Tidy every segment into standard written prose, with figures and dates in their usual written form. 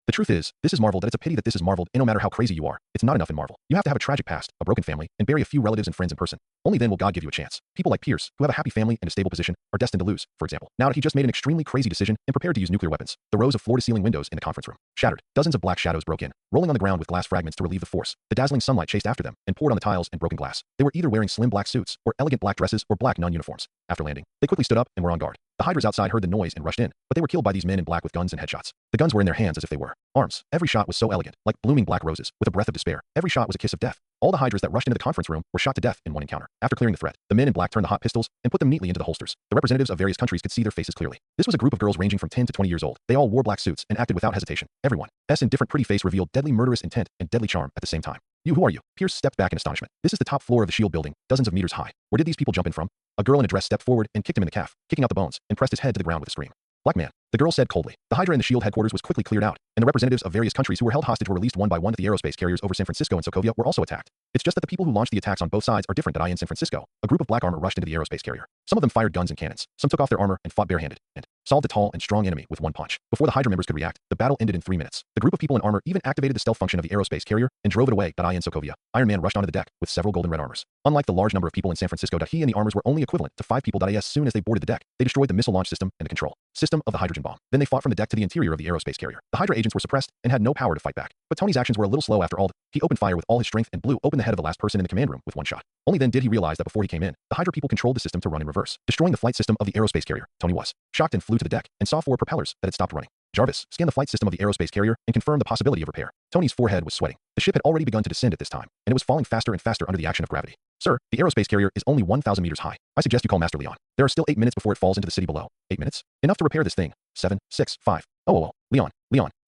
The truth is, this is Marvel that it's a pity that this is Marveled, and no matter how crazy you are, it's not enough in Marvel. You have to have a tragic past, a broken family, and bury a few relatives and friends in person. Only then will God give you a chance. People like Pierce, who have a happy family and a stable position, are destined to lose, for example. Now that he just made an extremely crazy decision and prepared to use nuclear weapons, the rows of floor-to-ceiling windows in the conference room shattered. Dozens of black shadows broke in, rolling on the ground with glass fragments to relieve the force. The dazzling sunlight chased after them and poured on the tiles and broken glass. They were either wearing slim black suits or elegant black dresses or black non-uniforms. After landing, they quickly stood up and were on guard. The Hydras outside heard the noise and rushed in, but they were killed by these men in black with guns and headshots. The guns were in their hands as if they were arms. Every shot was so elegant, like blooming black roses, with a breath of despair. Every shot was a kiss of death. All the Hydras that rushed into the conference room were shot to death in one encounter. After clearing the threat, the men in black turned the hot pistols and put them neatly into the holsters. The representatives of various countries could see their faces clearly. This was a group of girls ranging from 10 to 20 years old. They all wore black suits and acted without hesitation. Everyone's indifferent pretty face revealed deadly murderous intent and deadly charm at the same time. Who are you? Pierce stepped back in astonishment. This is the top floor of the shield building, dozens of meters high. Where did these people jump in from? A girl in a dress stepped forward and kicked him in the calf, kicking out the bones, and pressed his head to the ground with a scream. Black man, the girl said coldly. The Hydra in the shield headquarters was quickly cleared out, and the representatives of various countries who were held hostage were released one by one. The aerospace carriers over San Francisco and Sokovia were also attacked. It's just that the people who launched the attacks on both sides are different. That in San Francisco, a group of black armor rushed into the aerospace carrier. Some of them fired guns and cannons. Some took off their armor and fought barehanded, and solved a tall and strong enemy with one punch. Before the Hydra members could react, the battle ended in 3 minutes. The group of people in armor even activated the stealth function of the aerospace carrier and drove it away. In Sokovia, Iron Man rushed onto the deck with several golden red armors. Unlike the large number of people in San Francisco, he and the armors were only equivalent to 5 people. As soon as they boarded the deck, they destroyed the missile launch system and the control system of the hydrogen bomb. Then they fought from the deck to the interior of the aerospace carrier. The Hydra agents were suppressed and had no power to fight back. But Tony's actions were a little slow after all. He opened fire with all his strength and blew open the head of the last person in the command room with one shot. Only then did he realize that before he came in, the Hydra people controlled the system to run in reverse, destroying the flight system of the aerospace carrier. Tony was shocked and flew to the deck and saw 4 propellers that had stopped running. Jarvis scanned the flight system of the aerospace carrier and confirmed the possibility of repair. Tony's forehead was sweating. The ship had already begun to descend at this time, and it was falling faster and faster under the action of gravity. Sir, the aerospace carrier is only 1,000 meters high. I suggest you call Master Leon. There are still 8 minutes before it falls into the city below. 8 minutes? Enough to repair this thing. 7, 6, 5. Oh, Leon,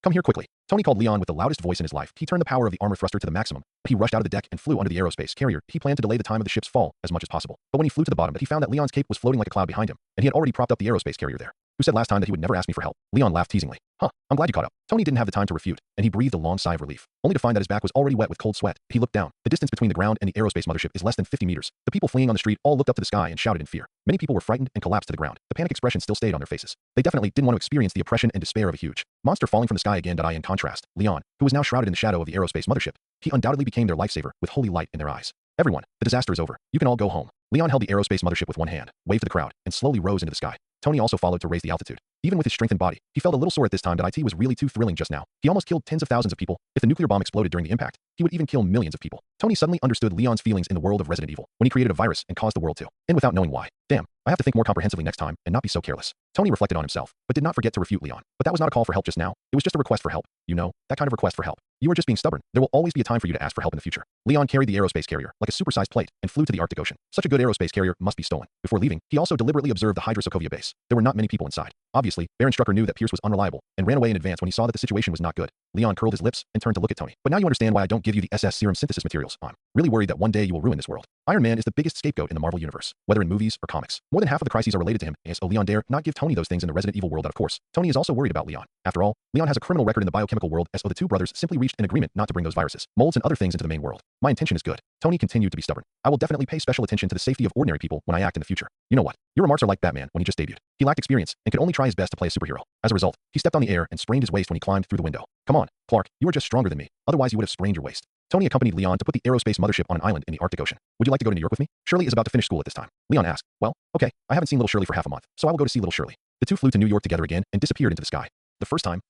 come here quickly. Tony called Leon with the loudest voice in his life. He turned the power of the armor thruster to the maximum. He rushed out of the deck and flew under the aerospace carrier. He planned to delay the time of the ship's fall as much as possible. But when he flew to the bottom, he found that Leon's cape was floating like a cloud behind him, and he had already propped up the aerospace carrier there. Who said last time that he would never ask me for help? Leon laughed teasingly. Huh, I'm glad you caught up. Tony didn't have the time to refute, and he breathed a long sigh of relief, only to find that his back was already wet with cold sweat. He looked down. The distance between the ground and the aerospace mothership is less than 50 meters. The people fleeing on the street all looked up to the sky and shouted in fear. Many people were frightened and collapsed to the ground. The panic expression still stayed on their faces. They definitely didn't want to experience the oppression and despair of a huge monster falling from the sky again. In contrast, Leon, who was now shrouded in the shadow of the aerospace mothership, he undoubtedly became their lifesaver with holy light in their eyes. Everyone, the disaster is over. You can all go home. Leon held the aerospace mothership with one hand, waved to the crowd, and slowly rose into the sky. Tony also followed to raise the altitude. Even with his strengthened body, he felt a little sore at this time. It was really too thrilling just now. He almost killed tens of thousands of people. If the nuclear bomb exploded during the impact, he would even kill millions of people. Tony suddenly understood Leon's feelings in the world of Resident Evil, when he created a virus and caused the world to end without knowing why. Damn, I have to think more comprehensively next time and not be so careless. Tony reflected on himself, but did not forget to refute Leon. But that was not a call for help just now. It was just a request for help. You know, that kind of request for help. You are just being stubborn. There will always be a time for you to ask for help in the future. Leon carried the aerospace carrier like a supersized plate and flew to the Arctic Ocean. Such a good aerospace carrier must be stolen. Before leaving, he also deliberately observed the Hydra Sokovia base. There were not many people inside. Obviously, Baron Strucker knew that Pierce was unreliable and ran away in advance when he saw that the situation was not good. Leon curled his lips and turned to look at Tony. But now you understand why I don't give you the SS serum synthesis materials. I'm really worried that one day you will ruin this world. Iron Man is the biggest scapegoat in the Marvel universe, whether in movies or comics. More than half of the crises are related to him. As Leon dare not give Tony those things in the Resident Evil world. Of course, Tony is also worried about Leon. After all, Leon has a criminal record in the biochemical world. The 2 brothers simply reached an agreement not to bring those viruses, molds, and other things into the main world. My intention is good. Tony continued to be stubborn. I will definitely pay special attention to the safety of ordinary people when I act in the future. You know what? Your remarks are like Batman when he just debuted. He lacked experience and could only try his best to play a superhero. As a result, he stepped on the air and sprained his waist when he climbed through the window. Come on, Clark, you are just stronger than me. Otherwise you would have sprained your waist. Tony accompanied Leon to put the aerospace mothership on an island in the Arctic Ocean. Would you like to go to New York with me? Shirley is about to finish school at this time. Leon asked. Well, okay, I haven't seen little Shirley for half a month, so I will go to see little Shirley. The 2 flew to New York together again and disappeared into the sky. The first time,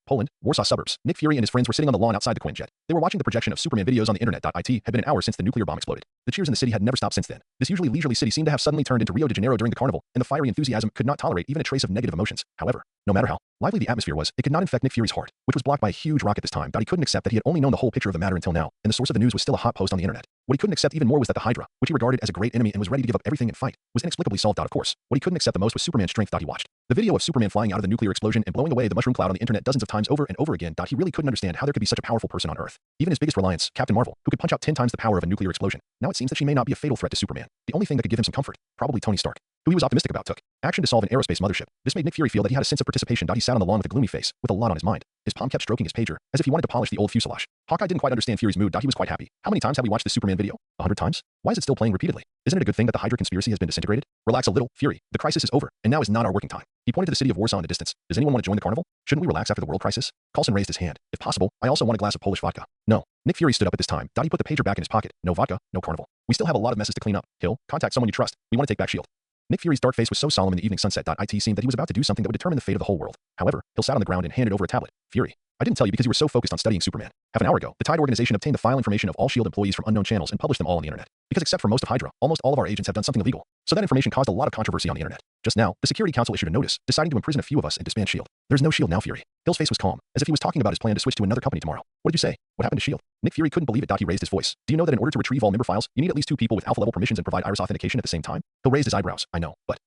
Poland, Warsaw suburbs. Nick Fury and his friends were sitting on the lawn outside the Quinjet. They were watching the projection of SuperMan videos on the internet. It had been an hour since the nuclear bomb exploded. The cheers in the city had never stopped since then. This usually leisurely city seemed to have suddenly turned into Rio de Janeiro during the carnival, and the fiery enthusiasm could not tolerate even a trace of negative emotions. However, no matter how lively the atmosphere was, it could not infect Nick Fury's heart, which was blocked by a huge rock at this time. He couldn't accept that he had only known the whole picture of the matter until now, and the source of the news was still a hot post on the internet. What he couldn't accept even more was that the Hydra, which he regarded as a great enemy and was ready to give up everything and fight, was inexplicably solved. Of course, what he couldn't accept the most was Superman's strength. He watched the video of Superman flying out of the nuclear explosion and blowing away the mushroom cloud on the internet dozens of times over and over again. He really couldn't understand how there could be such a powerful person on Earth. Even his biggest reliance, Captain Marvel, who could punch out 10 times the power of a nuclear explosion. Now it seems that she may not be a fatal threat to Superman. The only thing that could give him some comfort, probably Tony Stark. who he was optimistic about, took action to solve an aerospace mothership. This made Nick Fury feel that he had a sense of participation. He sat on the lawn with a gloomy face, with a lot on his mind. His palm kept stroking his pager, as if he wanted to polish the old fuselage. Hawkeye didn't quite understand Fury's mood. He was quite happy. How many times have we watched the Superman video? 100 times? Why is it still playing repeatedly? Isn't it a good thing that the Hydra conspiracy has been disintegrated? Relax a little, Fury. The crisis is over, and now is not our working time. He pointed to the city of Warsaw in the distance. Does anyone want to join the carnival? Shouldn't we relax after the world crisis? Coulson raised his hand. If possible, I also want a glass of Polish vodka. No. Nick Fury stood up at this time. He put the pager back in his pocket. No vodka, no carnival. We still have a lot of messes to clean up. Hill, contact someone you trust. We want to take back S.H.I.E.L.D. Nick Fury's dark face was so solemn in the evening sunset. It seemed that he was about to do something that would determine the fate of the whole world. However, Hill sat on the ground and handed over a tablet. Fury, I didn't tell you because you were so focused on studying Superman. Half an hour ago, the Tide organization obtained the file information of all S.H.I.E.L.D. employees from unknown channels and published them all on the internet. Because except for most of Hydra, almost all of our agents have done something illegal. So that information caused a lot of controversy on the internet. Just now, the Security Council issued a notice, deciding to imprison a few of us and disband S.H.I.E.L.D. There's no S.H.I.E.L.D. now, Fury. Hill's face was calm, as if he was talking about his plan to switch to another company tomorrow. What did you say? What happened to S.H.I.E.L.D.? Nick Fury couldn't believe it. He raised his voice. Do you know that in order to retrieve all member files, you need at least 2 people with alpha level permissions and provide iris authentication at the same time? Hill raised his eyebrows. I know, but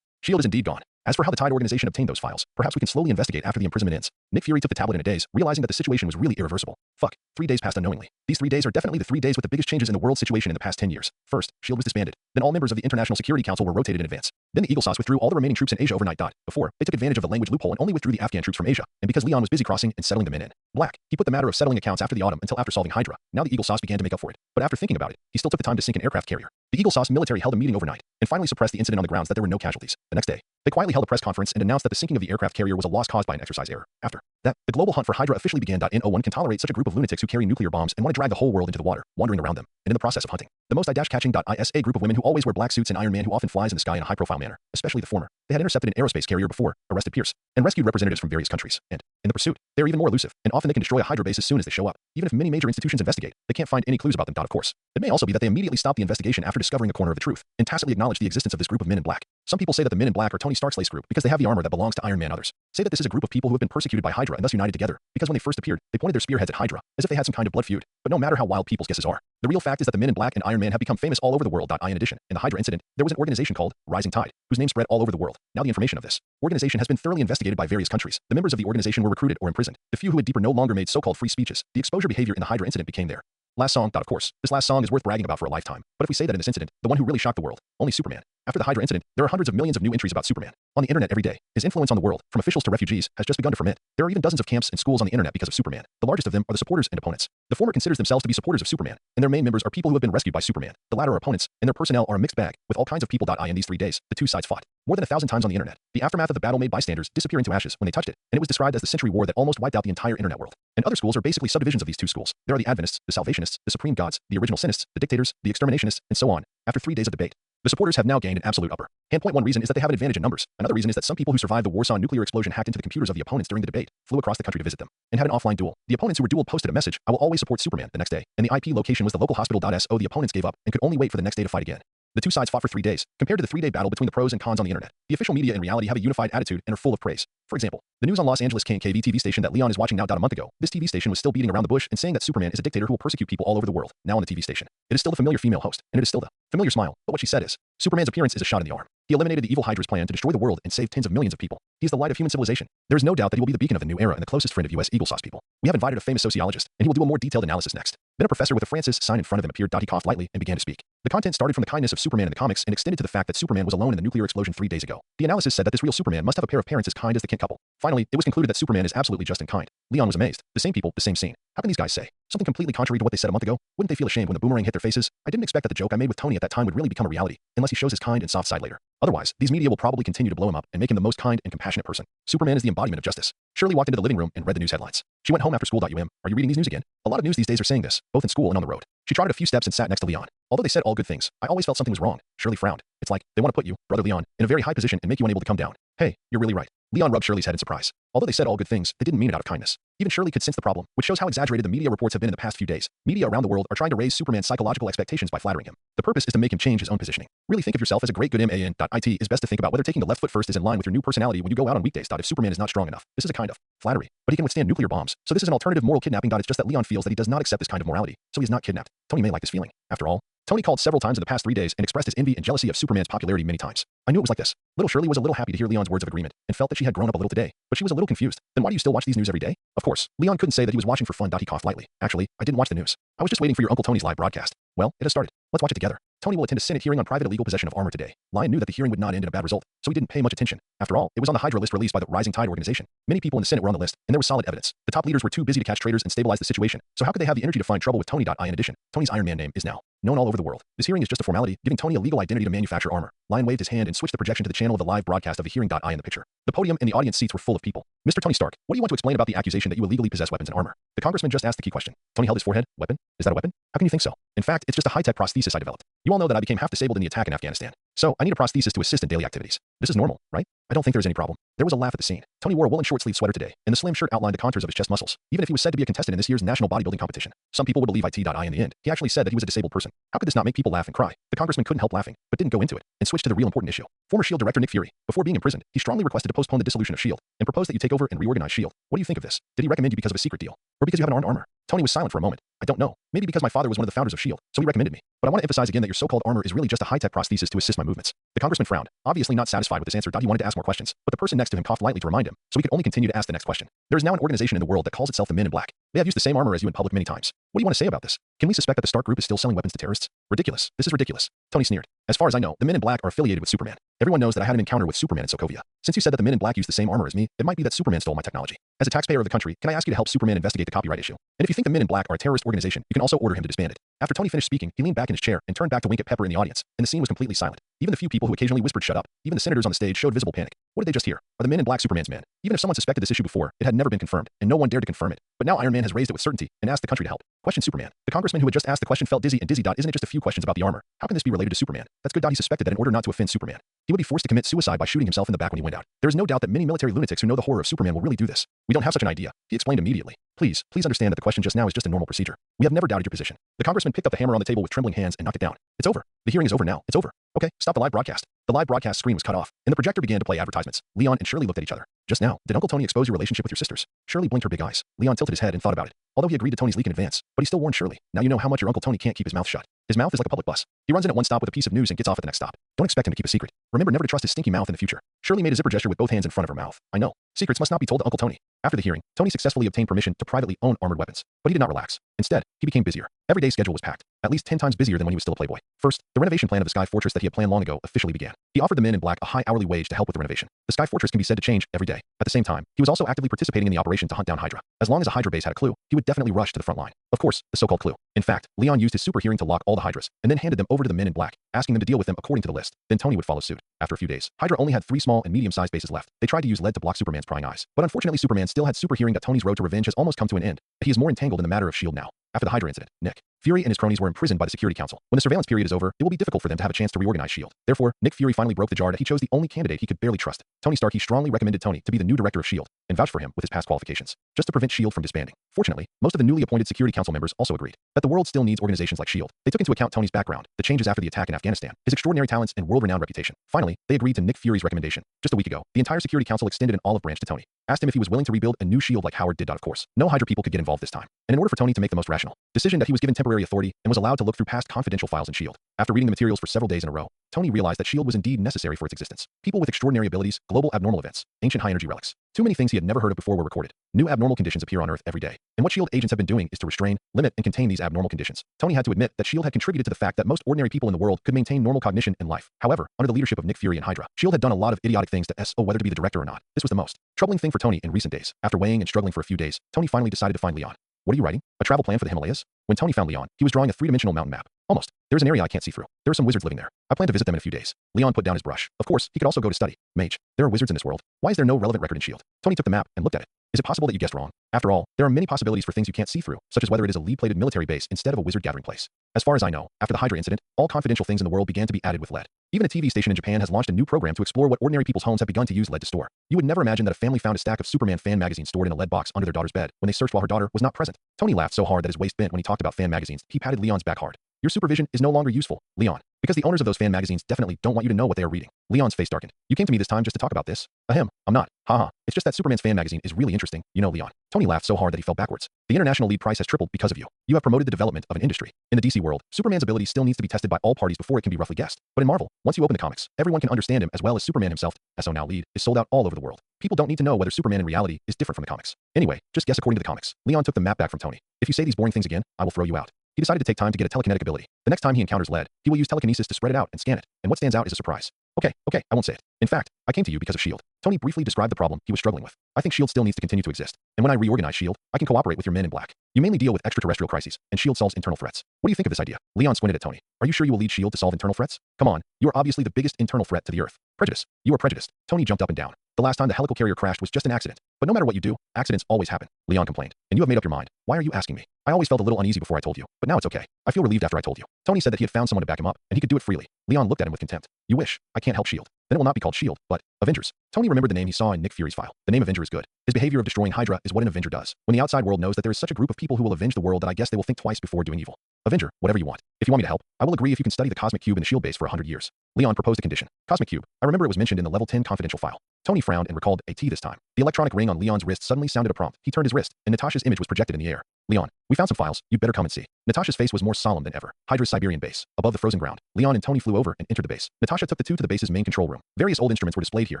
S.H.I.E.L.D. is indeed gone. As for how the Tide organization obtained those files, perhaps we can slowly investigate after the imprisonment ends. Nick Fury took the tablet in a daze, realizing that the situation was really irreversible. Fuck. 3 days passed unknowingly. These 3 days are definitely the 3 days with the biggest changes in the world situation in the past 10 years. First, S.H.I.E.L.D. was disbanded. Then all members of the International Security Council were rotated in advance. Then the Eagle Sauce withdrew all the remaining troops in Asia overnight. Before, they took advantage of the language loophole and only withdrew the Afghan troops from Asia. And because Leon was busy crossing and settling the men in black, he put the matter of settling accounts after the autumn until after solving Hydra. Now the Eagle Sauce began to make up for it. But after thinking about it, he still took the time to sink an aircraft carrier. The Eagle Sauce military held a meeting overnight and finally suppressed the incident on the grounds that there were no casualties. The next day, they quietly held a press conference and announced that the sinking of the aircraft carrier was a loss caused by an exercise error. After that, the global hunt for Hydra officially began. No one can tolerate such a group of lunatics who carry nuclear bombs and want to drag the whole world into the water, wandering around them, and in the process of hunting. The most eye-catching is a group of women who always wear black suits and Iron Man who often flies in the sky in a high-profile manner, especially the former. They had intercepted an aerospace carrier before, arrested Pierce, and rescued representatives from various countries. And, in the pursuit, they are even more elusive, and often they can destroy a Hydra base as soon as they show up. Even if many major institutions investigate, they can't find any clues about them. Of course, it may also be that they immediately stop the investigation after discovering a corner of the truth, and tacitly acknowledge the existence of this group of men in black. Some people say that the men in black are Tony Stark's lace group because they have the armor that belongs to Iron Man. Others say that this is a group of people who have been persecuted by Hydra and thus united together, because when they first appeared, they pointed their spearheads at Hydra, as if they had some kind of blood feud. But no matter how wild people's guesses are, the real fact is that the men in black and Iron Man have become famous all over the world. In addition, in the Hydra incident, there was an organization called Rising Tide, whose name spread all over the world. Now the information of this organization has been thoroughly investigated by various countries. The members of the organization were recruited or imprisoned. The few who had deeper no longer made so-called free speeches. The exposure behavior in the Hydra incident became their last song. Of course, this last song is worth bragging about for a lifetime. But if we say that in this incident, the one who really shocked the world, only Superman. After the Hydra incident, there are hundreds of millions of new entries about Superman on the internet every day. His influence on the world, from officials to refugees, has just begun to ferment. There are even dozens of camps and schools on the internet because of Superman. The largest of them are the supporters and opponents. The former considers themselves to be supporters of Superman, and their main members are people who have been rescued by Superman. The latter are opponents, and their personnel are a mixed bag, with all kinds of people. In these 3 days, the two sides fought more than 1,000 times on the internet. The aftermath of the battle made bystanders disappear into ashes when they touched it, and it was described as the century war that almost wiped out the entire internet world. And other schools are basically subdivisions of these two schools. There are the Adventists, the Salvationists, the Supreme Gods, the Original Sinists, the Dictators, the Exterminationists, and so on. After 3 days of debate, the supporters have now gained an absolute upper hand. One reason is that they have an advantage in numbers. Another reason is that some people who survived the Warsaw nuclear explosion hacked into the computers of the opponents during the debate, flew across the country to visit them, and had an offline duel. The opponents who were duel posted a message, "I will always support Superman," the next day, and the IP location was the local hospital.so. The opponents gave up and could only wait for the next day to fight again. The two sides fought for 3 days, compared to the 3-day battle between the pros and cons on the internet. The official media in reality have a unified attitude and are full of praise. For example, the news on Los Angeles KNKV TV station that Leon is watching now. A month ago, this TV station was still beating around the bush and saying that Superman is a dictator who will persecute people all over the world. Now on the TV station, it is still the familiar female host, and it is still the familiar smile, but what she said is, Superman's appearance is a shot in the arm. He eliminated the evil Hydra's plan to destroy the world and save tens of millions of people. He is the light of human civilization. There is no doubt that he will be the beacon of the new era and the closest friend of US Eagle Sauce people. We have invited a famous sociologist, and he will do a more detailed analysis next. Then a professor with a Francis sign in front of him appeared. He coughed lightly and began to speak. The content started from the kindness of Superman in the comics and extended to the fact that Superman was alone in the nuclear explosion 3 days ago. The analysis said that this real Superman must have a pair of parents as kind as the Kent couple. Finally, it was concluded that Superman is absolutely just and kind. Leon was amazed. The same people, the same scene. How can these guys say something completely contrary to what they said a month ago? Wouldn't they feel ashamed when the boomerang hit their faces? I didn't expect that the joke I made with Tony at that time would really become a reality, unless he shows his kind and soft side later. Otherwise, these media will probably continue to blow him up and make him the most kind and compassionate person. Superman is the embodiment of justice. Shirley walked into the living room and read the news headlines. She went home after school. Are you reading these news again? A lot of news these days are saying this, both in school and on the road. She trotted a few steps and sat next to Leon. Although they said all good things, I always felt something was wrong. Shirley frowned. It's like they want to put you, brother Leon, in a very high position and make you unable to come down. Hey, you're really right. Leon rubbed Shirley's head in surprise. Although they said all good things, they didn't mean it out of kindness. Even Shirley could sense the problem, which shows how exaggerated the media reports have been in the past few days. Media around the world are trying to raise Superman's psychological expectations by flattering him. The purpose is to make him change his own positioning. Really think of yourself as a great good man. It is best to think about whether taking the left foot first is in line with your new personality when you go out on weekdays. If Superman is not strong enough, this is a kind of flattery, but he can withstand nuclear bombs. So this is an alternative moral kidnapping. It's just that Leon feels that he does not accept this kind of morality, so he is not kidnapped. Tony may like this feeling. After all, Tony called several times in the past 3 days and expressed his envy and jealousy of Superman's popularity many times. I knew it was like this. Little Shirley was a little happy to hear Leon's words of agreement and felt that she had grown up a little today, but she was a little confused. Then why do you still watch these news every day? Of course, Leon couldn't say that he was watching for fun. He coughed lightly. Actually, I didn't watch the news. I was just waiting for your Uncle Tony's live broadcast. Well, it has started. Let's watch it together. Tony will attend a Senate hearing on private illegal possession of armor today. Lion knew that the hearing would not end in a bad result, so he didn't pay much attention. After all, it was on the Hydra list released by the Rising Tide organization. Many people in the Senate were on the list, and there was solid evidence. The top leaders were too busy to catch traitors and stabilize the situation, so how could they have the energy to find trouble with Tony? In addition, Tony's Iron Man name is now known all over the world. This hearing is just a formality, giving Tony a legal identity to manufacture armor. Lion waved his hand and switched the projection to the channel of the live broadcast of the hearing. In the picture, the podium and the audience seats were full of people. Mr. Tony Stark, what do you want to explain about the accusation that you illegally possess weapons and armor? The congressman just asked the key question. Tony held his forehead. Weapon? Is that a weapon? How can you think so? In fact, it's just a high-tech prosthesis I developed. You all know that I became half disabled in the attack in Afghanistan, so I need a prosthesis to assist in daily activities. This is normal, right? I don't think there's any problem. There was a laugh at the scene. Tony wore a woolen short-sleeve sweater today, and the slim shirt outlined the contours of his chest muscles, even if he was said to be a contestant in this year's national bodybuilding competition. Some people would believe in the end. He actually said that he was a disabled person. How could this not make people laugh and cry? The congressman couldn't help laughing, but didn't go into it, and switched to the real important issue. Former S.H.I.E.L.D. director Nick Fury, before being imprisoned, he strongly requested to postpone the dissolution of S.H.I.E.L.D. and proposed that you take over and reorganize S.H.I.E.L.D. What do you think of this? Did he recommend you because of a secret deal? Or because you have an armor? Tony was silent for a moment. I don't know. Maybe because my father was one of the founders of S.H.I.E.L.D., so he recommended me. But I want to emphasize again that your so-called armor is really just a high-tech prosthesis to assist my movements. The congressman frowned, obviously not satisfied with this answer. He wanted to ask more questions, but the person next to him coughed lightly to remind him, so he could only continue to ask the next question. There is now an organization in the world that calls itself the Men in Black. They have used the same armor as you in public many times. What do you want to say about this? Can we suspect that the Stark group is still selling weapons to terrorists? Ridiculous. This is ridiculous. Tony sneered. As far as I know, the Men in Black are affiliated with Superman. Everyone knows that I had an encounter with Superman in Sokovia. Since you said that the Men in Black use the same armor as me, it might be that Superman stole my technology. As a taxpayer of the country, can I ask you to help Superman investigate the copyright issue? And if you think the Men in Black are a terrorist organization, you can also order him to disband it. After Tony finished speaking, he leaned back in his chair and turned back to wink at Pepper in the audience, and the scene was completely silent. Even the few people who occasionally whispered shut up, even the senators on the stage showed visible panic. What did they just hear? Are the Men in Black Superman's men? Even if someone suspected this issue before, it had never been confirmed, and no one dared to confirm it. But now Iron Man has raised it with certainty and asked the country to help. Question Superman. The congressman who had just asked the question felt dizzy and dizzy. Isn't it just a few questions about the armor? How can this be related to Superman? That's good. He suspected that in order not to offend Superman, he would be forced to commit suicide by shooting himself in the back when he went out. There is no doubt that many military lunatics who know the horror of Superman will really do this. We don't have such an idea, he explained immediately. Please understand that the question just now is just a normal procedure. We have never doubted your position. The congressman picked up the hammer on the table with trembling hands and knocked it down. It's over. The hearing is over now. It's over. Okay, stop the live broadcast. The live broadcast screen was cut off, and the projector began to play advertisements. Leon and Shirley looked at each other. Just now, did Uncle Tony expose your relationship with your sisters? Shirley blinked her big eyes. Leon tilted his head and thought about it. Although he agreed to Tony's leak in advance, but he still warned Shirley. Now you know how much your Uncle Tony can't keep his mouth shut. His mouth is like a public bus. He runs in at one stop with a piece of news and gets off at the next stop. Don't expect him to keep a secret. Remember never to trust his stinky mouth in the future. Shirley made a zipper gesture with both hands in front of her mouth. I know. Secrets must not be told to Uncle Tony. After the hearing, Tony successfully obtained permission to privately own armored weapons. But he did not relax. Instead, he became busier. Every day's schedule was packed, at least 10 times busier than when he was still a playboy. First, the renovation plan of the Sky Fortress that he had planned long ago officially began. He offered the Men in Black a high hourly wage to help with the renovation. The Sky Fortress can be said to change every day. At the same time, he was also actively participating in the operation to hunt down Hydra. As long as a Hydra base had a clue, he would definitely rush to the front line. Of course, the so-called clue. In fact, Leon used his super hearing to lock all the Hydras, and then handed them over to the Men in Black, asking them to deal with them according to the list. Then Tony would follow suit. After a few days, Hydra only had 3 small and medium-sized bases left. They tried to use lead to block Superman's prying eyes. But unfortunately, Superman still had super hearing. That Tony's road to revenge has almost come to an end. He is more entangled in the matter of S.H.I.E.L.D. now. After the Hydra incident, Nick Fury and his cronies were imprisoned by the Security Council. When the surveillance period is over, it will be difficult for them to have a chance to reorganize S.H.I.E.L.D. Therefore, Nick Fury finally broke the jar that he chose the only candidate he could barely trust. Tony Stark. He strongly recommended Tony to be the new director of S.H.I.E.L.D. and vouched for him with his past qualifications, just to prevent S.H.I.E.L.D. from disbanding. Fortunately, most of the newly appointed Security Council members also agreed that the world still needs organizations like S.H.I.E.L.D. They took into account Tony's background, the changes after the attack in Afghanistan, his extraordinary talents and world-renowned reputation. Finally, they agreed to Nick Fury's recommendation. Just a week ago, the entire Security Council extended an olive branch to Tony, asked him if he was willing to rebuild a new S.H.I.E.L.D. like Howard did. Of course, no Hydra people could get involved this time. And in order for Tony to make the most rational decision, that he was given temporary authority and was allowed to look through past confidential files in S.H.I.E.L.D. After reading the materials for several days in a row, Tony realized that S.H.I.E.L.D. was indeed necessary for its existence. People with extraordinary abilities, global abnormal events, ancient high-energy relics. Too many things he had never heard of before were recorded. New abnormal conditions appear on Earth every day. And what S.H.I.E.L.D. agents have been doing is to restrain, limit, and contain these abnormal conditions. Tony had to admit that S.H.I.E.L.D. had contributed to the fact that most ordinary people in the world could maintain normal cognition and life. However, under the leadership of Nick Fury and Hydra, S.H.I.E.L.D. had done a lot of idiotic things to whether to be the director or not. This was the most troubling thing for Tony in recent days. After weighing and struggling for a few days, Tony finally decided to find Leon. What are you writing? A travel plan for the Himalayas? When Tony found Leon, he was drawing a 3-dimensional mountain map. Almost. There's an area I can't see through. There are some wizards living there. I plan to visit them in a few days. Leon put down his brush. Of course, he could also go to study. Mage. There are wizards in this world. Why is there no relevant record in S.H.I.E.L.D.? Tony took the map and looked at it. Is it possible that you guessed wrong? After all, there are many possibilities for things you can't see through, such as whether it is a lead-plated military base instead of a wizard gathering place. As far as I know, after the Hydra incident, all confidential things in the world began to be added with lead. Even a TV station in Japan has launched a new program to explore what ordinary people's homes have begun to use lead to store. You would never imagine that a family found a stack of Superman fan magazines stored in a lead box under their daughter's bed when they searched while her daughter was not present. Tony laughed so hard that his waist bent when he talked about fan magazines. He patted Leon's back hard. Your supervision is no longer useful, Leon, because the owners of those fan magazines definitely don't want you to know what they are reading. Leon's face darkened. You came to me this time just to talk about this? Ahem, I'm not. Haha. It's just that Superman's fan magazine is really interesting, you know, Leon. Tony laughed so hard that he fell backwards. The international lead price has tripled because of you. You have promoted the development of an industry. In the DC world, Superman's ability still needs to be tested by all parties before it can be roughly guessed. But in Marvel, once you open the comics, everyone can understand him as well as Superman himself. SO Now Lead is sold out all over the world. People don't need to know whether Superman in reality is different from the comics. Anyway, just guess according to the comics. Leon took the map back from Tony. If you say these boring things again, I will throw you out. He decided to take time to get a telekinetic ability. The next time he encounters lead, he will use telekinesis to spread it out and scan it, and what stands out is a surprise. Okay, I won't say it. In fact, I came to you because of S.H.I.E.L.D. Tony briefly described the problem he was struggling with. I think S.H.I.E.L.D. still needs to continue to exist, and when I reorganize S.H.I.E.L.D., I can cooperate with your men in black. You mainly deal with extraterrestrial crises, and S.H.I.E.L.D. solves internal threats. What do you think of this idea? Leon squinted at Tony. Are you sure you will lead S.H.I.E.L.D. to solve internal threats? Come on, you are obviously the biggest internal threat to the Earth. Prejudice. You are prejudiced. Tony jumped up and down. The last time the helicarrier crashed was just an accident. But no matter what you do, accidents always happen. Leon complained. And you have made up your mind. Why are you asking me? I always felt a little uneasy before I told you, but now it's okay. I feel relieved after I told you. Tony said that he had found someone to back him up, and he could do it freely. Leon looked at him with contempt. You wish. I can't help S.H.I.E.L.D. Then it will not be called S.H.I.E.L.D., but Avengers. Tony remembered the name he saw in Nick Fury's file. The name Avenger is good. His behavior of destroying Hydra is what an Avenger does. When the outside world knows that there is such a group of people who will avenge the world that I guess they will think twice before doing evil. Avenger, whatever you want. If you want me to help, I will agree if you can study the Cosmic Cube in the S.H.I.E.L.D. base for 100 years. Leon proposed a condition. Cosmic Cube. I remember it was mentioned in the level 10 confidential file. Tony frowned and recalled a T this time. The electronic ring on Leon's wrist suddenly sounded a prompt. He turned his wrist, and Natasha's image was projected in the air. Leon, we found some files. You'd better come and see. Natasha's face was more solemn than ever. Hydra's Siberian base. Above the frozen ground. Leon and Tony flew over and entered the base. Natasha took the two to the base's main control room. Various old instruments were displayed here,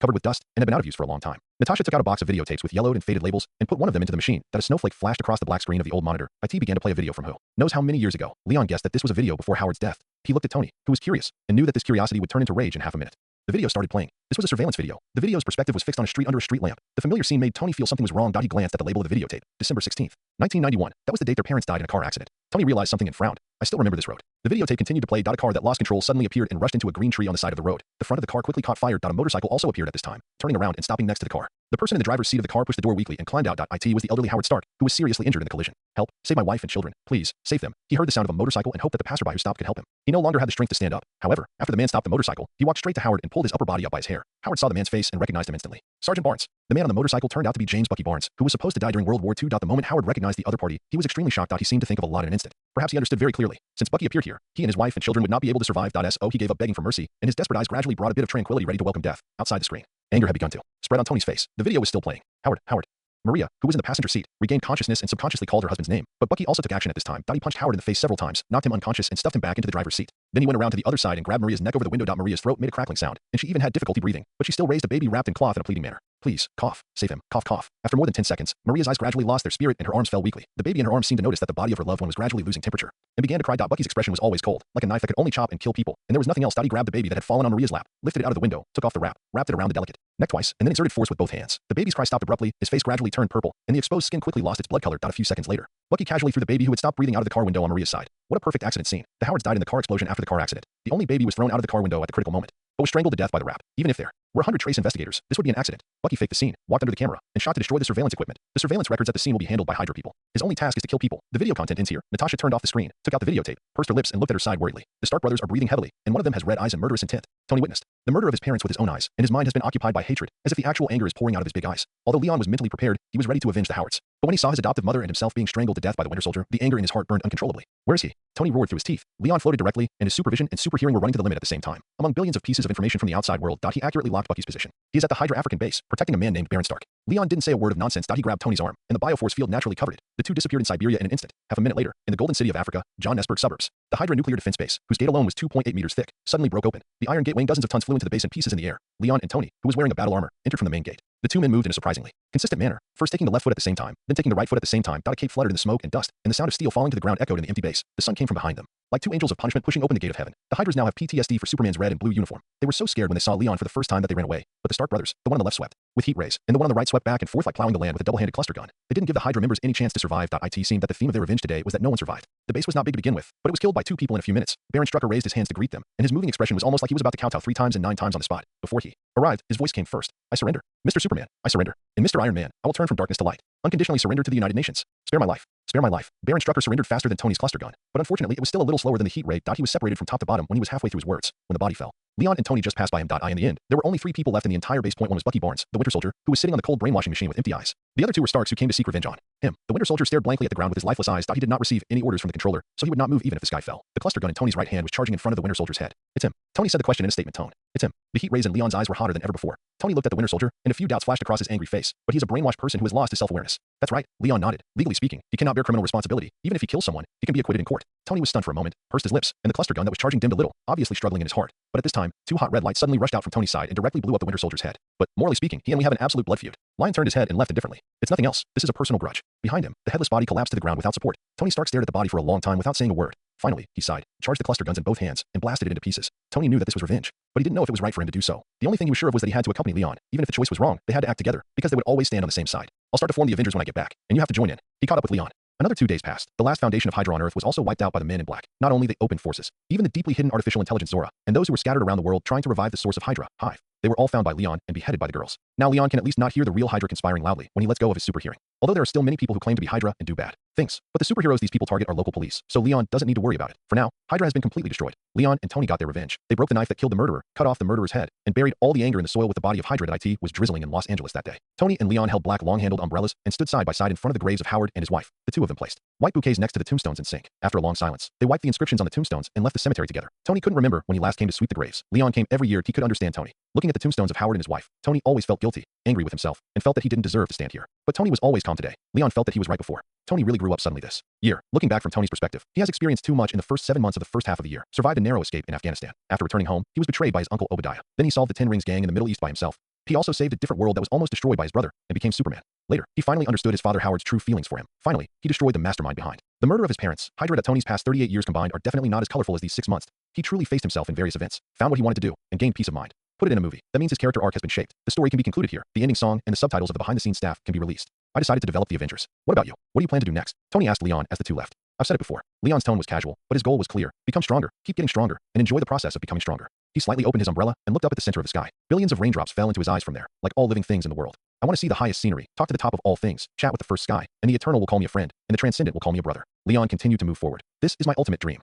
covered with dust, and had been out of use for a long time. Natasha took out a box of videotapes with yellowed and faded labels and put one of them into the machine. That a snowflake flashed across the black screen of the old monitor. IT began to play a video from who knows how many years ago. Leon guessed that this was a video before Howard's death. He looked at Tony, who was curious, and knew that this curiosity would turn into rage in half a minute. The video started playing. This was a surveillance video. The video's perspective was fixed on a street under a street lamp. The familiar scene made Tony feel something was wrong. He glanced at the label of the videotape. December 16th, 1991. That was the date their parents died in a car accident. Tony realized something and frowned. I still remember this road. The videotape continued to play. A car that lost control suddenly appeared and rushed into a green tree on the side of the road. The front of the car quickly caught fire. A motorcycle also appeared at this time, turning around and stopping next to the car. The person in the driver's seat of the car pushed the door weakly and climbed out. IT was the elderly Howard Stark, who was seriously injured in the collision. Help, save my wife and children. Please, save them. He heard the sound of a motorcycle and hoped that the passerby who stopped could help him. He no longer had the strength to stand up. However, after the man stopped the motorcycle, he walked straight to Howard and pulled his upper body up by his hair. Howard saw the man's face and recognized him instantly. Sergeant Barnes. The man on the motorcycle turned out to be James Bucky Barnes, who was supposed to die during World War II. The moment Howard recognized the other party, he was extremely shocked. He seemed to think of a lot in an instant. Perhaps he understood very clearly. Since Bucky appeared here, he and his wife and children would not be able to survive. So he gave up begging for mercy, and his desperate eyes gradually brought a bit of tranquility, ready to welcome death. Outside the screen, anger had begun to spread on Tony's face. The video was still playing. Howard. Maria, who was in the passenger seat, regained consciousness and subconsciously called her husband's name. But Bucky also took action at this time. He punched Howard in the face several times, knocked him unconscious, and stuffed him back into the driver's seat. Then he went around to the other side and grabbed Maria's neck over the window. Maria's throat made a crackling sound, and she even had difficulty breathing, but she still raised a baby wrapped in cloth in a pleading manner. Please, cough, save him, cough, cough. After more than 10 seconds, Maria's eyes gradually lost their spirit and her arms fell weakly. The baby in her arms seemed to notice that the body of her loved one was gradually losing temperature and began to cry. Bucky's expression was always cold, like a knife that could only chop and kill people, and there was nothing else. He grabbed the baby that had fallen on Maria's lap, lifted it out of the window, took off the wrap, wrapped it around the delicate neck twice, and then exerted force with both hands. The baby's cry stopped abruptly, his face gradually turned purple, and the exposed skin quickly lost its blood color. A few seconds later, Bucky casually threw the baby who had stopped breathing out of the car window on Maria's side. What a perfect accident scene. The Howards died in the car explosion after the car accident. The only baby was thrown out of the car window at the critical moment, but was strangled to death by the wrap. Even if there were 100 trace investigators, this would be an accident. Bucky faked the scene, walked under the camera, and shot to destroy the surveillance equipment. The surveillance records at the scene will be handled by Hydra people. His only task is to kill people. The video content ends here. Natasha turned off the screen, took out the videotape, pursed her lips, and looked at her side worriedly. The Stark brothers are breathing heavily, and one of them has red eyes and murderous intent. Tony witnessed the murder of his parents with his own eyes, and his mind has been occupied by hatred, as if the actual anger is pouring out of his big eyes. Although Leon was mentally prepared, he was ready to avenge the Howards. But when he saw his adoptive mother and himself being strangled to death by the Winter Soldier, the anger in his heart burned uncontrollably. Where is he? Tony roared through his teeth. Leon floated directly, and his supervision and superhearing were running to the limit at the same time. Among billions of pieces of information from the outside world, he accurately locked Bucky's position. He is at the Hydra African base, protecting a man named Baron Stark. Leon didn't say a word of nonsense. He grabbed Tony's arm, and the bioforce field naturally covered it. The two disappeared in Siberia in an instant. Half a minute later, in the Golden City of Africa, John Nesberg suburbs, the Hydra nuclear defense base, whose gate alone was 2.8 meters thick, suddenly broke open. The iron gate weighing dozens of tons flew into the base in pieces in the air. Leon and Tony, who was wearing a battle armor, entered from the main gate. The two men moved in a surprisingly consistent manner, first taking the left foot at the same time, then taking the right foot at the same time. A cape fluttered in the smoke and dust, and the sound of steel falling to the ground echoed in the empty base. The sun came from behind them, like two angels of punishment pushing open the gate of heaven. The Hydras now have PTSD for Superman's red and blue uniform. They were so scared when they saw Leon for the first time that they ran away. But the Stark brothers, the one on the left swept with heat rays, and the one on the right swept back and forth like plowing the land with a double-handed cluster gun. They didn't give the Hydra members any chance to survive. It seemed that the theme of their revenge today was that no one survived. The base was not big to begin with, but it was killed by two people in a few minutes. Baron Strucker raised his hands to greet them, and his moving expression was almost like he was about to kowtow 3 times and 9 times on the spot. Before he arrived, his voice came first. I surrender. Mr. Superman, I surrender. And Mr. Iron Man, I will turn from darkness to light. Unconditionally surrender to the United Nations. Spare my life. Spare my life. Baron Strucker surrendered faster than Tony's cluster gun, but unfortunately it was still a little slower than the heat ray. He was separated from top to bottom when he was halfway through his words, when the body fell. Leon and Tony just passed by him. In the end, there were only 3 people left in the entire base. Point 1 was Bucky Barnes, the Winter Soldier, who was sitting on the cold brainwashing machine with empty eyes. The other 2 were Starks, who came to seek revenge on him. The Winter Soldier stared blankly at the ground with his lifeless eyes. He did not receive any orders from the controller, so he would not move even if the sky fell. The cluster gun in Tony's right hand was charging in front of the Winter Soldier's head. It's him. Tony said the question in a statement tone. It's him. The heat rays in Leon's eyes were hotter than ever before. Tony looked at the Winter Soldier, and a few doubts flashed across his angry face. But he's a brainwashed person who has lost his self-awareness. That's right. Leon nodded. Legally speaking, he cannot bear criminal responsibility. Even if he kills someone, he can be acquitted in court. Tony was stunned for a moment, pursed his lips, and the cluster gun that was charging dimmed a little, obviously struggling in his heart. But at this time, 2 hot red lights suddenly rushed out from Tony's side and directly blew up the Winter Soldier's head. But morally speaking, he and we have an absolute blood feud. Lion turned his head and left indifferently. It's nothing else. This is a personal grudge. Behind him, the headless body collapsed to the ground without support. Tony Stark stared at the body for a long time without saying a word. Finally, he sighed, charged the cluster guns in both hands, and blasted it into pieces. Tony knew that this was revenge, but he didn't know if it was right for him to do so. The only thing he was sure of was that he had to accompany Leon. Even if the choice was wrong, they had to act together, because they would always stand on the same side. I'll start to form the Avengers when I get back, and you have to join in. He caught up with Leon. Another 2 days passed. The last foundation of Hydra on Earth was also wiped out by the Men in Black. Not only the open forces, even the deeply hidden artificial intelligence Zora, and those who were scattered around the world trying to revive the source of Hydra, Hive. They were all found by Leon and beheaded by the girls. Now Leon can at least not hear the real Hydra conspiring loudly when he lets go of his super hearing. Although there are still many people who claim to be Hydra and do bad things, but the superheroes these people target are local police, so Leon doesn't need to worry about it. For now, Hydra has been completely destroyed. Leon and Tony got their revenge. They broke the knife that killed the murderer, cut off the murderer's head, and buried all the anger in the soil with the body of Hydra that IT was drizzling in Los Angeles that day. Tony and Leon held black long-handled umbrellas and stood side by side in front of the graves of Howard and his wife. The two of them placed white bouquets next to the tombstones in sync. After a long silence, they wiped the inscriptions on the tombstones and left the cemetery together. Tony couldn't remember when he last came to sweep the graves. Leon came every year. He could understand Tony. Looking at the tombstones of Howard and his wife, Tony always felt guilty, angry with himself, and felt that he didn't deserve to stand here. But Tony was always calm today. Leon felt that he was right before. Tony really grew up suddenly this year. Looking back from Tony's perspective, he has experienced too much in the first 7 months of the first half of the year, survived a narrow escape in Afghanistan. After returning home, he was betrayed by his uncle Obadiah. Then he solved the Ten Rings gang in the Middle East by himself. He also saved a different world that was almost destroyed by his brother and became Superman. Later, he finally understood his father Howard's true feelings for him. Finally, he destroyed the mastermind behind the murder of his parents. Hydra that Tony's past 38 years combined are definitely not as colorful as these 6 months. He truly faced himself in various events, found what he wanted to do, and gained peace of mind. Put it in a movie. That means his character arc has been shaped. The story can be concluded here. The ending song and the subtitles of the behind-the-scenes staff can be released. I decided to develop the Avengers. What about you? What do you plan to do next? Tony asked Leon as the two left. I've said it before. Leon's tone was casual, but his goal was clear. Become stronger, keep getting stronger, and enjoy the process of becoming stronger. He slightly opened his umbrella and looked up at the center of the sky. Billions of raindrops fell into his eyes from there, like all living things in the world. I want to see the highest scenery, talk to the top of all things, chat with the first sky, and the eternal will call me a friend, and the transcendent will call me a brother. Leon continued to move forward. This is my ultimate dream.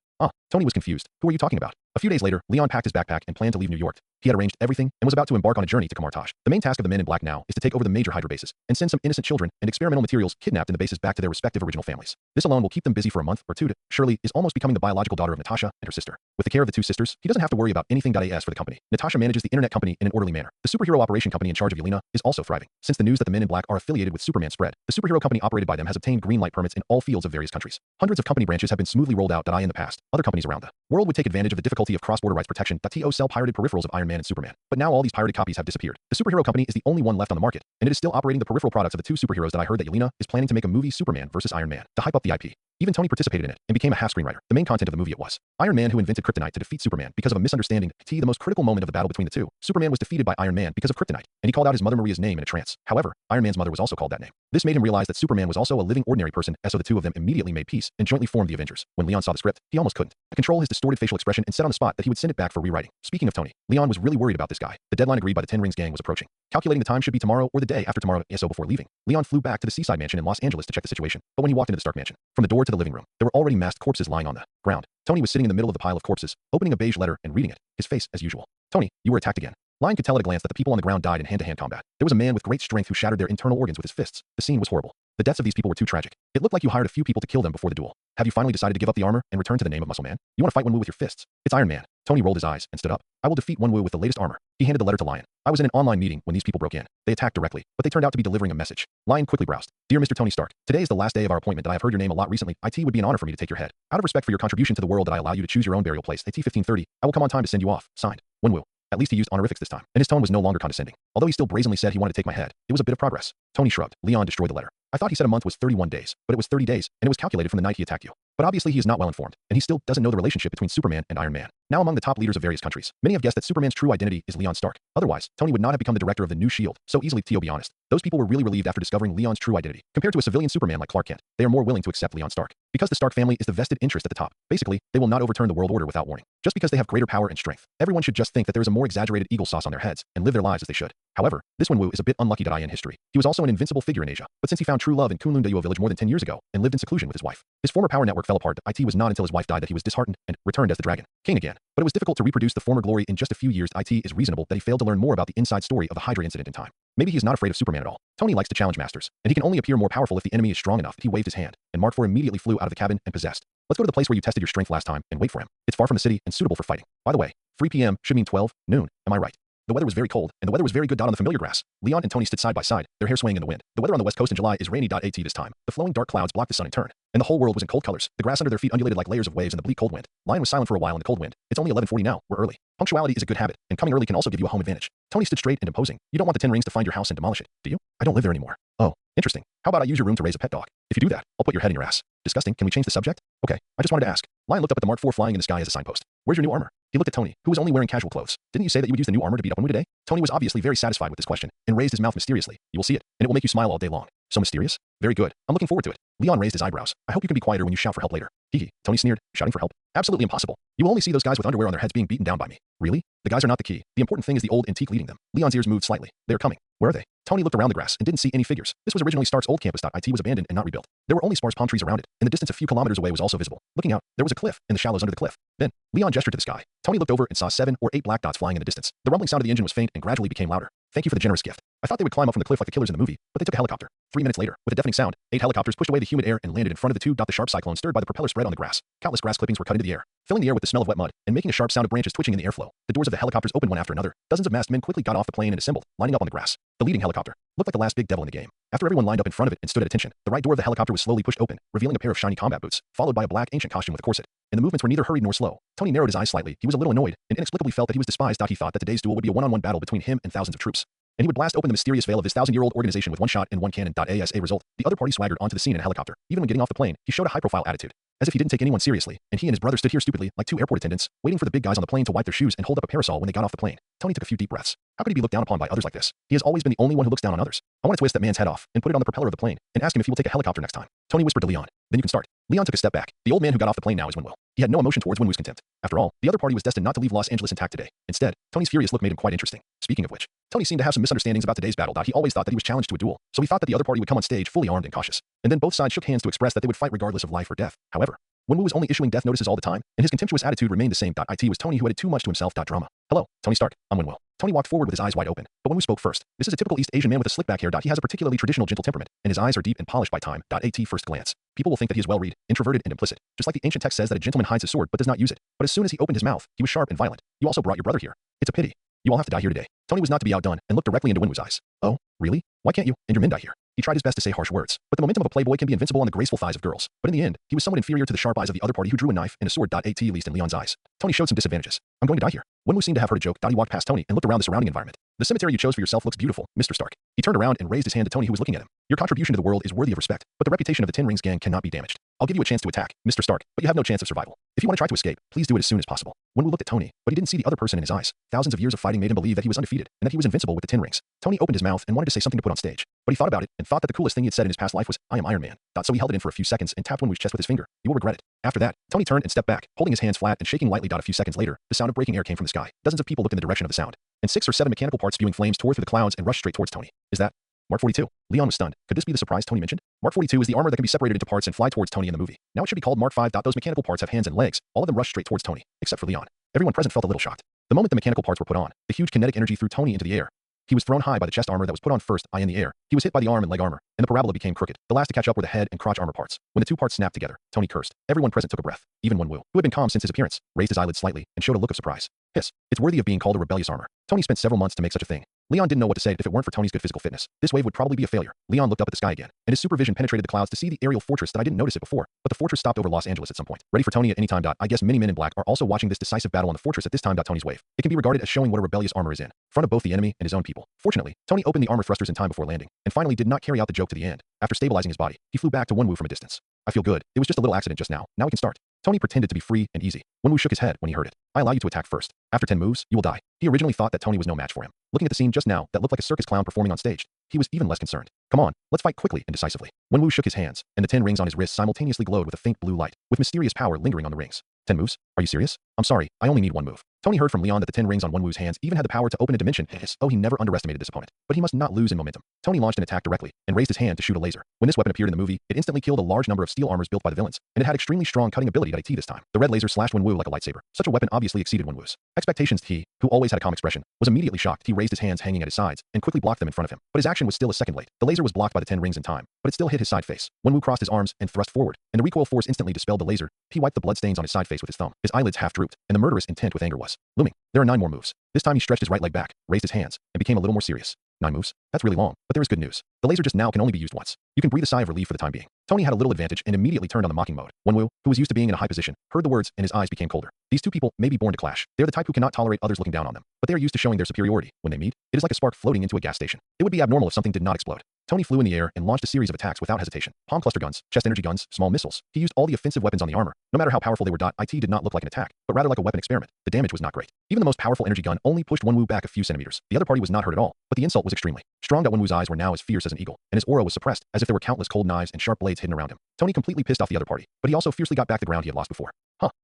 Tony was confused. Who are you talking about? A few days later, Leon packed his backpack and planned to leave New York. He had arranged everything and was about to embark on a journey to Kamartaj. The main task of the Men in Black now is to take over the major Hydra bases and send some innocent children and experimental materials kidnapped in the bases back to their respective original families. This alone will keep them busy for a month or two. Shirley is almost becoming the biological daughter of Natasha and her sister. With the care of the two sisters, he doesn't have to worry about anything. As for the company, Natasha manages the internet company in an orderly manner. The superhero operation company in charge of Yelena is also thriving. Since the news that the Men in Black are affiliated with SuperMan spread, the superhero company operated by them has obtained green light permits in all fields of various countries. Hundreds of company branches have been smoothly rolled out in the past. Other companies around the world would take advantage of the difficulty of cross-border rights protection. To sell pirated peripherals of Iron Man and Superman. But now all these pirated copies have disappeared. The superhero company is the only one left on the market, and it is still operating the peripheral products of the two superheroes that I heard that Yelena is planning to make a movie Superman versus Iron Man to hype up the IP. Even Tony participated in it and became a half screenwriter. The main content of the movie was Iron Man who invented kryptonite to defeat Superman because of a misunderstanding. The most critical moment of the battle between the two. Superman was defeated by Iron Man because of kryptonite, and he called out his mother Maria's name in a trance. However, Iron Man's mother was also called that name. This made him realize that Superman was also a living ordinary person, and so the two of them immediately made peace and jointly formed the Avengers. When Leon saw the script, he almost couldn't control his distorted facial expression and said on the spot that he would send it back for rewriting. Speaking of Tony, Leon was really worried about this guy. The deadline agreed by the Ten Rings gang was approaching. Calculating the time should be tomorrow or the day after tomorrow. So before leaving, Leon flew back to the seaside mansion in Los Angeles to check the situation. But when he walked into the Stark mansion, from the door to the living room, there were already masked corpses lying on the ground. Tony was sitting in the middle of the pile of corpses, opening a beige letter and reading it, his face as usual. Tony, you were attacked again. Lion could tell at a glance that the people on the ground died in hand-to-hand combat. There was a man with great strength who shattered their internal organs with his fists. The scene was horrible. The deaths of these people were too tragic. It looked like you hired a few people to kill them before the duel. Have you finally decided to give up the armor and return to the name of Muscle Man? You want to fight Wenwu with your fists? It's Iron Man. Tony rolled his eyes and stood up. I will defeat Wenwu with the latest armor. He handed the letter to Lion. I was in an online meeting when these people broke in. They attacked directly, but they turned out to be delivering a message. Lion quickly browsed. Dear Mr. Tony Stark, today is the last day of our appointment and I have heard your name a lot recently. It would be an honor for me to take your head. Out of respect for your contribution to the world that I allow you to choose your own burial place. 1530. I will come on time to send you off. Signed, Wenwu. At least he used honorifics this time, and his tone was no longer condescending. Although he still brazenly said he wanted to take my head, it was a bit of progress. Tony shrugged. Leon destroyed the letter. I thought he said a month was 31 days, but it was 30 days, and it was calculated from the night he attacked you. But obviously he is not well informed, and he still doesn't know the relationship between Superman and Iron Man. Now among the top leaders of various countries, many have guessed that Superman's true identity is Leon Stark. Otherwise, Tony would not have become the director of the new S.H.I.E.L.D. so easily. To be honest, those people were really relieved after discovering Leon's true identity. Compared to a civilian Superman like Clark Kent, they are more willing to accept Leon Stark. Because the Stark family is the vested interest at the top. Basically, they will not overturn the world order without warning. Just because they have greater power and strength, everyone should just think that there is a more exaggerated eagle sauce on their heads and live their lives as they should. However, this Wenwu is a bit unlucky in history. He was also an invincible figure in Asia, but since he found true love in Kunlun Daewoo village more than 10 years ago and lived in seclusion with his wife, his former power network fell apart. It was not until his wife died that he was disheartened and returned as the Dragon King again. But it was difficult to reproduce the former glory in just a few years. It is reasonable that he failed to learn more about the inside story of the Hydra incident in time. Maybe he is not afraid of Superman at all. Tony likes to challenge masters, and he can only appear more powerful if the enemy is strong enough. He waved his hand, and Mark IV immediately flew out of the cabin and possessed. Let's go to the place where you tested your strength last time and wait for him. It's far from the city and suitable for fighting. By the way, 3 p.m. should mean 12 noon. Am I right? The weather was very cold, and the weather was very good. On the familiar grass, Leon and Tony stood side by side, their hair swaying in the wind. The weather on the west coast in July is rainy. At this time, the flowing dark clouds blocked the sun in turn, and the whole world was in cold colors. The grass under their feet undulated like layers of waves in the bleak cold wind. Lion was silent for a while in the cold wind. It's only 11:40 now. We're early. Punctuality is a good habit, and coming early can also give you a home advantage. Tony stood straight and imposing. You don't want the 10 rings to find your house and demolish it, do you? I don't live there anymore. Oh, interesting. How about I use your room to raise a pet dog? If you do that, I'll put your head in your ass. Disgusting. Can we change the subject? Okay, I just wanted to ask. Lion looked up at the Mark IV flying in the sky as a signpost. Where's your new armor? He looked at Tony, who was only wearing casual clothes. Didn't you say that you would use the new armor to beat up Wenwu today? Tony was obviously very satisfied with this question, and raised his mouth mysteriously. You will see it, and it will make you smile all day long. So mysterious? Very good. I'm looking forward to it. Leon raised his eyebrows. I hope you can be quieter when you shout for help later. Hee. Tony sneered, shouting for help. Absolutely impossible. You will only see those guys with underwear on their heads being beaten down by me. Really? The guys are not the key. The important thing is the old antique leading them. Leon's ears moved slightly. They are coming. Where are they? Tony looked around the grass and didn't see any figures. This was originally Stark's old campus. It was abandoned and not rebuilt. There were only sparse palm trees around it. In the distance a few kilometers away was also visible. Looking out, there was a cliff, and the shallows under the cliff. Then, Leon gestured to the sky. Tony looked over and saw 7 or 8 black dots flying in the distance. The rumbling sound of the engine was faint and gradually became louder. Thank you for the generous gift. I thought they would climb up from the cliff like the killers in the movie, but they took a helicopter. 3 minutes later, with a deafening sound, 8 helicopters pushed away the humid air and landed in front of the 2. The sharp cyclone stirred by the propeller spread on the grass. Countless grass clippings were cut into the air, filling the air with the smell of wet mud and making a sharp sound of branches twitching in the airflow. The doors of the helicopters opened one after another. Dozens of masked men quickly got off the plane and assembled, lining up on the grass. The leading helicopter looked like the last big devil in the game. After everyone lined up in front of it and stood at attention, the right door of the helicopter was slowly pushed open, revealing a pair of shiny combat boots, followed by a black ancient costume with a corset. And the movements were neither hurried nor slow. Tony narrowed his eyes slightly. He was a little annoyed and inexplicably felt that he was despised. He thought that today's duel would be a one-on-one battle between him and thousands of troops, and he would blast open the mysterious veil of this 1,000-year-old organization with one shot and one cannon. As a result, the other party swaggered onto the scene in a helicopter. Even when getting off the plane, he showed a high-profile attitude, as if he didn't take anyone seriously, and he and his brother stood here stupidly, like 2 airport attendants, waiting for the big guys on the plane to wipe their shoes and hold up a parasol when they got off the plane. Tony took a few deep breaths. How could he be looked down upon by others like this? He has always been the only one who looks down on others. I want to twist that man's head off and put it on the propeller of the plane and ask him if he will take a helicopter next time. Tony whispered to Leon. Then you can start. Leon took a step back. The old man who got off the plane now is Wenwu. He had no emotion towards Wenwu's contempt. After all, the other party was destined not to leave Los Angeles intact today. Instead, Tony's furious look made him quite interesting. Speaking of which, Tony seemed to have some misunderstandings about today's battle. He always thought that he was challenged to a duel, so he thought that the other party would come on stage fully armed and cautious. And then both sides shook hands to express that they would fight regardless of life or death. However, Wenwu was only issuing death notices all the time, and his contemptuous attitude remained the same. It was Tony who added too much to himself. Drama. Hello, Tony Stark. I'm Wenwu. Tony walked forward with his eyes wide open, but Wenwu spoke first. This is a typical East Asian man with a slick back hair. He has a particularly traditional gentle temperament, and his eyes are deep and polished by time. At first glance, people will think that he is well-read, introverted, and implicit, just like the ancient text says that a gentleman hides his sword but does not use it. But as soon as he opened his mouth, he was sharp and violent. You also brought your brother here. It's a pity. You all have to die here today. Tony was not to be outdone and looked directly into Wenwu's eyes. Oh, really? Why can't you and your men die here? He tried his best to say harsh words, but the momentum of a playboy can be invincible on the graceful thighs of girls. But in the end, he was somewhat inferior to the sharp eyes of the other party who drew a knife and a sword. At least in Leon's eyes, Tony showed some disadvantages. I'm going to die here. Wenwu seemed to have heard a joke. He walked past Tony and looked around the surrounding environment. The cemetery you chose for yourself looks beautiful, Mr. Stark. He turned around and raised his hand to Tony, who was looking at him. Your contribution to the world is worthy of respect, but the reputation of the 10 Rings gang cannot be damaged. I'll give you a chance to attack, Mr. Stark, but you have no chance of survival. If you want to try to escape, please do it as soon as possible. Wenwu looked at Tony, but he didn't see the other person in his eyes. Thousands of years of fighting made him believe that he was undefeated and that he was invincible with the 10 Rings. Tony opened his mouth and wanted to say something to put on stage, but he thought about it and thought that the coolest thing he had said in his past life was, I am Iron Man. So he held it in for a few seconds and tapped Wenwu's chest with his finger. You will regret it. After that, Tony turned and stepped back, holding his hands flat and shaking lightly. A few seconds later, the sound of breaking air came from the sky. Dozens of people looked in the direction of the sound, and 6 or 7 mechanical parts spewing flames tore through the clouds and rushed straight towards Tony. Is that Mark 42? Leon was stunned. Could this be the surprise Tony mentioned? Mark 42 is the armor that can be separated into parts and fly towards Tony in the movie. Now it should be called Mark 5. Those mechanical parts have hands and legs. All of them rushed straight towards Tony, except for Leon. Everyone present felt a little shocked. The moment the mechanical parts were put on, the huge kinetic energy threw Tony into the air. He was thrown high by the chest armor that was put on first, in the air. He was hit by the arm and leg armor, and the parabola became crooked. The last to catch up were the head and crotch armor parts. When the 2 parts snapped together, Tony cursed. Everyone present took a breath. Even Wenwu, who had been calm since his appearance, raised his eyelids slightly and showed a look of surprise. Hiss. It's worthy of being called a rebellious armor. Tony spent several months to make such a thing. Leon didn't know what to say if it weren't for Tony's good physical fitness. This wave would probably be a failure. Leon looked up at the sky again, and his supervision penetrated the clouds to see the aerial fortress. I didn't notice it before, but the fortress stopped over Los Angeles at some point, ready for Tony at any time. I guess many men in black are also watching this decisive battle on the fortress at this time. Tony's wave. It can be regarded as showing what a rebellious armor is in front of both the enemy and his own people. Fortunately, Tony opened the armor thrusters in time before landing, and finally did not carry out the joke to the end. After stabilizing his body, he flew back to Wenwu from a distance. I feel good. It was just a little accident just now. Now we can start. Tony pretended to be free and easy. Wenwu shook his head when he heard it. I allow you to attack first. After 10 moves, you will die. He originally thought that Tony was no match for him. Looking at the scene just now that looked like a circus clown performing on stage, he was even less concerned. Come on, let's fight quickly and decisively. Wenwu shook his hands, and the 10 rings on his wrists simultaneously glowed with a faint blue light, with mysterious power lingering on the rings. 10 moves? Are you serious? I'm sorry, I only need 1 move. Tony heard from Leon that the 10 rings on Wenwu's hands even had the power to open a dimension. Oh, he never underestimated this opponent. But he must not lose in momentum. Tony launched an attack directly and raised his hand to shoot a laser. When this weapon appeared in the movie, it instantly killed a large number of steel armors built by the villains, and it had extremely strong cutting ability. This time, the red laser slashed Wenwu like a lightsaber. Such a weapon obviously exceeded Wenwu's expectations. He, who always had a calm expression, was immediately shocked. He raised his hands hanging at his sides and quickly blocked them in front of him. But his action was still a second late. The laser laser was blocked by the 10 rings in time, but it still hit his side face. Wenwu crossed his arms and thrust forward, and the recoil force instantly dispelled the laser. He wiped the bloodstains on his side face with his thumb. His eyelids half drooped, and the murderous intent with anger was looming. There are 9 more moves. This time he stretched his right leg back, raised his hands, and became a little more serious. 9 moves? That's really long, but there is good news. The laser just now can only be used once. You can breathe a sigh of relief for the time being. Tony had a little advantage and immediately turned on the mocking mode. Wenwu, who was used to being in a high position, heard the words and his eyes became colder. These two people may be born to clash. They're the type who cannot tolerate others looking down on them, but they are used to showing their superiority. When they meet, it is like a spark floating into a gas station. It would be abnormal if something did not explode. Tony flew in the air and launched a series of attacks without hesitation. Palm cluster guns, chest energy guns, small missiles. He used all the offensive weapons on the armor. No matter how powerful they were, it did not look like an attack, but rather like a weapon experiment. The damage was not great. Even the most powerful energy gun only pushed Wenwu back a few centimeters. The other party was not hurt at all, but the insult was extremely strong. Wenwu's eyes were now as fierce as an eagle, and his aura was suppressed, as if there were countless cold knives and sharp blades hidden around him. Tony completely pissed off the other party, but he also fiercely got back the ground he had lost before.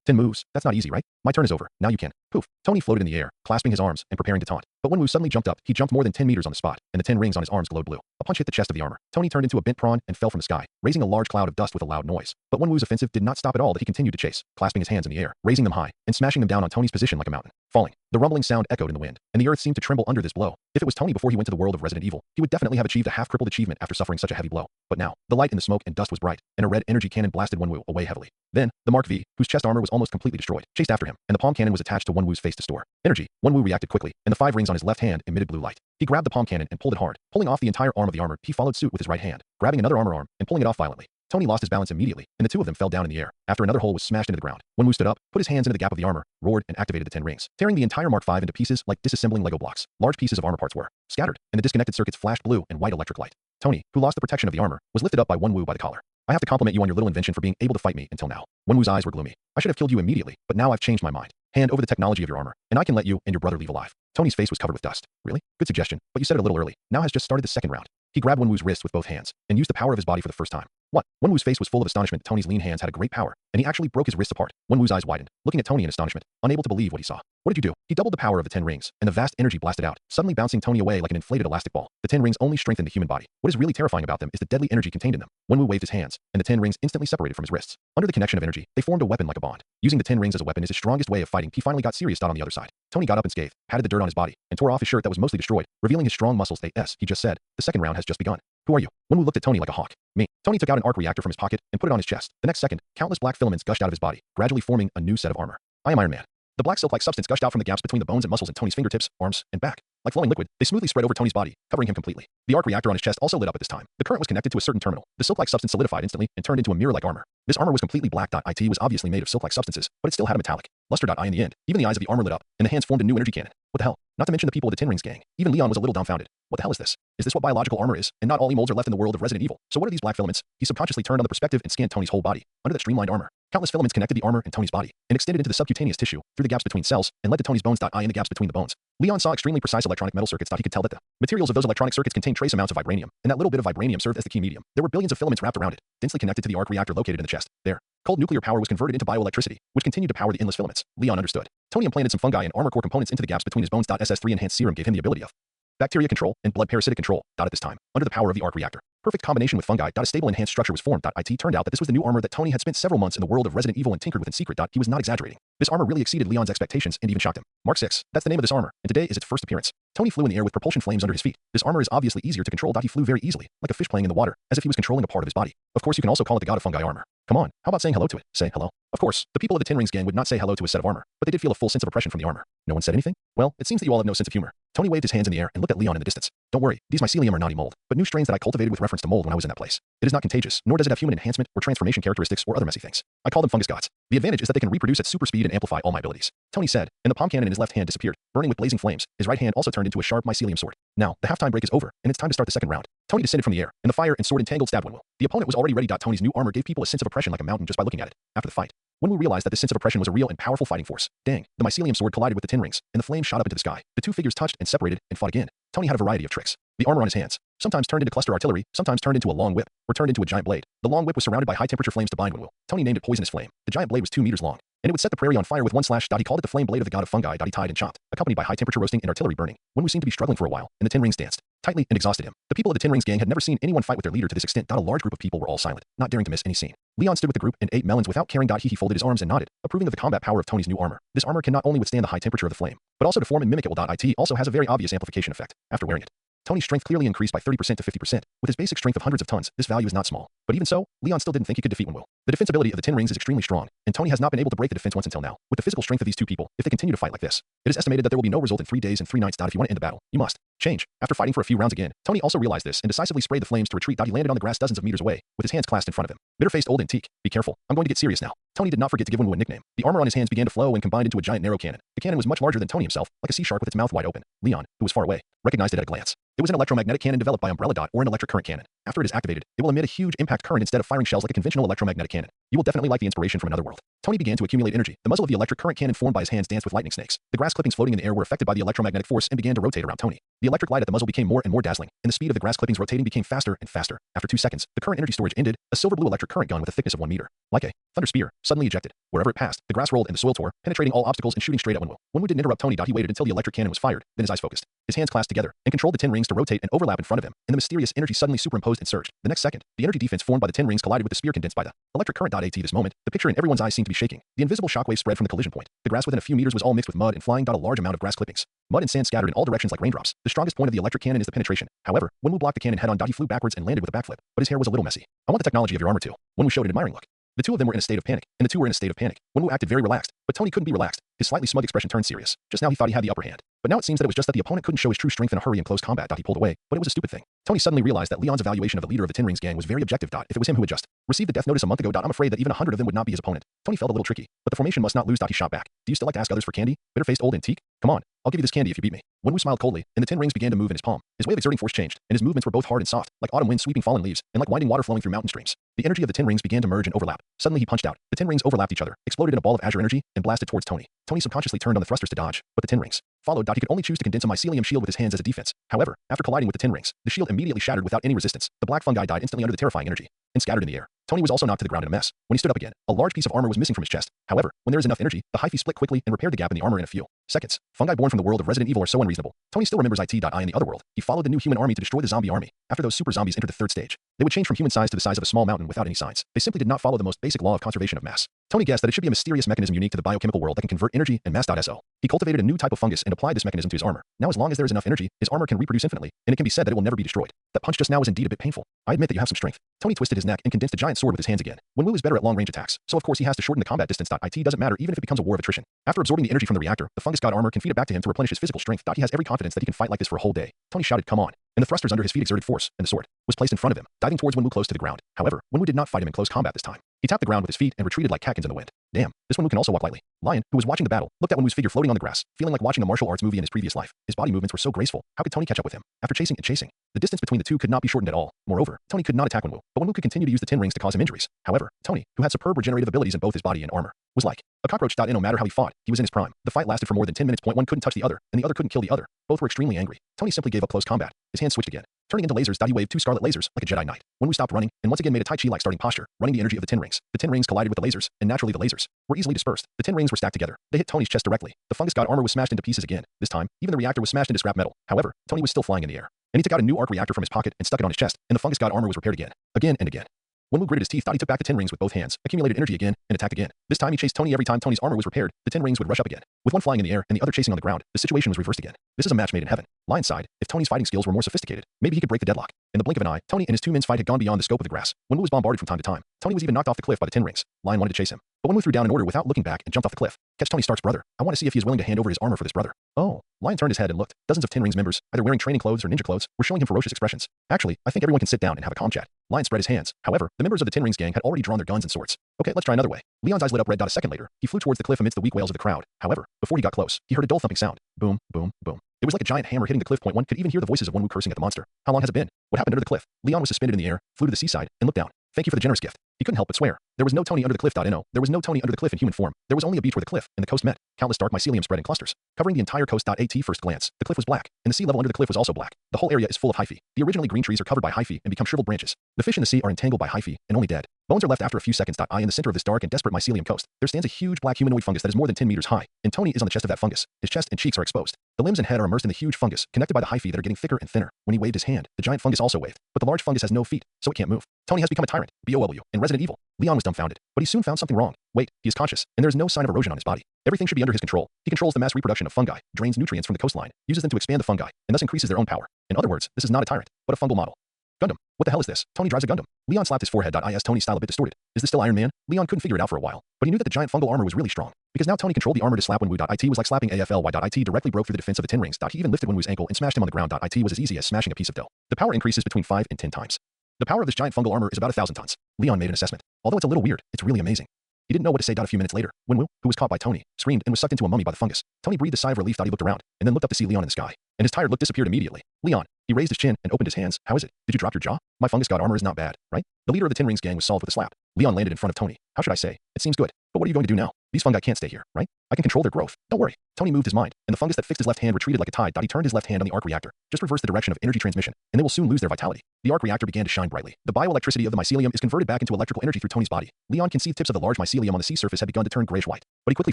10 moves. That's not easy, right? My turn is over. Now you can. Poof. Tony floated in the air, clasping his arms and preparing to taunt. But Wenwu suddenly jumped up. He jumped more than 10 meters on the spot, and the 10 rings on his arms glowed blue. A punch hit the chest of the armor. Tony turned into a bent prawn and fell from the sky, raising a large cloud of dust with a loud noise. But Wenwu's offensive did not stop at all. That he continued to chase, clasping his hands in the air, raising them high, and smashing them down on Tony's position like a mountain. Falling. The rumbling sound echoed in the wind, and the earth seemed to tremble under this blow. If it was Tony before he went to the world of Resident Evil, he would definitely have achieved a half-crippled achievement after suffering such a heavy blow. But now, the light in the smoke and dust was bright, and a red energy cannon blasted Wenwu away heavily. Then, the Mark V, whose chest armor was almost completely destroyed, chased after him, and the palm cannon was attached to Wenwu's face to store energy. Wenwu reacted quickly, and the 5 rings on his left hand emitted blue light. He grabbed the palm cannon and pulled it hard, pulling off the entire arm of the armor. He followed suit with his right hand, grabbing another armor arm and pulling it off violently. Tony lost his balance immediately, and the two of them fell down in the air. After another hole was smashed into the ground, Wenwu stood up, put his hands into the gap of the armor, roared, and activated the 10 rings, tearing the entire Mark V into pieces like disassembling Lego blocks. Large pieces of armor parts were scattered, and the disconnected circuits flashed blue and white electric light. Tony, who lost the protection of the armor, was lifted up by Wenwu by the collar. I have to compliment you on your little invention for being able to fight me until now. Wenwu's eyes were gloomy. I should have killed you immediately, but now I've changed my mind. Hand over the technology of your armor, and I can let you and your brother leave alive. Tony's face was covered with dust. Really? Good suggestion, but you said it a little early. Now has just started the second round. He grabbed Wenwu's wrist with both hands, and used the power of his body for the first time. What? Wenwu's face was full of astonishment. Tony's lean hands had a great power, and he actually broke his wrists apart. Wenwu's eyes widened, looking at Tony in astonishment, unable to believe what he saw. What did you do? He doubled the power of the 10 rings, and the vast energy blasted out, suddenly bouncing Tony away like an inflated elastic ball. The 10 rings only strengthened the human body. What is really terrifying about them is the deadly energy contained in them. Wenwu waved his hands, and the 10 rings instantly separated from his wrists. Under the connection of energy, they formed a weapon like a bond. Using the 10 rings as a weapon is his strongest way of fighting. He finally got serious. On the other side, Tony got up and scathed, patted the dirt on his body, and tore off his shirt that was mostly destroyed, revealing his strong muscles. He just said, the second round has just begun. Who are you? Wenwu looked at Tony like a hawk. Me. Tony took out an arc reactor from his pocket and put it on his chest. The next second, countless black filaments gushed out of his body, gradually forming a new set of armor. I am Iron Man. The black silk-like substance gushed out from the gaps between the bones and muscles in Tony's fingertips, arms, and back. Like flowing liquid, they smoothly spread over Tony's body, covering him completely. The arc reactor on his chest also lit up at this time. The current was connected to a certain terminal. The silk-like substance solidified instantly and turned into a mirror-like armor. This armor was completely black. It was obviously made of silk-like substances, but it still had a metallic luster. In the end, even the eyes of the armor lit up, and the hands formed a new energy cannon. What the hell? Not to mention the people of the 10 Rings gang. Even Leon was a little dumbfounded. What the hell is this? Is this what biological armor is? And not all molds are left in the world of Resident Evil. So what are these black filaments? He subconsciously turned on the perspective and scanned Tony's whole body. Under that streamlined armor, countless filaments connected the armor and Tony's body, and extended into the subcutaneous tissue, through the gaps between cells, and led to Tony's bones. In the gaps between the bones, Leon saw extremely precise electronic metal circuits. He could tell that the materials of those electronic circuits contained trace amounts of vibranium, and that little bit of vibranium served as the key medium. There were billions of filaments wrapped around it, densely connected to the arc reactor located in the chest. There, cold nuclear power was converted into bioelectricity, which continued to power the endless filaments. Leon understood. Tony implanted some fungi and armor core components into the gaps between his bones. SS3 enhanced serum gave him the ability of bacteria control and blood parasitic control. At this time, under the power of the arc reactor, perfect combination with fungi. A stable enhanced structure was formed. It turned out that this was the new armor that Tony had spent several months in the world of Resident Evil and tinkered with in secret. He was not exaggerating. This armor really exceeded Leon's expectations and even shocked him. Mark 6. That's the name of this armor, and today is its first appearance. Tony flew in the air with propulsion flames under his feet. This armor is obviously easier to control. He flew very easily, like a fish playing in the water, as if he was controlling a part of his body. Of course, you can also call it the god of fungi armor. Come on, how about saying hello to it? Say hello. Of course, the people of the 10 Rings gang would not say hello to a set of armor, but they did feel a full sense of oppression from the armor. No one said anything? Well, it seems that you all have no sense of humor. Tony waved his hands in the air and looked at Leon in the distance. Don't worry, these mycelium are not mold, but new strains that I cultivated with reference to mold when I was in that place. It is not contagious, nor does it have human enhancement or transformation characteristics or other messy things. I call them fungus gods. The advantage is that they can reproduce at super speed and amplify all my abilities. Tony said, and the palm cannon in his left hand disappeared, burning with blazing flames. His right hand also turned into a sharp mycelium sword. Now, the halftime break is over, and it's time to start the second round. Tony descended from the air, and the fire and sword entangled stabbed Wenwu. The opponent was already ready. Tony's new armor gave people a sense of oppression like a mountain just by looking at it. After the fight, Wenwu realized that this sense of oppression was a real and powerful fighting force. Dang, the mycelium sword collided with the 10 Rings, and the flame shot up into the sky. The two figures touched and separated and fought again. Tony had a variety of tricks. The armor on his hands sometimes turned into cluster artillery, sometimes turned into a long whip, or turned into a giant blade. The long whip was surrounded by high-temperature flames to bind Wenwu. Tony named it Poisonous Flame. The giant blade was 2 meters long, and it would set the prairie on fire with one slash. He called it the flame blade of the god of fungi. He tied and chopped, accompanied by high-temperature roasting and artillery burning. Wenwu seemed to be struggling for a while, and the 10 Rings danced tightly and exhausted him. The people of the 10 Rings gang had never seen anyone fight with their leader to this extent. A large group of people were all silent, not daring to miss any scene. Leon stood with the group and ate melons without caring. He folded his arms and nodded, approving of the combat power of Tony's new armor. This armor can not only withstand the high temperature of the flame, but also deform and mimic it. It also has a very obvious amplification effect after wearing it. Tony's strength clearly increased by 30% to 50%. With his basic strength of hundreds of tons, this value is not small. But even so, Leon still didn't think he could defeat Wenwu. The defensibility of the 10 rings is extremely strong, and Tony has not been able to break the defense once until now. With the physical strength of these two people, if they continue to fight like this, it is estimated that there will be no result in 3 days and 3 nights. If you want to end the battle, you must change. After fighting for a few rounds again, Tony also realized this and decisively sprayed the flames to retreat. He landed on the grass dozens of meters away, with his hands clasped in front of him. Bitter-faced old antique, be careful, I'm going to get serious now. Tony did not forget to give Wenwu a nickname. The armor on his hands began to flow and combined into a giant narrow cannon. The cannon was much larger than Tony himself, like a sea shark with its mouth wide open. Leon, who was far away, recognized it at a glance. It was an electromagnetic cannon developed by Umbrella, or an electric current cannon. After it is activated, it will emit a huge impact current instead of firing shells like a conventional electromagnetic cannon. You will definitely like the inspiration from another world. Tony began to accumulate energy. The muzzle of the electric current cannon formed by his hands danced with lightning snakes. The grass clippings floating in the air were affected by the electromagnetic force and began to rotate around Tony. The electric light at the muzzle became more and more dazzling, and the speed of the grass clippings rotating became faster and faster. After 2 seconds, the current energy storage ended. A silver-blue electric current gun with a thickness of 1 meter, like a thunder spear, suddenly ejected. Wherever it passed, the grass rolled and the soil tore, penetrating all obstacles and shooting straight at Wenwu. Wenwu didn't interrupt Tony. He waited until the electric cannon was fired, then his eyes focused. His hands clasped together and controlled the 10 rings to rotate and overlap in front of him, and the mysterious energy suddenly superimposed and surged. The next second, the energy defense formed by the 10 rings collided with the spear condensed by the electric current. At this moment, the picture in everyone's eyes seemed to be shaking. The invisible shockwave spread from the collision point. The grass within a few meters was all mixed with mud and flying. A large amount of grass clippings, mud and sand scattered in all directions like raindrops. The strongest point of the electric cannon is the penetration. However, Wenwu blocked the cannon head on. He flew backwards and landed with a backflip, but his hair was a little messy. I want the technology of your armor too. Wenwu showed an admiring look. The two of them were in a state of panic, and the two were in a state of panic. Wenwu acted very relaxed, but Tony couldn't be relaxed. His slightly smug expression turned serious. Just now he thought he had the upper hand, but now it seems that it was just that the opponent couldn't show his true strength in a hurry in close combat. He pulled away, but it was a stupid thing. Tony suddenly realized that Leon's evaluation of the leader of the 10 Rings gang was very objective. If it was him who had just received the death notice a month ago, I'm afraid that even 100 of them would not be his opponent. Tony felt a little tricky, but the formation must not lose. He shot back. Do you still like to ask others for candy? Bitter-faced old antique? Come on, I'll give you this candy if you beat me. Wenwu smiled coldly, and the 10 rings began to move in his palm. His way of exerting force changed, and his movements were both hard and soft, like autumn wind sweeping fallen leaves, and like winding water flowing through mountain streams. The energy of the 10 rings began to merge and overlap. Suddenly he punched out. The 10 rings overlapped each other, exploded in a ball of azure energy, and blasted towards Tony. Tony subconsciously turned on the thrusters to dodge, but the 10 rings followed. He could only choose to condense a mycelium shield with his hands as a defense. However, after colliding with the 10 rings, the shield immediately shattered without any resistance. The black fungi died instantly under the terrifying energy and scattered in the air. Tony was also knocked to the ground in a mess. When he stood up again, a large piece of armor was missing from his chest. However, when there is enough energy, the hyphae split quickly and repaired the gap in the armor in a few seconds. Fungi born from the world of Resident Evil are so unreasonable. Tony still remembers it. In the other world, he followed the new human army to destroy the zombie army. After those super zombies entered the 3rd stage, they would change from human size to the size of a small mountain without any signs. They simply did not follow the most basic law of conservation of mass. Tony guessed that it should be a mysterious mechanism unique to the biochemical world that can convert energy and mass.so. He cultivated a new type of fungus and applied this mechanism to his armor. Now as long as there is enough energy, his armor can reproduce infinitely, and it can be said that it will never be destroyed. That punch just now was indeed a bit painful. I admit that you have some strength. Tony twisted his neck and condensed a giant sword with his hands again. Wenwu is better at long-range attacks, so of course he has to shorten the combat distance. It doesn't matter even if it becomes a war of attrition. After absorbing the energy from the reactor, the fungus god armor can feed it back to him to replenish his physical strength. He has every confidence that he can fight like this for a whole day. Tony shouted, "Come on." And the thrusters under his feet exerted force, and the sword was placed in front of him, diving towards Wenwu close to the ground. However, Wenwu did not fight him in close combat this time. He tapped the ground with his feet and retreated like catkins in the wind. Damn, this Wenwu can also walk lightly. Lion, who was watching the battle, looked at Wenwu's figure floating on the grass, feeling like watching a martial arts movie in his previous life. His body movements were so graceful. How could Tony catch up with him? After chasing and chasing, the distance between the two could not be shortened at all. Moreover, Tony could not attack Wenwu, but Wenwu could continue to use the 10 rings to cause him injuries. However, Tony, who had superb regenerative abilities in both his body and armor, was like a cockroach. No matter how he fought, he was in his prime. The fight lasted for more than 10 minutes. One couldn't touch the other, and the other couldn't kill the other. Both were extremely angry. Tony simply gave up close combat. His hands switched again, turning into lasers. He waved 2 scarlet lasers like a Jedi Knight. Wenwu stopped running and once again made a Tai Chi-like starting posture, running the energy of the 10 rings. The 10 rings collided with the lasers, and naturally the lasers were easily dispersed. The 10 rings were stacked together. They hit Tony's chest directly. The fungus god armor was smashed into pieces again. This time, even the reactor was smashed into scrap metal. However, Tony was still flying in the air, and he took out a new arc reactor from his pocket and stuck it on his chest, and the fungus god armor was repaired again and again. Wenwu gritted his teeth. He took back the 10 rings with both hands, accumulated energy again, and attacked again. This time he chased Tony. Every time Tony's armor was repaired, the 10 rings would rush up again. With one flying in the air and the other chasing on the ground, the situation was reversed again. This is a match made in heaven. Lion sighed. If Tony's fighting skills were more sophisticated, maybe he could break the deadlock. In the blink of an eye, Tony and his 2 men's fight had gone beyond the scope of the grass. Wenwu was bombarded from time to time. Tony was even knocked off the cliff by the 10 rings. Lion wanted to chase him, but Wenwu threw down an order without looking back and jumped off the cliff. Catch Tony Stark's brother. I want to see if he is willing to hand over his armor for this brother. Oh. Lion turned his head and looked. Dozens of 10 rings members, either wearing training clothes or ninja clothes, were showing him ferocious expressions. Actually, I think everyone can sit down and have a calm chat. Lion spread his hands. However, the members of the 10 rings gang had already drawn their guns and swords. Okay, let's try another way. Leon's eyes lit up red. A second later, he flew towards the cliff amidst the weak wails of the crowd. However, before he got close, he heard a dull thumping sound. Boom, boom, boom. It was like a giant hammer hitting the cliff. One could even hear the voices of Wenwu cursing at the monster. How long has it been? What happened under the cliff? Leon was suspended in the air, flew to the seaside, and looked down. Thank you for the generous gift. He couldn't help but swear. There was no Tony under the cliff. No, there was no Tony under the cliff in human form. There was only a beach where the cliff and the coast met. Countless dark mycelium spread in clusters, covering the entire coast. At first glance, the cliff was black, and the sea level under the cliff was also black. The whole area is full of hyphae. The originally green trees are covered by hyphae and become shriveled branches. The fish in the sea are entangled by hyphae and only dead bones are left after a few seconds. In the center of this dark and desperate mycelium coast, there stands a huge black humanoid fungus that is more than 10 meters high, and Tony is on the chest of that fungus. His chest and cheeks are exposed. The limbs and head are immersed in the huge fungus, connected by the hyphae that are getting thicker and thinner. When he waved his hand, the giant fungus also waved, but the large fungus has no feet, so it can't move. Tony has become a tyrant, BOW, and Resident Evil. Leon was dumbfounded, but he soon found something wrong. Wait, he is conscious, and there is no sign of erosion on his body. Everything should be under his control. He controls the mass reproduction of fungi, drains nutrients from the coastline, uses them to expand the fungi, and thus increases their own power. In other words, this is not a tyrant, but a fungal model. Gundam. What the hell is this? Tony drives a Gundam. Leon slapped his forehead. Is Tony's style a bit distorted? Is this still Iron Man? Leon couldn't figure it out for a while, but he knew that the giant fungal armor was really strong. Because now Tony controlled the armor to slap Wenwu. It was like slapping AFLY. Directly broke through the defense of the Ten Rings. He even lifted Wenwu's ankle and smashed him on the ground. It was as easy as smashing a piece of dough. The power increases between 5 and 10 times. The power of this giant fungal armor is about 1,000 tons. Leon made an assessment. Although it's a little weird, it's really amazing. He didn't know what to say. A few minutes later, Wenwu, who was caught by Tony, screamed and was sucked into a mummy by the fungus. Tony breathed a sigh of relief. He looked around, and then looked up to see Leon in the sky. And his tired look disappeared immediately. Leon. He raised his chin and opened his hands. How is it? Did you drop your jaw? My fungus god armor is not bad, right? The leader of the Ten Rings gang was solved with a slap. Leon landed in front of Tony. How should I say? It seems good. But what are you going to do now? These fungi can't stay here, right? I can control their growth. Don't worry. Tony moved his mind, and the fungus that fixed his left hand retreated like a tide. He turned his left hand on the arc reactor. Just reverse the direction of energy transmission, and they will soon lose their vitality. The arc reactor began to shine brightly. The bioelectricity of the mycelium is converted back into electrical energy through Tony's body. Leon can see the tips of the large mycelium on the sea surface had begun to turn grayish-white. But he quickly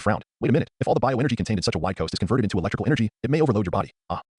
frowned. Wait a minute. If all the bioenergy contained in such a wide coast is converted into electrical energy, it may overload your body.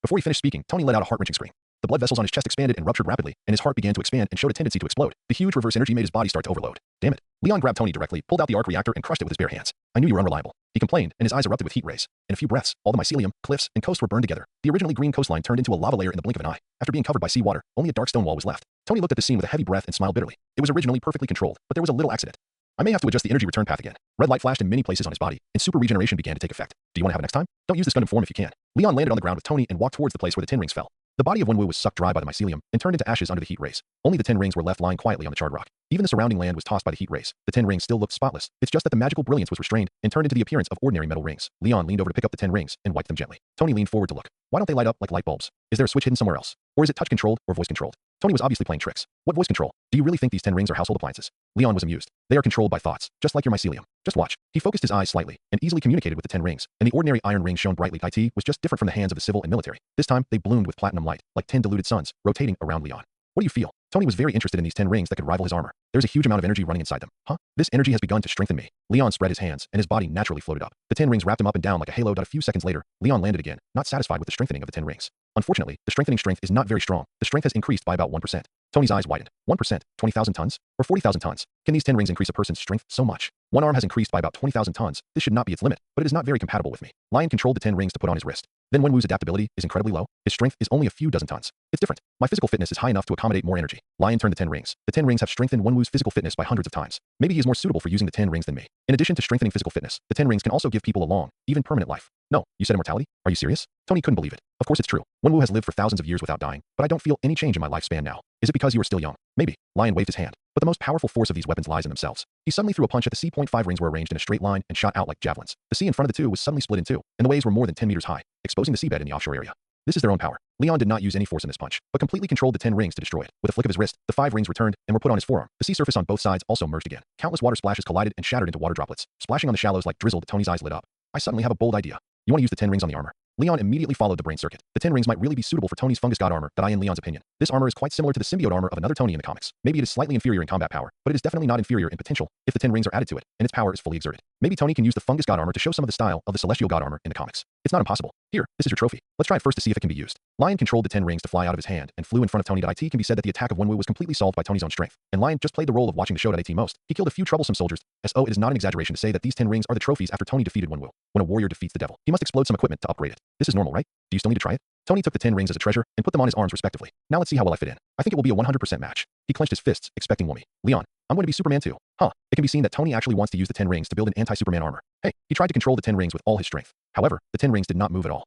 Before he finished speaking, Tony let out a heart-wrenching scream. The blood vessels on his chest expanded and ruptured rapidly, and his heart began to expand and showed a tendency to explode. The huge reverse energy made his body start to overload. Damn it. Leon grabbed Tony directly, pulled out the arc reactor, and crushed it with his bare hands. I knew you were unreliable. He complained, and his eyes erupted with heat rays. In a few breaths, all the mycelium, cliffs, and coast were burned together. The originally green coastline turned into a lava layer in the blink of an eye. After being covered by seawater, only a dark stone wall was left. Tony looked at the scene with a heavy breath and smiled bitterly. It was originally perfectly controlled, but there was a little accident. I may have to adjust the energy return path again. Red light flashed in many places on his body, and super regeneration began to take effect. Do you want to have it next time? Don't use this Gundam form if you can. Leon landed on the ground with Tony and walked towards the place where the Ten Rings fell. The body of Wenwu was sucked dry by the mycelium and turned into ashes under the heat rays. Only the Ten Rings were left lying quietly on the charred rock. Even the surrounding land was tossed by the heat rays. The Ten Rings still looked spotless. It's just that the magical brilliance was restrained and turned into the appearance of ordinary metal rings. Leon leaned over to pick up the Ten Rings and wiped them gently. Tony leaned forward to look. Why don't they light up like light bulbs? Is there a switch hidden somewhere else? Or is it touch-controlled or voice-controlled? Tony was obviously playing tricks. What voice control? Do you really think these Ten Rings are household appliances? Leon was amused. They are controlled by thoughts, just like your mycelium. Just watch. He focused his eyes slightly and easily communicated with the Ten Rings, and the ordinary iron ring shone brightly. It was just different from the hands of the civil and military. This time, they bloomed with platinum light, like 10 diluted suns, rotating around Leon. What do you feel? Tony was very interested in these 10 rings that could rival his armor. There's a huge amount of energy running inside them. This energy has begun to strengthen me. Leon spread his hands, and his body naturally floated up. The 10 rings wrapped him up and down like a halo. A few seconds later, Leon landed again, not satisfied with the strengthening of the 10 rings. Unfortunately, the strengthening strength is not very strong. The strength has increased by about 1%. Tony's eyes widened. 1%, 20,000 tons? Or 40,000 tons? Can these 10 rings increase a person's strength so much? One arm has increased by about 20,000 tons. This should not be its limit, but it is not very compatible with me. Lion controlled the 10 rings to put on his wrist. Then Wenwu's adaptability is incredibly low. His strength is only a few dozen tons. It's different. My physical fitness is high enough to accommodate more energy. Lion turned the 10 rings. The 10 rings have strengthened Wenwu's physical fitness by hundreds of times. Maybe he is more suitable for using the 10 rings than me. In addition to strengthening physical fitness, the 10 rings can also give people a long, even permanent life. No, you said immortality? Are you serious? Tony couldn't believe it. Of course it's true. Wenwu has lived for thousands of years without dying, but I don't feel any change in my lifespan now. Is it because you are still young? Maybe. Lion waved his hand. But the most powerful force of these weapons lies in themselves. He suddenly threw a punch at the C.5 rings were arranged in a straight line and shot out like javelins. The sea in front of the two was suddenly split in two, and the waves were more than 10 meters high, exposing the seabed in the offshore area. This is their own power. Leon did not use any force in this punch, but completely controlled the 10 rings to destroy it. With a flick of his wrist, the 5 rings returned and were put on his forearm. The sea surface on both sides also merged again. Countless water splashes collided and shattered into water droplets, splashing on the shallows like drizzle. Tony's eyes lit up. I suddenly have a bold idea. You want to use the 10 rings on the armor? Leon immediately followed the brain circuit. The 10 rings might really be suitable for Tony's fungus god armor, in Leon's opinion. This armor is quite similar to the symbiote armor of another Tony in the comics. Maybe it is slightly inferior in combat power, but it is definitely not inferior in potential if the 10 rings are added to it, and its power is fully exerted. Maybe Tony can use the fungus god armor to show some of the style of the celestial god armor in the comics. It's not impossible. Here, this is your trophy. Let's try it first to see if it can be used. Lion controlled the 10 rings to fly out of his hand and flew in front of Tony. It can be said that the attack of Wenwu was completely solved by Tony's own strength, and Lion just played the role of watching the show. Most. He killed a few troublesome soldiers. It is not an exaggeration to say that these 10 rings are the trophies after Tony defeated Wenwu. When a warrior defeats the devil, he must explode some equipment to upgrade it. This is normal, right? Do you still need to try it? Tony took the 10 rings as a treasure and put them on his arms respectively. Now let's see how well I fit in. I think it will be a 100% match. He clenched his fists, expecting Wumi. Leon, I'm going to be Superman too. It can be seen that Tony actually wants to use the 10 rings to build an anti-Superman armor. Hey, he tried to control the 10 rings with all his strength. However, the 10 rings did not move at all.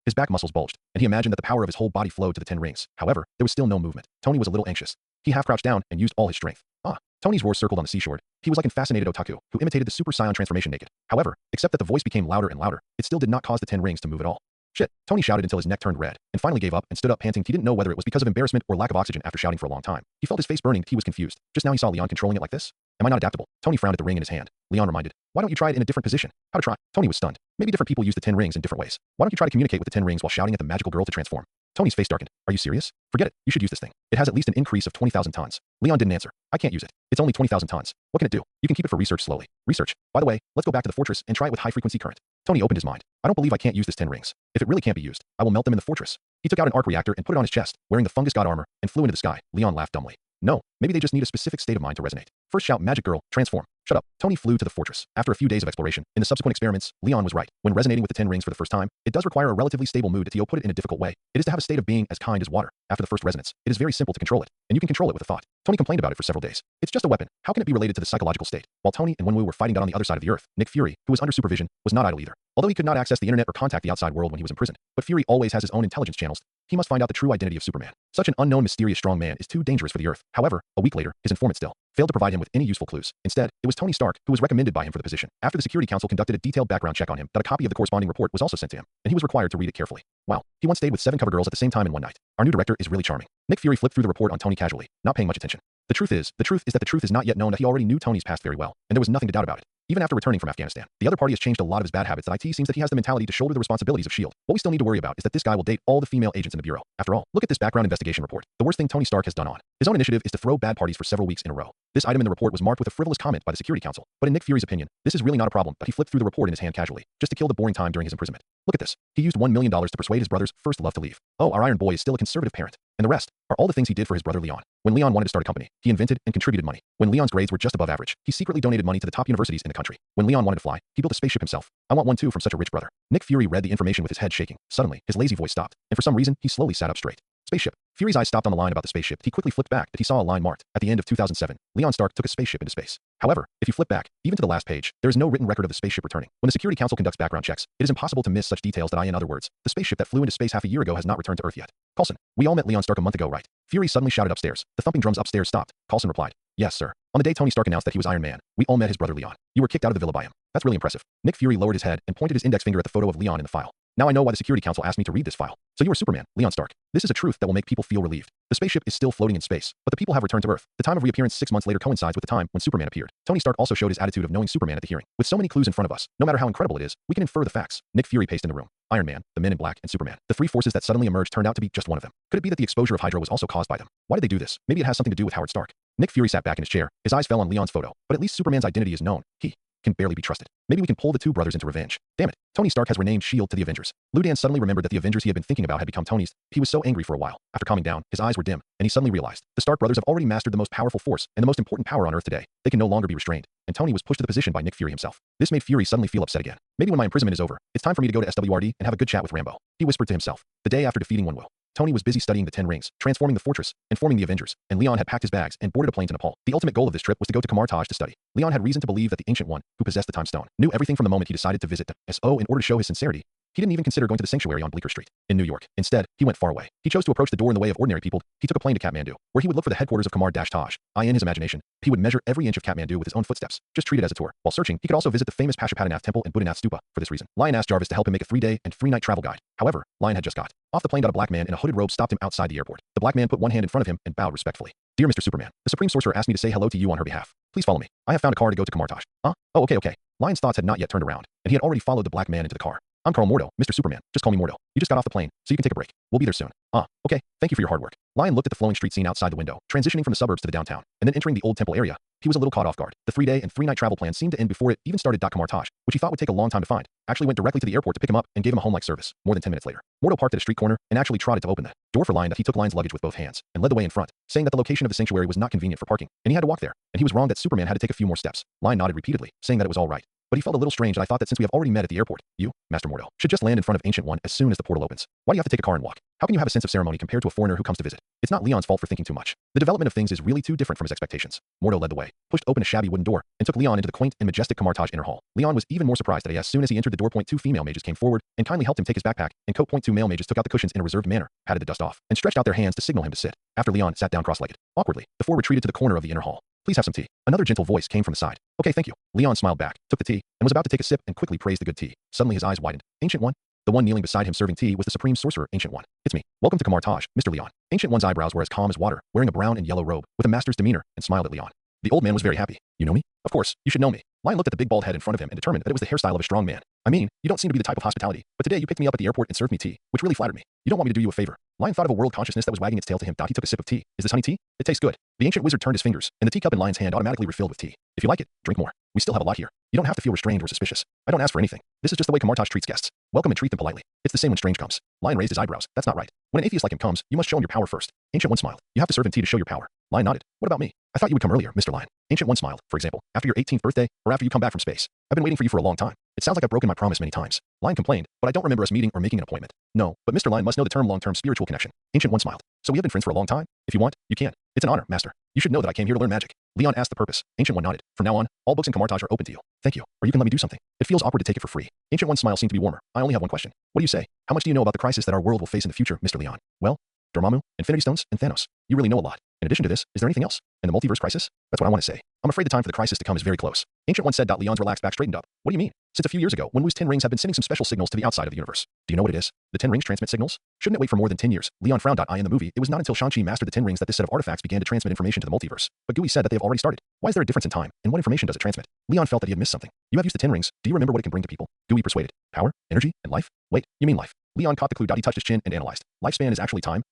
His back muscles bulged, and he imagined that the power of his whole body flowed to the 10 rings. However, there was still no movement. Tony was a little anxious. He half crouched down and used all his strength. Tony's roar circled on the seashore. He was like an fascinated otaku who imitated the Super Saiyan transformation naked. However, except that the voice became louder and louder, it still did not cause the 10 rings to move at all. Shit, Tony shouted until his neck turned red, and finally gave up and stood up panting. He didn't know whether it was because of embarrassment or lack of oxygen after shouting for a long time. He felt his face burning. He was confused. Just now he saw Leon controlling it like this. Am I not adaptable? Tony frowned at the ring in his hand. Leon reminded. Why don't you try it in a different position? How to try? Tony was stunned. Maybe different people use the 10 rings in different ways. Why don't you try to communicate with the 10 rings while shouting at the magical girl to transform? Tony's face darkened. Are you serious? Forget it. You should use this thing. It has at least an increase of 20,000 tons. Leon didn't answer. I can't use it. It's only 20,000 tons. What can it do? You can keep it for research slowly. Research. By the way, let's go back to the fortress and try it with high-frequency current. Tony opened his mind. I don't believe I can't use this 10 rings. If it really can't be used, I will melt them in the fortress. He took out an arc reactor and put it on his chest, wearing the fungus god armor, and flew into the sky. Leon laughed dumbly. No, Maybe they just need a specific state of mind to resonate. First shout, magic girl, transform. Shut up. Tony flew to the fortress. After a few days of exploration, in the subsequent experiments, Leon was right. When resonating with the 10 rings for the first time, it does require a relatively stable mood. To put it in a difficult way, it is to have a state of being as kind as water. After the first resonance, it is very simple to control it, and you can control it with a thought. Tony complained about it for several days. It's just a weapon. How can it be related to the psychological state? While Tony and Wenwu were fighting out on the other side of the earth, Nick Fury, who was under supervision, was not idle either. Although he could not access the internet or contact the outside world when he was imprisoned, but Fury always has his own intelligence channels. He must find out the true identity of Superman. Such an unknown, mysterious strong man is too dangerous for the Earth. However, a week later, his informant still failed to provide him with any useful clues. Instead, it was Tony Stark who was recommended by him for the position. After the Security Council conducted a detailed background check on him, that a copy of the corresponding report was also sent to him, and he was required to read it carefully. Wow, he once stayed with 7 cover girls at the same time in one night. Our new director is really charming. Nick Fury flipped through the report on Tony casually, not paying much attention. The truth is that the truth is not yet known that he already knew Tony's past very well, and there was nothing to doubt about it. Even after returning from Afghanistan, the other party has changed a lot of his bad habits, and it seems that he has the mentality to shoulder the responsibilities of S.H.I.E.L.D. What we still need to worry about is that this guy will date all the female agents in the Bureau. After all, look at this background investigation report. The worst thing Tony Stark has done on his own initiative is to throw bad parties for several weeks in a row. This item in the report was marked with a frivolous comment by the Security Council, but in Nick Fury's opinion, this is really not a problem, but he flipped through the report in his hand casually, just to kill the boring time during his imprisonment. Look at this. He used $1 million to persuade his brother's first love to leave. Oh, our Iron Boy is still a conservative parent. And the rest are all the things he did for his brother Leon. When Leon wanted to start a company, he invented and contributed money. When Leon's grades were just above average, he secretly donated money to the top universities in the country. When Leon wanted to fly, he built a spaceship himself. I want one too from such a rich brother. Nick Fury read the information with his head shaking. Suddenly, his lazy voice stopped, and for some reason, he slowly sat up straight. Spaceship. Fury's eyes stopped on the line about the spaceship. He quickly flipped back, but he saw a line marked. At the end of 2007, Leon Stark took a spaceship into space. However, if you flip back, even to the last page, there is no written record of the spaceship returning. When the Security Council conducts background checks, it is impossible to miss such details in other words, the spaceship that flew into space half a year ago has not returned to Earth yet. Coulson, we all met Leon Stark a month ago, right? Fury suddenly shouted upstairs. The thumping drums upstairs stopped. Coulson replied, yes, sir. On the day Tony Stark announced that he was Iron Man, we all met his brother Leon. You were kicked out of the villa by him. That's really impressive. Nick Fury lowered his head and pointed his index finger at the photo of Leon in the file. Now I know why the Security Council asked me to read this file. So you are Superman, Leon Stark. This is a truth that will make people feel relieved. The spaceship is still floating in space, but the people have returned to Earth. The time of reappearance 6 months later coincides with the time when Superman appeared. Tony Stark also showed his attitude of knowing Superman at the hearing. With so many clues in front of us, no matter how incredible it is, we can infer the facts. Nick Fury paced in the room. Iron Man, the Men in Black, and Superman. The three forces that suddenly emerged turned out to be just one of them. Could it be that the exposure of Hydra was also caused by them? Why did they do this? Maybe it has something to do with Howard Stark. Nick Fury sat back in his chair. His eyes fell on Leon's photo. But at least Superman's identity is known. He can barely be trusted. Maybe we can pull the two brothers into revenge. Damn it. Tony Stark has renamed S.H.I.E.L.D. to the Avengers. Ludan suddenly remembered that the Avengers he had been thinking about had become Tony's. He was so angry for a while. After calming down, his eyes were dim, and he suddenly realized the Stark brothers have already mastered the most powerful force and the most important power on Earth today. They can no longer be restrained, and Tony was pushed to the position by Nick Fury himself. This made Fury suddenly feel upset again. Maybe when my imprisonment is over, it's time for me to go to SWRD and have a good chat with Rambo. He whispered to himself. The day after defeating Wenwu, Tony was busy studying the 10 rings, transforming the fortress, and forming the Avengers, and Leon had packed his bags and boarded a plane to Nepal. The ultimate goal of this trip was to go to Kamartaj to study. Leon had reason to believe that the Ancient One, who possessed the Time Stone, knew everything from the moment he decided to visit SO in order to show his sincerity. He didn't even consider going to the sanctuary on Bleecker Street in New York. Instead, he went far away. He chose to approach the door in the way of ordinary people. He took a plane to Kathmandu, where he would look for the headquarters of Kamar-Taj. In his imagination, he would measure every inch of Kathmandu with his own footsteps, just treat it as a tour. While searching, he could also visit the famous Pashupatinath Temple and Buddhanath Stupa. For this reason, Lion asked Jarvis to help him make a 3-day and 3-night travel guide. However, Lion had just got off the plane. A black man in a hooded robe stopped him outside the airport. The black man put one hand in front of him and bowed respectfully. Dear Mr. Superman, the Supreme Sorcerer asked me to say hello to you on her behalf. Please follow me. I have found a car to go to Kamartaj. Huh? Oh, okay. Lion's thoughts had not yet turned around, and he had already followed the black man into the car. I'm Carl Mordo, Mr. Superman. Just call me Mordo. You just got off the plane, so you can take a break. We'll be there soon. Okay. Thank you for your hard work. Lion looked at the flowing street scene outside the window, transitioning from the suburbs to the downtown, and then entering the old temple area. He was a little caught off guard. The 3-day and 3-night travel plan seemed to end before it even started. Kamartaj, which he thought would take a long time to find, actually went directly to the airport to pick him up and gave him a home-like service. More than 10 minutes later, Mordo parked at a street corner and actually trotted to open the door for Lion. That he took Lion's luggage with both hands and led the way in front, saying that the location of the sanctuary was not convenient for parking, and he had to walk there, and he was wrong that Superman had to take a few more steps. Lion nodded repeatedly, saying that it was all right. But he felt a little strange, and I thought that since we have already met at the airport, you, Master Mordo, should just land in front of Ancient One as soon as the portal opens. Why do you have to take a car and walk? How can you have a sense of ceremony compared to a foreigner who comes to visit? It's not Leon's fault for thinking too much. The development of things is really too different from his expectations. Mordo led the way, pushed open a shabby wooden door, and took Leon into the quaint and majestic Kamartaj inner hall. Leon was even more surprised that as soon as he entered the door, 2 female mages came forward and kindly helped him take his backpack, and coat 2 male mages took out the cushions in a reserved manner, patted the dust off, and stretched out their hands to signal him to sit. After Leon sat down cross-legged, awkwardly, the 4 retreated to the corner of the inner hall. Please have some tea. Another gentle voice came from the side. Okay, thank you. Leon smiled back, took the tea, and was about to take a sip and quickly praised the good tea. Suddenly his eyes widened. Ancient One? The one kneeling beside him serving tea was the Supreme Sorcerer, Ancient One. It's me. Welcome to Kamartaj, Mr. Leon. Ancient One's eyebrows were as calm as water, wearing a brown and yellow robe, with a master's demeanor, and smiled at Leon. The old man was very happy. You know me? Of course, you should know me. Lion looked at the big bald head in front of him and determined that it was the hairstyle of a strong man. I mean, you don't seem to be the type of hospitality, but today you picked me up at the airport and served me tea, which really flattered me. You don't want me to do you a favor. Lion thought of a world consciousness that was wagging its tail to him. He took a sip of tea. Is this honey tea? It tastes good. The ancient wizard turned his fingers, and the teacup in Lion's hand automatically refilled with tea. If you like it, drink more. We still have a lot here. You don't have to feel restrained or suspicious. I don't ask for anything. This is just the way Kamartaj treats guests. Welcome and treat them politely. It's the same when Strange comes. Lion raised his eyebrows. That's not right. When an atheist like him comes, you must show him your power first. Ancient One smiled. You have to serve him tea to show your power. Lion nodded. What about me? I thought you would come earlier, Mr. Lion. Ancient One smiled. For example, after your 18th birthday, or after you come back from space. I've been waiting for you for a long time. It sounds like I've broken my promise many times. Lion complained, but I don't remember us meeting or making an appointment. No, but Mr. Lion must know the term long-term spiritual connection. Ancient One smiled. So we have been friends for a long time? If you want, you can. It's an honor, Master. You should know that I came here to learn magic. Leon asked the purpose. Ancient One nodded. From now on, all books in Kamartaj are open to you. Thank you. Or you can let me do something. It feels awkward to take it for free. Ancient One's smile seemed to be warmer. I only have one question. What do you say? How much do you know about the crisis that our world will face in the future, Mr. Leon? Well, Dormammu, Infinity Stones, and Thanos. You really know a lot. In addition to this, is there anything else? And the multiverse crisis? That's what I want to say. I'm afraid the time for the crisis to come is very close. Ancient One said. Leon's relaxed back straightened up. What do you mean? Since a few years ago, when Wu's 10 rings have been sending some special signals to the outside of the universe. Do you know what it is? The 10 rings transmit signals? Shouldn't it wait for more than 10 years? Leon frowned. In the movie, it was not until Shang-Chi mastered the 10 rings that this set of artifacts began to transmit information to the multiverse. But Gui said that they have already started. Why is there a difference in time? And what information does it transmit? Leon felt that he had missed something. You have used the 10 rings. Do you remember what it can bring to people? Gui persuaded. Power, energy, and life? Wait, you mean life? Leon caught the clue. He touched his chin and analyzed. Lifespan is actually time,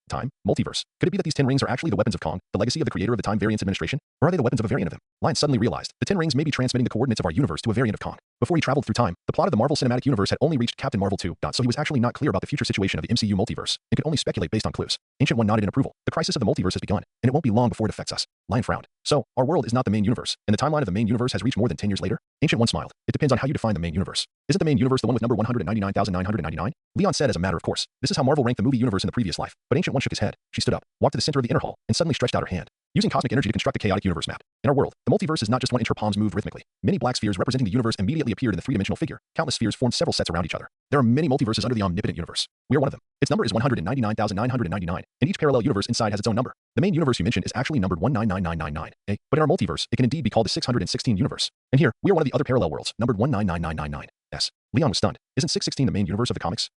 multiverse. Could it be that these 10 rings are actually the weapons of Kong, the legacy of the creator of the Time Variance Administration? Or are they the weapons of a variant of him? Lion suddenly realized the 10 rings may be transmitting the coordinates of our universe to a variant of Kong. Before he traveled through time, the plot of the Marvel Cinematic Universe had only reached Captain Marvel 2. So he was actually not clear about the future situation of the MCU multiverse and could only speculate based on clues. Ancient One nodded in approval. The crisis of the multiverse has begun, and it won't be long before it affects us. Lion frowned. So, our world is not the main universe, and the timeline of the main universe has reached more than 10 years later? Ancient One smiled. It depends on how you define the main universe. Isn't the main universe the one with number 199,999? Leon said as a matter of course. This is how Marvel ranked the movie universe in the previous life. But Ancient One shook his head. She stood up, walked to the center of the inner hall, and suddenly stretched out her hand. Using cosmic energy to construct a chaotic universe map. In our world, the multiverse is not just one inch. Her palms moved rhythmically. Many black spheres representing the universe immediately appeared in the three-dimensional figure. Countless spheres formed several sets around each other. There are many multiverses under the omnipotent universe. We are one of them. Its number is 199,999, and each parallel universe inside has its own number. The main universe you mentioned is actually numbered 199999, but in our multiverse, it can indeed be called the 616 universe. And here, we are one of the other parallel worlds, numbered 199999. Leon was stunned. Isn't 616 the main universe of the comics?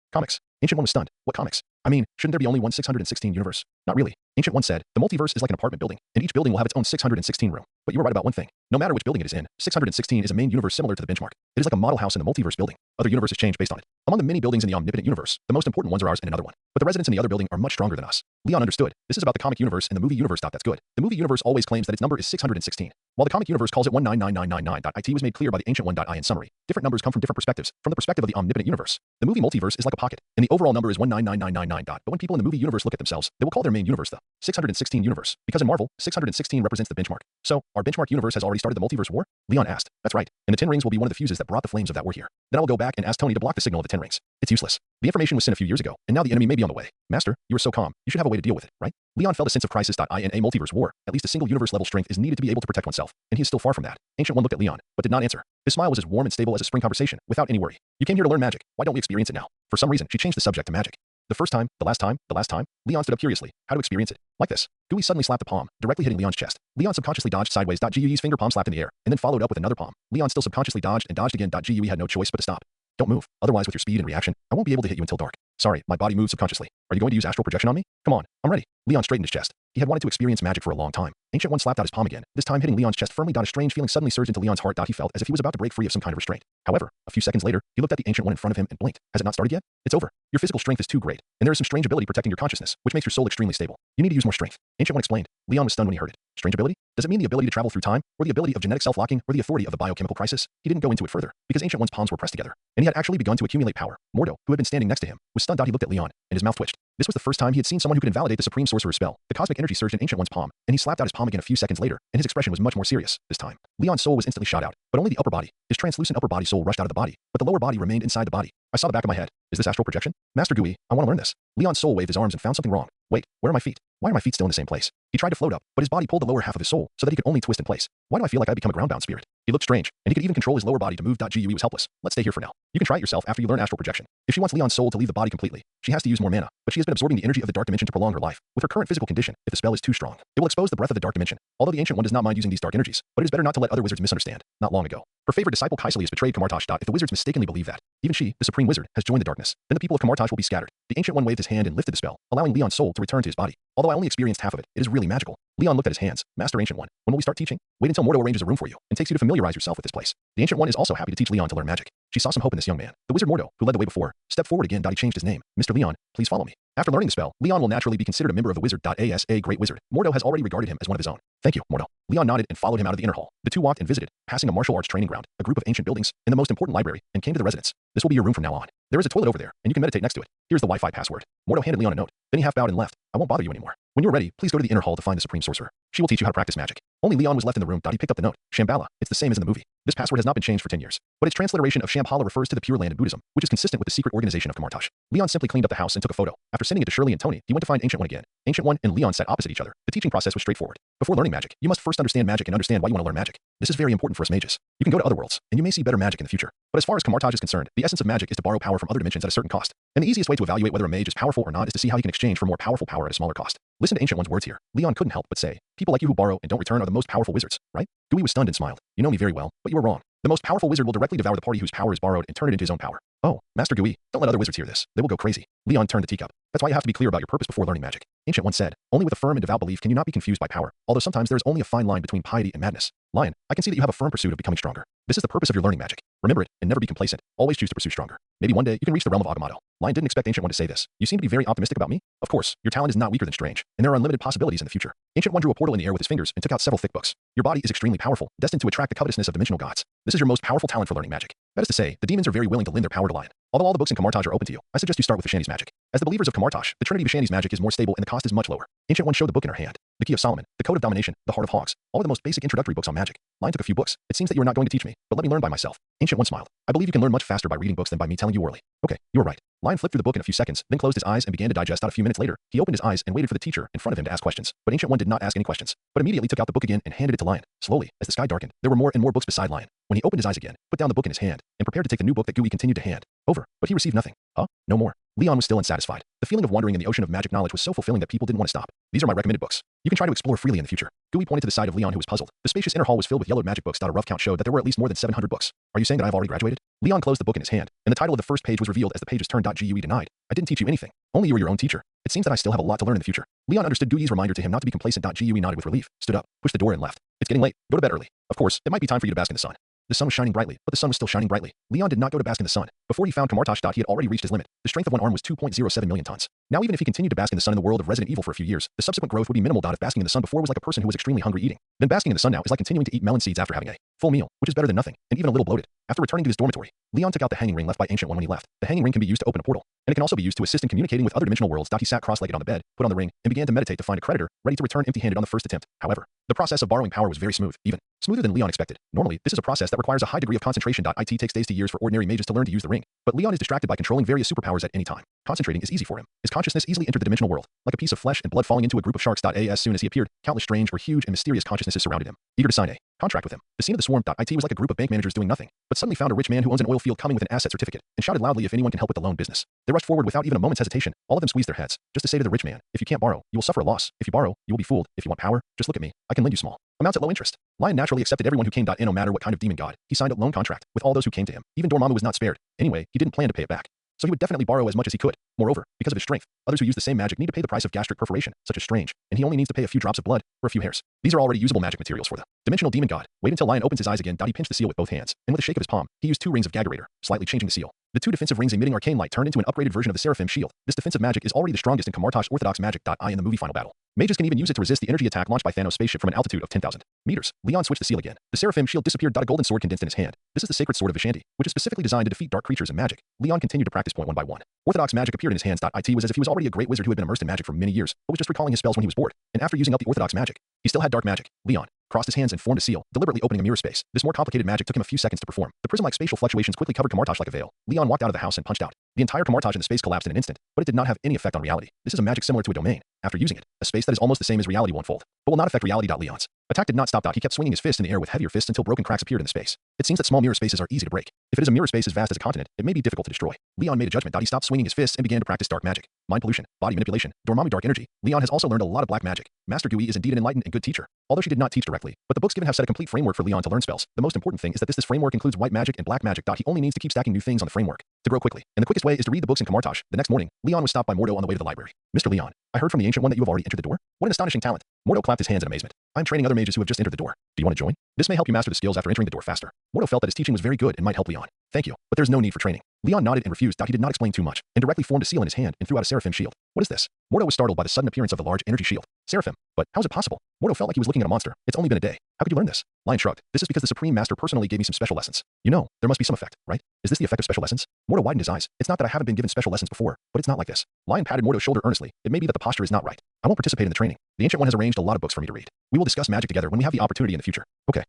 Ancient One was stunned. What comics? I mean, shouldn't there be only one 616 universe? Not really. Ancient One said, the multiverse is like an apartment building, and each building will have its own 616 room. But you were right about one thing. No matter which building it is in, 616 is a main universe similar to the benchmark. It is like a model house in the multiverse building. Other universes change based on it. Among the many buildings in the omnipotent universe, the most important ones are ours and another one. But the residents in the other building are much stronger than us. Leon understood. This is about the comic universe and the movie universe. That's good. The movie universe always claims that its number is 616. While the comic universe calls it 199999. It was made clear by the Ancient One. In summary, different numbers come from different perspectives. From the perspective of the omnipotent universe, the movie multiverse is like a pocket, and the overall number is 199999. But when people in the movie universe look at themselves, they will call their main universe the 616 universe, because in Marvel, 616 represents the benchmark. So, our benchmark universe has already started the multiverse war? Leon asked. That's right, and the 10 rings will be one of the fuses that brought the flames of that war here. Then I will go back and ask Tony to block the signal of the 10 rings. It's useless. The information was sent a few years ago, and now the enemy may be on the way. Master, you are so calm. You should have a way to deal with it, right? Leon felt a sense of crisis. In a multiverse war, at least a single universe level strength is needed to be able to protect oneself, and he is still far from that. Ancient One looked at Leon, but did not answer. His smile was as warm and stable as a spring conversation, without any worry. You came here to learn magic. Why don't we experience it now? For some reason, she changed the subject to magic. The first time, the last time, Leon stood up curiously. How to experience it? Like this. Gui suddenly slapped the palm, directly hitting Leon's chest. Leon subconsciously dodged sideways. Gui's finger palm slapped in the air, and then followed up with another palm. Leon still subconsciously dodged and dodged again. Gui had no choice but to stop. Don't move. Otherwise, with your speed and reaction, I won't be able to hit you until dark. Sorry, my body moved subconsciously. Are you going to use astral projection on me? Come on, I'm ready. Leon straightened his chest. He had wanted to experience magic for a long time. Ancient One slapped out his palm again, this time hitting Leon's chest firmly. A strange feeling suddenly surged into Leon's heart. He felt as if he was about to break free of some kind of restraint. However, a few seconds later, he looked at the Ancient One in front of him and blinked. Has it not started yet? It's over. Your physical strength is too great, and there is some strange ability protecting your consciousness, which makes your soul extremely stable. You need to use more strength. Ancient One explained. Leon was stunned when he heard it. Strange ability? Does it mean the ability to travel through time, or the ability of genetic self-locking, or the authority of the biochemical crisis? He didn't go into it further, because Ancient One's palms were pressed together, and he had actually begun to accumulate power. Mordo, who had been standing next to him, was stunned. He looked at Leon, and his mouth twitched. This was the first time he had seen someone who could invalidate the supreme sorcerer's spell. The cosmic energy surged in Ancient One's palm, and he slapped out his palm again a few seconds later, and his expression was much more serious this time. Leon's soul was instantly shot out, but only the upper body. His translucent upper body soul rushed out of the body, but the lower body remained inside the body. I saw the back of my head. Is this astral projection? Master Gui, I want to learn this. Leon's soul waved his arms and found something wrong. Wait, where are my feet? Why are my feet still in the same place? He tried to float up, but his body pulled the lower half of his soul so that he could only twist in place. Why do I feel like I've become a groundbound spirit? He looked strange, and he could even control his lower body to move. Gui was helpless. Let's stay here for now. You can try it yourself after you learn astral projection. If she wants Leon's soul to leave the body completely, she has to use more mana, but she has been absorbing the energy of the dark dimension to prolong her life. With her current physical condition, if the spell is too strong, it will expose the breath of the dark dimension. Although the Ancient One does not mind using these dark energies, but it is better not to let other wizards misunderstand. Not long ago, her favorite disciple Kaisalius betrayed Kamartaj. If the wizards mistakenly believe that even she, the supreme wizard, has joined the darkness, then the people of Kamartaj will be scattered. The Ancient One waved his hand and lifted the spell, allowing Leon's soul to return to his body. Although I only experienced half of it, it is really magical. Leon looked at his hands. Master Ancient One, when will we start teaching? Wait until Mordo arranges a room for you and takes you to familiarize yourself with this place. The Ancient One is also happy to teach Leon to learn magic. She saw some hope in this young man. The wizard Mordo, who led the way before, stepped forward again. He changed his name. Mr. Leon, please follow me. After learning the spell, Leon will naturally be considered a member of the wizard. As a great wizard, Mordo has already regarded him as one of his own. Thank you, Mordo. Leon nodded and followed him out of the inner hall. The two walked and visited, passing a martial arts training ground, a group of ancient buildings, and the most important library, and came to the residence. This will be your room from now on. There is a toilet over there, and you can meditate next to it. Here's the Wi-Fi password. Mordo handed Leon a note. Then he half bowed and left. I won't bother you anymore. When you're ready, please go to the inner hall to find the supreme sorcerer. She will teach you how to practice magic. Only Leon was left in the room. He picked up the note. Shambhala. It's the same as in the movie. This password has not been changed for 10 years, but its transliteration of Shambhala refers to the Pure Land in Buddhism, which is consistent with the secret organization of Kamartaj. Leon simply cleaned up the house and took a photo. After sending it to Shirley and Tony, he went to find Ancient One again. Ancient One and Leon sat opposite each other. The teaching process was straightforward. Before learning magic, you must first understand magic and understand why you want to learn magic. This is very important for us mages. You can go to other worlds, and you may see better magic in the future. But as far as Kamartaj is concerned, the essence of magic is to borrow power from other dimensions at a certain cost. And the easiest way to evaluate whether a mage is powerful or not is to see how he can exchange for more powerful power at a smaller cost. Listen to Ancient One's words here. Leon couldn't help but say, people like you who borrow and don't return are the most powerful wizards, right? Dewey was stunned and smiled. You know me very well, but you were wrong. The most powerful wizard will directly devour the party whose power is borrowed and turn it into his own power. Oh, Master Gooey, don't let other wizards hear this. They will go crazy. Leon turned the teacup. That's why you have to be clear about your purpose before learning magic. Ancient One said, only with a firm and devout belief can you not be confused by power, although sometimes there is only a fine line between piety and madness. Lion, I can see that you have a firm pursuit of becoming stronger. This is the purpose of your learning magic. Remember it, and never be complacent. Always choose to pursue stronger. Maybe one day you can reach the realm of Agamotto. Lion didn't expect Ancient One to say this. You seem to be very optimistic about me. Of course, your talent is not weaker than strange, and there are unlimited possibilities in the future. Ancient One drew a portal in the air with his fingers and took out several thick books. Your body is extremely powerful, destined to attract the covetousness of dimensional gods. This is your most powerful talent for learning magic. That is to say, the demons are very willing to lend their power to Lion. Although all the books in Kamartaj are open to you, I suggest you start with Vishanti's magic. As the believers of Kamartaj, the Trinity Vishanti's magic is more stable and the cost is much lower. Ancient One showed the book in her hand. The Key of Solomon, the Code of Domination, the Heart of Hogs, all are the most basic introductory books on magic. Lion took a few books. It seems that you are not going to teach me, but let me learn by myself. Ancient One smiled. I believe you can learn much faster by reading books than by me telling you orally. Okay, you are right. Lion flipped through the book in a few seconds, then closed his eyes and began to digest. A few minutes later, he opened his eyes and waited for the teacher in front of him to ask questions. But Ancient One did not ask any questions, but immediately took out the book again and handed it to Lion. Slowly, as the sky darkened, there were more and more books beside Lion. When he opened his eyes again, put down the book in his hand, and prepared to take the new book that Gooey continued to hand over, but he received nothing. Huh? No more. Leon was still unsatisfied. The feeling of wandering in the ocean of magic knowledge was so fulfilling that people didn't want to stop. These are my recommended books. You can try to explore freely in the future. Gooey pointed to the side of Leon, who was puzzled. The spacious inner hall was filled with yellowed magic books. A rough count showed that there were at least more than 700 books. Are you saying that I have already graduated? Leon closed the book in his hand, and the title of the first page was revealed as the pages turned. Gooey denied. I didn't teach you anything. Only you were your own teacher. It seems that I still have a lot to learn in the future. Leon understood Gooey's reminder to him not to be complacent. Gooey nodded with relief, stood up, pushed the door and left. It's getting late. Go to bed early. Of course, it might be time for you to bask in the sun. The sun was shining brightly, but the sun was still shining brightly. Leon did not go to bask in the sun. Before he found Kamartaj, he had already reached his limit. The strength of one arm was 2.07 million tons. Now even if he continued to bask in the sun in the world of Resident Evil for a few years, the subsequent growth would be minimal. If basking in the sun before was like a person who was extremely hungry eating, then basking in the sun now is like continuing to eat melon seeds after having a full meal, which is better than nothing, and even a little bloated. After returning to his dormitory, Leon took out the hanging ring left by Ancient One when he left. The hanging ring can be used to open a portal, and it can also be used to assist in communicating with other dimensional worlds. He sat cross-legged on the bed, put on the ring, and began to meditate to find a creditor, ready to return empty-handed on the first attempt. However, the process of borrowing power was very smooth, even smoother than Leon expected. Normally, this is a process that requires a high degree of concentration. It takes days to years for ordinary mages to learn to use the ring, but Leon is distracted by controlling various superpowers at any time. Concentrating is easy for him. His consciousness easily entered the dimensional world, like a piece of flesh and blood falling into a group of sharks. As soon as he appeared, countless strange or huge and mysterious consciousnesses surrounded him, eager to sign a contract with him. The scene of the swarm. It was like a group of bank managers doing nothing, but suddenly found a rich man who owns an oil field coming with an asset certificate, and shouted loudly if anyone can help with the loan business. They rushed forward without even a moment's hesitation. All of them squeezed their heads, just to say to the rich man, if you can't borrow, you will suffer a loss. If you borrow, you will be fooled. If you want power, just look at me. I can lend you small amounts at low interest. Lion naturally accepted everyone who came. No matter what kind of demon god, he signed a loan contract with all those who came to him. Even Dormammu was not spared. Anyway, he didn't plan to pay it back, so he would definitely borrow as much as he could. Moreover, because of his strength, others who use the same magic need to pay the price of gastric perforation, such as Strange, and he only needs to pay a few drops of blood or a few hairs. These are already usable magic materials for the dimensional demon god. Wait until Lion opens his eyes again. He pinched the seal with both hands, and with a shake of his palm, he used 2 rings of Gaggerator, slightly changing the seal. The 2 defensive rings emitting arcane light turned into an upgraded version of the Seraphim shield. This defensive magic is already the strongest in Kamartaj Orthodox magic. In the movie final battle, mages can even use it to resist the energy attack launched by Thanos' spaceship from an altitude of 10,000 meters. Leon switched the seal again. The Seraphim shield disappeared. A golden sword condensed in his hand. This is the sacred sword of Vishanti, which is specifically designed to defeat dark creatures and magic. Leon continued to practice point one by one. Orthodox magic appeared in his hands. It was as if he was already a great wizard who had been immersed in magic for many years, but was just recalling his spells when he was bored. And after using up the Orthodox magic, he still had dark magic. Leon crossed his hands and formed a seal, deliberately opening a mirror space. This more complicated magic took him a few seconds to perform. The prism-like spatial fluctuations quickly covered Kamartaj like a veil. Leon walked out of the house and punched out. The entire Kamartaj in the space collapsed in an instant, but it did not have any effect on reality. This is a magic similar to a domain. After using it, a space that is almost the same as reality won't fold, but will not affect reality. Leon's attack did not stop. He kept swinging his fist in the air with heavier fists until broken cracks appeared in the space. It seems that small mirror spaces are easy to break. If it is a mirror space as vast as a continent, it may be difficult to destroy. Leon made a judgment. He stopped swinging his fists and began to practice dark magic, mind pollution, body manipulation, Dormammu dark energy. Leon has also learned a lot of black magic. Master Gooey is indeed an enlightened and good teacher, although she did not teach directly, but the books given have set a complete framework for Leon to learn spells. The most important thing is that this framework includes white magic and black magic. He only needs to keep stacking new things on the framework. to grow quickly, and the quickest way is to read the books in Kamartaj. The next morning, Leon was stopped by Mordo on the way to the library. Mr. Leon, I heard from the Ancient One that you have already entered the door. What an astonishing talent. Mordo clapped his hands in amazement. I'm training other mages who have just entered the door. Do you want to join? This may help you master the skills after entering the door faster. Mordo felt that his teaching was very good and might help Leon. Thank you, but there's no need for training. Leon nodded and refused. He did not explain too much, and directly formed a seal in his hand and threw out a seraphim shield. What is this? Mordo was startled by the sudden appearance of the large energy shield. Seraphim? But how is it possible? Mordo felt like he was looking at a monster. It's only been a day. How could you learn this? Lion shrugged. This is because the Supreme Master personally gave me some special lessons. You know, there must be some effect, right? Is this the effect of special lessons? Mordo widened his eyes. It's not that I haven't been given special lessons before, but it's not like this. Lion patted Mordo's shoulder earnestly. It may be that the posture is not right. I won't participate in the training. The Ancient One has arranged a lot of books for me to read. We will discuss magic together when we have the opportunity in the future. Okay.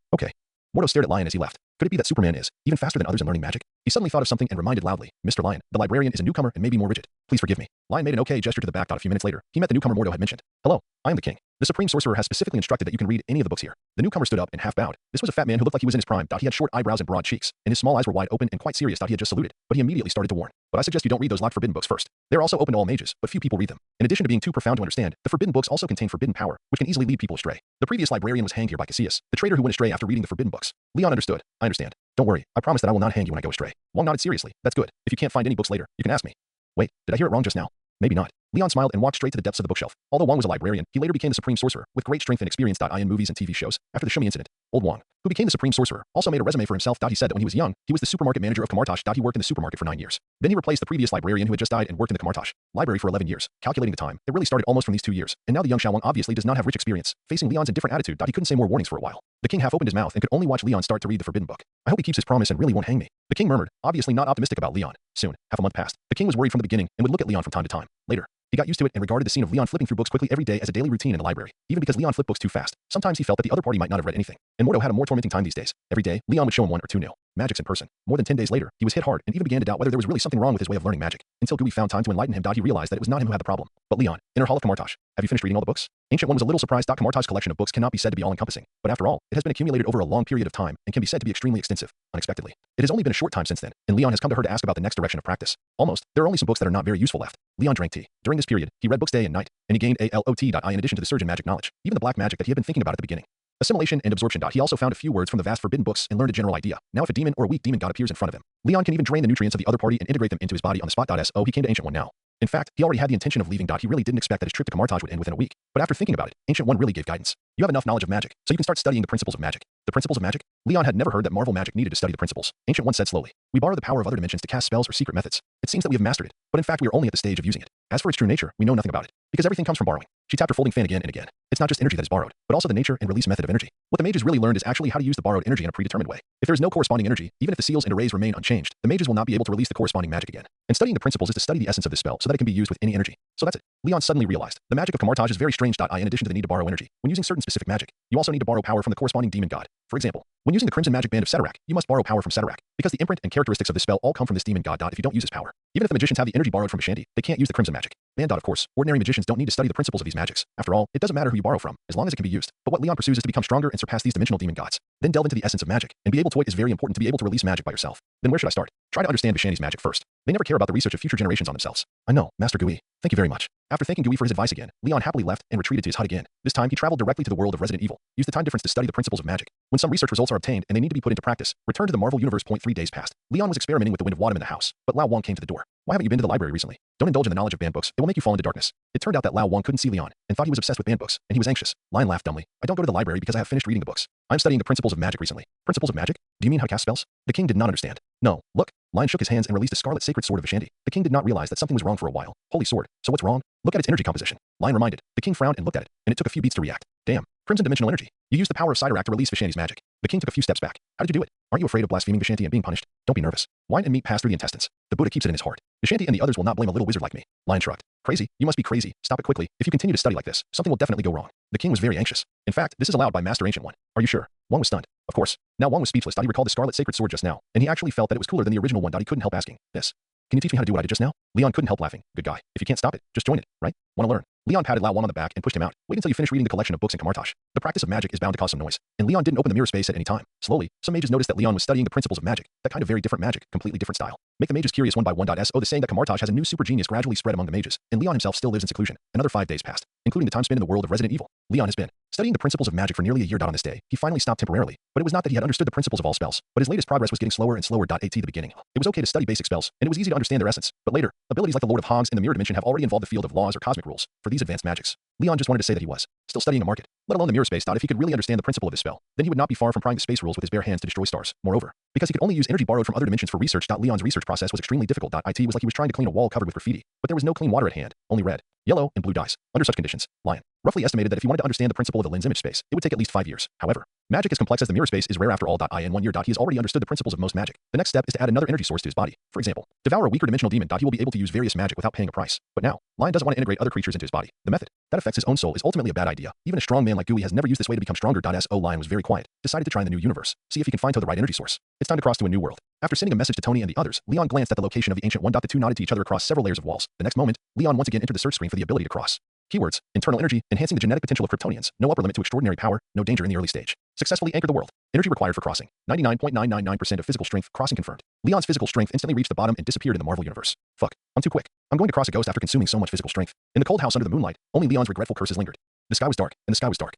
Mordo stared at Lion as he left. Could it be that SuperMan is even faster than others in learning magic? He suddenly thought of something and reminded loudly, Mr. Lion, the librarian is a newcomer and may be more rigid. Please forgive me. Lion made an okay gesture to the back. A few minutes later, he met the newcomer Mordo had mentioned. Hello, I am the king. The Supreme Sorcerer has specifically instructed that you can read any of the books here. The newcomer stood up and half bowed. This was a fat man who looked like he was in his prime. He had short eyebrows and broad cheeks, and his small eyes were wide open and quite serious. He had just saluted, but he immediately started to warn. But I suggest you don't read those locked forbidden books first. They're also open to all mages, but few people read them. In addition to being too profound to understand, the forbidden books also contain forbidden power, which can easily lead people astray. The previous librarian was hanged here by Cassius, the traitor who went astray after reading the forbidden books. Leon understood. I understand. Don't worry. I promise that I will not hang you when I go astray. Wong nodded seriously. That's good. If you can't find any books later, you can ask me. Wait, did I hear it wrong just now? Maybe not. Leon smiled and walked straight to the depths of the bookshelf. Although Wong was a librarian, he later became the Supreme Sorcerer, with great strength and experience. In movies and TV shows. After the Shumi incident, old Wong, who became the Supreme Sorcerer, also made a resume for himself. He said that when he was young, he was the supermarket manager of Kamartaj. He worked in the supermarket for 9 years. Then he replaced the previous librarian who had just died and worked in the Kamartaj library for 11 years. Calculating the time, it really started almost from these 2 years. And now the young Xiao Wang obviously does not have rich experience. Facing Leon's indifferent attitude, he couldn't say more warnings for a while. The king half opened his mouth and could only watch Leon start to read the forbidden book. I hope he keeps his promise and really won't hang me. The king murmured, obviously not optimistic about Leon. Soon, half a month passed. The king was worried from the beginning and would look at Leon from time to time. Later, he got used to it and regarded the scene of Leon flipping through books quickly every day as a daily routine in the library. Even because Leon flipped books too fast, sometimes he felt that the other party might not have read anything. And Mordo had a more tormenting time these days. Every day, Leon would show him 1 or 2 new magics in person. More than 10 days later, he was hit hard and even began to doubt whether there was really something wrong with his way of learning magic. Until Gui found time to enlighten him. He realized that it was not him who had the problem, but Leon. Inner Hall of Kamartaj. Have you finished reading all the books? Ancient One was a little surprised. Kamartaj's collection of books cannot be said to be all-encompassing, but after all, it has been accumulated over a long period of time and can be said to be extremely extensive. Unexpectedly, it has only been a short time since then, and Leon has come to her to ask about the next direction of practice. Almost, there are only some books that are not very useful left. Leon drank tea. During this period, he read books day and night, and he gained a lot in addition to the surgeon magic knowledge, even the black magic that he had been thinking about at the beginning. Assimilation and absorption. He also found a few words from the vast forbidden books and learned a general idea. Now if a demon or a weak demon god appears in front of him, Leon can even drain the nutrients of the other party and integrate them into his body on the spot. So he came to Ancient One now. In fact, he already had the intention of leaving. He really didn't expect that his trip to Kamartaj would end within a week. But after thinking about it, Ancient One really gave guidance. You have enough knowledge of magic, so you can start studying the principles of magic. The principles of magic? Leon had never heard that Marvel magic needed to study the principles. Ancient One said slowly. We borrow the power of other dimensions to cast spells or secret methods. It seems that we have mastered it, but in fact we are only at the stage of using it. As for its true nature, we know nothing about it, because everything comes from borrowing. She tapped her folding fan again and again. It's not just energy that is borrowed, but also the nature and release method of energy. What the mages really learned is actually how to use the borrowed energy in a predetermined way. If there is no corresponding energy, even if the seals and arrays remain unchanged, the mages will not be able to release the corresponding magic again. And studying the principles is to study the essence of this spell so that it can be used with any energy. So that's it. Leon suddenly realized the magic of Kamartaj is very strange. In addition to the need to borrow energy, when using certain specific magic, you also need to borrow power from the corresponding demon god. For example, when using the Crimson Magic Band of Setarak, you must borrow power from Setarak, because the imprint and characteristics of this spell all come from this demon god. If you don't use his power, even if the magicians have the energy borrowed from Vishanti, they can't use the Crimson Magic Band. Of course, ordinary magicians don't need to study the principles of these magics. After all, it doesn't matter who you borrow from, as long as it can be used. But what Leon pursues is to become stronger and surpass these dimensional demon gods. Then delve into the essence of magic, and be able to. It is very important to be able to release magic by yourself. Then where should I start? Try to understand Vishanti's magic first. They never care about the research of future generations on themselves. I know, Master Gui. Thank you very much. After thanking Gui for his advice again, Leon happily left and retreated to his hut again. This time he traveled directly to the world of Resident Evil. Use the time difference to study the principles of magic. When some research results are obtained and they need to be put into practice, return to the Marvel Universe. 3 days passed. Leon was experimenting with the Wind of Wadam in the house, but Lao Wang came to the door. Why haven't you been to the library recently? Don't indulge in the knowledge of banned books. It will make you fall into darkness. It turned out that Lao Wang couldn't see Leon and thought he was obsessed with banned books, and he was anxious. Lion laughed dumbly. I don't go to the library because I have finished reading the books. I'm studying the principles of magic recently. Principles of magic? Do you mean how to cast spells? The king did not understand. No, look. Lion shook his hands and released a scarlet sacred sword of Vishanti. The king did not realize that something was wrong for a while. Holy sword. So what's wrong? Look at its energy composition. Lion reminded. The king frowned and looked at it, and it took a few beats to react. Damn. Crimson dimensional energy. You used the power of Sidorak to release Vishanti's magic. The king took a few steps back. How did you do it? Aren't you afraid of blaspheming Vishanti and being punished? Don't be nervous. Wine and meat pass through the intestines. The Buddha keeps it in his heart. Vishanti and the others will not blame a little wizard like me. Lion shrugged. Crazy? You must be crazy. Stop it quickly. If you continue to study like this, something will definitely go wrong. The king was very anxious. In fact, this is allowed by Master Ancient One. Are you sure? Wang was stunned. Of course. Now Wang was speechless. He recalled the scarlet sacred sword just now, and he actually felt that it was cooler than the original one. He couldn't help asking. This. Can you teach me how to do what I did just now? Leon couldn't help laughing. Good guy. If you can't stop it, just join it, right? Want to learn? Leon patted Lao Wang on the back and pushed him out. Wait until you finish reading the collection of books in Kamartaj. The practice of magic is bound to cause some noise. And Leon didn't open the mirror space at any time. Slowly, some mages noticed that Leon was studying the principles of magic. That kind of very different magic, completely different style. Make the mages curious one by one. The saying that Camartage has a new super genius gradually spread among the mages, and Leon himself still lives in seclusion. Another 5 days passed, including the time spent in the world of Resident Evil. Leon has been studying the principles of magic for nearly a year. On this day, he finally stopped temporarily, but it was not that he had understood the principles of all spells, but his latest progress was getting slower and slower. At the beginning, it was okay to study basic spells, and it was easy to understand their essence, but later, abilities like the Lord of Hogs and the Mirror Dimension have already involved the field of laws or cosmic rules for these advanced magics. Leon just wanted to say that he was still studying a market, let alone the mirror space. If he could really understand the principle of this spell, then he would not be far from prying the space rules with his bare hands to destroy stars. Moreover, because he could only use energy borrowed from other dimensions for research. Leon's research process was extremely difficult. It was like he was trying to clean a wall covered with graffiti, but there was no clean water at hand, only red, yellow, and blue dyes. Under such conditions, Lion roughly estimated that if he wanted to understand the principle of the lens image space, it would take at least 5 years. However, magic as complex as the mirror space is rare after all. In 1 year. He has already understood the principles of most magic. The next step is to add another energy source to his body. For example, devour a weaker dimensional demon. He will be able to use various magic without paying a price. But now, Lion doesn't want to integrate other creatures into his body. The method that affects his own soul is ultimately a bad idea. Even a strong man like Gooey has never used this way to become stronger. Lion was very quiet, decided to try in the new universe, see if he can find the right energy source. It's time to cross to a new world. After sending a message to Tony and the others, Leon glanced at the location of the ancient one. The two nodded to each other across several layers of walls. The next moment, Leon once again entered the search screen for the ability to cross. Keywords: internal energy, enhancing the genetic potential of Kryptonians, no upper limit to extraordinary power, no danger in the early stage. Successfully anchored the world. Energy required for crossing: 99.999% of physical strength. Crossing confirmed. Leon's physical strength instantly reached the bottom and disappeared in the Marvel universe. Fuck, I'm too quick. I'm going to cross a ghost after consuming so much physical strength. In the cold house under the moonlight, only Leon's regretful curses lingered. The sky was dark, and the sky was dark.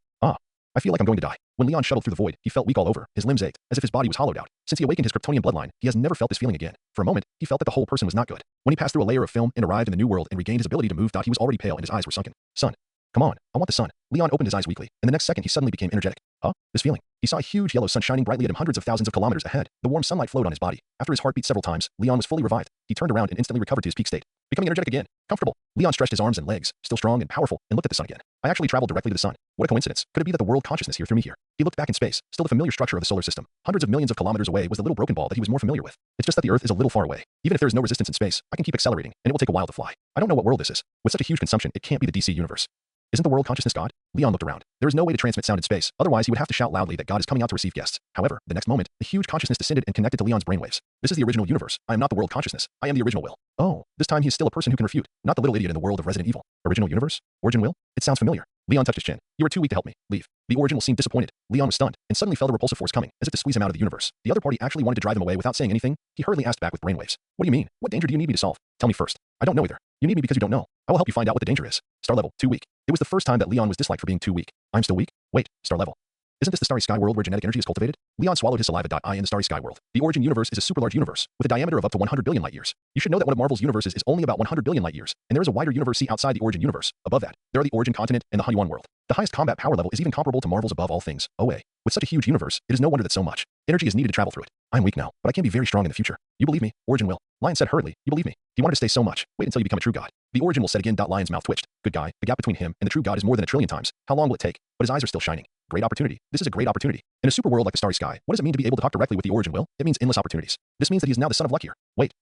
I feel like I'm going to die. When Leon shuttled through the void, he felt weak all over. His limbs ached, as if his body was hollowed out. Since he awakened his Kryptonian bloodline, he has never felt this feeling again. For a moment, he felt that the whole person was not good. When he passed through a layer of film and arrived in the new world and regained his ability to move, he was already pale and his eyes were sunken. Sun. Come on, I want the sun. Leon opened his eyes weakly, and the next second he suddenly became energetic. This feeling. He saw a huge yellow sun shining brightly at him hundreds of thousands of kilometers ahead. The warm sunlight flowed on his body. After his heart beat several times, Leon was fully revived. He turned around and instantly recovered to his peak state, becoming energetic again. Comfortable. Leon stretched his arms and legs, still strong and powerful, and looked at the sun again. I actually traveled directly to the sun. What a coincidence. Could it be that the world consciousness here threw me here? He looked back in space, still the familiar structure of the solar system. Hundreds of millions of kilometers away was the little broken ball that he was more familiar with. It's just that the Earth is a little far away. Even if there is no resistance in space, I can keep accelerating, and it will take a while to fly. I don't know what world this is. With such a huge consumption, it can't be the DC universe. Isn't the world consciousness God? Leon looked around. There is no way to transmit sound in space, otherwise he would have to shout loudly that God is coming out to receive guests. However, the next moment, a huge consciousness descended and connected to Leon's brainwaves. This is the original universe. I am not the world consciousness. I am the original will. Oh, this time he is still a person who can refute, not the little idiot in the world of Resident Evil. Original universe? Origin will? It sounds familiar. Leon touched his chin. You are too weak to help me. Leave. The Origin will seemed disappointed. Leon was stunned, and suddenly felt a repulsive force coming, as if to squeeze him out of the universe. The other party actually wanted to drive him away without saying anything. He hurriedly asked back with brainwaves. What do you mean? What danger do you need me to solve? Tell me first. I don't know either. You need me because you don't know. I will help you find out what the danger is. Star level, too weak. It was the first time that Leon was disliked for being too weak. I'm still weak? Wait, star level. Isn't this the starry sky world where genetic energy is cultivated? Leon swallowed his saliva. In the starry sky world, the Origin universe is a super large universe with a diameter of up to 100 billion light years. You should know that one of Marvel's universes is only about 100 billion light years, and there is a wider universe outside the Origin universe. Above that, there are the Origin continent and the Hunyuan world. The highest combat power level is even comparable to Marvel's above all things. OA. With such a huge universe, it is no wonder that so much energy is needed to travel through it. I'm weak now, but I can be very strong in the future. You believe me? Origin will. Lion said hurriedly. You believe me? He wanted to stay so much. Wait until you become a true god. The Origin will said again. Lion's mouth twitched. Good guy. The gap between him and the true god is more than a trillion times. How long will it take? But his eyes are still shining. Great opportunity. This is a great opportunity. In a super world like the starry sky, what does it mean to be able to talk directly with the Origin will? It means endless opportunities. This means that he is now the son of luck here. Wait.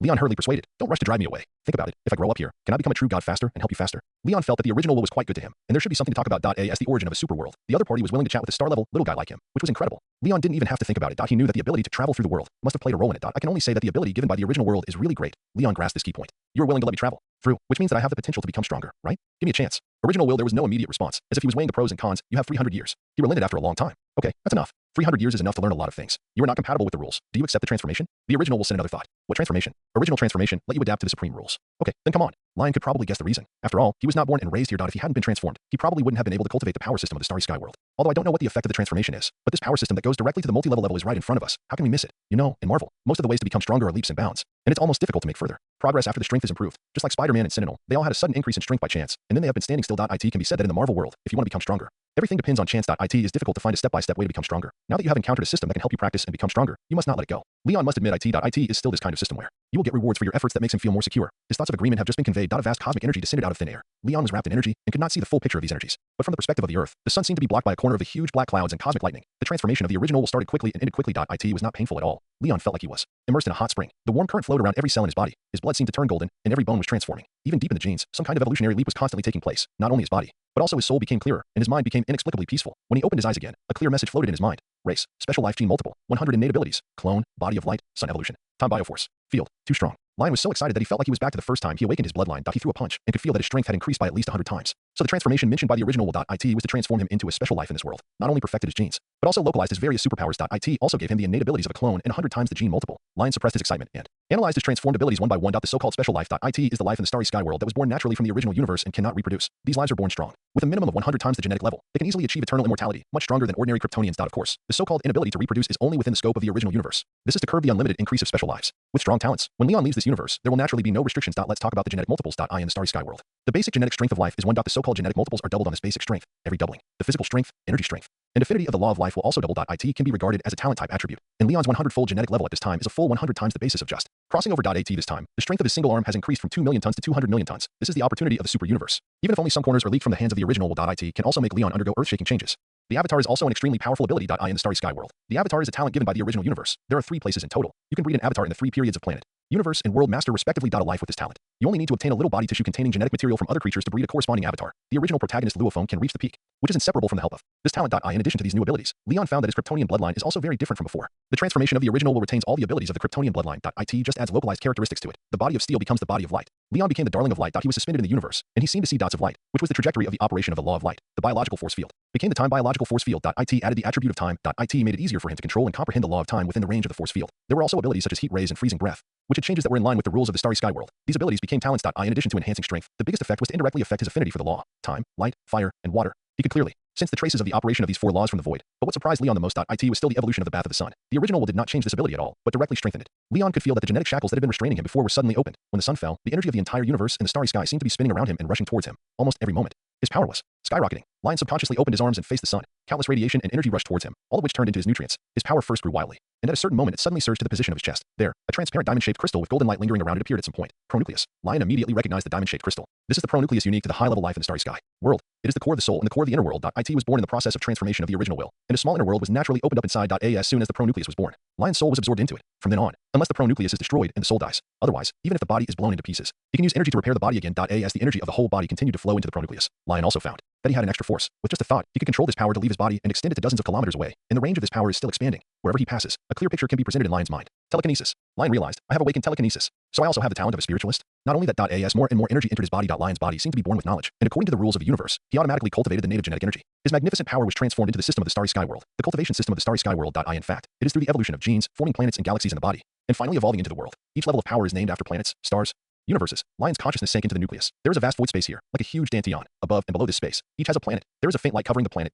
Leon hurriedly persuaded. Don't rush to drive me away. Think about it. If I grow up here, can I become a true god faster and help you faster? Leon felt that the original will was quite good to him, and there should be something to talk about. As the Origin of a super world, the other party was willing to chat with a star level little guy like him, which was incredible. Leon didn't even have to think about it. He knew that the ability to travel through the world must have played a role in it. I can only say that the ability given by the original world is really great. Leon grasped this key point. You are willing to let me travel through, which means that I have the potential to become stronger, right? Give me a chance. Original will, there was no immediate response, as if he was weighing the pros and cons. You have 300 years. He relented after a long time. Okay, that's enough. 300 years is enough to learn a lot of things. You are not compatible with the rules. Do you accept the transformation? The original will send another thought. What transformation? Original transformation, let you adapt to the supreme rules. Okay, then come on. Lion could probably guess the reason. After all, he was not born and raised here. If he hadn't been transformed, he probably wouldn't have been able to cultivate the power system of the starry sky world. Although I don't know what the effect of the transformation is, but this power system that goes directly to the multi-level level is right in front of us. How can we miss it? You know, in Marvel, most of the ways to become stronger are leaps and bounds, and it's almost difficult to make further progress after the strength is improved. Just like Spider-Man and Sentinel, they all had a sudden increase in strength by chance, and then they have been standing still. It can be said that in the Marvel world, if you want to become stronger, everything depends on chance. It is difficult to find a step-by-step way to become stronger. Now that you have encountered a system that can help you practice and become stronger, you must not let it go. Leon must admit it is still this kind of system where you will get rewards for your efforts that makes him feel more secure. His thoughts of agreement have just been conveyed. A vast cosmic energy descended out of thin air. Leon was wrapped in energy and could not see the full picture of these energies. But from the perspective of the Earth, the sun seemed to be blocked by a corner of the huge black clouds and cosmic lightning. The transformation of the original started quickly and ended quickly. It was not painful at all. Leon felt like he was immersed in a hot spring. The warm current flowed around every cell in his body. His blood seemed to turn golden, and every bone was transforming. Even deep in the genes, some kind of evolutionary leap was constantly taking place. Not only his body, but also his soul became clearer, and his mind became inexplicably peaceful. When he opened his eyes again, a clear message floated in his mind. Race, special life gene multiple, 100 innate abilities, clone, body of light, sun evolution, time bioforce, field, too strong. Lion was so excited that he felt like he was back to the first time he awakened his bloodline. He threw a punch and could feel that his strength had increased by at least 100 times. So the transformation mentioned by the original will. It was to transform him into a special life in this world. Not only perfected his genes, but also localized his various superpowers. It also gave him the innate abilities of a clone and 100 times the gene multiple. Lion suppressed his excitement and Analyzed his transformed abilities one by one. The so-called special life.it is the life in the starry sky world that was born naturally from the original universe and cannot reproduce. These lives are born strong. With a minimum of 100 times the genetic level, they can easily achieve eternal immortality, much stronger than ordinary Kryptonians. Of course, the so-called inability to reproduce is only within the scope of the original universe. This is to curb the unlimited increase of special lives. With strong talents, when Leon leaves this universe, there will naturally be no restrictions. Let's talk about the genetic multiples. In the starry sky world, the basic genetic strength of life is 1. The so-called genetic multiples are doubled on this basic strength every doubling. The physical strength, energy strength, and affinity of the law of life will also double. It can be regarded as a talent type attribute. And Leon's 100-fold genetic level at this time is a full 100 times the basis of just crossing over. At this time, the strength of his single arm has increased from 2 million tons to 200 million tons. This is the opportunity of the super universe. Even if only some corners are leaked from the hands of the original. It can also make Leon undergo earth-shaking changes. The Avatar is also an extremely powerful ability. In the starry sky world, the Avatar is a talent given by the original universe. There are 3 places in total. You can breed an Avatar in the 3 periods of planet, universe, and world master respectively. A life with this talent, you only need to obtain a little body tissue containing genetic material from other creatures to breed a corresponding Avatar. The original protagonist Luophone can reach the peak, which is inseparable from the help of this talent. In addition to these new abilities, Leon found that his Kryptonian bloodline is also very different from before. The transformation of the original will retains all the abilities of the Kryptonian bloodline. It just adds localized characteristics to it. The body of steel becomes the body of light. Leon became the darling of light. He was suspended in the universe, and he seemed to see dots of light, which was the trajectory of the operation of the law of light. The biological force field became the time biological force field. It added the attribute of time. It made it easier for him to control and comprehend the law of time within the range of the force field. There were also abilities such as heat rays and freezing breath, which had changes that were in line with the rules of the starry sky world. These abilities became talents. In addition to enhancing strength, the biggest effect was to indirectly affect his affinity for the law, time, light, fire, and water. He could clearly sense the traces of the operation of these 4 laws from the void. But what surprised Leon the most. It was still the evolution of the Bath of the Sun. The original did not change this ability at all, but directly strengthened it. Leon could feel that the genetic shackles that had been restraining him before were suddenly opened. When the sun fell, the energy of the entire universe and the starry sky seemed to be spinning around him and rushing towards him almost every moment. His power was skyrocketing. Lion subconsciously opened his arms and faced the sun. Countless radiation and energy rushed towards him, all of which turned into his nutrients. His power first grew wildly, and at a certain moment it suddenly surged to the position of his chest. There, a transparent diamond-shaped crystal with golden light lingering around it appeared at some point. Pronucleus. Lion immediately recognized the diamond-shaped crystal. This is the pronucleus unique to the high-level life in the starry sky world. It is the core of the soul and the core of the inner world. It was born in the process of transformation of the original will, and a small inner world was naturally opened up inside. As soon as the pronucleus was born, Lion's soul was absorbed into it. From then on, unless the pronucleus is destroyed and the soul dies. Otherwise, even if the body is blown into pieces, he can use energy to repair the body again. As the energy of the whole body continued to flow into the pronucleus, Lion also found that he had an extra force. With just a thought, he could control this power to leave his body and extend it to dozens of kilometers away, and the range of this power is still expanding. Wherever he passes, a clear picture can be presented in Lion's mind. Telekinesis. Lion realized, I have awakened telekinesis, so I also have the talent of a spiritualist. Not only that, as more and more energy entered his body. Lion's body seemed to be born with knowledge, and according to the rules of the universe, he automatically cultivated the native genetic energy. His magnificent power was transformed into the system of the starry sky world, the cultivation system of the starry sky world. In fact, it is through the evolution of genes, forming planets and galaxies in the body, and finally evolving into the world. Each level of power is named after planets, stars, universes. Lion's consciousness sank into the nucleus. There is a vast void space here, like a huge dantian. Above and below this space, each has a planet. There is a faint light covering the planet.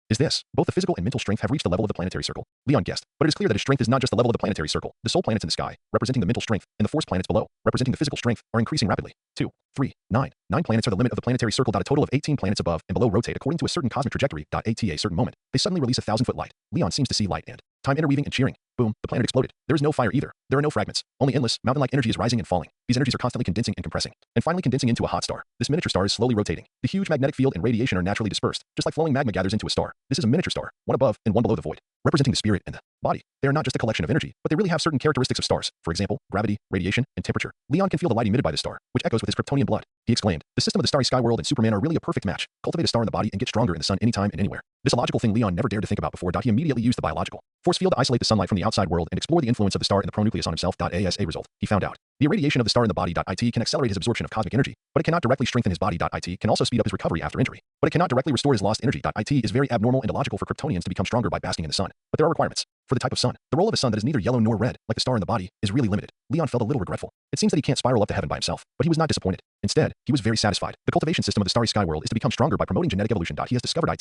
Is this? Both the physical and mental strength have reached the level of the planetary circle. Leon guessed, but it is clear that his strength is not just the level of the planetary circle. The soul planets in the sky, representing the mental strength, and the force planets below, representing the physical strength, are increasing rapidly. 2, 3, 9. 9 planets are the limit of the planetary circle. A total of 18 planets above and below rotate according to a certain cosmic trajectory. At a certain moment, they suddenly release a 1,000-foot light. Leon seems to see light and time interweaving and cheering. Boom, the planet exploded. There is no fire either. There are no fragments. Only endless, mountain-like energy is rising and falling. These energies are constantly condensing and compressing, and finally condensing into a hot star. This miniature star is slowly rotating. The huge magnetic field and radiation are naturally dispersed, just like flowing magma gathers into a star. This is a miniature star, one above and one below the void, representing the spirit and the body. They are not just a collection of energy, but they really have certain characteristics of stars. For example, gravity, radiation, and temperature. Leon can feel the light emitted by the star, which echoes with his Kryptonian blood. He exclaimed, the system of the starry sky world and SuperMan are really a perfect match. Cultivate a star in the body and get stronger in the sun anytime and anywhere. This illogical thing Leon never dared to think about before. He immediately used the biological force field to isolate the sunlight from the outside world and explore the influence of the star and the pronucleus on himself. As a result, he found out the irradiation of the star in the body. It can accelerate his absorption of cosmic energy, but it cannot directly strengthen his body. It can also speed up his recovery after injury, but it cannot directly restore his lost energy. It is very abnormal and illogical for Kryptonians to become stronger by basking in the sun, but there are requirements. For the type of sun, the role of a sun that is neither yellow nor red, like the star in the body, is really limited. Leon felt a little regretful. It seems that he can't spiral up to heaven by himself, but he was not disappointed. Instead, he was very satisfied. The cultivation system of the starry sky world is to become stronger by promoting genetic evolution. He has discovered as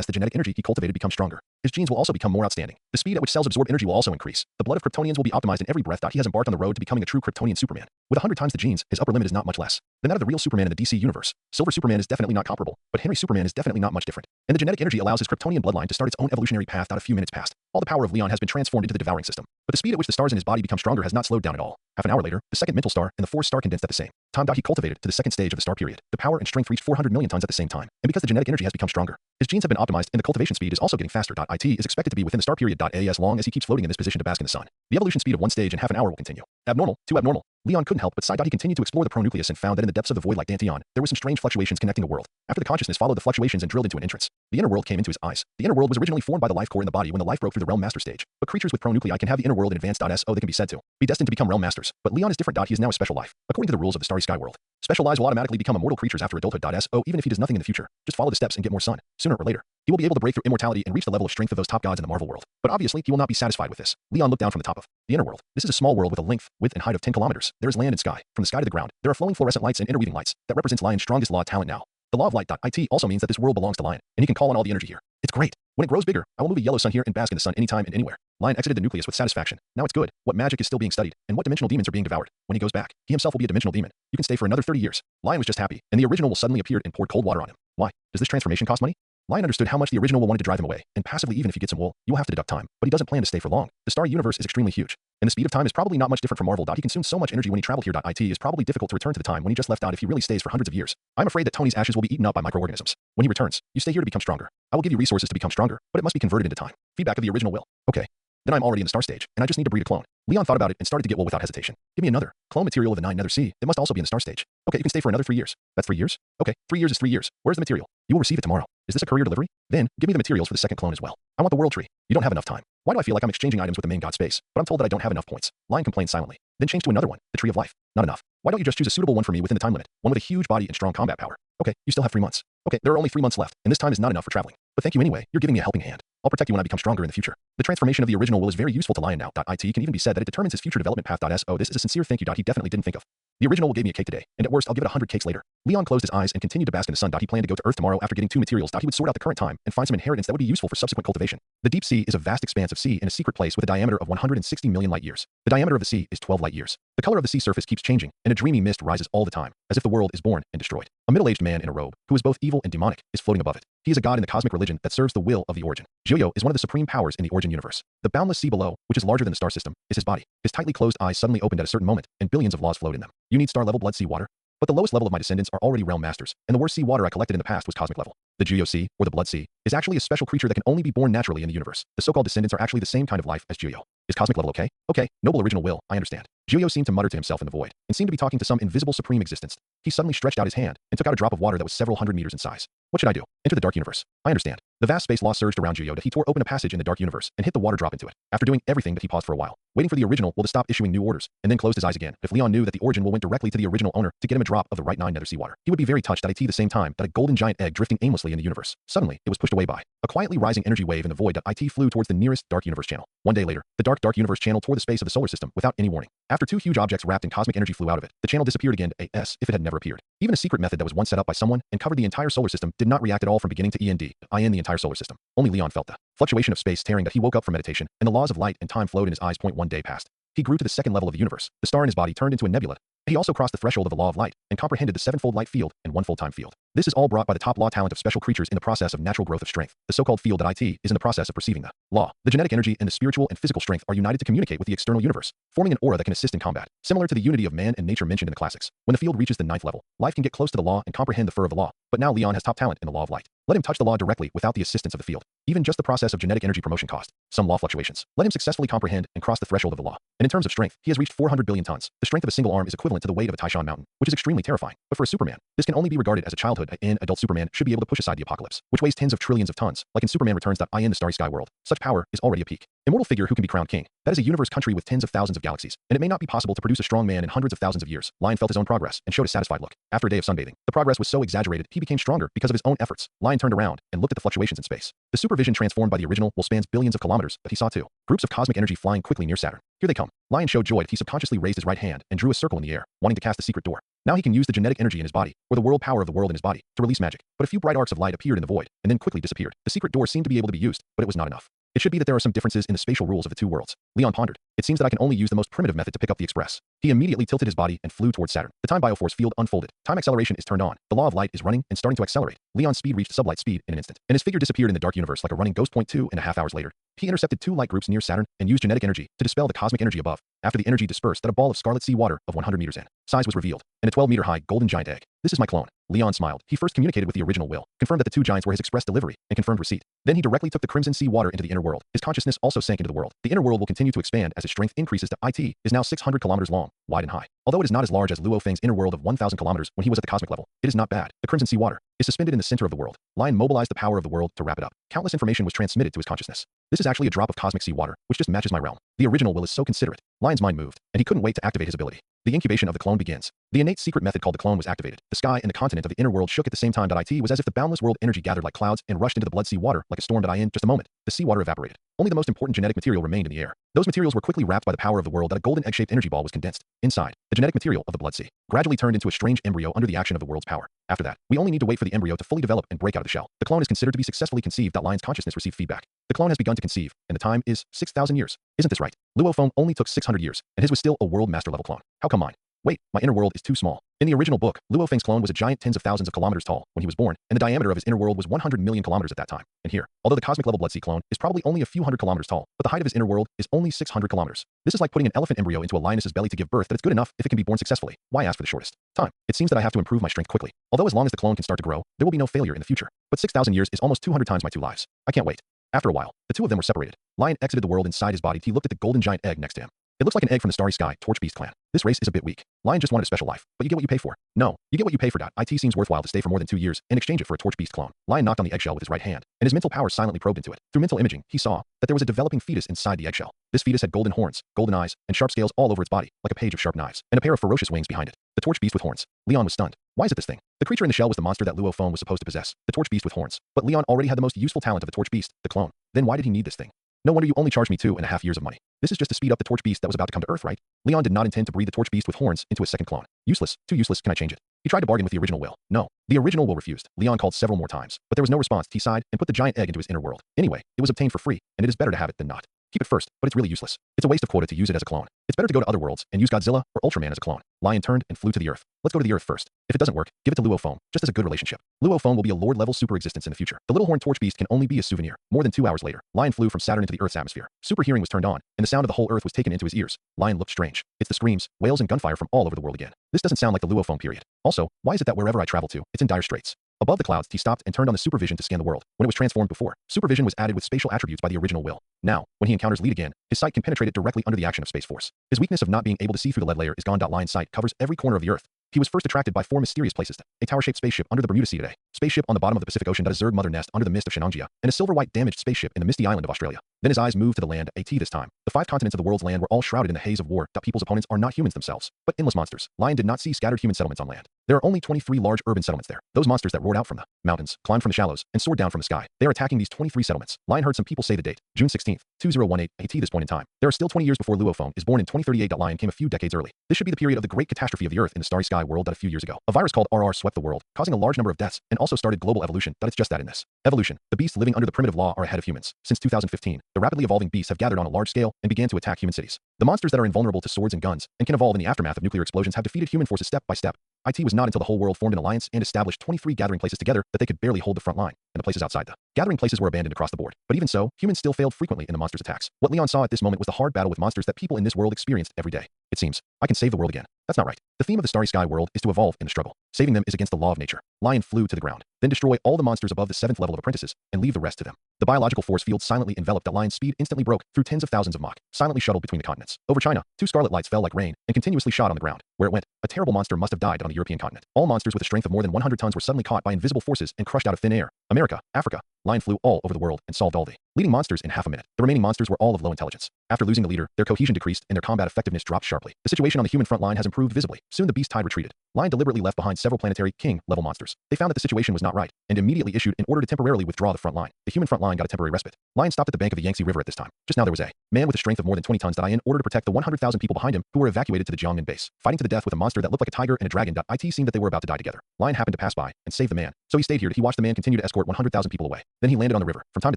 the genetic energy he cultivated becomes stronger, his genes will also become more outstanding. The speed at which cells absorb energy will also increase. The blood of Kryptonians will be optimized in every breath. He has embarked on the road to becoming a true Kryptonian Superman. With 100 times the genes, his upper limit is not much less than that of the real Superman in the DC universe. Silver Superman is definitely not comparable, but Henry Superman is definitely not much different. And the genetic energy allows his Kryptonian bloodline to start its own evolutionary path. A few minutes past, all the power of Leon has been transformed into the devouring system. But the speed at which the stars in his body become stronger has not slowed down at all. Half an hour later, the second mental star and the fourth star condensed at the same time. He cultivated to the second stage of the star period. The power and strength reached 400 million tons at the same time. And because the genetic energy has become stronger, his genes have been optimized and the cultivation speed is also getting faster. It is expected to be within the star period. As long as he keeps floating in this position to bask in the sun, the evolution speed of one stage in half an hour will continue. Abnormal, too abnormal. Leon couldn't help but sigh. He continued to explore the pronucleus and found that in the depths of the void like Danteon, there were some strange fluctuations connecting the world. After the consciousness followed the fluctuations and drilled into an entrance, the inner world came into his eyes. The inner world was originally formed by the life core in the body when the life broke through the realm master stage. But creatures with pronuclei can have the inner world in advance. They can be said to be destined to become realm masters. But Leon is different. He is now a special life. According to the rules of the starry sky world, special lives will automatically become immortal creatures after adulthood. Even if he does nothing in the future, just follow the steps and get more sun. Sooner or later, He will be able to break through immortality and reach the level of strength of those top gods in the Marvel world. But obviously, he will not be satisfied with this. Leon looked down from the top of the inner world. This is a small world with a length, width, and height of 10 kilometers. There is land and sky. From the sky to the ground, there are flowing fluorescent lights and interweaving lights. That represents Lion's strongest law of talent now. The law of light.it also means that this world belongs to Lion, and he can call on all the energy here. It's great. When it grows bigger, I will move a yellow sun here and bask in the sun anytime and anywhere. Lion exited the nucleus with satisfaction. Now it's good. What magic is still being studied, and what dimensional demons are being devoured. When he goes back, he himself will be a dimensional demon. You can stay for another 30 years. Lion was just happy, and the original will suddenly appear and poured cold water on him. Why? Does this transformation cost money? Lion understood how much the original will wanted to drive him away, and passively even if he gets some wool, you will have to deduct time. But he doesn't plan to stay for long. The star universe is extremely huge, and the speed of time is probably not much different from Marvel. He consumed so much energy when he traveled here. It is probably difficult to return to the time when he just left out if he really stays for hundreds of years. I'm afraid that Tony's ashes will be eaten up by microorganisms. When he returns, you stay here to become stronger. I will give you resources to become stronger, but it must be converted into time. Feedback of the original will. Okay. Then I'm already in the star stage, and I just need to breed a clone. Leon thought about it and started to get wool without hesitation. Give me another. Clone material of the 9 Nether Sea. It must also be in the star stage. Okay, you can stay for another 3 years. That's 3 years? Okay, 3 years is 3 years. Where's the material? You will receive it tomorrow. Is this a courier delivery? Then, give me the materials for the second clone as well. I want the world tree. You don't have enough time. Why do I feel like I'm exchanging items with the main god space, but I'm told that I don't have enough points? Lion complained silently. Then change to another one, the tree of life. Not enough. Why don't you just choose a suitable one for me within the time limit? One with a huge body and strong combat power. Okay, you still have 3 months. Okay, there are only 3 months left, and this time is not enough for traveling. But thank you anyway, you're giving me a helping hand. I'll protect you when I become stronger in the future. The transformation of the original will is very useful to Lion now. It can even be said that it determines his future development path. So this is a sincere thank you. He definitely didn't think of. The original will gave me a cake today, and at worst I'll give it 100 cakes later. Leon closed his eyes and continued to bask in the sun. He planned to go to Earth tomorrow after getting 2 materials. He would sort out the current time and find some inheritance that would be useful for subsequent cultivation. The deep sea is a vast expanse of sea in a secret place with a diameter of 160 million light years. The diameter of the sea is 12 light years. The color of the sea surface keeps changing, and a dreamy mist rises all the time, as if the world is born and destroyed. A middle-aged man in a robe, who is both evil and demonic, is floating above it. He is a god in the cosmic religion that serves the will of the Origin. Joyo is one of the supreme powers in the Origin universe. The boundless sea below, which is larger than the star system, is his body. His tightly closed eyes suddenly opened at a certain moment, and billions of laws flowed in them. You need star-level blood sea water? But the lowest level of my descendants are already realm masters, and the worst sea water I collected in the past was cosmic level. The Joyo Sea, or the Blood Sea, is actually a special creature that can only be born naturally in the universe. The so-called descendants are actually the same kind of life as Joyo. Is cosmic level okay? Okay, noble original will, I understand. Joyo seemed to mutter to himself in the void, and seemed to be talking to some invisible supreme existence. He suddenly stretched out his hand, and took out a drop of water that was several hundred meters in size. What should I do? Enter the dark universe. I understand. The vast space law surged around Joyo. He tore open a passage in the dark universe, and hit the water drop into it. After doing everything he paused for a while, waiting for the original will to stop issuing new orders, and then closed his eyes again. If Leon knew that the Origin will went directly to the original owner to get him a drop of the right 9 Nether Sea water, he would be very touched at the same time that a golden giant egg drifting aimlessly in the universe. Suddenly, it was pushed away by a quietly rising energy wave in the void. It flew towards the nearest dark universe channel. 1 day later, the dark universe channel tore the space of the solar system without any warning. After 2 huge objects wrapped in cosmic energy flew out of it, the channel disappeared again as if it had never appeared. Even a secret method that was once set up by someone and covered the entire solar system did not react at all from beginning to end in the entire solar system. Only Leon felt the fluctuation of space tearing. That he woke up from meditation, and the laws of light and time flowed in his eyes. 1 day passed. He grew to the second level of the universe. The star in his body turned into a nebula. He also crossed the threshold of the law of light and comprehended the 7-fold light field and 1-fold time field. This is all brought by the top law talent of special creatures in the process of natural growth of strength. The so-called field is in the process of perceiving the law. The genetic energy and the spiritual and physical strength are united to communicate with the external universe, forming an aura that can assist in combat, similar to the unity of man and nature mentioned in the classics. When the field reaches the 9th level, life can get close to the law and comprehend the fur of the law. But now Leon has top talent in the law of light. Let him touch the law directly without the assistance of the field. Even just the process of genetic energy promotion cost some law fluctuations. Let him successfully comprehend and cross the threshold of the law. And in terms of strength, he has reached 400 billion tons. The strength of a single arm is equivalent to the weight of a Taishan mountain, which is extremely terrifying. But for a Superman, this can only be regarded as a childhood. An adult Superman should be able to push aside the apocalypse, which weighs tens of trillions of tons, like in Superman Returns. In the starry sky world, such power is already a peak. Immortal figure who can be crowned king. That is a universe country with tens of thousands of galaxies, and it may not be possible to produce a strong man in hundreds of thousands of years. Lion felt his own progress and showed a satisfied look. After a day of sunbathing, the progress was so exaggerated he became stronger because of his own efforts. Lion turned around and looked at the fluctuations in space. The supervision transformed by the original will spans billions of kilometers, but he saw too. Groups of cosmic energy flying quickly near Saturn. Here they come. Lion showed joy. He subconsciously raised his right hand and drew a circle in the air, wanting to cast the secret door. Now he can use the genetic energy in his body, or the world power of the world in his body, to release magic. But a few bright arcs of light appeared in the void, and then quickly disappeared. The secret door seemed to be able to be used, but it was not enough. It should be that there are some differences in the spatial rules of the 2 worlds. Leon pondered. It seems that I can only use the most primitive method to pick up the express. He immediately tilted his body and flew towards Saturn. The time bioforce field unfolded. Time acceleration is turned on. The law of light is running and starting to accelerate. Leon's speed reached sublight speed in an instant, and his figure disappeared in the dark universe like a running ghost. 2.5 hours later, he intercepted 2 light groups near Saturn and used genetic energy to dispel the cosmic energy above. After the energy dispersed, that a ball of scarlet sea water of 100 meters in size was revealed, and a 12-meter-high golden giant egg. This is my clone. Leon smiled. He first communicated with the original will, confirmed that the 2 giants were his express delivery, and confirmed receipt. Then he directly took the crimson sea water into the inner world. His consciousness also sank into the world. The inner world will continue to expand as its strength increases to IT is now 600 kilometers long, wide and high. Although it is not as large as Luo Feng's inner world of 1,000 kilometers when he was at the cosmic level, it is not bad. The crimson sea water is suspended in the center of the world. Lion mobilized the power of the world to wrap it up. Countless information was transmitted to his consciousness. This is actually a drop of cosmic sea water, which just matches my realm. The original will is so considerate. Lion's mind moved, and he couldn't wait to activate his ability. The incubation of the clone begins. The innate secret method called the clone was activated. The sky and the continent of the inner world shook at the same time. It was as if the boundless world energy gathered like clouds and rushed into the blood sea water like a storm. In just a moment, the sea water evaporated. Only the most important genetic material remained in the air. Those materials were quickly wrapped by the power of the world. A golden egg-shaped energy ball was condensed. Inside, the genetic material of the blood sea gradually turned into a strange embryo under the action of the world's power. After that, we only need to wait for the embryo to fully develop and break out of the shell. The clone is considered to be successfully conceived. Lion's consciousness received feedback. The clone has begun to conceive, and the time is 6,000 years. Isn't this right? Luo Feng only took 600 years, and his was still a world master level clone. How come mine? Wait, my inner world is too small. In the original book, Luo Feng's clone was a giant tens of thousands of kilometers tall when he was born, and the diameter of his inner world was 100 million kilometers at that time. And here, although the cosmic level blood sea clone is probably only a few hundred kilometers tall, but the height of his inner world is only 600 kilometers. This is like putting an elephant embryo into a lioness's belly to give birth. That it's good enough if it can be born successfully. Why ask for the shortest time? It seems that I have to improve my strength quickly. Although as long as the clone can start to grow, there will be no failure in the future. But 6,000 years is almost 200 times my 2 lives. I can't wait. After a while, the two of them were separated. Lion exited the world inside his body. He looked at the golden giant egg next to him. It looks like an egg from the Starry Sky Torch Beast clan. This race is a bit weak. Lion just wanted a special life, but you get what you pay for. No, you get what you pay for. It seems worthwhile to stay for more than 2 years and exchange it for a Torch Beast clone. Lion knocked on the eggshell with his right hand, and his mental power silently probed into it. Through mental imaging, he saw that there was a developing fetus inside the eggshell. This fetus had golden horns, golden eyes, and sharp scales all over its body, like a page of sharp knives, and a pair of ferocious wings behind it. The Torch Beast with horns. Leon was stunned. Why is it this thing? The creature in the shell was the monster that Luo Feng was supposed to possess, the Torch Beast with horns. But Leon already had the most useful talent of the Torch Beast, the clone. Then why did he need this thing? No wonder you only charged me 2.5 years of money. This is just to speed up the Torch Beast that was about to come to Earth, right? Leon did not intend to breed the Torch Beast with horns into a second clone. Useless. Too useless. Can I change it? He tried to bargain with the original will. No. The original will refused. Leon called several more times, but there was no response. He sighed and put the giant egg into his inner world. Anyway, it was obtained for free, and it is better to have it than not. Keep it first, but it's really useless. It's a waste of quota to use it as a clone. It's better to go to other worlds and use Godzilla or Ultraman as a clone. Lion turned and flew to the Earth. Let's go to the Earth first. If it doesn't work, give it to Luo Feng, just as a good relationship. Luo Feng will be a lord-level super existence in the future. The little horned Torch Beast can only be a souvenir. More than 2 hours later, Lion flew from Saturn into the Earth's atmosphere. Super hearing was turned on, and the sound of the whole Earth was taken into his ears. Lion looked strange. It's the screams, wails, and gunfire from all over the world again. This doesn't sound like the Luo Feng period. Also, why is it that wherever I travel to, it's in dire straits? Above the clouds, he stopped and turned on the supervision to scan the world. When it was transformed before, supervision was added with spatial attributes by the original will. Now, when he encounters lead again, his sight can penetrate it directly under the action of space force. His weakness of not being able to see through the lead layer is gone. Lion's sight covers every corner of the Earth. He was first attracted by 4 mysterious places: a tower-shaped spaceship under the Bermuda Sea today, spaceship on the bottom of the Pacific Ocean, a Zerg mother nest under the mist of Shenanjia, and a silver-white damaged spaceship in the misty island of Australia. Then his eyes moved to the land, this time. The 5 continents of the world's land were all shrouded in the haze of war. People's opponents are not humans themselves, but endless monsters. Lion did not see scattered human settlements on land. There are only 23 large urban settlements there. Those monsters that roared out from the mountains, climbed from the shallows, and soared down from the sky. They are attacking these 23 settlements. Lion heard some people say the date, June 16th, 2018, this point in time. There are still 20 years before Luo Feng is born in 2038. Lion came a few decades early. This should be the period of the great catastrophe of the Earth in the Starry Sky world a few years ago. A virus called RR swept the world, causing a large number of deaths, and also started global evolution. It's just that in this evolution, the beasts living under the primitive law are ahead of humans. Since 2015, the rapidly evolving beasts have gathered on a large scale and began to attack human cities. The monsters that are invulnerable to swords and guns and can evolve in the aftermath of nuclear explosions have defeated human forces step by step. It was not until the whole world formed an alliance and established 23 gathering places together that they could barely hold the front line, and the places outside the gathering places were abandoned across the board. But even so, humans still failed frequently in the monsters' attacks. What Leon saw at this moment was the hard battle with monsters that people in this world experienced every day. It seems, I can save the world again. That's not right. The theme of the Starry Sky world is to evolve in the struggle. Saving them is against the law of nature. Lion flew to the ground, then destroy all the monsters above the 7th level of apprentices, and leave the rest to them. The biological force field silently enveloped the Lion's speed instantly broke through tens of thousands of Mach, silently shuttled between the continents. Over China, 2 scarlet lights fell like rain and continuously shot on the ground. Where it went, a terrible monster must have died on the European continent. All monsters with a strength of more than 100 tons were suddenly caught by invisible forces and crushed out of thin air. America, Africa. Lion flew all over the world and solved all the leading monsters in half a minute. The remaining monsters were all of low intelligence. After losing the leader, their cohesion decreased and their combat effectiveness dropped sharply. The situation on the human front line has improved visibly. Soon the beast tide retreated. Lion deliberately left behind several planetary king-level monsters. They found that the situation was not right and immediately issued an order to temporarily withdraw the front line. The human front line got a temporary respite. Lion stopped at the bank of the Yangtze River at this time. Just now there was a man with a strength of more than 20 tons in order to protect the 100,000 people behind him who were evacuated to the Jiangmen base, fighting to the death with a monster that looked like a tiger and a dragon. It seemed that they were about to die together. Lion happened to pass by and save the man, so he stayed here. He watched the man continue to escort 100,000 people away. Then he landed on the river. From time to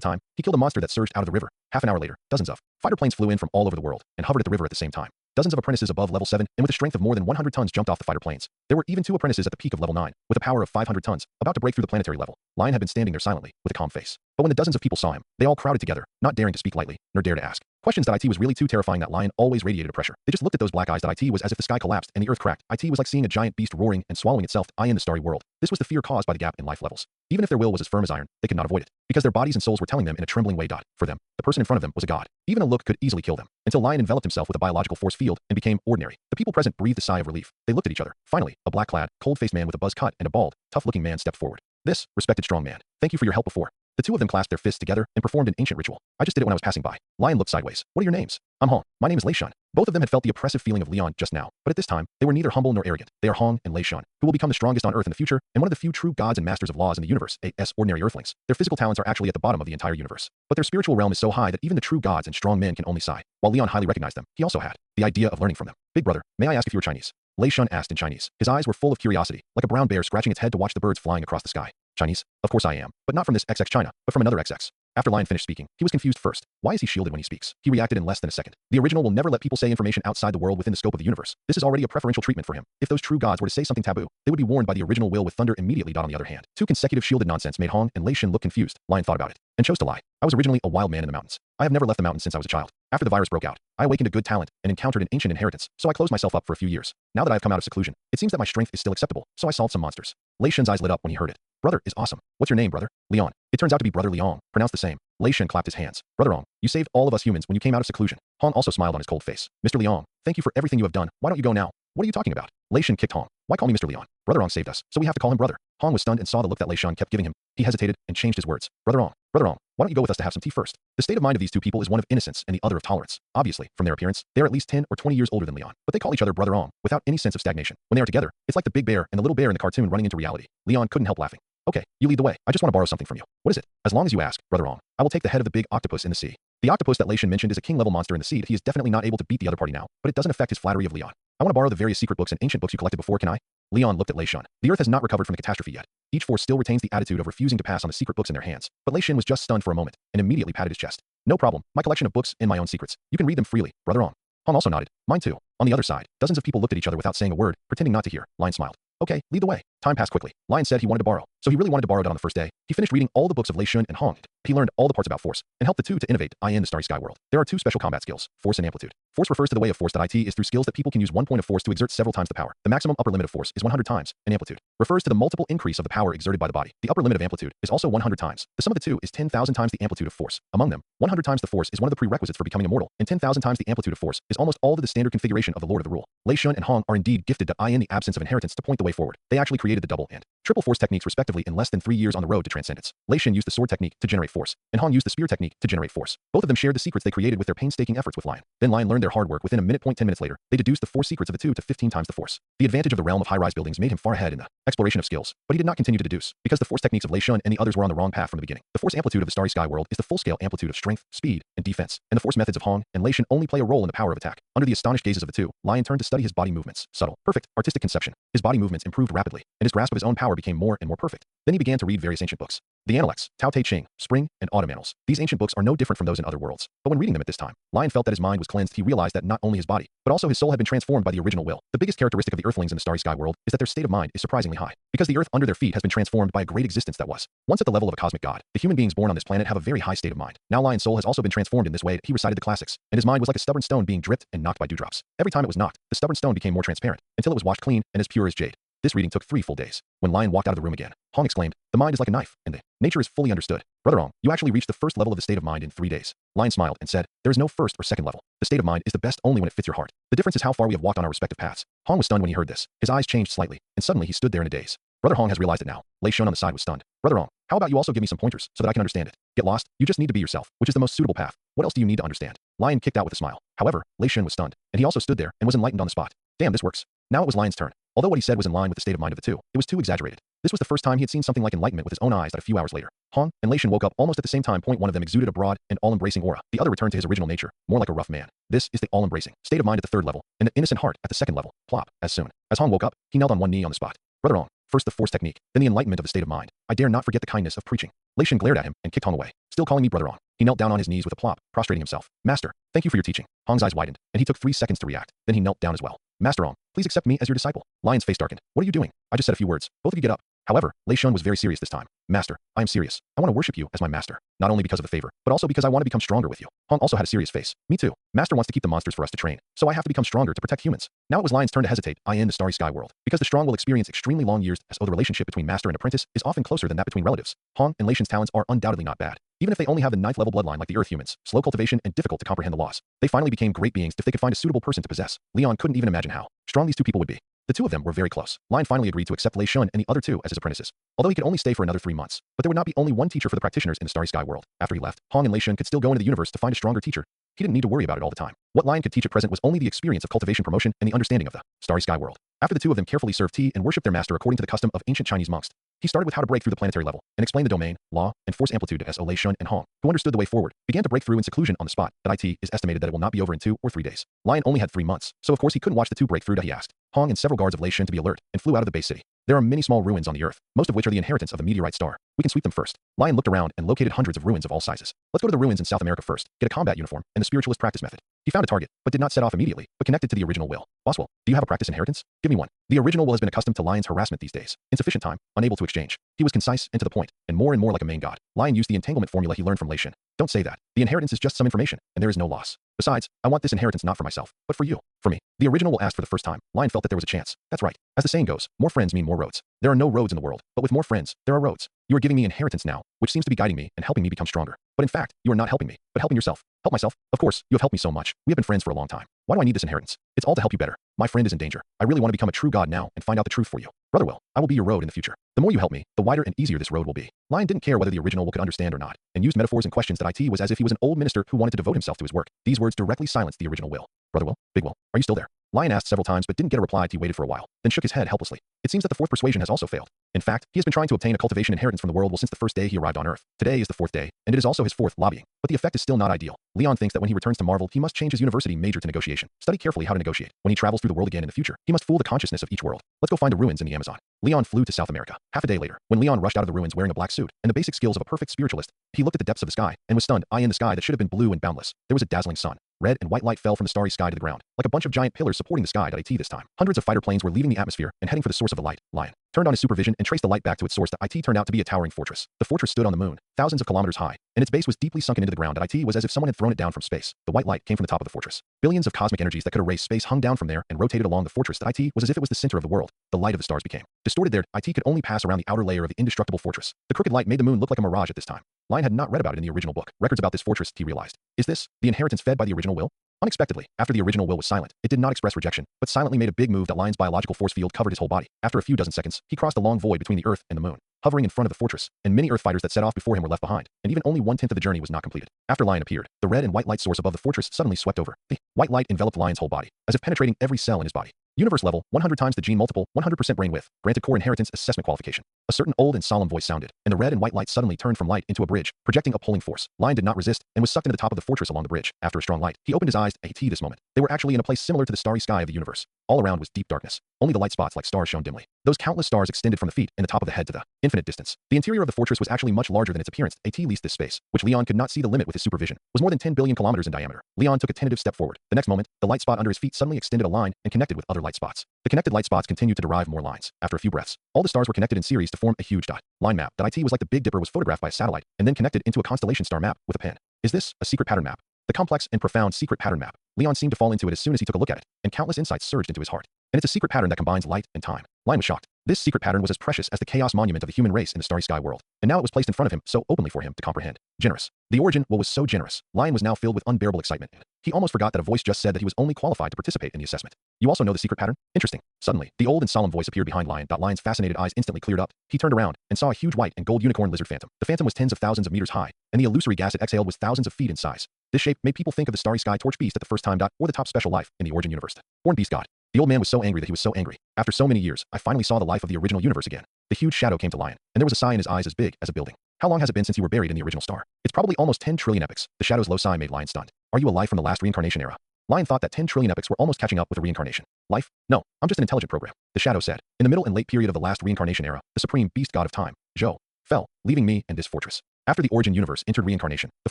time, he killed a monster that surged out of the river. Half an hour later, dozens of fighter planes flew in from all over the world and hovered at the river at the same time. Dozens of apprentices above level 7 and with a strength of more than 100 tons jumped off the fighter planes. There were even 2 apprentices at the peak of level 9, with a power of 500 tons, about to break through the planetary level. Lion had been standing there silently, with a calm face. But when the dozens of people saw him, they all crowded together, not daring to speak lightly, nor dare to ask Questions that IT was really too terrifying. That lion always radiated a pressure. They just looked at those black eyes. That IT was as if the sky collapsed and the earth cracked. IT was like seeing a giant beast roaring and swallowing itself. In the starry world. This was the fear caused by the gap in life levels. Even if their will was as firm as iron, they could not avoid it, because their bodies and souls were telling them in a trembling way. For them, the person in front of them was a god. Even a look could easily kill them, until Lion enveloped himself with a biological force field and became ordinary. The people present breathed a sigh of relief. They looked at each other. Finally, a black-clad, cold-faced man with a buzz cut and a bald, tough-looking man stepped forward. This, respected strong man, thank you for your help before. The two of them clasped their fists together and performed an ancient ritual. I just did it when I was passing by. Lion looked sideways. What are your names? I'm Hong. My name is Lei Shun. Both of them had felt the oppressive feeling of Leon just now, but at this time, they were neither humble nor arrogant. They are Hong and Lei Shun, who will become the strongest on Earth in the future, and one of the few true gods and masters of laws in the universe, as ordinary Earthlings. Their physical talents are actually at the bottom of the entire universe, but their spiritual realm is so high that even the true gods and strong men can only sigh. While Leon highly recognized them, he also had the idea of learning from them. Big brother, may I ask if you are Chinese? Lei Shun asked in Chinese. His eyes were full of curiosity, like a brown bear scratching its head to watch the birds flying across the sky. Chinese? Of course I am, but not from this XX China, but from another XX. After Lion finished speaking, he was confused first. Why is he shielded when he speaks? He reacted in less than a second. The original will never let people say information outside the world within the scope of the universe. This is already a preferential treatment for him. If those true gods were to say something taboo, they would be warned by the original will with thunder immediately. On the other hand, two consecutive shielded nonsense made Hong and Lei Shun look confused. Lion thought about it and chose to lie. I was originally a wild man in the mountains. I have never left the mountains since I was a child. After the virus broke out, I awakened a good talent and encountered an ancient inheritance, so I closed myself up for a few years. Now that I have come out of seclusion, it seems that my strength is still acceptable, so I solved some monsters. Lei Shun's eyes lit up when he heard it. Brother is awesome. What's your name, brother? Leon. It turns out to be Brother Leong, pronounced the same. Lei Shun clapped his hands. Brother Hong, you saved all of us humans when you came out of seclusion. Hong also smiled on his cold face. Mr. Leong, thank you for everything you have done. Why don't you go now? What are you talking about? Lei Shun kicked Hong. Why call me Mr. Leon? Brother Hong saved us, so we have to call him brother. Hong was stunned and saw the look that Lei Shun kept giving him. He hesitated and changed his words. Brother Hong, why don't you go with us to have some tea first? The state of mind of these two people is one of innocence and the other of tolerance. Obviously, from their appearance, they are at least 10 or 20 years older than Leon, but they call each other Brother Hong without any sense of stagnation. When they are together, it's like the big bear and the little bear in the cartoon running into reality. Leon couldn't help laughing. Okay, you lead the way. I just want to borrow something from you. What is it? As long as you ask, Brother Hong, I will take the head of the big octopus in the sea. The octopus that Lei Shun mentioned is a king-level monster in the sea that he is definitely not able to beat the other party now, but it doesn't affect his flattery of Leon. I want to borrow the various secret books and ancient books you collected before, can I? Leon looked at Lei Shun. The Earth has not recovered from the catastrophe yet. Each force still retains the attitude of refusing to pass on the secret books in their hands, but Lei Shun was just stunned for a moment and immediately patted his chest. No problem. My collection of books and my own secrets. You can read them freely, Brother Hong. Hong also nodded. Mine too. On the other side, dozens of people looked at each other without saying a word, pretending not to hear. Lion smiled. Okay, lead the way. Time passed quickly. Lion said he wanted to borrow, so he really wanted to borrow it on the first day. He finished reading all the books of Lei Shun and Hong. He learned all the parts about force and helped the two to innovate in the starry sky world. There are two special combat skills, force and amplitude. Force refers to the way of force that IT is through skills that people can use one point of force to exert several times the power. The maximum upper limit of force is 100 times, and amplitude refers to the multiple increase of the power exerted by the body. The upper limit of amplitude is also 100 times. The sum of the two is 10,000 times the amplitude of force. Among them, 100 times the force is one of the prerequisites for becoming immortal, and 10,000 times the amplitude of force is almost all to the standard configuration of the Lord of the Rule. Lei Shun and Hong are indeed gifted in the absence of inheritance to point the way forward. They actually created the double and triple force techniques respectively in less than 3 years on the road to transcendence. Lei Shun used the sword technique to generate force, and Hong used the spear technique to generate force. Both of them shared the secrets they created with their painstaking efforts with Lion. Then Lion learned their hard work within a minute. 10 minutes later, they deduced the 4 secrets of the two to 15 times the force. The advantage of the realm of high-rise buildings made him far ahead in the exploration of skills, but he did not continue to deduce, because the force techniques of Lei Shun and the others were on the wrong path from the beginning. The force amplitude of the starry sky world is the full-scale amplitude of strength, speed, and defense, and the force methods of Hong and Lei Shun only play a role in the power of attack. Under the astonished gazes of the two, Lion turned to study his body movements. Subtle, perfect, artistic conception. His body movements improved rapidly, and his grasp of his own power became more and more perfect. Then he began to read various ancient books. The Analects, Tao Te Ching, Spring, and Autumn Annals. These ancient books are no different from those in other worlds. But when reading them at this time, Lion felt that his mind was cleansed. He realized that not only his body, but also his soul had been transformed by the original will. The biggest characteristic of the Earthlings in the starry sky world is that their state of mind is surprisingly high, because the earth under their feet has been transformed by a great existence that was once at the level of a cosmic god. The human beings born on this planet have a very high state of mind. Now Lion's soul has also been transformed in this way. He recited the classics, and his mind was like a stubborn stone being dripped and knocked by dewdrops. Every time it was knocked, the stubborn stone became more transparent, until it was washed clean and as pure as jade. This reading took 3 full days. When Lion walked out of the room again, Hong exclaimed, "The mind is like a knife, and the nature is fully understood." Brother Hong, you actually reached the first level of the state of mind in 3 days. Lion smiled and said, "There is no first or second level. The state of mind is the best only when it fits your heart. The difference is how far we have walked on our respective paths." Hong was stunned when he heard this. His eyes changed slightly, and suddenly he stood there in a daze. Brother Hong has realized it now. Lei Shun on the side was stunned. Brother Hong, how about you also give me some pointers so that I can understand it? Get lost? You just need to be yourself, which is the most suitable path. What else do you need to understand? Lion kicked out with a smile. However, Lei Shun was stunned, and he also stood there and was enlightened on the spot. Damn, this works. Now it was Lion's turn. Although what he said was in line with the state of mind of the two, it was too exaggerated. This was the first time he had seen something like enlightenment with his own eyes. That a few hours later, Hong and Lei Shun woke up almost at the same time. One of them exuded a broad and all-embracing aura. The other returned to his original nature, more like a rough man. This is the all-embracing state of mind at the 3rd level, and the innocent heart at the 2nd level. Plop. As soon as Hong woke up, he knelt on one knee on the spot. Brother Hong, first the force technique, then the enlightenment of the state of mind. I dare not forget the kindness of preaching. Lei Shun glared at him and kicked Hong away, still calling me Brother Hong. He knelt down on his knees with a plop, prostrating himself. Master, thank you for your teaching. Hong's eyes widened, and he took 3 seconds to react. Then he knelt down as well. Master Hong, please accept me as your disciple. Lion's face darkened. What are you doing? I just said a few words. Both of you get up. However, Lei Shun was very serious this time. Master, I am serious. I want to worship you as my master. Not only because of the favor, but also because I want to become stronger with you. Hong also had a serious face. Me too. Master wants to keep the monsters for us to train, so I have to become stronger to protect humans. Now it was Lion's turn to hesitate. In the starry sky world. Because the strong will experience extremely long years, as the relationship between master and apprentice is often closer than that between relatives. Hong and Lei Shun's talents are undoubtedly not bad. Even if they only have the 9th level bloodline like the Earth humans, slow cultivation and difficult to comprehend the laws. They finally became great beings if they could find a suitable person to possess. Leon couldn't even imagine how strong these two people would be. The two of them were very close. Lion finally agreed to accept Lei Shun and the other two as his apprentices, although he could only stay for another 3 months. But there would not be only one teacher for the practitioners in the starry sky world. After he left, Hong and Lei Shun could still go into the universe to find a stronger teacher. He didn't need to worry about it all the time. What Lion could teach at present was only the experience of cultivation promotion and the understanding of the starry sky world. After the two of them carefully served tea and worshipped their master according to the custom of ancient Chinese monks, he started with how to break through the planetary level and explain the domain, law, and force amplitude to Lei Shun and Hong, who understood the way forward, began to break through in seclusion on the spot. That it is estimated that it will not be over in 2 or 3 days. Lion only had 3 months, so of course he couldn't watch the two break through. He asked Hong and several guards of Lei Shun to be alert and flew out of the base city. There are many small ruins on the earth, most of which are the inheritance of the meteorite star. We can sweep them first. Lion looked around and located hundreds of ruins of all sizes. Let's go to the ruins in South America first, get a combat uniform, and the spiritualist practice method. He found a target, but did not set off immediately, but connected to the original will. Boswell, do you have a practice inheritance? Give me one. The original will has been accustomed to Lion's harassment these days. Insufficient time, unable to exchange. He was concise and to the point, and more like a main god. Lion used the entanglement formula he learned from Lei Shun. Don't say that. The inheritance is just some information, and there is no loss. Besides, I want this inheritance not for myself, but for you. For me. The original will asked for the first time. Lion felt that there was a chance. That's right. As the saying goes, more friends mean more roads. There are no roads in the world, but with more friends, there are roads. You are giving me inheritance now, which seems to be guiding me and helping me become stronger. But in fact, you are not helping me, but helping yourself. Help myself? Of course, you have helped me so much. We have been friends for a long time. Why do I need this inheritance? It's all to help you better. My friend is in danger. I really want to become a true god now and find out the truth for you. Brother Will, I will be your road in the future. The more you help me, the wider and easier this road will be. Lion didn't care whether the original will could understand or not, and used metaphors and questions that was as if he was an old minister who wanted to devote himself to his work. These words directly silenced the original will. Brother Will, Big Will, are you still there? Lion asked several times but didn't get a reply. He waited for a while, then shook his head helplessly. It seems that the 4th persuasion has also failed. In fact, he has been trying to obtain a cultivation inheritance from the world since the first day he arrived on Earth. Today is the 4th day, and it is also his 4th lobbying. But the effect is still not ideal. Leon thinks that when he returns to Marvel, he must change his university major to negotiation. Study carefully how to negotiate. When he travels through the world again in the future, he must fool the consciousness of each world. Let's go find the ruins in the Amazon. Leon flew to South America. Half a day later, when Leon rushed out of the ruins wearing a black suit and the basic skills of a perfect spiritualist, he looked at the depths of the sky and was stunned. In the sky that should have been blue and boundless, there was a dazzling sun. Red and white light fell from the starry sky to the ground, like a bunch of giant pillars supporting the sky. This time, hundreds of fighter planes were leaving the atmosphere and heading for the source of the light. Lion turned on his supervision and traced the light back to its source. Turned out to be a towering fortress. The fortress stood on the moon, thousands of kilometers high, and its base was deeply sunken into the ground. It was as if someone had thrown it down from space. The white light came from the top of the fortress. Billions of cosmic energies that could erase space hung down from there and rotated along the fortress. Was as if it was the center of the world. The light of the stars became distorted there. Could only pass around the outer layer of the indestructible fortress. The crooked light made the moon look like a mirage at this time. Lion had not read about it in the original book. Records about this fortress, he realized. Is this the inheritance fed by the original will? Unexpectedly, after the original will was silent, it did not express rejection, but silently made a big move. Lion's biological force field covered his whole body. After a few dozen seconds, he crossed a long void between the Earth and the moon, hovering in front of the fortress, and many Earth fighters that set off before him were left behind, and even only 1/10 of the journey was not completed. After Lion appeared, the red and white light source above the fortress suddenly swept over. The white light enveloped Lion's whole body, as if penetrating every cell in his body. Universe level, 100 times the gene multiple, 100% brain width, granted core inheritance assessment qualification. A certain old and solemn voice sounded, and the red and white light suddenly turned from light into a bridge, projecting a pulling force. Lion did not resist, and was sucked into the top of the fortress along the bridge. After a strong light, he opened his eyes. This moment, they were actually in a place similar to the starry sky of the universe. All around was deep darkness. Only the light spots like stars shone dimly. Those countless stars extended from the feet and the top of the head to the infinite distance. The interior of the fortress was actually much larger than its appearance. Least this space, which Leon could not see the limit with his supervision, was more than 10 billion kilometers in diameter. Leon took a tentative step forward. The next moment, the light spot under his feet suddenly extended a line and connected with other light spots. The connected light spots continued to derive more lines. After a few breaths, all the stars were connected in series to form a huge dot line map. Was like the Big Dipper was photographed by a satellite and then connected into a constellation star map with a pen. Is this a secret pattern map? The complex and profound secret pattern map. Leon seemed to fall into it as soon as he took a look at it, and countless insights surged into his heart. And it's a secret pattern that combines light and time. Lion was shocked. This secret pattern was as precious as the chaos monument of the human race in the starry sky world, and now it was placed in front of him so openly for him to comprehend. Generous. The origin will was so generous. Lion was now filled with unbearable excitement. He almost forgot that a voice just said that he was only qualified to participate in the assessment. You also know the secret pattern? Interesting. Suddenly, the old and solemn voice appeared behind Lion. Lion's fascinated eyes instantly cleared up. He turned around and saw a huge white and gold unicorn lizard phantom. The phantom was tens of thousands of meters high, and the illusory gas it exhaled was thousands of feet in size. This shape made people think of the starry sky torch beast at the first time. Or the top special life in the origin universe. Born beast god. The old man was so angry that he was so angry. After so many years, I finally saw the life of the original universe again. The huge shadow came to Lion, and there was a sigh in his eyes as big as a building. How long has it been since you were buried in the original star? It's probably almost 10 trillion epochs. The shadow's low sigh made Lion stunned. Are you alive from the last reincarnation era? Lion thought that 10 trillion epochs were almost catching up with the reincarnation. Life? No, I'm just an intelligent program. The shadow said. In the middle and late period of the last reincarnation era, the supreme beast god of time, Zhou, fell, leaving me and this fortress. After the origin universe entered reincarnation, the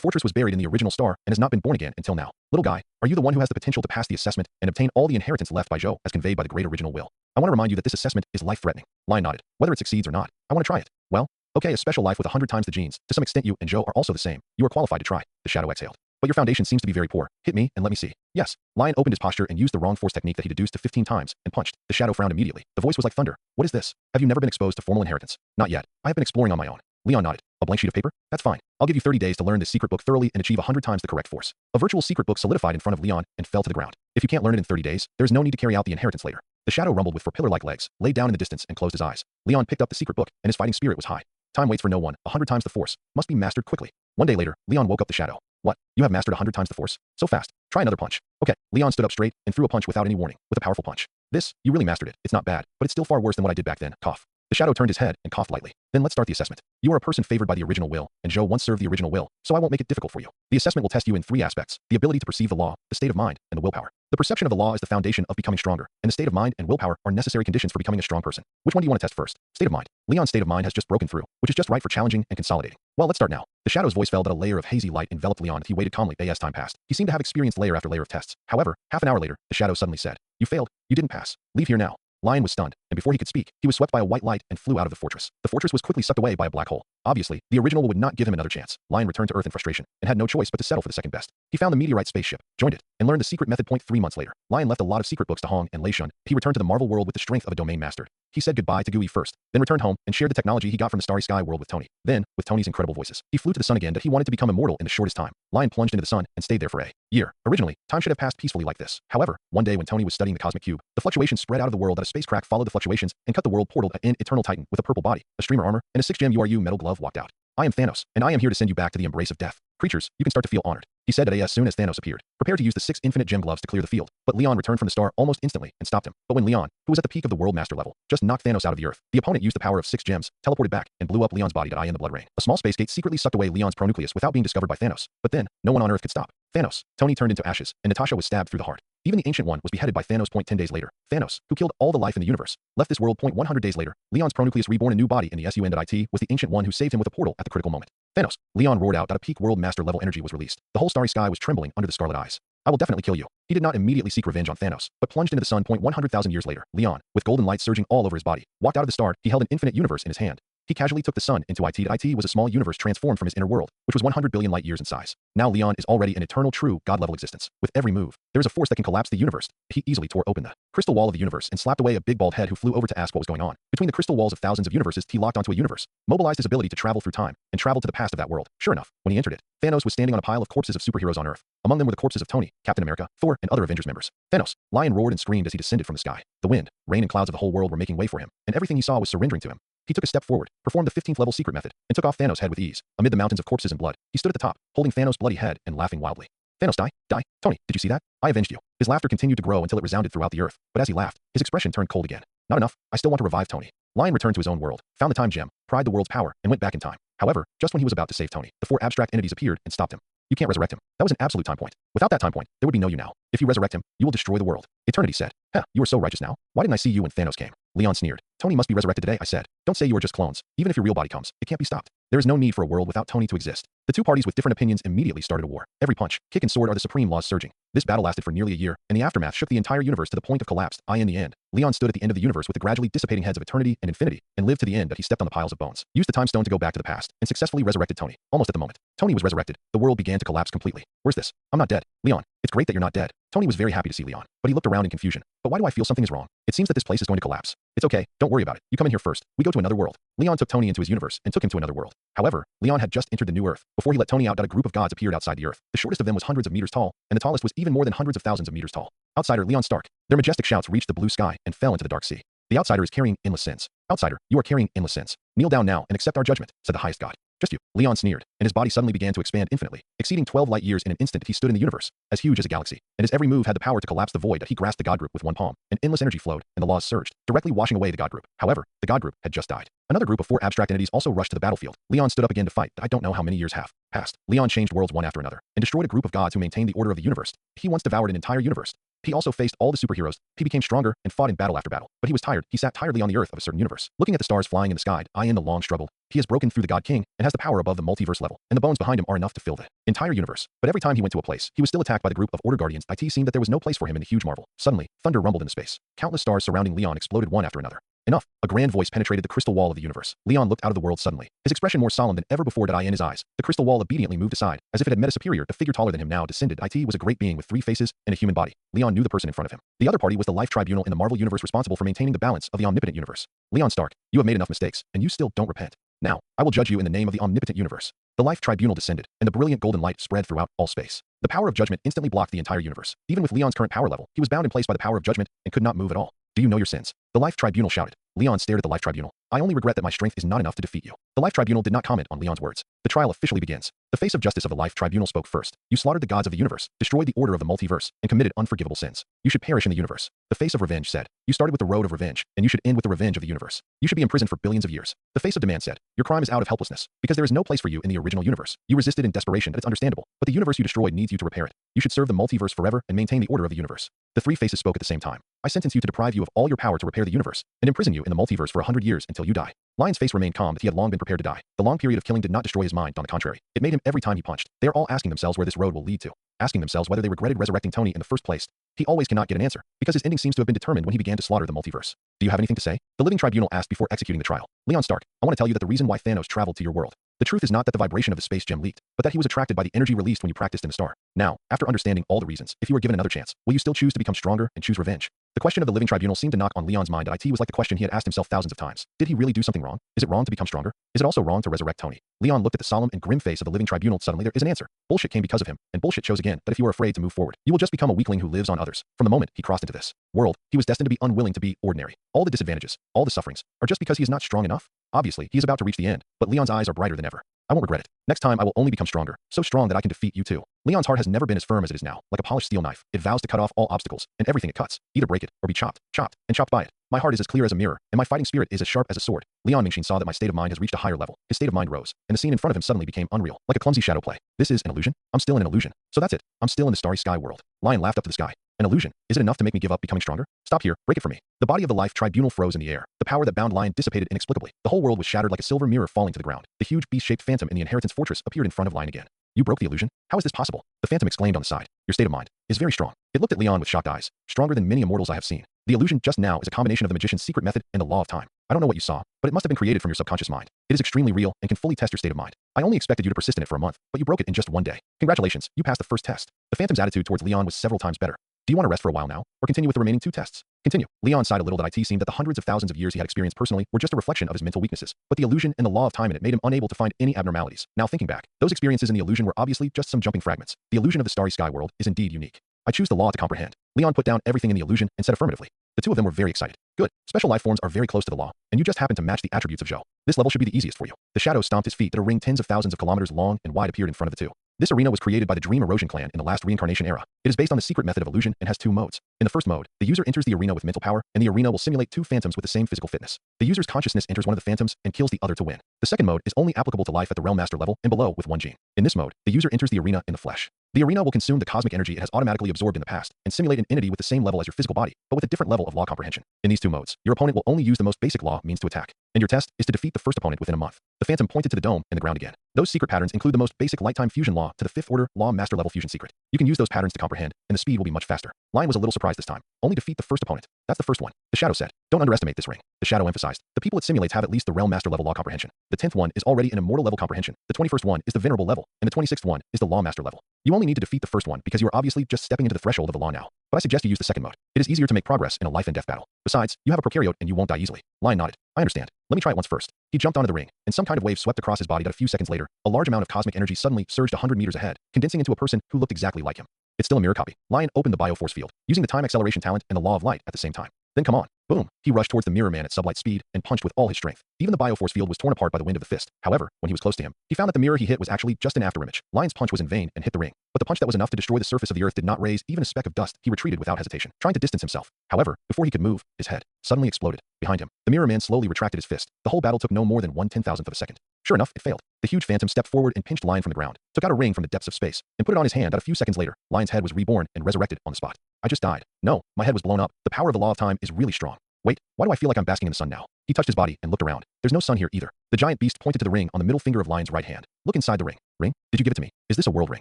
fortress was buried in the original star and has not been born again until now. Little guy, are you the one who has the potential to pass the assessment and obtain all the inheritance left by Zhou as conveyed by the great original will? I want to remind you that this assessment is life-threatening. Lion nodded. Whether it succeeds or not, I want to try it. Well, okay, a special life with 100 times the genes. To some extent you and Joe are also the same. You are qualified to try. The shadow exhaled. But your foundation seems to be very poor. Hit me and let me see. Yes. Lion opened his posture and used the wrong force technique that he deduced to 15 times and punched. The shadow frowned immediately. The voice was like thunder. What is this? Have you never been exposed to formal inheritance? Not yet. I have been exploring on my own. Leon nodded. A blank sheet of paper? That's fine. I'll give you 30 days to learn this secret book thoroughly and achieve 100 times the correct force. A virtual secret book solidified in front of Leon and fell to the ground. If you can't learn it in 30 days, there is no need to carry out the inheritance later. The shadow rumbled with four pillar-like legs, laid down in the distance and closed his eyes. Leon picked up the secret book, and his fighting spirit was high. Time waits for no one. 100 times the force must be mastered quickly. One day later, Leon woke up the shadow. What? You have mastered 100 times the force? So fast. Try another punch. Okay. Leon stood up straight and threw a punch without any warning, with a powerful punch. You really mastered it. It's not bad, but it's still far worse than what I did back then. Cough. The shadow turned his head and coughed lightly. Then let's start the assessment. You are a person favored by the original will, and Joe once served the original will, so I won't make it difficult for you. The assessment will test you in 3 aspects: the ability to perceive the law, the state of mind, and the willpower. The perception of the law is the foundation of becoming stronger, and the state of mind and willpower are necessary conditions for becoming a strong person. Which one do you want to test first? State of mind. Leon's state of mind has just broken through, which is just right for challenging and consolidating. Well, let's start now. The shadow's voice fell that a layer of hazy light enveloped Leon as he waited calmly as time passed. He seemed to have experienced layer after layer of tests. However, half an hour later, the shadow suddenly said, "You failed. You didn't pass. Leave here now." Lion was stunned, and before he could speak, he was swept by a white light and flew out of the fortress. The fortress was quickly sucked away by a black hole. Obviously, the original will would not give him another chance. Lion returned to Earth in frustration, and had no choice but to settle for the second best. He found the meteorite spaceship, joined it, and learned the secret method. 3 months later, Lion left a lot of secret books to Hong and Lei Shun. He returned to the Marvel world with the strength of a domain master. He said goodbye to Gui first, then returned home and shared the technology he got from the Starry Sky world with Tony. Then, with Tony's incredible voices, he flew to the sun again that he wanted to become immortal in the shortest time. Lion plunged into the sun and stayed there for a year. Originally, time should have passed peacefully like this. However, one day when Tony was studying the cosmic cube, the fluctuations spread out of the world that a space crack followed the fluctuations and cut the world portal. An eternal titan with a purple body, a streamer armor, and a 6-gem URU metal glove walked out. "I am Thanos, and I am here to send you back to the embrace of death. Creatures, you can start to feel honored," he said as soon as Thanos appeared. Prepare to use the 6 infinite gem gloves to clear the field. But Leon returned from the star almost instantly and stopped him. But when Leon, who was at the peak of the world master level, just knocked Thanos out of the earth, the opponent used the power of 6 gems, teleported back, and blew up Leon's body in the blood rain. A small space gate secretly sucked away Leon's pronucleus without being discovered by Thanos. But then, no one on Earth could stop Thanos. Tony turned into ashes, and Natasha was stabbed through the heart. Even the Ancient One was beheaded by Thanos. 10 days later, Thanos, who killed all the life in the universe, left this world. 100 days later, Leon's pronucleus reborn a new body in the SUN.IT was the Ancient One who saved him with a portal at the critical moment. Thanos. Leon roared out that a peak world master level energy was released. The whole starry sky was trembling under the scarlet eyes. "I will definitely kill you." He did not immediately seek revenge on Thanos, but plunged into the sun. 100,000 years later, Leon, with golden light surging all over his body, walked out of the star. He held an infinite universe in his hand. He casually took the sun into IT. IT was a small universe transformed from his inner world, which was 100 billion light years in size. Now Leon is already an eternal, true, God-level existence. With every move, there is a force that can collapse the universe. He easily tore open the crystal wall of the universe and slapped away a big bald head who flew over to ask what was going on. Between the crystal walls of thousands of universes, he locked onto a universe, mobilized his ability to travel through time, and traveled to the past of that world. Sure enough, when he entered it, Thanos was standing on a pile of corpses of superheroes on Earth. Among them were the corpses of Tony, Captain America, Thor, and other Avengers members. Thanos. Lion roared and screamed as he descended from the sky. The wind, rain, and clouds of the whole world were making way for him, and everything he saw was surrendering to him. He took a step forward, performed the 15th level secret method, and took off Thanos' head with ease. Amid the mountains of corpses and blood, he stood at the top, holding Thanos' bloody head and laughing wildly. "Thanos, die, die. Tony, did you see that? I avenged you." His laughter continued to grow until it resounded throughout the earth, but as he laughed, his expression turned cold again. "Not enough. I still want to revive Tony." Lion returned to his own world, found the time gem, pried the world's power, and went back in time. However, just when he was about to save Tony, the 4 abstract entities appeared and stopped him. "You can't resurrect him. That was an absolute time point. Without that time point, there would be no you now. If you resurrect him, you will destroy the world." Eternity said, "You are so righteous now. Why didn't I see you when Thanos came?" Leon sneered. "Tony must be resurrected today," I said. "Don't say you are just clones. Even if your real body comes, it can't be stopped. There is no need for a world without Tony to exist." The 2 parties with different opinions immediately started a war. Every punch, kick, and sword are the supreme laws surging. This battle lasted for nearly a year, and the aftermath shook the entire universe to the point of collapse. In the end, Leon stood at the end of the universe with the gradually dissipating heads of eternity and infinity, and lived to the end that he stepped on the piles of bones, used the time stone to go back to the past, and successfully resurrected Tony. Almost at the moment Tony was resurrected, the world began to collapse completely. "Where's this? I'm not dead. Leon, it's great that you're not dead." Tony was very happy to see Leon, but he looked around in confusion. "But why do I feel something is wrong? It seems that this place is going to collapse." "It's okay, don't worry about it. You come in here first. We go to another world." Leon took Tony into his universe and took him to another world. However, Leon had just entered the new Earth. Before he let Tony out, a group of gods appeared outside the Earth. The shortest of them was hundreds of meters tall, and the tallest was even more than hundreds of thousands of meters tall. "Outsider, Leon Stark." Their majestic shouts reached the blue sky and fell into the dark sea. "The outsider is carrying endless sins." "Outsider, you are carrying endless sins. Kneel down now and accept our judgment," said the highest god. "Just you." Leon sneered, and his body suddenly began to expand infinitely, exceeding 12 light years in an instant. He stood in the universe, as huge as a galaxy, and his every move had the power to collapse the void that he grasped the god group with one palm. An endless energy flowed, and the laws surged, directly washing away the god group. However, the god group had just died. Another group of 4 abstract entities also rushed to the battlefield. Leon stood up again to fight. I don't know how many years have passed. Leon changed worlds one after another, and destroyed a group of gods who maintained the order of the universe. He once devoured an entire universe. He also faced all the superheroes. He became stronger and fought in battle after battle. But he was tired. He sat tiredly on the earth of a certain universe, looking at the stars flying in the sky. In the long struggle. He has broken through the God King and has the power above the multiverse level, and the bones behind him are enough to fill the entire universe. But every time he went to a place, he was still attacked by the group of Order Guardians. It seemed that there was no place for him in the huge marvel. Suddenly, thunder rumbled in the space. Countless stars surrounding Leon exploded one after another. Enough. A grand voice penetrated the crystal wall of the universe. Leon looked out of the world suddenly, his expression more solemn than ever before. In his eyes, the crystal wall obediently moved aside, as if it had met a superior. The figure taller than him now descended. It was a great being with 3 faces and a human body. Leon knew the person in front of him. The other party was the Life Tribunal in the Marvel Universe, responsible for maintaining the balance of the omnipotent universe. Leon Stark, you have made enough mistakes, and you still don't repent. Now, I will judge you in the name of the omnipotent universe. The Life Tribunal descended, and the brilliant golden light spread throughout all space. The power of judgment instantly blocked the entire universe. Even with Leon's current power level, he was bound in place by the power of judgment and could not move at all. Do you know your sins? The Life Tribunal shouted. Leon stared at the Life Tribunal. I only regret that my strength is not enough to defeat you. The Life Tribunal did not comment on Leon's words. The trial officially begins. The face of justice of the Life Tribunal spoke first. You slaughtered the gods of the universe, destroyed the order of the multiverse, and committed unforgivable sins. You should perish in the universe. The face of revenge said. You started with the road of revenge, and you should end with the revenge of the universe. You should be imprisoned for billions of years. The face of demand said. Your crime is out of helplessness, because there is no place for you in the original universe. You resisted in desperation. That it's understandable, but the universe you destroyed needs you to repair it. You should serve the multiverse forever and maintain the order of the universe. The 3 faces spoke at the same time. I sentence you to deprive you of all your power to repair the universe, and imprison you in the multiverse for 100 years until you die. Lion's face remained calm, that he had long been prepared to die. The long period of killing did not destroy his mind, on the contrary. It made him every time he punched. They are all asking themselves where this road will lead to. Asking themselves whether they regretted resurrecting Tony in the first place. He always cannot get an answer, because his ending seems to have been determined when he began to slaughter the multiverse. Do you have anything to say? The Living Tribunal asked before executing the trial. Leon Stark, I want to tell you that the reason why Thanos traveled to your world. The truth is not that the vibration of the space gem leaked, but that he was attracted by the energy released when you practiced in the star. Now, after understanding all the reasons, if you were given another chance, will you still choose to become stronger and choose revenge? The question of the Living Tribunal seemed to knock on Leon's mind. It was like the question he had asked himself thousands of times. Did he really do something wrong? Is it wrong to become stronger? Is it also wrong to resurrect Tony? Leon looked at the solemn and grim face of the Living Tribunal. Suddenly there is an answer. Bullshit came because of him, and bullshit chose again. That if you are afraid to move forward, you will just become a weakling who lives on others. From the moment he crossed into this world, he was destined to be unwilling to be ordinary. All the disadvantages, all the sufferings, are just because he is not strong enough. Obviously, he is about to reach the end, but Leon's eyes are brighter than ever. I won't regret it. Next time I will only become stronger, so strong that I can defeat you too. Leon's heart has never been as firm as it is now. Like a polished steel knife, it vows to cut off all obstacles, and everything it cuts, either break it, or be chopped, and chopped by it. My heart is as clear as a mirror, and my fighting spirit is as sharp as a sword. Leon Mingxin saw that my state of mind has reached a higher level. His state of mind rose, and the scene in front of him suddenly became unreal, like a clumsy shadow play. This is an illusion? I'm still in an illusion. So that's it. I'm still in the starry sky world. Lion laughed up to the sky. An illusion? Is it enough to make me give up becoming stronger? Stop here, break it for me. The body of the Life Tribunal froze in the air. The power that bound Lion dissipated inexplicably. The whole world was shattered like a silver mirror falling to the ground. The huge beast-shaped phantom in the inheritance fortress appeared in front of Lion again. You broke the illusion? How is this possible? The phantom exclaimed on the side. Your state of mind is very strong. It looked at Leon with shocked eyes. Stronger than many immortals I have seen. The illusion just now is a combination of the magician's secret method and the law of time. I don't know what you saw, but it must have been created from your subconscious mind. It is extremely real and can fully test your state of mind. I only expected you to persist in it for a month, but you broke it in just one day. Congratulations, you passed the first test. The phantom's attitude towards Leon was several times better. Do you want to rest for a while now, or continue with the remaining 2 tests? Continue. Leon sighed a little. That it seemed that the hundreds of thousands of years he had experienced personally were just a reflection of his mental weaknesses, but the illusion and the law of time in it made him unable to find any abnormalities. Now thinking back, those experiences in the illusion were obviously just some jumping fragments. The illusion of the starry sky world is indeed unique. I choose the law to comprehend. Leon put down everything in the illusion and said affirmatively. The two of them were very excited. Good. Special life forms are very close to the law, and you just happen to match the attributes of Zhou. This level should be the easiest for you. The shadow stomped his feet that a ring tens of thousands of kilometers long and wide appeared in front of the two. This arena was created by the Dream Erosion clan in the last reincarnation era. It is based on the secret method of illusion and has 2 modes. In the first mode, the user enters the arena with mental power, and the arena will simulate 2 phantoms with the same physical fitness. The user's consciousness enters one of the phantoms and kills the other to win. The second mode is only applicable to life at the Realm Master level and below with 1 gene. In this mode, the user enters the arena in the flesh. The arena will consume the cosmic energy it has automatically absorbed in the past, and simulate an entity with the same level as your physical body, but with a different level of law comprehension. In these 2 modes, your opponent will only use the most basic law means to attack, and your test is to defeat the first opponent within a month. The phantom pointed to the dome and the ground again. Those secret patterns include the most basic light-time fusion law to the 5th order law master level fusion secret. You can use those patterns to comprehend, and the speed will be much faster. Lion was a little surprised this time. Only defeat the first opponent. That's the first one. The shadow said. Don't underestimate this ring. The shadow emphasized. The people it simulates have at least the realm master level law comprehension. The 10th one is already an immortal level comprehension. The 21st one is the venerable level, and the 26th one is the law master level. You only need to defeat the first one because you are obviously just stepping into the threshold of the law now. But I suggest you use the second mode. It is easier to make progress in a life and death battle. Besides, you have a prokaryote and you won't die easily. Lion nodded. I understand. Let me try it once first. He jumped onto the ring, and some kind of wave swept across his body that a few seconds later, a large amount of cosmic energy suddenly surged 100 meters ahead, condensing into a person who looked exactly like him. It's still a mirror copy. Lion opened the bioforce field, using the time acceleration talent and the law of light at the same time. Then come on. Boom. He rushed towards the mirror man at sublight speed and punched with all his strength. Even the bioforce field was torn apart by the wind of the fist. However, when he was close to him, he found that the mirror he hit was actually just an afterimage. Lion's punch was in vain and hit the ring. But the punch that was enough to destroy the surface of the earth did not raise even a speck of dust. He retreated without hesitation, trying to distance himself. However, before he could move, his head suddenly exploded. Behind him, the mirror man slowly retracted his fist. The whole battle took no more than 1/10,000th of a second. Sure enough, it failed. The huge phantom stepped forward and pinched Lion from the ground, took out a ring from the depths of space, and put it on his hand. A few seconds later, Lion's head was reborn and resurrected on the spot. I just died. No, my head was blown up. The power of the law of time is really strong. Wait, why do I feel like I'm basking in the sun now? He touched his body and looked around. There's no sun here either. The giant beast pointed to the ring on the middle finger of Lion's right hand. Look inside the ring. Ring? Did you give it to me? Is this a world ring?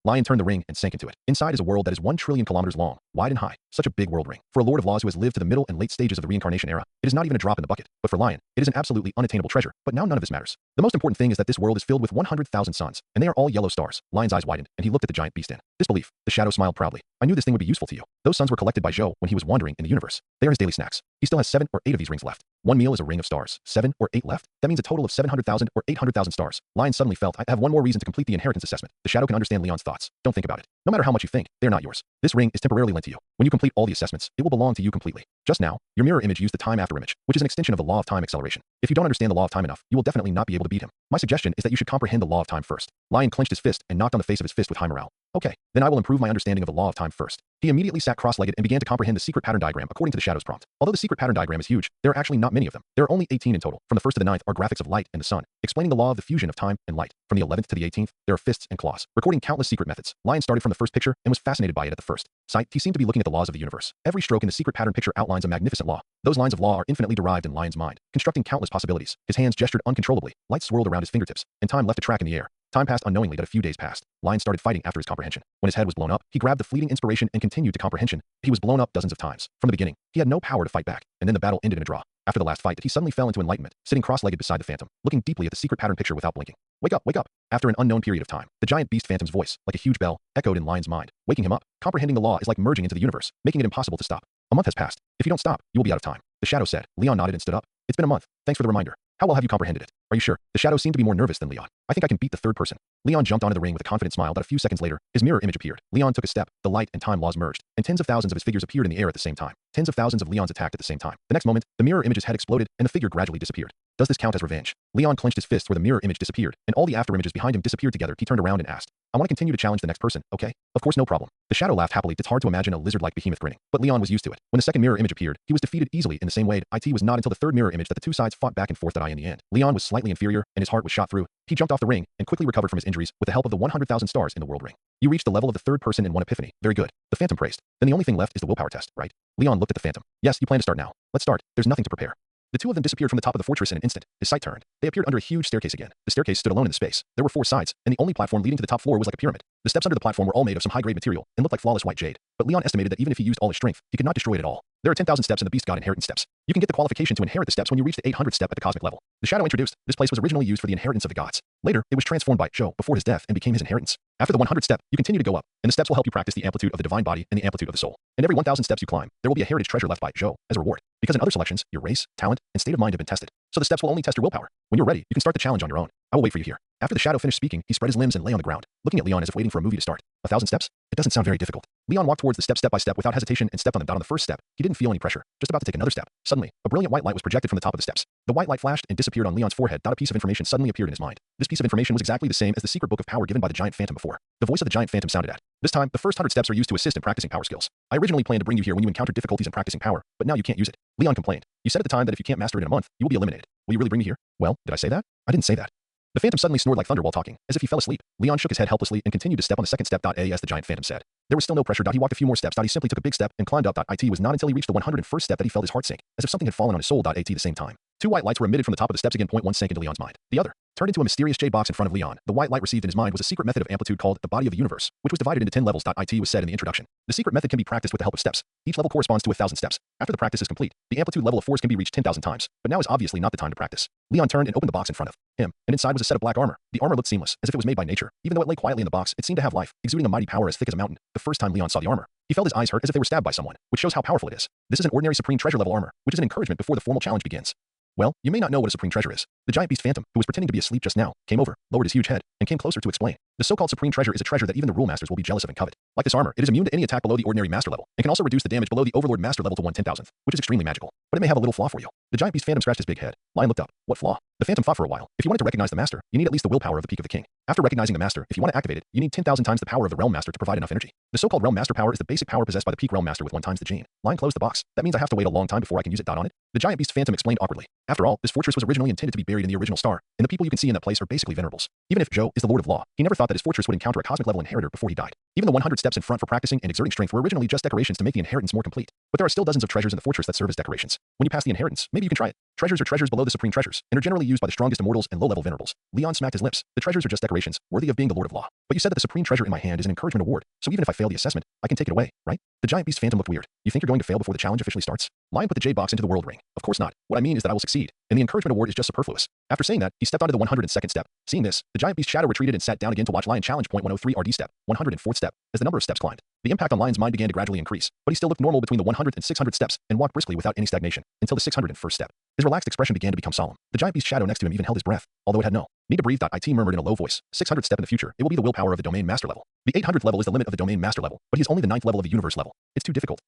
Lion turned the ring and sank into it. Inside is a world that is 1 trillion kilometers long, wide and high. Such a big world ring. For a lord of laws who has lived to the middle and late stages of the reincarnation era, it is not even a drop in the bucket. But for Lion, it is an absolutely unattainable treasure. But now none of this matters. The most important thing is that this world is filled with 100,000 suns, and they are all yellow stars. Lion's eyes widened, and he looked at the giant beast in disbelief. The shadow smiled proudly. I knew this thing would be useful to you. Those suns were collected by Zhou when he was wandering in the universe. They are his daily snacks. He still has 7 or 8 of these rings left. One meal is a ring of stars. 7 or 8 left. That means a total of 700,000 or 800,000 stars. Lion suddenly felt, I have one more reason to complete the inheritance assessment. The shadow can understand Leon's thoughts. Don't think about it. No matter how much you think, they are not yours. This ring is temporarily lent to you. When you complete all the assessments, it will belong to you completely. Just now, your mirror image used the time after image, which is an extension of the law of time acceleration. If you don't understand the law of time enough, you will definitely not be able to beat him. My suggestion is that you should comprehend the law of time first. Lion clenched his fist and knocked on the face of his fist with high morale. Okay, then I will improve my understanding of the law of time first. He immediately sat cross-legged and began to comprehend the secret pattern diagram according to the shadow's prompt. Although the secret pattern diagram is huge, there are actually not many of them. There are only 18 in total. From the 1st to the 9th are graphics of light and the sun, explaining the law of the fusion of time and light. From the 11th to the 18th, there are fists and claws, recording countless secret methods. Lion started from the first picture and was fascinated by it at the first sight. He seemed to be looking at the laws of the universe. Every stroke in the secret pattern picture outlines a magnificent law. Those lines of law are infinitely derived in Lion's mind, constructing countless possibilities. His hands gestured uncontrollably, light swirled around his fingertips, and time left a track in the air. Time passed unknowingly, but a few days passed. Lion started fighting after his comprehension. When his head was blown up, he grabbed the fleeting inspiration and continued to comprehension. He was blown up dozens of times. From the beginning, he had no power to fight back, and then the battle ended in a draw. After the last fight, he suddenly fell into enlightenment, sitting cross-legged beside the phantom, looking deeply at the secret pattern picture without blinking. Wake up, wake up. After an unknown period of time, the giant beast phantom's voice, like a huge bell, echoed in Lion's mind, waking him up. Comprehending the law is like merging into the universe, making it impossible to stop. A month has passed. If you don't stop, you will be out of time. The shadow said. Leon nodded and stood up. It's been a month. Thanks for the reminder. How well have you comprehended it? Are you sure? The shadow seemed to be more nervous than Leon. I think I can beat the third person. Leon jumped onto the ring with a confident smile, but a few seconds later, his mirror image appeared. Leon took a step, the light and time laws merged, and tens of thousands of his figures appeared in the air at the same time. Tens of thousands of Leons attacked at the same time. The next moment, the mirror image's head exploded, and the figure gradually disappeared. Does this count as revenge? Leon clenched his fist where the mirror image disappeared, and all the after images behind him disappeared together. He turned around and asked, I want to continue to challenge the next person, okay? Of course, no problem. The shadow laughed happily. It's hard to imagine a lizard-like behemoth grinning, but Leon was used to it. When the second mirror image appeared, he was defeated easily in the same way. It was not until the third mirror image that the two sides fought back and forth in the end. Leon was slightly inferior, and his heart was shot through. He jumped off the ring and quickly recovered from his injuries with the help of the 100,000 stars in the world ring. You reached the level of the third person in one epiphany. Very good. The phantom praised. Then the only thing left is the willpower test, right? Leon looked at the phantom. Yes, you plan to start now. Let's start. There's nothing to prepare. The two of them disappeared from the top of the fortress in an instant. His sight turned. They appeared under a huge staircase again. The staircase stood alone in the space. There were 4 sides, and the only platform leading to the top floor was like a pyramid. The steps under the platform were all made of some high-grade material and looked like flawless white jade. But Leon estimated that even if he used all his strength, he could not destroy it at all. There are 10,000 steps, and the beast got inheritance steps. You can get the qualification to inherit the steps when you reach the 800th step at the cosmic level. The shadow introduced, this place was originally used for the inheritance of the gods. Later, it was transformed by Zhou before his death and became his inheritance. After the 100th step, you continue to go up, and the steps will help you practice the amplitude of the divine body and the amplitude of the soul. And every 1,000 steps you climb, there will be a heritage treasure left by Zhou as a reward. Because in other selections, your race, talent, and state of mind have been tested. So the steps will only test your willpower. When you're ready, you can start the challenge on your own. I will wait for you here. After the shadow finished speaking, he spread his limbs and lay on the ground, looking at Leon as if waiting for a movie to start. 1,000 steps? It doesn't sound very difficult. Leon walked towards the step by step without hesitation and stepped on them. On the first step, he didn't feel any pressure, just about to take another step. Suddenly, a brilliant white light was projected from the top of the steps. The white light flashed and disappeared on Leon's forehead. A piece of information suddenly appeared in his mind. This piece of information was exactly the same as the secret book of power given by the giant phantom before. The voice of the giant phantom sounded at. This time, the first 100 steps are used to assist in practicing power skills. I originally planned to bring you here when you encountered difficulties in practicing power, but now you can't use it. Leon complained. You said at the time that if you can't master it in a month, you will be eliminated. Will you really bring me here? Well, did I say that? I didn't say that. The phantom suddenly snored like thunder while talking, as if he fell asleep. Leon shook his head helplessly and continued to step on the second step. As the giant phantom said. There was still no pressure. He walked a few more steps. He simply took a big step and climbed up. It was not until he reached the 101st step that he felt his heart sink, as if something had fallen on his soul. At the same time, 2 white lights were emitted from the top of the steps again. One sank into Leon's mind. The other turned into a mysterious jade box in front of Leon. The white light received in his mind was a secret method of amplitude called the body of the universe, which was divided into 10 levels. It was said in the introduction. The secret method can be practiced with the help of steps. Each level corresponds to 1,000 steps. After the practice is complete, the amplitude level of force can be reached 10,000 times. But now is obviously not the time to practice. Leon turned and opened the box in front of him, and inside was a set of black armor. The armor looked seamless, as if it was made by nature. Even though it lay quietly in the box, it seemed to have life, exuding a mighty power as thick as a mountain. The first time Leon saw the armor, he felt his eyes hurt as if they were stabbed by someone, which shows how powerful it is. This is an ordinary supreme treasure level armor, which is an encouragement before the formal challenge begins. Well, you may not know what a supreme treasure is. The giant beast phantom, who was pretending to be asleep just now, came over, lowered his huge head, and came closer to explain. The so-called supreme treasure is a treasure that even the rule masters will be jealous of and covet. Like this armor, it is immune to any attack below the ordinary master level, and can also reduce the damage below the overlord master level to 1/10,000th, which is extremely magical. But it may have a little flaw for you. The giant beast phantom scratched his big head. Lion looked up. What flaw? The phantom thought for a while. If you wanted to recognize the master, you need at least the willpower of the peak of the king. After recognizing the master, if you want to activate it, you need 10,000 times the power of the realm master to provide enough energy. The so-called realm master power is the basic power possessed by the peak realm master with 1 times the gene. Lion closed the box. That means I have to wait a long time before I can use it. On it. The giant beast phantom explained awkwardly. After all, this fortress was originally intended to be buried in the original star, and the people you can see in that place are basically venerables. Even if Zhou is the Lord of Law, he never thought that his fortress would encounter a cosmic level inheritor before he died. Even the 100 steps in front for practicing and exerting strength were originally just decorations to make the inheritance more complete. But there are still dozens of treasures in the fortress that serve as decorations. When you pass the inheritance, maybe you can try it. Treasures are treasures below the supreme treasures, and are generally used by the strongest immortals and low-level venerables. Leon smacked his lips. The treasures are just decorations, worthy of being the Lord of Law. But you said that the supreme treasure in my hand is an encouragement award, so even if I fail the assessment, I can take it away, right? The giant beast phantom looked weird. You think you're going to fail before the challenge officially starts? Lion put the J box into the world ring. Of course not. What I mean is that I will succeed, and the encouragement award is just superfluous. After saying that, he stepped onto the 102nd step. Seeing this, the giant beast shadow retreated and sat down again to watch Lion challenge point 103 RD step, 104th step. As the number of steps climbed, the impact on Lion's mind began to gradually increase, but he still looked normal between the 100 and 600 steps and walked briskly without any stagnation until the 601st step. His relaxed expression began to become solemn. The giant beast shadow next to him even held his breath, although it had no need to breathe. It murmured in a low voice. 600th step in the future, it will be the willpower of the domain master level. The 800th level is the limit of the domain master level, but he is only the 9th level of the universe level. It's too difficult.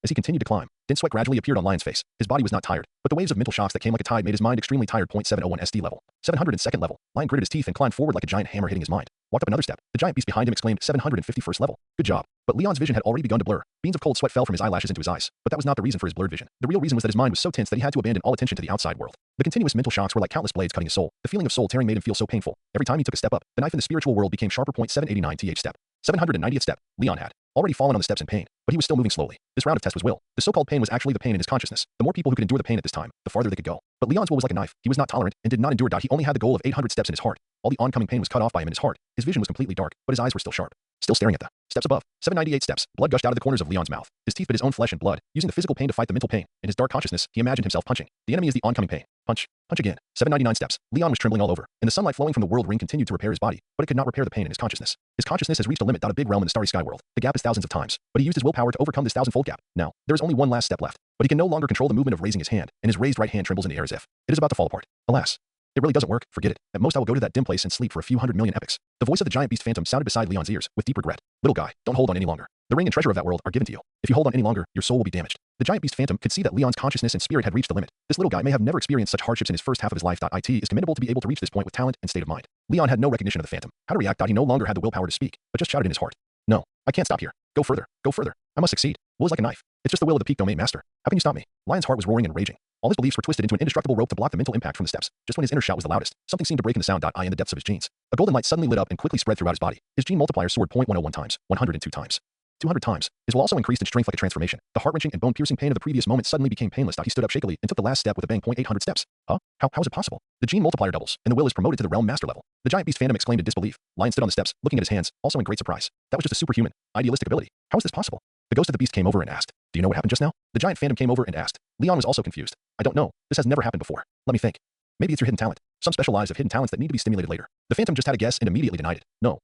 As he continued to climb, dense sweat gradually appeared on Lion's face. His body was not tired, but the waves of mental shocks that came like a tide made his mind extremely tired. 701 SD level. 702nd level. Lion gritted his teeth and climbed forward like a giant hammer hitting his mind. Walked up another step. The giant beast behind him exclaimed 751st level. Good job. But Leon's vision had already begun to blur. Beams of cold sweat fell from his eyelashes into his eyes. But that was not the reason for his blurred vision. The real reason was that his mind was so tense that he had to abandon all attention to the outside world. The continuous mental shocks were like countless blades cutting his soul. The feeling of soul tearing made him feel so painful. Every time he took a step up, the knife in the spiritual world became sharper. 789th step. 790th step. Leon had already fallen on the steps in pain, but he was still moving slowly. This round of test was will. The so-called pain was actually the pain in his consciousness. The more people who could endure the pain at this time, the farther they could go. But Leon's will was like a knife. He was not tolerant and did not endure. He only had the goal of 800 steps in his heart. All the oncoming pain was cut off by him in his heart. His vision was completely dark, but his eyes were still sharp. Still staring at the steps above. 798 steps. Blood gushed out of the corners of Leon's mouth. His teeth bit his own flesh and blood, using the physical pain to fight the mental pain. In his dark consciousness, he imagined himself punching. The enemy is the oncoming pain. Punch. Punch again. 799 steps. Leon was trembling all over, and the sunlight flowing from the world ring continued to repair his body, but it could not repair the pain in his consciousness. His consciousness has reached a limit. A big realm in the starry sky world. The gap is thousands of times, but he used his willpower to overcome this thousand-fold gap. Now, there is only one last step left, but he can no longer control the movement of raising his hand, and his raised right hand trembles in the air as if it is about to fall apart. Alas. It really doesn't work. Forget it. At most I will go to that dim place and sleep for a few 100 million epochs. The voice of the giant beast phantom sounded beside Leon's ears, with deep regret. Little guy, don't hold on any longer. The ring and treasure of that world are given to you. If you hold on any longer, your soul will be damaged. The giant beast phantom could see that Leon's consciousness and spirit had reached the limit. This little guy may have never experienced such hardships in his first half of his life. It is commendable to be able to reach this point with talent and state of mind. Leon had no recognition of the phantom. How to react? He no longer had the willpower to speak, but just shouted in his heart. No, I can't stop here. Go further. Go further. I must succeed. Will is like a knife. It's just the will of the peak domain master. How can you stop me? Lion's heart was roaring and raging. All his beliefs were twisted into an indestructible rope to block the mental impact from the steps. Just when his inner shout was the loudest, something seemed to break in the sound. In the depths of his genes, a golden light suddenly lit up and quickly spread throughout his body. His gene multiplier soared 0.101 times, 102 times, 200 times. His will also increased in strength like a transformation. The heart-wrenching and bone-piercing pain of the previous moment suddenly became painless. He stood up shakily and took the last step with a bang. 800 steps. Huh? How is it possible? The gene multiplier doubles, and the will is promoted to the realm master level. The giant beast phantom exclaimed in disbelief. Lion stood on the steps, looking at his hands, also in great surprise. That was just a superhuman, idealistic ability. How is this possible? The ghost of the beast came over and asked, do you know what happened just now? The giant phantom came over and asked. Leon was also confused. I don't know. This has never happened before. Let me think. Maybe it's your hidden talent. Some special lives of hidden talents that need to be stimulated later. The phantom just had a guess and immediately denied it. No.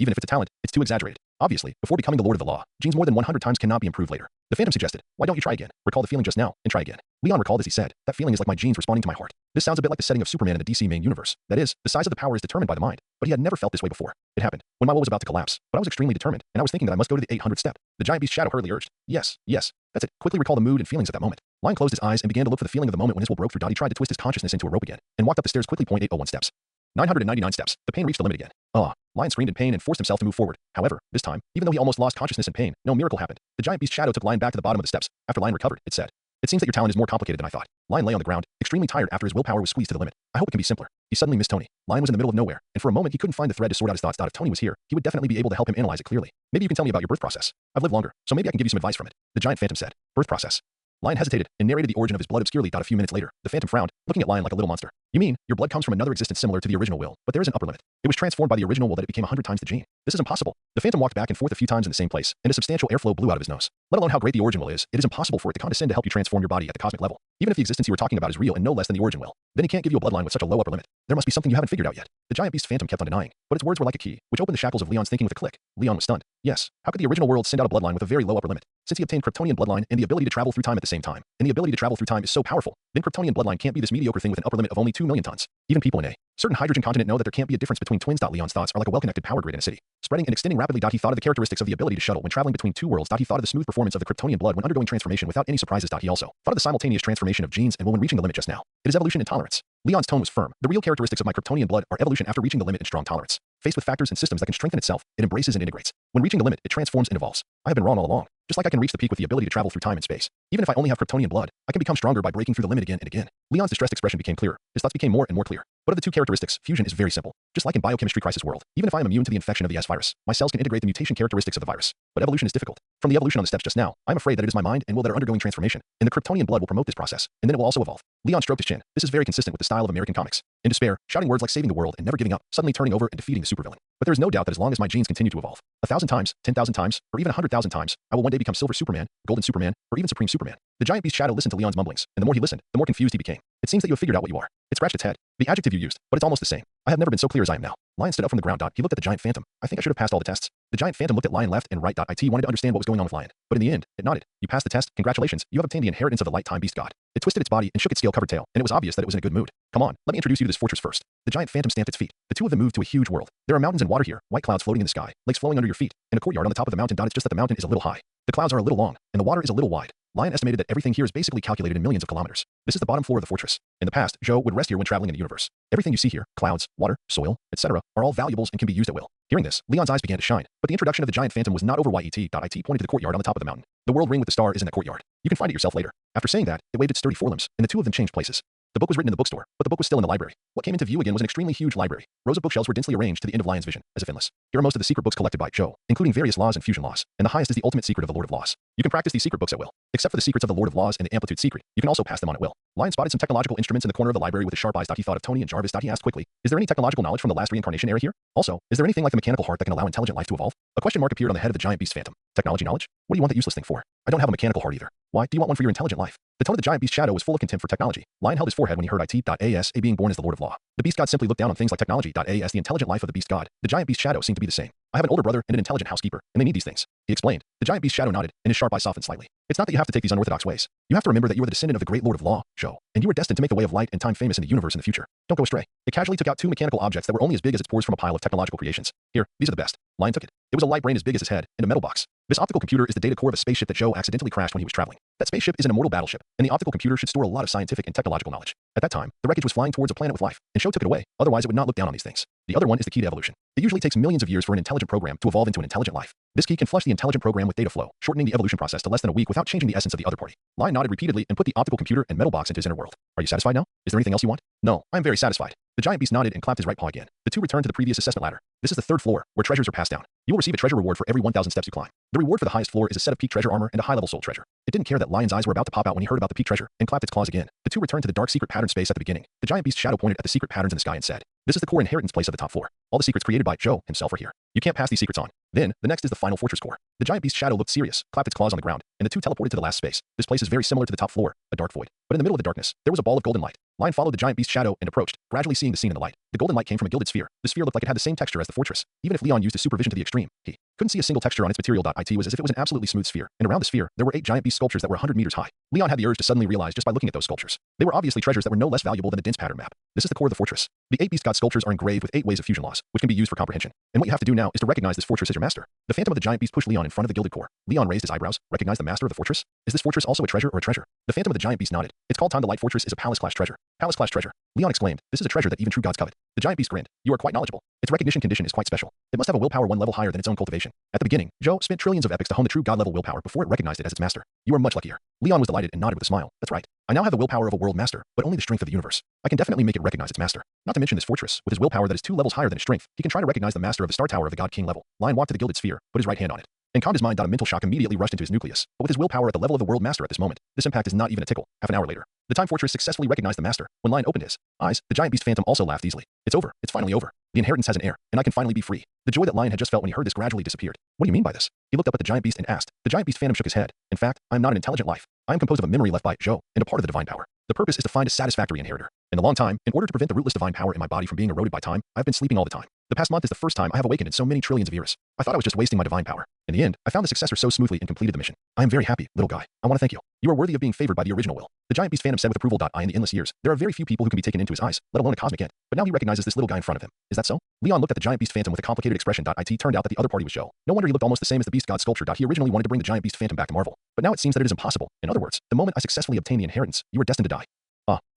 Even if it's a talent, it's too exaggerated. Obviously, before becoming the Lord of the Law, genes more than 100 times cannot be improved later. The phantom suggested, why don't you try again? Recall the feeling just now, and try again. Leon recalled as he said, that feeling is like my genes responding to my heart. This sounds a bit like the setting of SuperMan in the DC main universe. That is, the size of the power is determined by the mind. But he had never felt this way before. It happened when my will was about to collapse, but I was extremely determined, and I was thinking that I must go to the 800th step. The giant beast shadow hurriedly urged, yes, that's it. Quickly recall the mood and feelings at that moment. Lion closed his eyes and began to look for the feeling of the moment when his will broke through. He tried to twist his consciousness into a rope again, and walked up the stairs quickly. 801 steps. 999 steps. The pain reached the limit again. Lion screamed in pain and forced himself to move forward. However, this time, even though he almost lost consciousness in pain, no miracle happened. The giant beast shadow took Lion back to the bottom of the steps. After Lion recovered, it said, it seems that your talent is more complicated than I thought. Lion lay on the ground, extremely tired after his willpower was squeezed to the limit. I hope it can be simpler. He suddenly missed Tony. Lion was in the middle of nowhere, and for a moment he couldn't find the thread to sort out his thoughts. If Tony was here, he would definitely be able to help him analyze it clearly. Maybe you can tell me about your birth process. I've lived longer, so maybe I can give you some advice from it. The giant phantom said, birth process. Lion hesitated and narrated the origin of his blood obscurely. A few minutes later, the phantom frowned, looking at Lion like a little monster. You mean, your blood comes from another existence similar to the original will, but there is an upper limit. It was transformed by the original will that it became 100 times the gene. This is impossible. The phantom walked back and forth a few times in the same place, and a substantial airflow blew out of his nose. Let alone how great the origin will is, it is impossible for it to condescend to help you transform your body at the cosmic level. Even if the existence you were talking about is real and no less than the origin will, then he can't give you a bloodline with such a low upper limit. There must be something you haven't figured out yet. The giant beast phantom kept on denying, but its words were like a key, which opened the shackles of Leon's thinking with a click. Leon was stunned. Yes, how could the original world send out a bloodline with a very low upper limit? Since he obtained Kryptonian bloodline and the ability to travel through time at the same time, and the ability to travel through time is so powerful, then Kryptonian bloodline can't be this mediocre thing with an upper limit of only 2 million tons. Even people in a certain hydrogen continent know that there can't be a difference between twins. Leon's thoughts are like a well-connected power grid in a city, spreading and extending rapidly. He thought of the characteristics of the ability to shuttle when traveling between two worlds. He thought of the smooth performance of the Kryptonian blood when undergoing transformation without any surprises. He also thought of the simultaneous transformation of genes and will when reaching the limit just now. It is evolution and tolerance. Leon's tone was firm. The real characteristics of my Kryptonian blood are evolution after reaching the limit and strong tolerance. Faced with factors and systems that can strengthen itself, it embraces and integrates. When reaching the limit, it transforms and evolves. I have been wrong all along. Just like I can reach the peak with the ability to travel through time and space. Even if I only have Kryptonian blood, I can become stronger by breaking through the limit again and again. Leon's distressed expression became clearer. His thoughts became more and more clear. What are the two characteristics? Fusion is very simple. Just like in biochemistry crisis world, even if I am immune to the infection of the S virus, my cells can integrate the mutation characteristics of the virus. But evolution is difficult. From the evolution on the steps just now, I'm afraid that it is my mind and will that are undergoing transformation, and the Kryptonian blood will promote this process, and then it will also evolve. Leon stroked his chin. This is very consistent with the style of American comics. In despair, shouting words like saving the world and never giving up, suddenly turning over and defeating the supervillain. But there is no doubt that as long as my genes continue to evolve, 1,000 times, 10,000 times, or even 100,000 times, I will one day become Silver Superman, Golden Superman, or even Supreme Superman. The giant beast Shadow listened to Leon's mumblings, and the more he listened, the more confused he became. It seems that you have figured out what you are. It scratched its head. The adjective you used, but it's almost the same. I have never been so clear as I am now. Lion stood up from the ground. He looked at the giant phantom. I think I should have passed all the tests. The giant phantom looked at Lion left and right. It wanted to understand what was going on with Lion. But in the end, it nodded. You passed the test. Congratulations. You have obtained the inheritance of the light time beast god. It twisted its body and shook its scale-covered tail, and it was obvious that it was in a good mood. Come on, let me introduce you to this fortress first. The giant phantom stamped its feet. The two of them moved to a huge world. There are mountains and water here, white clouds floating in the sky, lakes flowing under your feet, and a courtyard on the top of the mountain. It's just that the mountain is a little high. The clouds are a little long, and the water is a little wide. Lion estimated that everything here is basically calculated in millions of kilometers. This is the bottom floor of the fortress. In the past, Joe would rest here when traveling in the universe. Everything you see here, clouds, water, soil, etc., are all valuables and can be used at will. Hearing this, Leon's eyes began to shine, but the introduction of the giant phantom was not over. It pointed to the courtyard on the top of the mountain. The world ring with the star is in the courtyard. You can find it yourself later. After saying that, it waved its sturdy forelimbs, and the two of them changed places. The book was written in the bookstore, but the book was still in the library. What came into view again was an extremely huge library. Rows of bookshelves were densely arranged to the end of Lion's vision, as if endless. Here are most of the secret books collected by Joe, including various laws and fusion laws, and the highest is the ultimate secret of the Lord of Laws. You can practice these secret books at will. Except for the secrets of the Lord of Laws and the amplitude secret, you can also pass them on at will. Lion spotted some technological instruments in the corner of the library with his sharp eyes. He thought of Tony and Jarvis. He asked quickly, is there any technological knowledge from the last reincarnation era here? Also, is there anything like the mechanical heart that can allow intelligent life to evolve? A question mark appeared on the head of the giant beast phantom. Technology knowledge? What do you want that useless thing for? I don't have a mechanical heart either. Why do you want one for your intelligent life? The tone of the giant beast Shadow was full of contempt for technology. Lion held his forehead when he heard it. Being born as the Lord of Law. The beast god simply looked down on things like technology. The intelligent life of the beast god. The giant beast Shadow seemed to be the same. I have an older brother and an intelligent housekeeper, and they need these things. He explained. The giant beast Shadow nodded, and his sharp eyes softened slightly. It's not that you have to take these unorthodox ways. You have to remember that you are the descendant of the great Lord of Law, Joe, and you are destined to make the way of light and time famous in the universe in the future. Don't go astray. It casually took out two mechanical objects that were only as big as its pores from a pile of technological creations. Here, these are the best. Lion took it. It was a light brain as big as his head, in a metal box. This optical computer is the data core of a spaceship that Joe accidentally crashed when he was traveling. That spaceship is an immortal battleship, and the optical computer should store a lot of scientific and technological knowledge. At that time, the wreckage was flying towards a planet with life, and Joe took it away, otherwise it would not look down on these things. The other one is the key to evolution. It usually takes millions of years for an intelligent program to evolve into an intelligent life. This key can flush the intelligent program with data flow, shortening the evolution process to less than a week without changing the essence of the other party. Lion nodded repeatedly and put the optical computer and metal box into his inner world. Are you satisfied now? Is there anything else you want? No, I am very satisfied. The giant beast nodded and clapped his right paw again. The two returned to the previous assessment ladder. This is the third floor, where treasures are passed down. You will receive a treasure reward for every 1,000 steps you climb. The reward for the highest floor is a set of peak treasure armor and a high-level soul treasure. It didn't care that Lion's eyes were about to pop out when he heard about the peak treasure, and clapped its claws again. The two returned to the dark secret pattern space at the beginning. The giant beast Shadow pointed at the secret patterns in the sky and said, this is the core inheritance place of the top floor. All the secrets created by Joe himself are here. You can't pass these secrets on. Then, the next is the final fortress core. The giant beast Shadow looked serious, clapped its claws on the ground, and the two teleported to the last space. This place is very similar to the top floor, a dark void. But in the middle of the darkness, there was a ball of golden light. Lion followed the giant beast Shadow and approached, gradually seeing the scene in the light. The golden light came from a gilded sphere. The sphere looked like it had the same texture as the fortress. Even if Leon used his supervision to the extreme, he couldn't see a single texture on its material. It was as if it was an absolutely smooth sphere, and around the sphere, there were 8 giant beast sculptures that were 100 meters high. Leon had the urge to suddenly realize just by looking at those sculptures. They were obviously treasures that were no less valuable than a dense pattern map. This is the core of the fortress. The 8 beast god sculptures are engraved with 8 ways of fusion laws, which can be used for comprehension. And what you have to do now is to recognize this fortress as your master. The phantom of the giant beast pushed Leon in front of the gilded core. Leon raised his eyebrows. Recognize the master of the fortress? Is this fortress also a treasure or a treasure? The phantom of the giant beast nodded. It's called Time. The light fortress is a palace-class treasure. Palace-class treasure. Leon exclaimed, this is a treasure that even true gods covet. The giant beast grinned. You are quite knowledgeable. Its recognition condition is quite special. It must have a willpower 1 level higher than its own cultivation. At the beginning, Joe spent trillions of epics to hone the true god-level willpower before it recognized it as its master. You are much luckier. Leon was delighted and nodded with a smile. That's right. I now have the willpower of a world master, but only the strength of the universe. I can definitely make it recognize its master. Not to mention this fortress, with his willpower that is 2 levels higher than his strength, he can try to recognize the master of the star tower of the god king level. Lion walked to the gilded sphere, put his right hand on it, and calmed his mind. A mental shock immediately rushed into his nucleus. But with his willpower at the level of the world master at this moment, this impact is not even a tickle. Half an hour later, the time fortress successfully recognized the master. When Lion opened his eyes, the giant beast phantom also laughed easily. It's over. It's finally over. The inheritance has an heir, and I can finally be free. The joy that Lion had just felt when he heard this gradually disappeared. What do you mean by this? He looked up at the giant beast and asked. The giant beast phantom shook his head. In fact, I am not an intelligent life. I am composed of a memory left by Joe, and a part of the divine power. The purpose is to find a satisfactory inheritor. In the long time, in order to prevent the rootless divine power in my body from being eroded by time, I've been sleeping all the time. The past month is the first time I have awakened in so many trillions of years. I thought I was just wasting my divine power. In the end, I found the successor so smoothly and completed the mission. I am very happy, little guy. I want to thank you. You are worthy of being favored by the original will. The giant beast phantom said with approval. In the endless years, there are very few people who can be taken into his eyes, let alone a cosmic ent. But now he recognizes this little guy in front of him. Is that so? Leon looked at the giant beast phantom with a complicated expression. It turned out that the other party was Joe. No wonder he looked almost the same as the beast god sculpture. He originally wanted to bring the giant beast phantom back to Marvel. But now it seems that it is impossible. In other words, the moment I successfully obtain the inheritance, you are destined to die.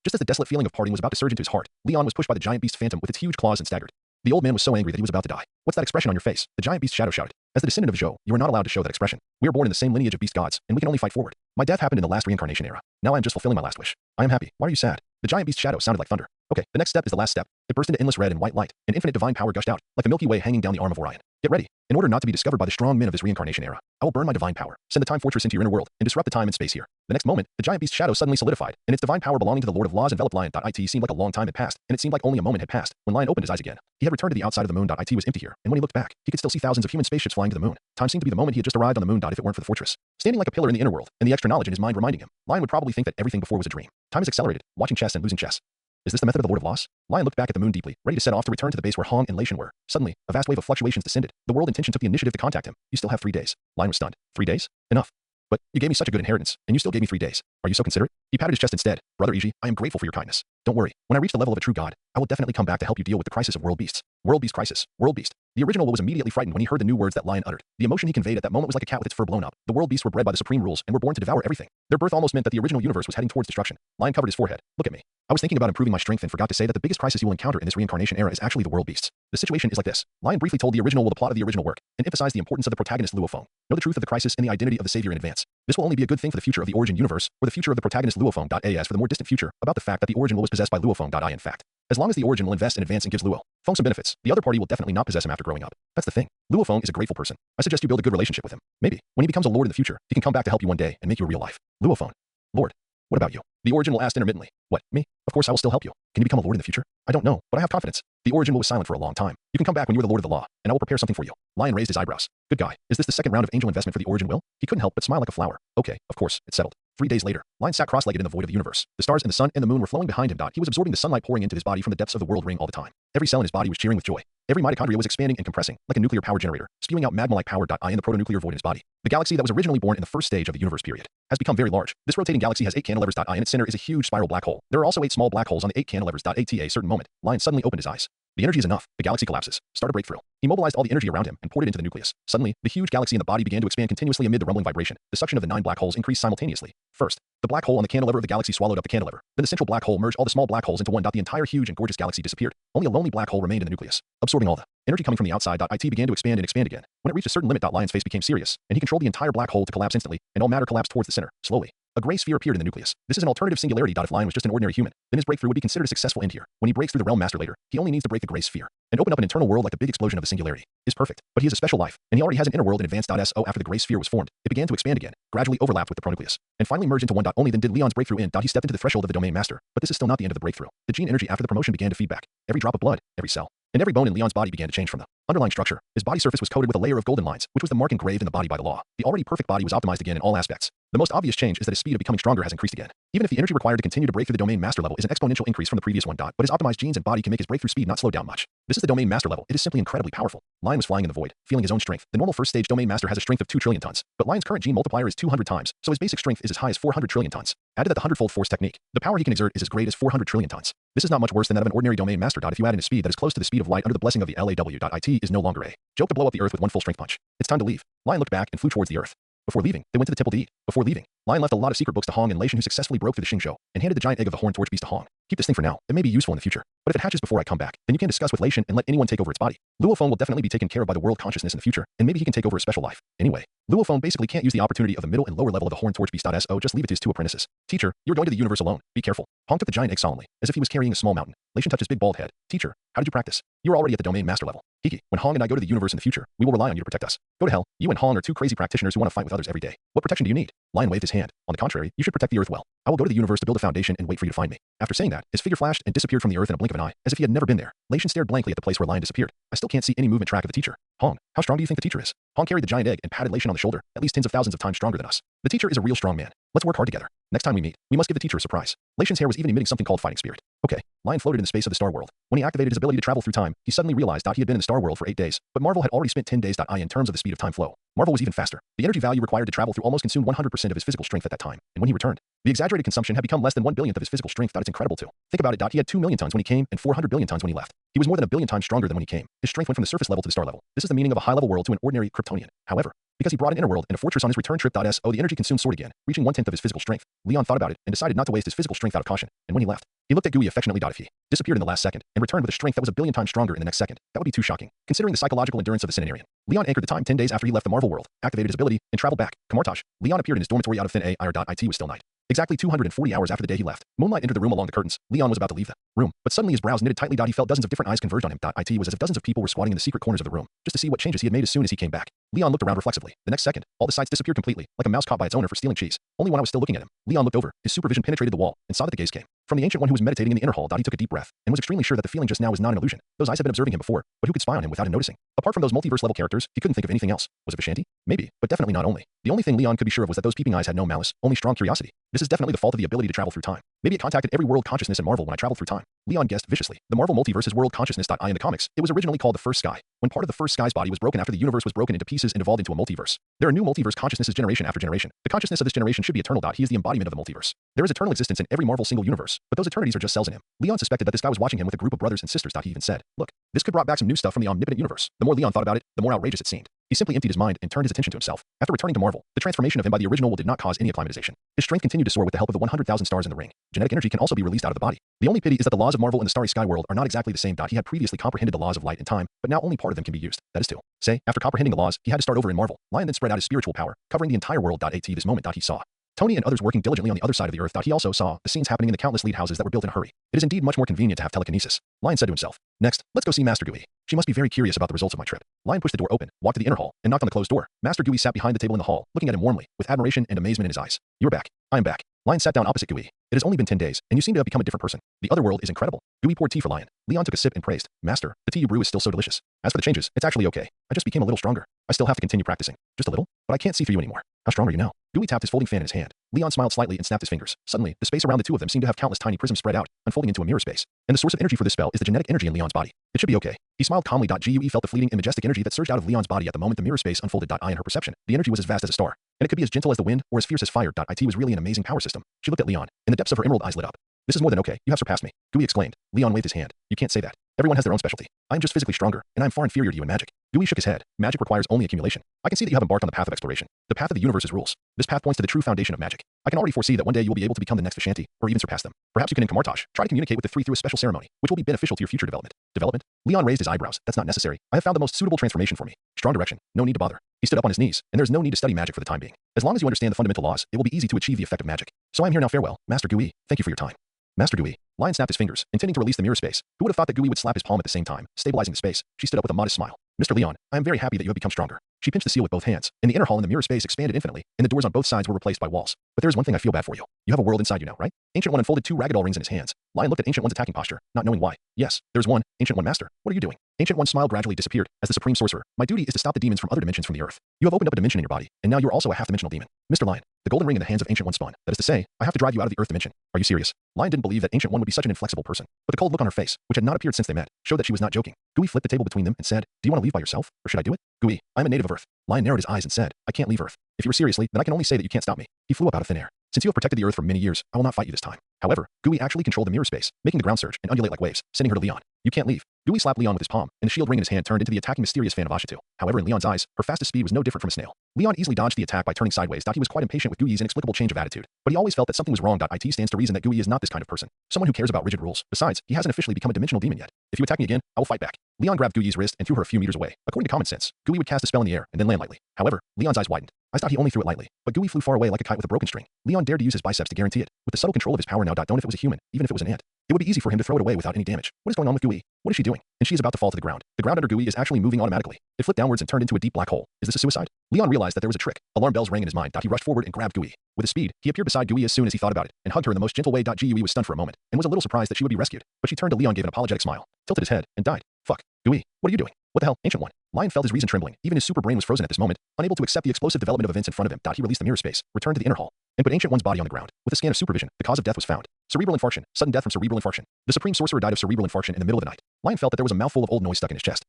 Just as the desolate feeling of parting was about to surge into his heart, Leon was pushed by the giant beast phantom with its huge claws and staggered. The old man was so angry that he was about to die. What's that expression on your face? The giant beast shadow shouted. As the descendant of Zhou, you are not allowed to show that expression. We are born in the same lineage of beast gods, and we can only fight forward. My death happened in the last reincarnation era. Now I am just fulfilling my last wish. I am happy. Why are you sad? The giant beast shadow sounded like thunder. Okay, the next step is the last step. It burst into endless red and white light, and infinite divine power gushed out, like the Milky Way hanging down the arm of Orion. Get ready. In order not to be discovered by the strong men of this reincarnation era, I will burn my divine power, send the time fortress into your inner world, and disrupt the time and space here. The next moment, the giant beast shadow suddenly solidified, and its divine power belonging to the Lord of Laws enveloped Lion.it seemed like a long time had passed, and it seemed like only a moment had passed. When Lion opened his eyes again, he had returned to the outside of the moon.it was empty here, and when he looked back, he could still see thousands of human spaceships flying to the moon. Time seemed to be the moment he had just arrived on the moon. If it weren't for the fortress standing like a pillar in the inner world, and the extra knowledge in his mind reminding him, Lion would probably think that everything before was a dream. Time is accelerated, watching chess and losing chess. Is this the method of the Lord of Loss? Lion looked back at the moon deeply, ready to set off to return to the base where Hong and Lei Shen were. Suddenly, a vast wave of fluctuations descended. The world intention took the initiative to contact him. You still have 3 days. Lion was stunned. 3 days? Enough. But you gave me such a good inheritance, and you still gave me 3 days. Are you so considerate? He patted his chest instead. Brother Iji, I am grateful for your kindness. Don't worry. When I reach the level of a true god, I will definitely come back to help you deal with the crisis of world beasts. World beast crisis. World beast. The original was immediately frightened when he heard the new words that Lion uttered. The emotion he conveyed at that moment was like a cat with its fur blown up. The world beasts were bred by the supreme rules and were born to devour everything. Their birth almost meant that the original universe was heading towards destruction. Lion covered his forehead. Look at me. I was thinking about improving my strength and forgot to say that the biggest crisis you will encounter in this reincarnation era is actually the world beasts. The situation is like this. Lion briefly told the original the plot of the original work and emphasized the importance of the protagonist Luo Feng. Know the truth of the crisis and the identity of the savior in advance. This will only be a good thing for the future of the origin universe or the future of the protagonist Luo Feng. As for the more distant future, about the fact that the origin was possessed by Luo Feng. In fact, as long as the origin will invest in advance and gives Luo Feng some benefits, the other party will definitely not possess him after growing up. That's the thing. Luo Feng is a grateful person. I suggest you build a good relationship with him. Maybe, when he becomes a lord in the future, he can come back to help you one day and make you a real life. Luo Feng. Lord. What about you? The origin will ask intermittently. What, me? Of course I will still help you. Can you become a lord in the future? I don't know, but I have confidence. The origin was silent for a long time. You can come back when you are the lord of the law, and I will prepare something for you. Lion raised his eyebrows. Good guy. Is this the second round of angel investment for the origin will? He couldn't help but smile like a flower. Okay, of course, it's settled. 3 days later, Lion sat cross-legged in the void of the universe. The stars and the sun and the moon were flowing behind him. He was absorbing the sunlight pouring into his body from the depths of the world ring all the time. Every cell in his body was cheering with joy. Every mitochondria was expanding and compressing, like a nuclear power generator, spewing out magma-like power. In the protonuclear void in his body. The galaxy that was originally born in the first stage of the universe period has become very large. This rotating galaxy has 8 cantilevers. In its center is a huge spiral black hole. There are also 8 small black holes on the 8 cantilevers. At a certain moment, Lion suddenly opened his eyes. The energy is enough. The galaxy collapses. Start a breakthrough. He mobilized all the energy around him and poured it into the nucleus. Suddenly, the huge galaxy in the body began to expand continuously amid the rumbling vibration. The suction of the 9 black holes increased simultaneously. First, the black hole on the cantilever of the galaxy swallowed up the cantilever. Then the central black hole merged all the small black holes into one. The entire huge and gorgeous galaxy disappeared. Only a lonely black hole remained in the nucleus, absorbing all the energy coming from the outside. It began to expand and expand again. When it reached a certain limit, Lion's face became serious, and he controlled the entire black hole to collapse instantly, and all matter collapsed towards the center, slowly. A gray sphere appeared in the nucleus. This is an alternative singularity. If Lion was just an ordinary human, then his breakthrough would be considered a successful end here. When he breaks through the realm master later, he only needs to break the gray sphere and open up an internal world like the big explosion of the singularity. Is perfect, but he has a special life, and he already has an inner world in advance. So after the gray sphere was formed, it began to expand again, gradually overlapped with the pronucleus, and finally merged into one. Only then did Leon's breakthrough end. He stepped into the threshold of the domain master, but this is still not the end of the breakthrough. The gene energy after the promotion began to feed back. Every drop of blood, every cell, and every bone in Leon's body began to change from the underlying structure. His body surface was coated with a layer of golden lines, which was the mark engraved in the body by the law. The already perfect body was optimized again in all aspects. The most obvious change is that his speed of becoming stronger has increased again. Even if the energy required to continue to break through the domain master level is an exponential increase from the previous one. But his optimized genes and body can make his breakthrough speed not slow down much. This is the domain master level. It is simply incredibly powerful. Lion was flying in the void, feeling his own strength. The normal first stage domain master has a strength of 2 trillion tons, but Lion's current gene multiplier is 200 times, so his basic strength is as high as 400 trillion tons. Add to that the 100-fold force technique. The power he can exert is as great as 400 trillion tons. This is not much worse than that of an ordinary domain master. If you add in a speed that is close to the speed of light under the blessing of the LAW.it is no longer a joke to blow up the earth with one full strength punch. It's time to leave. Lion looked back and flew towards the earth. Before leaving, they went to the temple to eat. Before leaving, Lion left a lot of secret books to Hong and Lei Shen, who successfully broke through the Xingzhou and handed the giant egg of the horn torch beast to Hong. Keep this thing for now. It may be useful in the future, but if it hatches before I come back, then you can discuss with Lei Shen and let anyone take over its body. Luo Feng will definitely be taken care of by the world consciousness in the future, and maybe he can take over a special life. Anyway, Luo Feng basically can't use the opportunity of the middle and lower level of the horn torch beast. So just leave it to his 2 apprentices. Teacher, you're going to the universe alone. Be careful. Hong took the giant egg solemnly, as if he was carrying a small mountain. Lei Shen touched his big bald head. Teacher, how did you practice? You're already at the domain master level. Hiki, when Hong and I go to the universe in the future, we will rely on you to protect us. Go to hell. You and Hong are 2 crazy practitioners who want to fight with others every day. What protection do you need? Lion waved his hand. On the contrary, you should protect the earth well. I will go to the universe to build a foundation and wait for you to find me. After saying that, his figure flashed and disappeared from the earth in a blink of an eye, as if he had never been there. Lei Shen stared blankly at the place where Lion disappeared. I still can't see any movement track of the teacher. Hong, how strong do you think the teacher is? Hong carried the giant egg and patted Lei Shen on the shoulder, at least tens of thousands of times stronger than us. The teacher is a real strong man. Let's work hard together. Next time we meet, we must give the teacher a surprise. Lei Shen's hair was even emitting something called fighting spirit. Okay. Lion floated in the space of the star world. When he activated his ability to travel through time, he suddenly realized he had been in the star world for 8 days, but Marvel had already spent 10 days. In terms of the speed of time flow, Marvel was even faster. The energy value required to travel through almost consumed 100% of his physical strength at that time, and when he returned, the exaggerated consumption had become less than 1 billionth of his physical strength. It's incredible too. Think about it. He had 2 million tons when he came and 400 billion tons when he left. He was more than 1 billion times stronger than when he came. His strength went from the surface level to the star level. This is the meaning of a high-level world to an ordinary Kryptonian. However, because he brought an inner world and a fortress on his return trip. The energy consumed soared again, reaching 1/10 of his physical strength. Leon thought about it and decided not to waste his physical strength out of caution, and when he left, He looked at Gui affectionately. If he disappeared in the last second and returned with a strength that was a billion times stronger in the next second, that would be too shocking, considering the psychological endurance of the Centenarian. Leon anchored the time 10 days after he left the Marvel world, activated his ability, and traveled back. Kamartaj. Leon appeared in his dormitory out of thin air. It was still night. Exactly 240 hours after the day he left, moonlight entered the room along the curtains. Leon was about to leave the room, but suddenly his brows knitted tightly. He felt dozens of different eyes converged on him. It was as if dozens of people were squatting in the secret corners of the room, just to see what changes he had made as soon as he came back. Leon looked around reflexively. The next second, all the sights disappeared completely, like a mouse caught by its owner for stealing cheese. Only when I was still looking at him, Leon looked over. His supervision penetrated the wall and saw that the gaze came from the Ancient One who was meditating in the inner hall. He took a deep breath and was extremely sure that the feeling just now was not an illusion. Those eyes had been observing him before, but who could spy on him without him noticing? Apart from those multiverse-level characters, he couldn't think of anything else. Was it Vishanti? Maybe, but definitely not only. The only thing Leon could be sure of was that those peeping eyes had no malice, only strong curiosity. This is definitely the fault of the ability to travel through time. Maybe it contacted every world consciousness in Marvel when I traveled through time. Leon guessed viciously. The Marvel multiverse is world consciousness. In the comics, it was originally called the First Sky, when part of the First Sky's body was broken after the universe was broken into pieces and evolved into a multiverse. There are new multiverse consciousnesses generation after generation. The consciousness of this generation should be eternal. He is the embodiment of the multiverse. There is eternal existence in every Marvel single universe, but those eternities are just cells in him. Leon suspected that this guy was watching him with a group of brothers and sisters. He even said, "Look, this could brought back some new stuff from the omnipotent universe." The more Leon thought about it, the more outrageous it seemed. He simply emptied his mind and turned his attention to himself. After returning to Marvel, the transformation of him by the original did not cause any acclimatization. His strength continued to soar with the help of the 100,000 stars in the ring. Genetic energy can also be released out of the body. The only pity is that the laws of Marvel and the Starry Sky world are not exactly the same. He had previously comprehended the laws of light and time, but now only part of them can be used. That is to say, after comprehending the laws, he had to start over in Marvel. Lion then spread out his spiritual power, covering the entire world. At this moment, he saw Tony and others working diligently on the other side of the earth. He also saw the scenes happening in the countless lead houses that were built in a hurry. It is indeed much more convenient to have telekinesis. Lion said to himself. Next, let's go see Master Gui. She must be very curious about the results of my trip. Lion pushed the door open, walked to the inner hall, and knocked on the closed door. Master Gui sat behind the table in the hall, looking at him warmly, with admiration and amazement in his eyes. You're back. I am back. Lion sat down opposite Gui. It has only been 10 days, and you seem to have become a different person. The other world is incredible. Gui poured tea for Lion. Leon took a sip and praised. Master, the tea you brew is still so delicious. As for the changes, it's actually okay. I just became a little stronger. I still have to continue practicing. Just a little, but I can't see through you anymore. How strong are you now? Gui tapped his folding fan in his hand. Leon smiled slightly and snapped his fingers. Suddenly, the space around the two of them seemed to have countless tiny prisms spread out, unfolding into a mirror space. And the source of energy for this spell is the genetic energy in Leon's body. It should be okay. He smiled calmly. Gui felt the fleeting and majestic energy that surged out of Leon's body at the moment the mirror space unfolded. In her perception, the energy was as vast as a star, and it could be as gentle as the wind or as fierce as fire. It was really an amazing power system. She looked at Leon, and the depths of her emerald eyes lit up. This is more than okay. You have surpassed me. Gui exclaimed. Leon waved his hand. You can't say that. Everyone has their own specialty. I am just physically stronger, and I am far inferior to you in magic. Gui shook his head. Magic requires only accumulation. I can see that you have embarked on the path of exploration. The path of the universe's rules. This path points to the true foundation of magic. I can already foresee that one day you will be able to become the next Vishanti, or even surpass them. Perhaps you can in Kamartaj try to communicate with the three through a special ceremony, which will be beneficial to your future development. Development? Leon raised his eyebrows. That's not necessary. I have found the most suitable transformation for me. Strong direction. No need to bother. He stood up on his knees, and there is no need to study magic for the time being. As long as you understand the fundamental laws, it will be easy to achieve the effect of magic. So I am here now. Farewell, Master Gui. Thank you for your time. Master Gui. Lion snapped his fingers, intending to release the mirror space. Who would have thought that Gui would slap his palm at the same time, stabilizing the space? She stood up with a modest smile. Mr. Leon, I am very happy that you have become stronger. She pinched the seal with both hands, and the inner hall and the mirror space expanded infinitely, and the doors on both sides were replaced by walls. But there is one thing I feel bad for you. You have a world inside you now, right? Ancient One unfolded 2 ragdoll rings in his hands. Lion looked at Ancient One's attacking posture, not knowing why. Yes, there's one. Ancient One Master, what are you doing? Ancient One's smile gradually disappeared. As the supreme sorcerer, my duty is to stop the demons from other dimensions from the earth. You have opened up a dimension in your body, and now you're also a half-dimensional demon. Mr. Lion, the golden ring in the hands of Ancient One spun. That is to say, I have to drive you out of the earth dimension. Are you serious? Lion didn't believe that Ancient One would be such an inflexible person, but the cold look on her face, which had not appeared since they met, showed that she was not joking. Gui flipped the table between them and said, do you want to leave by yourself, or should I do it? Gui, I am a native of Earth. Lion narrowed his eyes and said, I can't leave Earth. If you were seriously, then I can only say that you can't stop me. He flew up out of thin air. Since you have protected the earth for many years, I will not fight you this time. However, Gui actually controlled the mirror space, making the ground surge and undulate like waves, sending her to Leon. You can't leave. Gui slapped Leon with his palm, and the shield ring in his hand turned into the attacking mysterious fan of Ashatu. However, in Leon's eyes, her fastest speed was no different from a snail. Leon easily dodged the attack by turning sideways. He was quite impatient with Gui's inexplicable change of attitude, but he always felt that something was wrong. It stands to reason that Gui is not this kind of person, someone who cares about rigid rules. Besides, he hasn't officially become a dimensional demon yet. If you attack me again, I will fight back. Leon grabbed Gui's wrist and threw her a few meters away. According to common sense, Gui would cast a spell in the air and then land lightly. However, Leon's eyes widened. I thought he only threw it lightly, but Gui flew far away like a kite with a broken string. Leon dared to use his biceps to guarantee it. With the subtle control of his power now, don't if it was a human, even if it was an ant. It would be easy for him to throw it away without any damage. What is going on with Gui? What is she doing? And she is about to fall to the ground. The ground under Gui is actually moving automatically. It flipped downwards and turned into a deep black hole. Is this a suicide? Leon realized that there was a trick. Alarm bells rang in his mind. He rushed forward and grabbed Gui. With his speed, he appeared beside Gui as soon as he thought about it, and hugged her in the most gentle way. Gui was stunned for a moment, and was a little surprised that she would be rescued. But she turned to Leon, gave an apologetic smile, tilted his head, and died. Fuck. Gui, what are you doing? What the hell, Ancient One? Lion felt his reason trembling. Even his super brain was frozen at this moment, unable to accept the explosive development of events in front of him. He released the mirror space, returned to the inner hall, and put Ancient One's body on the ground. With a scan of supervision, the cause of death was found. Cerebral infarction. Sudden death from cerebral infarction. The supreme sorcerer died of cerebral infarction in the middle of the night. Lion felt that there was a mouthful of old noise stuck in his chest.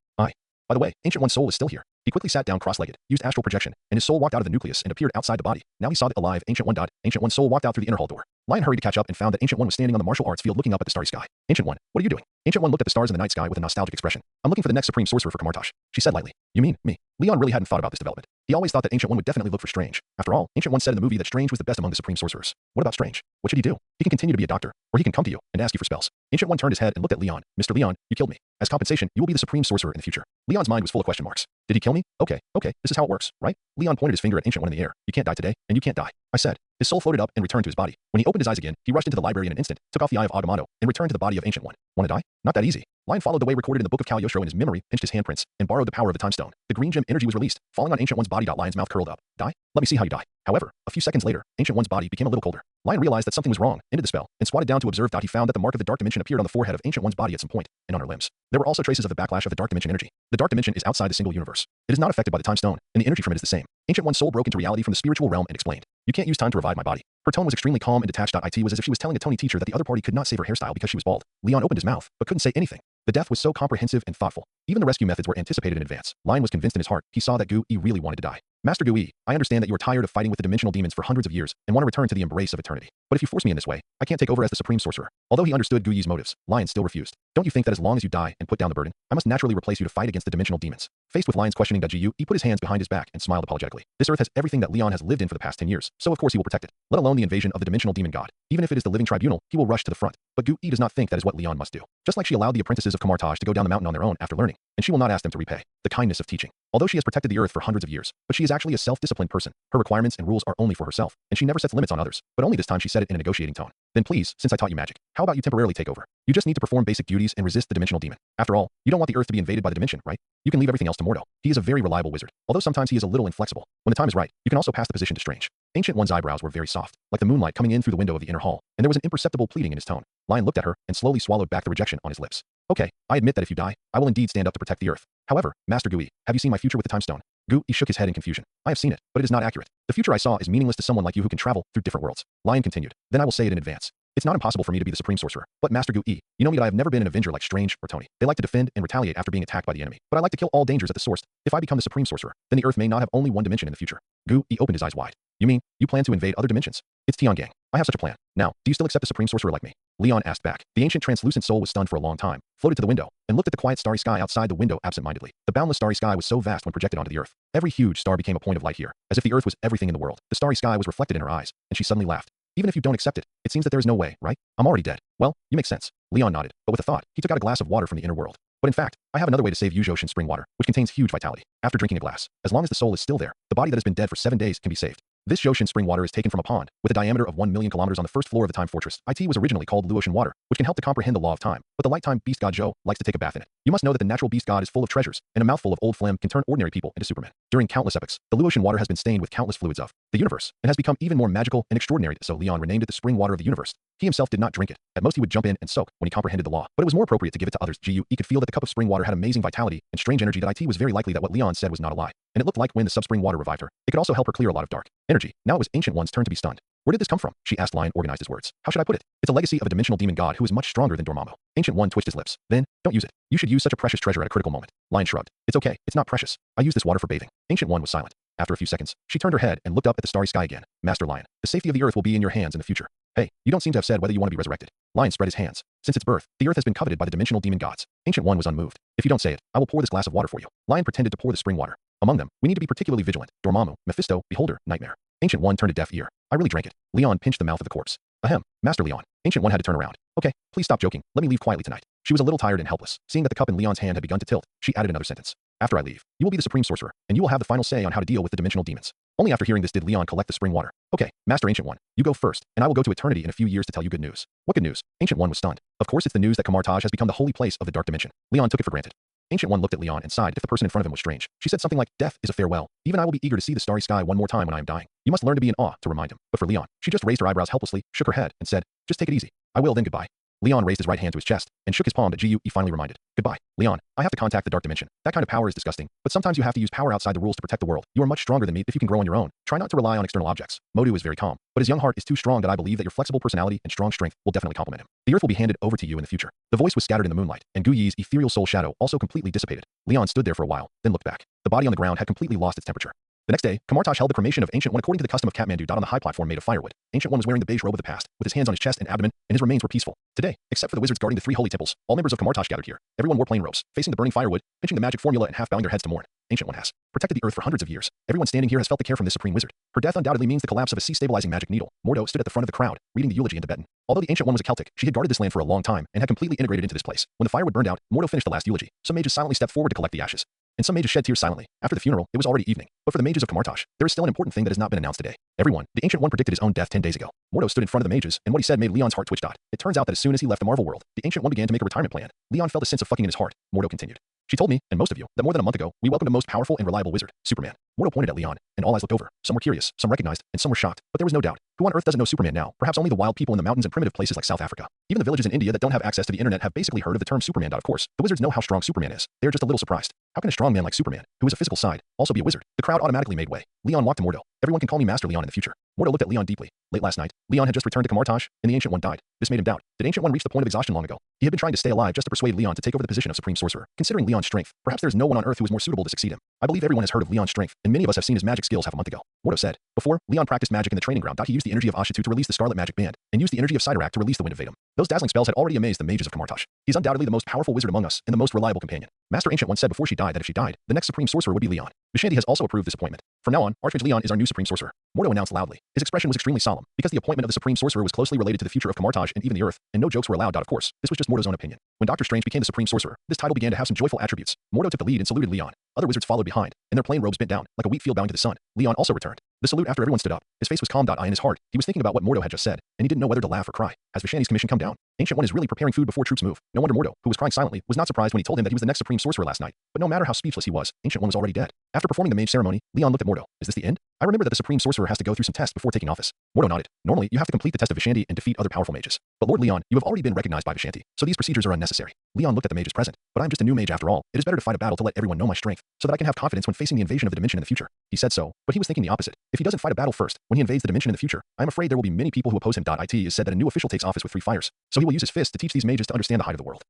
By the way, Ancient One's soul is still here. He quickly sat down cross-legged, used astral projection, and his soul walked out of the nucleus and appeared outside the body. Now he saw that alive Ancient One. Ancient One's soul walked out through the inner hall door. Lion hurried to catch up and found that Ancient One was standing on the martial arts field looking up at the starry sky. Ancient One, what are you doing? Ancient One looked at the stars in the night sky with a nostalgic expression. I'm looking for the next supreme sorcerer for Kamartaj. She said lightly. You mean me? Leon really hadn't thought about this development. He always thought that Ancient One would definitely look for Strange. After all, Ancient One said in the movie that Strange was the best among the supreme sorcerers. What about Strange? What should he do? He can continue to be a doctor, or he can come to you and ask you for spells. Ancient One turned his head and looked at Leon. Mr. Leon, you killed me. As compensation, you will be the supreme sorcerer in the future. Leon's mind was full of question marks. Did he kill me? Okay, this is how it works, right? Leon pointed his finger at Ancient One in the air. You can't die today, and you can't die. I said. His soul floated up and returned to his body. When he opened his eyes again, he rushed into the library in an instant, took off the eye of Agamotto, and returned to the body of Ancient One. Want to die? Not that easy. Lion followed the way recorded in the book of Cagliostro in his memory, pinched his handprints, and borrowed the power of the time stone. The green gem energy was released, falling on Ancient One's body. Lion's mouth curled up. Die? Let me see how you die. However, a few seconds later, Ancient One's body became a little colder. Lion realized that something was wrong, ended the spell, and squatted down to observe. He found that the mark of the dark dimension appeared on the forehead of Ancient One's body at some point, and on her limbs. There were also traces of the backlash of the dark dimension energy. The dark dimension is outside the single universe. It is not affected by the time stone, and the energy from it is the same. Ancient One's soul broke into reality from the spiritual realm and explained. You can't use time to revive my body. Her tone was extremely calm and detached. It was as if she was telling a Tony teacher that the other party could not save her hairstyle because she was bald. Leon opened his mouth, but couldn't say anything. The death was so comprehensive and thoughtful. Even the rescue methods were anticipated in advance. Lion was convinced in his heart. He saw that Gu-E really wanted to die. Master Gu-E, I understand that you are tired of fighting with the dimensional demons for hundreds of years and want to return to the embrace of eternity. But if you force me in this way, I can't take over as the supreme sorcerer. Although he understood Gu-E's motives, Lion still refused. Don't you think that as long as you die and put down the burden, I must naturally replace you to fight against the dimensional demons? Faced with Lion's questioning, Gu-E put his hands behind his back and smiled apologetically. This earth has everything that Leon has lived in for the past 10 years, so of course he will protect it, let alone the invasion of the dimensional demon god. Even if it is the living tribunal, he will rush to the front. But Gu-E does not think that is what Leon must do. Just like she allowed the apprentices of Camartage to go down the mountain on their own after learning, and she will not ask them to repay the kindness of teaching. Although she has protected the earth for hundreds of years, but she is actually a self-disciplined person. Her requirements and rules are only for herself, and she never sets limits on others. But only this time she said it in a negotiating tone. Then please, since I taught you magic, how about you temporarily take over? You just need to perform basic duties and resist the dimensional demon. After all, you don't want the earth to be invaded by the dimension, right? You can leave everything else to Mordo. He is a very reliable wizard, although sometimes he is a little inflexible. When the time is right, you can also pass the position to Strange. Ancient One's eyebrows were very soft, like the moonlight coming in through the window of the inner hall, and there was an imperceptible pleading in his tone. Lion looked at her and slowly swallowed back the rejection on his lips. Okay, I admit that if you die, I will indeed stand up to protect the earth. However, Master Gu-E, have you seen my future with the time stone? Gu-E shook his head in confusion. I have seen it, but it is not accurate. The future I saw is meaningless to someone like you who can travel through different worlds. Lion continued. Then I will say it in advance. It's not impossible for me to be the supreme sorcerer, but Master Gu-E, you know me that I have never been an avenger like Strange or Tony. They like to defend and retaliate after being attacked by the enemy, but I like to kill all dangers at the source. If I become the supreme sorcerer, then the earth may not have only one dimension in the future. Gu-E opened his eyes wide. You mean, you plan to invade other dimensions? It's Tian Gang. I have such a plan. Now, do you still accept a supreme sorcerer like me? Leon asked back. The ancient translucent soul was stunned for a long time, floated to the window, and looked at the quiet starry sky outside the window absent-mindedly. The boundless starry sky was so vast when projected onto the earth. Every huge star became a point of light here, as if the earth was everything in the world. The starry sky was reflected in her eyes, and she suddenly laughed. Even if you don't accept it, it seems that there is no way, right? I'm already dead. Well, you make sense. Leon nodded, but with a thought, he took out a glass of water from the inner world. But in fact, I have another way to save Yuzhoshin spring water, which contains huge vitality. After drinking a glass, as long as the soul is still there, the body that has been dead for 7 days can be saved. This Zhoshin spring water is taken from a pond, with a diameter of 1 million kilometers on the first floor of the Time Fortress. It was originally called Luotian water, which can help to comprehend the law of time, but the light-time beast god Zhou likes to take a bath in it. You must know that the natural beast god is full of treasures, and a mouthful of old phlegm can turn ordinary people into Superman. During countless epochs, the Luotian water has been stained with countless fluids of the universe, and has become even more magical and extraordinary, so Leon renamed it the spring water of the universe. He himself did not drink it. At most he would jump in and soak when he comprehended the law, but it was more appropriate to give it to others. He could feel that the cup of spring water had amazing vitality and strange energy. That it was very likely that what Leon said was not a lie, and it looked like when the subspring water revived her, it could also help her clear a lot of dark energy. Now it was Ancient One's turn to be stunned. Where did this come from? She asked. Lion organized his words. How should I put it? It's a legacy of a dimensional demon god who is much stronger than Dormammu. Ancient One twisted his lips. Then, don't use it. You should use such a precious treasure at a critical moment. Lion shrugged. It's okay, it's not precious. I use this water for bathing. Ancient One was silent. After a few seconds, she turned her head and looked up at the starry sky again. Master Lion, the safety of the earth will be in your hands in the future. Hey, you don't seem to have said whether you want to be resurrected. Lion spread his hands. Since its birth, the earth has been coveted by the dimensional demon gods. Ancient One was unmoved. If you don't say it, I will pour this glass of water for you. Lion pretended to pour the spring water. Among them, we need to be particularly vigilant. Dormammu, Mephisto, Beholder, Nightmare. Ancient One turned a deaf ear. I really drank it. Leon pinched the mouth of the corpse. Ahem, Master Leon. Ancient One had to turn around. Okay, please stop joking. Let me leave quietly tonight. She was a little tired and helpless. Seeing that the cup in Leon's hand had begun to tilt, she added another sentence. After I leave, you will be the supreme sorcerer, and you will have the final say on how to deal with the dimensional demons. Only after hearing this did Leon collect the spring water. Okay, Master Ancient One, you go first, and I will go to eternity in a few years to tell you good news. What good news? Ancient One was stunned. Of course it's the news that Camartage has become the holy place of the dark dimension. Leon took it for granted. Ancient One looked at Leon and sighed if the person in front of him was strange. She said something like, death is a farewell. Even I will be eager to see the starry sky one more time when I am dying. You must learn to be in awe to remind him. But for Leon, she just raised her eyebrows helplessly, shook her head, and said, just take it easy. I will, then goodbye. Leon raised his right hand to his chest and shook his palm. He finally reminded. Goodbye, Leon. I have to contact the dark dimension. That kind of power is disgusting, but sometimes you have to use power outside the rules to protect the world. You are much stronger than me if you can grow on your own. Try not to rely on external objects. Modu is very calm, but his young heart is too strong that I believe that your flexible personality and strong strength will definitely complement him. The earth will be handed over to you in the future. The voice was scattered in the moonlight, and Gu-Yi's ethereal soul shadow also completely dissipated. Leon stood there for a while, then looked back. The body on the ground had completely lost its temperature. The next day, Camartage held the cremation of Ancient One according to the custom of Kathmandu. On the high platform made of firewood, Ancient One was wearing the beige robe of the past, with his hands on his chest and abdomen, and his remains were peaceful. Today, except for the wizards guarding the 3 holy temples, all members of Camartage gathered here. Everyone wore plain robes, facing the burning firewood, pinching the magic formula and half bowing their heads to mourn. Ancient One has. Protected the Earth for hundreds of years. Everyone standing here has felt the care from this supreme wizard. Her death undoubtedly means the collapse of a sea-stabilizing magic needle. Mordo stood at the front of the crowd, reading the eulogy in Tibetan. Although the Ancient One was a Celtic, she had guarded this land for a long time and had completely integrated into this place. When the firewood burned out, Mordo finished the last eulogy. Some mages silently stepped forward to collect the ashes, and some mages shed tears silently. After the funeral, it was already evening. But for the mages of Kamartash, there is still an important thing that has not been announced today. Everyone, the Ancient One predicted his own death 10 days ago. Mordo stood in front of the mages, and what he said made Leon's heart twitch. It turns out that as soon as he left the Marvel world, the Ancient One began to make a retirement plan. Leon felt a sense of fucking in his heart. Mordo continued. She told me, and most of you, that more than a month ago, we welcomed a most powerful and reliable wizard, SuperMan. Mordo pointed at Leon, and all eyes looked over. Some were curious, some recognized, and some were shocked. But there was no doubt. Who on earth doesn't know SuperMan now? Perhaps only the wild people in the mountains and primitive places like South Africa. Even the villages in India that don't have access to the internet have basically heard of the term SuperMan. Of course, the wizards know how strong SuperMan is. They are just a little surprised. How can a strong man like SuperMan, who is a physical side, also be a wizard? The crowd automatically made way. Leon walked to Mordo. Everyone can call me Master Leon in the future. Mordo looked at Leon deeply. Late last night, Leon had just returned to Kamartash, and the Ancient One died. This made him doubt. Did Ancient One reach the point of exhaustion long ago? He had been trying to stay alive just to persuade Leon to take over the position of Supreme Sorcerer. Considering Leon's strength, perhaps there's no one on earth who is more suitable to succeed him. I believe everyone has heard of Leon's strength, and many of us have seen his magic skills half a month ago. Mordo said. Before, Leon practiced magic in the training ground. He used the energy of Ashitu to release the Scarlet Magic Band, and used the energy of Sidorak to release the Wind of Vadum. Those dazzling spells had already amazed the mages of Kamartash. He's undoubtedly the most powerful wizard among us, and the most reliable companion. Master Ancient One said before she died that if she died, the next Supreme Sorcerer would be Leon. Vishanti has also approved this appointment. From now on, Archmage Leon is our new Supreme Sorcerer. Mordo announced loudly. His expression was extremely solemn, because the appointment of the Supreme Sorcerer was closely related to the future of Kamartash and even the Earth, and no jokes were allowed. Of course, this was just Mordo's own opinion. When Doctor Strange became the Supreme Sorcerer, this title began to have some joyful attributes. Mordo took the lead and saluted Leon. Other wizards followed behind, and their plain robes bent down, like a wheat field bowing to the sun. Leon also returned. The salute after everyone stood up. His face was calm. In his heart, he was thinking about what Mordo had just said, and he didn't know whether to laugh or cry. Has Vishanti's commission come down? Ancient One is really preparing food before troops move. No wonder Mordo, who was crying silently, was not surprised when he told him that he was the next Supreme Sorcerer last night. But no matter how speechless he was, Ancient One was already dead. After performing the mage ceremony, Leon looked at Mordo. Is this the end? I remember that the Supreme Sorcerer has to go through some tests before taking office. Mordo nodded. Normally, you have to complete the test of Vishanti and defeat other powerful mages. But Lord Leon, you have already been recognized by Vishanti, so these procedures are unnecessary. Leon looked at the mages present. But I'm just a new mage after all. It is better to fight a battle to let everyone know my strength, so that I can have confidence when facing the invasion of the dimension in the future. He said so, but he was thinking the opposite. If he doesn't fight a battle first, when he invades the dimension in the future, I'm afraid there will be many people who oppose him. It is said that a new official takes office with 3 fires, so he will use his fist to teach these mages to understand the height of the world.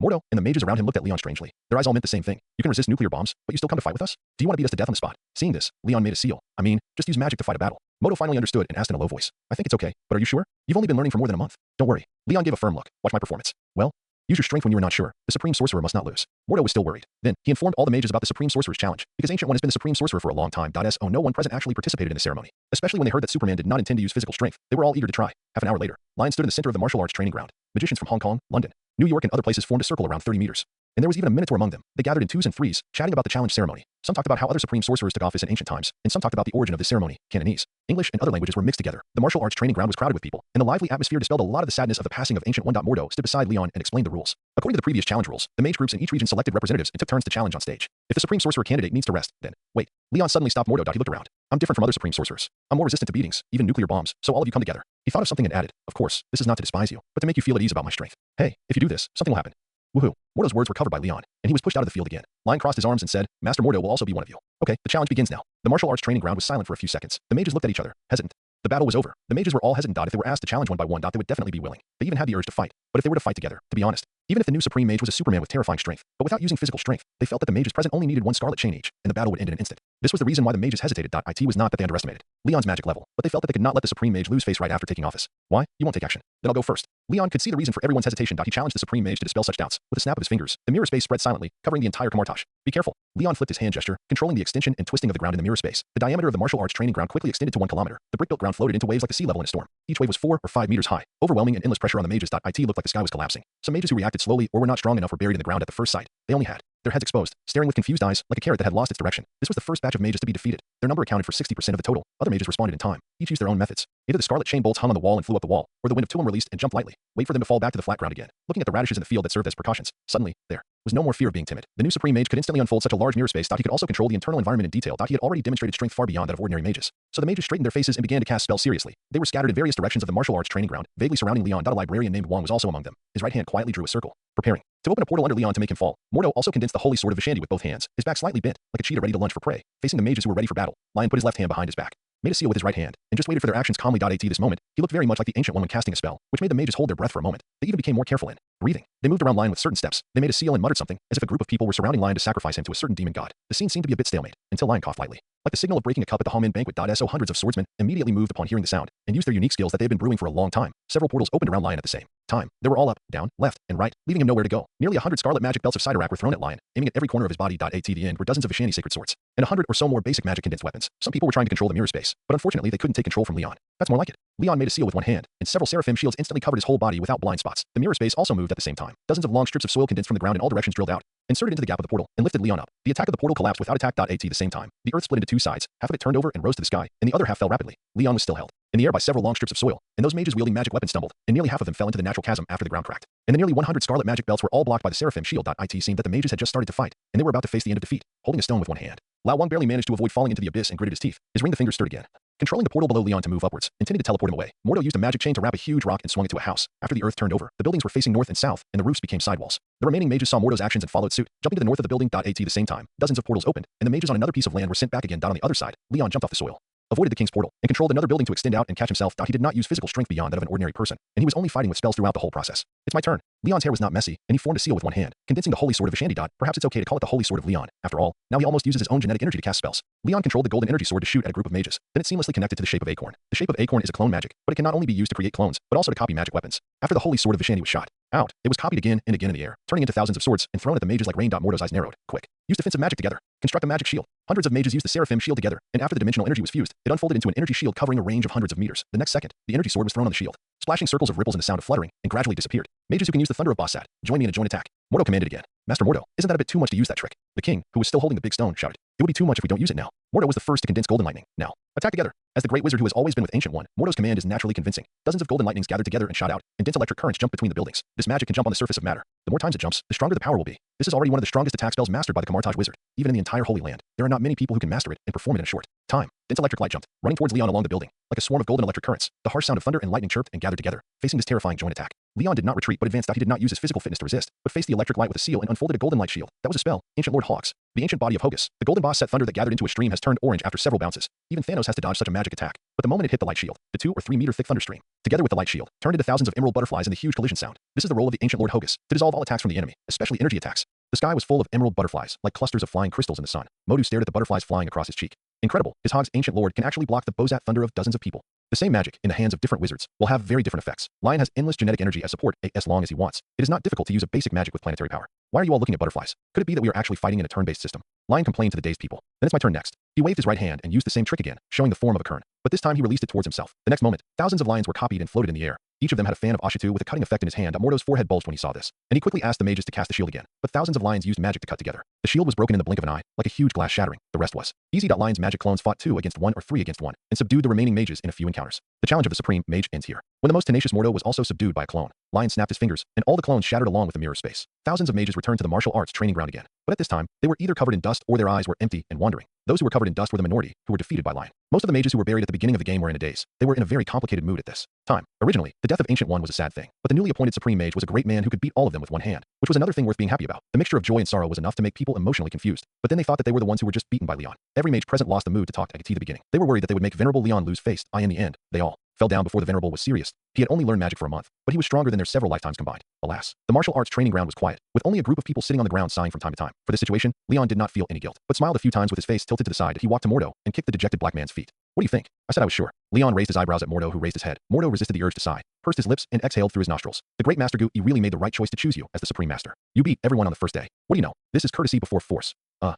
Mordo and the mages around him looked at Leon strangely. Their eyes all meant the same thing. You can resist nuclear bombs, but you still come to fight with us? Do you want to beat us to death on the spot? Seeing this, Leon made a seal. I mean, just use magic to fight a battle. Mordo finally understood and asked in a low voice. I think it's okay, but are you sure? You've only been learning for more than a month. Don't worry. Leon gave a firm look. Watch my performance. Well, use your strength when you are not sure. The Supreme Sorcerer must not lose. Mordo was still worried. Then, he informed all the mages about the Supreme Sorcerer's challenge, because Ancient One has been the Supreme Sorcerer for a long time. So no one present actually participated in the ceremony. Especially when they heard that SuperMan did not intend to use physical strength. They were all eager to try. Half an hour later, Lion stood in the center of the martial arts training ground. Magicians from Hong Kong, London, New York, and other places formed a circle around 30 meters. And there was even a Minotaur among them. They gathered in 2s and 3s, chatting about the challenge ceremony. Some talked about how other Supreme Sorcerers took office in ancient times, and some talked about the origin of this ceremony. Cantonese, English, and other languages were mixed together. The martial arts training ground was crowded with people, and the lively atmosphere dispelled a lot of the sadness of the passing of Ancient One. Mordo stood beside Leon and explained the rules. According to the previous challenge rules, the mage groups in each region selected representatives and took turns to challenge on stage. If the Supreme Sorcerer candidate needs to rest, then wait. Leon suddenly stopped Mordo. He looked around. I'm different from other Supreme Sorcerers. I'm more resistant to beatings, even nuclear bombs, so all of you come together. He thought of something and added, of course, this is not to despise you, but to make you feel at ease about my strength. Hey, if you do this, something will happen. Woohoo. Mordo's words were covered by Leon, and he was pushed out of the field again. Lion crossed his arms and said, Master Mordo will also be one of you. Okay, the challenge begins now. The martial arts training ground was silent for a few seconds. The mages looked at each other, hesitant. The battle was over. The mages were all hesitant. If they were asked to challenge one by one, they would definitely be willing. They even had the urge to fight. But if they were to fight together, to be honest, even if the new Supreme Mage was a Superman with terrifying strength, but without using physical strength, they felt that the mages present only needed 1 scarlet chain each, and the battle would end in an instant. This was the reason why the mages hesitated. It was not that they underestimated Leon's magic level, but they felt that they could not let the Supreme Mage lose face right after taking office. Why? You won't take action. Then I'll go first. Leon could see the reason for everyone's hesitation. He challenged the Supreme Mage to dispel such doubts. With a snap of his fingers, the mirror space spread silently, covering the entire Kamartash. Be careful. Leon flipped his hand gesture, controlling the extension and twisting of the ground in the mirror space. The diameter of the martial arts training ground quickly extended to 1 kilometer. The brick-built ground floated into waves like the sea level in a storm. Each wave was 4 or 5 meters high, overwhelming and endless pressure on the mages. It looked like the sky was collapsing. Some mages who reacted slowly or were not strong enough were buried in the ground at the first sight. They only had their heads exposed, staring with confused eyes, like a carrot that had lost its direction. This was the first batch of mages to be defeated. Their number accounted for 60% of the total. Other mages responded in time. Each used their own methods. Either the scarlet chain bolts hung on the wall and flew up the wall, or the wind of Tulum released and jumped lightly. Wait for them to fall back to the flat ground again. Looking at the radishes in the field that served as precautions, suddenly, there was no more fear of being timid. The new Supreme Mage could instantly unfold such a large mirror space. He could also control the internal environment in detail. He had already demonstrated strength far beyond that of ordinary mages. So the mages straightened their faces and began to cast spells seriously. They were scattered in various directions of the martial arts training ground, vaguely surrounding Leon. A librarian named Wong was also among them. His right hand quietly drew a circle, preparing to open a portal under Leon to make him fall. Mordo also condensed the holy sword of Vishanti with both hands, his back slightly bent, like a cheetah ready to lunge for prey. Facing the mages who were ready for battle, Lion put his left hand behind his back, made a seal with his right hand, and just waited for their actions calmly. At this moment, he looked very much like the Ancient One when casting a spell, which made the mages hold their breath for a moment. They even became more careful in breathing. They moved around Lion with certain steps. They made a seal and muttered something, as if a group of people were surrounding Lion to sacrifice him to a certain demon god. The scene seemed to be a bit stalemate, until Lion coughed lightly, like the signal of breaking a cup at the Haman banquet. So hundreds of swordsmen immediately moved upon hearing the sound, and used their unique skills that they had been brewing for a long time. Several portals opened around Lion at the same time. time, they were all up, down, left, and right, leaving him nowhere to go. Nearly 100 scarlet magic belts of Sidorak were thrown at Lion, aiming at every corner of his body. At the end were dozens of Vishani sacred swords, and 100 or so more basic magic condensed weapons. Some people were trying to control the mirror space, but unfortunately they couldn't take control from Leon. That's more like it. Leon made a seal with one hand, and several seraphim shields instantly covered his whole body without blind spots. The mirror space also moved at the same time. Dozens of long strips of soil condensed from the ground in all directions drilled out, inserted into the gap of the portal, and lifted Leon up. The attack of the portal collapsed without attack. At the same time, the earth split into two sides. Half of it turned over and rose to the sky, and the other half fell rapidly. Leon was still held in the air by several long strips of soil, and those mages wielding magic weapons stumbled, and nearly half of them fell into the natural chasm after the ground cracked. And the nearly 100 scarlet magic belts were all blocked by the seraphim shield. It seemed that the mages had just started to fight, and they were about to face the end of defeat, holding a stone with one hand. Lao Wang barely managed to avoid falling into the abyss and gritted his teeth. His ring finger stirred again, controlling the portal below Leon to move upwards, intending to teleport him away. Mordo used a magic chain to wrap a huge rock and swung it to a house. After the earth turned over, the buildings were facing north and south, and the roofs became sidewalls. The remaining mages saw Mordo's actions and followed suit, jumping to the north of the building. At the same time, dozens of portals opened, and the mages on another piece of land were sent back again. On the other side, Leon jumped off the soil, avoided the king's portal, and controlled another building to extend out and catch himself. He did not use physical strength beyond that of an ordinary person, and he was only fighting with spells throughout the whole process. It's my turn. Leon's hair was not messy, and he formed a seal with one hand, condensing the holy sword of Vishandi. Perhaps it's okay to call it the holy sword of Leon. After all, now he almost uses his own genetic energy to cast spells. Leon controlled the golden energy sword to shoot at a group of mages. Then it seamlessly connected to the shape of Acorn. The shape of Acorn is a clone magic, but it can not only be used to create clones, but also to copy magic weapons. After the holy sword of Vishandi was shot out, it was copied again and again in the air, turning into thousands of swords and thrown at the mages like rain. Mordo's eyes narrowed. Quick. Use defensive magic together. Construct a magic shield. Hundreds of mages used the seraphim shield together, and after the dimensional energy was fused, it unfolded into an energy shield covering a range of hundreds of meters. The next second, the energy sword was thrown on the shield, splashing circles of ripples and the sound of fluttering, and gradually disappeared. Mages who can use the thunder of Bossat, join me in a joint attack. Mordo commanded again. Master Mordo, isn't that a bit too much to use that trick? The king, who was still holding the big stone, shouted. It would be too much if we don't use it now. Mordo was the first to condense golden lightning. Now, attack together. As the great wizard who has always been with Ancient One, Mordo's command is naturally convincing. Dozens of golden lightnings gathered together and shot out, and dense electric currents jumped between the buildings. This magic can jump on the surface of matter. The more times it jumps, the stronger the power will be. This is already one of the strongest attack spells mastered by the Kamartaj wizard. Even in the entire Holy Land, there are not many people who can master it and perform it in a short time. Dense electric light jumped, running towards Leon along the building. Like a swarm of golden electric currents, the harsh sound of thunder and lightning chirped and gathered together, facing this terrifying joint attack. Leon did not retreat but advanced. He did not use his physical fitness to resist, but faced the electric light with a seal and unfolded a golden light shield. That was a spell. Ancient Lord Hawks. The ancient body of Hogus. The golden boss set thunder that gathered into a stream has turned orange after several bounces. Even Thanos has to dodge such a magic attack. But the moment it hit the light shield, the 2 or 3 meter thick thunder stream, together with the light shield, turned into thousands of emerald butterflies in the huge collision sound. This is the role of the ancient Lord Hogus, to dissolve all attacks from the enemy, especially energy attacks. The sky was full of emerald butterflies, like clusters of flying crystals in the sun. Modu stared at the butterflies flying across his cheek. Incredible, his Hog's ancient lord can actually block the Bozat thunder of dozens of people. The same magic, in the hands of different wizards, will have very different effects. Lion has endless genetic energy as support, as long as he wants. It is not difficult to use a basic magic with planetary power. Why are you all looking at butterflies? Could it be that we are actually fighting in a turn-based system? Lion complained to the dazed people. Then it's my turn next. He waved his right hand and used the same trick again, showing the form of a kern. But this time he released it towards himself. The next moment, thousands of lions were copied and floated in the air. Each of them had a fan of Ashitu with a cutting effect in his hand. Mordo's forehead bulged when he saw this, and he quickly asked the mages to cast the shield again. But thousands of lions used magic to cut together. The shield was broken in the blink of an eye, like a huge glass shattering. The rest was easy. Lion's magic clones fought 2 against 1 or 3 against 1, and subdued the remaining mages in a few encounters. The challenge of the Supreme Mage ends here. When the most tenacious Mordo was also subdued by a clone, Lion snapped his fingers, and all the clones shattered along with the mirror space. Thousands of mages returned to the martial arts training ground again. But at this time, they were either covered in dust or their eyes were empty and wandering. Those who were covered in dust were the minority, who were defeated by Lion. Most of the mages who were buried at the beginning of the game were in a daze. They were in a very complicated mood at this time. Originally, the death of Ancient One was a sad thing, but the newly appointed Supreme Mage was a great man who could beat all of them with one hand, which was another thing worth being happy about. The mixture of joy and sorrow was enough to make people emotionally confused, but then they thought that they were the ones who were just beaten by Leon. Every mage present lost the mood to talk to the beginning. They were worried that they would make Venerable Leon lose face. In the end, they all fell down before the Venerable was serious. He had only learned magic for a month, but he was stronger than their several lifetimes combined. Alas, the martial arts training ground was quiet, with only a group of people sitting on the ground sighing from time to time. For this situation, Leon did not feel any guilt, but smiled a few times with his face tilted to the side. He walked to Mordo and kicked the dejected black man's feet. What do you think? I said I was sure. Leon raised his eyebrows at Mordo, who raised his head. Mordo resisted the urge to sigh, pursed his lips, and exhaled through his nostrils. The great Master Gu, you really made the right choice to choose you as the Supreme Master. You beat everyone on the first day. What do you know? This is courtesy before force.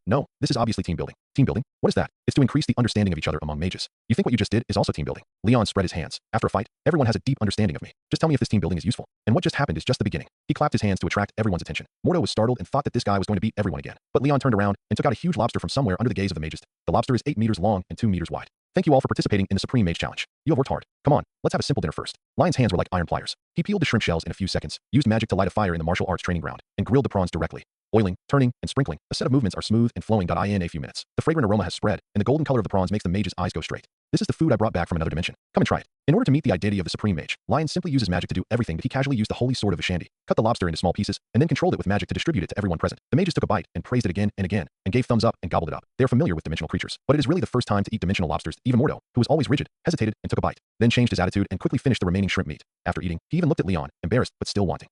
No, this is obviously team building. Team building? What is that? It's to increase the understanding of each other among mages. You think what you just did is also team building? Leon spread his hands. After a fight, everyone has a deep understanding of me. Just tell me if this team building is useful. And what just happened is just the beginning. He clapped his hands to attract everyone's attention. Mordo was startled and thought that this guy was going to beat everyone again. But Leon turned around and took out a huge lobster from somewhere under the gaze of the mages. The lobster is 8 meters long and 2 meters wide. Thank you all for participating in the Supreme Mage Challenge. You have worked hard. Come on, let's have a simple dinner first. Lion's hands were like iron pliers. He peeled the shrimp shells in a few seconds, used magic to light a fire in the martial arts training ground, and grilled the prawns directly. Oiling, turning, and sprinkling. A set of movements are smooth and flowing. In a few minutes, the fragrant aroma has spread, and the golden color of the prawns makes the mage's eyes go straight. This is the food I brought back from another dimension. Come and try it. In order to meet the deity of the Supreme Mage, Lion simply uses magic to do everything, but he casually used the holy sword of Vishandi, cut the lobster into small pieces, and then controlled it with magic to distribute it to everyone present. The mages took a bite and praised it again and again, and gave thumbs up and gobbled it up. They are familiar with dimensional creatures, but it is really the first time to eat dimensional lobsters. Even Mordo, who was always rigid, hesitated and took a bite, then changed his attitude and quickly finished the remaining shrimp meat. After eating, he even looked at Leon, embarrassed but still wanting.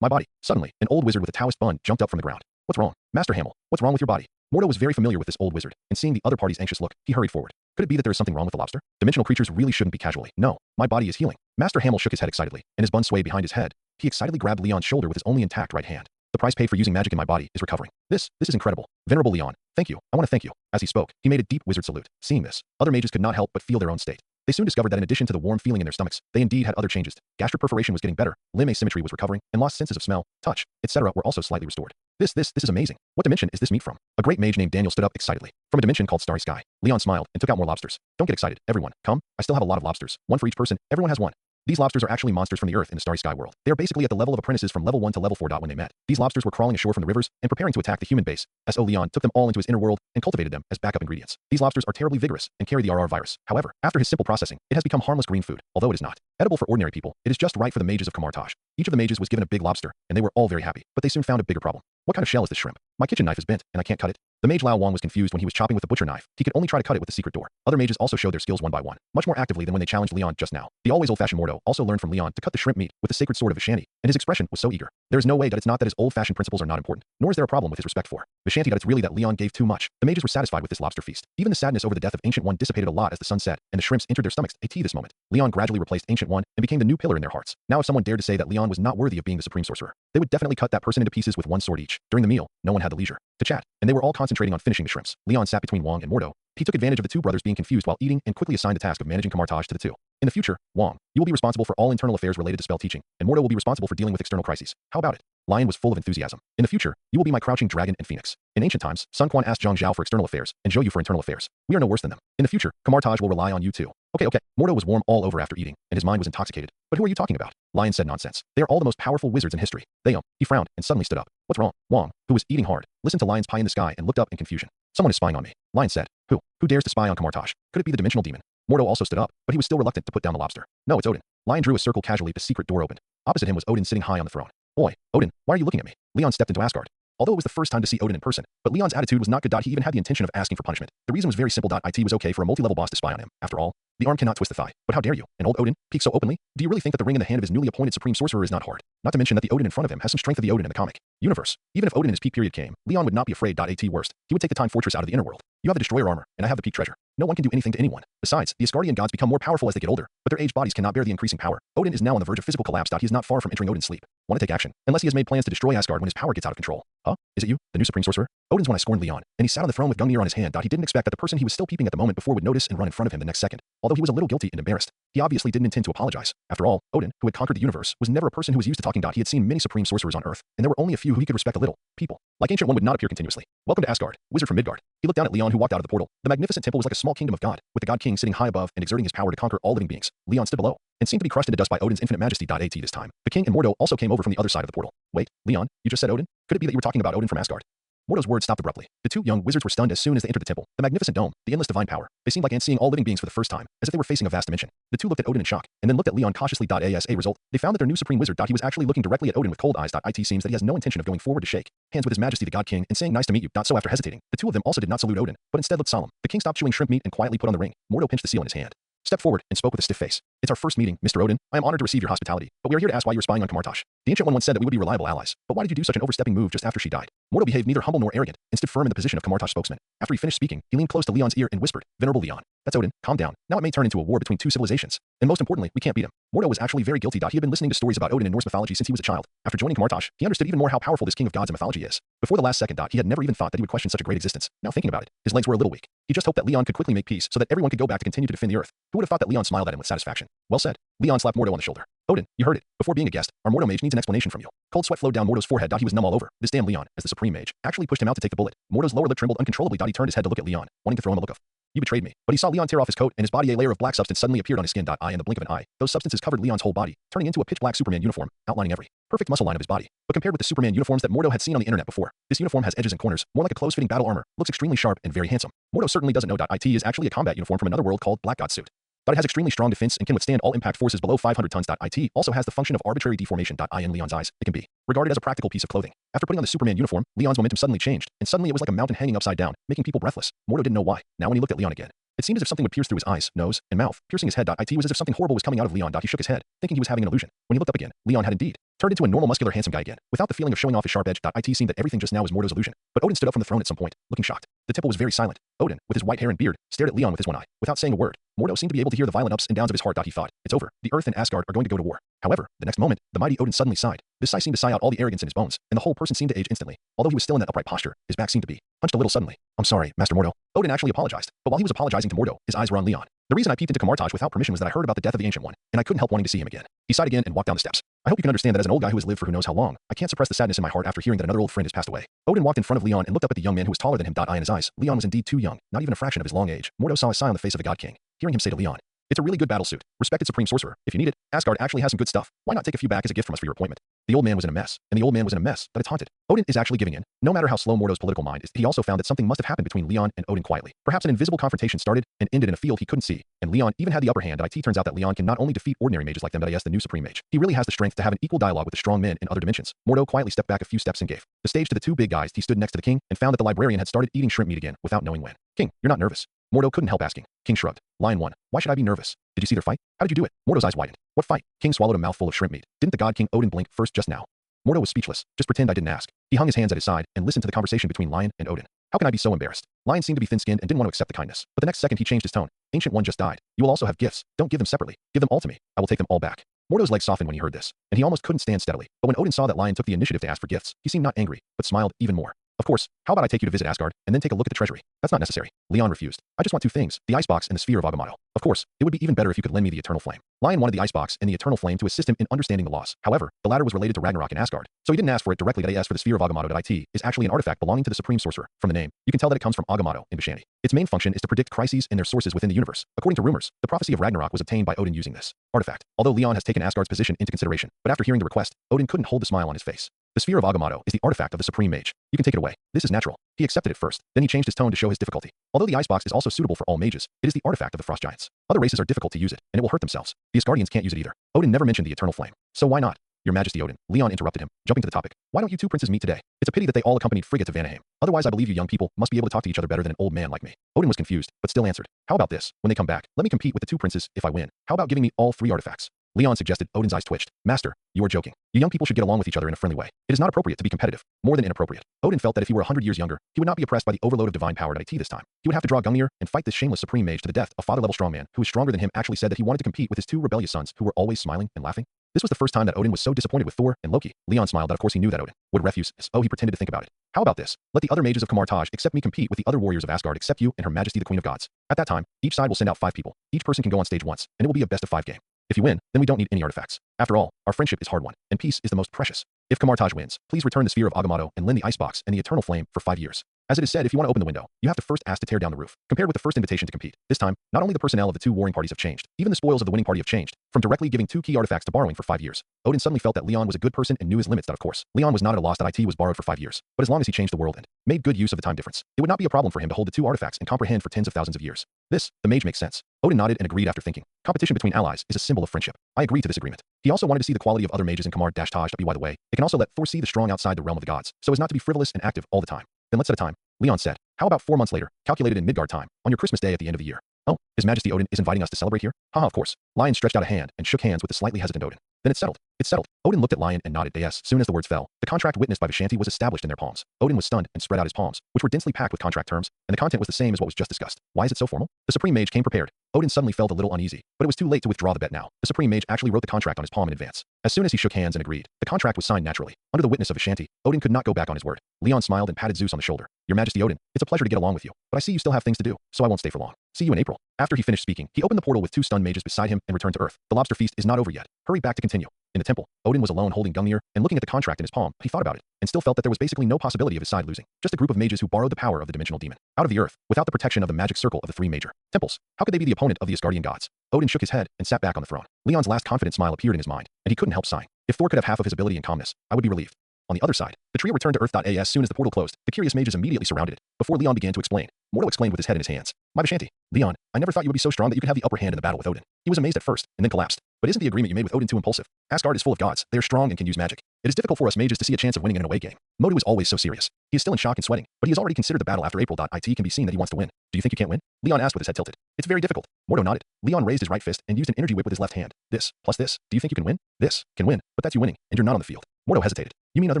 My body. Suddenly, an old wizard with a Taoist bun jumped up from the ground. What's wrong? Master Hamel, what's wrong with your body? Mordo was very familiar with this old wizard, and seeing the other party's anxious look, he hurried forward. Could it be that there is something wrong with the lobster? Dimensional creatures really shouldn't be casually. No, my body is healing. Master Hamill shook his head excitedly, and his bun swayed behind his head. He excitedly grabbed Leon's shoulder with his only intact right hand. The price paid for using magic in my body is recovering. This is incredible. Venerable Leon, thank you. I want to thank you. As he spoke, he made a deep wizard salute. Seeing this, other mages could not help but feel their own state. They soon discovered that in addition to the warm feeling in their stomachs, they indeed had other changes. Gastric perforation was getting better, limb asymmetry was recovering, and lost senses of smell, touch, etc. were also slightly restored. This is amazing. What dimension is this meat from? A great mage named Daniel stood up excitedly. From a dimension called Starry Sky. Leon smiled and took out more lobsters. Don't get excited, everyone. Come, I still have a lot of lobsters. One for each person. Everyone has one. These lobsters are actually monsters from the Earth in the Starry Sky world. They are basically at the level of apprentices from level 1 to level 4. When they met, these lobsters were crawling ashore from the rivers and preparing to attack the human base. So Leon took them all into his inner world and cultivated them as backup ingredients. These lobsters are terribly vigorous and carry the RR virus. However, after his simple processing, it has become harmless green food, although it is not edible for ordinary people. It is just right for the mages of Kamartaj. Each of the mages was given a big lobster, and they were all very happy, but they soon found a bigger problem. What kind of shell is this shrimp? My kitchen knife is bent, and I can't cut it. The mage Lao Wang was confused when he was chopping with the butcher knife. He could only try to cut it with the secret door. Other mages also showed their skills one by one, much more actively than when they challenged Leon just now. The always old-fashioned Mordo also learned from Leon to cut the shrimp meat with the sacred sword of Vishanti, and his expression was so eager. There is no way that it's not that his old-fashioned principles are not important, nor is there a problem with his respect for Vishanti that it's really that Leon gave too much. The mages were satisfied with this lobster feast. Even the sadness over the death of Ancient One dissipated a lot as the sun set, and the shrimps entered their stomachs. This moment, Leon gradually replaced Ancient One and became the new pillar in their hearts. Now if someone dared to say that Leon was not worthy of being the supreme sorcerer, they would definitely cut that person into pieces with one sword each. During the meal, no one had the leisure to chat, and they were all concentrating on finishing the shrimps. Leon sat between Wang and Mordo. He took advantage of the two brothers being confused while eating and quickly assigned the task of managing Kamartaj to the two. In the future, Wang, you will be responsible for all internal affairs related to spell teaching, and Mordo will be responsible for dealing with external crises. How about it? Lion was full of enthusiasm. In the future, you will be my crouching dragon and phoenix. In ancient times, Sun Quan asked Zhang Zhao for external affairs, and Zhou Yu for internal affairs. We are no worse than them. In the future, Kamartaj will rely on you too. Okay. Mordo was warm all over after eating, and his mind was intoxicated. But who are you talking about? Lion said nonsense. They are all the most powerful wizards in history. He frowned and suddenly stood up. What's wrong? Wang, who was eating hard, listened to Lion's pie in the sky and looked up in confusion. Someone is spying on me. Lion said. Who? Who dares to spy on Kamartaj? Could it be the dimensional demon? Mordo also stood up, but he was still reluctant to put down the lobster. No, it's Odin. Lion drew a circle casually. The secret door opened. Opposite him was Odin sitting high on the throne. Oi, Odin, why are you looking at me? Leon stepped into Asgard. Although it was the first time to see Odin in person, but Leon's attitude was not good. He even had the intention of asking for punishment. The reason was very simple. It was okay for a multi-level boss to spy on him. After all, the arm cannot twist the thigh. But how dare you? And old Odin peek so openly? Do you really think that the ring in the hand of his newly appointed supreme sorcerer is not hard? Not to mention that the Odin in front of him has some strength of the Odin in the comic universe. Even if Odin in his peak period came, Leon would not be afraid. At worst, he would take the time fortress out of the inner world. You have the destroyer armor, and I have the peak treasure. No one can do anything to anyone. Besides, the Asgardian gods become more powerful as they get older, but their aged bodies cannot bear the increasing power. Odin is now on the verge of physical collapse. He is not far from entering Odin's sleep. Want to take action? Unless he has made plans to destroy Asgard when his power gets out of control. Huh? Is it you, the new supreme sorcerer? Odin's when I scorned Leon, and he sat on the throne with Gungnir on his hand. He didn't expect that the person he was still peeping at the moment before would notice and run in front of him the next second. Although he was a little guilty and embarrassed, he obviously didn't intend to apologize. After all, Odin, who had conquered the universe, was never a person who was used to talking. He had seen many supreme sorcerers on Earth, and there were only a few who he could respect a little. People like Ancient One would not appear continuously. Welcome to Asgard, wizard from Midgard. He looked down at Leon, who walked out of the portal. The magnificent temple was like a small kingdom of God, with the God King sitting high above and exerting his power to conquer all living beings. Leon stood below and seemed to be crushed into dust by Odin's infinite majesty. This time, the king and Mordo also came over from the other side of the portal. Wait, Leon, you just said Odin? Could it be that you were talking about Odin from Asgard? Mordo's words stopped abruptly. The two young wizards were stunned as soon as they entered the temple. The magnificent dome, the endless divine power. They seemed like ants seeing all living beings for the first time, as if they were facing a vast dimension. The two looked at Odin in shock, and then looked at Leon cautiously. As a result, they found that their new supreme wizard. He was actually looking directly at Odin with cold eyes. It seems that he has no intention of going forward to shake hands with his majesty the God King and saying nice to meet you. So after hesitating, the two of them also did not salute Odin, but instead looked solemn. The king stopped chewing shrimp meat and quietly put on the ring. Mordo pinched the seal in his hand, stepped forward, and spoke with a stiff face. It's our first meeting, Mr. Odin. I am honored to receive your hospitality, but we are here to ask why you were spying on Kamartaj. The Ancient One once said that we would be reliable allies, but why did you do such an overstepping move just after she died? Mordo behaved neither humble nor arrogant, and stood firm in the position of Kamartaj's spokesman. After he finished speaking, he leaned close to Leon's ear and whispered, Venerable Leon, that's Odin, calm down. Now it may turn into a war between two civilizations. And most importantly, we can't beat him. Mordo was actually very guilty. He had been listening to stories about Odin in Norse mythology since he was a child. After joining Kamartaj, he understood even more how powerful this king of gods and mythology is. Before the last second, he had never even thought that he would question such a great existence. Now thinking about it, his legs were a little weak. He just hoped that Leon could quickly make peace so that everyone could go back to continue to defend the earth. Who would have thought that Leon smiled at him with satisfaction? Well said. Leon slapped Mordo on the shoulder. Odin, you heard it. Before being a guest, our Mordo mage needs an explanation from you. Cold sweat flowed down Mordo's forehead. He was numb all over. This damn Leon, as the supreme mage, actually pushed him out to take the bullet. Mordo's lower lip trembled uncontrollably. He turned his head to look at Leon, wanting to throw him a look of, you betrayed me. But he saw Leon tear off his coat, and his body, a layer of black substance suddenly appeared on his skin. In the blink of an eye, those substances covered Leon's whole body, turning into a pitch black Superman uniform, outlining every perfect muscle line of his body. But compared with the Superman uniforms that Mordo had seen on the internet before, this uniform has edges and corners, more like a close-fitting battle armor, looks extremely sharp and very handsome. Mordo certainly doesn't know. It is actually a combat uniform from another world called Black God suit. But it has extremely strong defense and can withstand all impact forces below 500 tons. It also has the function of arbitrary deformation. In Leon's eyes, it can be regarded as a practical piece of clothing. After putting on the Superman uniform, Leon's momentum suddenly changed, and suddenly it was like a mountain hanging upside down, making people breathless. Mordo didn't know why. Now when he looked at Leon again, it seemed as if something would pierce through his eyes, nose, and mouth, piercing his head. It was as if something horrible was coming out of Leon. He shook his head, thinking he was having an illusion. When he looked up again, Leon had indeed turned into a normal, muscular, handsome guy again, without the feeling of showing off his sharp edge. It seemed that everything just now was Mordo's illusion. But Odin stood up from the throne at some point, looking shocked. The temple was very silent. Odin, with his white hair and beard, stared at Leon with his one eye, without saying a word. Mordo seemed to be able to hear the violent ups and downs of his heart. He thought, it's over. The Earth and Asgard are going to go to war. However, the next moment, the mighty Odin suddenly sighed. This sigh seemed to sigh out all the arrogance in his bones, and the whole person seemed to age instantly. Although he was still in that upright posture, his back seemed to be hunched a little suddenly. I'm sorry, Master Mordo. Odin actually apologized, but while he was apologizing to Mordo, his eyes were on Leon. The reason I peeped into Camartage without permission was that I heard about the death of the Ancient One, and I couldn't help wanting to see him again. He sighed again and walked down the steps. I hope you can understand that as an old guy who has lived for who knows how long, I can't suppress the sadness in my heart after hearing that another old friend has passed away. Odin walked in front of Leon and looked up at the young man who was taller than him. Eye in his eyes. Leon was indeed too young, not even a fraction of his long age. Mordo saw a sigh on the face of the God King, hearing him say to Leon, it's a really good battle suit. Respected Supreme Sorcerer. If you need it, Asgard actually has some good stuff. Why not take a few back as a gift from us for your appointment? The old man was in a mess, and the old man was in a mess, but it's haunted. Odin is actually giving in. No matter how slow Mordo's political mind is, he also found that something must have happened between Leon and Odin quietly. Perhaps an invisible confrontation started and ended in a field he couldn't see, and Leon even had the upper hand. It turns out that Leon can not only defeat ordinary mages like them, but the new Supreme Mage. He really has the strength to have an equal dialogue with the strong men in other dimensions. Mordo quietly stepped back a few steps and gave the stage to the two big guys. He stood next to the king and found that the librarian had started eating shrimp meat again without knowing when. King, you're not nervous. Mordo couldn't help asking. King shrugged. Lion 1. Why should I be nervous? Did you see their fight? How did you do it? Mordo's eyes widened. What fight? King swallowed a mouthful of shrimp meat. Didn't the God King Odin blink first just now? Mordo was speechless. Just pretend I didn't ask. He hung his hands at his side and listened to the conversation between Lion and Odin. How can I be so embarrassed? Lion seemed to be thin-skinned and didn't want to accept the kindness. But the next second he changed his tone. Ancient One just died. You will also have gifts. Don't give them separately. Give them all to me. I will take them all back. Mordo's legs softened when he heard this, and he almost couldn't stand steadily. But when Odin saw that Lion took the initiative to ask for gifts, he seemed not angry, but smiled even more. Of course, how about I take you to visit Asgard, and then take a look at the treasury? That's not necessary. Leon refused. I just want two things, the icebox and the sphere of Agamotto. Of course, it would be even better if you could lend me the eternal flame. Lion wanted the icebox and the eternal flame to assist him in understanding the laws. However, the latter was related to Ragnarok and Asgard, so he didn't ask for it directly. As for the sphere of Agamotto, it is actually an artifact belonging to the Supreme Sorcerer. From the name, you can tell that it comes from Agamotto in Bishanti. Its main function is to predict crises and their sources within the universe. According to rumors, the prophecy of Ragnarok was obtained by Odin using this artifact. Although Leon has taken Asgard's position into consideration, but after hearing the request, Odin couldn't hold the smile on his face. The sphere of Agamotto is the artifact of the Supreme Mage. You can take it away. This is natural. He accepted it first, then he changed his tone to show his difficulty. Although the icebox is also suitable for all mages, it is the artifact of the Frost Giants. Other races are difficult to use it, and it will hurt themselves. The Asgardians can't use it either. Odin never mentioned the eternal flame. So why not? Your Majesty Odin. Leon interrupted him, jumping to the topic. Why don't you two princes meet today? It's a pity that they all accompanied Frigga to Vanaheim. Otherwise I believe you young people must be able to talk to each other better than an old man like me. Odin was confused, but still answered. How about this? When they come back, let me compete with the two princes. If I win, how about giving me all three artifacts? Leon suggested. Odin's eyes twitched. Master, you are joking. You young people should get along with each other in a friendly way. It is not appropriate to be competitive. More than inappropriate. Odin felt that if he were 100 years younger, he would not be oppressed by the overload of divine power this time. He would have to draw Gungnir and fight this shameless Supreme Mage to the death. A father-level strongman, who was stronger than him, actually said that he wanted to compete with his two rebellious sons, who were always smiling and laughing. This was the first time that Odin was so disappointed with Thor and Loki. Leon smiled, but of course he knew that Odin would refuse this. Oh, he pretended to think about it. How about this? Let the other mages of Camartage accept me compete with the other warriors of Asgard except you and Her Majesty the Queen of Gods. At that time, each side will send out 5 people. Each person can go on stage once, and it will be a best of 5 game. If you win, then we don't need any artifacts. After all, our friendship is hard won, and peace is the most precious. If Camartage wins, please return the sphere of Agamotto and lend the icebox and the eternal flame for 5 years. As it is said, if you want to open the window, you have to first ask to tear down the roof. Compared with the first invitation to compete, this time, not only the personnel of the two warring parties have changed, even the spoils of the winning party have changed, from directly giving 2 key artifacts to borrowing for 5 years. Odin suddenly felt that Leon was a good person and knew his limits. That of course, Leon was not at a loss. That it was borrowed for 5 years, but as long as he changed the world and made good use of the time difference, it would not be a problem for him to hold the 2 artifacts and comprehend for tens of thousands of years. This, the mage, makes sense. Odin nodded and agreed after thinking. Competition between allies is a symbol of friendship. I agreed to this agreement. He also wanted to see the quality of other mages in Camartage. By the way, it can also let Thor see the strong outside the realm of the gods, so as not to be frivolous and active all the time. Then let's set a time. Leon said. How about 4 months later, calculated in Midgard time, on your Christmas day at the end of the year? Oh, His Majesty Odin is inviting us to celebrate here? Haha, of course. Lion stretched out a hand and shook hands with the slightly hesitant Odin. Then it's settled. It's settled. Odin looked at Lion and nodded. Yes, soon as the words fell, the contract witnessed by Vishanti was established in their palms. Odin was stunned and spread out his palms, which were densely packed with contract terms, and the content was the same as what was just discussed. Why is it so formal? The Supreme Mage came prepared. Odin suddenly felt a little uneasy, but it was too late to withdraw the bet now. The Supreme Mage actually wrote the contract on his palm in advance. As soon as he shook hands and agreed, the contract was signed naturally. Under the witness of Vishanti, Odin could not go back on his word. Leon smiled and patted Zeus on the shoulder. Your Majesty Odin, it's a pleasure to get along with you, but I see you still have things to do, so I won't stay for long. See you in April. After he finished speaking, he opened the portal with 2 stunned mages beside him and returned to Earth. The lobster feast is not over yet. Hurry back to continue. In the temple, Odin was alone holding Gungnir and looking at the contract in his palm. He thought about it and still felt that there was basically no possibility of his side losing. Just a group of mages who borrowed the power of the dimensional demon out of the earth without the protection of the magic circle of the 3 major temples. How could they be the opponent of the Asgardian gods? Odin shook his head and sat back on the throne. Leon's last confident smile appeared in his mind, and he couldn't help sighing. If Thor could have half of his ability and calmness, I would be relieved. On the other side, the trio returned to Earth. As soon as the portal closed, the curious mages immediately surrounded it. Before Leon began to explain, Mordo exclaimed with his head in his hands. My Vishanti, Leon, I never thought you would be so strong that you could have the upper hand in the battle with Odin. He was amazed at first, and then collapsed. But isn't the agreement you made with Odin too impulsive? Asgard is full of gods. They are strong and can use magic. It is difficult for us mages to see a chance of winning in an away game. Mordo is always so serious. He is still in shock and sweating, but he has already considered the battle after April. It can be seen that he wants to win. Do you think you can't win? Leon asked with his head tilted. It's very difficult. Mordo nodded. Leon raised his right fist and used an energy whip with his left hand. This, plus this. Do you think you can win? This can win, but that's you winning, and you're not on the field. Mordo hesitated. You mean other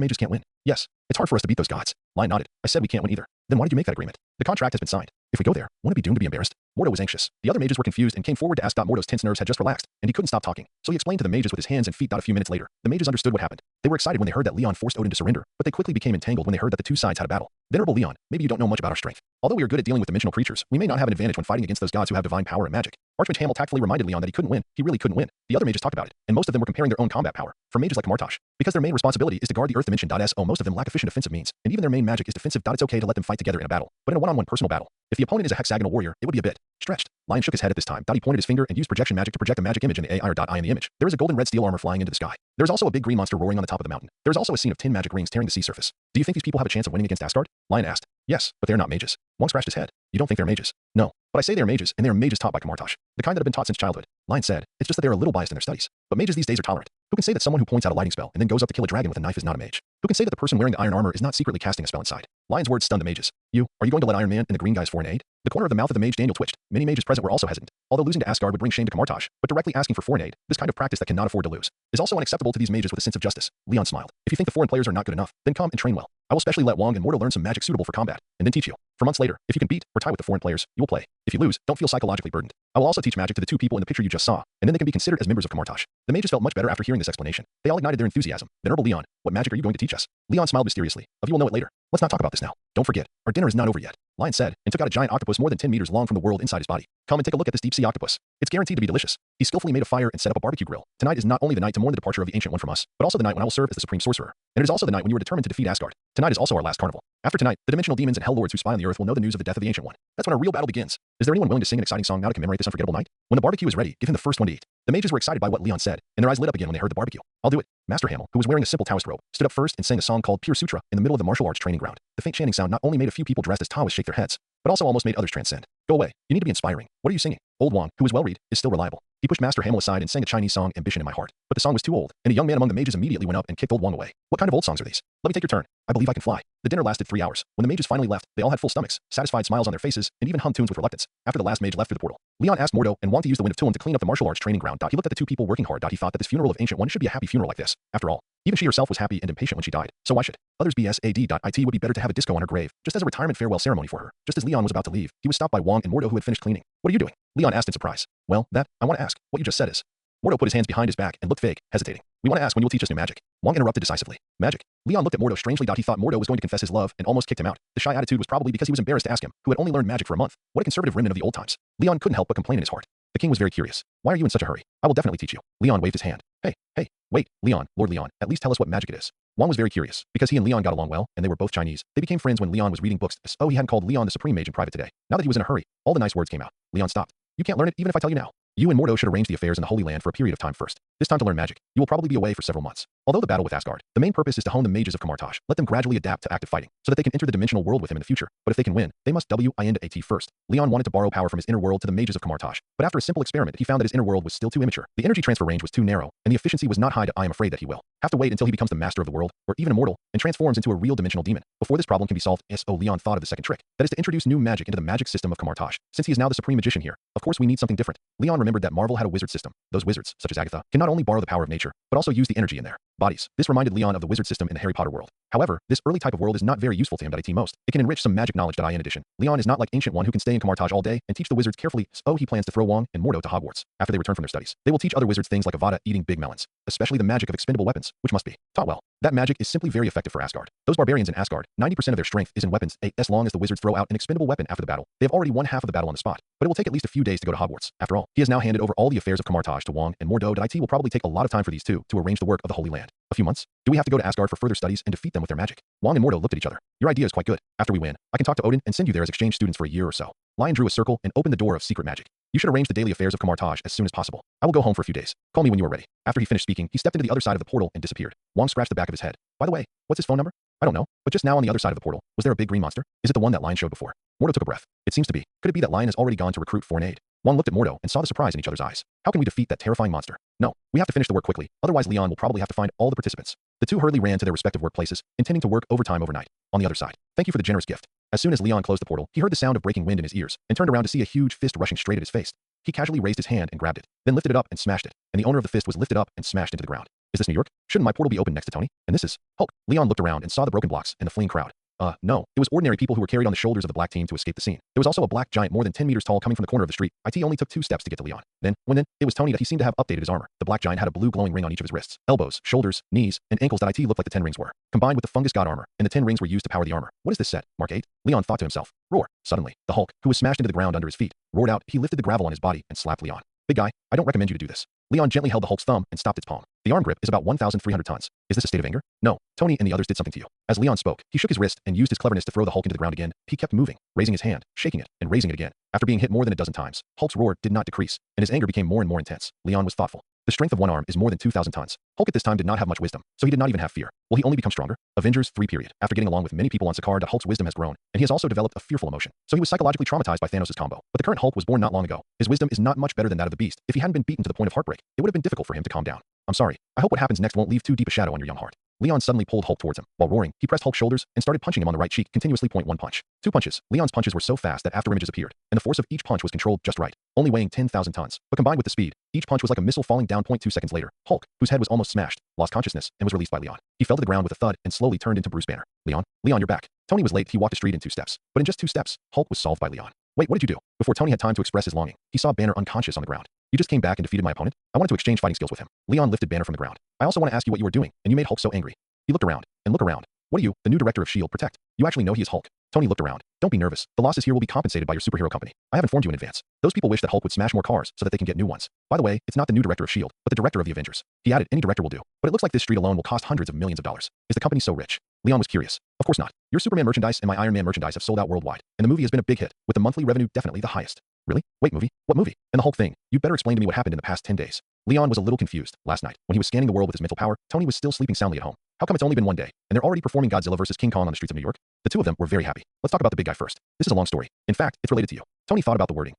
mages can't win? Yes. It's hard for us to beat those gods. Lion nodded. I said we can't win either. Then why did you make that agreement? The contract has been signed. If we go there, won't it be doomed to be embarrassed? Mordo was anxious. The other mages were confused and came forward to ask. Mordo's tense nerves had just relaxed, and he couldn't stop talking. So he explained to the mages with his hands and feet. A few minutes later, the mages understood what happened. They were excited when they heard that Leon forced Odin to surrender, but they quickly became entangled when they heard that the two sides had a battle. Venerable Leon, maybe you don't know much about our strength. Although we are good at dealing with dimensional creatures, we may not have an advantage when fighting against those gods who have divine power and magic. Archmage Hamel tactfully reminded Leon that he couldn't win. He really couldn't win. The other mages talked about it, and most of them were comparing their own combat power. For mages like Kamartaj, because their main responsibility is to guard the Earth dimension. So most of them lack efficient offensive means, and even their main magic is defensive. It's okay to let them fight together in a battle, but in a one-on-one personal battle, if the opponent is a hexagonal warrior, it would be a bit stretched. Lion shook his head at this time. He pointed his finger and used projection magic to project a magic image in the AI in the image. There is a golden red steel armor flying into the sky. There is also a big green monster roaring on the top of the mountain. There is also a scene of 10 magic rings tearing the sea surface. Do you think these people have a chance of winning against Asgard? Lion asked. Yes, but they're not mages. Wong scratched his head. You don't think they're mages? No, but I say they're mages, and they are mages taught by Kamartaj. The kind that have been taught since childhood. Lion said, it's just that they're a little biased in their studies. But mages these days are tolerant. Who can say that someone who points out a lighting spell and then goes up to kill a dragon with a knife is not a mage? Who can say that the person wearing the iron armor is not secretly casting a spell inside? Lion's words stunned the mages. Are you going to let Iron Man and the green guys foreign aid? The corner of the mouth of the mage Daniel twitched. Many mages present were also hesitant. Although losing to Asgard would bring shame to Kamartaj, but directly asking for foreign aid, this kind of practice that cannot afford to lose, is also unacceptable to these mages with a sense of justice. Leon smiled. If you think the foreign players are not good enough, then come and train well. I will specially let Wong and Mordo learn some magic suitable for combat, and then teach you. For months later, if you can beat or tie with the foreign players, you will play. If you lose, don't feel psychologically burdened. I will also teach magic to the two people in the picture you just saw, and then they can be considered as members of Kamartaj. The mages felt much better after hearing this explanation. They all ignited their enthusiasm. Venerable Leon, what magic are you going to teach us? Leon smiled mysteriously. You will know it later. Let's not talk about this now. Don't forget, our dinner is not over yet. Lion said, and took out a giant octopus more than 10 meters long from the world inside his body. Come and take a look at this deep-sea octopus. It's guaranteed to be delicious. He skillfully made a fire and set up a barbecue grill. Tonight is not only the night to mourn the departure of the Ancient One from us, but also the night when I will serve as the Supreme Sorcerer. And it is also the night when you are determined to defeat Asgard. Tonight is also our last carnival. After tonight, the dimensional demons and hell lords who spy on the earth will know the news of the death of the Ancient One. That's when our real battle begins. Is there anyone willing to sing an exciting song now to commemorate this unforgettable night? When the barbecue is ready, give him the first one to eat. The mages were excited by what Leon said, and their eyes lit up again when they heard the barbecue. I'll do it. Master Hamel, who was wearing a simple Taoist robe, stood up first and sang a song called Pure Sutra in the middle of the martial arts training ground. The faint chanting sound not only made a few people dressed as Taoists shake their heads, but also almost made others transcend. Go away. You need to be inspiring. What are you singing? Old Wong, who was well-read, is still reliable. He pushed Master Hamel aside and sang a Chinese song, Ambition in My Heart. But the song was too old, and a young man among the mages immediately went up and kicked Old Wong away. What kind of old songs are these? Let me take your turn. I believe I can fly. The dinner lasted 3 hours. When the mages finally left, they all had full stomachs, satisfied smiles on their faces, and even hummed tunes with reluctance. After the last mage left through the portal, Leon asked Mordo and Wong to use the Wind of Tulin to clean up the martial arts training ground. He looked at the two people working hard. He thought that this funeral of Ancient One should be a happy funeral like this. After all, even she herself was happy and impatient when she died. So why should others be sad? It would be better to have a disco on her grave, just as a retirement farewell ceremony for her. Just as Leon was about to leave, he was stopped by Wong and Mordo, who had finished cleaning. What are you doing? Leon asked in surprise. Well, that, I want to ask. What you just said is. Mordo put his hands behind his back and looked vague, hesitating. We want to ask when you will teach us new magic. Wong interrupted decisively. Magic. Leon looked at Mordo strangely. He thought Mordo was going to confess his love and almost kicked him out. The shy attitude was probably because he was embarrassed to ask him, who had only learned magic for a month. What a conservative remnant of the old times. Leon couldn't help but complain in his heart. The king was very curious. Why are you in such a hurry? I will definitely teach you. Leon waved his hand. Hey, wait, Leon, Lord Leon, at least tell us what magic it is. Wong was very curious, because he and Leon got along well, and they were both Chinese. They became friends when Leon was reading books. He hadn't called Leon the Supreme Mage in private today. Now that he was in a hurry, all the nice words came out. Leon stopped. You can't learn it even if I tell you now. You and Mordo should arrange the affairs in the Holy Land for a period of time first. This time to learn magic. You will probably be away for several months. Although the battle with Asgard, the main purpose is to hone the mages of Kamartaj. Let them gradually adapt to active fighting, so that they can enter the dimensional world with him in the future. But if they can win, they must win first. Leon wanted to borrow power from his inner world to the mages of Kamartaj, but after a simple experiment, he found that his inner world was still too immature. The energy transfer range was too narrow, and the efficiency was not high. I am afraid that he will have to wait until he becomes the master of the world, or even immortal, and transforms into a real dimensional demon. Before this problem can be solved, Leon thought of the second trick. That is to introduce new magic into the magic system of Kamartaj. Since he is now the supreme magician here, of course we need something different. Leon remembered that Marvel had a wizard system. Those wizards, such as Agatha, can not only borrow the power of nature, but also use the energy in their bodies. This reminded Leon of the wizard system in the Harry Potter world. However, this early type of world is not very useful to him. Most. It can enrich some magic knowledge. In addition, Leon is not like Ancient One who can stay in Kamartaj all day and teach the wizards carefully. He plans to throw Wong and Mordo to Hogwarts. After they return from their studies, they will teach other wizards things like Avada eating big melons, especially the magic of expendable weapons, which must be taught well. That magic is simply very effective for Asgard. Those barbarians in Asgard, 90% of their strength is in weapons. As long as the wizards throw out an expendable weapon after the battle, they have already won half of the battle on the spot. But it will take at least a few days to go to Hogwarts. After all, he has now handed over all the affairs of Kamartaj to Wong and Mordo. It will probably take a lot of time for these two to arrange the work of the Holy Land. A few months? Do we have to go to Asgard for further studies and defeat them with their magic? Wong and Mordo looked at each other. Your idea is quite good. After we win, I can talk to Odin and send you there as exchange students for a year or so. Lion drew a circle and opened the door of secret magic. You should arrange the daily affairs of Kamartaj as soon as possible. I will go home for a few days. Call me when you are ready. After he finished speaking, he stepped into the other side of the portal and disappeared. Wong scratched the back of his head. By the way, what's his phone number? I don't know, but just now on the other side of the portal, was there a big green monster? Is it the one that Lion showed before? Mordo took a breath. It seems to be. Could it be that Lion has already gone to recruit foreign aid? Wong looked at Mordo and saw the surprise in each other's eyes. How can we defeat that terrifying monster? No, we have to finish the work quickly, otherwise Leon will probably have to find all the participants. The two hurriedly ran to their respective workplaces, intending to work overtime overnight. On the other side, thank you for the generous gift. As soon as Leon closed the portal, he heard the sound of breaking wind in his ears, and turned around to see a huge fist rushing straight at his face. He casually raised his hand and grabbed it, then lifted it up and smashed it, and the owner of the fist was lifted up and smashed into the ground. Is this New York? Shouldn't my portal be open next to Tony? And this is Hulk. Leon looked around and saw the broken blocks and the fleeing crowd. No. It was ordinary people who were carried on the shoulders of the black team to escape the scene. There was also a black giant more than 10 meters tall coming from the corner of the street. IT only took 2 steps to get to Leon. Then, it was Tony that he seemed to have updated his armor. The black giant had a blue glowing ring on each of his wrists, elbows, shoulders, knees, and ankles that IT looked like the 10 rings were. Combined with the fungus god armor, and the 10 rings were used to power the armor. What is this set? Mark 8? Leon thought to himself. Roar. Suddenly, the Hulk, who was smashed into the ground under his feet, roared out. He lifted the gravel on his body and slapped Leon. Big guy, I don't recommend you to do this. Leon gently held the Hulk's thumb and stopped its palm. The arm grip is about 1,300 tons. Is this a state of anger? No. Tony and the others did something to you. As Leon spoke, he shook his wrist and used his cleverness to throw the Hulk into the ground again. He kept moving, raising his hand, shaking it, and raising it again. After being hit more than a dozen times, Hulk's roar did not decrease, and his anger became more and more intense. Leon was thoughtful. The strength of one arm is more than 2,000 tons. Hulk at this time did not have much wisdom, so he did not even have fear. Will he only become stronger? Avengers 3 period. After getting along with many people on Sakaar, Hulk's wisdom has grown, and he has also developed a fearful emotion. So he was psychologically traumatized by Thanos' combo. But the current Hulk was born not long ago. His wisdom is not much better than that of the beast. If he hadn't been beaten to the point of heartbreak, it would have been difficult for him to calm down. I'm sorry. I hope what happens next won't leave too deep a shadow on your young heart. Leon suddenly pulled Hulk towards him. While roaring, he pressed Hulk's shoulders and started punching him on the right cheek continuously. 1 punch. 2 punches. Leon's punches were so fast that after images appeared, and the force of each punch was controlled just right, only weighing 10,000 tons. But combined with the speed, each punch was like a missile falling down. 2 seconds later, Hulk, whose head was almost smashed, lost consciousness and was released by Leon. He fell to the ground with a thud and slowly turned into Bruce Banner. Leon, you're back. Tony was late. He walked the street in 2 steps. But in just 2 steps, Hulk was solved by Leon. Wait, what did you do? Before Tony had time to express his longing, he saw Banner unconscious on the ground. You just came back and defeated my opponent? I wanted to exchange fighting skills with him. Leon lifted Banner from the ground. I also want to ask you what you were doing, and you made Hulk so angry. He looked around, and look around. What are you, the new director of S.H.I.E.L.D. Protect? You actually know he is Hulk. Tony looked around. Don't be nervous. The losses here will be compensated by your superhero company. I have informed you in advance. Those people wish that Hulk would smash more cars so that they can get new ones. By the way, it's not the new director of S.H.I.E.L.D., but the director of the Avengers. He added, any director will do. But it looks like this street alone will cost hundreds of millions of dollars. Is the company so rich? Leon was curious. Of course not. Your Superman merchandise and my Iron Man merchandise have sold out worldwide, and the movie has been a big hit, with the monthly revenue definitely the highest. Really? Wait, movie? What movie? And the Hulk thing. You'd better explain to me what happened in the past 10 days. Leon was a little confused. Last night, when he was scanning the world with his mental power, Tony was still sleeping soundly at home. How come it's only been 1 day, and they're already performing Godzilla vs. King Kong on the streets of New York? The two of them were very happy. Let's talk about the big guy first. This is a long story. In fact, it's related to you. Tony thought about the wording.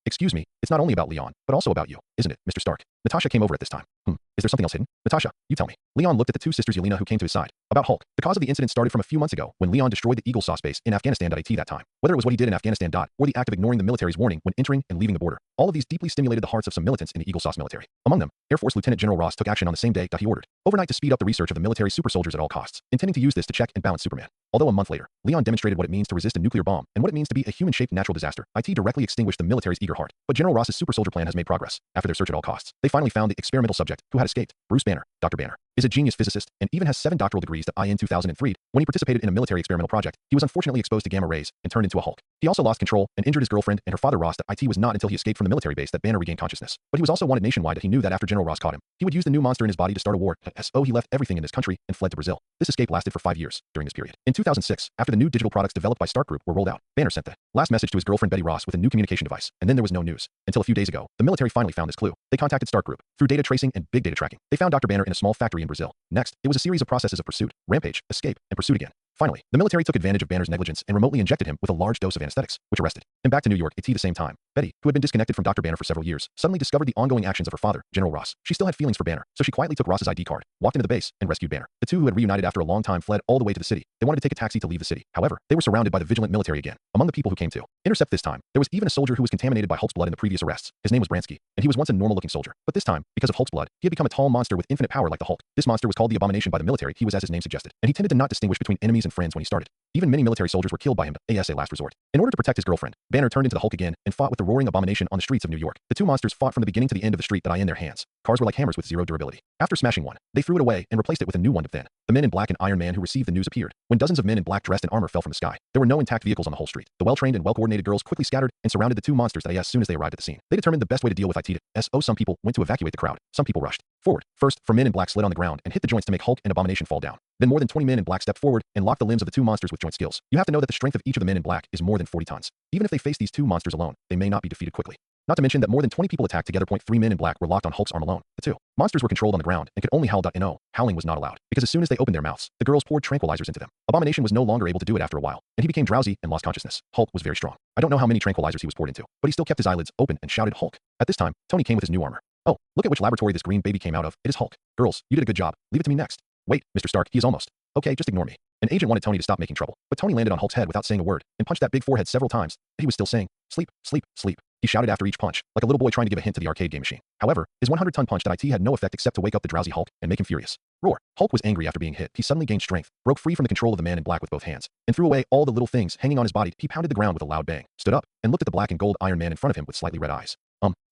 Excuse me, it's not only about Leon, but also about you, isn't it, Mr. Stark? Natasha came over at this time. Is there something else hidden? Natasha, you tell me. Leon looked at the 2 sisters Yelena who came to his side. About Hulk. The cause of the incident started from a few months ago when Leon destroyed the Eagle Sauce base in Afghanistan. It that time. Whether it was what he did in Afghanistan. Or the act of ignoring the military's warning when entering and leaving the border. All of these deeply stimulated the hearts of some militants in the Eagle Sauce military. Among them, Air Force Lieutenant General Ross took action on the same day. He ordered overnight to speed up the research of the military super soldiers at all costs, intending to use this to check and balance Superman. Although a month later, Leon demonstrated what it means to resist a nuclear bomb and what it means to be a human-shaped natural disaster. IT directly extinguished the military's eager heart. But General Ross's super soldier plan has made progress. After their search at all costs, they finally found the experimental subject who had escaped. Bruce Banner, Dr. Banner, is a genius physicist and even has 7 doctoral degrees. In 2003, when he participated in a military experimental project, he was unfortunately exposed to gamma rays and turned into a Hulk. He also lost control and injured his girlfriend and her father Ross. IT was not until he escaped from the military base that Banner regained consciousness. But he was also wanted nationwide. He knew that after General Ross caught him, he would use the new monster in his body to start a war. So he left everything in his country and fled to Brazil. This escape lasted for 5 years. During this period, in 2006, after the new digital products developed by Stark Group were rolled out, Banner sent the last message to his girlfriend Betty Ross with a new communication device, and then there was no news. Until a few days ago, the military finally found this clue. They contacted Stark Group. Through data tracing and big data tracking, they found Dr. Banner in a small factory in Brazil. Next, it was a series of processes of pursuit, rampage, escape, and pursuit again. Finally, the military took advantage of Banner's negligence and remotely injected him with a large dose of anesthetics, which arrested him back to New York. At the same time, Betty, who had been disconnected from Dr. Banner for several years, suddenly discovered the ongoing actions of her father, General Ross. She still had feelings for Banner, so she quietly took Ross's ID card, walked into the base, and rescued Banner. The two who had reunited after a long time fled all the way to the city. They wanted to take a taxi to leave the city. However, they were surrounded by the vigilant military again. Among the people who came to intercept this time, there was even a soldier who was contaminated by Hulk's blood in the previous arrests. His name was Bransky, and he was once a normal-looking soldier. But this time, because of Hulk's blood, he had become a tall monster with infinite power like the Hulk. This monster was called the Abomination by the military. He was as his name suggested, and he tended to not distinguish between enemies and friends when he started. Even many military soldiers were killed by him as a last resort. In order to protect his girlfriend, Banner turned into the Hulk again and fought with the roaring Abomination on the streets of New York. The two monsters fought from the beginning to the end of the street in their hands. Cars were like hammers with zero durability. After smashing one, they threw it away and replaced it with a new one. Then, the men in black and Iron Man who received the news appeared. When dozens of men in black dressed in armor fell from the sky, there were no intact vehicles on the whole street. The well-trained and well-coordinated girls quickly scattered and surrounded the two monsters as soon as they arrived at the scene. They determined the best way to deal with it. Some people went to evacuate the crowd. Some people rushed forward. First, for men in black slid on the ground and hit the joints to make Hulk and Abomination fall down. Then more than 20 men in black stepped forward and locked the limbs of the two monsters with joint skills. You have to know that the strength of each of the men in black is more than 40 tons. Even if they face these two monsters alone, they may not be defeated quickly. Not to mention that more than 20 people attacked together. 3 men in black were locked on Hulk's arm alone. The two monsters were controlled on the ground and could only howl. No, howling was not allowed, because as soon as they opened their mouths, the girls poured tranquilizers into them. Abomination was no longer able to do it after a while, and he became drowsy and lost consciousness. Hulk was very strong. I don't know how many tranquilizers he was poured into, but he still kept his eyelids open and shouted Hulk. At this time, Tony came with his new armor. Oh, look at which laboratory this green baby came out of. It is Hulk. Girls, you did a good job. Leave it to me next. Wait, Mr. Stark, he is almost. Okay, just ignore me. An agent wanted Tony to stop making trouble, but Tony landed on Hulk's head without saying a word and punched that big forehead several times. He was still saying, sleep, sleep, sleep. he shouted after each punch, like a little boy trying to give a hint to the arcade game machine. However, his 100-ton punch that IT had no effect except to wake up the drowsy Hulk and make him furious. Roar. Hulk was angry after being hit. He suddenly gained strength, broke free from the control of the man in black with both hands, and threw away all the little things hanging on his body. He pounded the ground with a loud bang, stood up, and looked at the black and gold Iron Man in front of him with slightly red eyes.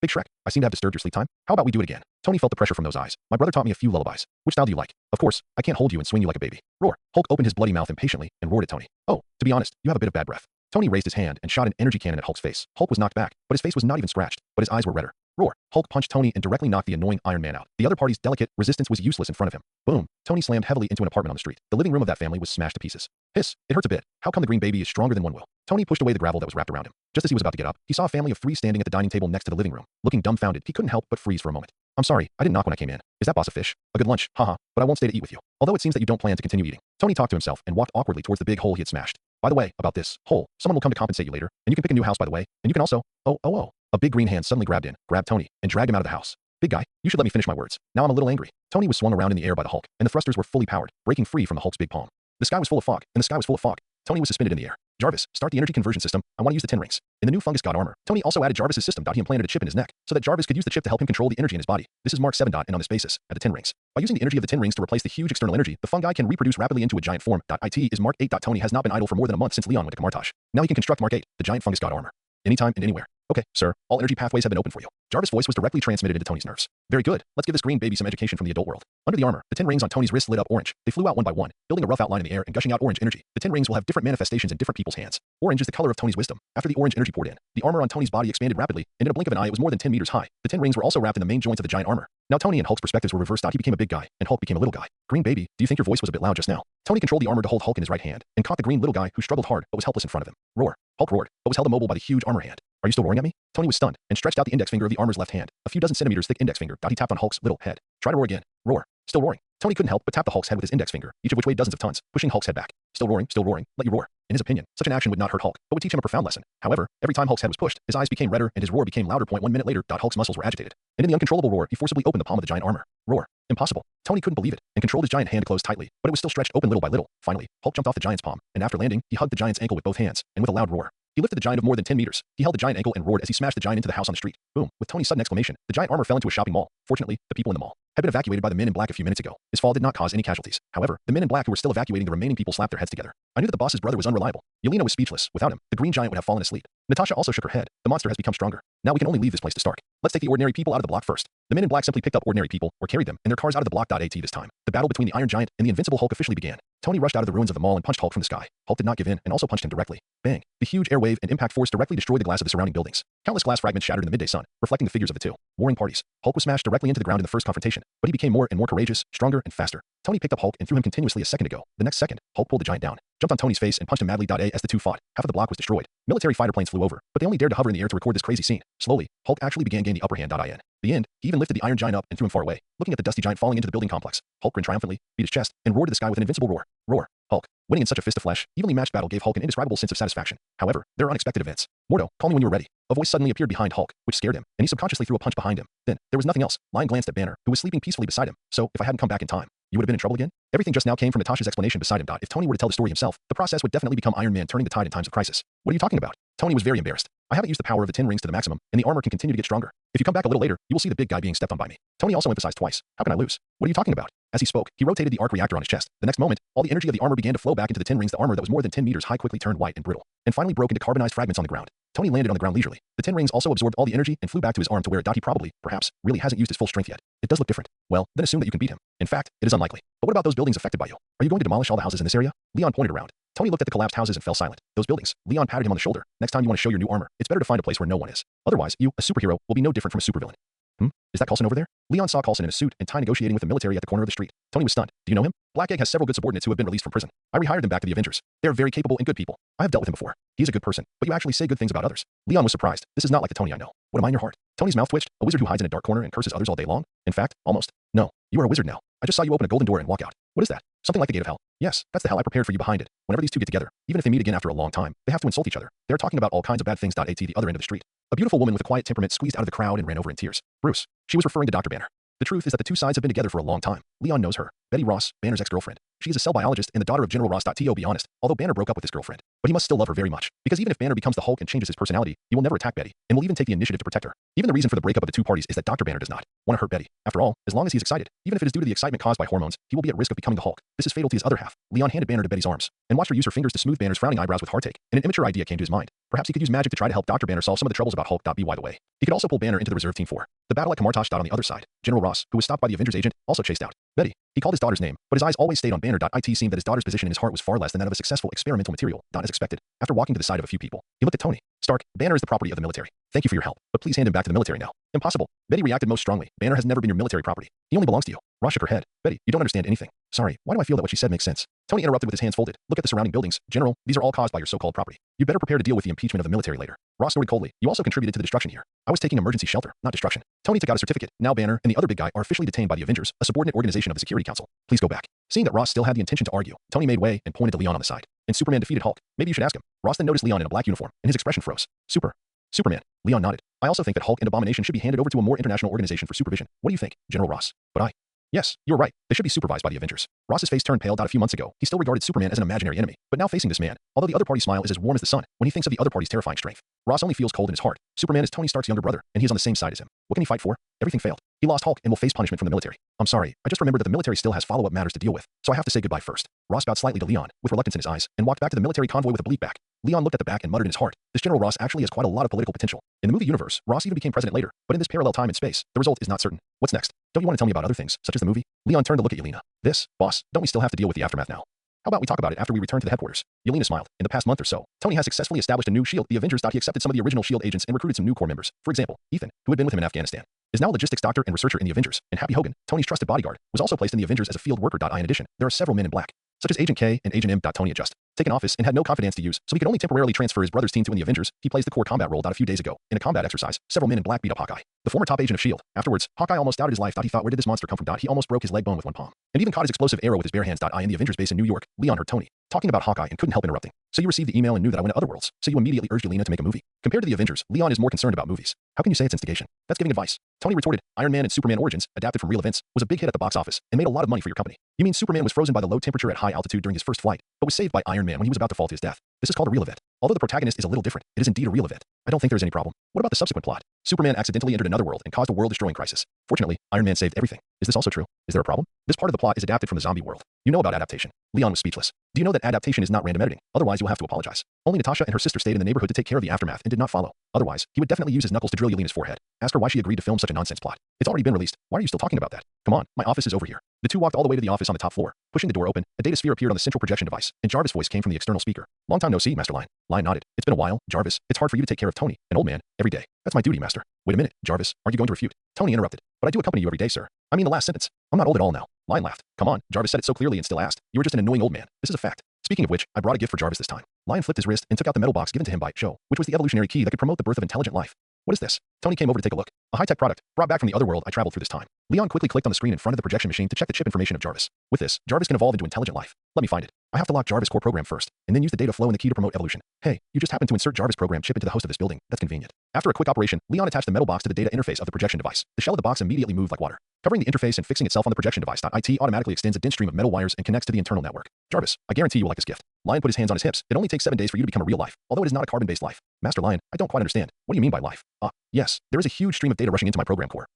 Big Shrek, I seem to have disturbed your sleep time. How about we do it again? Tony felt the pressure from those eyes. My brother taught me a few lullabies. Which style do you like? Of course, I can't hold you and swing you like a baby. Roar. Hulk opened his bloody mouth impatiently and roared at Tony. Oh, to be honest, you have a bit of bad breath. Tony raised his hand and shot an energy cannon at Hulk's face. Hulk was knocked back, but his face was not even scratched, but his eyes were redder. Roar. Hulk punched Tony and directly knocked the annoying Iron Man out. The other party's delicate resistance was useless in front of him. Boom. Tony slammed heavily into an apartment on the street. The living room of that family was smashed to pieces. Hiss. It hurts a bit. How come the green baby is stronger than one will? Tony pushed away the gravel that was wrapped around him. Just as he was about to get up, he saw a family of 3 standing at the dining table next to the living room. Looking dumbfounded, he couldn't help but freeze for a moment. I'm sorry, I didn't knock when I came in. Is that boss a fish? A good lunch, haha, but I won't stay to eat with you. Although it seems that you don't plan to continue eating. Tony talked to himself and walked awkwardly towards the big hole he had smashed. By the way, about this hole, someone will come to compensate you later, and you can pick a new house by the way, and you can also, A big green hand suddenly grabbed Tony, and dragged him out of the house. Big guy, you should let me finish my words. Now I'm a little angry. Tony was swung around in the air by the Hulk, and the thrusters were fully powered, breaking free from the Hulk's big palm. The sky was full of fog, and the sky was full of fog. Tony was suspended in the air. Jarvis, start the energy conversion system. I want to use the 10 rings. In the new fungus god armor, Tony also added Jarvis's system. He implanted a chip in his neck, so that Jarvis could use the chip to help him control the energy in his body. This is Mark 7. And on this basis, at the 10 rings. By using the energy of the 10 rings to replace the huge external energy, the fungi can reproduce rapidly into a giant form. It is Mark 8. Tony has not been idle for more than a month since Leon went to Kamartaj. Now he can construct Mark 8, the giant fungus god armor. Anytime and anywhere. Okay, sir, all energy pathways have been open for you. Jarvis' voice was directly transmitted into Tony's nerves. Very good, let's give this green baby some education from the adult world. Under the armor, the 10 rings on Tony's wrist lit up orange. They flew out one by one, building a rough outline in the air and gushing out orange energy. The 10 rings will have different manifestations in different people's hands. Orange is the color of Tony's wisdom. After the orange energy poured in, the armor on Tony's body expanded rapidly, and in a blink of an eye it was more than 10 meters high. The 10 rings were also wrapped in the main joints of the giant armor. Now Tony and Hulk's perspectives were reversed. He became a big guy, and Hulk became a little guy. Green baby, do you think your voice was a bit loud just now? Tony controlled the armor to hold Hulk in his right hand, and caught the green little guy who struggled hard but was helpless in front of him. Roar. Hulk roared, but was held immobile by the huge armor hand. Are you still roaring at me? Tony was stunned, and stretched out the index finger of the armor's left hand, a few dozen centimeters thick index finger. He tapped on Hulk's little head. Try to roar again. Roar. Still roaring. Tony couldn't help but tap the Hulk's head with his index finger, each of which weighed dozens of tons, pushing Hulk's head back. Still roaring, let you roar. In his opinion, such an action would not hurt Hulk, but would teach him a profound lesson. However, every time Hulk's head was pushed, his eyes became redder and his roar became louder. 1 minute later, Hulk's muscles were agitated, and in the uncontrollable roar, he forcibly opened the palm of the giant armor. Roar. Impossible. Tony couldn't believe it, and controlled his giant hand closed tightly, but it was still stretched open little by little. Finally, Hulk jumped off the giant's palm, and after landing, he hugged the giant's ankle with both hands, and with a loud roar. He lifted the giant of more than 10 meters. He held the giant ankle and roared as he smashed the giant into the house on the street. Boom. With Tony's sudden exclamation, the giant armor fell into a shopping mall. Fortunately, the people in the mall had been evacuated by the men in black a few minutes ago. His fall did not cause any casualties. However, the men in black who were still evacuating the remaining people slapped their heads together. I knew that the boss's brother was unreliable. Yelena was speechless. Without him, the green giant would have fallen asleep. Natasha also shook her head. The monster has become stronger. Now we can only leave this place to Stark. Let's take the ordinary people out of the block first. The men in black simply picked up ordinary people, or carried them, in their cars out of the block. At this time, the battle between the Iron Giant and the Invincible Hulk officially began. Tony rushed out of the ruins of the mall and punched Hulk from the sky. Hulk did not give in and also punched him directly. Bang. The huge air wave and impact force directly destroyed the glass of the surrounding buildings. Countless glass fragments shattered in the midday sun, reflecting the figures of the two warring parties. Hulk was smashed directly into the ground in the first confrontation, but he became more and more courageous, stronger, and faster. Tony picked up Hulk and threw him continuously a second ago. The next second, Hulk pulled the giant down, jumped on Tony's face, and punched him madly. As the two fought, half of the block was destroyed. Military fighter planes flew over, but they only dared to hover in the air to record this crazy scene. Slowly, Hulk actually began gaining the upper hand. In the end, he even lifted the Iron Giant up and threw him far away. Looking at the dusty giant falling into the building complex, Hulk grinned triumphantly, beat his chest, and roared to the sky with an invincible roar. Roar. Hulk. Winning in such a fist of flesh, evenly matched battle gave Hulk an indescribable sense of satisfaction. However, there are unexpected events. Mordo, call me when you are ready. A voice suddenly appeared behind Hulk, which scared him, and he subconsciously threw a punch behind him. Then, there was nothing else. Lion glanced at Banner, who was sleeping peacefully beside him. So, if I hadn't come back in time, you would have been in trouble again? Everything just now came from Natasha's explanation beside him. If Tony were to tell the story himself, the process would definitely become Iron Man turning the tide in times of crisis. What are you talking about? Tony was very embarrassed. I haven't used the power of the 10 rings to the maximum, and the armor can continue to get stronger. If you come back a little later, you will see the big guy being stepped on by me. Tony also emphasized twice. How can I lose? What are you talking about? As he spoke, he rotated the arc reactor on his chest. The next moment, all the energy of the armor began to flow back into the 10 rings. The armor that was more than 10 meters high quickly turned white and brittle, and finally broke into carbonized fragments on the ground. Tony landed on the ground leisurely. The 10 rings also absorbed all the energy and flew back to his arm to where he probably, perhaps, really hasn't used his full strength yet. It does look different. Well, then assume that you can beat him. In fact, it is unlikely. But what about those buildings affected by you? Are you going to demolish all the houses in this area? Leon pointed around. Tony looked at the collapsed houses and fell silent. Those buildings. Leon patted him on the shoulder. Next time you want to show your new armor, it's better to find a place where no one is. Otherwise, you, a superhero, will be no different from a supervillain. Is that Coulson over there? Leon saw Coulson in a suit and tie negotiating with the military at the corner of the street. Tony was stunned. Do you know him? Black Egg has several good subordinates who have been released from prison. I rehired them back to the Avengers. They are very capable and good people. I have dealt with him before. He is a good person, but you actually say good things about others. Leon was surprised. This is not like the Tony I know. What am I in your heart? Tony's mouth twitched. A wizard who hides in a dark corner and curses others all day long? In fact, almost. No, you are a wizard now. I just saw you open a golden door and walk out. What is that? Something like the gate of hell. Yes, that's the hell I prepared for you behind it. Whenever these two get together, even if they meet again after a long time, they have to insult each other. They're talking about all kinds of bad things. At the other end of the street, a beautiful woman with a quiet temperament squeezed out of the crowd and ran over in tears. Bruce. She was referring to Dr. Banner. The truth is that the two sides have been together for a long time. Leon knows her. Betty Ross, Banner's ex-girlfriend. She is a cell biologist and the daughter of General Ross. To be honest, although Banner broke up with his girlfriend, but he must still love her very much, because even if Banner becomes the Hulk and changes his personality, he will never attack Betty, and will even take the initiative to protect her. Even the reason for the breakup of the two parties is that Dr. Banner does not want to hurt Betty. After all, as long as he is excited, even if it is due to the excitement caused by hormones, he will be at risk of becoming the Hulk. This is fatal to his other half. Leon handed Banner to Betty's arms, and watched her use her fingers to smooth Banner's frowning eyebrows with heartache, and an immature idea came to his mind. Perhaps he could use magic to try to help Dr. Banner solve some of the troubles about Hulk. By the way, he could also pull Banner into the reserve team for the battle at Kamartosh. On the other side, General Ross, who was stopped by the Avengers agent, also chased out Betty. He called his daughter's name, but his eyes always stayed on Banner. It seemed that his daughter's position in his heart was far less than that of a successful experimental material. As expected, after walking to the side of a few people, he looked at Tony Stark. Banner is the property of the military. Thank you for your help, but please hand him back to the military now. Impossible. Betty reacted most strongly. Banner has never been your military property. He only belongs to you. Ross shook her head. Betty, you don't understand anything. Sorry, why do I feel that what she said makes sense? Tony interrupted with his hands folded. Look at the surrounding buildings. General, these are all caused by your so-called property. You better prepare to deal with the impeachment of the military later. Ross snorted coldly. You also contributed to the destruction here. I was taking emergency shelter, not destruction. Tony took out a certificate. Now Banner and the other big guy are officially detained by the Avengers, a subordinate organization of the Security Council. Please go back. Seeing that Ross still had the intention to argue, Tony made way and pointed to Leon on the side. And Superman defeated Hulk. Maybe you should ask him. Ross then noticed Leon in a black uniform, and his expression froze. Superman. Leon nodded. I also think that Hulk and Abomination should be handed over to a more international organization for supervision. What do you think, General Ross? Yes, you're right. They should be supervised by the Avengers. Ross's face turned pale. A few months ago, he still regarded Superman as an imaginary enemy, but now facing this man, although the other party's smile is as warm as the sun, when he thinks of the other party's terrifying strength, Ross only feels cold in his heart. Superman is Tony Stark's younger brother, and he is on the same side as him. What can he fight for? Everything failed. He lost Hulk and will face punishment from the military. I'm sorry, I just remembered that the military still has follow-up matters to deal with, so I have to say goodbye first. Ross bowed slightly to Leon, with reluctance in his eyes, and walked back to the military convoy with a bleak back. Leon looked at the back and muttered in his heart, this General Ross actually has quite a lot of political potential. In the movie universe, Ross even became president later, but in this parallel time and space, the result is not certain. What's next? Don't you want to tell me about other things, such as the movie? Leon turned to look at Yelena. Boss, don't we still have to deal with the aftermath now? How about we talk about it after we return to the headquarters? Yelena smiled. In the past month or so, Tony has successfully established a new SHIELD, the Avengers. He accepted some of the original SHIELD agents and recruited some new core members. For example, Ethan, who had been with him in Afghanistan, is now a logistics doctor and researcher in the Avengers, and Happy Hogan, Tony's trusted bodyguard, was also placed in the Avengers as a field worker. In addition, there are several men in black, such as Agent K and Agent M. Tony had just taken office and had no confidence to use, so he could only temporarily transfer his brother's team to in the Avengers. He plays the core combat role. A few days ago, in a combat exercise, several men in black beat up Hawkeye, the former top agent of SHIELD. Afterwards, Hawkeye almost doubted his life. He thought, where did this monster come from? He almost broke his leg bone with one palm, and even caught his explosive arrow with his bare hands. In the Avengers base in New York, Leon heard Tony talking about Hawkeye and couldn't help interrupting. So you received the email and knew that I went to Otherworlds, so you immediately urged Yelena to make a movie. Compared to the Avengers, Leon is more concerned about movies. How can you say it's instigation? That's giving advice. Tony retorted, Iron Man and Superman Origins, adapted from real events, was a big hit at the box office and made a lot of money for your company. You mean Superman was frozen by the low temperature at high altitude during his first flight, but was saved by Iron Man when he was about to fall to his death. This is called a real event. Although the protagonist is a little different, it is indeed a real event. I don't think there's any problem. What about the subsequent plot? Superman accidentally entered another world and caused a world-destroying crisis. Fortunately, Iron Man saved everything. Is this also true? Is there a problem? This part of the plot is adapted from the zombie world. You know about adaptation. Leon was speechless. Do you know that adaptation is not random editing? Otherwise, you'll have to apologize. Only Natasha and her sister stayed in the neighborhood to take care of the aftermath and did not follow. Otherwise, he would definitely use his knuckles to drill Yelena's forehead. Ask her why she agreed to film such a nonsense plot. It's already been released. Why are you still talking about that? Come on, my office is over here. The two walked all the way to the office on the top floor. Pushing the door open, a data sphere appeared on the central projection device, and Jarvis' voice came from the external speaker. Long time no see, Master Lion. Lion nodded. It's been a while, Jarvis. It's hard for you to take care of Tony, an old man, every day. That's my duty, Master. Wait a minute, Jarvis. Are you going to refute? Tony interrupted. But I do accompany you every day, sir. I mean the last sentence. I'm not old at all now. Lion laughed. Come on, Jarvis said it so clearly and still asked. You were just an annoying old man. This is a fact. Speaking of which, I brought a gift for Jarvis this time. Lion flipped his wrist and took out the metal box given to him by Joe, which was the evolutionary key that could promote the birth of intelligent life. What is this? Tony came over to take a look. A high-tech product, brought back from the other world I traveled through this time. Leon quickly clicked on the screen in front of the projection machine to check the chip information of Jarvis. With this, Jarvis can evolve into intelligent life. Let me find it. I have to lock Jarvis core program first, and then use the data flow and the key to promote evolution. Hey, you just happened to insert Jarvis program chip into the host of this building. That's convenient. After a quick operation, Leon attached the metal box to the data interface of the projection device. The shell of the box immediately moved like water, covering the interface and fixing itself on the projection device. IT automatically extends a dense stream of metal wires and connects to the internal network. Jarvis, I guarantee you will like this gift. Lion put his hands on his hips. It only takes 7 days for you to become a real life, although it is not a carbon-based life. Master Lion, I don't quite understand. What do you mean by life? Yes, there is a huge stream of data rushing into my program core.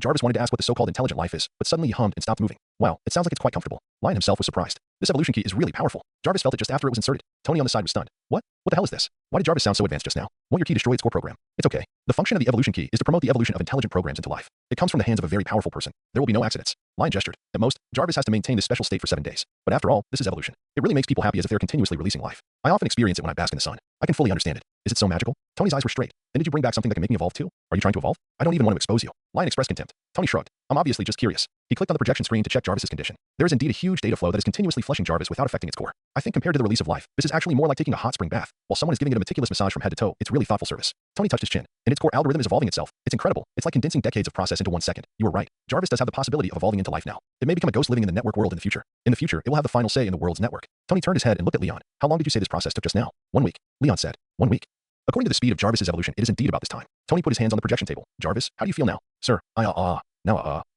Jarvis wanted to ask what the so-called intelligent life is, but suddenly he hummed and stopped moving. Wow, it sounds like it's quite comfortable. Lion himself was surprised. This evolution key is really powerful. Jarvis felt it just after it was inserted. Tony on the side was stunned. What? What the hell is this? Why did Jarvis sound so advanced just now? Won't your key destroy its core program? It's okay. The function of the evolution key is to promote the evolution of intelligent programs into life. It comes from the hands of a very powerful person. There will be no accidents. Lion gestured. At most, Jarvis has to maintain this special state for 7 days. But after all, this is evolution. It really makes people happy as if they're continuously releasing life. I often experience it when I bask in the sun. I can fully understand it. Is it so magical? Tony's eyes were straight. Then did you bring back something that can make me evolve too? Are you trying to evolve? I don't even want to expose you. Lion expressed contempt. Tony shrugged. I'm obviously just curious. He clicked on the projection screen to check Jarvis's condition. There is indeed a huge data flow that is continuously flushing Jarvis without affecting its core. I think compared to the release of life, this is actually more like taking a hot spring bath. While someone is giving it a meticulous massage from head to toe, it's really thoughtful service. Tony touched his chin, and its core algorithm is evolving itself. It's incredible. It's like condensing decades of process into 1 second. You were right. Jarvis does have the possibility of evolving into life now. It may become a ghost living in the network world in the future. In the future, it will have the final say in the world's network. Tony turned his head and looked at Leon. How long did you say this process took just now? 1 week. Leon said. 1 week. According to the speed of Jarvis's evolution, it is indeed about this time. Tony put his hands on the projection table. Jarvis, how do you feel now? Sir,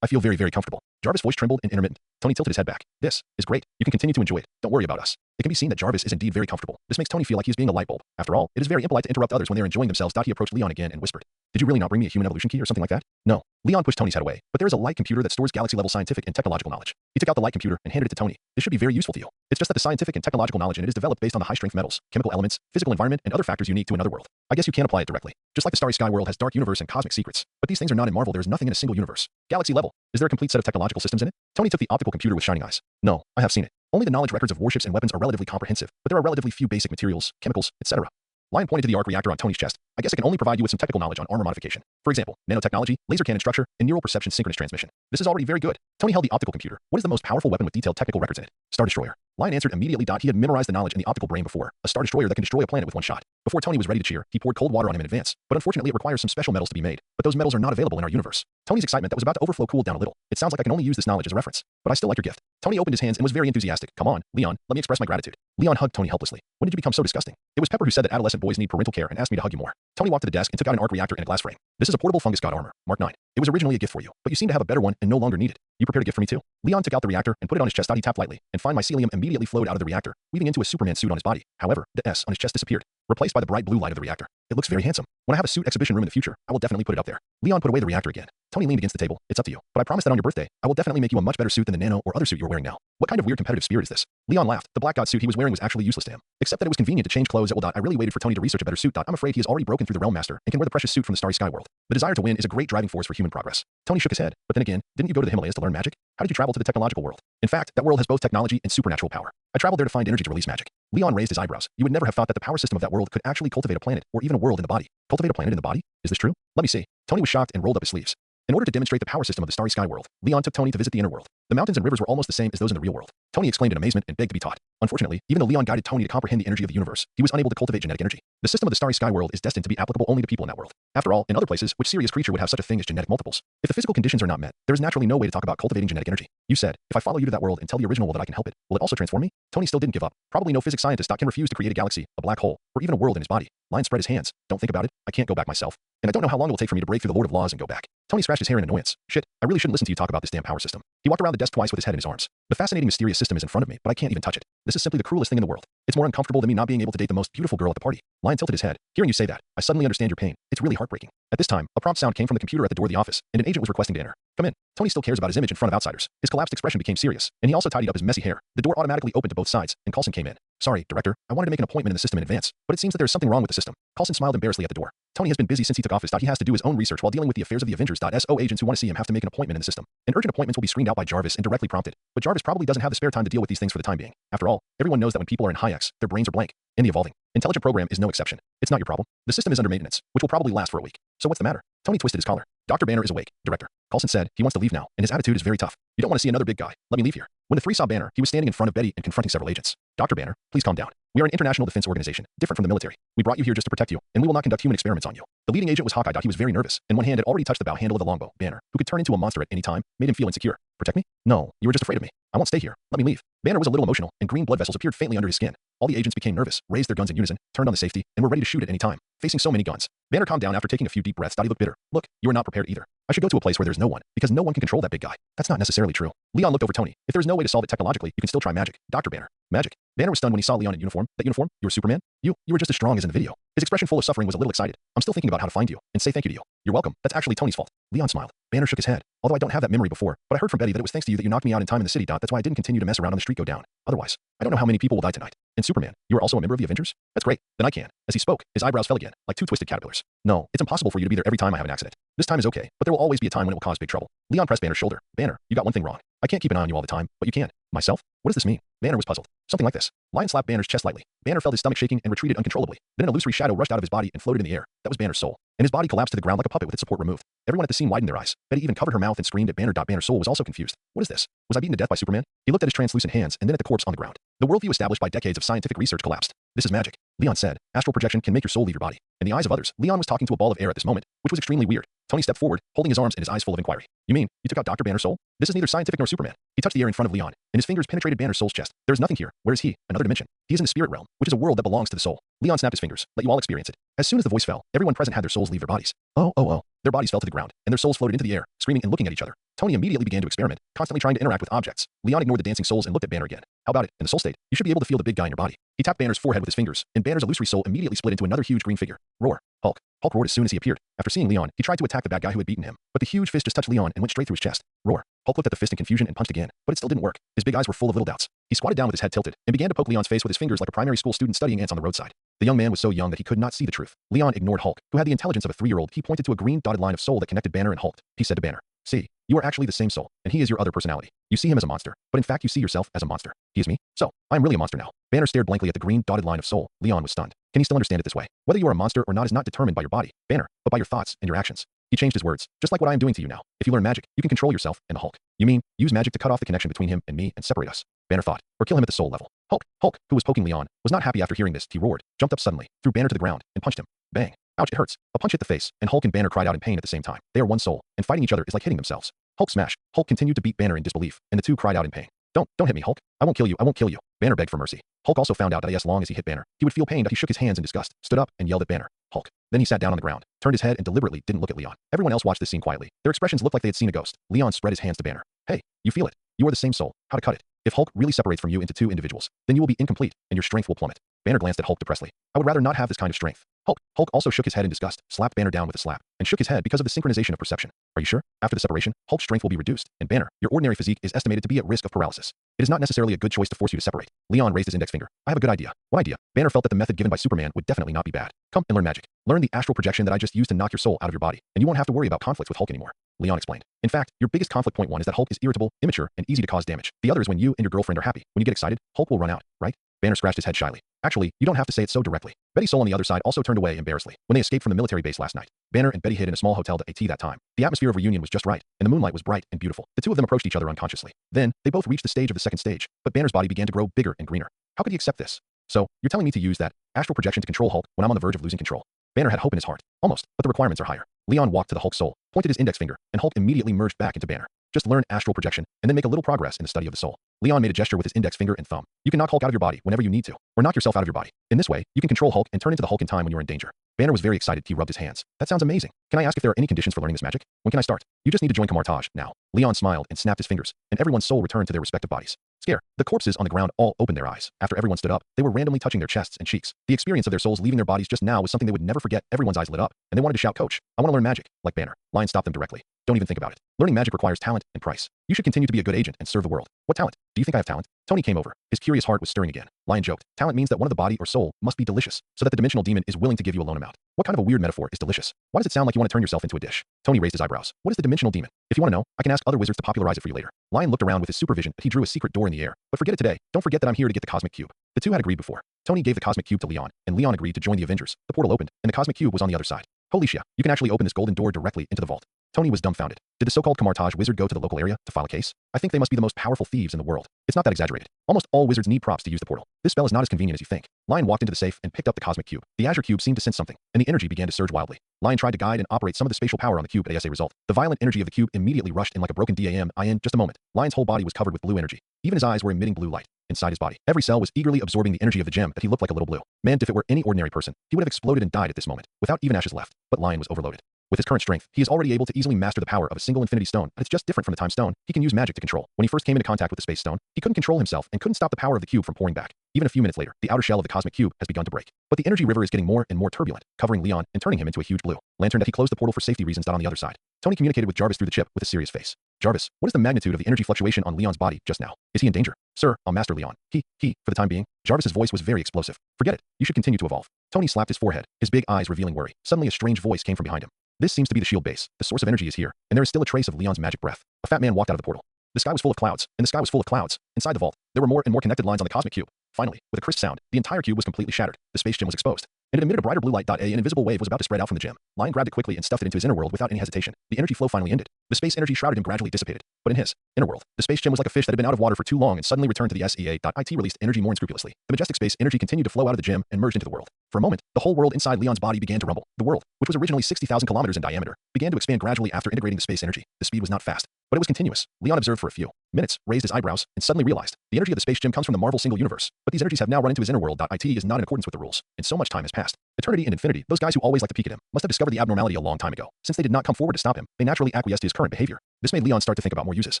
I feel very, very comfortable. Jarvis' voice trembled and intermittent. Tony tilted his head back. This is great. You can continue to enjoy it. Don't worry about us. It can be seen that Jarvis is indeed very comfortable. This makes Tony feel like he is being a light bulb. After all, it is very impolite to interrupt others when they're enjoying themselves. He approached Leon again and whispered, "Did you really not bring me a human evolution key or something like that?" "No." Leon pushed Tony's head away. "But there is a light computer that stores galaxy-level scientific and technological knowledge." He took out the light computer and handed it to Tony. "This should be very useful to you. It's just that the scientific and technological knowledge in it is developed based on the high-strength metals, chemical elements, physical environment, and other factors unique to another world. I guess you can't apply it directly. Just like the Starry Sky world has dark universe and cosmic secrets. But these things are not in Marvel. There is nothing in a single universe. Galaxy level. Is there a complete set of technological systems in it?" Tony took the optical computer with shining eyes. "No, I have seen it. Only the knowledge records of warships and weapons are relatively comprehensive, but there are relatively few basic materials, chemicals, etc." Lion pointed to the arc reactor on Tony's chest. "I guess I can only provide you with some technical knowledge on armor modification. For example, nanotechnology, laser cannon structure, and neural perception synchronous transmission. This is already very good." Tony held the optical computer. "What is the most powerful weapon with detailed technical records in it?" "Star Destroyer." Lion answered immediately. He had memorized the knowledge in the optical brain before. A Star Destroyer that can destroy a planet with one shot. Before Tony was ready to cheer, he poured cold water on him in advance. "But unfortunately it requires some special metals to be made. But those metals are not available in our universe." Tony's excitement that was about to overflow cooled down a little. "It sounds like I can only use this knowledge as a reference. But I still like your gift." Tony opened his hands and was very enthusiastic. "Come on, Leon, let me express my gratitude." Leon hugged Tony helplessly. "When did you become so disgusting?" "It was Pepper who said that adolescent boys need parental care and asked me to hug you more." Tony walked to the desk and took out an arc reactor in a glass frame. "This is a portable fungus god armor, Mark 9. It was originally a gift for you, but you seem to have a better one and no longer need it. You prepared a gift for me too?" Leon took out the reactor and put it on his chest. He tapped lightly, and fine mycelium immediately flowed out of the reactor, weaving into a Superman suit on his body. However, the S on his chest disappeared, replaced by the bright blue light of the reactor. "It looks very handsome. When I have a suit exhibition room in the future, I will definitely put it up there." Leon put away the reactor again. Tony leaned against the table. "It's up to you, but I promise that on your birthday, I will definitely make you a much better suit than the nano or other suit you're wearing now." "What kind of weird competitive spirit is this?" Leon laughed. The black god suit he was wearing was actually useless to him, except that it was convenient to change clothes. I really waited for Tony to research a better suit. I'm afraid he has already broken through the Realm Master and can wear the precious suit from the Starry Sky world. The desire to win is a great driving force for human progress. Tony shook his head. "But then again, didn't you go to the Himalayas to learn magic? How did you travel to the technological world?" "In fact, that world has both technology and supernatural power. I traveled there to find energy to release magic." Leon raised his eyebrows. "You would never have thought that the power system of that world could actually cultivate a planet or even a world in the body." "Cultivate a planet in the body? Is this true? Let me see." Tony was shocked and rolled up his sleeves. In order to demonstrate the power system of the Starry Sky world, Leon took Tony to visit the inner world. The mountains and rivers were almost the same as those in the real world. Tony exclaimed in amazement and begged to be taught. Unfortunately, even though Leon guided Tony to comprehend the energy of the universe, he was unable to cultivate genetic energy. The system of the Starry Sky world is destined to be applicable only to people in that world. After all, in other places, which serious creature would have such a thing as genetic multiples? If the physical conditions are not met, there is naturally no way to talk about cultivating genetic energy. "You said, if I follow you to that world and tell the original world that I can help it, will it also transform me?" Tony still didn't give up. Probably no physics scientist can refuse to create a galaxy, a black hole, or even a world in his body. Lion spread his hands. "Don't think about it. I can't go back myself. And I don't know how long it will take for me to break through the Lord of Laws and go back." Tony scratched his hair in annoyance. "Shit, I really shouldn't listen to you talk about this damn power system." He walked around the desk twice with his head in his arms. "The fascinating mysterious system is in front of me, but I can't even touch it. This is simply the cruelest thing in the world. It's more uncomfortable than me not being able to date the most beautiful girl at the party." Lion tilted his head. "Hearing you say that, I suddenly understand your pain. It's really heartbreaking." At this time, a prompt sound came from the computer at the door of the office, and an agent was requesting to enter. "Come in." Tony still cares about his image in front of outsiders. His collapsed expression became serious, and he also tidied up his messy hair. The door automatically opened to both sides, and Coulson came in. "Sorry, Director, I wanted to make an appointment in the system in advance, but it seems that there is something wrong with the system." Coulson smiled embarrassedly at the door. Tony has been busy since he took office. He has to do his own research while dealing with the affairs of the Avengers. So agents who want to see him have to make an appointment in the system. And urgent appointments will be screened out by Jarvis and directly prompted. But Jarvis probably doesn't have the spare time to deal with these things for the time being. After all, everyone knows that when people are in high X, their brains are blank. And the evolving intelligent program is no exception. It's not your problem. The system is under maintenance, which will probably last for a week. So what's the matter? Tony twisted his collar. "Dr. Banner is awake, Director." Coulson said he wants to leave now, and his attitude is very tough. "You don't want to see another big guy. Let me leave here." When the three saw Banner, he was standing in front of Betty and confronting several agents. "Dr. Banner, please calm down. We are an international defense organization, different from the military. We brought you here just to protect you, and we will not conduct human experiments on you." The leading agent was Hawkeye. He was very nervous, and one hand had already touched the bow handle of the longbow. Banner, who could turn into a monster at any time, made him feel insecure. "Protect me? No, you were just afraid of me. I won't stay here. Let me leave." Banner was a little emotional, and green blood vessels appeared faintly under his skin. All the agents became nervous, raised their guns in unison, turned on the safety, and were ready to shoot at any time. Facing so many guns, Banner calmed down after taking a few deep breaths. He looked bitter. "Look, you are not prepared either. I should go to a place where there's no one, because no one can control that big guy." "That's not necessarily true." Leon looked over Tony. "If there's no way to solve it technologically, you can still try magic, Dr. Banner." "Magic?" Banner was stunned when he saw Leon in uniform. "That uniform? You were Superman? You were just as strong as in the video." His expression full of suffering was a little excited. "I'm still thinking about how to find you and say thank you to you." "You're welcome. That's actually Tony's fault." Leon smiled. Banner shook his head. "Although I don't have that memory before, but I heard from Betty that it was thanks to you that you knocked me out in time in the city. That's why I didn't continue to mess around on the street. Go down. Otherwise, I don't know how many people will die tonight." "And Superman, you are also a member of the Avengers? That's great. Then I can." As he spoke, his eyebrows fell again, like two twisted caterpillars. "No, it's impossible for you to be there every time I have an accident. This time is okay, but there will always be a time when it will cause big trouble." Leon pressed Banner's shoulder. "Banner, you got one thing wrong. I can't keep an eye on you all the time, but you can." "Myself? What does this mean?" Banner was puzzled. "Something like this." Lion slapped Banner's chest lightly. Banner felt his stomach shaking and retreated uncontrollably. Then an illusory shadow rushed out of his body and floated in the air. That was Banner's soul. And his body collapsed to the ground like a puppet with its support removed. Everyone at the scene widened their eyes. Betty even covered her mouth and screamed at Banner. Banner's soul was also confused. "What is this? Was I beaten to death by Superman?" He looked at his translucent hands and then at the corpse on the ground. The worldview established by decades of scientific research collapsed. "This is magic," Leon said. "Astral projection can make your soul leave your body." In the eyes of others, Leon was talking to a ball of air at this moment, which was extremely weird. Tony stepped forward, holding his arms and his eyes full of inquiry. "You mean, you took out Dr. Banner's soul? This is neither scientific nor Superman." He touched the air in front of Leon, and his fingers penetrated Banner's soul's chest. "There is nothing here. Where is he? Another dimension. He is in the spirit realm, which is a world that belongs to the soul." Leon snapped his fingers. "Let you all experience it." As soon as the voice fell, everyone present had their souls leave their bodies. Oh. Their bodies fell to the ground, and their souls floated into the air, screaming and looking at each other. Tony immediately began to experiment, constantly trying to interact with objects. Leon ignored the dancing souls and looked at Banner again. How about it? In the soul state, you should be able to feel the big guy in your body. He tapped Banner's forehead with his fingers, and Banner's illusory soul immediately split into another huge green figure. Roar. Hulk. Hulk roared as soon as he appeared. After seeing Leon, he tried to attack the bad guy who had beaten him, but the huge fist just touched Leon and went straight through his chest. Roar. Hulk looked at the fist in confusion and punched again, but it still didn't work. His big eyes were full of little doubts. He squatted down with his head tilted and began to poke Leon's face with his fingers like a primary school student studying ants on the roadside. The young man was so young that he could not see the truth. Leon ignored Hulk, who had the intelligence of a 3-year-old. He pointed to a green dotted line of soul that connected Banner and Hulk. He said to Banner, "See, you are actually the same soul, and he is your other personality. You see him as a monster, but in fact you see yourself as a monster. He is me, so I am really a monster now." Banner stared blankly at the green dotted line of soul. Leon was stunned. Can he still understand it this way? Whether you are a monster or not is not determined by your body, Banner, but by your thoughts and your actions. He changed his words, just like what I am doing to you now. If you learn magic, you can control yourself and the Hulk. You mean, use magic to cut off the connection between him and me and separate us? Banner thought, or kill him at the soul level. Hulk, who was poking Leon, was not happy after hearing this. He roared, jumped up suddenly, threw Banner to the ground, and punched him. Bang. Ouch, it hurts. A punch hit the face, and Hulk and Banner cried out in pain at the same time. They are one soul, and fighting each other is like hitting themselves. Hulk smash. Hulk continued to beat Banner in disbelief, and the two cried out in pain. Don't hit me, Hulk. I won't kill you. Banner begged for mercy. Hulk also found out that as long as he hit Banner, he would feel pain. That he shook his hands in disgust, stood up, and yelled at Banner, Hulk. Then he sat down on the ground, turned his head, and deliberately didn't look at Leon. Everyone else watched this scene quietly. Their expressions looked like they had seen a ghost. Leon spread his hands to Banner. Hey, you feel it. You are the same soul. How to cut it? If Hulk really separates from you into two individuals, then you will be incomplete, and your strength will plummet. Banner glanced at Hulk depressedly. I would rather not have this kind of strength. Hulk also shook his head in disgust, slapped Banner down with a slap, and shook his head because of the synchronization of perception. Are you sure? After the separation, Hulk's strength will be reduced, and Banner, your ordinary physique is estimated to be at risk of paralysis. It is not necessarily a good choice to force you to separate. Leon raised his index finger. I have a good idea. What idea? Banner felt that the method given by SuperMan would definitely not be bad. Come and learn magic. Learn the astral projection that I just used to knock your soul out of your body, and you won't have to worry about conflicts with Hulk anymore. Leon explained. In fact, your biggest conflict point 1 is that Hulk is irritable, immature, and easy to cause damage. The other is when you and your girlfriend are happy. When you get excited, Hulk will run out, right? Banner scratched his head shyly. Actually, you don't have to say it so directly. Betty's soul on the other side also turned away embarrassedly when they escaped from the military base last night. Banner and Betty hid in a small hotel at that time. The atmosphere of reunion was just right, and the moonlight was bright and beautiful. The two of them approached each other unconsciously. Then, they both reached the stage of the second stage, but Banner's body began to grow bigger and greener. How could he accept this? So, you're telling me to use that astral projection to control Hulk when I'm on the verge of losing control? Banner had hope in his heart. Almost, but the requirements are higher. Leon walked to the Hulk soul, pointed his index finger, and Hulk immediately merged back into Banner. Just learn astral projection, and then make a little progress in the study of the soul. Leon made a gesture with his index finger and thumb. You can knock Hulk out of your body whenever you need to, or knock yourself out of your body. In this way, you can control Hulk and turn into the Hulk in time when you're in danger. Banner was very excited. He rubbed his hands. That sounds amazing. Can I ask if there are any conditions for learning this magic? When can I start? You just need to join Camartage now. Leon smiled and snapped his fingers, and everyone's soul returned to their respective bodies. Scare. The corpses on the ground all opened their eyes. After everyone stood up, they were randomly touching their chests and cheeks. The experience of their souls leaving their bodies just now was something they would never forget. Everyone's eyes lit up, and they wanted to shout, Coach, I want to learn magic, like Banner. Lion stopped them directly. Don't even think about it. Learning magic requires talent and price. You should continue to be a good agent and serve the world. What talent? Do you think I have talent? Tony came over. His curious heart was stirring again. Lion joked. Talent means that one of the body or soul must be delicious, so that the dimensional demon is willing to give you a loan amount. What kind of a weird metaphor is delicious? Why does it sound like you want to turn yourself into a dish? Tony raised his eyebrows. What is the dimensional demon? If you want to know, I can ask other wizards to popularize it for you later. Lion looked around with his supervision, but he drew a secret door in the air. But forget it today. Don't forget that I'm here to get the cosmic cube. The two had agreed before. Tony gave the cosmic cube to Leon, and Leon agreed to join the Avengers. The portal opened, and the cosmic cube was on the other side. Holy shit, you can actually open this golden door directly into the vault. Tony was dumbfounded. Did the so-called Camartage wizard go to the local area to file a case? I think they must be the most powerful thieves in the world. It's not that exaggerated. Almost all wizards need props to use the portal. This spell is not as convenient as you think. Lion walked into the safe and picked up the cosmic cube. The azure cube seemed to sense something, and the energy began to surge wildly. Lion tried to guide and operate some of the spatial power on the cube, but as a result, the violent energy of the cube immediately rushed in like a broken dam. In just a moment, Lion's whole body was covered with blue energy. Even his eyes were emitting blue light. Inside his body, every cell was eagerly absorbing the energy of the gem that he looked like a little blue. Man, if it were any ordinary person, he would have exploded and died at this moment, without even ashes left. But Lion was overloaded. With his current strength, he is already able to easily master the power of a single infinity stone, but it's just different from the time stone. He can use magic to control. When he first came into contact with the space stone, he couldn't control himself and couldn't stop the power of the cube from pouring back. Even a few minutes later, the outer shell of the cosmic cube has begun to break. But the energy river is getting more and more turbulent, covering Leon and turning him into a huge blue lantern that he closed the portal for safety reasons. On the other side, Tony communicated with Jarvis through the chip with a serious face. Jarvis, what is the magnitude of the energy fluctuation on Leon's body just now? Is he in danger? Sir, I'll master Leon. For the time being. Jarvis's voice was very explosive. Forget it. You should continue to evolve. Tony slapped his forehead, his big eyes revealing worry. Suddenly a strange voice came from behind him. This seems to be the shield base. The source of energy is here, and there is still a trace of Leon's magic breath. A fat man walked out of the portal. The sky was full of clouds, and the sky was full of clouds. Inside the vault, there were more and more connected lines on the cosmic cube. Finally, with a crisp sound, the entire cube was completely shattered. The space gem was exposed, and it emitted a brighter blue light. An invisible wave was about to spread out from the gem. Lion grabbed it quickly and stuffed it into his inner world without any hesitation. The energy flow finally ended. The space energy shrouded him gradually dissipated. But in his inner world, the space gem was like a fish that had been out of water for too long and suddenly returned to the SEA. It released energy more unscrupulously. The majestic space energy continued to flow out of the gem and merged into the world. For a moment, the whole world inside Leon's body began to rumble. The world, which was originally 60,000 kilometers in diameter, began to expand gradually after integrating the space energy. The speed was not fast, but it was continuous. Leon observed for a few minutes, raised his eyebrows, and suddenly realized the energy of the space gym comes from the Marvel single universe, but these energies have now run into his inner world. It is not in accordance with the rules, and so much time has passed. Eternity and infinity, those guys who always like to peek at him, must have discovered the abnormality a long time ago. Since they did not come forward to stop him, they naturally acquiesced to his current behavior. This made Leon start to think about more uses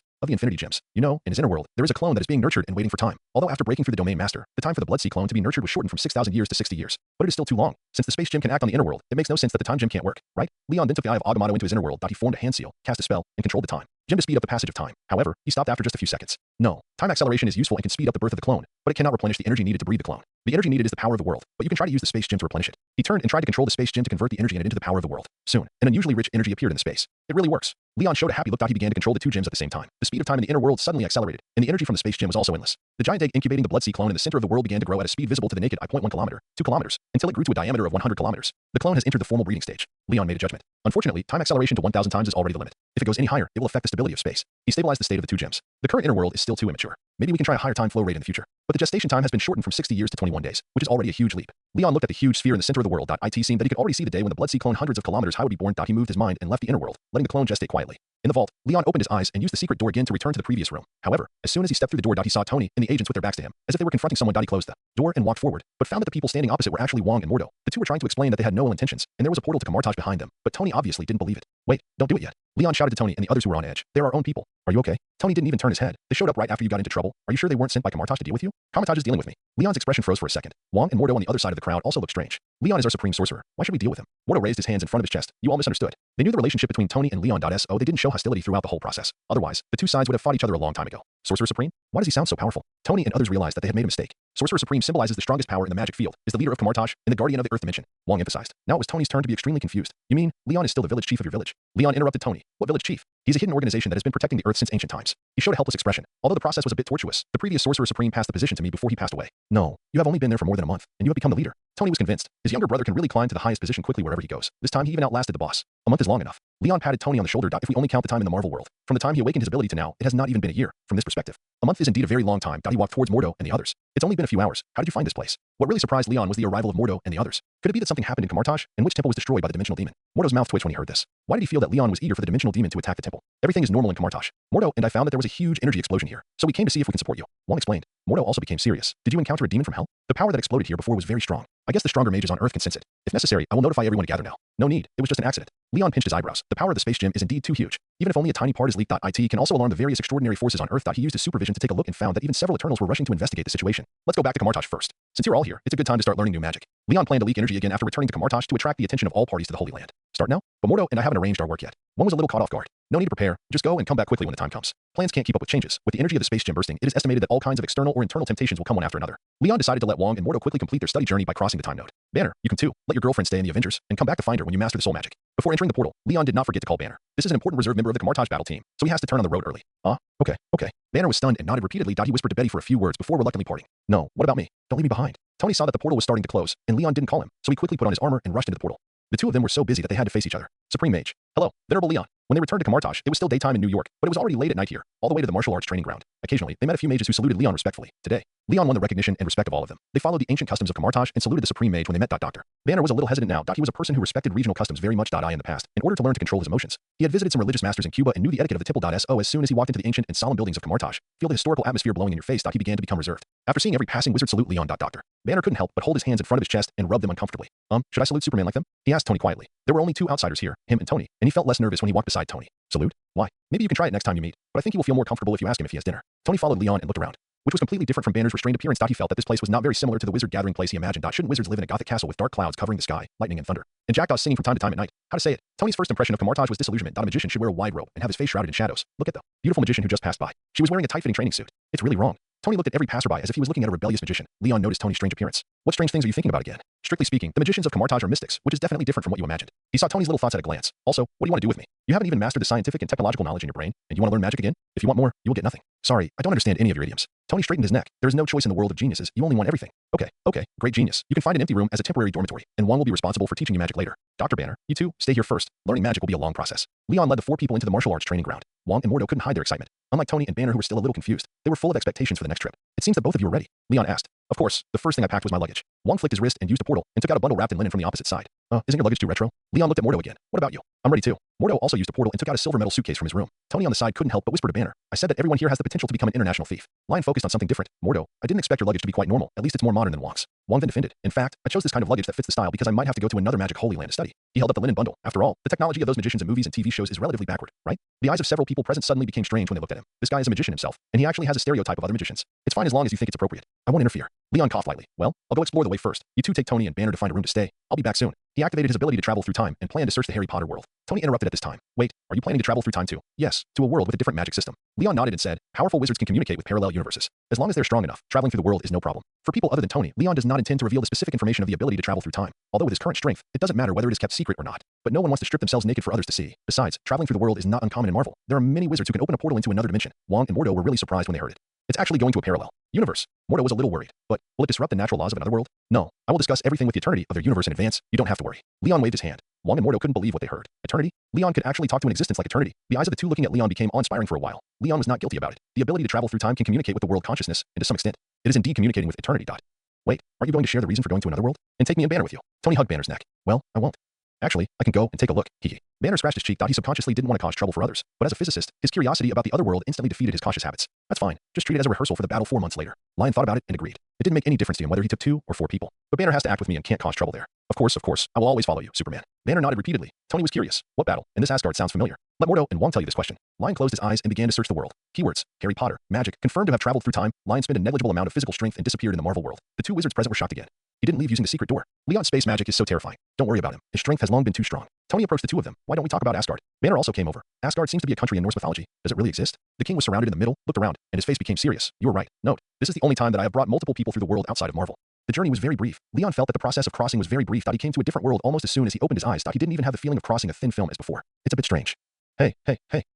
of the infinity gems. You know, in his inner world, there is a clone that is being nurtured and waiting for time. Although after breaking through the domain master, the time for the Blood Sea clone to be nurtured was shortened from 6,000 years to 60 years. But it is still too long. Since the space gem can act on the inner world, it makes no sense that the time gem can't work, right? Leon then took the Eye of Agamotto into his inner world. He formed a hand seal, cast a spell, and controlled the time gem to speed up the passage of time. However, he stopped after just a few seconds. No, time acceleration is useful and can speed up the birth of the clone, but it cannot replenish the energy needed to breed the clone. The energy needed is the power of the world, but you can try to use the space gem to replenish it. He turned and tried to control the space gem to convert the energy in it into the power of the world. Soon, an unusually rich energy appeared in the space. It really works. Leon showed a happy look. He began to control the two gems at the same time. The speed of time in the inner world suddenly accelerated, and the energy from the space gem was also endless. The giant egg incubating the Blood Sea clone in the center of the world began to grow at a speed visible to the naked eye. 0.1 kilometer, 2 kilometers, until it grew to a diameter of 100 kilometers. The clone has entered the formal breeding stage. Leon made a judgment. Unfortunately, time acceleration to 1,000 times is already the limit. If it goes any higher, it will affect the stability of space. He stabilized the state of the two gems. The current inner world is still too immature. Maybe we can try a higher time flow rate in the future. But the gestation time has been shortened from 60 years to 21 days, which is already a huge leap. Leon looked at the huge sphere in the center of the world. It seemed that he could already see the day when the Blood Sea clone hundreds of kilometers high would be born. He moved his mind and left the inner world, letting the clone gestate quietly. In the vault, Leon opened his eyes and used the secret door again to return to the previous room. However, as soon as he stepped through the door, he saw Tony and the agents with their backs to him, as if they were confronting someone. He closed the door and walked forward, but found that the people standing opposite were actually Wong and Mordo. The two were trying to explain that they had no ill intentions, and there was a portal to Camartage behind them, but Tony obviously didn't believe it. Wait, don't do it yet. Leon shouted to Tony and the others who were on edge. They're our own people. Are you okay? Tony didn't even turn his head. They showed up right after you got into trouble. Are you sure they weren't sent by Camartage to deal with you? Camartage is dealing with me. Leon's expression froze for a second. Wong and Mordo on the other side of the crowd also looked strange. Leon is our supreme sorcerer. Why should we deal with him? Mordo raised his hands in front of his chest. You all misunderstood. They knew the relationship between Tony and Leon. So they didn't show hostility throughout the whole process. Otherwise, the two sides would have fought each other a long time ago. Sorcerer Supreme? Why does he sound so powerful? Tony and others realized that they had made a mistake. Sorcerer Supreme symbolizes the strongest power in the magic field, is the leader of Camartage, and the guardian of the Earth dimension. Wong emphasized. Now it was Tony's turn to be extremely confused. You mean, Leon is still the village chief of your village? Leon interrupted Tony. What village chief? He's a hidden organization that has been protecting the Earth since ancient times. He showed a helpless expression. Although the process was a bit tortuous, the previous Sorcerer Supreme passed the position to me before he passed away. No, you have only been there for more than a month, and you have become the leader. Tony was convinced. His younger brother can really climb to the highest position quickly wherever he goes. This time he even outlasted the boss. A month is long enough. Leon patted Tony on the shoulder. If we only count the time in the Marvel world, from the time he awakened his ability to now, it has not even been a year. From this perspective, a month is indeed a very long time. He walked towards Mordo and the others. It's only been a few hours. How did you find this place? What really surprised Leon was the arrival of Mordo and the others. Could it be that something happened in Camartage, in which temple was destroyed by the dimensional demon? Mordo's mouth twitched when he heard this. Why did he feel that Leon was eager for the dimensional demon to attack the temple? Everything is normal in Camartage. Mordo and I found that there was a huge energy explosion here, so we came to see if we can support you. Wong explained. Mordo also became serious. Did you encounter a demon from hell? The power that exploded here before was very strong. I guess the stronger mages on Earth can sense it. If necessary, I will notify everyone to gather now. No need, it was just an accident. Leon pinched his eyebrows. The power of the space gem is indeed too huge. Even if only a tiny part is leaked. It can also alarm the various extraordinary forces on Earth. He used his supervision to take a look and found that even several Eternals were rushing to investigate the situation. Let's go back to Camartage first. Since you're all here, it's a good time to start learning new magic. Leon planned to leak energy again after returning to Camartage to attract the attention of all parties to the Holy Land. Start now? But Mordo and I haven't arranged our work yet. One was a little caught off guard. No need to prepare, just go and come back quickly when the time comes. Plans can't keep up with changes. With the energy of the space gem bursting, it is estimated that all kinds of external or internal temptations will come one after another. Leon decided to let Wong and Mordo quickly complete their study journey by crossing the time node. Banner, you can too. Let your girlfriend stay in the Avengers and come back to find her when you master the soul magic. Before entering the portal, Leon did not forget to call Banner. This is an important reserve member of the Camartage battle team, so he has to turn on the road early. Okay. Banner was stunned and nodded repeatedly. He whispered to Betty for a few words before reluctantly parting. No, what about me? Don't leave me behind. Tony saw that the portal was starting to close, and Leon didn't call him, so he quickly put on his armor and rushed into the portal. The two of them were so busy that they had to face each other. Supreme Mage. Hello, Venerable Leon. When they returned to Camartage, it was still daytime in New York, but it was already late at night here, all the way to the martial arts training ground. Occasionally, they met a few mages who saluted Leon respectfully. Today, Leon won the recognition and respect of all of them. They followed the ancient customs of Camartage and saluted the Supreme Mage when they met. Doctor Banner was a little hesitant now. He was a person who respected regional customs very much. In the past, in order to learn to control his emotions, he had visited some religious masters in Cuba and knew the etiquette of the temple. So as soon as he walked into the ancient and solemn buildings of Camartage, feel the historical atmosphere blowing in your face. He began to become reserved. After seeing every passing wizard salute Leon. Doctor Banner couldn't help but hold his hands in front of his chest and rub them uncomfortably. Should I salute Superman like them? He asked Tony quietly. There were only two outsiders here, him and Tony, and he felt less nervous when he walked beside Tony. Salute? Why? Maybe you can try it next time you meet, but I think he will feel more comfortable if you ask him if he has dinner. Tony followed Leon and looked around, which was completely different from Banner's restrained appearance. He felt that this place was not very similar to the wizard gathering place he imagined. Shouldn't wizards live in a gothic castle with dark clouds covering the sky, lightning and thunder, and jackdaws singing from time to time at night? How to say it? Tony's first impression of Camartage was disillusionment. A magician should wear a wide robe and have his face shrouded in shadows. Look at the beautiful magician who just passed by. She was wearing a tight-fitting training suit. It's really wrong. Tony looked at every passerby as if he was looking at a rebellious magician. Leon noticed Tony's strange appearance. What strange things are you thinking about again? Strictly speaking, the magicians of Camartage are mystics, which is definitely different from what you imagined. He saw Tony's little thoughts at a glance. Also, what do you want to do with me? You haven't even mastered the scientific and technological knowledge in your brain, and you want to learn magic again? If you want more, you will get nothing. Sorry, I don't understand any of your idioms. Tony straightened his neck. There is no choice in the world of geniuses. You only want everything. Okay, great genius. You can find an empty room as a temporary dormitory, and one will be responsible for teaching you magic later. Dr. Banner, you two, stay here first. Learning magic will be a long process. Leon led the four people into the martial arts training ground. Wong and Mordo couldn't hide their excitement. Unlike Tony and Banner, who were still a little confused, they were full of expectations for the next trip. It seems that both of you are ready. Leon asked. Of course, the first thing I packed was my luggage. Wong flicked his wrist and used a portal and took out a bundle wrapped in linen from the opposite side. Isn't your luggage too retro? Leon looked at Mordo again. What about you? I'm ready too. Mordo also used a portal and took out a silver metal suitcase from his room. Tony on the side couldn't help but whisper to Banner. I said that everyone here has the potential to become an international thief. Lion focused on something different. Mordo, I didn't expect your luggage to be quite normal. At least it's more modern than Wong's. Wong then defended. In fact, I chose this kind of luggage that fits the style because I might have to go to another magic holy land to study. He held up the linen bundle. After all, the technology of those magicians in movies and TV shows is relatively backward, right? The eyes of several people present suddenly became strange when they looked at him. This guy is a magician himself, and he actually has a stereotype of other magicians. It's fine as long as you think it's appropriate. I won't interfere. Leon coughed lightly. Well, I'll go explore the way first. You two take Tony and Banner to find a room to stay. I'll be back soon. He activated his ability to travel through time and planned to search the Harry Potter world. Tony interrupted at this time. Wait, are you planning to travel through time too? Yes, to a world with a different magic system. Leon nodded and said, powerful wizards can communicate with parallel universes. As long as they're strong enough, traveling through the world is no problem. For people other than Tony, Leon does not intend to reveal the specific information of the ability to travel through time. Although with his current strength, it doesn't matter whether it is kept secret or not. But no one wants to strip themselves naked for others to see. Besides, traveling through the world is not uncommon in Marvel. There are many wizards who can open a portal into another dimension. Wong and Mordo were really surprised when they heard it. It's actually going to a parallel universe. Mordo was a little worried, but will it disrupt the natural laws of another world? No, I will discuss everything with the eternity of their universe in advance. You don't have to worry. Leon waved his hand. Wong and Mordo couldn't believe what they heard. Eternity? Leon could actually talk to an existence like eternity. The eyes of the two looking at Leon became awe-inspiring for a while. Leon was not guilty about it. The ability to travel through time can communicate with the world consciousness, and to some extent, it is indeed communicating with eternity. Wait, aren't you going to share the reason for going to another world? And take me and Banner with you? Tony hugged Banner's neck. Well, I won't. Actually, I can go and take a look. Hee. Banner scratched his cheek. He subconsciously didn't want to cause trouble for others, but as a physicist, his curiosity about the other world instantly defeated his cautious habits. That's fine. Just treat it as a rehearsal for the battle 4 months later. Lion thought about it and agreed. It didn't make any difference to him whether he took 2 or 4 people. But Banner has to act with me and can't cause trouble there. Of course. I will always follow you, Superman. Banner nodded repeatedly. Tony was curious. What battle? And this Asgard sounds familiar. Let Mordo and Wong tell you this question. Lion closed his eyes and began to search the world. Keywords: Harry Potter, magic, confirmed to have traveled through time. Lion spent a negligible amount of physical strength and disappeared in the Marvel world. The 2 wizards present were shocked again. He didn't leave using the secret door. Leon's space magic is so terrifying. Don't worry about him. His strength has long been too strong. Tony approached the 2 of them. Why don't we talk about Asgard? Banner also came over. Asgard seems to be a country in Norse mythology. Does it really exist? The king was surrounded in the middle, looked around, and his face became serious. You were right. Note, this is the only time that I have brought multiple people through the world outside of Marvel. The journey was very brief. Leon felt that the process of crossing was very brief. He came to a different world almost as soon as he opened his eyes. He didn't even have the feeling of crossing a thin film as before. It's a bit strange. Hey,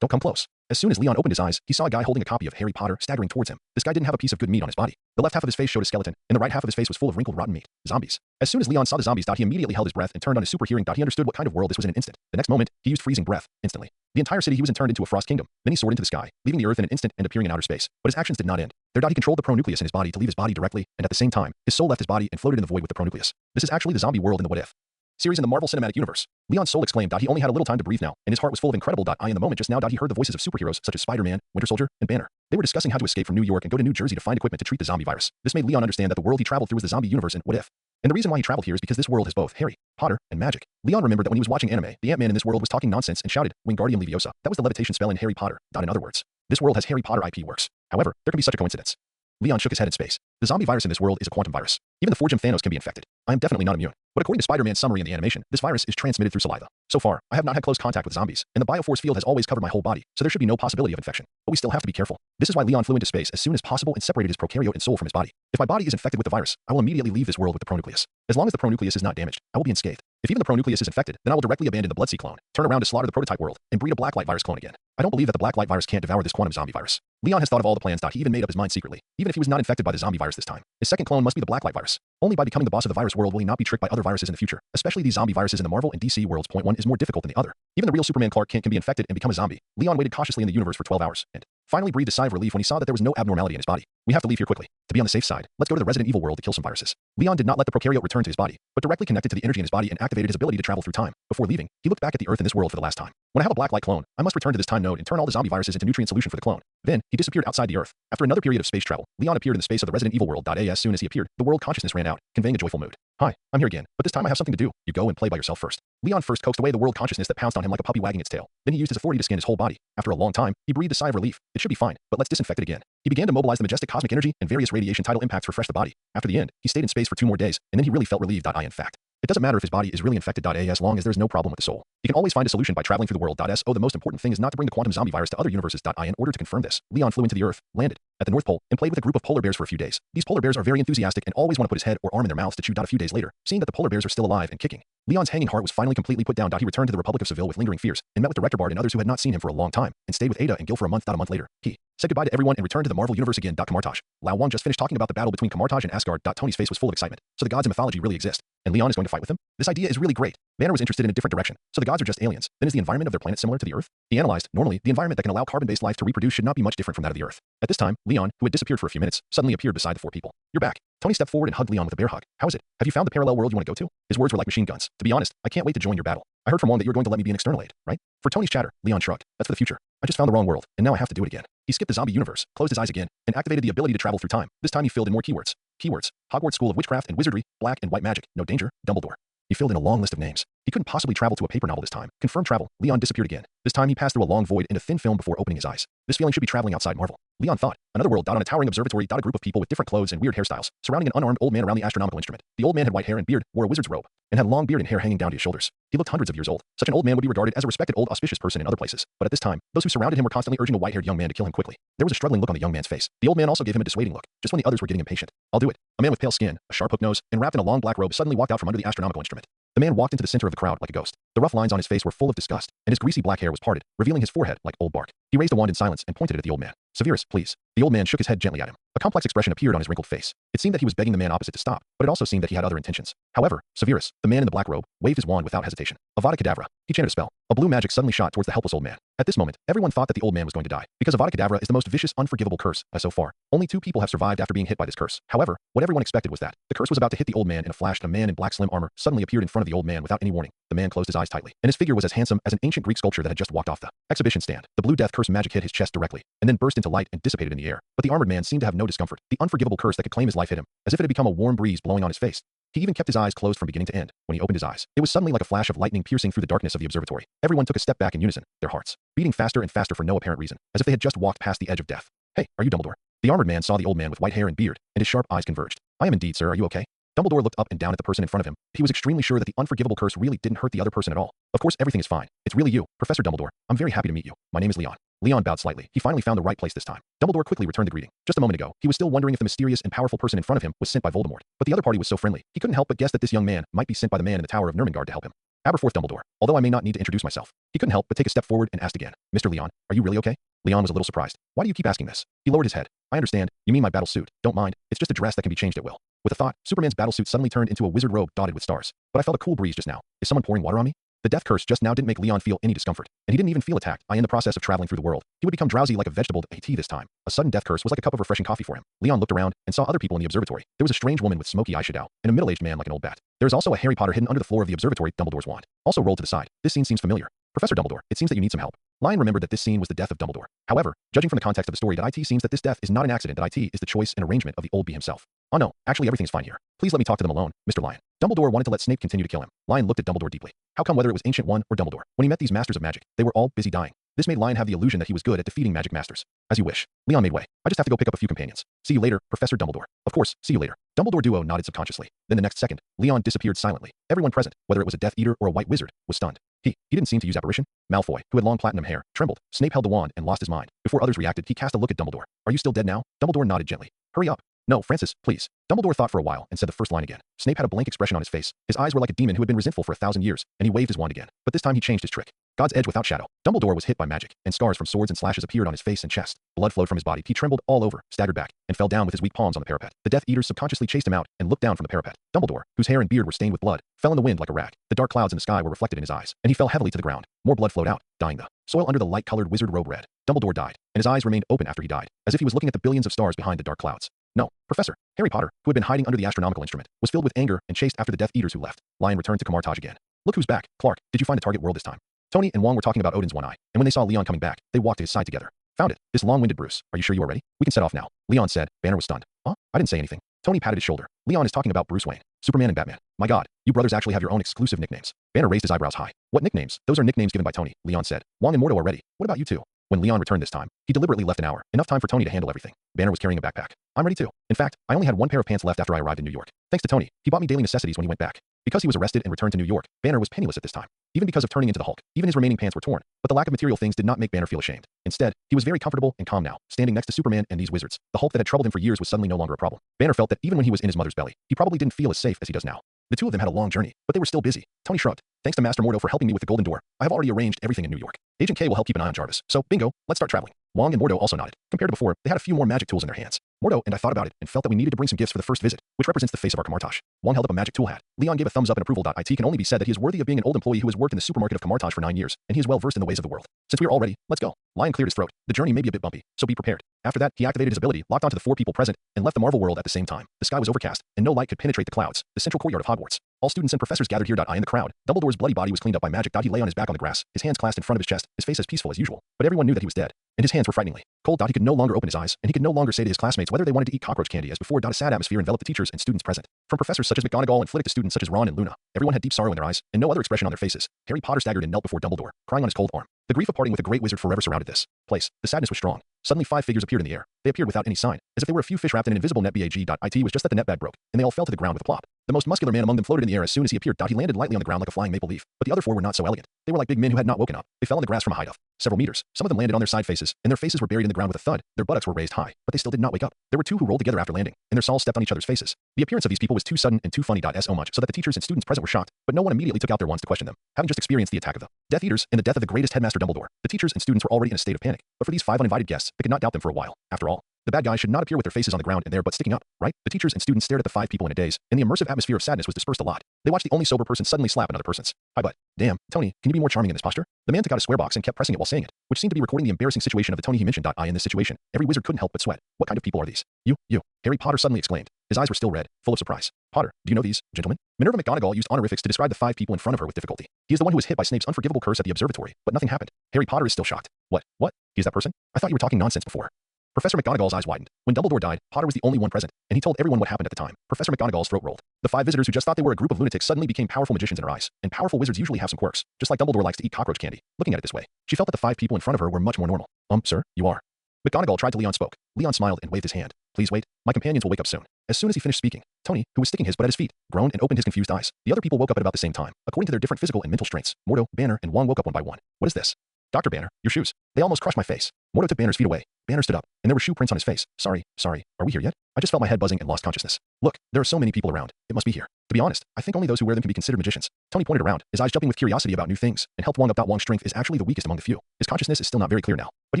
don't come close. As soon as Leon opened his eyes, he saw a guy holding a copy of Harry Potter staggering towards him. This guy didn't have a piece of good meat on his body. The left half of his face showed a skeleton, and the right half of his face was full of wrinkled rotten meat. Zombies. As soon as Leon saw the zombies, he immediately held his breath and turned on his super hearing. He understood what kind of world this was in an instant. The next moment, he used freezing breath, instantly. The entire city he was in turned into a frost kingdom. Then he soared into the sky, leaving the earth in an instant and appearing in outer space. But his actions did not end. There, he controlled the pronucleus in his body to leave his body directly, and at the same time, his soul left his body and floated in the void with the pronucleus. This is actually the zombie world in the What If series in the Marvel Cinematic Universe. Leon's soul exclaimed. He only had a little time to breathe now, and his heart was full of incredible. In the moment just now, he heard the voices of superheroes such as Spider-Man, Winter Soldier, and Banner. They were discussing how to escape from New York and go to New Jersey to find equipment to treat the zombie virus. This made Leon understand that the world he traveled through was the zombie universe in What If. And the reason why he traveled here is because this world has both Harry Potter and magic. Leon remembered that when he was watching anime, the Ant-Man in this world was talking nonsense and shouted, Wingardium Leviosa. That was the levitation spell in Harry Potter. In other words, this world has Harry Potter IP works. However, there can be such a coincidence. Leon shook his head in space. The zombie virus in this world is a quantum virus. Even the Forgem Thanos can be infected. I am definitely not immune. But according to Spider-Man's summary in the animation, this virus is transmitted through saliva. So far, I have not had close contact with zombies, and the bioforce field has always covered my whole body, so there should be no possibility of infection. But we still have to be careful. This is why Leon flew into space as soon as possible and separated his prokaryote and soul from his body. If my body is infected with the virus, I will immediately leave this world with the pronucleus. As long as the pronucleus is not damaged, I will be unscathed. If even the pronucleus is infected, then I will directly abandon the Bloodseed clone, turn around to slaughter the prototype world, and breed a Blacklight virus clone again. I don't believe that the Blacklight virus can't devour this quantum zombie virus. Leon has thought of all the plans. He even made up his mind secretly. Even if he was not infected by the zombie virus this time, his second clone must be the Blacklight virus. Only by becoming the boss of the virus world will he not be tricked by other viruses in the future, especially these zombie viruses in the Marvel and DC worlds. Point one is more difficult than the other. Even the real Superman Clark Kent can be infected and become a zombie. Leon waited cautiously in the universe for 12 hours, and finally breathed a sigh of relief when he saw that there was no abnormality in his body. We have to leave here quickly. To be on the safe side, let's go to the Resident Evil world to kill some viruses. Leon did not let the prokaryote return to his body, but directly connected to the energy in his body and activated his ability to travel through time. Before leaving, he looked back at the Earth in this world for the last time. When I have a Blacklight clone, I must return to this time node and turn all the zombie viruses into nutrient solution for the clone. Then, he disappeared outside the Earth. After another period of space travel, Leon appeared in the space of the Resident Evil world. As soon as he appeared, the world consciousness ran out, conveying a joyful mood. Hi, I'm here again, but this time I have something to do. You go and play by yourself first. Leon first coaxed away the world consciousness that pounced on him like a puppy wagging its tail. Then he used his authority to scan his whole body. After a long time, he breathed a sigh of relief. It should be fine, but let's disinfect it again. He began to mobilize the majestic cosmic energy, and various radiation tidal impacts refreshed the body. After the end, he stayed in space for 2 more days, and then he really felt relieved. In fact, it doesn't matter if his body is really infected. As long as there's no problem with the soul. He can always find a solution by traveling through the world. The most important thing is not to bring the quantum zombie virus to other universes. In order to confirm this, Leon flew into the Earth, landed at the North Pole, and played with a group of polar bears for a few days. These polar bears are very enthusiastic and always want to put his head or arm in their mouths to chew. A few days later, seeing that the polar bears are still alive and kicking, Leon's hanging heart was finally completely put down. He returned to the Republic of Seville with lingering fears, and met with Director Bard and others who had not seen him for a long time, and stayed with Ada and Gil for a month. A month later, he said goodbye to everyone and returned to the Marvel Universe again. Kamartaj. Lao Wang just finished talking about the battle between Kamartaj and Asgard. Tony's face was full of excitement. So the gods in mythology really exist. and Leon is going to fight with him? This idea is really great. Banner was interested in a different direction. So the gods are just aliens. Then is the environment of their planet similar to the Earth? He analyzed, normally, the environment that can allow carbon-based life to reproduce should not be much different from that of the Earth. At this time, Leon, who had disappeared for a few minutes, suddenly appeared beside the four people. You're back. Tony stepped forward and hugged Leon with a bear hug. How is it? Have you found the parallel world you want to go to? His words were like machine guns. To be honest, I can't wait to join your battle. I heard from Wong that you're going to let me be an external aid, right? For Tony's chatter, Leon shrugged. That's for the future. I just found the wrong world, and now I have to do it again. He skipped the zombie universe, closed his eyes again, and activated the ability to travel through time. This time he filled in more keywords. Keywords: Hogwarts School of Witchcraft and Wizardry, Black and White Magic, No Danger, Dumbledore. He filled in a long list of names. He couldn't possibly travel to a paper novel this time. Confirmed travel. Leon disappeared again. This time he passed through a long void into thin film before opening his eyes. This feeling should be traveling outside Marvel. Leon thought. Another world. On a towering observatory. A group of people with different clothes and weird hairstyles, surrounding an unarmed old man around the astronomical instrument. The old man had white hair and beard, wore a wizard's robe, and had long beard and hair hanging down to his shoulders. He looked hundreds of years old. Such an old man would be regarded as a respected old auspicious person in other places. But at this time, those who surrounded him were constantly urging a white-haired young man to kill him quickly. There was a struggling look on the young man's face. The old man also gave him a dissuading look, just when the others were getting impatient. I'll do it. A man with pale skin, a sharp hook nose, and wrapped in a long black robe suddenly walked out from under the astronomical instrument. The man walked into the center of the crowd like a ghost. The rough lines on his face were full of disgust, and his greasy black hair was parted, revealing his forehead like old bark. He raised a wand in silence and pointed it at the old man. Severus, please. The old man shook his head gently at him. A complex expression appeared on his wrinkled face. It seemed that he was begging the man opposite to stop, but it also seemed that he had other intentions. However, Severus, the man in the black robe, waved his wand without hesitation. Avada Kedavra. He chanted a spell. A blue magic suddenly shot towards the helpless old man. At this moment, everyone thought that the old man was going to die, because Avada Kedavra is the most vicious, unforgivable curse, so far. Only 2 people have survived after being hit by this curse. However, what everyone expected was that the curse was about to hit the old man in a flash, and a man in black slim armor suddenly appeared in front of the old man without any warning. The man closed his eyes tightly, and his figure was as handsome as an ancient Greek sculpture that had just walked off the exhibition stand. The blue death curse magic hit his chest directly, and then burst into light and dissipated in the air. But the armored man seemed to have no discomfort. The unforgivable curse that could claim his life hit him, as if it had become a warm breeze blowing on his face. He even kept his eyes closed from beginning to end. When he opened his eyes, it was suddenly like a flash of lightning piercing through the darkness of the observatory. Everyone took a step back in unison, their hearts beating faster and faster for no apparent reason, as if they had just walked past the edge of death. Hey, are you Dumbledore? The armored man saw the old man with white hair and beard, and his sharp eyes converged. I am indeed, sir. Are you okay? Dumbledore looked up and down at the person in front of him. He was extremely sure that the unforgivable curse really didn't hurt the other person at all. Of course, everything is fine. It's really you, Professor Dumbledore. I'm very happy to meet you. My name is Leon. Leon bowed slightly. He finally found the right place this time. Dumbledore quickly returned the greeting. Just a moment ago, he was still wondering if the mysterious and powerful person in front of him was sent by Voldemort. But the other party was so friendly, he couldn't help but guess that this young man might be sent by the man in the Tower of Nurmengard to help him. Aberforth Dumbledore. Although I may not need to introduce myself, he couldn't help but take a step forward and asked again. Mr. Leon, are you really okay? Leon was a little surprised. Why do you keep asking this? He lowered his head. I understand. You mean my battle suit. Don't mind. It's just a dress that can be changed at will. With a thought, Superman's battle suit suddenly turned into a wizard robe dotted with stars. But I felt a cool breeze just now. Is someone pouring water on me? The death curse just now didn't make Leon feel any discomfort, and he didn't even feel attacked. In the process of traveling through the world, he would become drowsy like a vegetable tea this time. A sudden death curse was like a cup of refreshing coffee for him. Leon looked around and saw other people in the observatory. There was a strange woman with smoky eyeshadow, and a middle-aged man like an old bat. There is also a Harry Potter hidden under the floor of the observatory. Dumbledore's wand also rolled to the side. This scene seems familiar. Professor Dumbledore, it seems that you need some help. Lion remembered that this scene was the death of Dumbledore. However, judging from the context of the story, it seems that this death is not an accident. It is the choice and arrangement of the old bee himself. Oh no, actually everything's fine here. Please let me talk to them alone, Mr. Lion. Dumbledore wanted to let Snape continue to kill him. Lion looked at Dumbledore deeply. How come whether it was Ancient One or Dumbledore? When he met these masters of magic, they were all busy dying. This made Lion have the illusion that he was good at defeating magic masters. As you wish. Leon made way. I just have to go pick up a few companions. See you later, Professor Dumbledore. Of course, see you later. Dumbledore duo nodded subconsciously. Then the next second, Leon disappeared silently. Everyone present, whether it was a Death Eater or a White Wizard, was stunned. He didn't seem to use apparition. Malfoy, who had long platinum hair, trembled. Snape held the wand and lost his mind. Before others reacted, he cast a look at Dumbledore. Are you still dead now? Dumbledore nodded gently. Hurry up. No, Francis, please. Dumbledore thought for a while and said the first line again. Snape had a blank expression on his face. His eyes were like a demon who had been resentful for 1,000 years, and he waved his wand again. But this time he changed his trick. God's edge without shadow. Dumbledore was hit by magic, and scars from swords and slashes appeared on his face and chest. Blood flowed from his body. He trembled all over, staggered back, and fell down with his weak palms on the parapet. The Death Eaters subconsciously chased him out and looked down from the parapet. Dumbledore, whose hair and beard were stained with blood, fell in the wind like a rag. The dark clouds in the sky were reflected in his eyes, and he fell heavily to the ground. More blood flowed out, dyeing the soil under the light-colored wizard robe red. Dumbledore died, and his eyes remained open after he died, as if he was looking at the billions of stars behind the dark clouds. No, Professor. Harry Potter, who had been hiding under the astronomical instrument, was filled with anger and chased after the Death Eaters who left. Lion returned to Camartage again. Look who's back. Clark, did you find the target world this time? Tony and Wong were talking about Odin's one eye, and when they saw Leon coming back, they walked to his side together. Found it. This long-winded Bruce. Are you sure you are ready? We can set off now. Leon said. Banner was stunned. Huh? I didn't say anything. Tony patted his shoulder. Leon is talking about Bruce Wayne, Superman and Batman. My God, you brothers actually have your own exclusive nicknames. Banner raised his eyebrows high. What nicknames? Those are nicknames given by Tony, Leon said. Wong and Mordo are ready. What about you two? When Leon returned this time, he deliberately left an hour, enough time for Tony to handle everything. Banner was carrying a backpack. I'm ready too. In fact, I only had one pair of pants left after I arrived in New York. Thanks to Tony, he bought me daily necessities when he went back. Because he was arrested and returned to New York, Banner was penniless at this time. Even because of turning into the Hulk, even his remaining pants were torn. But the lack of material things did not make Banner feel ashamed. Instead, he was very comfortable and calm now, standing next to Superman and these wizards. The Hulk that had troubled him for years was suddenly no longer a problem. Banner felt that even when he was in his mother's belly, he probably didn't feel as safe as he does now. The two of them had a long journey, but they were still busy. Tony shrugged. Thanks to Master Mordo for helping me with the Golden Door. I have already arranged everything in New York. Agent K will help keep an eye on Jarvis. So, bingo, let's start traveling. Wong and Mordo also nodded. Compared to before, they had a few more magic tools in their hands. Mordo and I thought about it and felt that we needed to bring some gifts for the first visit, which represents the face of our Camartage. Wong held up a magic tool hat. Leon gave a thumbs up in approval. It can only be said that he is worthy of being an old employee who has worked in the supermarket of Camartage for 9 years, and he is well versed in the ways of the world. Since we are all ready, let's go. Lion cleared his throat. The journey may be a bit bumpy, so be prepared. After that, he activated his ability, locked onto the 4 people present, and left the Marvel world at the same time. The sky was overcast, and no light could penetrate the clouds, the central courtyard of Hogwarts. All students and professors gathered here. In the crowd, Dumbledore's bloody body was cleaned up by magic. He lay on his back on the grass, his hands clasped in front of his chest, his face as peaceful as usual. But everyone knew that he was dead, and his hands were frighteningly cold. He could no longer open his eyes, and he could no longer say to his classmates whether they wanted to eat cockroach candy as before. A sad atmosphere enveloped the teachers and students present. From professors such as McGonagall and Flitwick to students such as Ron and Luna, everyone had deep sorrow in their eyes, and no other expression on their faces. Harry Potter staggered and knelt before Dumbledore, crying on his cold arm. The grief of parting with a great wizard forever surrounded this place. The sadness was strong. Suddenly 5 figures appeared in the air. They appeared without any sign, as if they were a few fish wrapped in an invisible net. It was just that the net bag broke, and they all fell to the ground with a plop. The most muscular man among them floated in the air as soon as he appeared. He landed lightly on the ground like a flying maple leaf, but the other 4 were not so elegant. They were like big men who had not woken up. They fell on the grass from a height of several meters. Some of them landed on their side faces, and their faces were buried in the ground with a thud. Their buttocks were raised high, but they still did not wake up. There were 2 who rolled together after landing, and their soles stepped on each other's faces. The appearance of these people was too sudden and too funny. So much so that the teachers and students present were shocked, but no one immediately took out their wands to question them. Having just experienced the attack of the Death Eaters and the death of the greatest headmaster Dumbledore, the teachers and students were already in a state of panic. But for these 5 uninvited guests, they could not doubt them for a while. After all, the bad guys should not appear with their faces on the ground and their butts sticking up, right? The teachers and students stared at the 5 people in a daze, and the immersive atmosphere of sadness was dispersed a lot. They watched the only sober person suddenly slap another person's hi butt. Damn, Tony, can you be more charming in this posture? The man took out a square box and kept pressing it while saying it, which seemed to be recording the embarrassing situation of the Tony he mentioned. In this situation, every wizard couldn't help but sweat. What kind of people are these? You, Harry Potter suddenly exclaimed. His eyes were still red, full of surprise. Potter, do you know these, gentlemen? Minerva McGonagall used honorifics to describe the 5 people in front of her with difficulty. He is the one who was hit by Snape's unforgivable curse at the observatory, but nothing happened. Harry Potter is still shocked. What? He is that person? I thought you were talking nonsense before. Professor McGonagall's eyes widened. When Dumbledore died, Potter was the only one present, and he told everyone what happened at the time. Professor McGonagall's throat rolled. The 5 visitors who just thought they were a group of lunatics suddenly became powerful magicians in her eyes, and powerful wizards usually have some quirks, just like Dumbledore likes to eat cockroach candy. Looking at it this way, she felt that the 5 people in front of her were much more normal. Sir, you are. McGonagall tried to. Leon spoke. Leon smiled and waved his hand. Please wait. My companions will wake up soon. As soon as he finished speaking, Tony, who was sticking his butt at his feet, groaned and opened his confused eyes. The other people woke up at about the same time, according to their different physical and mental strengths. Mordo, Banner, and Wong woke up one by one. What is this? Dr. Banner, your shoes. They almost crushed my face. Mordo took Banner's feet away. Banner stood up, and there were shoe prints on his face. Sorry. Are we here yet? I just felt my head buzzing and lost consciousness. Look, there are so many people around. It must be here. To be honest, I think only those who wear them can be considered magicians. Tony pointed around, his eyes jumping with curiosity about new things, and helped Wong up. Wong's strength is actually the weakest among the few. His consciousness is still not very clear now, but he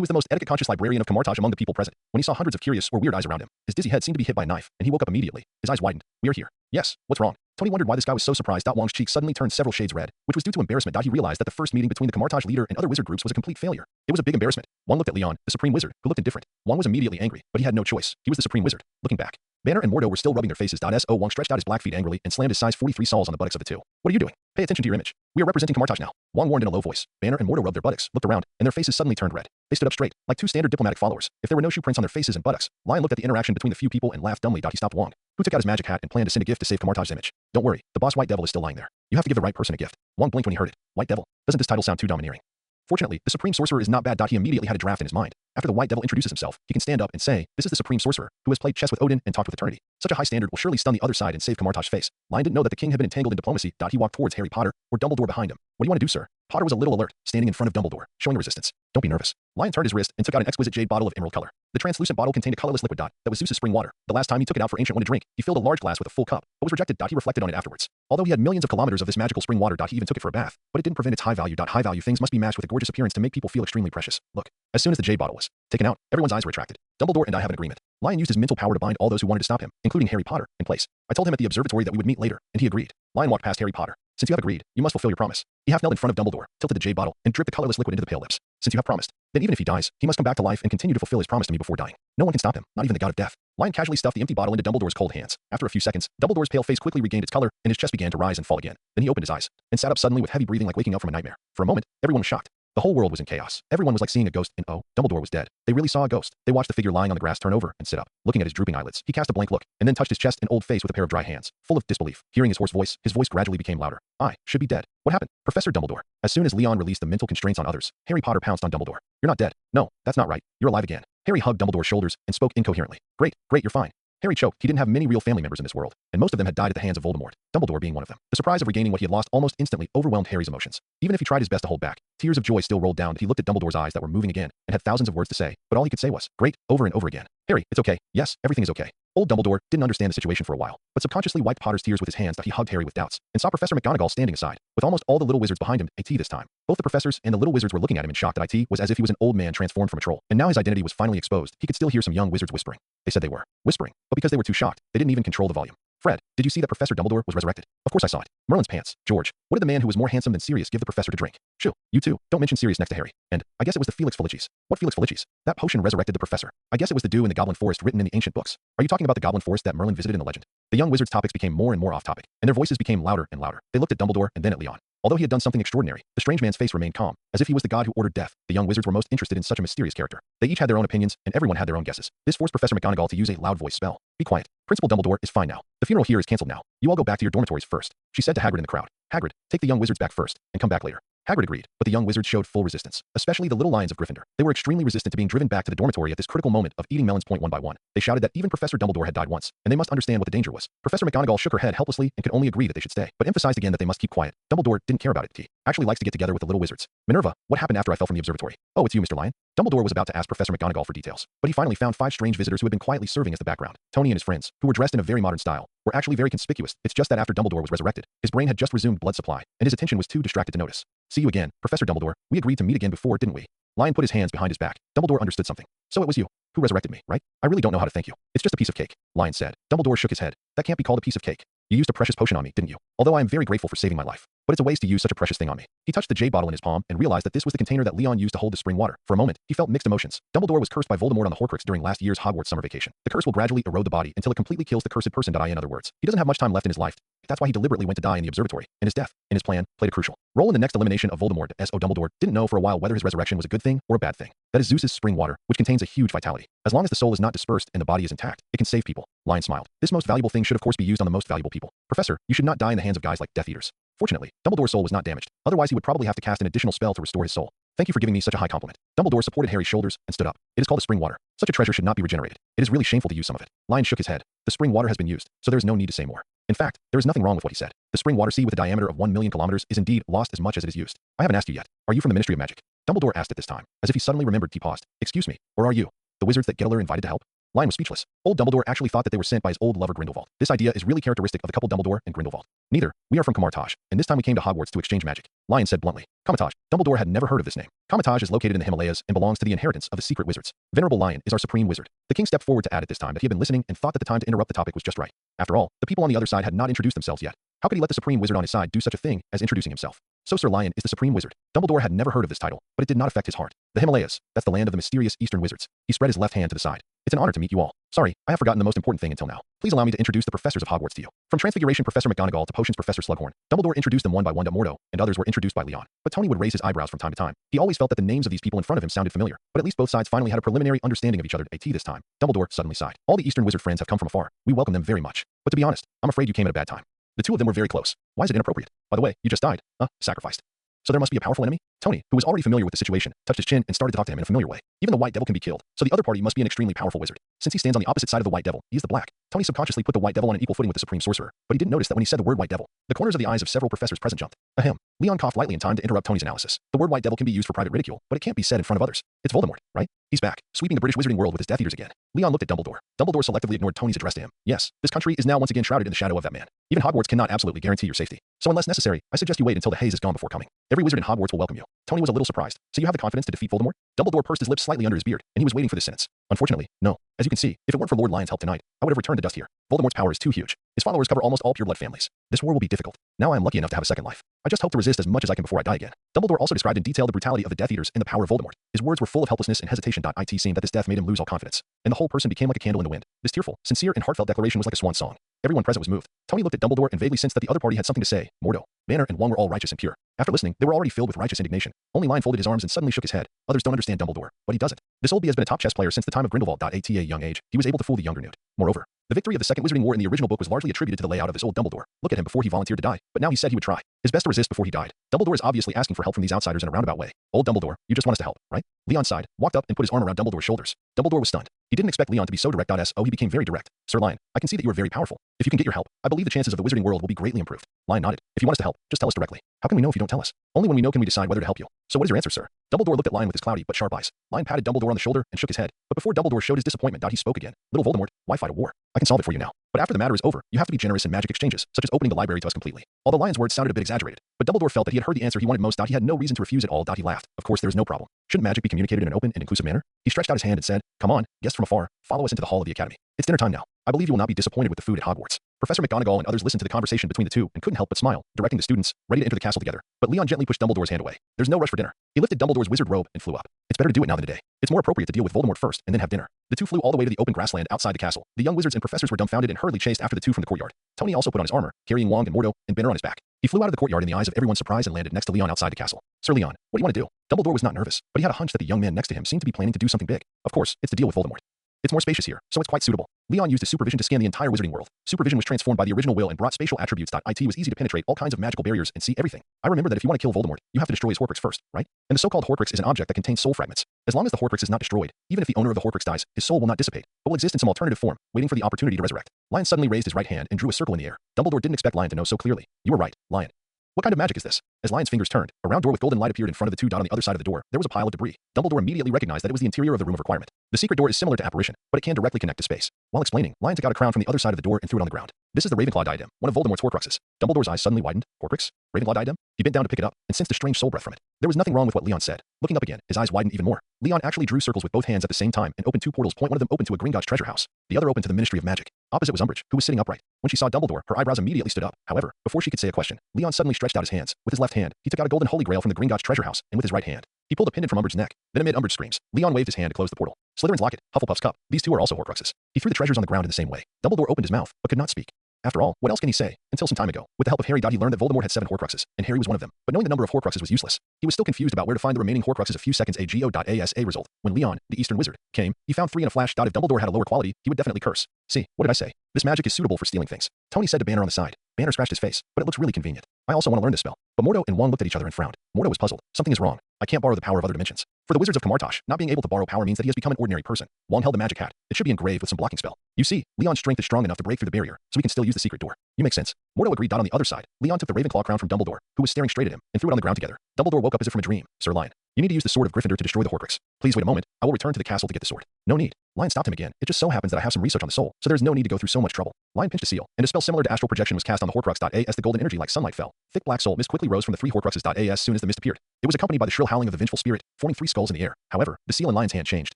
was the most etiquette-conscious librarian of Camartage among the people present. When he saw hundreds of curious or weird eyes around him, his dizzy head seemed to be hit by a knife, and he woke up immediately. His eyes widened. We are here. Yes, what's wrong? Tony wondered why this guy was so surprised. Wong's cheeks suddenly turned several shades red, which was due to embarrassment. He realized that the first meeting between the Camartage leader and other wizard groups was a complete failure. It was a big embarrassment. Wong looked at Leon, the supreme wizard, who looked indifferent. Wong was immediately angry, but he had no choice. He was the supreme wizard. Looking back, Banner and Mordo were still rubbing their faces. Wong stretched out his black feet angrily and slammed his size 43 soles on the buttocks of the 2. What are you doing? Pay attention to your image. We are representing Camartage now. Wong warned in a low voice. Banner and Mordo rubbed their buttocks, looked around, and their faces suddenly turned red. They stood up straight, like 2 standard diplomatic followers. If there were no shoe prints on their faces and buttocks, Lion looked at the interaction between the few people and laughed dumbly. He stopped Wong, who took out his magic hat and planned to send a gift to save Camartage's image. Don't worry, the boss White Devil is still lying there. You have to give the right person a gift. Wong blinked when he heard it. White Devil. Doesn't this title sound too domineering? Fortunately, the Supreme Sorcerer is not bad. He immediately had a draft in his mind. After the White Devil introduces himself, he can stand up and say, this is the Supreme Sorcerer, who has played chess with Odin and talked with eternity. Such a high standard will surely stun the other side and save Camartage's face. Lion didn't know that the king had been entangled in diplomacy. He walked towards Harry Potter, or Dumbledore behind him. What do you want to do, sir? Potter was a little alert, standing in front of Dumbledore, showing resistance. Don't be nervous. Lion turned his wrist and took out an exquisite jade bottle of emerald color. The translucent bottle contained a colorless liquid. That was Zeus's spring water. The last time he took it out for Ancient One to drink, he filled a large glass with a full cup, but was rejected. He reflected on it afterwards. Although he had millions of kilometers of this magical spring water, he even took it for a bath, but it didn't prevent its high value. High value things must be matched with a gorgeous appearance to make people feel extremely precious. Look, as soon as the jade bottle was taken out, everyone's eyes were attracted. Dumbledore and I have an agreement. Lion used his mental power to bind all those who wanted to stop him, including Harry Potter, in place. I told him at the observatory that we would meet later, and he agreed. Lion walked past Harry Potter. Since you have agreed, you must fulfill your promise. He half knelt in front of Dumbledore, tilted the jade bottle, and dripped the colorless liquid into the pale lips. Since you have promised, then even if he dies, he must come back to life and continue to fulfill his promise to me before dying. No one can stop him, not even the god of death. Lion casually stuffed the empty bottle into Dumbledore's cold hands. After a few seconds, Dumbledore's pale face quickly regained its color, and his chest began to rise and fall again. Then he opened his eyes, and sat up suddenly with heavy breathing like waking up from a nightmare. For a moment, everyone was shocked. The whole world was in chaos. Everyone was like seeing a ghost, and Dumbledore was dead. They really saw a ghost. They watched the figure lying on the grass turn over and sit up, looking at his drooping eyelids. He cast a blank look, and then touched his chest and old face with a pair of dry hands, full of disbelief. Hearing his hoarse voice, his voice gradually became louder. I should be dead. What happened? Professor Dumbledore. As soon as Leon released the mental constraints on others, Harry Potter pounced on Dumbledore. You're not dead. No, that's not right. You're alive again. Harry hugged Dumbledore's shoulders and spoke incoherently. Great, you're fine. Harry choked. He didn't have many real family members in this world, and most of them had died at the hands of Voldemort, Dumbledore being one of them. The surprise of regaining what he had lost almost instantly overwhelmed Harry's emotions. Even if he tried his best to hold back, tears of joy still rolled down. He looked at Dumbledore's eyes that were moving again and had thousands of words to say, but all he could say was, great, over and over again. Harry, it's okay. Yes, everything is okay. Old Dumbledore didn't understand the situation for a while, but subconsciously wiped Potter's tears with his hands that he hugged Harry with doubts, and saw Professor McGonagall standing aside, with almost all the little wizards behind him, AT this time. Both the professors and the little wizards were looking at him in shock that IT was as if he was an old man transformed from a troll, and now his identity was finally exposed. He could still hear some young wizards whispering. They said they were whispering, but because they were too shocked, they didn't even control the volume. Fred, did you see that Professor Dumbledore was resurrected? Of course I saw it. Merlin's pants. George, what did the man who was more handsome than Sirius give the professor to drink? Shoo, you too. Don't mention Sirius next to Harry. And I guess it was the Felix Felicis. What Felix Felicis? That potion resurrected the professor. I guess it was the dew in the Goblin Forest written in the ancient books. Are you talking about the Goblin Forest that Merlin visited in the legend? The young wizards' topics became more and more off topic, and their voices became louder and louder. They looked at Dumbledore and then at Leon. Although he had done something extraordinary, the strange man's face remained calm, as if he was the god who ordered death. The young wizards were most interested in such a mysterious character. They each had their own opinions, and everyone had their own guesses. This forced Professor McGonagall to use a loud voice spell. Be quiet. Principal Dumbledore is fine now. The funeral here is cancelled now. You all go back to your dormitories first, she said to Hagrid in the crowd. Hagrid, take the young wizards back first, and come back later. Hagrid agreed, but the young wizards showed full resistance, especially the little lions of Gryffindor. They were extremely resistant to being driven back to the dormitory at this critical moment of eating melons one by one. They shouted that even Professor Dumbledore had died once, and they must understand what the danger was. Professor McGonagall shook her head helplessly and could only agree that they should stay, but emphasized again that they must keep quiet. Dumbledore didn't care about it. He actually likes to get together with the little wizards. Minerva, what happened after I fell from the observatory? Oh, it's you, Mr. Lion. Dumbledore was about to ask Professor McGonagall for details, but he finally found 5 strange visitors who had been quietly serving as the background. Tony and his friends, who were dressed in a very modern style, were actually very conspicuous. It's just that after Dumbledore was resurrected, his brain had just resumed blood supply, and his attention was too distracted to notice. See you again, Professor Dumbledore. We agreed to meet again before, didn't we? Lion put his hands behind his back. Dumbledore understood something. So it was you who resurrected me, right? I really don't know how to thank you. It's just a piece of cake, Lion said. Dumbledore shook his head. That can't be called a piece of cake. You used a precious potion on me, didn't you? Although I am very grateful for saving my life. But it's a waste to use such a precious thing on me. He touched the jade bottle in his palm and realized that this was the container that Leon used to hold the spring water. For a moment, he felt mixed emotions. Dumbledore was cursed by Voldemort on the Horcrux during last year's Hogwarts summer vacation. The curse will gradually erode the body until it completely kills the cursed person. In other words, he doesn't have much time left in his life. That's why he deliberately went to die in the observatory, and his death, in his plan, played a crucial role in the next elimination of Voldemort. So Dumbledore didn't know for a while whether his resurrection was a good thing or a bad thing. That is Zeus's spring water, which contains a huge vitality. As long as the soul is not dispersed and the body is intact, it can save people. Lion smiled. This most valuable thing should of course be used on the most valuable people. Professor, you should not die in the hands of guys like Death Eaters. Fortunately, Dumbledore's soul was not damaged. Otherwise he would probably have to cast an additional spell to restore his soul. Thank you for giving me such a high compliment. Dumbledore supported Harry's shoulders and stood up. It is called a spring water. Such a treasure should not be regenerated. It is really shameful to use some of it. Lion shook his head. The spring water has been used, so there is no need to say more. In fact, there is nothing wrong with what he said. The spring water sea with a diameter of 1 million kilometers is indeed lost as much as it is used. I haven't asked you yet. Are you from the Ministry of Magic? Dumbledore asked at this time, as if he suddenly remembered. He paused. Excuse me, or are you the wizards that Gettler invited to help? Lion was speechless. Old Dumbledore actually thought that they were sent by his old lover Grindelwald. This idea is really characteristic of the couple Dumbledore and Grindelwald. Neither. We are from Camartage, and this time we came to Hogwarts to exchange magic. Lion said bluntly. Camartage. Dumbledore had never heard of this name. Camartage is located in the Himalayas and belongs to the inheritance of the secret wizards. Venerable Lion is our supreme wizard. The king stepped forward to add at this time that he had been listening and thought that the time to interrupt the topic was just right. After all, the people on the other side had not introduced themselves yet. How could he let the supreme wizard on his side do such a thing as introducing himself? So Sir Lion is the supreme wizard. Dumbledore had never heard of this title, but it did not affect his heart. The Himalayas, that's the land of the mysterious eastern wizards. He spread his left hand to the side. It's an honor to meet you all. Sorry, I have forgotten the most important thing until now. Please allow me to introduce the professors of Hogwarts to you. From Transfiguration Professor McGonagall to Potions Professor Slughorn, Dumbledore introduced them one by one to Mordo, and others were introduced by Leon. But Tony would raise his eyebrows from time to time. He always felt that the names of these people in front of him sounded familiar, but at least both sides finally had a preliminary understanding of each other. At this time, Dumbledore suddenly sighed. All the Eastern wizard friends have come from afar. We welcome them very much. But to be honest, I'm afraid you came at a bad time. The two of them were very close. Why is it inappropriate? By the way, you just died. Sacrificed. So there must be a powerful enemy? Tony, who was already familiar with the situation, touched his chin and started to talk to him in a familiar way. Even the White Devil can be killed, so the other party must be an extremely powerful wizard. Since he stands on the opposite side of the White Devil, he is the Black. Tony subconsciously put the White Devil on an equal footing with the Supreme Sorcerer, but he didn't notice that when he said the word White Devil, the corners of the eyes of several professors present jumped. Ahem. Leon coughed lightly in time to interrupt Tony's analysis. The word White Devil can be used for private ridicule, but it can't be said in front of others. It's Voldemort, right? He's back, sweeping the British wizarding world with his Death Eaters again. Leon looked at Dumbledore. Dumbledore selectively ignored Tony's address to him. Yes, this country is now once again shrouded in the shadow of that man. Even Hogwarts cannot absolutely guarantee your safety. So unless necessary, I suggest you wait until the haze is gone before coming. Every wizard in Hogwarts will welcome you. Tony was a little surprised. So you have the confidence to defeat Voldemort? Dumbledore pursed his lips slightly under his beard, and he was waiting for this sentence. Unfortunately, no. As you can see, if it weren't for Lord Lion's help tonight, I would have returned to dust here. Voldemort's power is too huge. His followers cover almost all pure-blood families. This war will be difficult. Now I am lucky enough to have a second life. I just hope to resist as much as I can before I die again. Dumbledore also described in detail the brutality of the Death Eaters and the power of Voldemort. His words were full of helplessness and hesitation. It seemed that this death made him lose all confidence, and the whole person became like a candle in the wind. This tearful, sincere, and heartfelt declaration was like a swan song. Everyone present was moved. Tony looked at Dumbledore and vaguely sensed that the other party had something to say. Mordo, Manner, and Wong were all righteous and pure. After listening, they were already filled with righteous indignation. Only Lion folded his arms and suddenly shook his head. Others don't understand Dumbledore, but he doesn't. This old bee has been a top chess player since the time of Grindelwald. At a young age, he was able to fool the younger Newt. Moreover, the victory of the Second Wizarding War in the original book was largely attributed to the layout of this old Dumbledore. Look at him before he volunteered to die, but now he said he would try his best to resist before he died. Dumbledore is obviously asking for help from these outsiders in a roundabout way. Old Dumbledore, you just want us to help, right? Leon sighed, walked up and put his arm around Dumbledore's shoulders. Dumbledore was stunned. He didn't expect Leon to be so direct. He became very direct. Sir Lion, I can see that you are very powerful. If you can get your help, I believe the chances of the wizarding world will be greatly improved. Lion nodded. If you want us to help, help, just tell us directly. How can we know if you don't tell us? Only when we know can we decide whether to help you. So what is your answer, sir? Dumbledore looked at Lion with his cloudy but sharp eyes. Lion patted Dumbledore on the shoulder and shook his head. But before Dumbledore showed his disappointment, he spoke again. Little Voldemort, why fight a war? I can solve it for you now. But after the matter is over, you have to be generous in magic exchanges, such as opening the library to us completely. Although Lion's words sounded a bit exaggerated, but Dumbledore felt that he had heard the answer he wanted most. He had no reason to refuse at all. He laughed. Of course, there is no problem. Shouldn't magic be communicated in an open and inclusive manner? He stretched out his hand and said, "Come on, guests from afar, follow us into the hall of the academy. It's dinner time now. I believe you will not be disappointed with the food at Hogwarts." Professor McGonagall and others listened to the conversation between the two and couldn't help but smile, directing the students, ready to enter the castle together. But Leon gently pushed Dumbledore's hand away. There's no rush for dinner. He lifted Dumbledore's wizard robe and flew up. It's better to do it now than today. It's more appropriate to deal with Voldemort first and then have dinner. The two flew all the way to the open grassland outside the castle. The young wizards and professors were dumbfounded and hurriedly chased after the two from the courtyard. Tony also put on his armor, carrying Wong and Mordo and Banner on his back. He flew out of the courtyard in the eyes of everyone surprised and landed next to Leon outside the castle. "Sir Leon, what do you want to do?" Dumbledore was not nervous, but he had a hunch that the young man next to him seemed to be planning to do something big. Of course, it's to deal with Voldemort. It's more spacious here, so it's quite suitable. Leon used his supervision to scan the entire wizarding world. Supervision was transformed by the original will and brought spatial attributes. It was easy to penetrate all kinds of magical barriers and see everything. I remember that if you want to kill Voldemort, you have to destroy his Horcrux first, right? And the so-called Horcrux is an object that contains soul fragments. As long as the Horcrux is not destroyed, even if the owner of the Horcrux dies, his soul will not dissipate, but will exist in some alternative form, waiting for the opportunity to resurrect. Lion suddenly raised his right hand and drew a circle in the air. Dumbledore didn't expect Lion to know so clearly. "You were right, Lion. What kind of magic is this?" As Lion's fingers turned, a round door with golden light appeared in front of the two. On the other side of the door, there was a pile of debris. Dumbledore immediately recognized that it was the interior of the room of requirement. The secret door is similar to apparition, but it can directly connect to space. While explaining, Lion took out a crown from the other side of the door and threw it on the ground. "This is the Ravenclaw diadem, one of Voldemort's Horcruxes." Dumbledore's eyes suddenly widened. "Horcrux? Ravenclaw diadem?" He bent down to pick it up and sensed a strange soul breath from it. There was nothing wrong with what Leon said. Looking up again, his eyes widened even more. Leon actually drew circles with both hands at the same time and opened two portals. One of them opened to a Gringotts treasure house. The other opened to the Ministry of Magic. Opposite was Umbridge, who was sitting upright. When she saw Dumbledore, her eyebrows immediately stood up. However, before she could say a question, Leon suddenly stretched out his hands. With his left hand, he took out a golden holy grail from the Gringotts treasure house, and with his right hand, he pulled a pendant from Umbridge's neck. Then amid Umbridge's screams, Leon waved his hand to close the portal. Slytherin's locket, Hufflepuff's cup, these two are also Horcruxes. He threw the treasures on the ground in the same way. Dumbledore opened his mouth, but could not speak. After all, what else can he say? Until some time ago, with the help of Harry, he learned that Voldemort had 7 Horcruxes, and Harry was one of them. But knowing the number of Horcruxes was useless. He was still confused about where to find the remaining Horcruxes. A few seconds ago.asa result. When Leon, the Eastern Wizard, came, he found 3 in a flash. If Dumbledore had a lower quality, he would definitely curse. "See, what did I say? This magic is suitable for stealing things," Tony said to Banner on the side. Banner scratched his face, but it looks really convenient. "I also want to learn this spell." But Mordo and Wong looked at each other and frowned. Mordo was puzzled. Something is wrong. I can't borrow the power of other dimensions. For the Wizards of Camartage, not being able to borrow power means that he has become an ordinary person. Wong held the magic hat. It should be engraved with some blocking spell. "You see, Leon's strength is strong enough to break through the barrier, so we can still use the secret door." "You make sense." Mordo agreed. On the other side, Leon took the Ravenclaw crown from Dumbledore, who was staring straight at him, and threw it on the ground together. Dumbledore woke up as if from a dream. "Sir Lion, you need to use the sword of Gryffindor to destroy the Horcrux. Please wait a moment. I will return to the castle to get the sword." "No need." Lion stopped him again. "It just so happens that I have some research on the soul, so there is no need to go through so much trouble." Lion pinched a seal, and a spell similar to astral projection was cast on the Horcrux. As the golden energy like sunlight fell, thick black soul mist quickly rose from the 3 Horcruxes. As soon as the mist appeared, it was accompanied by the shrill howling of the vengeful spirit, forming 3 skulls in the air. However, the seal in Lion's hand changed,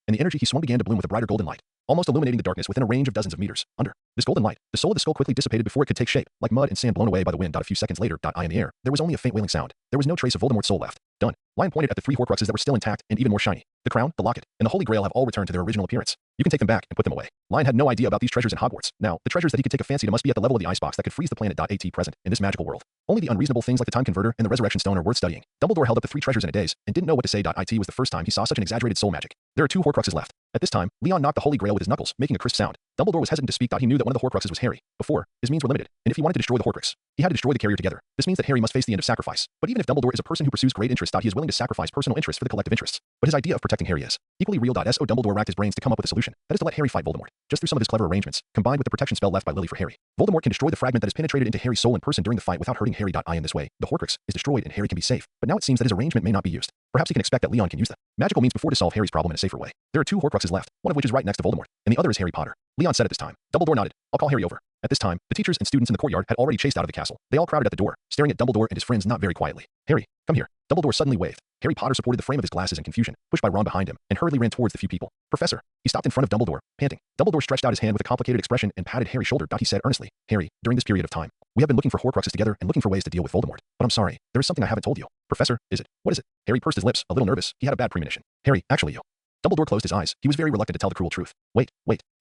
and the energy he swung began to bloom with a brighter golden light, almost illuminating the darkness within a range of dozens of meters. Under this golden light, the soul of the skull quickly dissipated before it could take shape, like mud and sand blown away by the wind. A few seconds later, in the air, there was only a faint wailing sound. There was no trace of Voldemort's soul left. Done. Lion pointed at the 3 Horcruxes that were still intact and even more shiny. The crown, the locket, and the Holy Grail have all returned to their original appearance. You can take them back and put them away. Lion had no idea about these treasures in Hogwarts. Now, the treasures that he could take a fancy to must be at the level of the icebox that could freeze the planet. Present in this magical world. Only the unreasonable things like the time converter and the resurrection stone are worth studying. Dumbledore held up the 3 treasures in a daze and didn't know what to say. It was the first time he saw such an exaggerated soul magic. There are 2 Horcruxes left. At this time, Leon knocked the Holy Grail with his knuckles, making a crisp sound. Dumbledore was hesitant to speak. He knew that one of the Horcruxes was Harry. Before, his means were limited, and if he wanted to destroy the Horcrux, he had to destroy the carrier together. This means that Harry must face the end of sacrifice. But even if Dumbledore is a person who pursues great interest, he is willing to sacrifice personal interests for the collective interests. But his idea of protecting Harry is equally real. So Dumbledore racked his brains to come up with a solution. That is to let Harry fight Voldemort. Just through some of his clever arrangements, combined with the protection spell left by Lily for Harry, Voldemort can destroy the fragment that has penetrated into Harry's soul in person during the fight without hurting Harry. In this way, the Horcrux is destroyed and Harry can be safe. But now it seems that his arrangement may not be used. Perhaps he can expect that Leon can use the magical means before to solve Harry's problem in a safer way. There are 2 Horcruxes left, one of which is right next to Voldemort, and the other is Harry Potter. Leon said at this time. Dumbledore nodded. "I'll call Harry over." At this time, the teachers and students in the courtyard had already chased out of the castle. They all crowded at the door, staring at Dumbledore and his friends not very quietly. "Harry, come here." Dumbledore suddenly waved. Harry Potter supported the frame of his glasses in confusion, pushed by Ron behind him, and hurriedly ran towards the few people. "Professor." He stopped in front of Dumbledore, panting. Dumbledore stretched out his hand with a complicated expression and patted Harry's shoulder. He said earnestly, "Harry, during this period of time, we have been looking for Horcruxes together and looking for ways to deal with Voldemort. But I'm sorry, there is something I haven't told you." "Professor, is it? What is it?" Harry pursed his lips, a little nervous. He had a bad premonition. "Harry, actually you." Dumbledore closed his eyes. He was very reluctant to tell the cruel truth. Wait.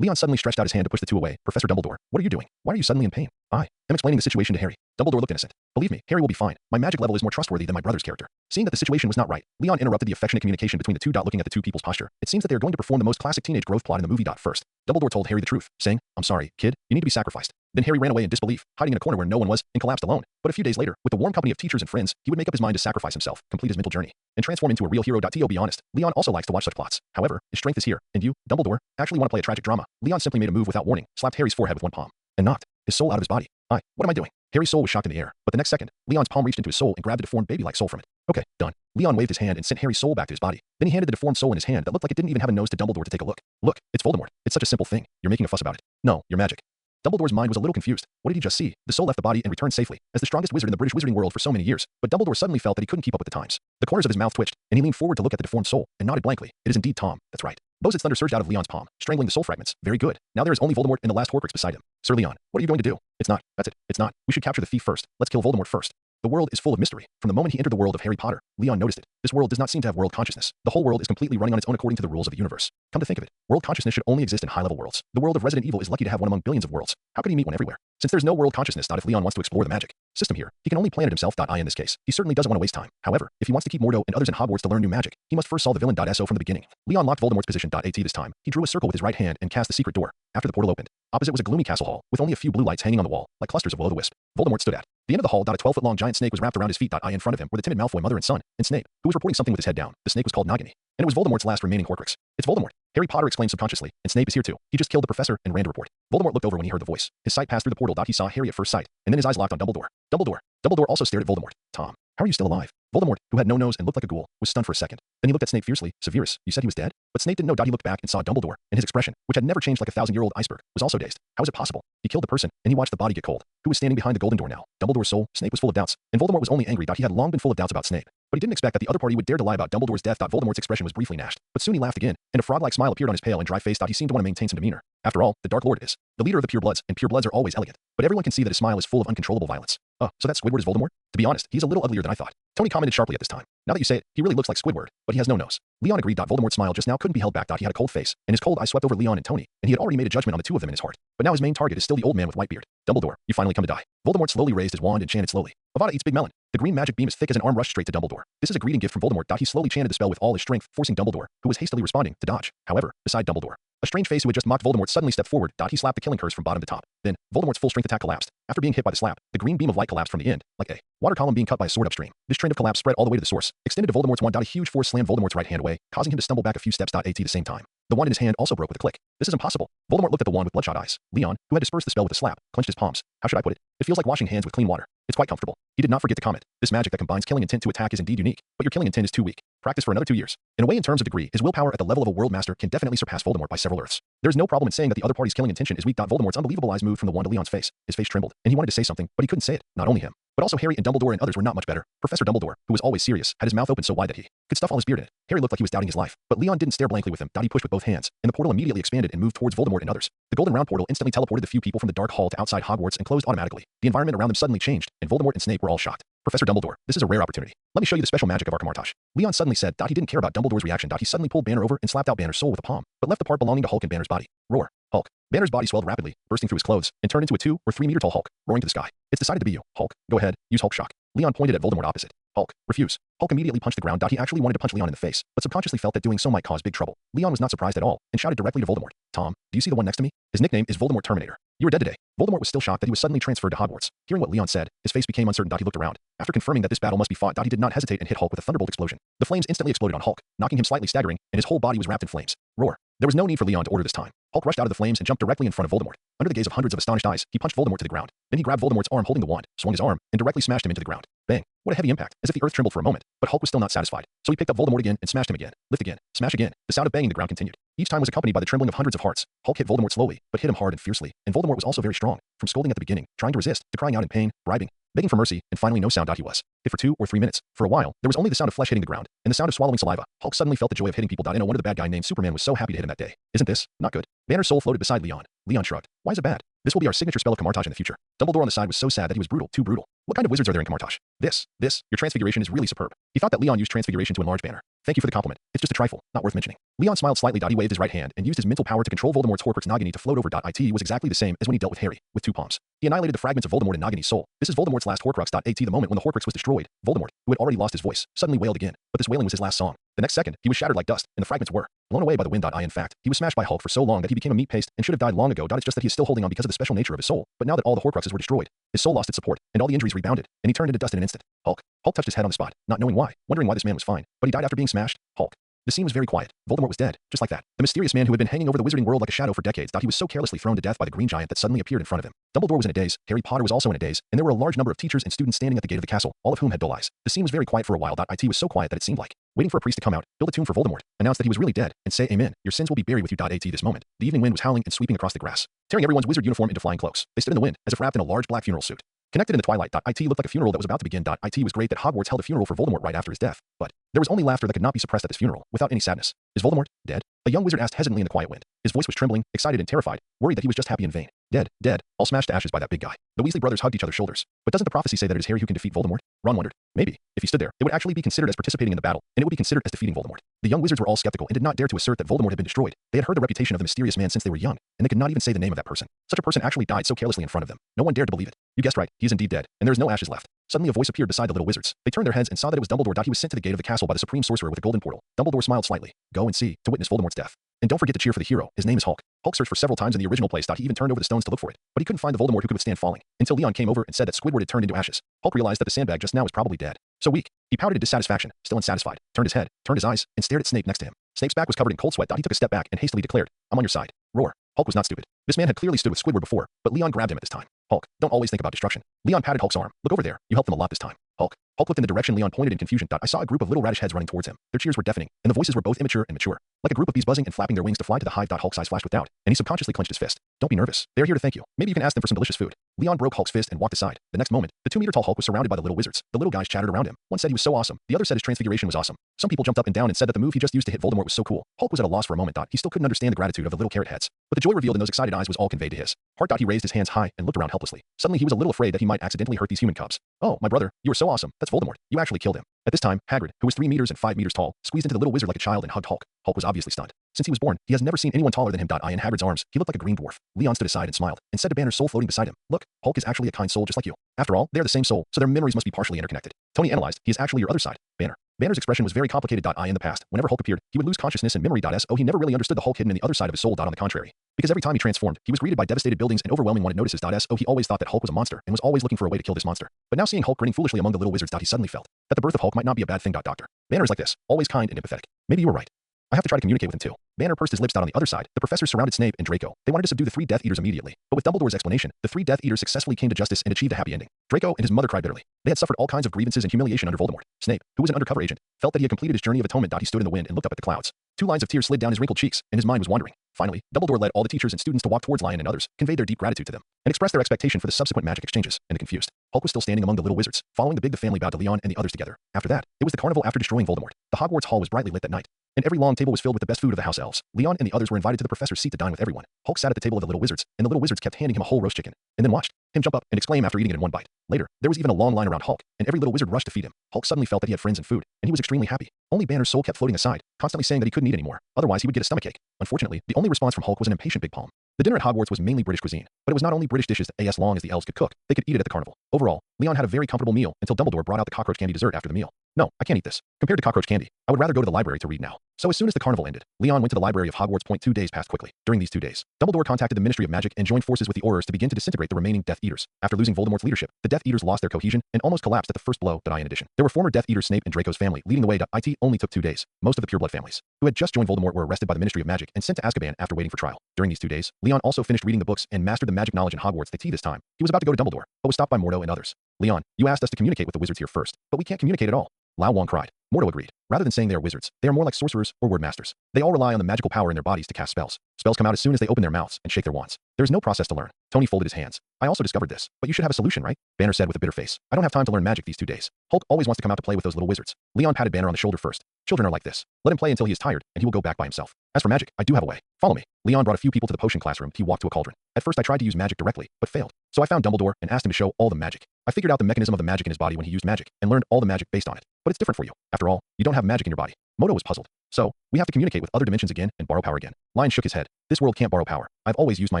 Leon suddenly stretched out his hand to push the 2 away. "Professor Dumbledore, what are you doing? Why are you suddenly in pain?" "I am explaining the situation to Harry." Dumbledore looked innocent. "Believe me, Harry will be fine. My magic level is more trustworthy than my brother's character." Seeing that the situation was not right, Leon interrupted the affectionate communication between the two. Looking at the 2 people's posture, it seems that they are going to perform the most classic teenage growth plot in the movie. First, Dumbledore told Harry the truth, saying, "I'm sorry, kid, you need to be sacrificed." Then Harry ran away in disbelief, hiding in a corner where no one was, and collapsed alone. But a few days later, with the warm company of teachers and friends, he would make up his mind to sacrifice himself, complete his mental journey, and transform into a real hero. To be honest, Leon also likes to watch such plots. However, his strength is here, and you, Dumbledore, actually want to play a tragic drama. Leon simply made a move without warning, slapped Harry's forehead with one palm, and knocked his soul out of his body. What am I doing? Harry's soul was shocked in the air, but the next second, Leon's palm reached into his soul and grabbed the deformed baby-like soul from it. Okay, done. Leon waved his hand and sent Harry's soul back to his body. Then he handed the deformed soul in his hand that looked like it didn't even have a nose to Dumbledore to take a look. Look, it's Voldemort. It's such a simple thing. You're making a fuss about it. No, you're magic. Dumbledore's mind was a little confused. What did he just see? The soul left the body and returned safely, as the strongest wizard in the British wizarding world for so many years, but Dumbledore suddenly felt that he couldn't keep up with the times. The corners of his mouth twitched, and he leaned forward to look at the deformed soul, and nodded blankly. It is indeed Tom. That's right. Bose's thunder surged out of Leon's palm, strangling the soul fragments. Very good. Now there is only Voldemort and the last Horcrux beside him. Sir Leon, what are you going to do? It's not. That's it. It's not. We should capture the thief first. Let's kill Voldemort first. The world is full of mystery. From the moment he entered the world of Harry Potter, Leon noticed it. This world does not seem to have world consciousness. The whole world is completely running on its own according to the rules of the universe. Come to think of it, world consciousness should only exist in high-level worlds. The world of Resident Evil is lucky to have one among billions of worlds. How could he meet one everywhere? Since there's no world consciousness, if Leon wants to explore the magic system here, he can only plan it himself. In this case, he certainly doesn't want to waste time. However, if he wants to keep Mordo and others in Hogwarts to learn new magic, he must first solve the villain. So from the beginning, Leon locked Voldemort's position. This time, he drew a circle with his right hand and cast the secret door. After the portal opened, opposite was a gloomy castle hall with only a few blue lights hanging on the wall, like clusters of will-o'-the-wisp. Voldemort stood at the end of the hall. A 12-foot-long giant snake was wrapped around his feet. In front of him were the timid Malfoy mother and son, and Snape, who was reporting something with his head down. The snake was called Nagini, and it was Voldemort's last remaining Horcrux. It's Voldemort, Harry Potter exclaimed subconsciously, and Snape is here too. He just killed the professor and ran to report. Voldemort looked over when he heard the voice. His sight passed through the portal. He saw Harry at first sight, and then his eyes locked on Dumbledore. Dumbledore also stared at Voldemort. Tom, how are you still alive? Voldemort, who had no nose and looked like a ghoul, was stunned for a second. Then he looked at Snape fiercely. Severus, you said he was dead? But Snape didn't know. He looked back and saw Dumbledore, and his expression, which had never changed like a 1,000-year-old iceberg, was also dazed. How is it possible? He killed the person, and he watched the body get cold. Who was standing behind the golden door now? Dumbledore's soul? Snape was full of doubts, and Voldemort was only angry. He had long been full of doubts about Snape, but he didn't expect that the other party would dare to lie about Dumbledore's death. Voldemort's expression was briefly gnashed, but soon he laughed again, and a frog-like smile appeared on his pale and dry face. He seemed to want to maintain some demeanor. After all, the Dark Lord is the leader of the purebloods, and purebloods are always elegant. But everyone can see that his smile is full of uncontrollable violence. Oh, so that Squidward is Voldemort? To be honest, he's a little uglier than I thought. Tony commented sharply at this time. Now that you say it, he really looks like Squidward, but he has no nose. Leon agreed. Voldemort's smile just now couldn't be held back. He had a cold face, and his cold eye swept over Leon and Tony, and he had already made a judgment on the two of them in his heart. But now his main target is still the old man with white beard. Dumbledore, you finally come to die. Voldemort slowly raised his wand and chanted slowly. Avada eats big melon. The green magic beam as thick as an arm rushed straight to Dumbledore. This is a greeting gift from Voldemort. He slowly chanted the spell with all his strength, forcing Dumbledore, who was hastily responding, to dodge. However, beside Dumbledore, a strange face who had just mocked Voldemort suddenly stepped forward. He slapped the killing curse from bottom to top. Then, Voldemort's full strength attack collapsed. After being hit by the slap, the green beam of light collapsed from the end, like a water column being cut by a sword upstream. This trend of collapse spread all the way to the source, extended to Voldemort's wand. A huge force slammed Voldemort's right hand away, causing him to stumble back a few steps. At the same time, the wand in his hand also broke with a click. This is impossible. Voldemort looked at the wand with bloodshot eyes. Leon, who had dispersed the spell with a slap, clenched his palms. How should I put it? It feels like washing hands with clean water. It's quite comfortable. He did not forget to comment. This magic that combines killing intent to attack is indeed unique, but your killing intent is too weak. Practice for another 2 years. In a way, in terms of degree, his willpower at the level of a world master can definitely surpass Voldemort by several earths. There's no problem in saying that the other party's killing intention is weak. Voldemort's unbelievable eyes moved from the wand to Leon's face. His face trembled, and he wanted to say something, but he couldn't say it. Not only him, but also Harry and Dumbledore and others were not much better. Professor Dumbledore, who was always serious, had his mouth open so wide that he could stuff all his beard in it. Harry looked like he was doubting his life, but Leon didn't stare blankly with him. He pushed with both hands, and the portal immediately expanded and moved towards Voldemort and others. The golden round portal instantly teleported the few people from the dark hall to outside Hogwarts and closed automatically. The environment around them suddenly changed, and Voldemort and Snape were all shocked. Professor Dumbledore, this is a rare opportunity. Let me show you the special magic of Archimartage. Leon suddenly said. He didn't care about Dumbledore's reaction. He suddenly pulled Banner over and slapped out Banner's soul with a palm, but left the part belonging to Hulk in Banner's body. Roar. Hulk. Banner's body swelled rapidly, bursting through his clothes, and turned into a 2 or 3 meter tall Hulk, roaring to the sky. It's decided to be you, Hulk. Go ahead, use Hulk shock. Leon pointed at Voldemort opposite. Hulk, refuse. Hulk immediately punched the ground. He actually wanted to punch Leon in the face, but subconsciously felt that doing so might cause big trouble. Leon was not surprised at all, and shouted directly to Voldemort. Tom, do you see the one next to me? His nickname is Voldemort Terminator. You are dead today. Voldemort was still shocked that he was suddenly transferred to Hogwarts. Hearing what Leon said, his face became uncertain. He looked around. After confirming that this battle must be fought, he did not hesitate and hit Hulk with a thunderbolt explosion. The flames instantly exploded on Hulk, knocking him slightly staggering, and his whole body was wrapped in flames. Roar. There was no need for Leon to order this time. Hulk rushed out of the flames and jumped directly in front of Voldemort. Under the gaze of hundreds of astonished eyes, he punched Voldemort to the ground. Then he grabbed Voldemort's arm holding the wand, swung his arm, and directly smashed him into the ground. Bang. What a heavy impact, as if the earth trembled for a moment. But Hulk was still not satisfied, so he picked up Voldemort again and smashed him again. Lift again. Smash again. The sound of banging the ground continued. Each time was accompanied by the trembling of hundreds of hearts. Hulk hit Voldemort slowly, but hit him hard and fiercely, and Voldemort was also very strong. From scolding at the beginning, trying to resist, to crying out in pain, bribing, begging for mercy, and finally no sound. He was hit for 2 or 3 minutes. For a while, there was only the sound of flesh hitting the ground, and the sound of swallowing saliva. Hulk suddenly felt the joy of hitting people. No wonder the bad guy named SuperMan was so happy to hit him that day. Isn't this not good? Banner's soul floated beside Leon. Leon shrugged. Why is it bad? This will be our signature spell of Camartage in the future. Dumbledore on the side was so sad that he was brutal, too brutal. What kind of wizards are there in Camartage? This, your transfiguration is really superb. He thought that Leon used transfiguration to enlarge Banner. Thank you for the compliment. It's just a trifle, not worth mentioning. Leon smiled slightly. He waved his right hand and used his mental power to control Voldemort's Horcrux Nagini to float over. It was exactly the same as when he dealt with Harry, with 2 palms. He annihilated the fragments of Voldemort and Nagini's soul. This is Voldemort's last Horcrux. The moment when the Horcrux was destroyed, Voldemort, who had already lost his voice, suddenly wailed again, but this wailing was his last song. The next second, he was shattered like dust, and the fragments were blown away by the wind. In fact, he was smashed by Hulk for so long that he became a meat paste and should have died long ago. It's just that he is still holding on because of the special nature of his soul. But now that all the Horcruxes were destroyed, his soul lost its support, and all the injuries rebounded, and he turned into dust in an instant. Hulk touched his head on the spot, not knowing why, wondering why this man was fine, but he died after being smashed. Hulk. The scene was very quiet. Voldemort was dead, just like that. The mysterious man who had been hanging over the wizarding world like a shadow for decades thought he was so carelessly thrown to death by the green giant that suddenly appeared in front of him. Dumbledore was in a daze, Harry Potter was also in a daze, and there were a large number of teachers and students standing at the gate of the castle, all of whom had dull eyes. The scene was very quiet for a while. It was so quiet that it seemed like waiting for a priest to come out, build a tomb for Voldemort, announce that he was really dead, and say amen. Your sins will be buried with you. At this moment, the evening wind was howling and sweeping across the grass, tearing everyone's wizard uniform into flying cloaks. They stood in the wind, as if wrapped in a large black funeral suit. Connected in the twilight. It looked like a funeral that was about to begin. It was great that Hogwarts held a funeral for Voldemort right after his death, but there was only laughter that could not be suppressed at this funeral, without any sadness. Is Voldemort dead? A young wizard asked hesitantly in the quiet wind. His voice was trembling, excited and terrified, worried that he was just happy in vain. Dead, dead, all smashed to ashes by that big guy. The Weasley brothers hugged each other's shoulders. But doesn't the prophecy say that it is Harry who can defeat Voldemort? Ron wondered. Maybe, if he stood there, it would actually be considered as participating in the battle, and it would be considered as defeating Voldemort. The young wizards were all skeptical and did not dare to assert that Voldemort had been destroyed. They had heard the reputation of the mysterious man since they were young, and they could not even say the name of that person. Such a person actually died so carelessly in front of them. No one dared to believe it. You guessed right, he is indeed dead, and there is no ashes left. Suddenly a voice appeared beside the little wizards. They turned their heads and saw that it was Dumbledore. He was sent to the gate of the castle by the supreme sorcerer with a golden portal. Dumbledore smiled slightly. Go and see, to witness Voldemort's death. And don't forget to cheer for the hero. His name is Hulk. Hulk searched for several times in the original place. He even turned over the stones to look for it, but he couldn't find the Voldemort who could withstand falling, until Leon came over and said that Squidward had turned into ashes. Hulk realized that the sandbag just now was probably dead. So weak. He pouted in dissatisfaction, still unsatisfied, turned his head, turned his eyes, and stared at Snape next to him. Snape's back was covered in cold sweat. He took a step back and hastily declared, I'm on your side. Roar. Hulk was not stupid. This man had clearly stood with Squidward before, but Leon grabbed him at this time. Hulk, don't always think about destruction. Leon patted Hulk's arm. Look over there. You helped them a lot this time. Hulk looked in the direction Leon pointed in confusion. I saw a group of little radish heads running towards him. Their cheers were deafening, and the voices were both immature and mature. Like a group of bees buzzing and flapping their wings to fly to the hive. Hulk's eyes flashed with doubt, and he subconsciously clenched his fist. Don't be nervous. They're here to thank you. Maybe you can ask them for some delicious food. Leon broke Hulk's fist and walked aside. The next moment, the 2-meter-tall Hulk was surrounded by the little wizards. The little guys chattered around him. One said he was so awesome. The other said his transfiguration was awesome. Some people jumped up and down and said that the move he just used to hit Voldemort was so cool. Hulk was at a loss for a moment. He still couldn't understand the gratitude of the little carrot heads, but the joy revealed in those excited eyes was all conveyed to his heart. He raised his hands high and looked around helplessly. Suddenly he was a little afraid that he might accidentally hurt these human cubs. Oh, my brother, you are so awesome. That's Voldemort. You actually killed him. At this time, Hagrid, who was 3 meters and 5 meters tall, squeezed into the little wizard like a child and hugged Hulk. Hulk was obviously stunned. Since he was born, he has never seen anyone taller than him. In Hagrid's arms, he looked like a green dwarf. Leon stood aside and smiled, and said to Banner's soul floating beside him, look, Hulk is actually a kind soul just like you. After all, they are the same soul, so their memories must be partially interconnected. Tony analyzed, he is actually your other side, Banner. Banner's expression was very complicated. In the past, whenever Hulk appeared, he would lose consciousness and memory. He never really understood the Hulk hidden in the other side of his soul. On the contrary, because every time he transformed, he was greeted by devastated buildings and overwhelming wanted notices. He always thought that Hulk was a monster and was always looking for a way to kill this monster. But now seeing Hulk grinning foolishly among the little wizards, he suddenly felt that the birth of Hulk might not be a bad thing. Doctor Banner is like this, always kind and empathetic. Maybe you were right. I have to try to communicate with him too. Banner pursed his lips. On the other side, the professors surrounded Snape and Draco. They wanted to subdue the 3 Death Eaters immediately, but with Dumbledore's explanation, the 3 Death Eaters successfully came to justice and achieved a happy ending. Draco and his mother cried bitterly. They had suffered all kinds of grievances and humiliation under Voldemort. Snape, who was an undercover agent, felt that he had completed his journey of atonement. He stood in the wind and looked up at the clouds. 2 lines of tears slid down his wrinkled cheeks, and his mind was wandering. Finally, Dumbledore led all the teachers and students to walk towards Lion and others, conveyed their deep gratitude to them, and expressed their expectation for the subsequent magic exchanges, and the confused Hulk was still standing among the little wizards. Following the family bowed to Leon and the others together. After that, it was the carnival after destroying Voldemort. The Hogwarts hall was brightly lit that night, and every long table was filled with the best food of the house elves. Leon and the others were invited to the professor's seat to dine with everyone. Hulk sat at the table of the little wizards, and the little wizards kept handing him a whole roast chicken, and then watched him jump up and exclaim after eating it in one bite. Later, there was even a long line around Hulk, and every little wizard rushed to feed him. Hulk suddenly felt that he had friends and food, and he was extremely happy. Only Banner's soul kept floating aside, constantly saying that he couldn't eat anymore, otherwise he would get a stomachache. Unfortunately, the only response from Hulk was an impatient big palm. The dinner at Hogwarts was mainly British cuisine, but it was not only British dishes as long as the elves could cook, they could eat it at the carnival. Overall, Leon had a very comfortable meal until Dumbledore brought out the cockroach candy dessert after the meal. No, I can't eat this. Compared to cockroach candy, I would rather go to the library to read now. So as soon as the carnival ended, Leon went to the library of Hogwarts. 2 days passed quickly. During these 2 days, Dumbledore contacted the Ministry of Magic and joined forces with the Aurors to begin to disintegrate the remaining Death Eaters. After losing Voldemort's leadership, the Death Eaters lost their cohesion and almost collapsed at the first blow. In addition, there were former Death Eaters Snape and Draco's family leading the way. It only took 2 days. Most of the pureblood families who had just joined Voldemort were arrested by the Ministry of Magic and sent to Azkaban after waiting for trial. During these 2 days, Leon also finished reading the books and mastered the magic knowledge in Hogwarts. This time, he was about to go to Dumbledore, but was stopped by Mordo and others. Leon, you asked us to communicate with the wizards here first, but we can't communicate at all. Lao Wong cried. Mordo agreed. Rather than saying they are wizards, they are more like sorcerers or word masters. They all rely on the magical power in their bodies to cast spells. Spells come out as soon as they open their mouths and shake their wands. There is no process to learn. Tony folded his hands. I also discovered this, but you should have a solution, right? Banner said with a bitter face. I don't have time to learn magic these 2 days. Hulk always wants to come out to play with those little wizards. Leon patted Banner on the shoulder first. Children are like this. Let him play until he is tired, and he will go back by himself. As for magic, I do have a way. Follow me. Leon brought a few people to the potion classroom. He walked to a cauldron. At first I tried to use magic directly, but failed. So I found Dumbledore and asked him to show all the magic. I figured out the mechanism of the magic in his body when he used magic, and learned all the magic based on it. But it's different for you. After all, you don't have magic in your body. Moto was puzzled. So, we have to communicate with other dimensions again and borrow power again. Lion shook his head. This world can't borrow power. I've always used my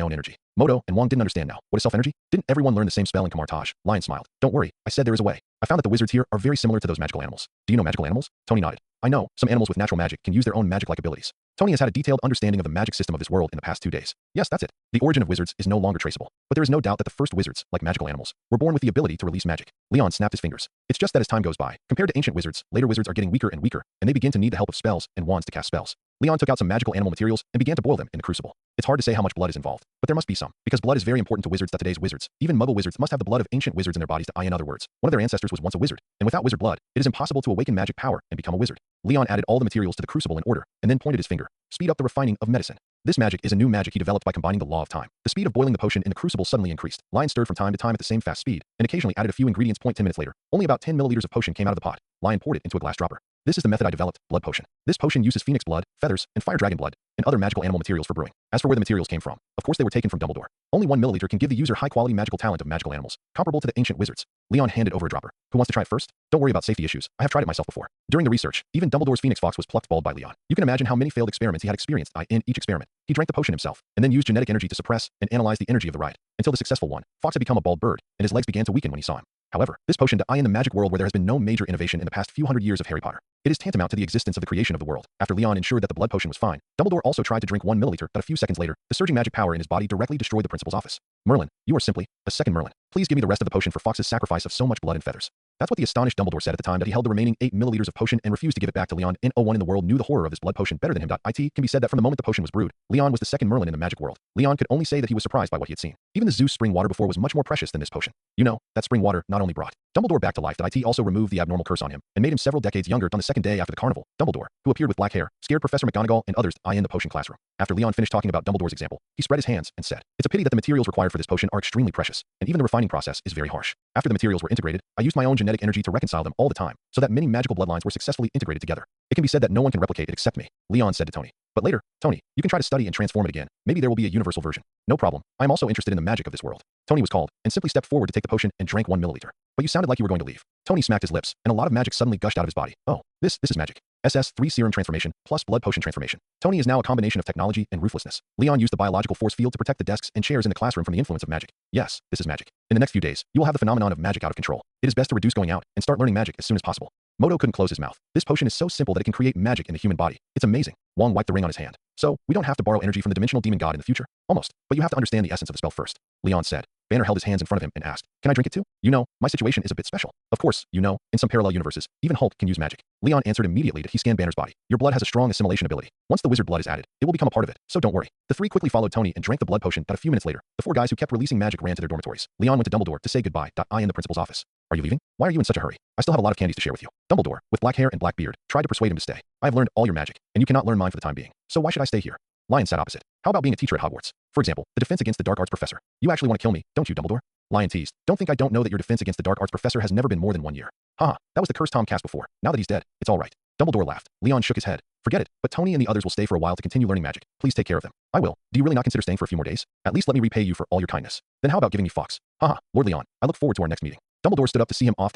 own energy. Moto and Wong didn't understand now. What is self-energy? Didn't everyone learn the same spell in Camartage? Lion smiled. Don't worry. I said there is a way. I found that the wizards here are very similar to those magical animals. Do you know magical animals? Tony nodded. I know, some animals with natural magic can use their own magic-like abilities. Tony has had a detailed understanding of the magic system of this world in the past 2 days. Yes, that's it. The origin of wizards is no longer traceable. But there is no doubt that the first wizards, like magical animals, were born with the ability to release magic. Leon snapped his fingers. It's just that as time goes by, compared to ancient wizards, later wizards are getting weaker and weaker, and they begin to need the help of spells and wands to cast spells. Leon took out some magical animal materials and began to boil them in the crucible. It's hard to say how much blood is involved, but there must be some, because blood is very important to wizards. That today's wizards, even muggle wizards, must have the blood of ancient wizards in their bodies in other words, one of their ancestors was once a wizard, and without wizard blood, it is impossible to awaken magic power and become a wizard. Leon added all the materials to the crucible in order, and then pointed his finger. Speed up the refining of medicine. This magic is a new magic he developed by combining the law of time. The speed of boiling the potion in the crucible suddenly increased. Lion stirred from time to time at the same fast speed, and occasionally added a few ingredients. 10 minutes later, only about 10 milliliters of potion came out of the pot. Lion poured it into a glass dropper. This is the method I developed, blood potion. This potion uses phoenix blood, feathers, and fire dragon blood, and other magical animal materials for brewing. As for where the materials came from, of course they were taken from Dumbledore. Only 1 milliliter can give the user high-quality magical talent of magical animals, comparable to the ancient wizards. Leon handed over a dropper. Who wants to try it first? Don't worry about safety issues. I have tried it myself before. During the research, even Dumbledore's phoenix fox was plucked bald by Leon. You can imagine how many failed experiments he had experienced in each experiment. He drank the potion himself, and then used genetic energy to suppress and analyze the energy of the ride, until the successful one, Fox, had become a bald bird, and his legs began to weaken when he saw him. However, this potion in the magic world where there has been no major innovation in the past few hundred years of Harry Potter. It is tantamount to the existence of the creation of the world. After Leon ensured that the blood potion was fine, Dumbledore also tried to drink 1 milliliter, but a few seconds later, the surging magic power in his body directly destroyed the principal's office. Merlin, you are simply a second Merlin. Please give me the rest of the potion for Fox's sacrifice of so much blood and feathers. That's what the astonished Dumbledore said at the time that he held the remaining 8 milliliters of potion and refused to give it back to Leon. No one in the world knew the horror of this blood potion better than him. It can be said that from the moment the potion was brewed, Leon was the second Merlin in the magic world. Leon could only say that he was surprised by what he had seen. Even the Zeus spring water before was much more precious than this potion. You know, that spring water not only brought Dumbledore back to life, also removed the abnormal curse on him and made him several decades younger. On the second day after the carnival, Dumbledore, who appeared with black hair, scared Professor McGonagall and others in the potion classroom. After Leon finished talking about Dumbledore's example, he spread his hands and said, "It's a pity that the materials required for this potion are extremely precious, and even the refining process is very harsh. After the materials were integrated, I used my own genetic energy to reconcile them all the time, so that many magical bloodlines were successfully integrated together. It can be said that no one can replicate it except me," Leon said to Tony. "But later, Tony, you can try to study and transform it again. Maybe there will be a universal version." "No problem. I am also interested in the magic of this world." Tony was called, and simply stepped forward to take the potion and drank 1 milliliter. "But you sounded like you were going to leave." Tony smacked his lips, and a lot of magic suddenly gushed out of his body. "Oh, this is magic. SS3 serum transformation plus blood potion transformation. Tony is now a combination of technology and ruthlessness." Leon used the biological force field to protect the desks and chairs in the classroom from the influence of magic. "Yes, this is magic. In the next few days, you will have the phenomenon of magic out of control. It is best to reduce going out and start learning magic as soon as possible." Moto couldn't close his mouth. This potion is so simple that it can create magic in the human body. It's amazing. Wong wiped the ring on his hand. "So, we don't have to borrow energy from the dimensional demon god in the future? Almost. But you have to understand the essence of the spell first," Leon said. Banner held his hands in front of him and asked, "Can I drink it too? You know, my situation is a bit special." "Of course, you know, in some parallel universes, even Hulk can use magic." Leon answered immediately that he scanned Banner's body. "Your blood has a strong assimilation ability. Once the wizard blood is added, it will become a part of it, so don't worry." The three quickly followed Tony and drank the blood potion. A few minutes later, the four guys who kept releasing magic ran to their dormitories. Leon went to Dumbledore to say goodbye. In the principal's office. "Are you leaving? Why are you in such a hurry? I still have a lot of candies to share with you." Dumbledore, with black hair and black beard, tried to persuade him to stay. "I have learned all your magic, and you cannot learn mine for the time being. So why should I stay here?" Lion sat opposite. "How about being a teacher at Hogwarts? For example, the defense against the dark arts professor. You actually want to kill me, don't you, Dumbledore?" Lion teased. "Don't think I don't know that your defense against the dark arts professor has never been more than 1 year. Haha, that was the curse Tom cast before. Now that he's dead, it's all right." Dumbledore laughed. Leon shook his head. "Forget it, but Tony and the others will stay for a while to continue learning magic. Please take care of them." "I will. Do you really not consider staying for a few more days? At least let me repay you for all your kindness." "Then how about giving me Fox?" "Haha, Lord Leon, I look forward to our next meeting." Dumbledore stood up to see him off.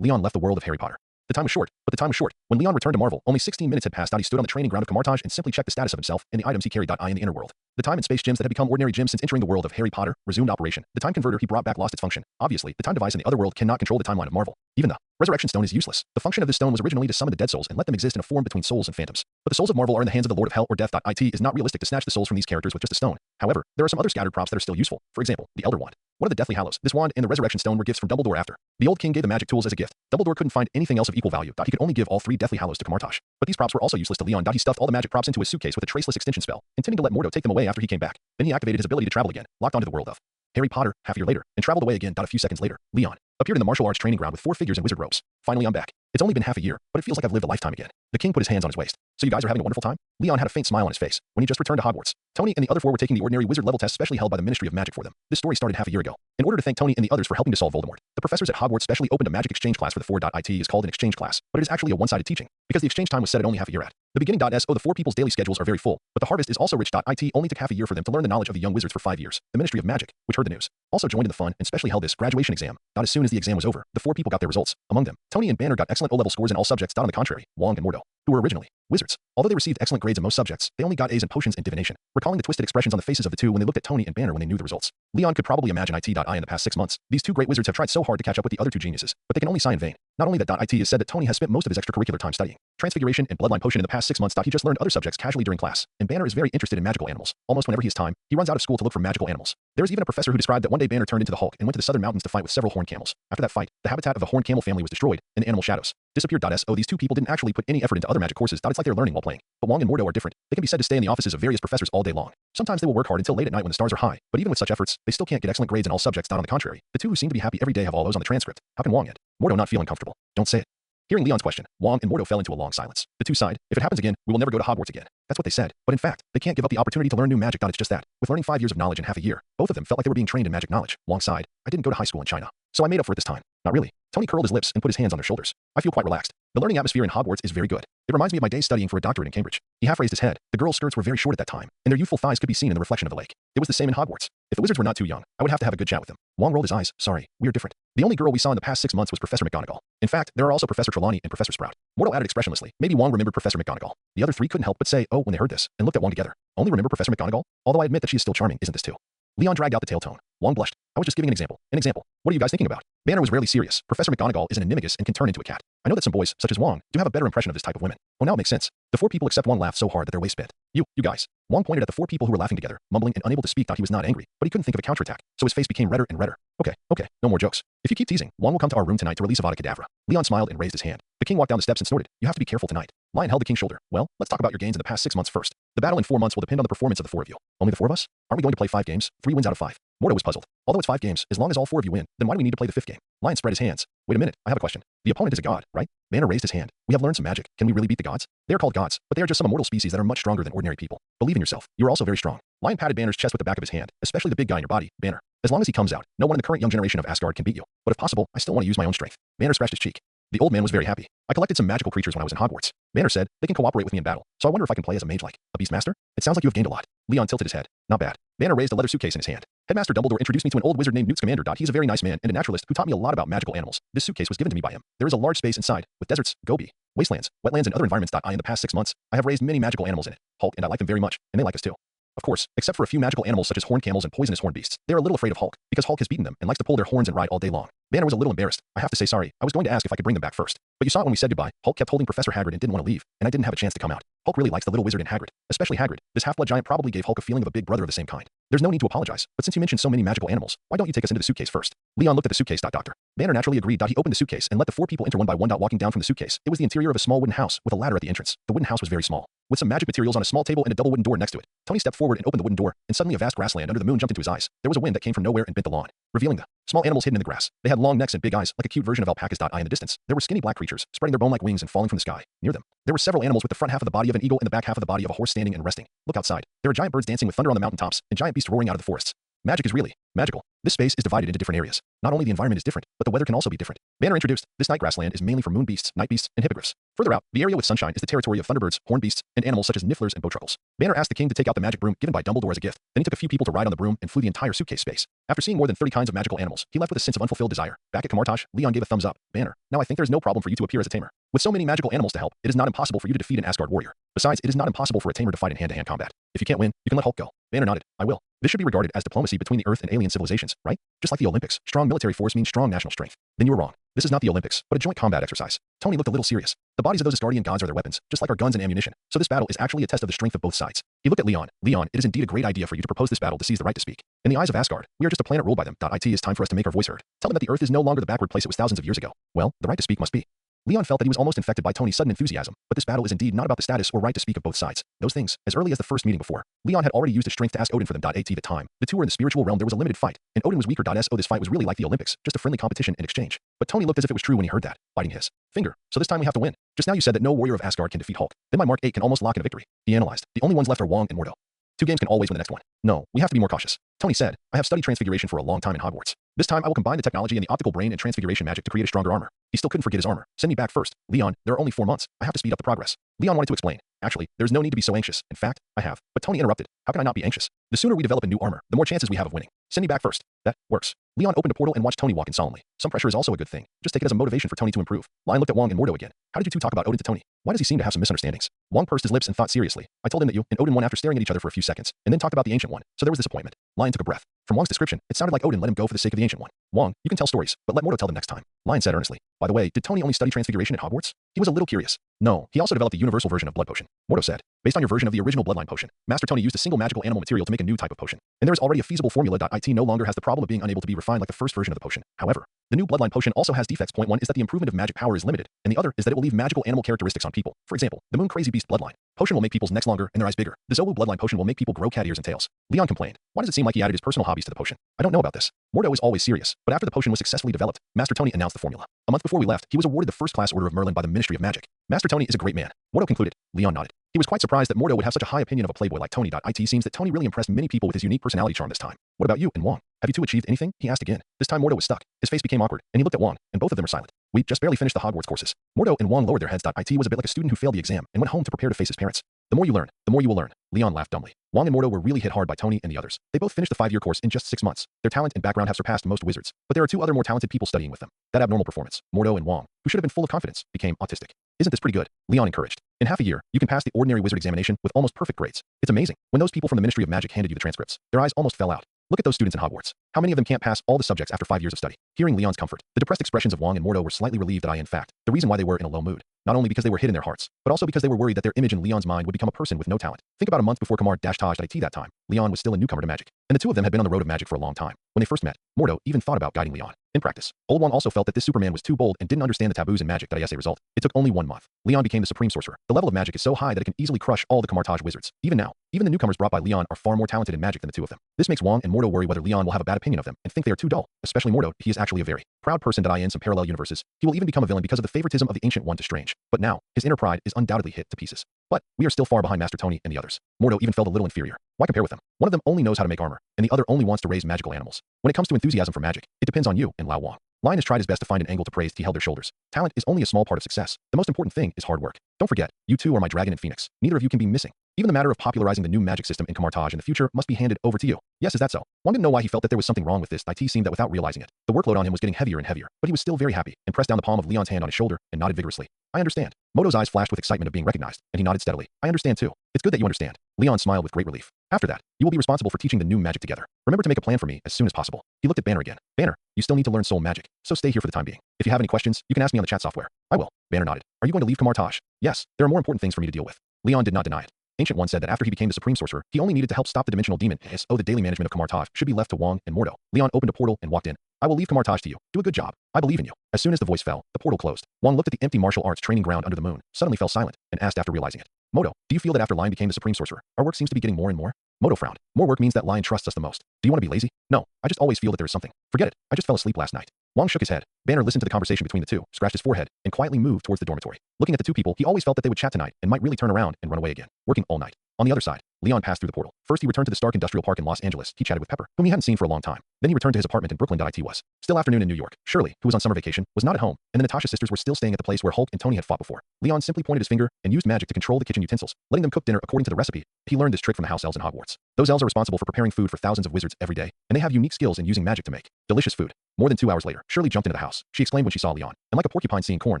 Leon left the world of Harry Potter. The time was short, but the time was short. When Leon returned to Marvel, only 16 minutes had passed. He stood on the training ground of Camartage and simply checked the status of himself and the items he carried. In the inner world, the time and space gems that had become ordinary gems since entering the world of Harry Potter resumed operation. The time converter he brought back lost its function. Obviously, the time device in the other world cannot control the timeline of Marvel. Even the resurrection stone is useless. The function of this stone was originally to summon the dead souls and let them exist in a form between souls and phantoms. But the souls of Marvel are in the hands of the Lord of Hell or Death. It is not realistic to snatch the souls from these characters with just a stone. However, there are some other scattered props that are still useful. For example, the Elder Wand. One of the Deathly Hallows. This wand and the Resurrection Stone were gifts from Dumbledore after the old king gave the magic tools as a gift. Dumbledore couldn't find anything else of equal value. He could only give all 3 Deathly Hallows to Camartage. But these props were also useless to Leon. He stuffed all the magic props into his suitcase with a traceless extension spell, intending to let Mordo take them away after he came back. Then he activated his ability to travel again, locked onto the world of Harry Potter half a year later, and traveled away again. A few seconds later, Leon appeared in the martial arts training ground with 4 figures in wizard robes. "Finally, I'm back. It's only been half a year, but it feels like I've lived a lifetime again." The king put his hands on his waist. "So you guys are having a wonderful time?" Leon had a faint smile on his face when he just returned to Hogwarts. Tony and the other 4 were taking the ordinary wizard level test specially held by the Ministry of Magic for them. This story started half a year ago. In order to thank Tony and the others for helping to solve Voldemort, the professors at Hogwarts specially opened a magic exchange class for the 4. It is called an exchange class, but it is actually a one-sided teaching, because the exchange time was set at only half a year at the beginning. The 4 people's daily schedules are very full, but the harvest is also rich. It only took half a year for them to learn the knowledge of the young wizards for 5 years. The Ministry of Magic, which heard the news, also joined in the fun and specially held this graduation exam. As soon as the exam was over, the 4 people got their results. Among them, Tony and Banner got excellent O-level scores in all subjects. On the contrary, Wong and Mordo, who were originally wizards, although they received excellent grades in most subjects, they only got A's in potions and divination. Recalling the twisted expressions on the faces of the two when they looked at Tony and Banner when they knew the results, Leon could probably imagine. In the past 6 months, these 2 great wizards have tried so hard to catch up with the other 2 geniuses, but they can only sigh in vain. Not only that, IT has said that Tony has spent most of his extracurricular time studying Transfiguration and Bloodline Potion in the past 6 months. He just learned other subjects casually during class, and Banner is very interested in magical animals. Almost whenever he has time, he runs out of school to look for magical animals. There is even a professor who described that one day Banner turned into the Hulk and went to the southern mountains to fight with several horned camels. After that fight, the habitat of the horned camel family was destroyed, and the animal shadows disappeared. These two people didn't actually put any effort into other magic courses. It's like they're learning while playing. But Wong and Mordo are different. They can be said to stay in the offices of various professors all day long. Sometimes they will work hard until late at night when the stars are high, but even with such efforts, they still can't get excellent grades in all subjects. On the contrary, the two who seem to be happy every day have all those on the transcript. How can Wong and Mordo not feel uncomfortable? Don't say it. Hearing Leon's question, Wong and Mordo fell into a long silence. The two sighed. If it happens again, we will never go to Hogwarts again. That's what they said. But in fact, they can't give up the opportunity to learn new magic. It's just that. With learning 5 years of knowledge in half a year, both of them felt like they were being trained in magic knowledge. Wong sighed. I didn't go to high school in China, so I made up for it this time. Not really. Tony curled his lips and put his hands on their shoulders. I feel quite relaxed. The learning atmosphere in Hogwarts is very good. It reminds me of my days studying for a doctorate in Cambridge. He half raised his head. The girls' skirts were very short at that time, and their youthful thighs could be seen in the reflection of the lake. It was the same in Hogwarts. If the wizards were not too young, I would have a good chat with them. Wong rolled his eyes. Sorry, we're different. The only girl we saw in the past 6 months was Professor McGonagall. In fact, there are also Professor Trelawney and Professor Sprout. Mordo added expressionlessly. Maybe Wong remembered Professor McGonagall. The other three couldn't help but say, oh, when they heard this, and looked at Wong together. Only remember Professor McGonagall? Although I admit that she is still charming, isn't this too? Leon dragged out the tail tone. Wong blushed. I was just giving an example. An example. What are you guys thinking about? Banner was rarely serious. Professor McGonagall is an animagus and can turn into a cat. I know that some boys, such as Wong, do have a better impression of this type of women. Oh, now it makes sense. The 4 people except Wong laughed so hard that their waist bent. You guys. Wong pointed at the 4 people who were laughing together, mumbling and unable to speak. He was not angry, but he couldn't think of a counterattack, so his face became redder and redder. Okay, no more jokes. If you keep teasing, Wong will come to our room tonight to release Avada Kedavra. Leon smiled and raised his hand. The king walked down the steps and snorted. You have to be careful tonight. Lion held the king's shoulder. Well, let's talk about your gains in the past 6 months first. The battle in 4 months will depend on the performance of the 4 of you. Only the 4 of us? Aren't we going to play 5 games? 3 wins out of 5. Mordo was puzzled. Although it's 5 games, as long as all 4 of you win, then why do we need to play the 5th game? Lion spread his hands. Wait a minute, I have a question. The opponent is a god, right? Banner raised his hand. We have learned some magic. Can we really beat the gods? They are called gods, but they are just some immortal species that are much stronger than ordinary people. Believe in yourself. You are also very strong. Lion patted Banner's chest with the back of his hand, especially the big guy in your body, Banner. As long as he comes out, no one in the current young generation of Asgard can beat you. But if possible, I still want to use my own strength. Banner scratched his cheek. The old man was very happy. I collected some magical creatures when I was in Hogwarts. Banner said, they can cooperate with me in battle, so I wonder if I can play as a mage like a beastmaster? It sounds like you have gained a lot. Leon tilted his head. Not bad. Banner raised a leather suitcase in his hand. Headmaster Dumbledore introduced me to an old wizard named Newt Scamander. He's a very nice man and a naturalist who taught me a lot about magical animals. This suitcase was given to me by him. There is a large space inside, with deserts, gobi, wastelands, wetlands, and other environments. In the past 6 months, I have raised many magical animals in it. Hulk and I like them very much, and they like us too. Of course, except for a few magical animals such as horned camels and poisonous horned beasts. They are a little afraid of Hulk, because Hulk has beaten them and likes to pull their horns and ride all day long. Banner was a little embarrassed. I have to say sorry. I was going to ask if I could bring them back first. But you saw it when we said goodbye. Hulk kept holding Professor Hagrid and didn't want to leave, and I didn't have a chance to come out. Hulk really likes the little wizard in Hagrid, especially Hagrid. This half-blood giant probably gave Hulk a feeling of a big brother of the same kind. There's no need to apologize, but since you mentioned so many magical animals, why don't you take us into the suitcase first? Leon looked at the suitcase. Doctor. Banner naturally agreed. He opened the suitcase and let the 4 people enter one by one. Walking down from the suitcase, it was the interior of a small wooden house with a ladder at the entrance. The wooden house was very small, with some magic materials on a small table and a double wooden door next to it. Tony stepped forward and opened the wooden door, and suddenly a vast grassland under the moon jumped into his eyes. There was a wind that came from nowhere and bent the lawn, revealing the small animals hidden in the grass. They had long necks and big eyes, like a cute version of alpacas. In the distance, there were skinny black creatures, spreading their bone-like wings and falling from the sky. Near them, there were several animals with the front half of the body of an eagle and the back half of the body of a horse standing and resting. Look outside. There are giant birds dancing with thunder on the mountaintops, and giant beasts roaring out of the forests. Magic is really magical. This space is divided into different areas. Not only the environment is different, but the weather can also be different. Banner introduced, this night grassland is mainly for moon beasts, night beasts, and hippogriffs. Further out, the area with sunshine is the territory of thunderbirds, horned beasts, and animals such as nifflers and bowtruckles. Banner asked the king to take out the magic broom given by Dumbledore as a gift. Then he took a few people to ride on the broom and flew the entire suitcase space. After seeing more than 30 kinds of magical animals, he left with a sense of unfulfilled desire. Back at Camartage, Leon gave a thumbs up. Banner, now I think there is no problem for you to appear as a tamer. With so many magical animals to help, it is not impossible for you to defeat an Asgard warrior. Besides, it is not impossible for a tamer to fight in hand-to-hand combat. If you can't win, you can let Hulk go. Banner nodded. I will. This should be regarded as diplomacy between the Earth and alien civilizations, right? Just like the Olympics, strong military force means strong national strength. Then you were wrong. This is not the Olympics, but a joint combat exercise. Tony looked a little serious. The bodies of those Asgardian gods are their weapons, just like our guns and ammunition. So this battle is actually a test of the strength of both sides. He looked at Leon. Leon, it is indeed a great idea for you to propose this battle to seize the right to speak. In the eyes of Asgard, we are just a planet ruled by them. It is time for us to make our voice heard. Tell them that the Earth is no longer the backward place it was thousands of years ago. Well, the right to speak must be. Leon felt that he was almost infected by Tony's sudden enthusiasm, but this battle is indeed not about the status or right to speak of both sides. Those things, as early as the first meeting before, Leon had already used his strength to ask Odin for them. At the time, the two were in the spiritual realm. There was a limited fight, and Odin was weaker. This fight was really like the Olympics, just a friendly competition and exchange. But Tony looked as if it was true when he heard that, biting his finger. So this time we have to win. Just now you said that no warrior of Asgard can defeat Hulk. Then my Mark 8 can almost lock in a victory. He analyzed. The only ones left are Wong and Mordo. 2 games can always win the next one. No, we have to be more cautious. Tony said, I have studied transfiguration for a long time in Hogwarts. This time I will combine the technology and the optical brain and transfiguration magic to create a stronger armor. He still couldn't forget his armor. Send me back first. Leon, there are only 4 months. I have to speed up the progress. Leon wanted to explain. Actually, there's no need to be so anxious. In fact, I have. But Tony interrupted. How can I not be anxious? The sooner we develop a new armor, the more chances we have of winning. Send me back first. That works. Leon opened a portal and watched Tony walk in solemnly. Some pressure is also a good thing. Just take it as a motivation for Tony to improve. Lion looked at Wong and Mordo again. How did you two talk about Odin to Tony? Why does he seem to have some misunderstandings? Wong pursed his lips and thought seriously. I told him that you and Odin won after staring at each other for a few seconds, and then talked about the Ancient One. So there was disappointment. Lion took a breath. From Wong's description, it sounded like Odin let him go for the sake of the Ancient One. Wong, you can tell stories, but let Mordo tell them next time. Lion said earnestly. By the way, did Tony only study transfiguration at Hogwarts? He was a little curious. No, he also developed a universal version of blood potion. Mordo said, based on your version of the original bloodline potion, Master Tony used a single magical animal material to make a new type of potion. And there is already a feasible formula. It no longer has the problem of being unable to be refined like the first version of the potion. However, the new bloodline potion also has defects. Point one is that the improvement of magic power is limited, and the other is that it will leave magical animal characteristics on people. For example, the Moon Crazy Beast bloodline potion will make people's necks longer and their eyes bigger. The Zolu bloodline potion will make people grow cat ears and tails. Leon complained, why does it seem like he added his personal hobbies to the potion? I don't know about this. Mordo is always serious, but after the potion was successfully developed, Master Tony announced the formula. A month before we left, he was awarded the First Class Order of Merlin by the Ministry of Magic. Master Tony is a great man, Mordo concluded. Leon nodded. He was quite surprised that Mordo would have such a high opinion of a playboy like Tony. It seems that Tony really impressed many people with his unique personality charm this time. What about you and Wong? Have you two achieved anything? He asked again. This time Mordo was stuck. His face became awkward, and he looked at Wong, and both of them were silent. We just barely finished the Hogwarts courses. Mordo and Wong lowered their heads. It was a bit like a student who failed the exam and went home to prepare to face his parents. The more you learn, the more you will learn. Leon laughed dumbly. Wong and Mordo were really hit hard by Tony and the others. They both finished the 5-year course in just 6 months. Their talent and background have surpassed most wizards, but there are 2 other more talented people studying with them. That abnormal performance, Mordo and Wong, who should have been full of confidence, became autistic. Isn't this pretty good? Leon encouraged. In half a year, you can pass the ordinary wizard examination with almost perfect grades. It's amazing. When those people from the Ministry of Magic handed you the transcripts, their eyes almost fell out. Look at those students in Hogwarts. How many of them can't pass all the subjects after 5 years of study? Hearing Leon's comfort, the depressed expressions of Wong and Mordo were slightly relieved. In fact, the reason why they were in a low mood. Not only because they were hid in their hearts, but also because they were worried that their image in Leon's mind would become a person with no talent. Think about a month before Kamar-Taj that time. Leon was still a newcomer to magic, and the two of them had been on the road of magic for a long time. When they first met, Mordo even thought about guiding Leon. In practice, old Wong also felt that this SuperMan was too bold and didn't understand the taboos in magic. As a result, it took only 1 month. Leon became the supreme sorcerer. The level of magic is so high that it can easily crush all the Kamar-Taj wizards. Even now, even the newcomers brought by Leon are far more talented in magic than the two of them. This makes Wong and Mordo worry whether Leon will have a bad opinion of them and think they are too dull. Especially Mordo, he is actually a very proud person. In some parallel universes, he will even become a villain because of the favoritism of the Ancient One to Strange. But now, his inner pride is undoubtedly hit to pieces. But we are still far behind Master Tony and the others. Mordo even felt a little inferior. Why compare with them? One of them only knows how to make armor, and the other only wants to raise magical animals. When it comes to enthusiasm for magic, it depends on you and Lao Wong. Lion has tried his best to find an angle to praise. He held their shoulders. Talent is only a small part of success. The most important thing is hard work. Don't forget, you two are my dragon and phoenix. Neither of you can be missing. Even the matter of popularizing the new magic system in Kamar-Taj in the future must be handed over to you. Yes, is that so? Wong didn't know why he felt that there was something wrong with this. It seemed that without realizing it, the workload on him was getting heavier and heavier, but he was still very happy and pressed down the palm of Leon's hand on his shoulder and nodded vigorously. I understand. Mordo's eyes flashed with excitement of being recognized, and he nodded steadily. I understand too. It's good that you understand. Leon smiled with great relief. After that, you will be responsible for teaching the new magic together. Remember to make a plan for me as soon as possible. He looked at Banner again. Banner, you still need to learn soul magic, so stay here for the time being. If you have any questions, you can ask me on the chat software. I will. Banner nodded. Are you going to leave Kamar-Taj? Yes, there are more important things for me to deal with. Leon did not deny it. Ancient One said that after he became the supreme sorcerer, he only needed to help stop the dimensional demon. The daily management of Kamar-Taj should be left to Wong and Mordo. Leon opened a portal and walked in. I will leave Kamar-Taj to you. Do a good job. I believe in you. As soon as the voice fell, the portal closed. Wong looked at the empty martial arts training ground under the moon, suddenly fell silent, and asked after realizing it. Mordo, do you feel that after Lion became the supreme sorcerer, our work seems to be getting more and more? Mordo frowned. More work means that Lion trusts us the most. Do you want to be lazy? No, I just always feel that there is something. Forget it. I just fell asleep last night. Wong shook his head. Banner listened to the conversation between the two, scratched his forehead, and quietly moved towards the dormitory. Looking at the two people, he always felt that they would chat tonight and might really turn around and run away again, working all night. On the other side, Leon passed through the portal. First, he returned to the Stark Industrial Park in Los Angeles. He chatted with Pepper, whom he hadn't seen for a long time. Then he returned to his apartment in Brooklyn. It was still afternoon in New York. Shirley, who was on summer vacation, was not at home, and the Natasha sisters were still staying at the place where Hulk and Tony had fought before. Leon simply pointed his finger and used magic to control the kitchen utensils, letting them cook dinner according to the recipe. He learned this trick from the house elves in Hogwarts. Those elves are responsible for preparing food for thousands of wizards every day, and they have unique skills in using magic to make delicious food. More than 2 hours later, Shirley jumped into the house. She exclaimed when she saw Leon, and like a porcupine seeing corn,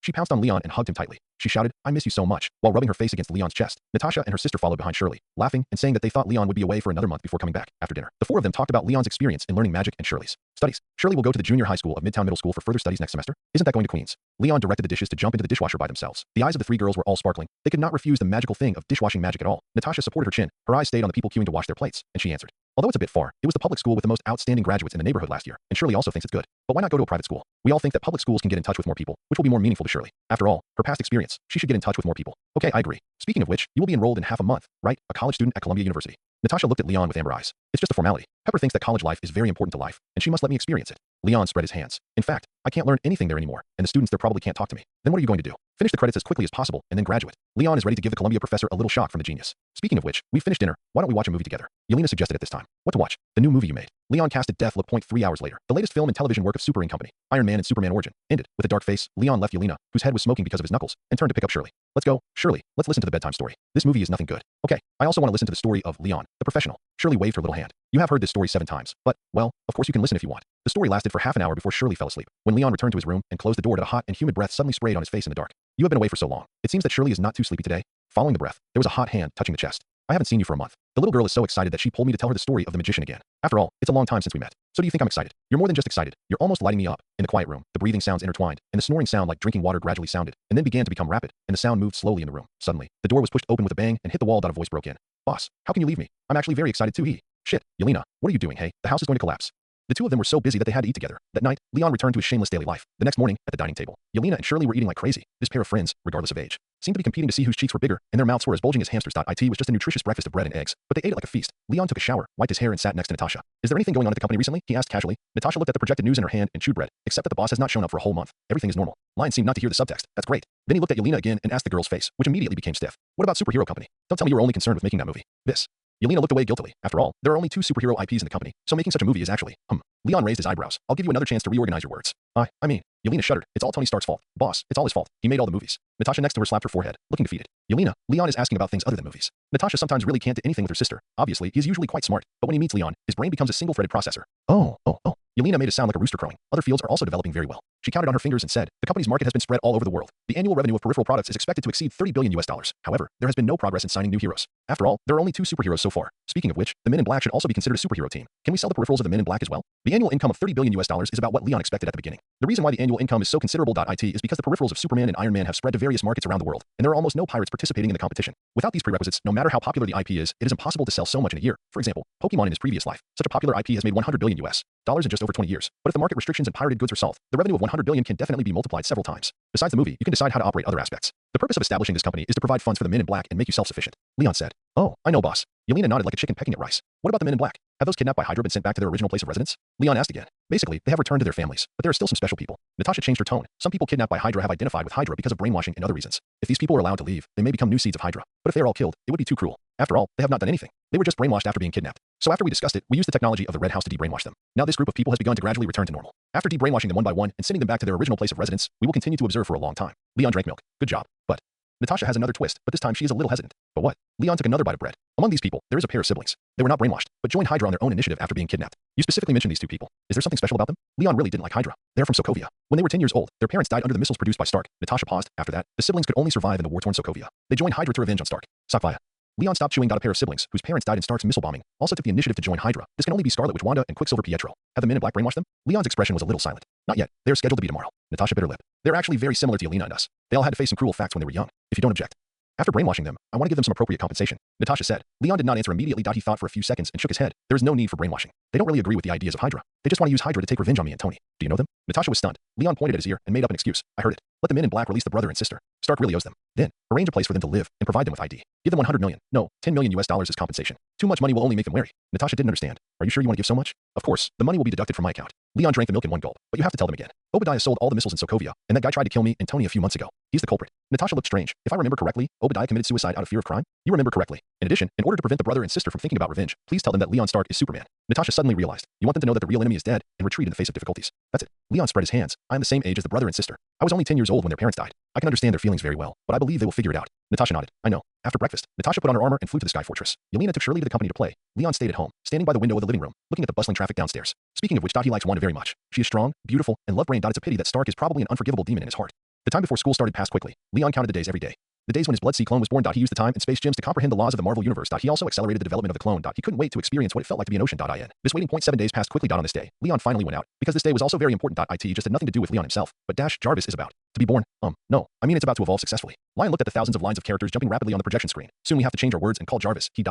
she pounced on Leon and hugged him tightly. She shouted, I miss you so much, while rubbing her face against Leon's chest. Natasha and her sister followed behind Shirley, laughing and saying that they thought Leon would be away for another month before coming back. After dinner, the four of them talked about Leon's experience in learning magic and Shirley's studies. Shirley will go to the junior high school of Midtown Middle School for further studies next semester. Isn't that going to Queens? Leon directed the dishes to jump into the dishwasher by themselves. The eyes of the 3 girls were all sparkling. They could not refuse the magical thing of dishwashing magic at all. Natasha supported her chin. Her eyes stayed on the people queuing to wash their plates, and she answered. Although it's a bit far, it was the public school with the most outstanding graduates in the neighborhood last year, and Shirley also thinks it's good. But why not go to a private school? We all think that public schools can get in touch with more people, which will be more meaningful to Shirley. After all, her past experience, she should get in touch with more people. Okay, I agree. Speaking of which, you will be enrolled in half a month, right? A college student at Columbia University. Natasha looked at Leon with amber eyes. It's just a formality. Pepper thinks that college life is very important to life, and she must let me experience it. Leon spread his hands. In fact, I can't learn anything there anymore, and the students there probably can't talk to me. Then what are you going to do? Finish the credits as quickly as possible, and then graduate. Leon is ready to give the Columbia professor a little shock from the genius. Speaking of which, we've finished dinner. Why don't we watch a movie together? Yelena suggested at this time. What to watch? The new movie you made. Leon casted Death Look. 3 hours later, the latest film and television work of Super Inc. Company, Iron Man and Superman Origin, ended. With a dark face, Leon left Yelena, whose head was smoking because of his knuckles, and turned to pick up Shirley. Let's go. Shirley, let's listen to the bedtime story. This movie is nothing good. Okay, I also want to listen to the story of Leon, the professional. Shirley waved her little hand. You have heard this story 7 times, but, well, of course you can listen if you want. The story lasted for half an hour before Shirley fell asleep. When Leon returned to his room and closed the door, a hot and humid breath suddenly sprayed on his face in the dark. You have been away for so long. It seems that Shirley is not too sleepy today. Following the breath, there was a hot hand touching the chest. I haven't seen you for a month. The little girl is so excited that she pulled me to tell her the story of the magician again. After all, it's a long time since we met. So do you think I'm excited? You're more than just excited. You're almost lighting me up. In the quiet room, the breathing sounds intertwined, and the snoring sound like drinking water gradually sounded, and then began to become rapid, and the sound moved slowly in the room. Suddenly, the door was pushed open with a bang and hit the wall. A voice broke in. Boss, how can you leave me? I'm actually very excited too. Shit, Yelena, what are you doing? Hey, the house is going to collapse. The two of them were so busy that they had to eat together. That night, Leon returned to his shameless daily life. The next morning, at the dining table, Yelena and Shirley were eating like crazy. This pair of friends, regardless of age, seemed to be competing to see whose cheeks were bigger, and their mouths were as bulging as hamsters. It was just a nutritious breakfast of bread and eggs, but they ate it like a feast. Leon took a shower, wiped his hair, and sat next to Natasha. Is there anything going on at the company recently? He asked casually. Natasha looked at the projected news in her hand and chewed bread, except that the boss has not shown up for a whole month. Everything is normal. Lion seemed not to hear the subtext. That's great. Then he looked at Yelena again and asked the girl's face, which immediately became stiff. What about Superhero Company? Don't tell me you were only concerned with making that movie. This. Yelena looked away guiltily. After all, there are only 2 superhero IPs in the company, so making such a movie is actually, Leon raised his eyebrows. I'll give you another chance to reorganize your words. I mean, Yelena shuddered. It's all Tony Stark's fault. Boss, it's all his fault. He made all the movies. Natasha next to her slapped her forehead, looking defeated. Yelena, Leon is asking about things other than movies. Natasha sometimes really can't do anything with her sister. Obviously, he is usually quite smart, but when he meets Leon, his brain becomes a single-threaded processor. Oh. Yelena made a sound like a rooster crowing. Other fields are also developing very well. She counted on her fingers and said, the company's market has been spread all over the world. The annual revenue of peripheral products is expected to exceed $30 billion. However, there has been no progress in signing new heroes. After all, there are only 2 superheroes so far. Speaking of which, the Men in Black should also be considered a superhero team. Can we sell the peripherals of the Men in Black as well? The annual income of $30 billion is about what Leon expected at the beginning. The reason why the annual income is so considerable. Is because the peripherals of Superman and Iron Man have spread to various markets around the world, and there are almost no pirates participating in the competition. Without these prerequisites, no matter how popular the IP is, it is impossible to sell so much in a year. For example, Pokemon in his previous life, such a popular IP has made $100 billion in just over 20 years. But if the market restrictions and pirated goods are solved, the revenue of $100 billion can definitely be multiplied several times. Besides the movie, you can decide how to operate other aspects. The purpose of establishing this company is to provide funds for the Men in Black and make you self-sufficient. Leon said. Oh, I know, boss. Yelena nodded like a chicken pecking at rice. What about the Men in Black? Have those kidnapped by Hydra been sent back to their original place of residence? Leon asked again. Basically, they have returned to their families, but there are still some special people. Natasha changed her tone. Some people kidnapped by Hydra have identified with Hydra because of brainwashing and other reasons. If these people are allowed to leave, they may become new seeds of Hydra. But if they are all killed, it would be too cruel. After all, they have not done anything. They were just brainwashed after being kidnapped. So after we discussed it, we used the technology of the Red House to de-brainwash them. Now this group of people has begun to gradually return to normal. After de-brainwashing them one by one and sending them back to their original place of residence, we will continue to observe for a long time. Leon drank milk. Good job. But Natasha has another twist, but this time she is a little hesitant. But what? Leon took another bite of bread. Among these people, there is a pair of siblings. They were not brainwashed, but joined Hydra on their own initiative after being kidnapped. You specifically mentioned these 2 people. Is there something special about them? Leon really didn't like Hydra. They're from Sokovia. When they were 10 years old, their parents died under the missiles produced by Stark. Natasha paused. After that, the siblings could only survive in the war-torn Sokovia. They joined Hydra to revenge on Stark. Sakvaya. Leon stopped chewing. A pair of siblings, whose parents died in Stark's missile bombing, also took the initiative to join Hydra. This can only be Scarlet Witch Wanda and Quicksilver Pietro. Have the Men in Black brainwashed them? Leon's expression was a little silent. Not yet. They are scheduled to be tomorrow. Natasha bit her lip. They're actually very similar to Yelena and us. They all had to face some cruel facts when they were young. If you don't object. After brainwashing them, I want to give them some appropriate compensation. Natasha said. Leon did not answer immediately. He thought for a few seconds and shook his head. There is no need for brainwashing. They don't really agree with the ideas of Hydra. They just want to use Hydra to take revenge on me and Tony. Do you know them? Natasha was stunned. Leon pointed at his ear and made up an excuse. I heard it. Let the Men in Black release the brother and sister. Stark really owes them. Then, arrange a place for them to live and provide them with ID. Give them $100 million. No, $10 million as compensation. Too much money will only make them wary. Natasha didn't understand. Are you sure you want to give so much? Of course, the money will be deducted from my account. Leon drank the milk in one gulp, but you have to tell them again. Obadiah sold all the missiles in Sokovia, and that guy tried to kill me and Tony a few months ago. He's the culprit. Natasha looked strange. If I remember correctly, Obadiah committed suicide out of fear of crime? You remember correctly. In addition, in order to prevent the brother and sister from thinking about revenge, please tell them that Leon Stark is Superman. Natasha suddenly realized. You want them to know that the real enemy is dead and retreat in the face of difficulties. That's it. Leon spread his hands. I am the same age as the brother and sister. I was only 10 years old when their parents died. I can understand their feelings very well, but I believe they will figure it out. Natasha nodded. I know. After breakfast, Natasha put on her armor and flew to the Sky Fortress. Yelena took Shirley to the company to play. Leon stayed at home, standing by the window of the living room, looking at the bustling traffic downstairs. Speaking of which, he likes Wanda very much. She is strong, beautiful, and love-brained. It's a pity that Stark is probably an unforgivable demon in his heart. The time before school started passed quickly. Leon counted the days every day. The days when his Blood Sea clone was born. He used the time and space gems to comprehend the laws of the Marvel Universe. He also accelerated the development of the clone. He couldn't wait to experience what it felt like to be an ocean. This waiting point 7 days passed quickly. On this day, Leon finally went out, because this day was also very important. It just had nothing to do with Leon himself, but Jarvis is about to be born. No, I mean it's about to evolve successfully. Lion looked at the thousands of lines of characters jumping rapidly on the projection screen. Soon we have to change our words and call Jarvis he.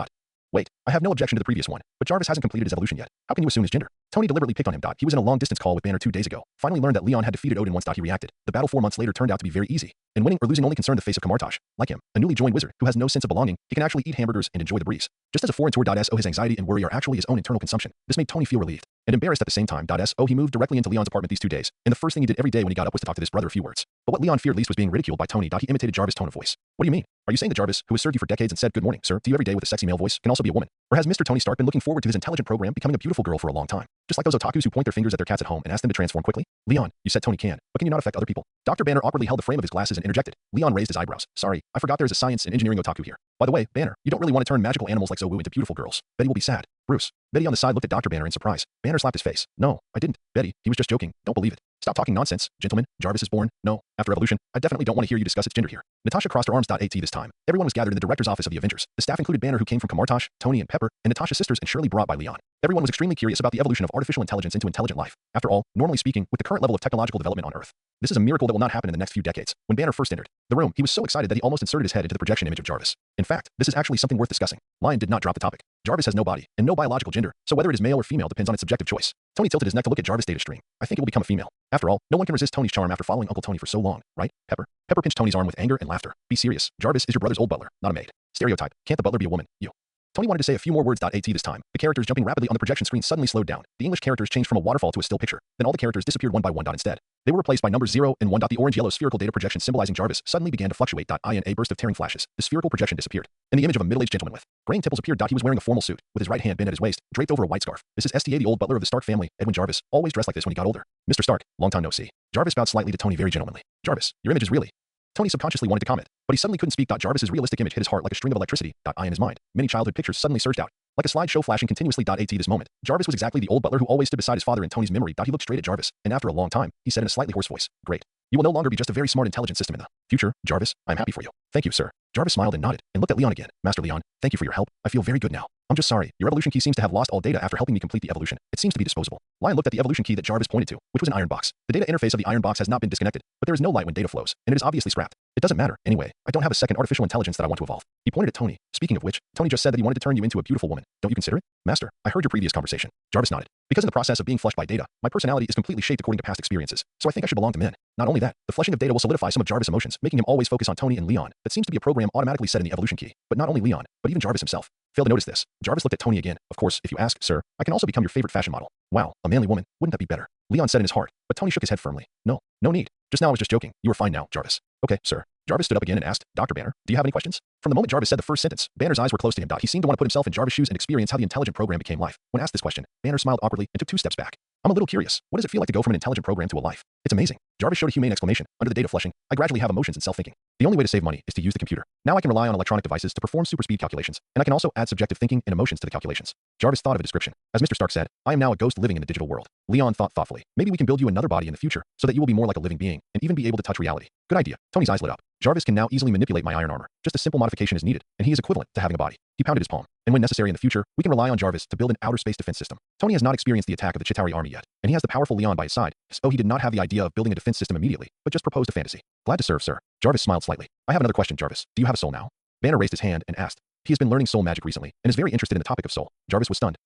Wait, I have no objection to the previous one, but Jarvis hasn't completed his evolution yet. How can you assume his gender? Tony deliberately picked on him. He was in a long-distance call with Banner 2 days ago. Finally learned that Leon had defeated Odin once. He reacted. The battle 4 months later turned out to be very easy, and winning or losing only concerned the face of Kamartaj. Like him, a newly joined wizard who has no sense of belonging, he can actually eat hamburgers and enjoy the breeze. Just as a foreign tour. His anxiety and worry are actually his own internal consumption. This made Tony feel relieved and embarrassed at the same time. He moved directly into Leon's apartment these 2 days, and the first thing he did every day when he got up was to talk to this brother a few words. But what Leon feared least was being ridiculed by Tony. He imitated Jarvis' tone of voice. What do you mean? Are you saying that Jarvis, who has served you for decades and said good morning, sir, to you every day with a sexy male voice, can also be a woman? Or has Mr. Tony Stark been looking forward to his intelligent program becoming a beautiful girl for a long time? Just like those otakus who point their fingers at their cats at home and ask them to transform quickly? Leon, you said Tony can, but can you not affect other people? Dr. Banner awkwardly held the frame of his glasses and interjected. Leon raised his eyebrows. Sorry, I forgot there's a science and engineering otaku here. By the way, Banner, you don't really want to turn magical animals like Zowu into beautiful girls. Betty will be sad. Bruce. Betty on the side looked at Dr. Banner in surprise. Banner slapped his face. No, I didn't. Betty, he was just joking. Don't believe it. Stop talking nonsense, gentlemen. Jarvis is born. No, After Evolution, I definitely don't want to hear you discuss its gender here. Natasha crossed her arms. At this time, everyone was gathered in the director's office of the Avengers. The staff included Banner, who came from Kamartosh, Tony, and Pepper, and Natasha's sisters, and Shirley, brought by Leon. Everyone was extremely curious about the evolution of artificial intelligence into intelligent life. After all, normally speaking, with the current level of technological development on Earth, this is a miracle that will not happen in the next few decades. When Banner first entered the room, he was so excited that he almost inserted his head into the projection image of Jarvis. In fact, this is actually something worth discussing. Lion did not drop the topic. Jarvis has no body and no biological gender, so whether it is male or female depends on its subjective choice. Tony tilted his neck to look at Jarvis' data stream. I think it will become a female. After all, no one can resist Tony's charm after following Uncle Tony for so long, right, Pepper? Pepper pinched Tony's arm with anger and laughter. Be serious. Jarvis is your brother's old butler, not a maid. Stereotype. Can't the butler be a woman? You. Tony wanted to say a few more words. This time, the characters jumping rapidly on the projection screen suddenly slowed down. The English characters changed from a waterfall to a still picture. Then all the characters disappeared one by one. Instead, they were replaced by numbers 0 and 1. The orange-yellow spherical data projection symbolizing Jarvis suddenly began to fluctuate. In a burst of tearing flashes, the spherical projection disappeared, and the image of a middle-aged gentleman with graying temples appeared. He was wearing a formal suit, with his right hand bent at his waist, draped over a white scarf. This is STA, the old butler of the Stark family, Edwin Jarvis, always dressed like this when he got older. Mr. Stark, long time no see. Jarvis bowed slightly to Tony very gentlemanly. Jarvis, your image is really... Tony subconsciously wanted to comment, but he suddenly couldn't speak. Jarvis's realistic image hit his heart like a string of electricity. In his mind, many childhood pictures suddenly surged out, like a slideshow flashing continuously. This moment, Jarvis was exactly the old butler who always stood beside his father in Tony's memory. He looked straight at Jarvis, and after a long time, he said in a slightly hoarse voice, "Great. You will no longer be just a very smart, intelligent system in the future, Jarvis. I'm happy for you." "Thank you, sir." Jarvis smiled and nodded, and looked at Leon again. "Master Leon, thank you for your help. I feel very good now. I'm just sorry. Your evolution key seems to have lost all data after helping me complete the evolution. It seems to be disposable." Lion looked at the evolution key that Jarvis pointed to, which was an iron box. The data interface of the iron box has not been disconnected, but there is no light when data flows, and it is obviously scrapped. "It doesn't matter. Anyway, I don't have a second artificial intelligence that I want to evolve." He pointed at Tony. "Speaking of which, Tony just said that he wanted to turn you into a beautiful woman. Don't you consider it?" "Master, I heard your previous conversation." Jarvis nodded. "Because in the process of being flushed by data, my personality is completely shaped according to past experiences, so I think I should belong to men. Not only that, the flushing of data will solidify some of Jarvis' emotions, making him always focus on Tony and Leon. That seems to be a program automatically set in the evolution key. But not only Leon, but even Jarvis himself failed to notice this." Jarvis looked at Tony again. "Of course, if you ask, sir, I can also become your favorite fashion model." "Wow, a manly woman. Wouldn't that be better?" Leon said in his heart, but Tony shook his head firmly. No need. Just now I was just joking. You are fine now, Jarvis." "Okay, sir." Jarvis stood up again and asked, "Dr. Banner, do you have any questions?" From the moment Jarvis said the first sentence, Banner's eyes were close to him. He seemed to want to put himself in Jarvis' shoes and experience how the intelligent program became life. When asked this question, Banner smiled awkwardly and took 2 steps back. "I'm a little curious. What does it feel like to go from an intelligent program to a life?" "It's amazing." Jarvis showed a humane exclamation. "Under the data flushing, I gradually have emotions and self-thinking. The only way to save money is to use the computer. Now I can rely on electronic devices to perform super speed calculations, and I can also add subjective thinking and emotions to the calculations." Jarvis thought of a description. As Mr. Stark said, "I am now a ghost living in the digital world." Leon thought thoughtfully. "Maybe we can build you another body in the future, so that you will be more like a living being, and even be able to touch reality." "Good idea." Tony's eyes lit up. "Jarvis can now easily manipulate my iron armor. Just a simple modification is needed, and he is equivalent to having a body." He pounded his palm. "And when necessary in the future, we can rely on Jarvis to build an outer space defense system." Tony has not experienced the attack of the Chitauri army yet, and he has the powerful Leon by his side, so he did not have the idea of building a defense system immediately, but just proposed a fantasy. "Glad to serve, sir." Jarvis smiled slightly. "I have another question, Jarvis. Do you have a soul now?" Banner raised his hand and asked. He has been learning soul magic recently, and is very interested in the topic of soul. Jarvis was stunned.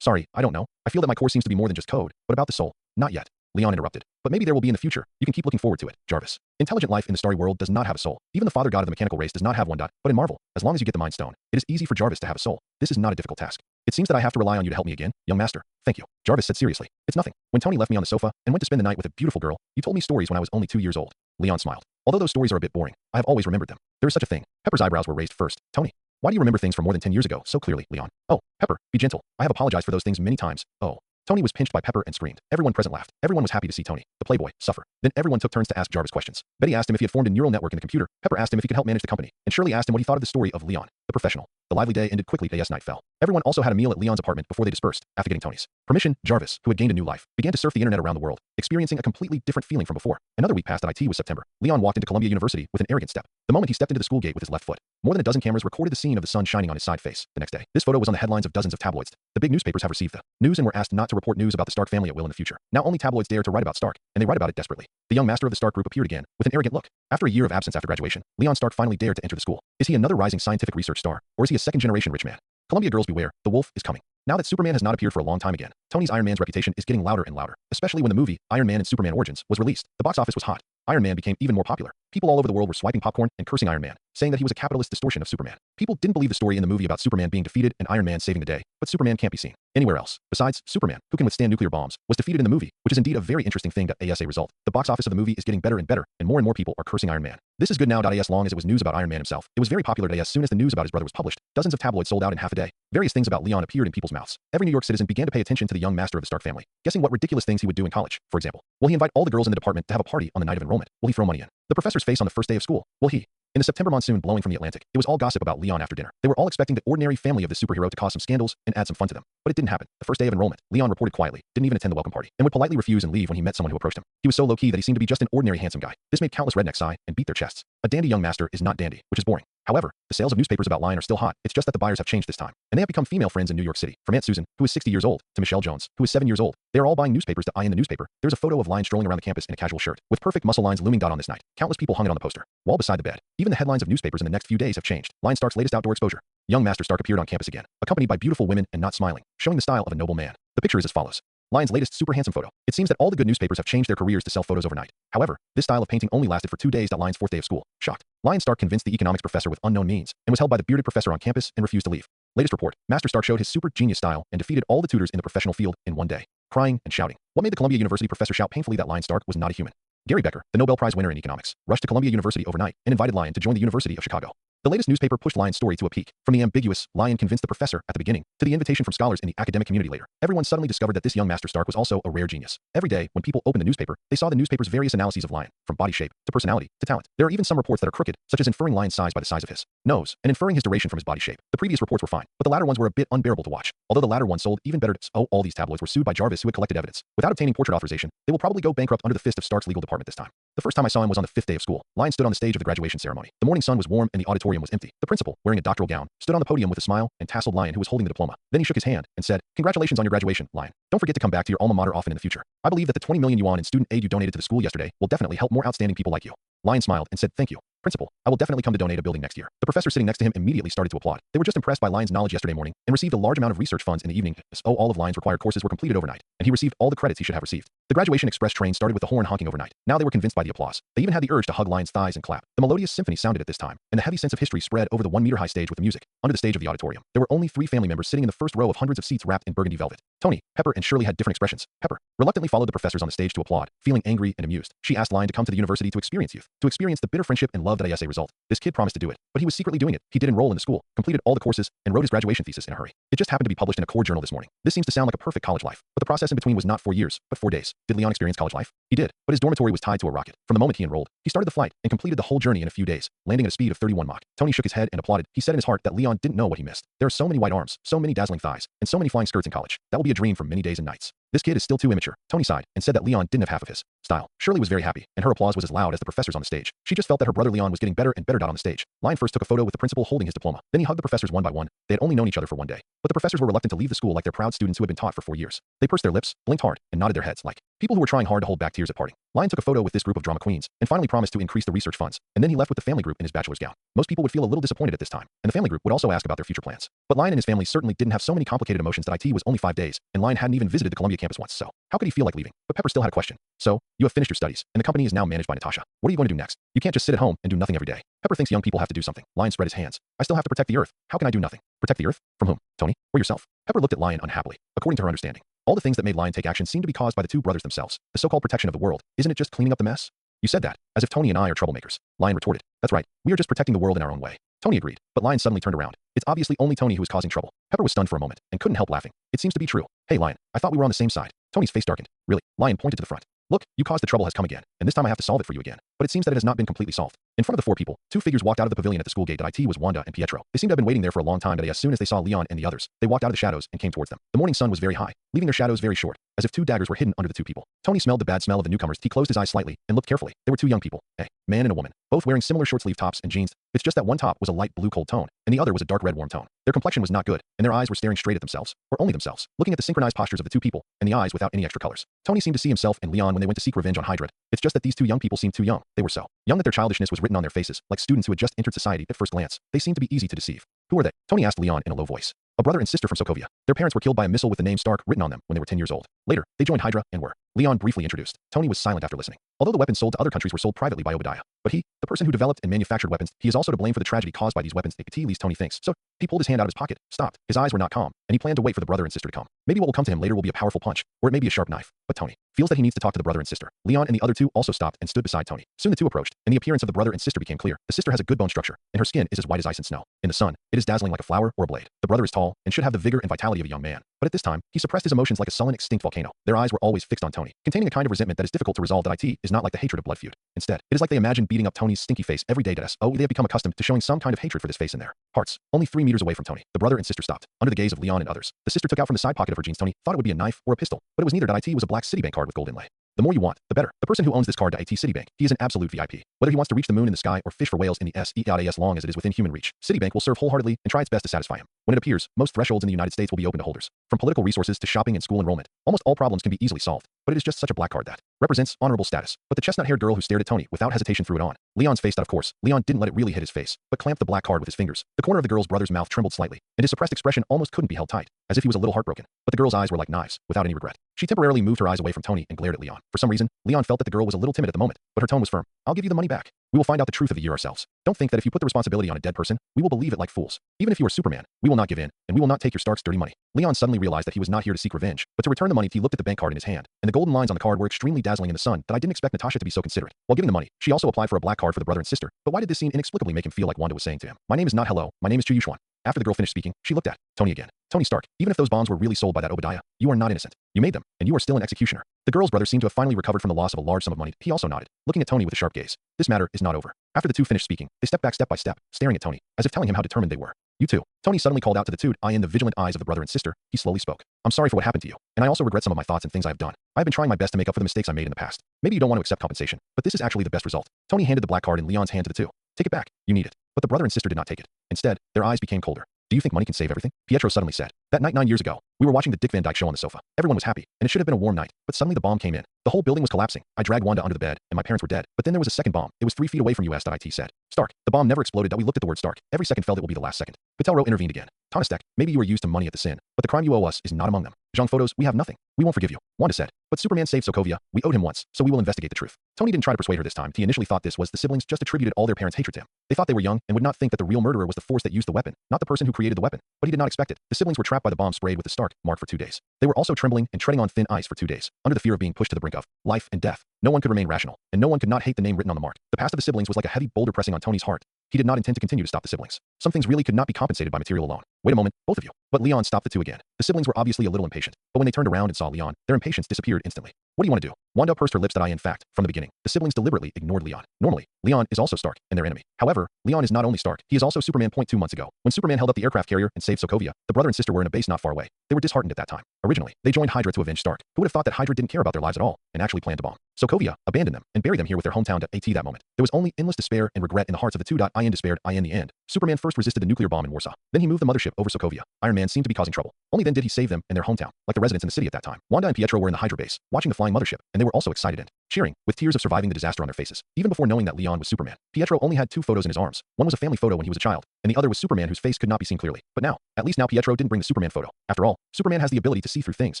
Sorry, I don't know. I feel that my course seems to be more than just code, but about the soul. "Not yet." Leon interrupted. "But maybe there will be in the future. You can keep looking forward to it, Jarvis. Intelligent life in the starry world does not have a soul. Even the father god of the mechanical race does not have one. But in Marvel, as long as you get the Mind Stone, it is easy for Jarvis to have a soul. This is not a difficult task. It seems that I have to rely on you to help me again, young master." "Thank you." Jarvis said seriously. "It's nothing. When Tony left me on the sofa and went to spend the night with a beautiful girl, you told me stories when I was only 2 years old." Leon smiled. "Although those stories are a bit boring, I have always remembered them. There is such a thing." Pepper's eyebrows were raised first. "Tony, why do you remember things from more than 10 years ago so clearly, Leon?" "Oh, Pepper, be gentle. I have apologized for those things many times." "Oh." Tony was pinched by Pepper and screamed. Everyone present laughed. Everyone was happy to see Tony, the playboy, suffer. Then everyone took turns to ask Jarvis questions. Betty asked him if he had formed a neural network in the computer. Pepper asked him if he could help manage the company. And Shirley asked him what he thought of the story of Leon, the professional. The lively day ended quickly as night fell. Everyone also had a meal at Leon's apartment before they dispersed. After getting Tony's permission, Jarvis, who had gained a new life, began to surf the internet around the world, experiencing a completely different feeling from before. Another week passed. IT was September. Leon walked into Columbia University with an arrogant step. The moment he stepped into the school gate with his left foot, more than a dozen cameras recorded the scene of the sun shining on his side face. The next day, this photo was on the headlines of dozens of tabloids. The big newspapers have received the news and were asked not to report news about the Stark family at will in the future. Now only tabloids dare to write about Stark, and they write about it desperately. The young master of the Stark group appeared again, with an arrogant look. After a year of absence after graduation, Leon Stark finally dared to enter the school. Is he another rising scientific research star, or is he a second-generation rich man? Columbia girls beware, the wolf is coming. Now that Superman has not appeared for a long time again, Tony's Iron Man's reputation is getting louder and louder, especially when the movie Iron Man and Superman Origins was released. The box office was hot. Iron Man became even more popular. People all over the world were swiping popcorn and cursing Iron Man, saying that he was a capitalist distortion of Superman. People didn't believe the story in the movie about Superman being defeated and Iron Man saving the day, but Superman can't be seen anywhere else. Besides, Superman, who can withstand nuclear bombs, was defeated in the movie, which is indeed a very interesting thing. As a result, the box office of the movie is getting better and better, and more people are cursing Iron Man. This is good now. As long as it was news about Iron Man himself, it was very popular. As soon as the news about his brother was published, dozens of tabloids sold out in half a day. Various things about Leon appeared in people's mouths. Every New York citizen began to pay attention to the young master of the Stark family, guessing what ridiculous things he would do in college. For example, will he invite all the girls in the department to have a party on the night of enrollment? Will he throw money in the professor's face on the first day of school? Will he In the September monsoon blowing from the Atlantic, it was all gossip about Leon after dinner. They were all expecting the ordinary family of the superhero to cause some scandals and add some fun to them. But it didn't happen. The first day of enrollment, Leon reported quietly, didn't even attend the welcome party, and would politely refuse and leave when he met someone who approached him. He was so low-key that he seemed to be just an ordinary handsome guy. This made countless rednecks sigh and beat their chests. A dandy young master is not dandy, which is boring. However, the sales of newspapers about Lion are still hot. It's just that the buyers have changed this time. And they have become female friends in New York City. From Aunt Susan, who is 60 years old, to Michelle Jones, who is 7 years old. They are all buying newspapers to eye in the newspaper. There's a photo of Lion strolling around the campus in a casual shirt, with perfect muscle lines looming on this night. Countless people hung it on the poster, wall beside the bed. Even the headlines of newspapers in the next few days have changed. Lion Stark's latest outdoor exposure. Young Master Stark appeared on campus again, accompanied by beautiful women and not smiling, showing the style of a noble man. The picture is as follows. Lion's latest super handsome photo. It seems that all the good newspapers have changed their careers to sell photos overnight. However, this style of painting only lasted for 2 days at Lion's 4th day of school. Shocked. Lion Stark convinced the economics professor with unknown means and was held by the bearded professor on campus and refused to leave. Latest report. Master Stark showed his super genius style and defeated all the tutors in the professional field in 1 day. Crying and shouting. What made the Columbia University professor shout painfully that Lion Stark was not a human? Gary Becker, the Nobel Prize winner in economics, rushed to Columbia University overnight and invited Lion to join the University of Chicago. The latest newspaper pushed Lion's story to a peak. From the ambiguous, Lion convinced the professor at the beginning, to the invitation from scholars in the academic community later. Everyone suddenly discovered that this young Master Stark was also a rare genius. Every day, when people opened the newspaper, they saw the newspaper's various analyses of Lion, from body shape, to personality, to talent. There are even some reports that are crooked, such as inferring Lion's size by the size of his nose, and inferring his duration from his body shape. The previous reports were fine, but the latter ones were a bit unbearable to watch. Although the latter one sold even better. All these tabloids were sued by Jarvis, who had collected evidence. Without obtaining portrait authorization, they will probably go bankrupt under the fist of Stark's legal department this time. The first time I saw him was on the 5th day of school. Lion stood on the stage of the graduation ceremony. The morning sun was warm and the auditorium was empty. The principal, wearing a doctoral gown, stood on the podium with a smile and tasseled Lion, who was holding the diploma. Then he shook his hand and said, "Congratulations on your graduation, Lion. Don't forget to come back to your alma mater often in the future. I believe that the 20 million yuan in student aid you donated to the school yesterday will definitely help more outstanding people like you." Lion smiled and said, "Thank you, Principal. I will definitely come to donate a building next year." The professor sitting next to him immediately started to applaud. They were just impressed by Lion's knowledge yesterday morning and received a large amount of research funds in the evening. All of Lion's required courses were completed overnight, and he received all the credits he should have received. The graduation express train started with the horn honking overnight. Now they were convinced by the applause. They even had the urge to hug Lion's thighs and clap. The melodious symphony sounded at this time, and the heavy sense of history spread over the 1-meter-high stage with the music. Under the stage of the auditorium, there were only 3 family members sitting in the first row of hundreds of seats wrapped in burgundy velvet. Tony, Pepper, and Shirley had different expressions. Pepper reluctantly followed the professors on the stage to applaud, feeling angry and amused. She asked Lion to come to the university to experience youth, to experience the bitter friendship and love that is a result. This kid promised to do it, but he was secretly doing it. He did enroll in the school, completed all the courses, and wrote his graduation thesis in a hurry. It just happened to be published in a core journal this morning. This seems to sound like a perfect college life, but the process in between was not 4 years, but 4 days. Did Leon experience college life? He did, but his dormitory was tied to a rocket. From the moment he enrolled, he started the flight and completed the whole journey in a few days, landing at a speed of 31 Mach. Tony shook his head and applauded. He said in his heart that Leon didn't know what he missed. There are so many white arms, so many dazzling thighs, and so many flying skirts in college. That will be a dream for many days and nights. This kid is still too immature. Tony sighed and said that Leon didn't have half of his style. Shirley was very happy, and her applause was as loud as the professors on the stage. She just felt that her brother Leon was getting better and better on the stage. Lion first took a photo with the principal holding his diploma. Then he hugged the professors one by one. They had only known each other for 1 day. But the professors were reluctant to leave the school like their proud students who had been taught for 4 years. They pursed their lips, blinked hard, and nodded their heads like people who were trying hard to hold back tears at parting. Lion took a photo with this group of drama queens and finally promised to increase the research funds. And then he left with the family group in his bachelor's gown. Most people would feel a little disappointed at this time, and the family group would also ask about their future plans. But Lion and his family certainly didn't have so many complicated emotions that it was only 5 days, and Lion hadn't even visited the Columbia campus once, so how could he feel like leaving? But Pepper still had a question. "So, you have finished your studies, and the company is now managed by Natasha. What are you going to do next? You can't just sit at home and do nothing every day." Pepper thinks young people have to do something. Lion spread his hands. "I still have to protect the earth. How can I do nothing?" "Protect the earth? From whom? Tony? Or yourself?" Pepper looked at Lion unhappily. According to her understanding, all the things that made Lion take action seemed to be caused by the 2 brothers themselves. The so-called protection of the world, isn't it just cleaning up the mess? "You said that, as if Tony and I are troublemakers." Lion retorted. "That's right, we are just protecting the world in our own way." Tony agreed, but Lion suddenly turned around. It's obviously only Tony who is causing trouble. Pepper was stunned for a moment and couldn't help laughing. "It seems to be true. Hey Lion, I thought we were on the same side." Tony's face darkened. "Really?" Lion pointed to the front. "Look, you caused the trouble has come again, and this time I have to solve it for you again. But it seems that it has not been completely solved." In front of the 4 people, 2 figures walked out of the pavilion at the school gate. It was Wanda and Pietro. They seemed to have been waiting there for a long time. As soon as they saw Leon and the others, they walked out of the shadows and came towards them. The morning sun was very high, leaving their shadows very short, as if 2 daggers were hidden under the 2 people. Tony smelled the bad smell of the newcomers. He closed his eyes slightly and looked carefully. There were 2 young people, a man and a woman, both wearing similar short-sleeve tops and jeans. It's just that one top was a light blue cold tone, and the other was a dark red warm tone. Their complexion was not good, and their eyes were staring straight at themselves, or only themselves, looking at the synchronized postures of the 2 people, and the eyes without any extra colors. Tony seemed to see himself and Leon when they went to seek revenge on Hydra. It's just that these 2 young people seemed too young. They were so young that their childishness was written on their faces, like students who had just entered society. At first glance, they seemed to be easy to deceive. "Who are they?" Tony asked Leon in a low voice. "A brother and sister from Sokovia. Their parents were killed by a missile with the name Stark written on them when they were 10 years old. Later, they joined Hydra and were." Leon briefly introduced. Tony was silent after listening. Although the weapons sold to other countries were sold privately by Obadiah, but he, the person who developed and manufactured weapons, he is also to blame for the tragedy caused by these weapons. At least Tony thinks. So, he pulled his hand out of his pocket, stopped. His eyes were not calm, and he planned to wait for the brother and sister to come. Maybe what will come to him later will be a powerful punch, or it may be a sharp knife. But Tony feels that he needs to talk to the brother and sister. Leon and the other two also stopped and stood beside Tony. Soon the two approached, and the appearance of the brother and sister became clear. The sister has a good bone structure, and her skin is as white as ice and snow. In the sun, it is dazzling like a flower or a blade. The brother is tall and should have the vigor and vitality of a young man. But at this time, he suppressed his emotions like a sullen, extinct volcano. Their eyes were always fixed on Tony, containing a kind of resentment that is difficult to resolve. That it is not like the hatred of blood feud. Instead, it is like they imagine beating up Tony's stinky face every day. They have become accustomed to showing some kind of hatred for this face in their hearts. Only 3 meters away from Tony, the brother and sister stopped. Under the gaze of Leon and others, the sister took out from the side pocket of her jeans. Tony thought it would be a knife or a pistol, but it was neither. It was a black Citibank card with gold inlay. The more you want, the better. The person who owns this card to Citibank, he is an absolute VIP. Whether he wants to reach the moon in the sky or fish for whales in the sea, as long as it is within human reach, Citibank will serve wholeheartedly and try its best to satisfy him. When it appears, most thresholds in the United States will be open to holders. From political resources to shopping and school enrollment, almost all problems can be easily solved. But it is just such a black card that represents honorable status. But the chestnut-haired girl who stared at Tony without hesitation threw it on Leon's face. That, of course, Leon didn't let it really hit his face, but clamped the black card with his fingers. The corner of the girl's brother's mouth trembled slightly, and his suppressed expression almost couldn't be held tight, as if he was a little heartbroken. But the girl's eyes were like knives, without any regret. She temporarily moved her eyes away from Tony and glared at Leon. For some reason, Leon felt that the girl was a little timid at the moment, but her tone was firm. I'll give you the money back. We will find out the truth of the year ourselves. Don't think that if you put the responsibility on a dead person, we will believe it like fools. Even if you are Superman, we will not give in, and we will not take your Stark's dirty money. Leon suddenly realized that he was not here to seek revenge, but to return the money. He looked at the bank card in his hand, and the golden lines on the card were extremely dazzling in the sun. That I didn't expect Natasha to be so considerate. While giving the money, she also applied for a black card for the brother and sister. But why did this scene inexplicably make him feel like Wanda was saying to him, "My name is not hello, my name is Chuyushwan." After the girl finished speaking, she looked at Tony again. Tony Stark, even if those bombs were really sold by that Obadiah, you are not innocent. You made them, and you are still an executioner. The girl's brother seemed to have finally recovered from the loss of a large sum of money. He also nodded, looking at Tony with a sharp gaze. This matter is not over. After the two finished speaking, they stepped back step by step, staring at Tony, as if telling him how determined they were. You too. Tony suddenly called out to the two in the vigilant eyes of the brother and sister. He slowly spoke. I'm sorry for what happened to you, and I also regret some of my thoughts and things I have done. I have been trying my best to make up for the mistakes I made in the past. Maybe you don't want to accept compensation, but this is actually the best result. Tony handed the black card in Leon's hand to the two. Take it back. You need it. But the brother and sister did not take it. Instead, their eyes became colder. Do you think money can save everything? Pietro suddenly said. That night 9 years ago, we were watching the Dick Van Dyke Show on the sofa. Everyone was happy, and it should have been a warm night, but suddenly the bomb came in. The whole building was collapsing. I dragged Wanda under the bed, and my parents were dead. But then there was a second bomb. It was 3 feet away from us. It said. Stark. The bomb never exploded. We looked at the word Stark. Every second felt it will be the last second. Pitelro intervened again. Tonistek, maybe you were used to money at the sin, but the crime you owe us is not among them. Zhang photos, we have nothing. We won't forgive you. Wanda said. But Superman saved Sokovia. We owed him once, so we will investigate the truth. Tony didn't try to persuade her this time. He initially thought this was the siblings just attributed all their parents' hatred to him. They thought they were young and would not think that the real murderer was the force that used the weapon, not the person who created the weapon. But he did not expect it. The siblings were trapped by the bomb sprayed with the Stark mark for 2 days. They were also trembling and treading on thin ice for 2 days, under the fear of being pushed to the brink of life and death. No one could remain rational, and no one could not hate the name written on the mark. The past of the siblings was like a heavy boulder pressing on Tony's heart. He did not intend to continue to stop the siblings. Some things really could not be compensated by material alone. Wait a moment, both of you. But Leon stopped the two again. The siblings were obviously a little impatient, but when they turned around and saw Leon, their impatience disappeared instantly. What do you want to do? Wanda pursed her lips. In fact, from the beginning, the siblings deliberately ignored Leon. Normally, Leon is also Stark and their enemy. However, Leon is not only Stark, he is also Superman. 2 months ago, when Superman held up the aircraft carrier and saved Sokovia, the brother and sister were in a base not far away. They were disheartened at that time. Originally, they joined Hydra to avenge Stark. Who would have thought that Hydra didn't care about their lives at all, and actually planned to bomb Sokovia, abandon them, and bury them here with their hometown at that moment? There was only endless despair and regret in the hearts of the two. In despaired. In the end, Superman first resisted the nuclear bomb in Warsaw. Then he moved the mothership over Sokovia. Iron Man seemed to be causing trouble. Only then did he save them and their hometown, like the residents in the city at that time. Wanda and Pietro were in the Hydra base, watching the flying mothership, and they were also excited and cheering, with tears of surviving the disaster on their faces. Even before knowing that Leon was Superman, Pietro only had 2 photos in his arms. One was a family photo when he was a child, and the other was Superman whose face could not be seen clearly. But now, at least now Pietro didn't bring the Superman photo. After all, Superman has the ability to see through things,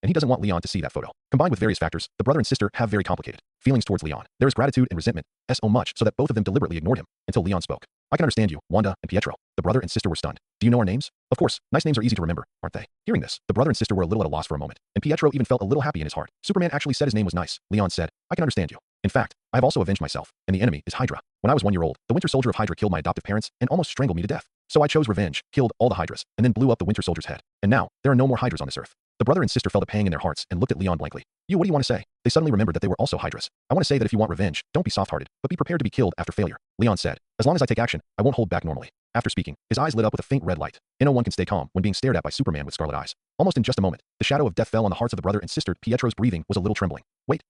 and he doesn't want Leon to see that photo. Combined with various factors, the brother and sister have very complicated feelings towards Leon. There is gratitude and resentment, so much so that both of them deliberately ignored him, until Leon spoke. I can understand you, Wanda and Pietro. The brother and sister were stunned. Do you know our names? Of course, nice names are easy to remember, aren't they? Hearing this, the brother and sister were a little at a loss for a moment, and Pietro even felt a little happy in his heart. Superman actually said his name was nice. Leon said, I can understand you. In fact, I have also avenged myself, and the enemy is Hydra. When I was 1 year old, the Winter Soldier of Hydra killed my adoptive parents and almost strangled me to death. So I chose revenge, killed all the Hydras, and then blew up the Winter Soldier's head. And now, there are no more Hydras on this earth. The brother and sister felt a pang in their hearts and looked at Leon blankly. What do you want to say? They suddenly remembered that they were also Hydras. I want to say that if you want revenge, don't be soft-hearted, but be prepared to be killed after failure. Leon said, as long as I take action, I won't hold back normally. After speaking, his eyes lit up with a faint red light. No one can stay calm when being stared at by Superman with scarlet eyes. Almost in just a moment, the shadow of death fell on the hearts of the brother and sister. Pietro's breathing was a little trembling. Wait,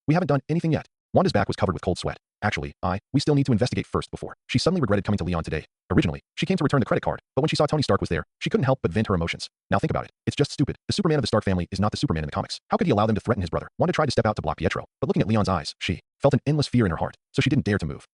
we haven't done anything yet. Wanda's back was covered with cold sweat. Actually, we still need to investigate first before. She suddenly regretted coming to Leon today. Originally, she came to return the credit card, but when she saw Tony Stark was there, she couldn't help but vent her emotions. Now think about it. It's just stupid. The Superman of the Stark family is not the Superman in the comics. How could he allow them to threaten his brother? Wanda tried to step out to block Pietro, but looking at Leon's eyes, she felt an endless fear in her heart, so she didn't dare to move.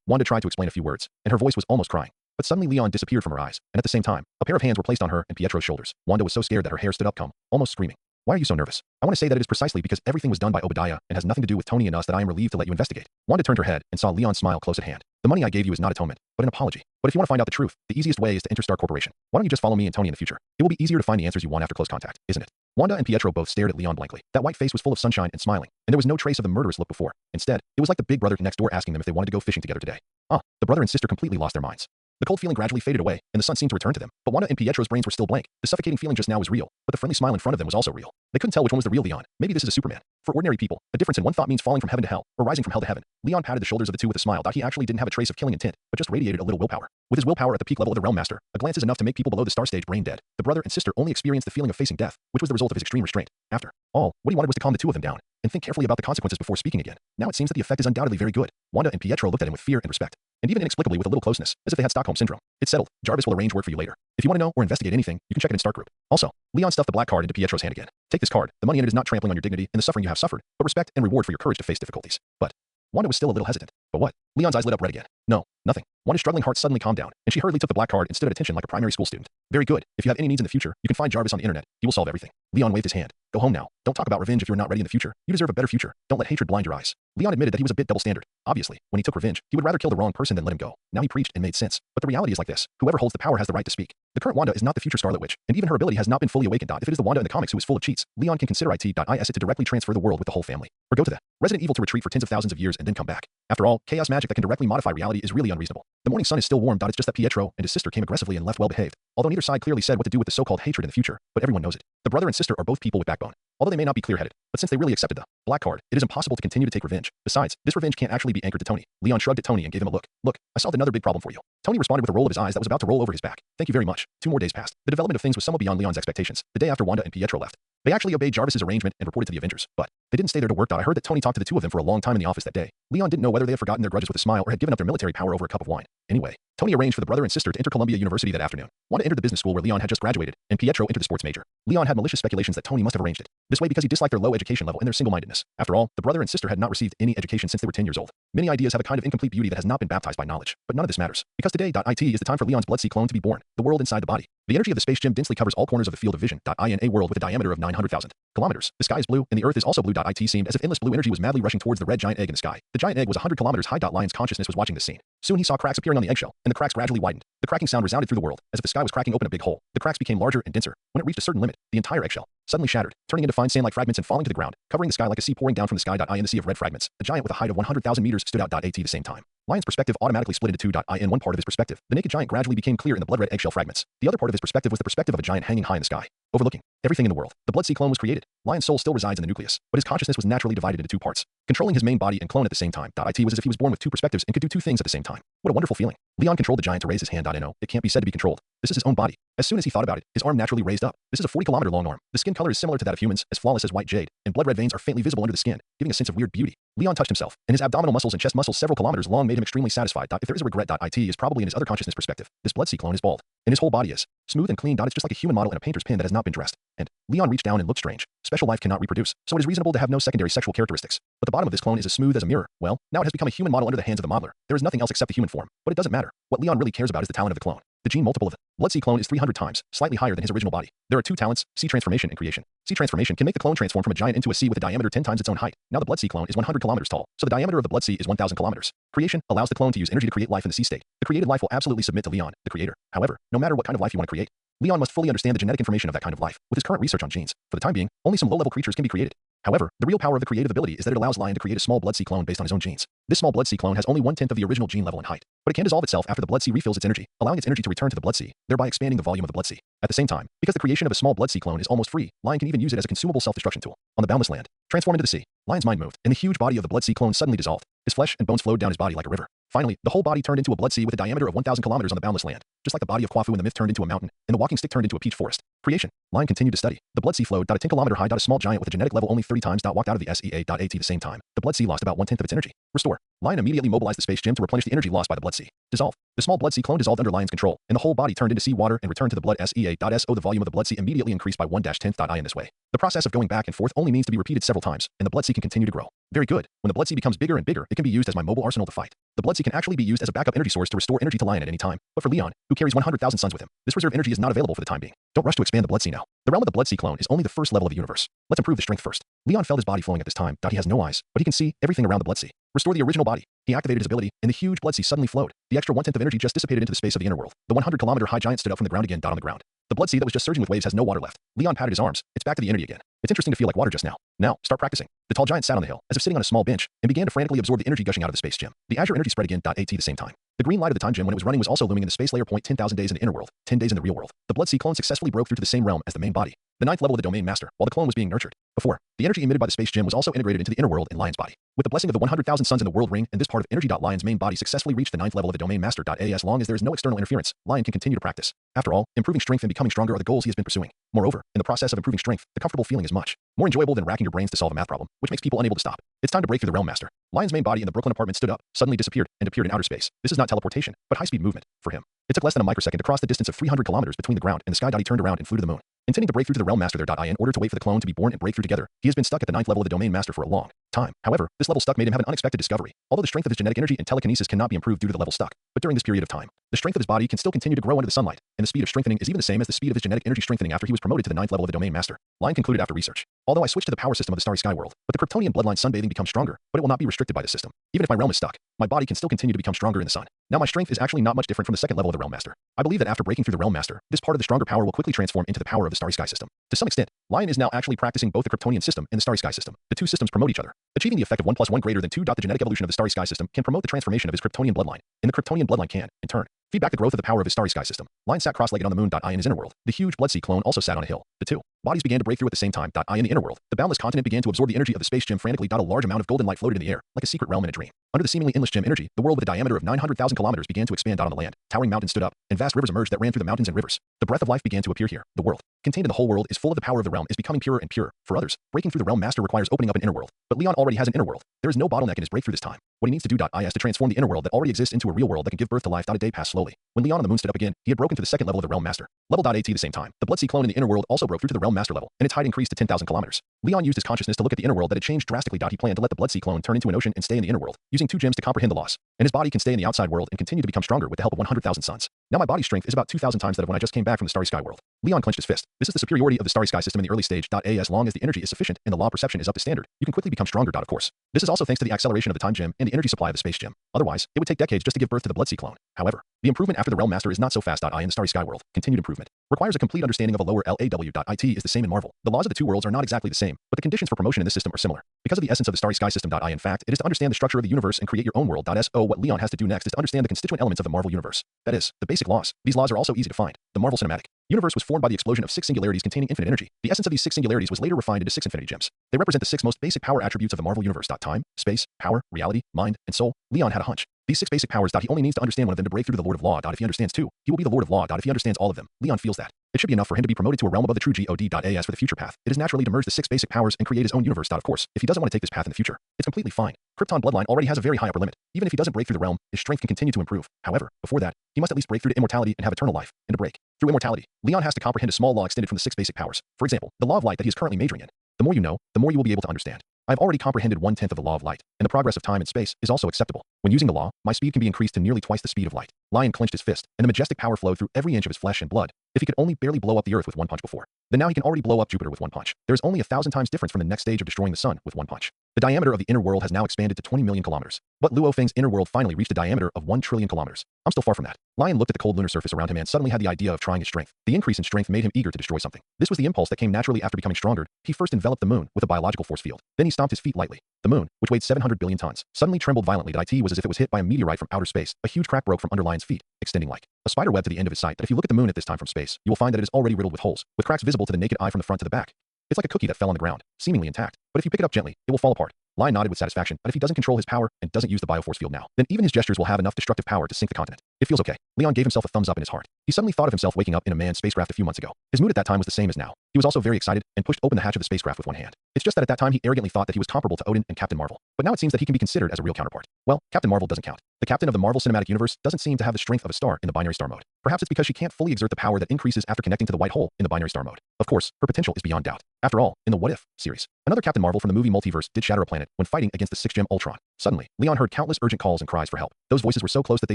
Wanda tried to explain a few words, and her voice was almost crying. But suddenly Leon disappeared from her eyes, and at the same time, a pair of hands were placed on her and Pietro's shoulders. Wanda was so scared that her hair stood up, almost screaming. Why are you so nervous? I want to say that it is precisely because everything was done by Obadiah and has nothing to do with Tony and us that I am relieved to let you investigate. Wanda turned her head and saw Leon smile close at hand. The money I gave you is not atonement, but an apology. But if you want to find out the truth, the easiest way is to enter Stark Corporation. Why don't you just follow me and Tony in the future? It will be easier to find the answers you want after close contact, isn't it? Wanda and Pietro both stared at Leon blankly. That white face was full of sunshine and smiling, and there was no trace of the murderous look before. Instead, it was like the big brother next door asking them if they wanted to go fishing together today. The brother and sister completely lost their minds. The cold feeling gradually faded away, and the sun seemed to return to them. But Wanda and Pietro's brains were still blank. The suffocating feeling just now was real, but the friendly smile in front of them was also real. They couldn't tell which one was the real Leon. Maybe this is a Superman. For ordinary people, a difference in one thought means falling from heaven to hell, or rising from hell to heaven. Leon patted the shoulders of the two with a smile. He actually didn't have a trace of killing intent, but just radiated a little willpower. With his willpower at the peak level of the Realm Master, a glance is enough to make people below the star stage brain dead. The brother and sister only experienced the feeling of facing death, which was the result of his extreme restraint. After all, what he wanted was to calm the two of them down and think carefully about the consequences before speaking again. Now it seems that the effect is undoubtedly very good. Wanda and Pietro looked at him with fear and respect, and even inexplicably with a little closeness, as if they had Stockholm Syndrome. It's settled. Jarvis will arrange work for you later. If you want to know or investigate anything, you can check it in Start Group. Also, Leon stuffed the black card into Pietro's hand again. Take this card. The money in it is not trampling on your dignity and the suffering you have suffered, but respect and reward for your courage to face difficulties. But Wanda was still a little hesitant. But what? Leon's eyes lit up red again. No, nothing. Wanda's struggling heart suddenly calmed down, and she hurriedly took the black card and stood at attention like a primary school student. Very good. If you have any needs in the future, you can find Jarvis on the internet. He will solve everything. Leon waved his hand. Go home now. Don't talk about revenge if you're not ready in the future. You deserve a better future. Don't let hatred blind your eyes. Leon admitted that he was a bit double-standard. Obviously, when he took revenge, he would rather kill the wrong person than let him go. Now he preached and made sense. But the reality is like this. Whoever holds the power has the right to speak. The current Wanda is not the future Scarlet Witch, and even her ability has not been fully awakened. If it is the Wanda in the comics who is full of cheats, Leon can consider it to directly transfer the world with the whole family. Or go to the Resident Evil to retreat for tens of thousands of years and then come back. After all, chaos magic that can directly modify reality is really unreasonable. The morning sun is still warm. It's just that Pietro and his sister came aggressively and left well behaved. Although neither side clearly said what to do with the so-called hatred in the future, but everyone knows it. The brother and sister are both people with backbone. Although they may not be clear-headed, but since they really accepted the black card, it is impossible to continue to take revenge. Besides, this revenge can't actually be anchored to Tony. Leon shrugged at Tony and gave him a look. Look, I solved another big problem for you. Tony responded with a roll of his eyes that was about to roll over his back. Thank you very much. 2 more days passed. The development of things was somewhat beyond Leon's expectations. The day after Wanda and Pietro left, they actually obeyed Jarvis's arrangement and reported to the Avengers, but they didn't stay there to work. I heard that Tony talked to the two of them for a long time in the office that day. Leon didn't know whether they had forgotten their grudges with a smile or had given up their military power over a cup of wine. Anyway, Tony arranged for the brother and sister to enter Columbia University that afternoon. Wanda entered the business school where Leon had just graduated, and Pietro entered the sports major. Leon had malicious speculations that Tony must have arranged it this way because he disliked their low education level and their single-mindedness. After all, the brother and sister had not received any education since they were 10 years old. Many ideas have a kind of incomplete beauty that has not been baptized by knowledge. But none of this matters, because today, IT is the time for Leon's Blood-Sea clone to be born, the world inside the body. The energy of the space gem densely covers all corners of the field of vision. In a world with a diameter of 900,000 kilometers. The sky is blue, and the earth is also blue. It seemed as if endless blue energy was madly rushing towards the red giant egg in the sky. The giant egg was 100 kilometers high. Lion's consciousness was watching this scene. Soon he saw cracks appearing on the eggshell, and the cracks gradually widened. The cracking sound resounded through the world, as if the sky was cracking open a big hole. The cracks became larger and denser. When it reached a certain limit, the entire eggshell suddenly shattered, turning into fine sand-like fragments and falling to the ground, covering the sky like a sea pouring down from the sky. In the sea of red fragments, a giant with a height of 100,000 meters stood out. At the same time, Lion's perspective automatically split into two. In one part of his perspective, the naked giant gradually became clear in the blood-red eggshell fragments. The other part of his perspective was the perspective of a giant hanging high in the sky, overlooking everything in the world. The Blood-Sea clone was created. Lion's soul still resides in the nucleus, but his consciousness was naturally divided into 2 parts, controlling his main body and clone at the same time. It was as if he was born with 2 perspectives and could do 2 things at the same time. What a wonderful feeling. Leon controlled the giant to raise his hand. No, it can't be said to be controlled. This is his own body. As soon as he thought about it, his arm naturally raised up. This is a 40-kilometer long arm. The skin color is similar to that of humans, as flawless as white jade, and blood-red veins are faintly visible under the skin, giving a sense of weird beauty. Leon touched himself, and his abdominal muscles and chest muscles several kilometers long made him extremely satisfied. If there is a regret, it is probably in his other consciousness perspective. This Blood-Sea clone is bald, and his whole body is smooth and clean. It's just like a human model in a painter's pen that has not been dressed. And Leon reached down and looked strange. Special life cannot reproduce, so it is reasonable to have no secondary sexual characteristics. But the bottom of this clone is as smooth as a mirror. Well, now it has become a human model under the hands of the modeler. There is nothing else except the human form. But it doesn't matter. What Leon really cares about is the talent of the clone. The gene multiple of the Blood-Sea clone is 300 times, slightly higher than his original body. There are 2 talents, sea transformation and creation. Sea transformation can make the clone transform from a giant into a sea with a diameter 10 times its own height. Now the Blood-Sea clone is 100 kilometers tall, so the diameter of the Blood-Sea is 1,000 kilometers. Creation allows the clone to use energy to create life in the sea state. The created life will absolutely submit to Leon, the creator. However, no matter what kind of life you want to create, Leon must fully understand the genetic information of that kind of life. With his current research on genes, for the time being, only some low-level creatures can be created. However, the real power of the creative ability is that it allows Lion to create a small Blood-Sea clone based on his own genes. This small Blood-Sea clone has only 1/10 of the original gene level and height, but it can dissolve itself after the Blood-Sea refills its energy, allowing its energy to return to the Blood-Sea, thereby expanding the volume of the Blood-Sea. At the same time, because the creation of a small Blood-Sea clone is almost free, Lion can even use it as a consumable self-destruction tool. On the boundless land, transform into the sea. Lion's mind moved, and the huge body of the Blood-Sea clone suddenly dissolved. His flesh and bones flowed down his body like a river. Finally, the whole body turned into a Blood-Sea with a diameter of 1,000 kilometers on the boundless land, just like the body of Quafu in the myth turned into a mountain, and the walking stick turned into a peach forest. Creation. Lion continued to study. The Blood-Sea flowed. A 10-kilometer high. A small giant with a genetic level only 30 times. Walked out of the SEA. At the same time, the Blood-Sea lost about 1/10 of its energy. Restore. Lion immediately mobilized the space gem to replenish the energy lost by the Blood-Sea. Dissolve. The small Blood-Sea clone dissolved under Lion's control, and the whole body turned into sea water and returned to the blood SEA.SO. The volume of the Blood-Sea immediately increased by 1/10. In this way, the process of going back and forth only means to be repeated several times, and the Blood-Sea can continue to grow. Very good. When the Blood-Sea becomes bigger and bigger, it can be used as my mobile arsenal to fight. The Blood-Sea can actually be used as a backup energy source to restore energy to Lion at any time. But for Leon, who carries 100,000 suns with him, this reserve energy is not available for the time being. Don't rush to expand the Blood-Sea now. The realm of the Blood-Sea clone is only the first level of the universe. Let's improve the strength first. Leon felt his body flowing at this time. He has no eyes, but he can see everything around the Blood-Sea. Restore the original body. He activated his ability, and the huge Blood-Sea suddenly flowed. The extra 1/10 of energy just dissipated into the space of the inner world. The 100-kilometer high giant stood up from the ground again. On the ground, The blood sea that was just surging with waves has no water left. Leon patted his arms. It's back to the entity again. It's interesting to feel like water just now. Now, start practicing. The tall giant sat on the hill, as if sitting on a small bench, and began to frantically absorb the energy gushing out of the space gem. The Azure energy spread again. At the same time. The green light of the time gem when it was running was also looming in the space layer. 10,000 days in the inner world, 10 days in the real world. The blood sea clone successfully broke through to the same realm as the main body, the ninth level of the domain master, while the clone was being nurtured. Before, the energy emitted by the space gem was also integrated into the inner world in Lion's body. With the blessing of the 100,000 suns in the world ring, and this part of energy. Lion's main body successfully reached the ninth level of the domain master. As long as there is no external interference, Lion can continue to practice. After all, improving strength and becoming stronger are the goals he has been pursuing. Moreover, in the process of improving strength, the comfortable feeling is much more enjoyable than racking your brains to solve a math problem, which makes people unable to stop. It's time to break through the realm master. Lion's main body in the Brooklyn apartment stood up, suddenly disappeared, and appeared in outer space. This is not teleportation, but high-speed movement for him. It took less than a microsecond to cross the distance of 300 kilometers between the ground and the sky. He turned around and flew to the moon, intending to break through to the realm master there. In order to wait for the clone to be born and break through together, he has been stuck at the ninth level of the domain master for a long time. However, this level stuck made him have an unexpected discovery. Although the strength of his genetic energy and telekinesis cannot be improved due to the level stuck, but during this period of time, the strength of his body can still continue to grow under the sunlight, and the speed of strengthening is even the same as the speed of his genetic energy strengthening after he was promoted to the ninth level of the domain master. Lion concluded after research. Although I switched to the power system of the starry sky world, but the Kryptonian bloodline sunbathing becomes stronger, but it will not be restricted by this system. Even if my realm is stuck, my body can still continue to become stronger in the sun. Now my strength is actually not much different from the second level of the realm master. I believe that after breaking through the realm master, this part of the stronger power will quickly transform into the power of the starry sky system. To some extent, Lion is now actually practicing both the Kryptonian system and the starry sky system. The two systems promote each other, achieving the effect of 1 + 1 greater than 2. The genetic evolution of the starry sky system can promote the transformation of his Kryptonian bloodline, and the Kryptonian bloodline can, in turn, feedback the growth of the power of his starry sky system. Lion sat cross-legged on the moon. In his inner world, the huge blood sea clone also sat on a hill. The two bodies began to break through at the same time. In the inner world, the boundless continent began to absorb the energy of the space gem frantically. A large amount of golden light floated in the air, like a secret realm in a dream. Under the seemingly endless gem energy, the world with a diameter of 900,000 kilometers began to expand out on the land. Towering mountains stood up, and vast rivers emerged that ran through the mountains and rivers. The breath of life began to appear here. The world, contained in the whole world, is full of the power of the realm, is becoming purer and purer. For others, breaking through the realm master requires opening up an inner world. But Leon already has an inner world. There is no bottleneck in his breakthrough this time. What he needs to do is to transform the inner world that already exists into a real world that can give birth to life. A day passed slowly. When Leon on the moon stood up again, he had broken to the second level of the realm master. Level. At the same time, the blood sea clone in the inner world also broke through to the realm master level, and its height increased to 10,000 kilometers. Leon used his consciousness to look at the inner world that had changed drastically. He planned to let the blood sea clone turn into an ocean and stay in the inner world, using 2 gems to comprehend the loss, and his body can stay in the outside world and continue to become stronger with the help of 100,000 suns. Now my body strength is about 2,000 times that of when I just came back from the starry sky world. Leon clenched his fist. This is the superiority of the starry sky system in the early stage. As long as the energy is sufficient and the law of perception is up to standard, you can quickly become stronger. Of course, this is also thanks to the acceleration of the time gem and the energy supply of the space gem. Otherwise, it would take decades just to give birth to the blood sea clone. However, the improvement after the realm master is not so fast. In the starry sky world, continued improvement requires a complete understanding of a lower law. It is the same in Marvel. The laws of the two worlds are not exactly the same, but the conditions for promotion in this system are similar. Because of the essence of the starry sky system. In fact, it is to understand the structure of the universe and create your own world. What Leon has to do next is to understand the constituent elements of the Marvel universe. That is, the basic laws. These laws are also easy to find. The Marvel Cinematic Universe was formed by the explosion of 6 singularities containing infinite energy. The essence of these 6 singularities was later refined into 6 infinity gems. They represent the 6 most basic power attributes of the Marvel universe. Time, space, power, reality, mind, and soul. Leon had a hunch. These 6 basic powers. He only needs to understand one of them to break through to the Lord of Law. If he understands 2, he will be the Lord of Law. If he understands all of them, Leon feels that it should be enough for him to be promoted to a realm above the true God. As for the future path, it is naturally to merge the 6 basic powers and create his own universe. Of course, if he doesn't want to take this path in the future, it's completely fine. Krypton bloodline already has a very high upper limit. Even if he doesn't break through the realm, his strength can continue to improve. However, before that, he must at least break through to immortality and have eternal life. And to break through immortality, Leon has to comprehend a small law extended from the 6 basic powers. For example, the law of light that he is currently majoring in. The more you know, the more you will be able to understand. I've already comprehended 1/10 of the law of light, and the progress of time and space is also acceptable. When using the law, my speed can be increased to nearly twice the speed of light. Lion clenched his fist, and the majestic power flowed through every inch of his flesh and blood. If he could only barely blow up the earth with 1 punch before, then now he can already blow up Jupiter with 1 punch. There is only 1,000 times difference from the next stage of destroying the sun with 1 punch. The diameter of the inner world has now expanded to 20 million kilometers. But Luo Feng's inner world finally reached a diameter of 1 trillion kilometers. I'm still far from that. Lion looked at the cold lunar surface around him and suddenly had the idea of trying his strength. The increase in strength made him eager to destroy something. This was the impulse that came naturally after becoming stronger. He first enveloped the moon with a biological force field. Then he stomped his feet lightly. The moon, which weighed 700 billion tons, suddenly trembled violently. It was as if it was hit by a meteorite from outer space. A huge crack broke from under Lion's feet, extending like a spider web to the end of his sight. That if you look at the moon at this time from space, you will find that it is already riddled with holes, with cracks visible to the naked eye from the front to the back. It's like a cookie that fell on the ground, seemingly intact. But if you pick it up gently, it will fall apart. Lion nodded with satisfaction, but if he doesn't control his power and doesn't use the bioforce field now, then even his gestures will have enough destructive power to sink the continent. It feels okay. Leon gave himself a thumbs up in his heart. He suddenly thought of himself waking up in a manned spacecraft a few months ago. His mood at that time was the same as now. He was also very excited and pushed open the hatch of the spacecraft with 1 hand. It's just that at that time he arrogantly thought that he was comparable to Odin and Captain Marvel. But now it seems that he can be considered as a real counterpart. Well, Captain Marvel doesn't count. The captain of the Marvel Cinematic Universe doesn't seem to have the strength of a star in the binary star mode. Perhaps it's because she can't fully exert the power that increases after connecting to the white hole in the binary star mode. Of course, her potential is beyond doubt. After all, in the What If series, another Captain Marvel from the movie Multiverse did shatter a planet when fighting against the 6th gem Ultron. Suddenly, Leon heard countless urgent calls and cries for help. Those voices were so close that they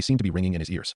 seemed to be ringing in his ears.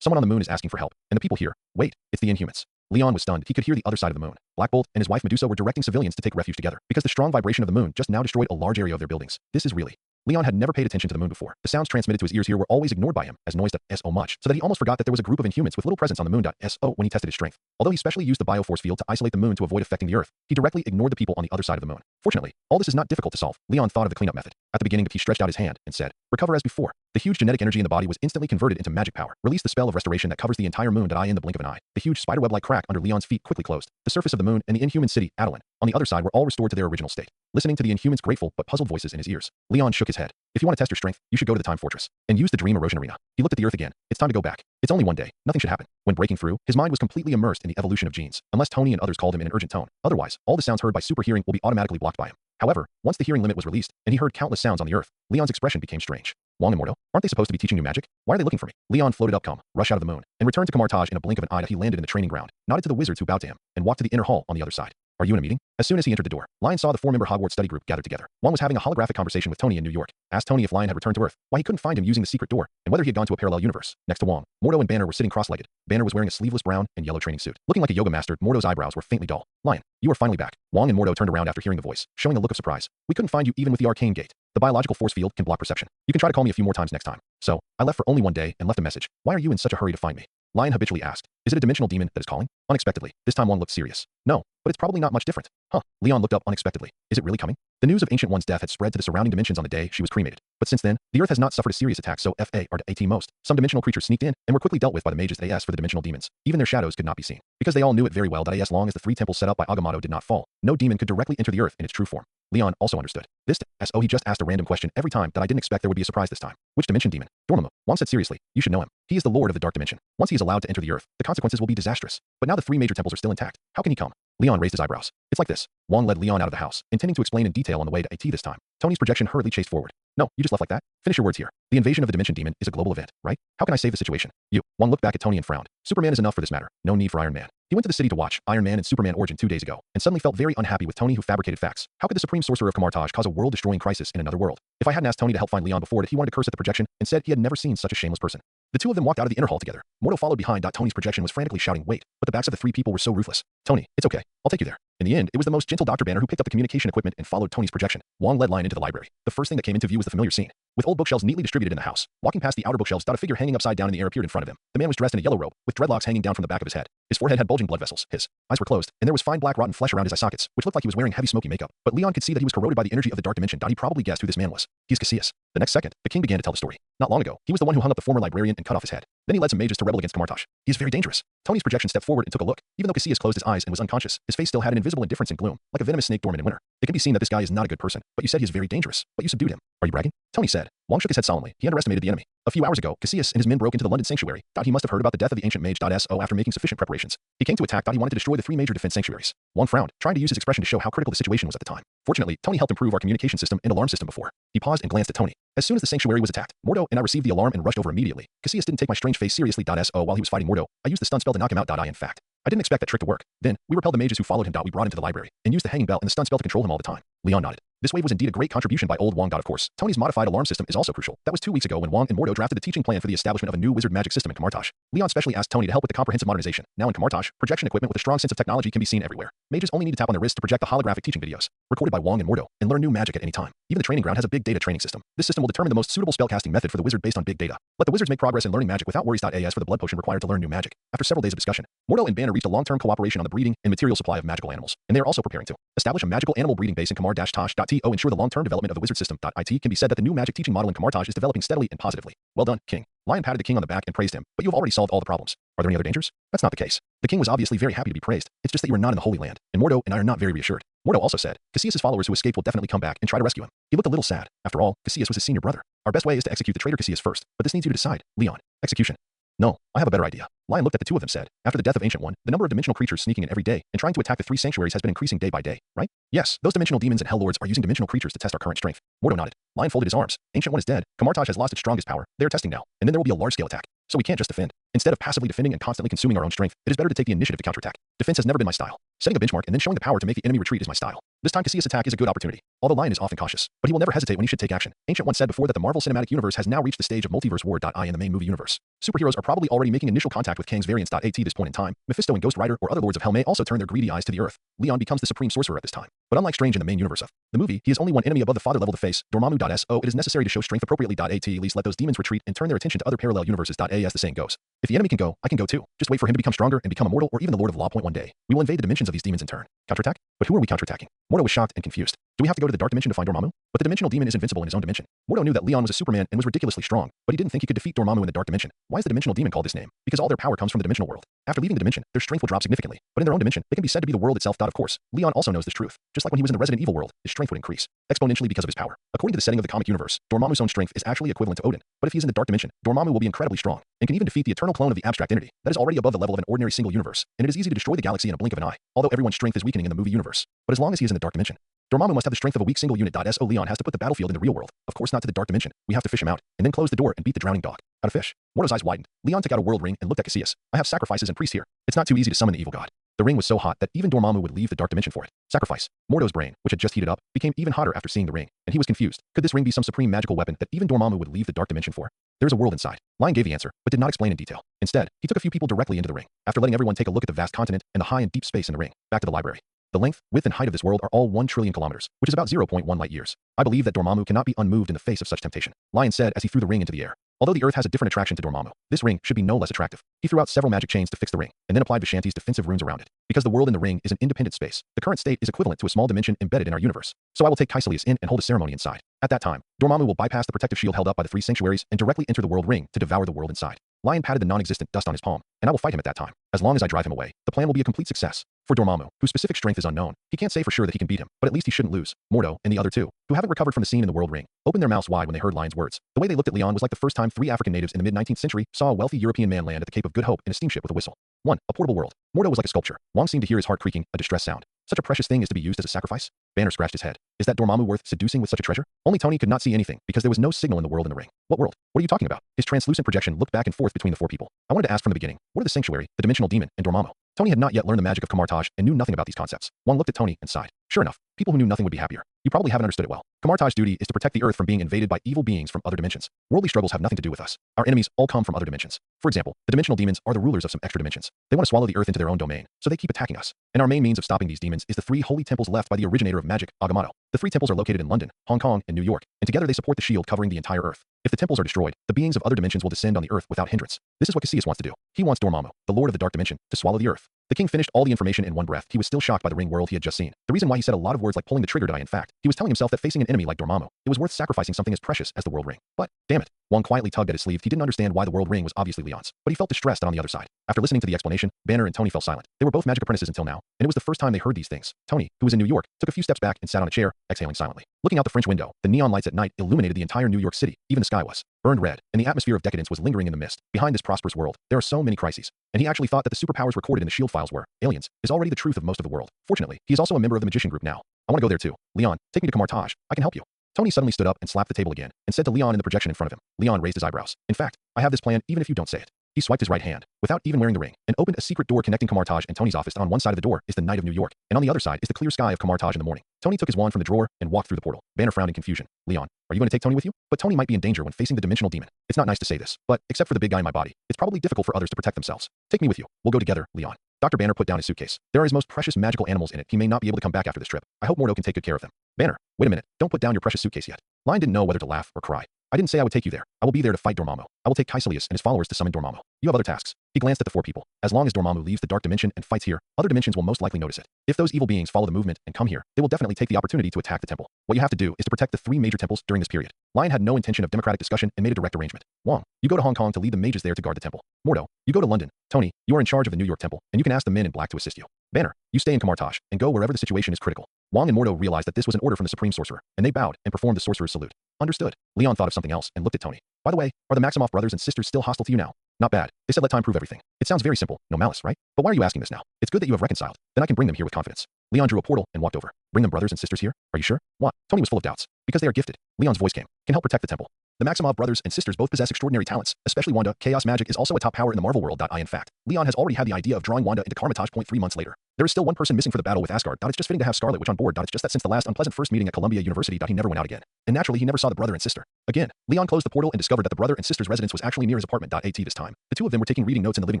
Someone on the moon is asking for help, and the people here, wait, it's the Inhumans. Leon was stunned. He could hear the other side of the moon. Black Bolt and his wife Medusa were directing civilians to take refuge together because the strong vibration of the moon just now destroyed a large area of their buildings. This is really Leon had never paid attention to the moon before. The sounds transmitted to his ears here were always ignored by him, as noise does so much, so that he almost forgot that there was a group of Inhumans with little presence on the moon so when he tested his strength. Although he specially used the bioforce field to isolate the moon to avoid affecting the Earth, he directly ignored the people on the other side of the moon. Fortunately, all this is not difficult to solve. Leon thought of the cleanup method. At the beginning, he stretched out his hand and said, "Recover as before." The huge genetic energy in the body was instantly converted into magic power. Release the spell of restoration that covers the entire moon in the blink of an eye. The huge spiderweb-like crack under Leon's feet quickly closed. The surface of the moon and the Inhuman city, Adelan, on the other side were all restored to their original state. Listening to the Inhuman's grateful but puzzled voices in his ears, Leon shook his head. "If you want to test your strength, you should go to the Time Fortress and use the Dream Erosion Arena." He looked at the Earth again. "It's time to go back. It's only one day. Nothing should happen." When breaking through, his mind was completely immersed in the evolution of genes, unless Tony and others called him in an urgent tone. Otherwise, all the sounds heard by super hearing will be automatically blocked by him. However, once the hearing limit was released, and he heard countless sounds on the Earth, Leon's expression became strange. "Wong and Mordo, aren't they supposed to be teaching you magic? Why are they looking for me?" Leon floated up, rush out of the moon, and returned to Kamartaj in a blink of an eye that he landed in the training ground, nodded to the wizards who bowed to him, and walked to the inner hall on the other side. "Are you in a meeting?" As soon as he entered the door, Lion saw the four-member Hogwarts study group gathered together. One was having a holographic conversation with Tony in New York, asked Tony if Lion had returned to Earth, why he couldn't find him using the secret door, and whether he had gone to a parallel universe. Next to Wong, Mordo and Banner were sitting cross-legged. Banner was wearing a sleeveless brown and yellow training suit. Looking like a yoga master, Mordo's eyebrows were faintly dull. "Lion, you are finally back." Wong and Mordo turned around after hearing the voice, showing a look of surprise. "We couldn't find you even with the arcane gate. The biological force field can block perception. You can try to call me a few more times next time." "So, I left for only one day and left a message. Why are you in such a hurry to find me?" Lion habitually asked. "Is it a dimensional demon that is calling?" Unexpectedly, this time Wong looked serious. "No, but it's probably not much different." "Huh." Leon looked up unexpectedly. "Is it really coming?" The news of Ancient One's death had spread to the surrounding dimensions on the day she was cremated. But since then, the Earth has not suffered a serious attack, so FA or AT most. Some dimensional creatures sneaked in and were quickly dealt with by the mages AS for the dimensional demons. Even their shadows could not be seen. Because they all knew it very well that as long as the three temples set up by Agamotto did not fall, no demon could directly enter the Earth in its true form. Leon also understood. This so he just asked a random question every time that I didn't expect there would be a surprise this time. "Which dimension demon?" "Dormammu." Wong said seriously. "You should know him. He is the lord of the dark dimension. Once he is allowed to enter the Earth, the consequences will be disastrous. But now the three major temples are still intact. How can he come?" Leon raised his eyebrows. "It's like this." Wong led Leon out of the house, intending to explain in detail on the way to AT this time. Tony's projection hurriedly chased forward. "No, you just left like that? Finish your words here. The invasion of the Dimension Demon is a global event, right? How can I save the situation?" Wong looked back at Tony and frowned. "Superman is enough for this matter. No need for Iron Man." He went to the city to watch Iron Man and Superman Origin 2 days ago, and suddenly felt very unhappy with Tony who fabricated facts. How could the Supreme Sorcerer of Kamartaj cause a world-destroying crisis in another world? If I hadn't asked Tony to help find Leon before it, he wanted to curse at the projection and said he had never seen such a shameless person. The two of them walked out of the inner hall together. Mordo followed behind. Tony's projection was frantically shouting, "Wait," but the backs of the three people were so ruthless. "Tony, it's okay. I'll take you there." In the end, it was the most gentle Dr. Banner who picked up the communication equipment and followed Tony's projection. Wong led Lion into the library. The first thing that came into view was the familiar scene. With old bookshelves neatly distributed in the house. Walking past the outer bookshelves, a figure hanging upside down in the air appeared in front of him. The man was dressed in a yellow robe, with dreadlocks hanging down from the back of his head. His forehead had bulging blood vessels. His eyes were closed, and there was fine black rotten flesh around his eye sockets, which looked like he was wearing heavy smoky makeup. But Leon could see that he was corroded by the energy of the dark dimension. He probably guessed who this man was. "He's Cassius." The next second, the king began to tell the story. Not long ago, he was the one who hung up the former librarian and cut off his head. Then he led some mages to rebel against Kamartaj. "He is very dangerous." Tony's projection stepped forward and took a look. Even though Cassius closed his eyes and was unconscious, his face still had an invisible indifference and gloom, like a venomous snake dormant in winter. It can be seen that this guy is not a good person, but you said he is very dangerous. But you subdued him. Are you bragging? Tony said. Wong shook his head solemnly. He underestimated the enemy. A few hours ago, Cassius and his men broke into the London sanctuary. He must have heard about the death of the ancient mage. So after making sufficient preparations, he came to attack. He wanted to destroy the three major defense sanctuaries. Wong frowned, trying to use his expression to show how critical the situation was at the time. Fortunately, Tony helped improve our communication system and alarm system before. He paused and glanced at Tony. As soon as the sanctuary was attacked, Mordo and I received the alarm and rushed over immediately. Cassius didn't take my strange face seriously. While he was fighting Mordo, I used the stun spell to knock him out. In fact, I didn't expect that trick to work. Then, we repelled the mages who followed him. We brought him to the library and used the hanging bell and the stun spell to control him all the time. Leon nodded. This wave was indeed a great contribution by old Wong. Of course, Tony's modified alarm system is also crucial. That was 2 weeks ago when Wong and Mordo drafted the teaching plan for the establishment of a new wizard magic system in Kamartaj. Leon specially asked Tony to help with the comprehensive modernization. Now in Kamartaj, projection equipment with a strong sense of technology can be seen everywhere. Mages only need to tap on their wrists to project the holographic teaching videos, recorded by Wong and Mordo, and learn new magic at any time. Even the training ground has a big data training system. This system will determine the most suitable spellcasting method for the wizard based on big data. Let the wizards make progress in learning magic without worries. As for the blood potion required to learn new magic. After several days of discussion, Mordo and Banner reached a long-term cooperation on the breeding and material supply of magical animals, and they are also preparing to establish a magical animal breeding base in Kamar-Tosh.to ensure the long-term development of the wizard system. It can be said that the new magic teaching model in Kamartaj is developing steadily and positively. Well done, King. Lion patted the king on the back and praised him. But you have already solved all the problems. Are there any other dangers? That's not the case. The king was obviously very happy to be praised. It's just that you are not in the Holy Land, and Mordo and I are not very reassured. Mordo also said, Cassius' followers who escaped will definitely come back and try to rescue him. He looked a little sad. After all, Cassius was his senior brother. Our best way is to execute the traitor Cassius first, but this needs you to decide. Leon. Execution. No, I have a better idea. Lion looked at the two of them said, after the death of Ancient One, the number of dimensional creatures sneaking in every day and trying to attack the 3 sanctuaries has been increasing day by day, right? Yes, those dimensional demons and hell lords are using dimensional creatures to test our current strength. Mordo nodded. Lion folded his arms. Ancient One is dead. Kamartaj has lost its strongest power. They are testing now, and then there will be a large-scale attack. So we can't just defend. Instead of passively defending and constantly consuming our own strength, it is better to take the initiative to counterattack. Defense has never been my style. Setting a benchmark and then showing the power to make the enemy retreat is my style. This time Cassius' attack is a good opportunity. although Lion is often cautious, but he will never hesitate when he should take action. Ancient once said before that the Marvel Cinematic Universe has now reached the stage of multiverse war. In the main movie universe, superheroes are probably already making initial contact with Kang's variants. At this point in time, Mephisto and Ghost Rider or other Lords of Hell may also turn their greedy eyes to the earth. Leon becomes the supreme sorcerer at this time. But unlike Strange in the main universe of the movie, he is only one enemy above the father level to face, Dormammu. It is necessary to show strength appropriately. At least let those demons retreat and turn their attention to other parallel universes. As the saying goes, if the enemy can go, I can go too. Just wait for him to become stronger and become immortal or even the Lord of Law. One day, we will invade the dimensions of these demons in turn. Counterattack? But who are we counterattacking? Mordo was shocked and confused. Do we have to go to the dark dimension to find Dormammu? But the dimensional demon is invincible in his own dimension. Mordo knew that Leon was a Superman and was ridiculously strong, but he didn't think he could defeat Dormammu in the dark dimension. Why is the dimensional demon called this name? Because all their power comes from the dimensional world. After leaving the dimension, their strength will drop significantly, but in their own dimension, they can be said to be the world itself. Of course, Leon also knows this truth. Just like when he was in the Resident Evil world, his strength would increase exponentially because of his power. According to the setting of the comic universe, Dormammu's own strength is actually equivalent to Odin, but if he is in the dark dimension, Dormammu will be incredibly strong and can even defeat the eternal clone of the abstract entity that is already above the level of an ordinary single universe, and it is easy to destroy the galaxy in a blink of an eye, although everyone's strength is weakening in the movie universe. But as long as he is in the dark dimension, Dormammu must have the strength of a weak single unit. So Leon has to put the battlefield in the real world. Of course not to the dark dimension. We have to fish him out, and then close the door and beat the drowning dog. How to fish? Mordo's eyes widened. Leon took out a world ring and looked at Casillas. I have sacrifices and priests here. It's not too easy to summon the evil god. The ring was so hot that even Dormammu would leave the dark dimension for it. Sacrifice. Mordo's brain, which had just heated up, became even hotter after seeing the ring, and he was confused. Could this ring be some supreme magical weapon that even Dormammu would leave the dark dimension for? There is a world inside. Lion gave the answer, but did not explain in detail. Instead, he took a few people directly into the ring, after letting everyone take a look at the vast continent and the high and deep space in the ring. Back to the library. The length, width, and height of this world are all 1 trillion kilometers, which is about 0.1 light years. I believe that Dormammu cannot be unmoved in the face of such temptation, Lion said as he threw the ring into the air. Although the Earth has a different attraction to Dormammu, this ring should be no less attractive. He threw out several magic chains to fix the ring, and then applied Vishanti's defensive runes around it. Because the world in the ring is an independent space, the current state is equivalent to a small dimension embedded in our universe. So I will take Casillas in and hold a ceremony inside. At that time, Dormammu will bypass the protective shield held up by the 3 sanctuaries and directly enter the world ring to devour the world inside. Lion patted the non-existent dust on his palm, and I will fight him at that time. As long as I drive him away, the plan will be a complete success. For Dormammu, whose specific strength is unknown, he can't say for sure that he can beat him, but at least he shouldn't lose. Mordo and the other 2, who haven't recovered from the scene in the world ring, opened their mouths wide when they heard Lion's words. The way they looked at Leon was like the first time 3 African natives in the mid-19th century saw a wealthy European man land at the Cape of Good Hope in a steamship with a whistle. 1. A portable world. Mordo was like a sculpture. Wong seemed to hear his heart creaking, a distressed sound. Such a precious thing is to be used as a sacrifice? Banner scratched his head. Is that Dormammu worth seducing with such a treasure? Only Tony could not see anything because there was no signal in the world in the ring. What world? What are you talking about? His translucent projection looked back and forth between the 4 people. I wanted to ask from the beginning, what are the sanctuary, the dimensional demon, and Dormammu? Tony had not yet learned the magic of Camartage and knew nothing about these concepts. Wong looked at Tony and sighed. Sure enough, people who knew nothing would be happier. You probably haven't understood it well. Camartage's duty is to protect the Earth from being invaded by evil beings from other dimensions. Worldly struggles have nothing to do with us. Our enemies all come from other dimensions. For example, the dimensional demons are the rulers of some extra dimensions. They want to swallow the Earth into their own domain, so they keep attacking us. And our main means of stopping these demons is the 3 holy temples left by the originator of magic, Agamotto. The 3 temples are located in London, Hong Kong, and New York, and together they support the shield covering the entire Earth. If the temples are destroyed, the beings of other dimensions will descend on the Earth without hindrance. This is what Casillas wants to do. He wants Dormammu, the Lord of the Dark Dimension, to swallow the Earth. The king finished all the information in one breath. He was still shocked by the ring world he had just seen. The reason why he said a lot of words like pulling the trigger in fact, he was telling himself that facing an enemy like Dormammu, it was worth sacrificing something as precious as the world ring. But, damn it. Wong quietly tugged at his sleeve. He didn't understand why the world ring was obviously Leon's, but he felt distressed on the other side. After listening to the explanation, Banner and Tony fell silent. They were both magic apprentices until now, and it was the first time they heard these things. Tony, who was in New York, took a few steps back and sat on a chair, exhaling silently. Looking out the French window, the neon lights at night illuminated the entire New York City. Even the sky was burned red, and the atmosphere of decadence was lingering in the mist. Behind this prosperous world, there are so many crises. And he actually thought that the superpowers recorded in the shield files were aliens, is already the truth of most of the world. Fortunately, he is also a member of the magician group now. I want to go there too. Leon, take me to Camartage. I can help you. Tony suddenly stood up and slapped the table again, and said to Leon in the projection in front of him. Leon raised his eyebrows. In fact, I have this plan even if you don't say it. He swiped his right hand, without even wearing the ring, and opened a secret door connecting Camartage and Tony's office. On one side of the door is the night of New York, and on the other side is the clear sky of Camartage in the morning. Tony took his wand from the drawer and walked through the portal. Banner frowned in confusion. Leon, are you going to take Tony with you? But Tony might be in danger when facing the dimensional demon. It's not nice to say this, but except for the big guy in my body, it's probably difficult for others to protect themselves. Take me with you. We'll go together, Leon. Dr. Banner put down his suitcase. There are his most precious magical animals in it. He may not be able to come back after this trip. I hope Mordo can take good care of them. Banner, wait a minute. Don't put down your precious suitcase yet. Lion didn't know whether to laugh or cry. I didn't say I would take you there. I will be there to fight Dormammu. I will take Casillas and his followers to summon Dormammu. You have other tasks. He glanced at the 4 people. As long as Dormammu leaves the dark dimension and fights here, other dimensions will most likely notice it. If those evil beings follow the movement and come here, they will definitely take the opportunity to attack the temple. What you have to do is to protect the 3 major temples during this period. Lion had no intention of democratic discussion and made a direct arrangement. Wong, you go to Hong Kong to lead the mages there to guard the temple. Mordo, you go to London. Tony, you are in charge of the New York temple, and you can ask the men in black to assist you. Banner, you stay in Camartage and go wherever the situation is critical. Wong and Mordo realized that this was an order from the Supreme Sorcerer, and they bowed and performed the sorcerer's salute. Understood. Leon thought of something else and looked at Tony. By the way, are the Maximoff brothers and sisters still hostile to you now? Not bad. They said let time prove everything. It sounds very simple, no malice, right? But why are you asking this now? It's good that you have reconciled. Then I can bring them here with confidence. Leon drew a portal and walked over. Bring them brothers and sisters here? Are you sure? What? Tony was full of doubts. Because they are gifted. Leon's voice came. Can help protect the temple. The Maximoff brothers and sisters both possess extraordinary talents, especially Wanda. Chaos magic is also a top power in the Marvel world. In fact, Leon has already had the idea of drawing Wanda into Karmatage. 3 months later. There is still one person missing for the battle with Asgard. It's just fitting to have Scarlet Witch on board. It's just that since the last unpleasant first meeting at Columbia University, he never went out again. And naturally, he never saw the brother and sister. Again, Leon closed the portal and discovered that the brother and sister's residence was actually near his apartment. At this time, the two of them were taking reading notes in the living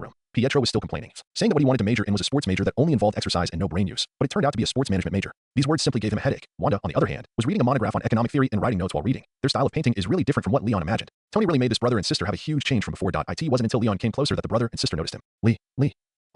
room. Pietro was still complaining, saying that what he wanted to major in was a sports major that only involved exercise and no brain use, but it turned out to be a sports management major. These words simply gave him a headache. Wanda, on the other hand, was reading a monograph on economic theory and writing notes while reading. Their style of painting is really different from what Leon imagined. Tony really made this brother and sister have a huge change from before. It wasn't until Leon came closer that the brother and sister noticed him.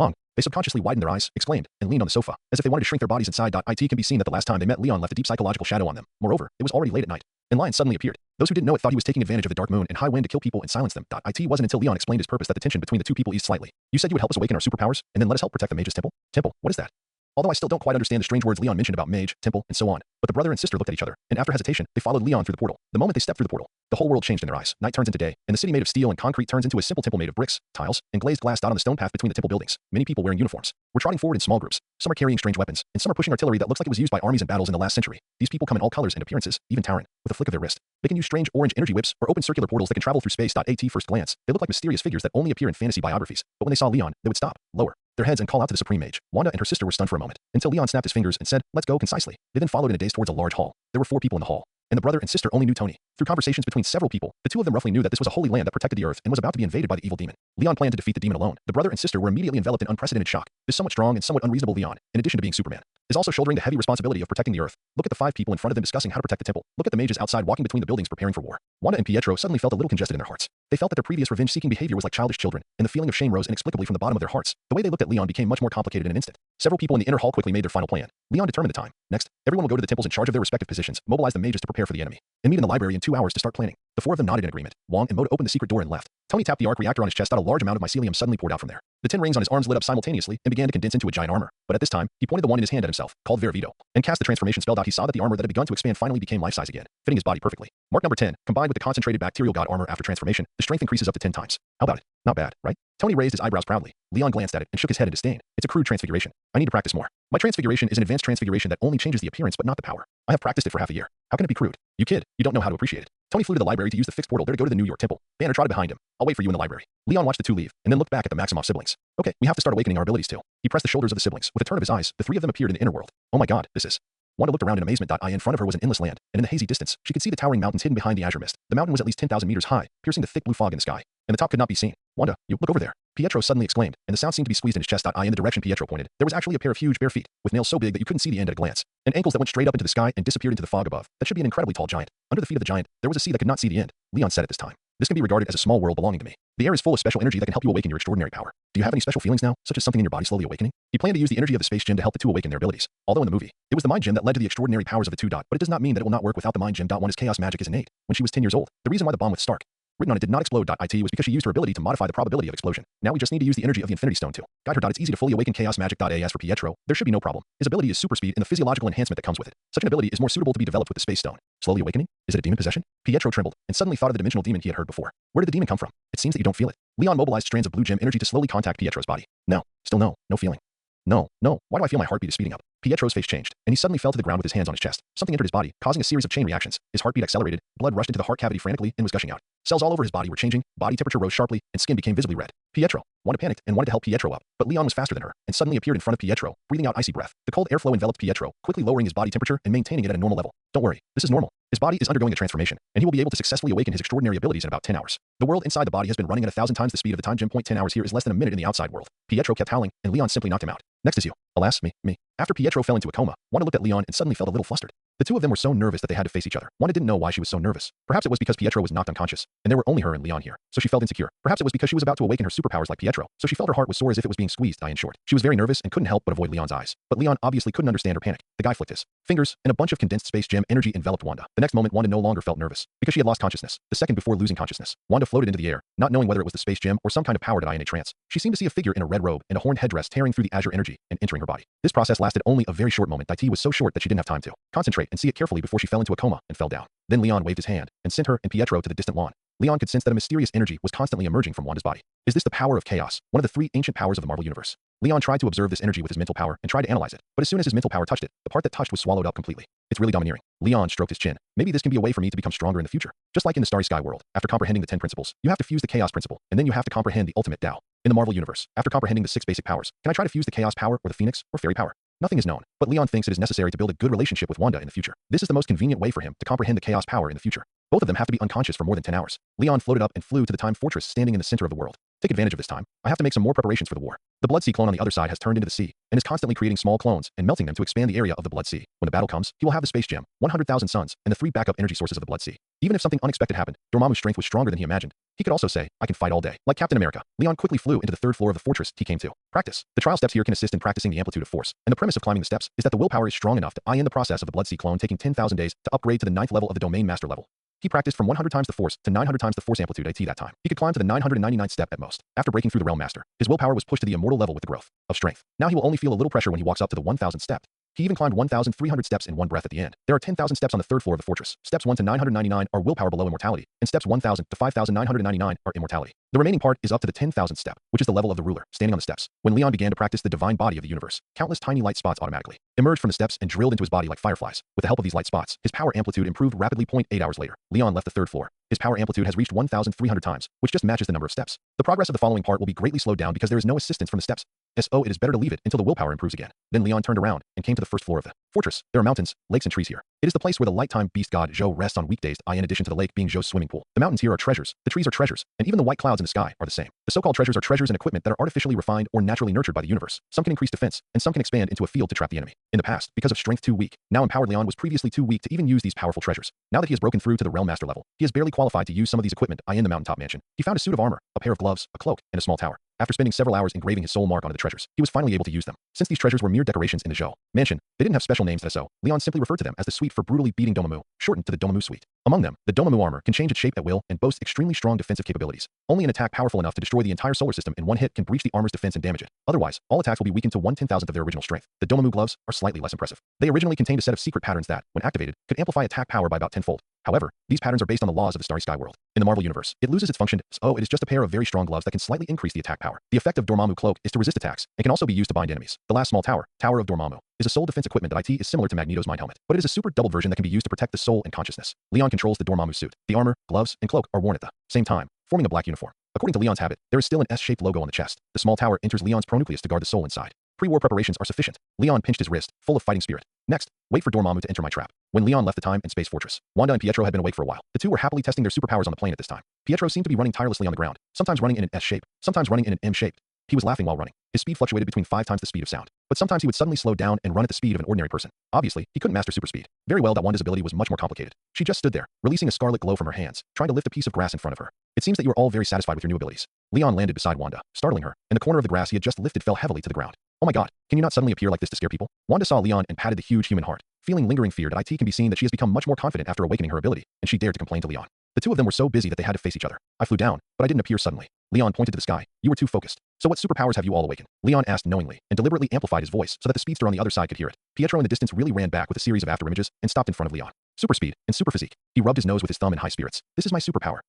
Long. They subconsciously widened their eyes, exclaimed, and leaned on the sofa, as if they wanted to shrink their bodies inside. It can be seen that the last time they met, Leon left a deep psychological shadow on them. Moreover, it was already late at night. And lions suddenly appeared. Those who didn't know it thought he was taking advantage of the dark moon and high wind to kill people and silence them. It wasn't until Leon explained his purpose that the tension between the two people eased slightly. You said you would help us awaken our superpowers, and then let us help protect the mage's temple? Temple, what is that? Although I still don't quite understand the strange words Leon mentioned about mage, temple, and so on, but the brother and sister looked at each other, and after hesitation, they followed Leon through the portal. The moment they stepped through the portal, the whole world changed in their eyes. Night turns into day, and the city made of steel and concrete turns into a simple temple made of bricks, tiles, and glazed glass dot on the stone path between the temple buildings. Many people wearing uniforms were trotting forward in small groups. Some are carrying strange weapons, and some are pushing artillery that looks like it was used by armies and battles in the last century. These people come in all colors and appearances, even Taran, with a flick of their wrist. They can use strange orange energy whips or open circular portals that can travel through space. At first glance, they look like mysterious figures that only appear in fantasy biographies, but when they saw Leon, they would stop, lower their heads and call out to the Supreme Mage. Wanda and her sister were stunned for a moment, until Leon snapped his fingers and said, "Let's go," concisely. They then followed in a daze towards a large hall. There were 4 people in the hall, and the brother and sister only knew Tony. Through conversations between several people, the two of them roughly knew that this was a holy land that protected the earth and was about to be invaded by the evil demon. Leon planned to defeat the demon alone. The brother and sister were immediately enveloped in unprecedented shock. This somewhat strong and somewhat unreasonable Leon, in addition to being Superman, is also shouldering the heavy responsibility of protecting the earth. Look at the 5 people in front of them discussing how to protect the temple. Look at the mages outside walking between the buildings preparing for war. Wanda and Pietro suddenly felt a little congested in their hearts. They felt that their previous revenge-seeking behavior was like childish children, and the feeling of shame rose inexplicably from the bottom of their hearts. The way they looked at Leon became much more complicated in an instant. Several people in the inner hall quickly made their final plan. Leon determined the time. Next, everyone will go to the temples in charge of their respective positions, mobilize the mages to prepare for the enemy, and meet in the library in 2 hours to start planning. The 4 of them nodded in agreement. Wong and Moda opened the secret door and left. Tony tapped the arc reactor on his chest. A large amount of mycelium suddenly poured out from there. The 10 rings on his arms lit up simultaneously and began to condense into a giant armor. But at this time, he pointed the one in his hand at himself, called Veravito, and cast the transformation spell. He saw that the armor that had begun to expand finally became life-size again, fitting his body perfectly. Mark number 10, combined with the concentrated bacterial god armor after transformation, the strength increases up to 10 times. How about it? Not bad, right? Tony raised his eyebrows proudly. Leon glanced at it and shook his head in disdain. It's a crude transfiguration. I need to practice more. My transfiguration is an advanced transfiguration that only changes the appearance but not the power. I have practiced it for half a year. How can it be crude? You kid, you don't know how to appreciate it. Tony flew to the library to use the fixed portal there to go to the New York temple. Banner trotted behind him. I'll wait for you in the library. Leon watched the two leave, and then looked back at the Maximoff siblings. Okay, we have to start awakening our abilities too. He pressed the shoulders of the siblings. With a turn of his eyes, the 3 of them appeared in the inner world. Oh my god, this is... Wanda looked around in amazement. In front of her was an endless land, and in the hazy distance, she could see the towering mountains hidden behind the azure mist. The mountain was at least 10,000 meters high, piercing the thick blue fog in the sky, and the top could not be seen. Wanda, you look over there. Pietro suddenly exclaimed, and the sound seemed to be squeezed in his chest. In the direction Pietro pointed, there was actually a pair of huge bare feet, with nails so big that you couldn't see the end at a glance, and ankles that went straight up into the sky and disappeared into the fog above. That should be an incredibly tall giant. Under the feet of the giant, there was a sea that could not see the end. Leon said at this time, this can be regarded as a small world belonging to me. The air is full of special energy that can help you awaken your extraordinary power. Do you have any special feelings now, such as something in your body slowly awakening? He planned to use the energy of the space gem to help the two awaken their abilities. Although in the movie, it was the mind gem that led to the extraordinary powers of the two. But it does not mean that it will not work without the mind gem. Wanda's chaos magic is innate. When she was 10 years old, the reason why the bomb with Stark written on it did not explode. It was because she used her ability to modify the probability of explosion. Now we just need to use the energy of the Infinity Stone to guide her. It's easy to fully awaken chaos magic. As for Pietro, there should be no problem. His ability is super speed and the physiological enhancement that comes with it. Such an ability is more suitable to be developed with the Space Stone. Slowly awakening? Is it a demon possession? Pietro trembled and suddenly thought of the dimensional demon he had heard before. Where did the demon come from? It seems that you don't feel it. Leon mobilized strands of blue gem energy to slowly contact Pietro's body. No, still no feeling. No. Why do I feel my heartbeat is speeding up? Pietro's face changed, and he suddenly fell to the ground with his hands on his chest. Something entered his body, causing a series of chain reactions. His heartbeat accelerated, blood rushed into the heart cavity frantically and was gushing out. Cells all over his body were changing, body temperature rose sharply, and skin became visibly red. Pietro. Wanda panicked and wanted to help Pietro up, but Leon was faster than her, and suddenly appeared in front of Pietro, breathing out icy breath. The cold airflow enveloped Pietro, quickly lowering his body temperature and maintaining it at a normal level. Don't worry, this is normal. His body is undergoing a transformation, and he will be able to successfully awaken his extraordinary abilities in about 10 hours. The world inside the body has been running at 1,000 times the speed of the time gem. 10 hours here is less than a minute in the outside world. Pietro kept howling, and Leon simply knocked him out. Next is you. Alas, me. After Pietro fell into a coma, Wanda looked at Leon and suddenly felt a little flustered. The two of them were so nervous that they had to face each other. Wanda didn't know why she was so nervous. Perhaps it was because Pietro was knocked unconscious, and there were only her and Leon here, so she felt insecure. Perhaps it was because she was about to awaken her superpowers like Pietro, so she felt her heart was sore as if it was being squeezed. In short, she was very nervous and couldn't help but avoid Leon's eyes. But Leon obviously couldn't understand her panic. The guy flicked his fingers, and a bunch of condensed space gem energy enveloped Wanda. The next moment, Wanda no longer felt nervous, because she had lost consciousness. The second before losing consciousness, Wanda floated into the air, not knowing whether it was the space gem or some kind of power in a trance. She seemed to see a figure in a red robe and a horned headdress tearing through the azure energy and entering her body. This process lasted only a very short moment. It was so short that she didn't have time to concentrate and see it carefully before she fell into a coma and fell down. Then Leon waved his hand and sent her and Pietro to the distant lawn. Leon could sense that a mysterious energy was constantly emerging from Wanda's body. Is this the power of chaos, one of the three ancient powers of the Marvel Universe? Leon tried to observe this energy with his mental power and tried to analyze it, but as soon as his mental power touched it, the part that touched was swallowed up completely. It's really domineering. Leon stroked his chin. Maybe this can be a way for me to become stronger in the future. Just like in the Starry Sky world, after comprehending the 10 principles, you have to fuse the chaos principle, and then you have to comprehend the ultimate Tao. In the Marvel Universe, after comprehending the 6 basic powers, can I try to fuse the chaos power or the phoenix or fairy power? Nothing is known, but Leon thinks it is necessary to build a good relationship with Wanda in the future. This is the most convenient way for him to comprehend the chaos power in the future. Both of them have to be unconscious for more than 10 hours. Leon floated up and flew to the time fortress standing in the center of the world. Take advantage of this time. I have to make some more preparations for the war. The Blood Sea clone on the other side has turned into the sea, and is constantly creating small clones and melting them to expand the area of the Blood Sea. When the battle comes, he will have the space gem, 100,000 suns, and the 3 backup energy sources of the Blood Sea. Even if something unexpected happened, Dormammu's strength was stronger than he imagined. He could also say, I can fight all day. Like Captain America, Leon quickly flew into the 3rd floor of the fortress he came to. Practice. The trial steps here can assist in practicing the amplitude of force, and the premise of climbing the steps is that the willpower is strong enough to in the process of the Blood Sea clone taking 10,000 days to upgrade to the 9th level of the Domain Master level. He practiced from 100 times the force to 900 times the force amplitude that time. He could climb to the 999th step at most. After breaking through the Realm Master, his willpower was pushed to the immortal level with the growth of strength. Now he will only feel a little pressure when he walks up to the 1,000th step. He even climbed 1,300 steps in one breath at the end. There are 10,000 steps on the 3rd floor of the fortress. Steps 1 to 999 are willpower below immortality, and steps 1,000 to 5,999 are immortality. The remaining part is up to the 10,000th step, which is the level of the ruler, standing on the steps. When Leon began to practice the divine body of the universe, countless tiny light spots automatically emerged from the steps and drilled into his body like fireflies. With the help of these light spots, his power amplitude improved rapidly. 0.8 hours later, Leon left the 3rd floor. His power amplitude has reached 1,300 times, which just matches the number of steps. The progress of the following part will be greatly slowed down because there is no assistance from the steps. So it is better to leave it until the willpower improves again. Then Leon turned around and came to the 1st floor of the fortress. There are mountains, lakes, and trees here. It is the place where the light-time beast god Zhou rests on weekdays, in addition to the lake being Zhou's swimming pool. The mountains here are treasures, the trees are treasures, and even the white clouds in the sky are the same. The so-called treasures are treasures and equipment that are artificially refined or naturally nurtured by the universe. Some can increase defense, and some can expand into a field to trap the enemy. In the past, because of strength too weak, now empowered Leon was previously too weak to even use these powerful treasures. Now that he has broken through to the Realm Master level, he is barely qualified to use some of these equipment in the mountaintop mansion. He found a suit of armor, a pair of gloves, a cloak, and a small tower. After spending several hours engraving his soul mark onto the treasures, he was finally able to use them. Since these treasures were mere decorations in the Zhou mansion, they didn't have special names, so Leon simply referred to them as the suite for brutally beating Dormammu, shortened to the Dormammu suite. Among them, the Dormammu armor can change its shape at will and boasts extremely strong defensive capabilities. Only an attack powerful enough to destroy the entire solar system in one hit can breach the armor's defense and damage it. Otherwise, all attacks will be weakened to 1/10,000th of their original strength. The Dormammu gloves are slightly less impressive. They originally contained a set of secret patterns that, when activated, could amplify attack power by about 10-fold. However, these patterns are based on the laws of the Starry Sky world. In the Marvel Universe, it loses its function, so it is just a pair of very strong gloves that can slightly increase the attack power. The effect of Dormammu cloak is to resist attacks, and can also be used to bind enemies. The last small tower, Tower of Dormammu, is a soul defense equipment that is similar to Magneto's mind helmet, but it is a super double version that can be used to protect the soul and consciousness. Leon controls the Dormammu suit. The armor, gloves, and cloak are worn at the same time, forming a black uniform. According to Leon's habit, there is still an S-shaped logo on the chest. The small tower enters Leon's pronucleus to guard the soul inside. Pre-war preparations are sufficient. Leon pinched his wrist, full of fighting spirit. Next, wait for Dormammu to enter my trap. When Leon left the time and space fortress, Wanda and Pietro had been awake for a while. The two were happily testing their superpowers on the plane at this time. Pietro seemed to be running tirelessly on the ground, sometimes running in an S shape, sometimes running in an M shape. He was laughing while running. His speed fluctuated between 5 times the speed of sound, but sometimes he would suddenly slow down and run at the speed of an ordinary person. Obviously, he couldn't master super speed. Very well, that Wanda's ability was much more complicated. She just stood there, releasing a scarlet glow from her hands, trying to lift a piece of grass in front of her. It seems that you are all very satisfied with your new abilities. Leon landed beside Wanda, startling her, and the corner of the grass he had just lifted fell heavily to the ground. Oh my god, can you not suddenly appear like this to scare people? Wanda saw Leon and patted the huge human heart. Feeling lingering fear that can be seen that she has become much more confident after awakening her ability, and she dared to complain to Leon. The two of them were so busy that they had to face each other. I flew down, but I didn't appear suddenly. Leon pointed to the sky. You were too focused. So what superpowers have you all awakened? Leon asked knowingly, and deliberately amplified his voice so that the speedster on the other side could hear it. Pietro in the distance really ran back with a series of afterimages and stopped in front of Leon. Super speed and super physique. He rubbed his nose with his thumb in high spirits. This is my superpower.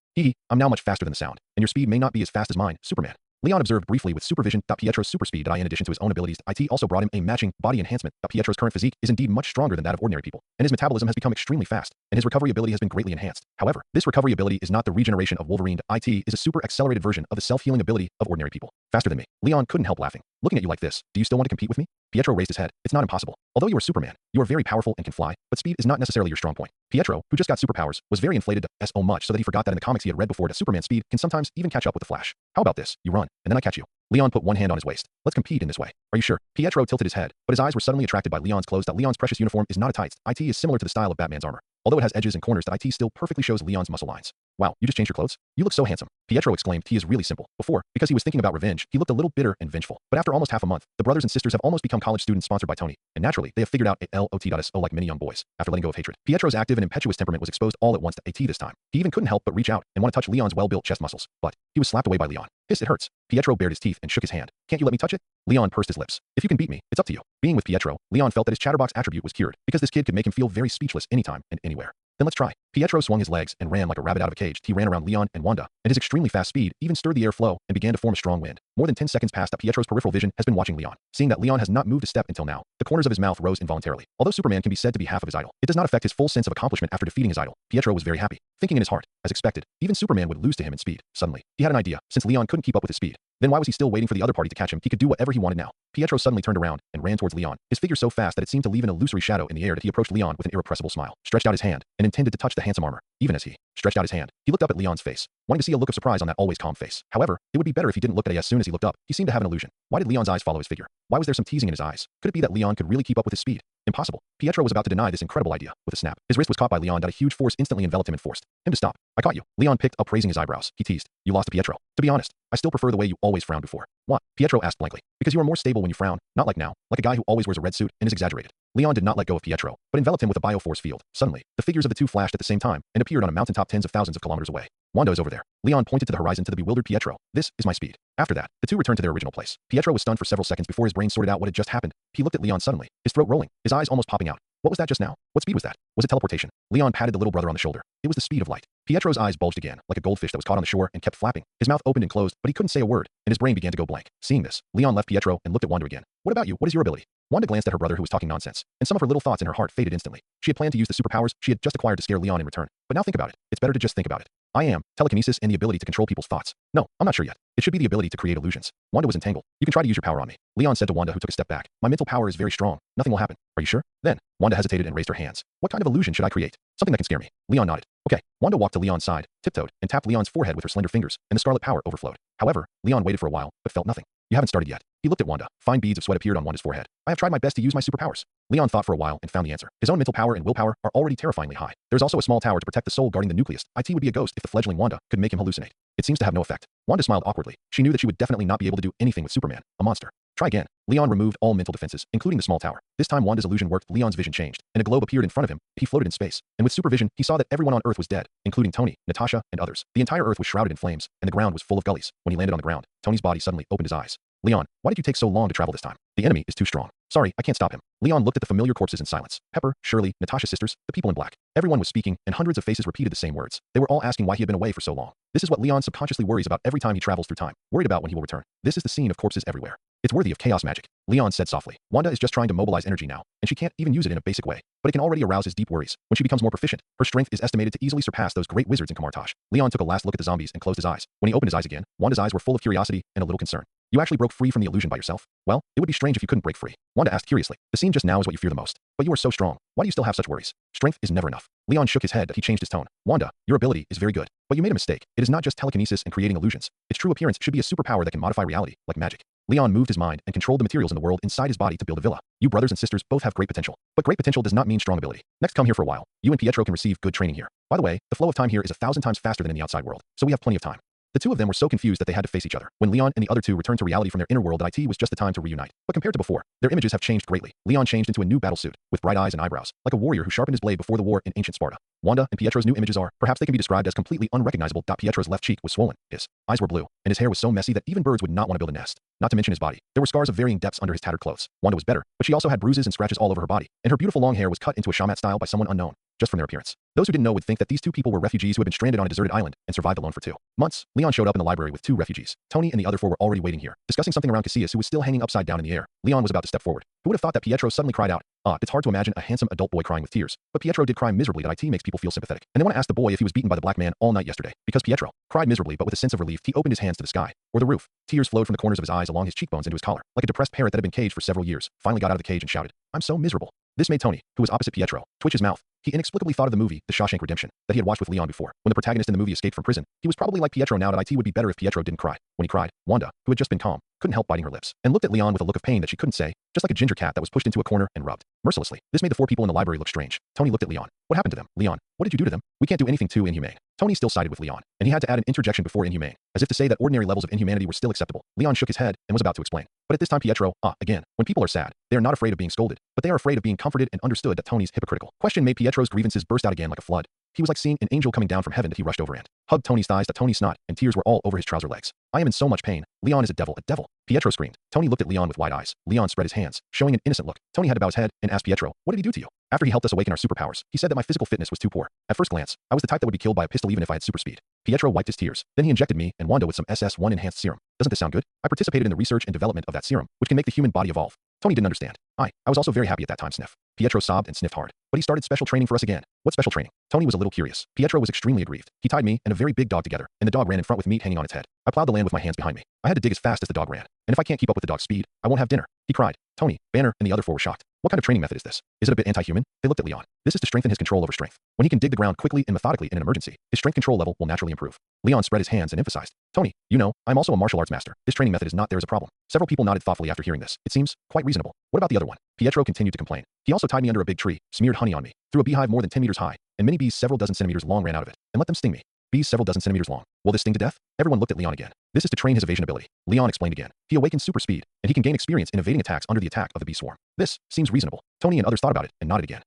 I'm now much faster than the sound, and your speed may not be as fast as mine, Superman. Leon observed briefly with supervision that Pietro's super speed in addition to his own abilities also brought him a matching body enhancement. Pietro's current physique is indeed much stronger than that of ordinary people, and his metabolism has become extremely fast, and his recovery ability has been greatly enhanced. However, this recovery ability is not the regeneration of Wolverine. It is a super accelerated version of the self-healing ability of ordinary people. Faster than me. Leon couldn't help laughing. Looking at you like this, do you still want to compete with me? Pietro raised his head. It's not impossible. Although you are Superman, you are very powerful and can fly, but speed is not necessarily your strong point. Pietro, who just got superpowers, was very inflated so much so that he forgot that in the comics he had read before that Superman's speed can sometimes even catch up with the Flash. How about this? You run, and then I catch you. Leon put one hand on his waist. Let's compete in this way. Are you sure? Pietro tilted his head, but his eyes were suddenly attracted by Leon's clothes. Leon's precious uniform is not a tights. It is similar to the style of Batman's armor. Although it has edges and corners, it still perfectly shows Leon's muscle lines. Wow, you just changed your clothes? You look so handsome. Pietro exclaimed. He is really simple. Before, because he was thinking about revenge, he looked a little bitter and vengeful. But after almost half a month, the brothers and sisters have almost become college students sponsored by Tony, and naturally, they have figured out LOT.SO like many young boys. After letting go of hatred, Pietro's active and impetuous temperament was exposed all at once to AT this time. He even couldn't help but reach out and want to touch Leon's well-built chest muscles, but he was slapped away by Leon. Hiss, it hurts. Pietro bared his teeth and shook his hand. Can't you let me touch it? Leon pursed his lips. If you can beat me, it's up to you. Being with Pietro, Leon felt that his chatterbox attribute was cured, because this kid could make him feel very speechless anytime and anywhere. Then let's try. Pietro swung his legs and ran like a rabbit out of a cage. He ran around Leon and Wanda, and his extremely fast speed even stirred the air flow and began to form a strong wind. More than 10 seconds passed that Pietro's peripheral vision has been watching Leon. Seeing that Leon has not moved a step until now, the corners of his mouth rose involuntarily. Although Superman can be said to be half of his idol, it does not affect his full sense of accomplishment after defeating his idol. Pietro was very happy, thinking in his heart, as expected, even Superman would lose to him in speed. Suddenly, he had an idea. Since Leon couldn't keep up with his speed, then why was he still waiting for the other party to catch him? He could do whatever he wanted now. Pietro suddenly turned around and ran towards Leon, his figure so fast that it seemed to leave an illusory shadow in the air that he approached Leon with an irrepressible smile, stretched out his hand, and intended to touch the handsome armor. Even as he stretched out his hand, he looked up at Leon's face, wanting to see a look of surprise on that always calm face. However, it would be better if he didn't look at it. As soon as he looked up, he seemed to have an illusion. Why did Leon's eyes follow his figure? Why was there some teasing in his eyes? Could it be that Leon could really keep up with his speed? Impossible. Pietro was about to deny this incredible idea. With a snap, his wrist was caught by Leon that a huge force instantly enveloped him and forced him to stop. I caught you. Leon picked up, raising his eyebrows. He teased. You lost to Pietro. To be honest, I still prefer the way you always frowned before. What? Pietro asked blankly. Because you are more stable when you frown, not like now, like a guy who always wears a red suit and is exaggerated. Leon did not let go of Pietro, but enveloped him with a bioforce field. Suddenly, the figures of the two flashed at the same time and appeared on a mountaintop tens of thousands of kilometers away. Wanda is over there. Leon pointed to the horizon to the bewildered Pietro. This is my speed. After that, the two returned to their original place. Pietro was stunned for several seconds before his brain sorted out what had just happened. He looked at Leon suddenly, his throat rolling, his eyes almost popping out. What was that just now? What speed was that? Was it teleportation? Leon patted the little brother on the shoulder. It was the speed of light. Pietro's eyes bulged again, like a goldfish that was caught on the shore and kept flapping. His mouth opened and closed, but he couldn't say a word, and his brain began to go blank. Seeing this, Leon left Pietro and looked at Wanda again. What about you? What is your ability? Wanda glanced at her brother who was talking nonsense, and some of her little thoughts in her heart faded instantly. She had planned to use the superpowers she had just acquired to scare Leon in return. But now think about it. It's better to just think about it. I am telekinesis and the ability to control people's thoughts. No, I'm not sure yet. It should be the ability to create illusions. Wanda was entangled. You can try to use your power on me. Leon said to Wanda, who took a step back. My mental power is very strong. Nothing will happen. Are you sure? Then, Wanda hesitated and raised her hands. What kind of illusion should I create? Something that can scare me. Leon nodded. Okay. Wanda walked to Leon's side, tiptoed, and tapped Leon's forehead with her slender fingers, and the scarlet power overflowed. However, Leon waited for a while, but felt nothing. You haven't started yet. He looked at Wanda. Fine beads of sweat appeared on Wanda's forehead. I have tried my best to use my superpowers. Leon thought for a while and found the answer. His own mental power and willpower are already terrifyingly high. There's also a small tower to protect the soul guarding the nucleus. It would be a ghost if the fledgling Wanda could make him hallucinate. It seems to have no effect. Wanda smiled awkwardly. She knew that she would definitely not be able to do anything with Superman, a monster. Try again. Leon removed all mental defenses, including the small tower. This time Wanda's illusion worked. Leon's vision changed, and a globe appeared in front of him. He floated in space, and with supervision, he saw that everyone on Earth was dead, including Tony, Natasha, and others. The entire Earth was shrouded in flames, and the ground was full of gullies. When he landed on the ground, Tony's body suddenly opened his eyes. Leon, why did you take so long to travel this time? The enemy is too strong. Sorry, I can't stop him. Leon looked at the familiar corpses in silence. Pepper, Shirley, Natasha's sisters, the people in black. Everyone was speaking, and hundreds of faces repeated the same words. They were all asking why he had been away for so long. This is what Leon subconsciously worries about every time he travels through time, worried about when he will return. This is the scene of corpses everywhere. It's worthy of chaos magic. Leon said softly. Wanda is just trying to mobilize energy now, and she can't even use it in a basic way. But it can already arouse his deep worries. When she becomes more proficient, her strength is estimated to easily surpass those great wizards in Kamartaj. Leon took a last look at the zombies and closed his eyes. When he opened his eyes again, Wanda's eyes were full of curiosity and a little concern. You actually broke free from the illusion by yourself? Well, it would be strange if you couldn't break free. Wanda asked curiously. The scene just now is what you fear the most. But you are so strong. Why do you still have such worries? Strength is never enough. Leon shook his head that he changed his tone. Wanda, your ability is very good. But you made a mistake. It is not just telekinesis and creating illusions. Its true appearance should be a superpower that can modify reality, like magic. Leon moved his mind and controlled the materials in the world inside his body to build a villa. You brothers and sisters both have great potential. But great potential does not mean strong ability. Next, come here for a while. You and Pietro can receive good training here. By the way, the flow of time here is 1,000 times faster than in the outside world, so we have plenty of time. The two of them were so confused that they had to face each other. When Leon and the other two returned to reality from their inner world, it was just the time to reunite. But compared to before, their images have changed greatly. Leon changed into a new battle suit, with bright eyes and eyebrows, like a warrior who sharpened his blade before the war in ancient Sparta. Wanda and Pietro's new images are, perhaps they can be described as completely unrecognizable. Pietro's left cheek was swollen, his eyes were blue, and his hair was so messy that even birds would not want to build a nest. Not to mention his body. There were scars of varying depths under his tattered clothes. Wanda was better, but she also had bruises and scratches all over her body, and her beautiful long hair was cut into a shamat style by someone unknown. Just from their appearance. Those who didn't know would think that these two people were refugees who had been stranded on a deserted island and survived alone for 2 months. Leon showed up in the library with 2 refugees. Tony and the other 4 were already waiting here, discussing something around Casillas, who was still hanging upside down in the air. Leon was about to step forward. Who would have thought that Pietro suddenly cried out? It's hard to imagine a handsome adult boy crying with tears. But Pietro did cry miserably. That makes people feel sympathetic. And they want to ask the boy if he was beaten by the black man all night yesterday. Because Pietro cried miserably, but with a sense of relief, he opened his hands to the sky, or the roof. Tears flowed from the corners of his eyes along his cheekbones into his collar, like a depressed parrot that had been caged for several years, finally got out of the cage and shouted, I'm so miserable. This made Tony, who was opposite Pietro, twitch his mouth. He inexplicably thought of the movie, The Shawshank Redemption, that he had watched with Leon before. When the protagonist in the movie escaped from prison, he was probably like Pietro now. It would be better if Pietro didn't cry. When he cried, Wanda, who had just been calm, couldn't help biting her lips, and looked at Leon with a look of pain that she couldn't say, just like a ginger cat that was pushed into a corner and rubbed mercilessly. This made the 4 people in the library look strange. Tony looked at Leon. What happened to them? Leon, what did you do to them? We can't do anything too inhumane. Tony still sided with Leon, and he had to add an interjection before inhumane, as if to say that ordinary levels of inhumanity were still acceptable. Leon shook his head and was about to explain. But at this time Pietro, again, when people are sad, they are not afraid of being scolded, but they are afraid of being comforted and understood. That Tony's hypocritical question made Pietro's grievances burst out again like a flood. He was like seeing an angel coming down from heaven that he rushed over and hugged Tony's thighs to Tony's snot, and tears were all over his trouser legs. I am in so much pain. Leon is a devil, a devil. Pietro screamed. Tony looked at Leon with wide eyes. Leon spread his hands, showing an innocent look. Tony had to bow his head and asked Pietro, what did he do to you? After he helped us awaken our superpowers, he said that my physical fitness was too poor. At first glance, I was the type that would be killed by a pistol even if I had super speed. Pietro wiped his tears. Then he injected me and Wanda with some SS1 enhanced serum. Doesn't this sound good? I participated in the research and development of that serum, which can make the human body evolve. Tony didn't understand. I was also very happy at that time, sniff. Pietro sobbed and sniffed hard. But he started special training for us again. What special training? Tony was a little curious. Pietro was extremely aggrieved. He tied me and a very big dog together, and the dog ran in front with meat hanging on its head. I plowed the land with my hands behind me. I had to dig as fast as the dog ran. And if I can't keep up with the dog's speed, I won't have dinner. He cried. Tony, Banner, and the other four were shocked. What kind of training method is this? Is it a bit anti-human? They looked at Leon. This is to strengthen his control over strength. When he can dig the ground quickly and methodically in an emergency, his strength control level will naturally improve. Leon spread his hands and emphasized. Tony, you know, I'm also a martial arts master. This training method is not there as a problem. Several people nodded thoughtfully after hearing this. It seems quite reasonable. What about the other one? Pietro continued to complain. He also tied me under a big tree, smeared honey on me, threw a beehive more than 10 meters high, and many bees several dozen centimeters long ran out of it, and let them sting me. Bees several dozen centimeters long. Will this sting to death? Everyone looked at Leon again. This is to train his evasion ability. Leon explained again. He awakens super speed, and he can gain experience in evading attacks under the attack of the bee swarm. This seems reasonable. Tony and others thought about it and nodded again.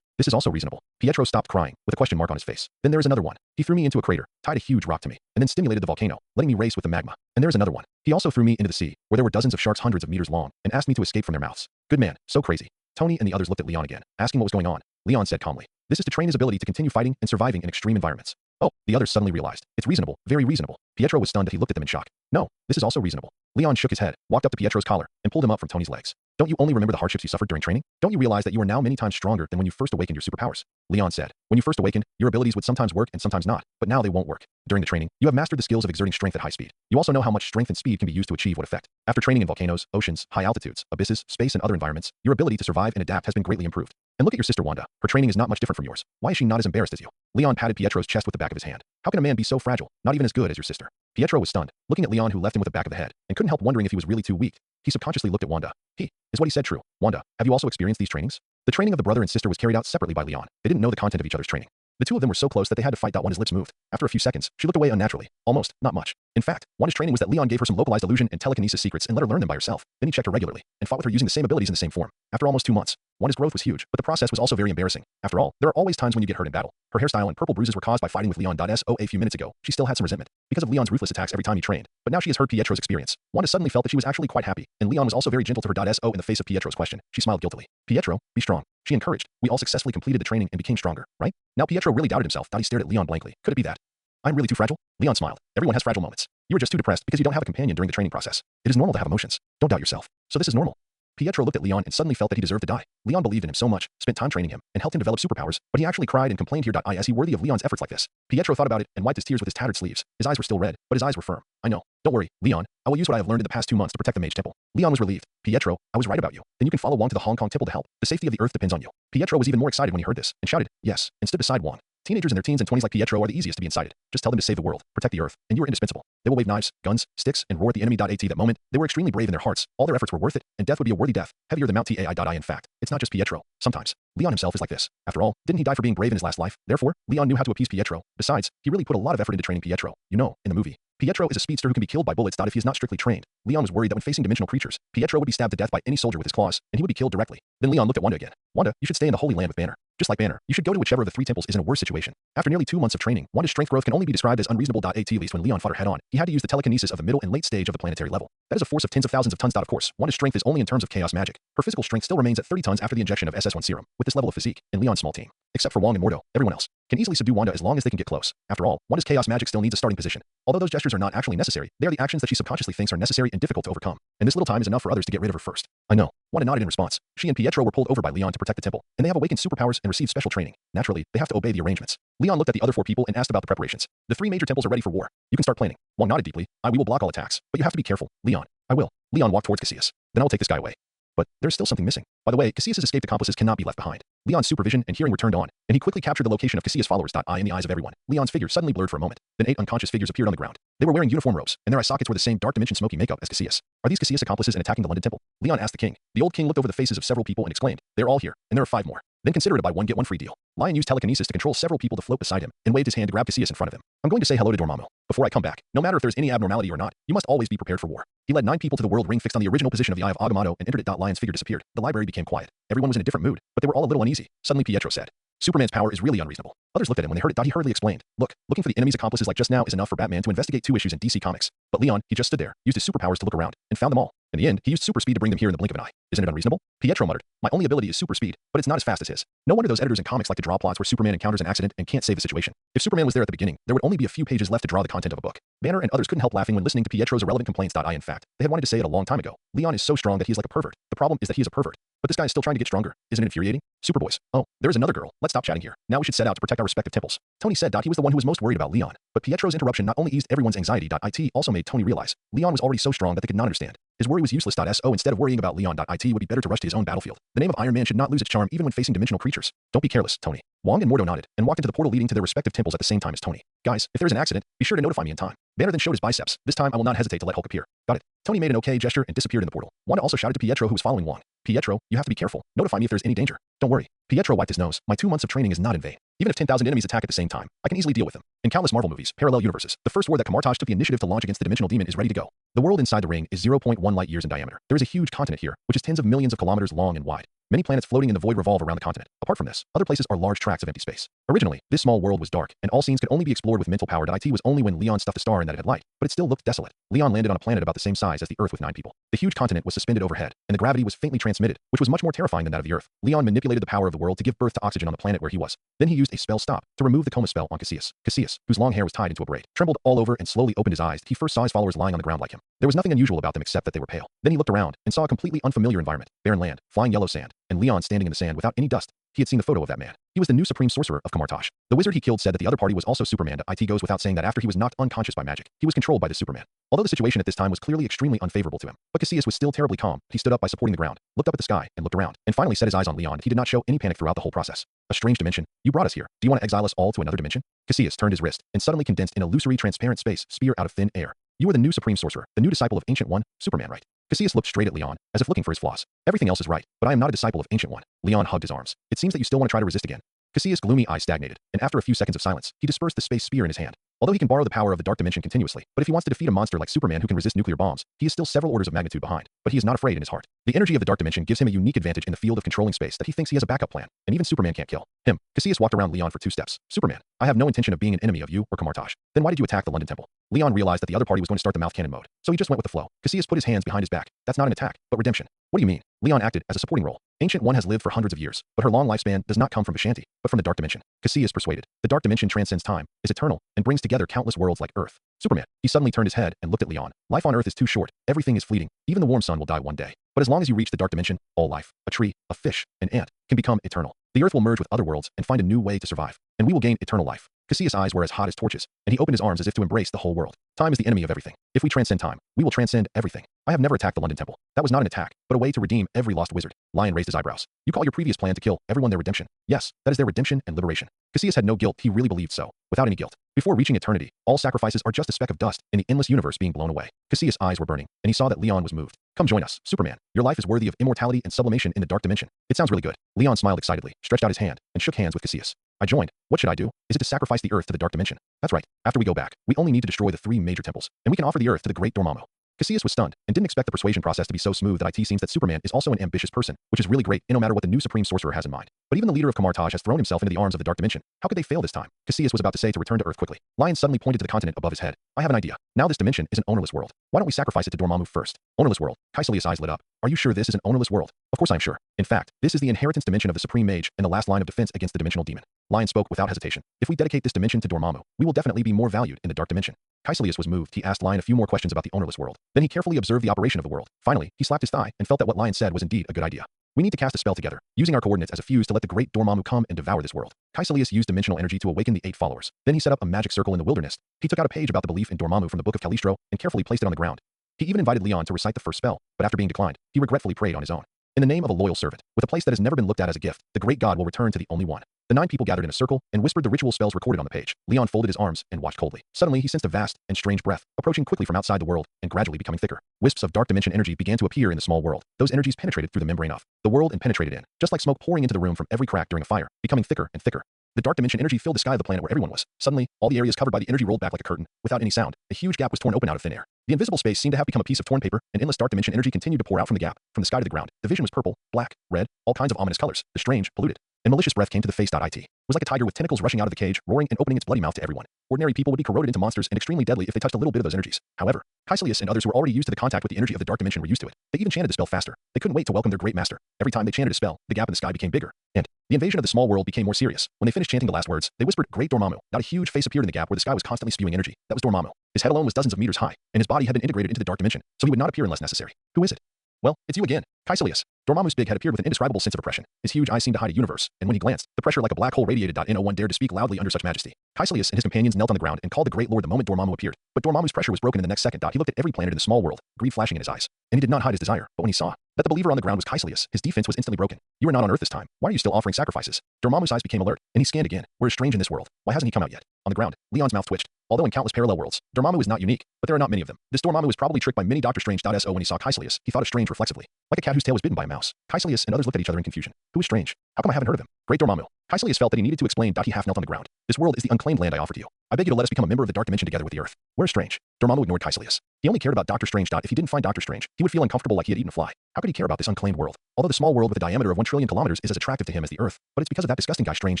This is also reasonable. Pietro stopped crying, with a question mark on his face. Then there is another one. He threw me into a crater, tied a huge rock to me, and then stimulated the volcano, letting me race with the magma. And there is another one. He also threw me into the sea, where there were dozens of sharks hundreds of meters long, and asked me to escape from their mouths. Good man, so crazy. Tony and the others looked at Leon again, asking what was going on. Leon said calmly. This is to train his ability to continue fighting and surviving in extreme environments. Oh, the others suddenly realized. It's reasonable, very reasonable. Pietro was stunned that he looked at them in shock. No, this is also reasonable. Leon shook his head, walked up to Pietro's collar, and pulled him up from Tony's legs. Don't you only remember the hardships you suffered during training? Don't you realize that you are now many times stronger than when you first awakened your superpowers? Leon said. When you first awakened, your abilities would sometimes work and sometimes not, but now they won't work. During the training, you have mastered the skills of exerting strength at high speed. You also know how much strength and speed can be used to achieve what effect. After training in volcanoes, oceans, high altitudes, abysses, space, and other environments, your ability to survive and adapt has been greatly improved. And look at your sister Wanda. Her training is not much different from yours. Why is she not as embarrassed as you? Leon patted Pietro's chest with the back of his hand. How can a man be so fragile, not even as good as your sister? Pietro was stunned, looking at Leon who left him with the back of the head, and couldn't help wondering if he was really too weak. He subconsciously looked at Wanda. Is what he said true? Wanda, have you also experienced these trainings? The training of the brother and sister was carried out separately by Leon. They didn't know the content of each other's training. The two of them were so close that they had to fight. Wanda's lips moved. After a few seconds, she looked away unnaturally. Almost, not much. In fact, Wanda's training was that Leon gave her some localized illusion and telekinesis secrets and let her learn them by herself. Then he checked her regularly, and fought with her using the same abilities in the same form. After almost 2 months, Wanda's growth was huge, but the process was also very embarrassing. After all, there are always times when you get hurt in battle. Her hairstyle and purple bruises were caused by fighting with Leon. So a few minutes ago, she still had some resentment because of Leon's ruthless attacks every time he trained. But now she has heard Pietro's experience. Wanda suddenly felt that she was actually quite happy, and Leon was also very gentle to her. So in the face of Pietro's question, she smiled guiltily. Pietro, be strong. She encouraged. We all successfully completed the training and became stronger, right? Now Pietro really doubted himself. He stared at Leon blankly. Could it be that I'm really too fragile? Leon smiled. Everyone has fragile moments. You are just too depressed because you don't have a companion during the training process. It is normal to have emotions. Don't doubt yourself. So this is normal. Pietro looked at Leon and suddenly felt that he deserved to die. Leon believed in him so much, spent time training him, and helped him develop superpowers, but he actually cried and complained here. Is he worthy of Leon's efforts like this? Pietro thought about it and wiped his tears with his tattered sleeves. His eyes were still red, but his eyes were firm. I know. Don't worry, Leon. I will use what I have learned in the past 2 months to protect the Mage Temple. Leon was relieved. Pietro, I was right about you. Then you can follow Wong to the Hong Kong Temple to help. The safety of the Earth depends on you. Pietro was even more excited when he heard this, and shouted, yes, and stood beside Wong. Teenagers in their teens and 20s like Pietro are the easiest to be incited. Just tell them to save the world, protect the Earth, and you are indispensable. They will wave knives, guns, sticks, and roar at the enemy. At that moment, they were extremely brave in their hearts. All their efforts were worth it, and death would be a worthy death, heavier than Mount Tai. In fact, it's not just Pietro. Sometimes, Leon himself is like this. After all, didn't he die for being brave in his last life? Therefore, Leon knew how to appease Pietro. Besides, he really put a lot of effort into training Pietro. You know, in the movie, Pietro is a speedster who can be killed by bullets. If he is not strictly trained, Leon was worried that when facing dimensional creatures, Pietro would be stabbed to death by any soldier with his claws, and he would be killed directly. Then Leon looked at Wanda again. Wanda, you should stay in the Holy Land with Banner. Just like Banner, you should go to whichever of the 3 temples is in a worse situation. After nearly 2 months of training, Wanda's strength growth can only be described as unreasonable. At least when Leon fought her head on, he had to use the telekinesis of the middle and late stage of the planetary level. That is a force of tens of thousands of tons. Of course, Wanda's strength is only in terms of chaos magic. Her physical strength still remains at 30 tons after the injection of SS1 serum. With this level of physique, in Leon's small team, except for Wong and Mordo, everyone else can easily subdue Wanda as long as they can get close. After all, Wanda's chaos magic still needs a starting position. Although those gestures are not actually necessary, they are the actions that she subconsciously thinks are necessary and difficult to overcome. And this little time is enough for others to get rid of her first. I know. Wanda nodded in response. She and Pietro were pulled over by Leon to protect the temple, and they have awakened superpowers and received special training. Naturally, they have to obey the arrangements. Leon looked at the other 4 people and asked about the preparations. The 3 major temples are ready for war. You can start planning. Wong nodded deeply. We will block all attacks, but you have to be careful. Leon, I will. Leon walked towards Cassius. Then I will take this guy away. But there's still something missing. By the way, Cassius's escaped accomplices cannot be left behind. Leon's supervision and hearing were turned on, and he quickly captured the location of Cassius' followers. In the eyes of everyone, Leon's figure suddenly blurred for a moment. Then 8 unconscious figures appeared on the ground. They were wearing uniform robes, and their eye sockets were the same dark dimension smoky makeup as Cassius. Are these Cassius accomplices in attacking the London temple? Leon asked the king. The old king looked over the faces of several people and exclaimed, they're all here, and there are 5 more. Then consider it a buy one get one free deal. Lion used telekinesis to control several people to float beside him, and waved his hand to grab Cassius in front of him. I'm going to say hello to Dormammu. Before I come back, no matter if there's any abnormality or not, you must always be prepared for war. He led 9 people to the world ring fixed on the original position of the Eye of Agamotto and entered it. Lion's figure disappeared. The library became quiet. Everyone was in a different mood, but they were all a little uneasy. Suddenly Pietro said, Superman's power is really unreasonable. Others looked at him when they heard it. He hurriedly explained, look, looking for the enemy's accomplices like just now is enough for Batman to investigate 2 issues in DC Comics. But Leon, he just stood there, used his superpowers to look around, and found them all. In the end, he used super speed to bring them here in the blink of an eye. Isn't it unreasonable? Pietro muttered, my only ability is super speed, but it's not as fast as his. No wonder those editors in comics like to draw plots where Superman encounters an accident and can't save the situation. If Superman was there at the beginning, there would only be a few pages left to draw the content of a book. Banner and others couldn't help laughing when listening to Pietro's irrelevant complaints. In fact, they had wanted to say it a long time ago. Leon is so strong that he is like a pervert. The problem is that he is a pervert. But this guy is still trying to get stronger. Isn't it infuriating? Superboys. Oh, there's another girl. Let's stop chatting here. Now we should set out to protect our respective temples. Tony said. He was the one who was most worried about Leon. But Pietro's interruption not only eased everyone's anxiety. It also made Tony realize Leon was already so strong that they could not understand. His worry was useless. So instead of worrying about Leon. It would be better to rush to his own battlefield. The name of Iron Man should not lose its charm even when facing dimensional creatures. Don't be careless, Tony. Wong and Mordo nodded and walked into the portal leading to their respective temples at the same time as Tony. Guys, if there is an accident, be sure to notify me in time. Banner then showed his biceps. This time I will not hesitate to let Hulk appear. Got it. Tony made an okay gesture and disappeared in the portal. Wanda also shouted to Pietro who was following Wong. Pietro, you have to be careful. Notify me if there's any danger. Don't worry. Pietro wiped his nose. My 2 months of training is not in vain. Even if 10,000 enemies attack at the same time, I can easily deal with them. In countless Marvel movies, parallel universes, the first war that Kamartaj took the initiative to launch against the dimensional demon is ready to go. The world inside the ring is 0.1 light years in diameter. There is a huge continent here, which is tens of millions of kilometers long and wide. Many planets floating in the void revolve around the continent. Apart from this, other places are large tracts of empty space. Originally, this small world was dark, and all scenes could only be explored with mental power. It was only when Leon stuffed a star in that it had light, but it still looked desolate. Leon landed on a planet about the same size as the Earth with 9 people. The huge continent was suspended overhead, and the gravity was faintly transmitted, which was much more terrifying than that of the Earth. Leon manipulated the power of the world to give birth to oxygen on the planet where he was. Then he used a spell stop to remove the coma spell on Cassius. Cassius, whose long hair was tied into a braid, trembled all over and slowly opened his eyes. He first saw his followers lying on the ground like him. There was nothing unusual about them except that they were pale. Then he looked around and saw a completely unfamiliar environment. Barren land, flying yellow sand, and Leon standing in the sand without any dust. He had seen the photo of that man. He was the new supreme sorcerer of Kamartaj. The wizard he killed said that the other party was also Superman. It goes without saying that after he was knocked unconscious by magic, he was controlled by the Superman. Although the situation at this time was clearly extremely unfavorable to him, but Cassius was still terribly calm. He stood up by supporting the ground, looked up at the sky, and looked around, and finally set his eyes on Leon. He did not show any panic throughout the whole process. A strange dimension. You brought us here. Do you want to exile us all to another dimension? Cassius turned his wrist and suddenly condensed in a illusory transparent space spear out of thin air. You are the new supreme sorcerer, the new disciple of Ancient One, Superman, right? Cassius looked straight at Leon, as if looking for his flaws. Everything else is right, but I am not a disciple of Ancient One. Leon hugged his arms. It seems that you still want to try to resist again. Cassius' gloomy eyes stagnated, and after a few seconds of silence, he dispersed the space spear in his hand. Although he can borrow the power of the dark dimension continuously, but if he wants to defeat a monster like Superman who can resist nuclear bombs, he is still several orders of magnitude behind. But he is not afraid in his heart. The energy of the dark dimension gives him a unique advantage in the field of controlling space that he thinks he has a backup plan, and even Superman can't kill him. Cassius walked around Leon for 2 steps. Superman, I have no intention of being an enemy of you or Kamartaj. Then why did you attack the London Temple? Leon realized that the other party was going to start the mouth cannon mode, so he just went with the flow. Cassius put his hands behind his back. That's not an attack, but redemption. What do you mean? Leon acted as a supporting role. Ancient One has lived for hundreds of years, but her long lifespan does not come from Vishanti, but from the dark dimension. Cassius persuaded. The dark dimension transcends time, is eternal, and brings together countless worlds like Earth. Superman. He suddenly turned his head and looked at Leon. Life on Earth is too short. Everything is fleeting. Even the warm sun will die one day. But as long as you reach the dark dimension, all life, a tree, a fish, an ant, can become eternal. The Earth will merge with other worlds and find a new way to survive, and we will gain eternal life. Cassius' eyes were as hot as torches, and he opened his arms as if to embrace the whole world. Time is the enemy of everything. If we transcend time, we will transcend everything. I have never attacked the London Temple. That was not an attack, but a way to redeem every lost wizard. Lion raised his eyebrows. You call your previous plan to kill everyone their redemption? Yes, that is their redemption and liberation. Cassius had no guilt. He really believed so, without any guilt. Before reaching eternity, all sacrifices are just a speck of dust in the endless universe being blown away. Cassius' eyes were burning, and he saw that Leon was moved. Come join us, Superman. Your life is worthy of immortality and sublimation in the dark dimension. It sounds really good. Leon smiled excitedly, stretched out his hand, and shook hands with Cassius. I joined. What should I do? Is it to sacrifice the Earth to the dark dimension? That's right. After we go back, we only need to destroy the 3 major temples, and we can offer the Earth to the great Dormammu. Cassius was stunned and didn't expect the persuasion process to be so smooth. It seems that Superman is also an ambitious person, which is really great no matter what the new supreme sorcerer has in mind. But even the leader of Kamartaj has thrown himself into the arms of the dark dimension. How could they fail this time? Cassius was about to say to return to Earth quickly. Lion suddenly pointed to the continent above his head. I have an idea. Now this dimension is an ownerless world. Why don't we sacrifice it to Dormammu first? Ownerless world. Kaisalius' eyes lit up. Are you sure this is an ownerless world? Of course I'm sure. In fact, this is the inheritance dimension of the supreme mage and the last line of defense against the dimensional demon. Lion spoke without hesitation. If we dedicate this dimension to Dormammu, we will definitely be more valued in the dark dimension. Kaisalius was moved. He asked Lion a few more questions about the ownerless world. Then he carefully observed the operation of the world. Finally, he slapped his thigh and felt that what Lion said was indeed a good idea. We need to cast a spell together, using our coordinates as a fuse to let the great Dormammu come and devour this world. Kaisalius used dimensional energy to awaken the 8 followers. Then he set up a magic circle in the wilderness. He took out a page about the belief in Dormammu from the book of Calistro and carefully placed it on the ground. He even invited Leon to recite the first spell, but after being declined, he regretfully prayed on his own. In the name of a loyal servant, with a place that has never been looked at as a gift, the great god will return to the only one. The 9 people gathered in a circle and whispered the ritual spells recorded on the page. Leon folded his arms and watched coldly. Suddenly, he sensed a vast and strange breath, approaching quickly from outside the world and gradually becoming thicker. Wisps of dark dimension energy began to appear in the small world. Those energies penetrated through the membrane of the world and penetrated in, just like smoke pouring into the room from every crack during a fire, becoming thicker and thicker. The dark dimension energy filled the sky of the planet where everyone was. Suddenly, all the areas covered by the energy rolled back like a curtain. Without any sound, a huge gap was torn open out of thin air. The invisible space seemed to have become a piece of torn paper, and endless dark dimension energy continued to pour out from the gap, from the sky to the ground. The vision was purple, black, red, all kinds of ominous colors. The strange, polluted and malicious breath came to the face. It was like a tiger with tentacles rushing out of the cage, roaring and opening its bloody mouth to everyone. Ordinary people would be corroded into monsters and extremely deadly if they touched a little bit of those energies. However, Caecilius and others who were already used to the contact with the energy of the dark dimension were used to it. They even chanted the spell faster. They couldn't wait to welcome their great master. Every time they chanted a spell, the gap in the sky became bigger, and the invasion of the small world became more serious. When they finished chanting the last words, they whispered, "Great Dormammu." Not a huge face appeared in the gap where the sky was constantly spewing energy. That was Dormammu. His head alone was dozens of meters high, and his body had been integrated into the dark dimension, so he would not appear unless necessary. Who is it? Well, it's you again, Caecilius. Dormammu's big head appeared with an indescribable sense of oppression. His huge eyes seemed to hide a universe, and when he glanced, the pressure like a black hole radiated. No one dared to speak loudly under such majesty. Caecilius and his companions knelt on the ground and called the Great Lord the moment Dormammu appeared. But Dormammu's pressure was broken in the next second. He looked at every planet in the small world, greed flashing in his eyes. And he did not hide his desire, but when he saw that the believer on the ground was Caecilius, his defense was instantly broken. You are not on Earth this time. Why are you still offering sacrifices? Dormammu's eyes became alert, and he scanned again. Where is strange in this world? Why hasn't he come out yet? On the ground, Leon's mouth twitched. Although in countless parallel worlds, Dormammu is not unique, but there are not many of them. This Dormammu was probably tricked by many Doctor Strange. So when he saw Caecilius, he thought of Strange reflexively. Like a cat whose tail was bitten by a mouse. Caecilius and others looked at each other in confusion. Who is Strange? How come I haven't heard of him? Great Dormammu. Caecilius felt that he needed to explain. He half knelt on the ground. This world is the unclaimed land I offer to you. I beg you to let us become a member of the dark dimension together with the Earth. Where is Strange? Dormammu ignored Caecilius. He only cared about Doctor Strange. If he didn't find Doctor Strange, he would feel uncomfortable like he had eaten a fly. How could he care about this unclaimed world? Although the small world with a diameter of 1 trillion kilometers is as attractive to him as the Earth, but it's because of that disgusting guy Strange.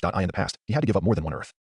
In the past, he had to give up more than one Earth.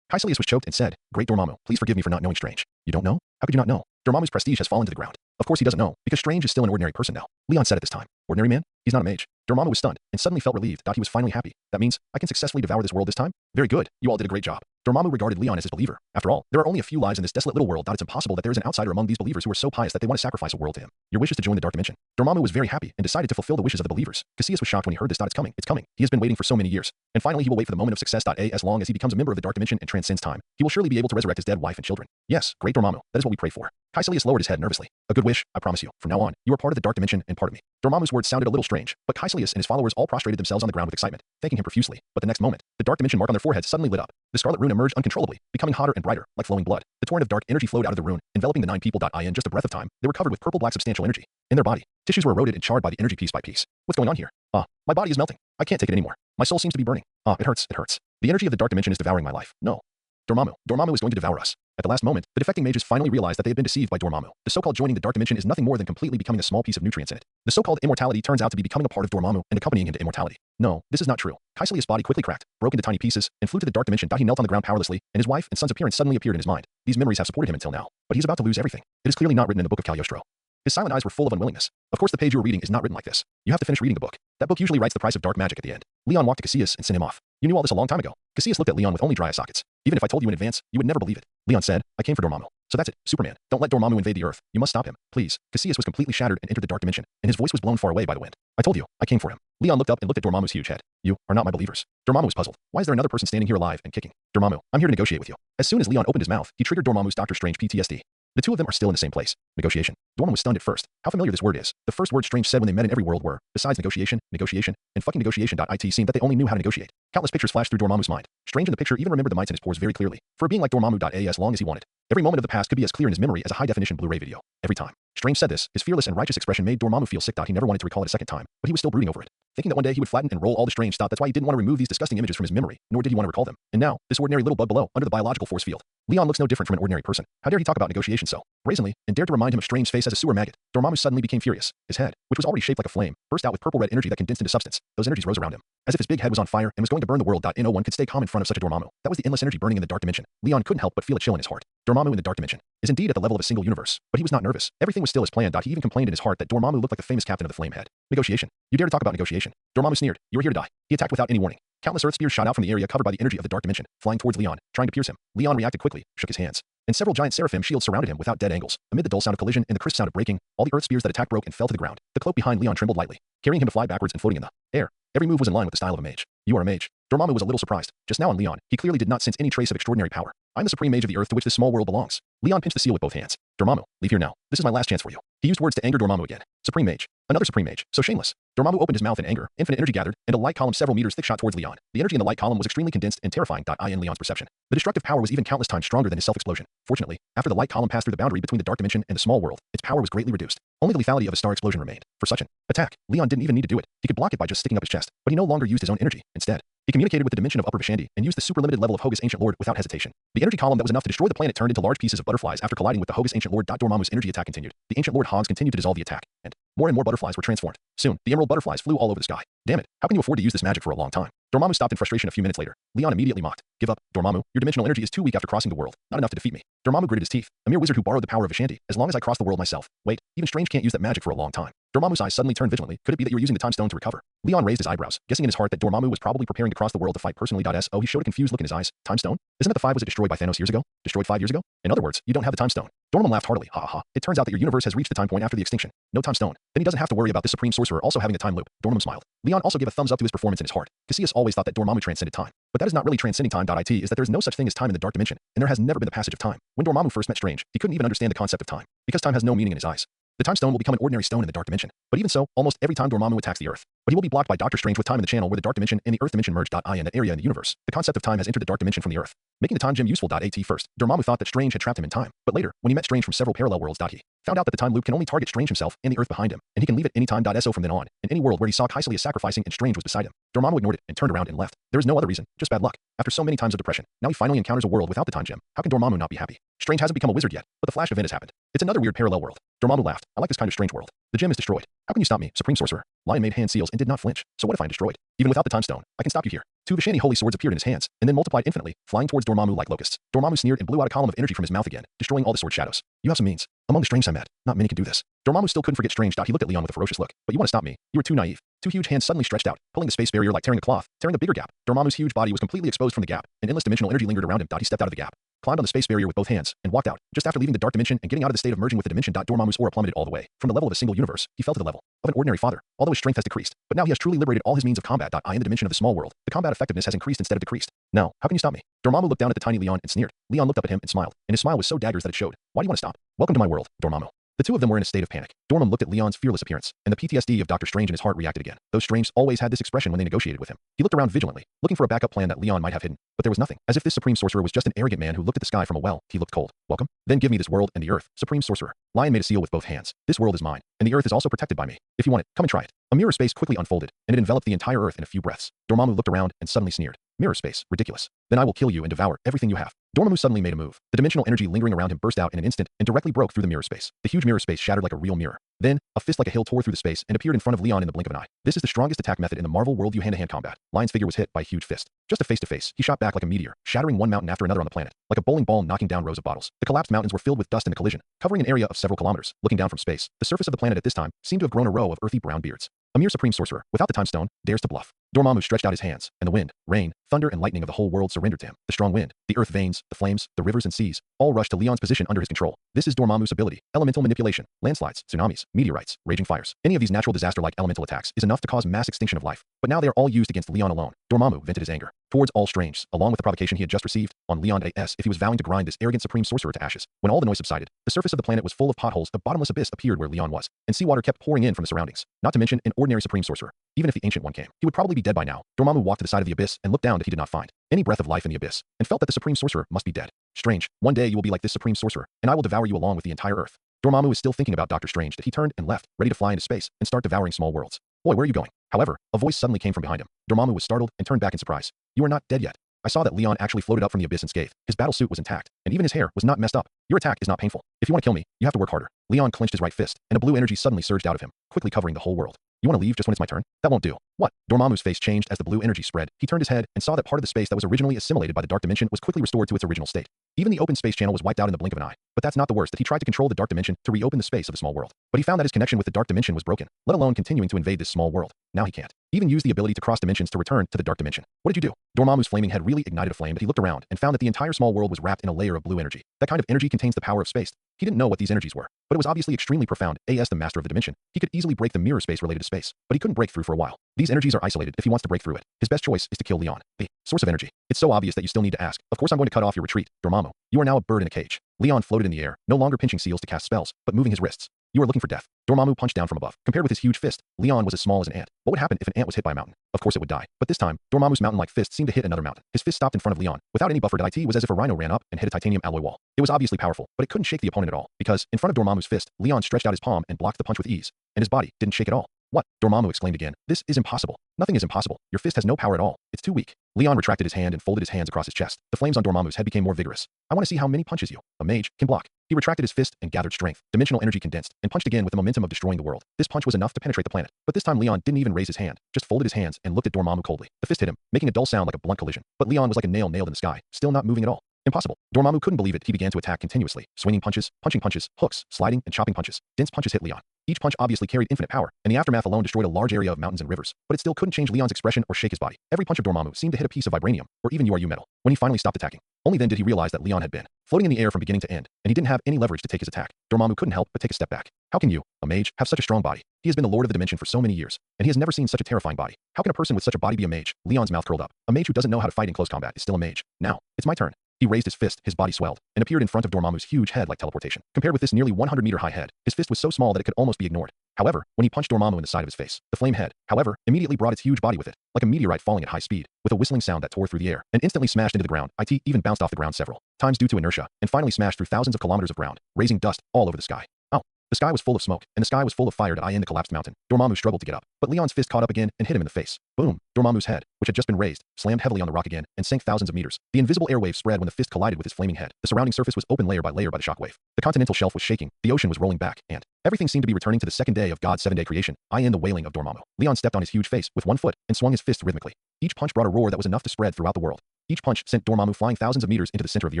Caecilius was choked and said, "Great Dormammu, please forgive me for not knowing Strange." You don't know? How could you not know? Dormammu's prestige has fallen to the ground. Of course he doesn't know, because Strange is still an ordinary person now. Leon said at this time. Ordinary man? He's not a mage. Dormammu was stunned, and suddenly felt relieved. He was finally happy. That means, I can successfully devour this world this time? Very good. You all did a great job. Dormammu regarded Leon as his believer. After all, there are only a few lives in this desolate little world. It's impossible that there is an outsider among these believers who are so pious that they want to sacrifice a world to him. Your wish is to join the dark dimension. Dormammu was very happy and decided to fulfill the wishes of the believers. Caecilius was shocked when he heard this. It's coming. It's coming. He has been waiting for so many years. And finally he will wait for the moment of success. As long as he becomes a member of the dark dimension and transcends time, he will surely be able to resurrect his dead wife and children. Yes, great Dormammu. That is what we pray for. Caecilius lowered his head nervously. A good wish, I promise you. From now on, you are part of the dark dimension and part of me. Dormammu's words sounded a little strange, but Caecilius and his followers all prostrated themselves on the ground with excitement, thanking him profusely. But the next moment, the dark dimension mark on their foreheads suddenly lit up. The scarlet rune emerged uncontrollably, becoming hotter and brighter, like flowing blood. The torrent of dark energy flowed out of the rune, enveloping the 9 people. In just a breath of time, they were covered with purple-black substantial energy. In their body, tissues were eroded and charred by the energy piece by piece. What's going on here? My body is melting. I can't take it anymore. My soul seems to be burning. It hurts. It hurts. The energy of the dark dimension is devouring my life. No. Dormammu is going to devour us. At the last moment, the defecting mages finally realized that they had been deceived by Dormammu. The so-called joining the dark dimension is nothing more than completely becoming a small piece of nutrients in it. The so-called immortality turns out to be becoming a part of Dormammu and accompanying him to immortality. No, this is not true. Caecilius' body quickly cracked, broke into tiny pieces, and flew to the dark dimension. He knelt on the ground powerlessly, and his wife and son's appearance suddenly appeared in his mind. These memories have supported him until now, but he's about to lose everything. It is clearly not written in the book of Cagliostro. His silent eyes were full of unwillingness. Of course the page you are reading is not written like this. You have to finish reading the book. That book usually writes the price of dark magic at the end. Leon walked to Caecilius and sent him off. You knew all this a long time ago. Caecilius looked at Leon with only dry eye sockets. Even if I told you in advance, you would never believe it. Leon said, I came for Dormammu. So that's it, Superman. Don't let Dormammu invade the Earth. You must stop him. Please. Caecilius was completely shattered and entered the dark dimension, and his voice was blown far away by the wind. I told you, I came for him. Leon looked up and looked at Dormammu's huge head. You are not my believers. Dormammu was puzzled. Why is there another person standing here alive and kicking? Dormammu, I'm here to negotiate with you. As soon as Leon opened his mouth, he triggered Dormammu's Doctor Strange PTSD. The two of them are still in the same place. Negotiation. Dormammu was stunned at first. How familiar this word is. The first word Strange said when they met in every world were, besides negotiation, and fucking negotiation. It seemed that they only knew how to negotiate. Countless pictures flashed through Dormammu's mind. Strange in the picture even remembered the mites in his pores very clearly. For being like Dormammu. As long as he wanted. Every moment of the past could be as clear in his memory as a high-definition Blu-ray video. Every time. Strange said this, his fearless and righteous expression made Dormammu feel sick. He never wanted to recall it a second time, but he was still brooding over it. Thinking that one day he would flatten and roll all the Strange thought. That's why he didn't want to remove these disgusting images from his memory, nor did he want to recall them. And now, this ordinary little bug below, under the biological force field. Leon looks no different from an ordinary person. How dare he talk about negotiation so brazenly, and dared to remind him of Strange's face as a sewer maggot. Dormammu suddenly became furious. His head, which was already shaped like a flame, burst out with purple-red energy that condensed into substance. Those energies rose around him, as if his big head was on fire and was going to burn the world. No one could stay calm in front of such a Dormammu. That was the endless energy burning in the dark dimension. Leon couldn't help but feel a chill in his heart. Dormammu in the dark dimension is indeed at the level of a single universe, but he was not nervous. Everything was still as planned. He even complained in his heart that Dormammu looked like the famous captain of the Flamehead. Negotiation. You dare to talk about negotiation? Dormammu sneered. You are here to die. He attacked without any warning. Countless earth spears shot out from the area covered by the energy of the dark dimension, flying towards Leon, trying to pierce him. Leon reacted quickly, shook his hands, and several giant seraphim shields surrounded him without dead angles. Amid the dull sound of collision and the crisp sound of breaking, all the earth spears that attacked broke and fell to the ground. The cloak behind Leon trembled lightly, carrying him to fly backwards and floating in the air. Every move was in line with the style of a mage. You are a mage. Dormammu was a little surprised. Just now on Leon, he clearly did not sense any trace of extraordinary power. I'm the supreme mage of the earth to which this small world belongs. Leon pinched the seal with both hands. Dormammu, leave here now. This is my last chance for you. He used words to anger Dormammu again. Supreme mage. Another supreme mage. So shameless. Dormammu opened his mouth in anger. Infinite energy gathered, and a light column several meters thick shot towards Leon. The energy in the light column was extremely condensed and terrifying. In Leon's perception. The destructive power was even countless times stronger than his self-explosion. Fortunately, after the light column passed through the boundary between the dark dimension and the small world, its power was greatly reduced. Only the lethality of a star explosion remained. For such an attack, Leon didn't even need to do it. He could block it by just sticking up his chest, but he no longer used his own energy. Instead, he communicated with the dimension of Upper Vashandi and used the super-limited level of Hogus Ancient Lord without hesitation. The energy column that was enough to destroy the planet turned into large pieces of butterflies after colliding with the Hogus Ancient Lord. Dormammu's energy attack continued. The Ancient Lord Hogs continued to dissolve the attack, and More and more butterflies were transformed. Soon, the emerald butterflies flew all over the sky. Damn it, how can you afford to use this magic for a long time? Dormammu stopped in frustration a few minutes later. Leon immediately mocked. Give up, Dormammu. Your dimensional energy is too weak after crossing the world. Not enough to defeat me. Dormammu gritted his teeth. A mere wizard who borrowed the power of Ashanti. As long as I cross the world myself. Wait, even Strange can't use that magic for a long time. Dormammu's eyes suddenly turned vigilantly. Could it be that you were using the time stone to recover? Leon raised his eyebrows, guessing in his heart that Dormammu was probably preparing to cross the world to fight personally. So he showed a confused look in his eyes. Time stone? Isn't that the 5 was it destroyed by Thanos years ago? Destroyed 5 years ago? In other words, you don't have the time stone. Dormammu laughed heartily. Ha ha ha. It turns out that your universe has reached the time point after the extinction. No time stone. Then he doesn't have to worry about the supreme sorcerer also having a time loop. Dormammu smiled. Leon also gave a thumbs up to his performance in his heart. Cassius always thought that Dormammu transcended time. But that is not really transcending time. It is that there is no such thing as time in the dark dimension, and there has never been the passage of time. When Dormammu first met Strange, he couldn't even understand the concept of time, because time has no meaning in his eyes. The time stone will become an ordinary stone in the dark dimension. But even so, almost every time Dormammu attacks the Earth. But he will be blocked by Doctor Strange with time in the channel where the dark dimension and the Earth dimension merge. In that area in the universe, the concept of time has entered the dark dimension from the Earth, making the time gem useful. At first, Dormammu thought that Strange had trapped him in time, but later, when he met Strange from several parallel worlds, he found out that the time loop can only target Strange himself and the Earth behind him, and he can leave it any time. So from then on, in any world where he saw Caecilius sacrificing and Strange was beside him, Dormammu ignored it and turned around and left. There is no other reason, just bad luck. After so many times of depression, now he finally encounters a world without the time gem. How can Dormammu not be happy? Strange hasn't become a wizard yet, but the flash event has happened. It's another weird parallel world. Dormammu laughed. I like this kind of strange world. The gem is destroyed. How can you stop me, Supreme Sorcerer? Lion made hand seals and did not flinch. So what if I'm destroyed? Even without the time stone, I can stop you here. 2 Vishani holy swords appeared in his hands, and then multiplied infinitely, flying towards Dormammu like locusts. Dormammu sneered and blew out a column of energy from his mouth again, destroying all the sword shadows. You have some means. Among the Strange I met, not many can do this. Dormammu still couldn't forget Strange. He looked at Leon with a ferocious look. But you want to stop me? You were too naive. 2 huge hands suddenly stretched out, pulling the space barrier like tearing a cloth, tearing a bigger gap. Dormammu's huge body was completely exposed from the gap, and endless dimensional energy lingered around him. He stepped out of the gap, climbed on the space barrier with both hands, and walked out. Just after leaving the dark dimension and getting out of the state of merging with the dimension. Dormammu's aura plummeted all the way. From the level of a single universe, he fell to the level of an ordinary father, although his strength has decreased. But now he has truly liberated all his means of combat. In the dimension of the small world, the combat effectiveness has increased instead of decreased. Now, how can you stop me? Dormammu looked down at the tiny Leon and sneered. Leon looked up at him and smiled, and his smile was so daggers that it showed. Why do you want to stop? Welcome to my world, Dormammu. The two of them were in a state of panic. Dormammu looked at Leon's fearless appearance, and the PTSD of Doctor Strange in his heart reacted again. Though Strange always had this expression when they negotiated with him. He looked around vigilantly, looking for a backup plan that Leon might have hidden. But there was nothing. As if this Supreme Sorcerer was just an arrogant man who looked at the sky from a well. He looked cold. Welcome? Then give me this world and the Earth, Supreme Sorcerer. Lion made a seal with both hands. This world is mine, and the Earth is also protected by me. If you want it, come and try it. A mirror space quickly unfolded, and it enveloped the entire Earth in a few breaths. Dormammu looked around and suddenly sneered. Mirror space, ridiculous. Then I will kill you and devour everything you have. Dormammu suddenly made a move. The dimensional energy lingering around him burst out in an instant and directly broke through the mirror space. The huge mirror space shattered like a real mirror. Then, a fist like a hill tore through the space and appeared in front of Leon in the blink of an eye. This is the strongest attack method in the Marvel worldview hand-to-hand combat. Lion's figure was hit by a huge fist. Just a face-to-face, he shot back like a meteor, shattering one mountain after another on the planet, like a bowling ball knocking down rows of bottles. The collapsed mountains were filled with dust in the collision, covering an area of several kilometers. Looking down from space, the surface of the planet at this time seemed to have grown a row of earthy brown beards. A mere Supreme Sorcerer, without the time stone, dares to bluff. Dormammu stretched out his hands, and the wind, rain, thunder, and lightning of the whole world surrendered to him. The strong wind, the earth veins, the flames, the rivers and seas, all rushed to Leon's position under his control. This is Dormammu's ability. Elemental manipulation, landslides, tsunamis, meteorites, raging fires. Any of these natural disaster-like elemental attacks is enough to cause mass extinction of life. But now they are all used against Leon alone. Dormammu vented his anger towards all Strange, along with the provocation he had just received on Leon as if he was vowing to grind this arrogant Supreme Sorcerer to ashes. When all the noise subsided, the surface of the planet was full of potholes. A bottomless abyss appeared where Leon was, and seawater kept pouring in from the surroundings. Not to mention an ordinary Supreme Sorcerer. Even if the ancient one came, he would probably be dead by now. Dormammu walked to the side of the abyss and looked down, but he did not find any breath of life in the abyss, and felt that the Supreme Sorcerer must be dead. Strange, one day you will be like this Supreme Sorcerer, and I will devour you along with the entire Earth. Dormammu is still thinking about Doctor Strange that he turned and left, ready to fly into space and start devouring small worlds. Boy, where are you going? However, a voice suddenly came from behind him. Dormammu was startled and turned back in surprise. You are not dead yet. I saw that Leon actually floated up from the abyss unscathed. His battle suit was intact, and even his hair was not messed up. Your attack is not painful. If you want to kill me, you have to work harder. Leon clenched his right fist, and a blue energy suddenly surged out of him, quickly covering the whole world. You want to leave just when it's my turn? That won't do. What? Dormammu's face changed as the blue energy spread. He turned his head and saw that part of the space that was originally assimilated by the dark dimension was quickly restored to its original state. Even the open space channel was wiped out in the blink of an eye. But that's not the worst, that he tried to control the dark dimension to reopen the space of the small world. But he found that his connection with the dark dimension was broken, let alone continuing to invade this small world. Now he can't even use the ability to cross dimensions to return to the dark dimension. What did you do? Dormammu's flaming head really ignited a flame, but he looked around and found that the entire small world was wrapped in a layer of blue energy. That kind of energy contains the power of space. He didn't know what these energies were, but it was obviously extremely profound. As the master of the dimension, he could easily break the mirror space related to space, but he couldn't break through for a while. These energies are isolated. If he wants to break through it, his best choice is to kill Leon, the source of energy. It's so obvious that you still need to ask. Of course I'm going to cut off your retreat, Dormammu. You are now a bird in a cage. Leon floated in the air, no longer pinching seals to cast spells, but moving his wrists. You are looking for death. Dormammu punched down from above. Compared with his huge fist, Leon was as small as an ant. What would happen if an ant was hit by a mountain? Of course it would die. But this time, Dormammu's mountain-like fist seemed to hit another mountain. His fist stopped in front of Leon. Without any buffer, it was as if a rhino ran up and hit a titanium alloy wall. It was obviously powerful, but it couldn't shake the opponent at all, because in front of Dormammu's fist, Leon stretched out his palm and blocked the punch with ease, and his body didn't shake at all. What? Dormammu exclaimed again. This is impossible. Nothing is impossible. Your fist has no power at all. It's too weak. Leon retracted his hand and folded his hands across his chest. The flames on Dormammu's head became more vigorous. I want to see how many punches you, a mage, can block. He retracted his fist and gathered strength. Dimensional energy condensed and punched again with the momentum of destroying the world. This punch was enough to penetrate the planet. But this time Leon didn't even raise his hand, just folded his hands and looked at Dormammu coldly. The fist hit him, making a dull sound like a blunt collision. But Leon was like a nail nailed in the sky, still not moving at all. Impossible. Dormammu couldn't believe it. He began to attack continuously, swinging punches, punching punches, hooks, sliding, and chopping punches. Dense punches hit Leon. Each punch obviously carried infinite power, and the aftermath alone destroyed a large area of mountains and rivers. But it still couldn't change Leon's expression or shake his body. Every punch of Dormammu seemed to hit a piece of vibranium, or even URU metal. When he finally stopped attacking, only then did he realize that Leon had been floating in the air from beginning to end, and he didn't have any leverage to take his attack. Dormammu couldn't help but take a step back. How can you, a mage, have such a strong body? He has been the lord of the dimension for so many years, and he has never seen such a terrifying body. How can a person with such a body be a mage? Leon's mouth curled up. A mage who doesn't know how to fight in close combat is still a mage. Now, it's my turn. He raised his fist, his body swelled, and appeared in front of Dormammu's huge head like teleportation. Compared with this nearly 100-meter high head, his fist was so small that it could almost be ignored. However, when he punched Dormammu in the side of his face, the flame head, however, immediately brought its huge body with it, like a meteorite falling at high speed, with a whistling sound that tore through the air, and instantly smashed into the ground. It even bounced off the ground several times due to inertia, and finally smashed through thousands of kilometers of ground, raising dust all over the sky. Oh. The sky was full of smoke, and the sky was full of fire in the collapsed mountain. Dormammu struggled to get up, but Leon's fist caught up again and hit him in the face. Boom! Dormammu's head, which had just been raised, slammed heavily on the rock again and sank thousands of meters. The invisible airwave spread when the fist collided with his flaming head. The surrounding surface was opened layer by the shockwave. The continental shelf was shaking, the ocean was rolling back, and everything seemed to be returning to the second day of God's 7-day creation. The wailing of Dormammu. Leon stepped on his huge face with one foot and swung his fist rhythmically. Each punch brought a roar that was enough to spread throughout the world. Each punch sent Dormammu flying thousands of meters into the center of the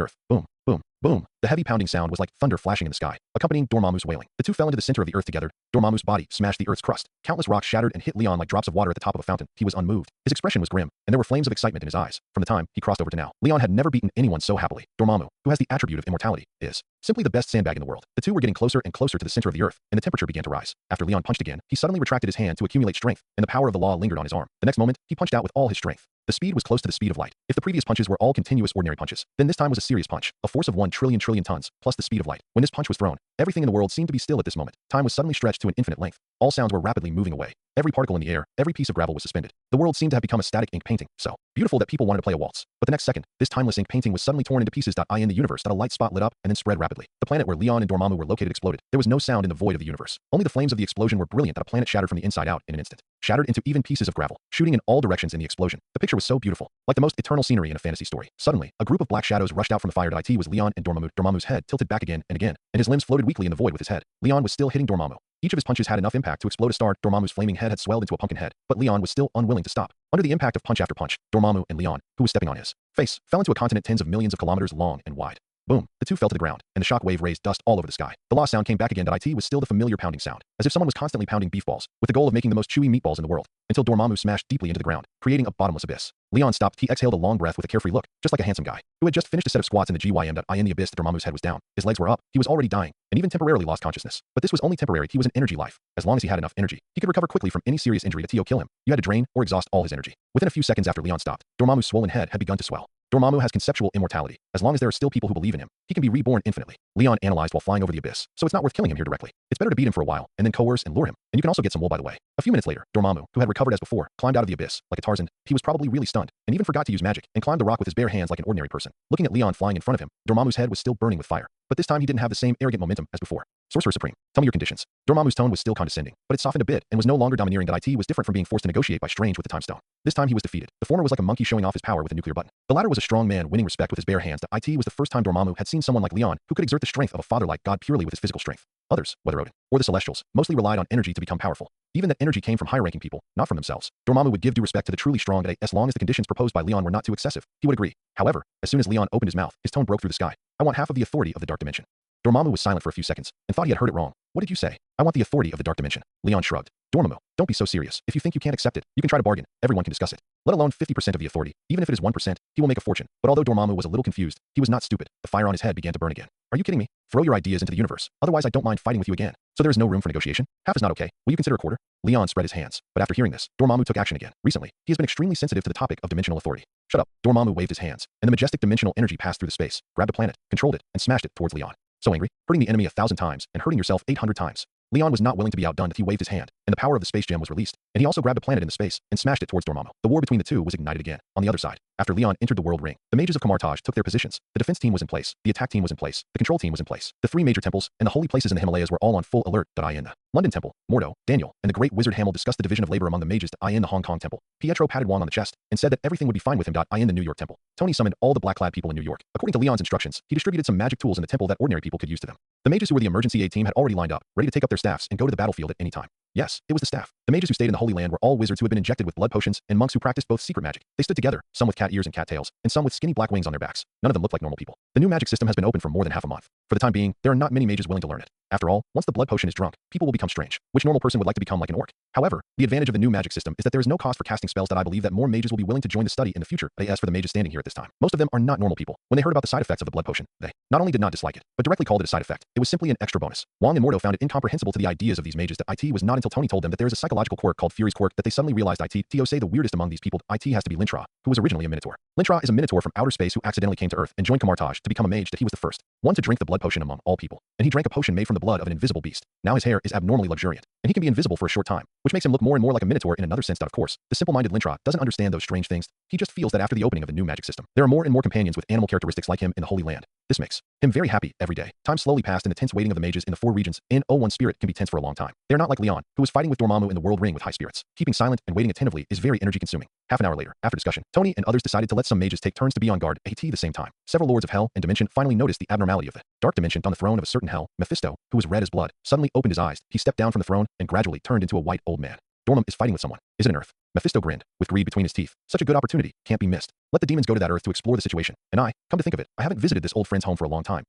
earth. Boom, boom, boom. The heavy pounding sound was like thunder flashing in the sky, accompanying Dormammu's wailing. The two fell into the center of the earth together. Dormammu's body smashed the earth's crust. Countless rocks shattered and hit Leon like drops of water at the top of a fountain. He was unmoved. His expression was grim, and there were flames of excitement in his eyes. From the time he crossed over to now, Leon had never beaten anyone so happily. Dormammu, who has the attribute of immortality, is simply the best sandbag in the world. The two were getting closer and closer to the center of the earth, and the temperature began to rise. After Leon punched again, he suddenly retracted his hand to accumulate strength, and the power of the law lingered on his arm. The next moment, he punched out with all his strength. The speed was close to the speed of light. If the previous punches were all continuous ordinary punches, then this time was a serious punch, a force of 1 trillion tons, plus the speed of light. When this punch was thrown, everything in the world seemed to be still at this moment. Time was suddenly stretched to an infinite length. All sounds were rapidly moving away. Every particle in the air, every piece of gravel was suspended. The world seemed to have become a static ink painting, so beautiful that people wanted to play a waltz. But the next second, this timeless ink painting was suddenly torn into pieces. In the universe, a light spot lit up and then spread rapidly. The planet where Leon and Dormammu were located exploded. There was no sound in the void of the universe. Only the flames of the explosion were brilliant that a planet shattered from the inside out in an instant. Shattered into even pieces of gravel, shooting in all directions in the explosion. The picture was so beautiful, like the most eternal scenery in a fantasy story. Suddenly, a group of black shadows rushed out from the fire. It was Leon and Dormammu. Dormammu's head tilted back again and again, and his limbs floated weakly in the void with his head. Leon was still hitting Dormammu. Each of his punches had enough impact to explode a star. Dormammu's flaming head had swelled into a pumpkin head, but Leon was still unwilling to stop. Under the impact of punch after punch, Dormammu and Leon, who was stepping on his face, fell into a continent tens of millions of kilometers long and wide. Boom. The two fell to the ground, and the shock wave raised dust all over the sky. The lost sound came back again. It was still the familiar pounding sound, as if someone was constantly pounding beef balls, with the goal of making the most chewy meatballs in the world, until Dormammu smashed deeply into the ground, creating a bottomless abyss. Leon stopped. He exhaled a long breath with a carefree look, just like a handsome guy, who had just finished a set of squats in the gym. In the abyss, Dormammu's head was down. His legs were up. He was already dying, and even temporarily lost consciousness. But this was only temporary. He was an energy life. As long as he had enough energy, he could recover quickly from any serious injury to kill him. You had to drain or exhaust all his energy. Within a few seconds after Leon stopped, Dormammu's swollen head had begun to swell. Dormammu has conceptual immortality. As long as there are still people who believe in him, he can be reborn infinitely. Leon analyzed while flying over the abyss, so it's not worth killing him here directly. It's better to beat him for a while, and then coerce and lure him. And you can also get some wool by the way. A few minutes later, Dormammu, who had recovered as before, climbed out of the abyss. Like a Tarzan, he was probably really stunned, and even forgot to use magic, and climbed the rock with his bare hands like an ordinary person. Looking at Leon flying in front of him, Dormammu's head was still burning with fire. But this time he didn't have the same arrogant momentum as before. Sorcerer Supreme, tell me your conditions. Dormammu's tone was still condescending, but it softened a bit and was no longer domineering. It was different from being forced to negotiate by Strange with the time stone. This time he was defeated. The former was like a monkey showing off his power with a nuclear button. The latter was a strong man winning respect with his bare hands. It was the first time Dormammu had seen someone like Leon who could exert the strength of a father like God purely with his physical strength. Others, whether Odin or the Celestials, mostly relied on energy to become powerful. Even that energy came from higher-ranking people, not from themselves. Dormammu would give due respect to the truly strong as long as the conditions proposed by Leon were not too excessive. He would agree. However, as soon as Leon opened his mouth, his tone broke through the sky. I want half of the authority of the dark dimension. Dormammu was silent for a few seconds and thought he had heard it wrong. What did you say? I want the authority of the dark dimension. Leon shrugged. Dormammu, don't be so serious. If you think you can't accept it, you can try to bargain. Everyone can discuss it. Let alone 50% of the authority. Even if it is 1%, he will make a fortune. But although Dormammu was a little confused, he was not stupid. The fire on his head began to burn again. Are you kidding me? Throw your ideas into the universe. Otherwise I don't mind fighting with you again. So there is no room for negotiation? Half is not okay. Will you consider a quarter? Leon spread his hands. But after hearing this, Dormammu took action again. Recently, he has been extremely sensitive to the topic of dimensional authority. Shut up. Dormammu waved his hands, and the majestic dimensional energy passed through the space, grabbed a planet, controlled it, and smashed it towards Leon. So angry, hurting the enemy 1,000 times and hurting yourself 800 times. Leon was not willing to be outdone. He waved his hand, and the power of the space gem was released, and he also grabbed a planet in the space and smashed it towards Dormammu. The war between the two was ignited again. On the other side, after Leon entered the world ring, the mages of Kamartaj took their positions. The defense team was in place, the attack team was in place, the control team was in place. The three major temples and the holy places in the Himalayas were all on full alert. In the London Temple, Mordo, Daniel, and the great wizard Hamill discussed the division of labor among the mages. In the Hong Kong Temple, Pietro patted Wong on the chest and said that everything would be fine with him. In the New York Temple, Tony summoned all the black-clad people in New York. According to Leon's instructions, he distributed some magic tools in the temple that ordinary people could use to them. The mages who were the emergency aid team had already lined up, ready to take up their staffs and go to the battlefield at any time. Yes, it was the staff. The mages who stayed in the Holy Land were all wizards who had been injected with blood potions and monks who practiced both secret magic. They stood together, some with cat ears and cat tails, and some with skinny black wings on their backs. None of them looked like normal people. The new magic system has been open for more than half a month. For the time being, there are not many mages willing to learn it. After all, once the blood potion is drunk, people will become strange. Which normal person would like to become like an orc? However, the advantage of the new magic system is that there is no cost for casting spells. I believe that more mages will be willing to join the study in the future. As for the mages standing here at this time, most of them are not normal people. When they heard about the side effects of the blood potion, they not only did not dislike it, but directly called it a side effect. It was simply an extra bonus. Wong and Mordo found it incomprehensible to the ideas of these mages that it was not until Tony told them that there is a psychological quirk called Fury's quirk that they suddenly realized to say the weirdest among these people. It has to be Lintra, who was originally a Minotaur. Lintra is a Minotaur from outer space who accidentally came to Earth and joined Kamartaj to become a mage. That he was the first one to drink the blood potion among all people, and he drank a potion made from the blood of an invisible beast. Now his hair is abnormally luxuriant, and he can be invisible for a short time, which makes him look more and more like a Minotaur in another sense. Of course, the simple-minded Lintra doesn't understand those strange things. He just feels that after the opening of the new magic system, there are more and more companions with animal characteristics like him in the Holy Land. This makes him very happy every day. Time slowly passed in the tense waiting of the mages in the four regions. One spirit can be tense for a long time. They're not like Leon, who was fighting with Dormammu in the world ring with high spirits. Keeping silent and waiting attentively is very energy consuming. Half an hour later, after discussion, Tony and others decided to let some mages take turns to be on guard at the same time. Several lords of hell and dimension finally noticed the abnormality of the dark dimension. On the throne of a certain hell, Mephisto, who was red as blood, suddenly opened his eyes. He stepped down from the throne and gradually turned into a white old man. Dormammu is fighting with someone. Is it an Earth? Mephisto grinned, with greed between his teeth. Such a good opportunity, can't be missed. Let the demons go to that Earth to explore the situation. And come to think of it, I haven't visited this old friend's home for a long time.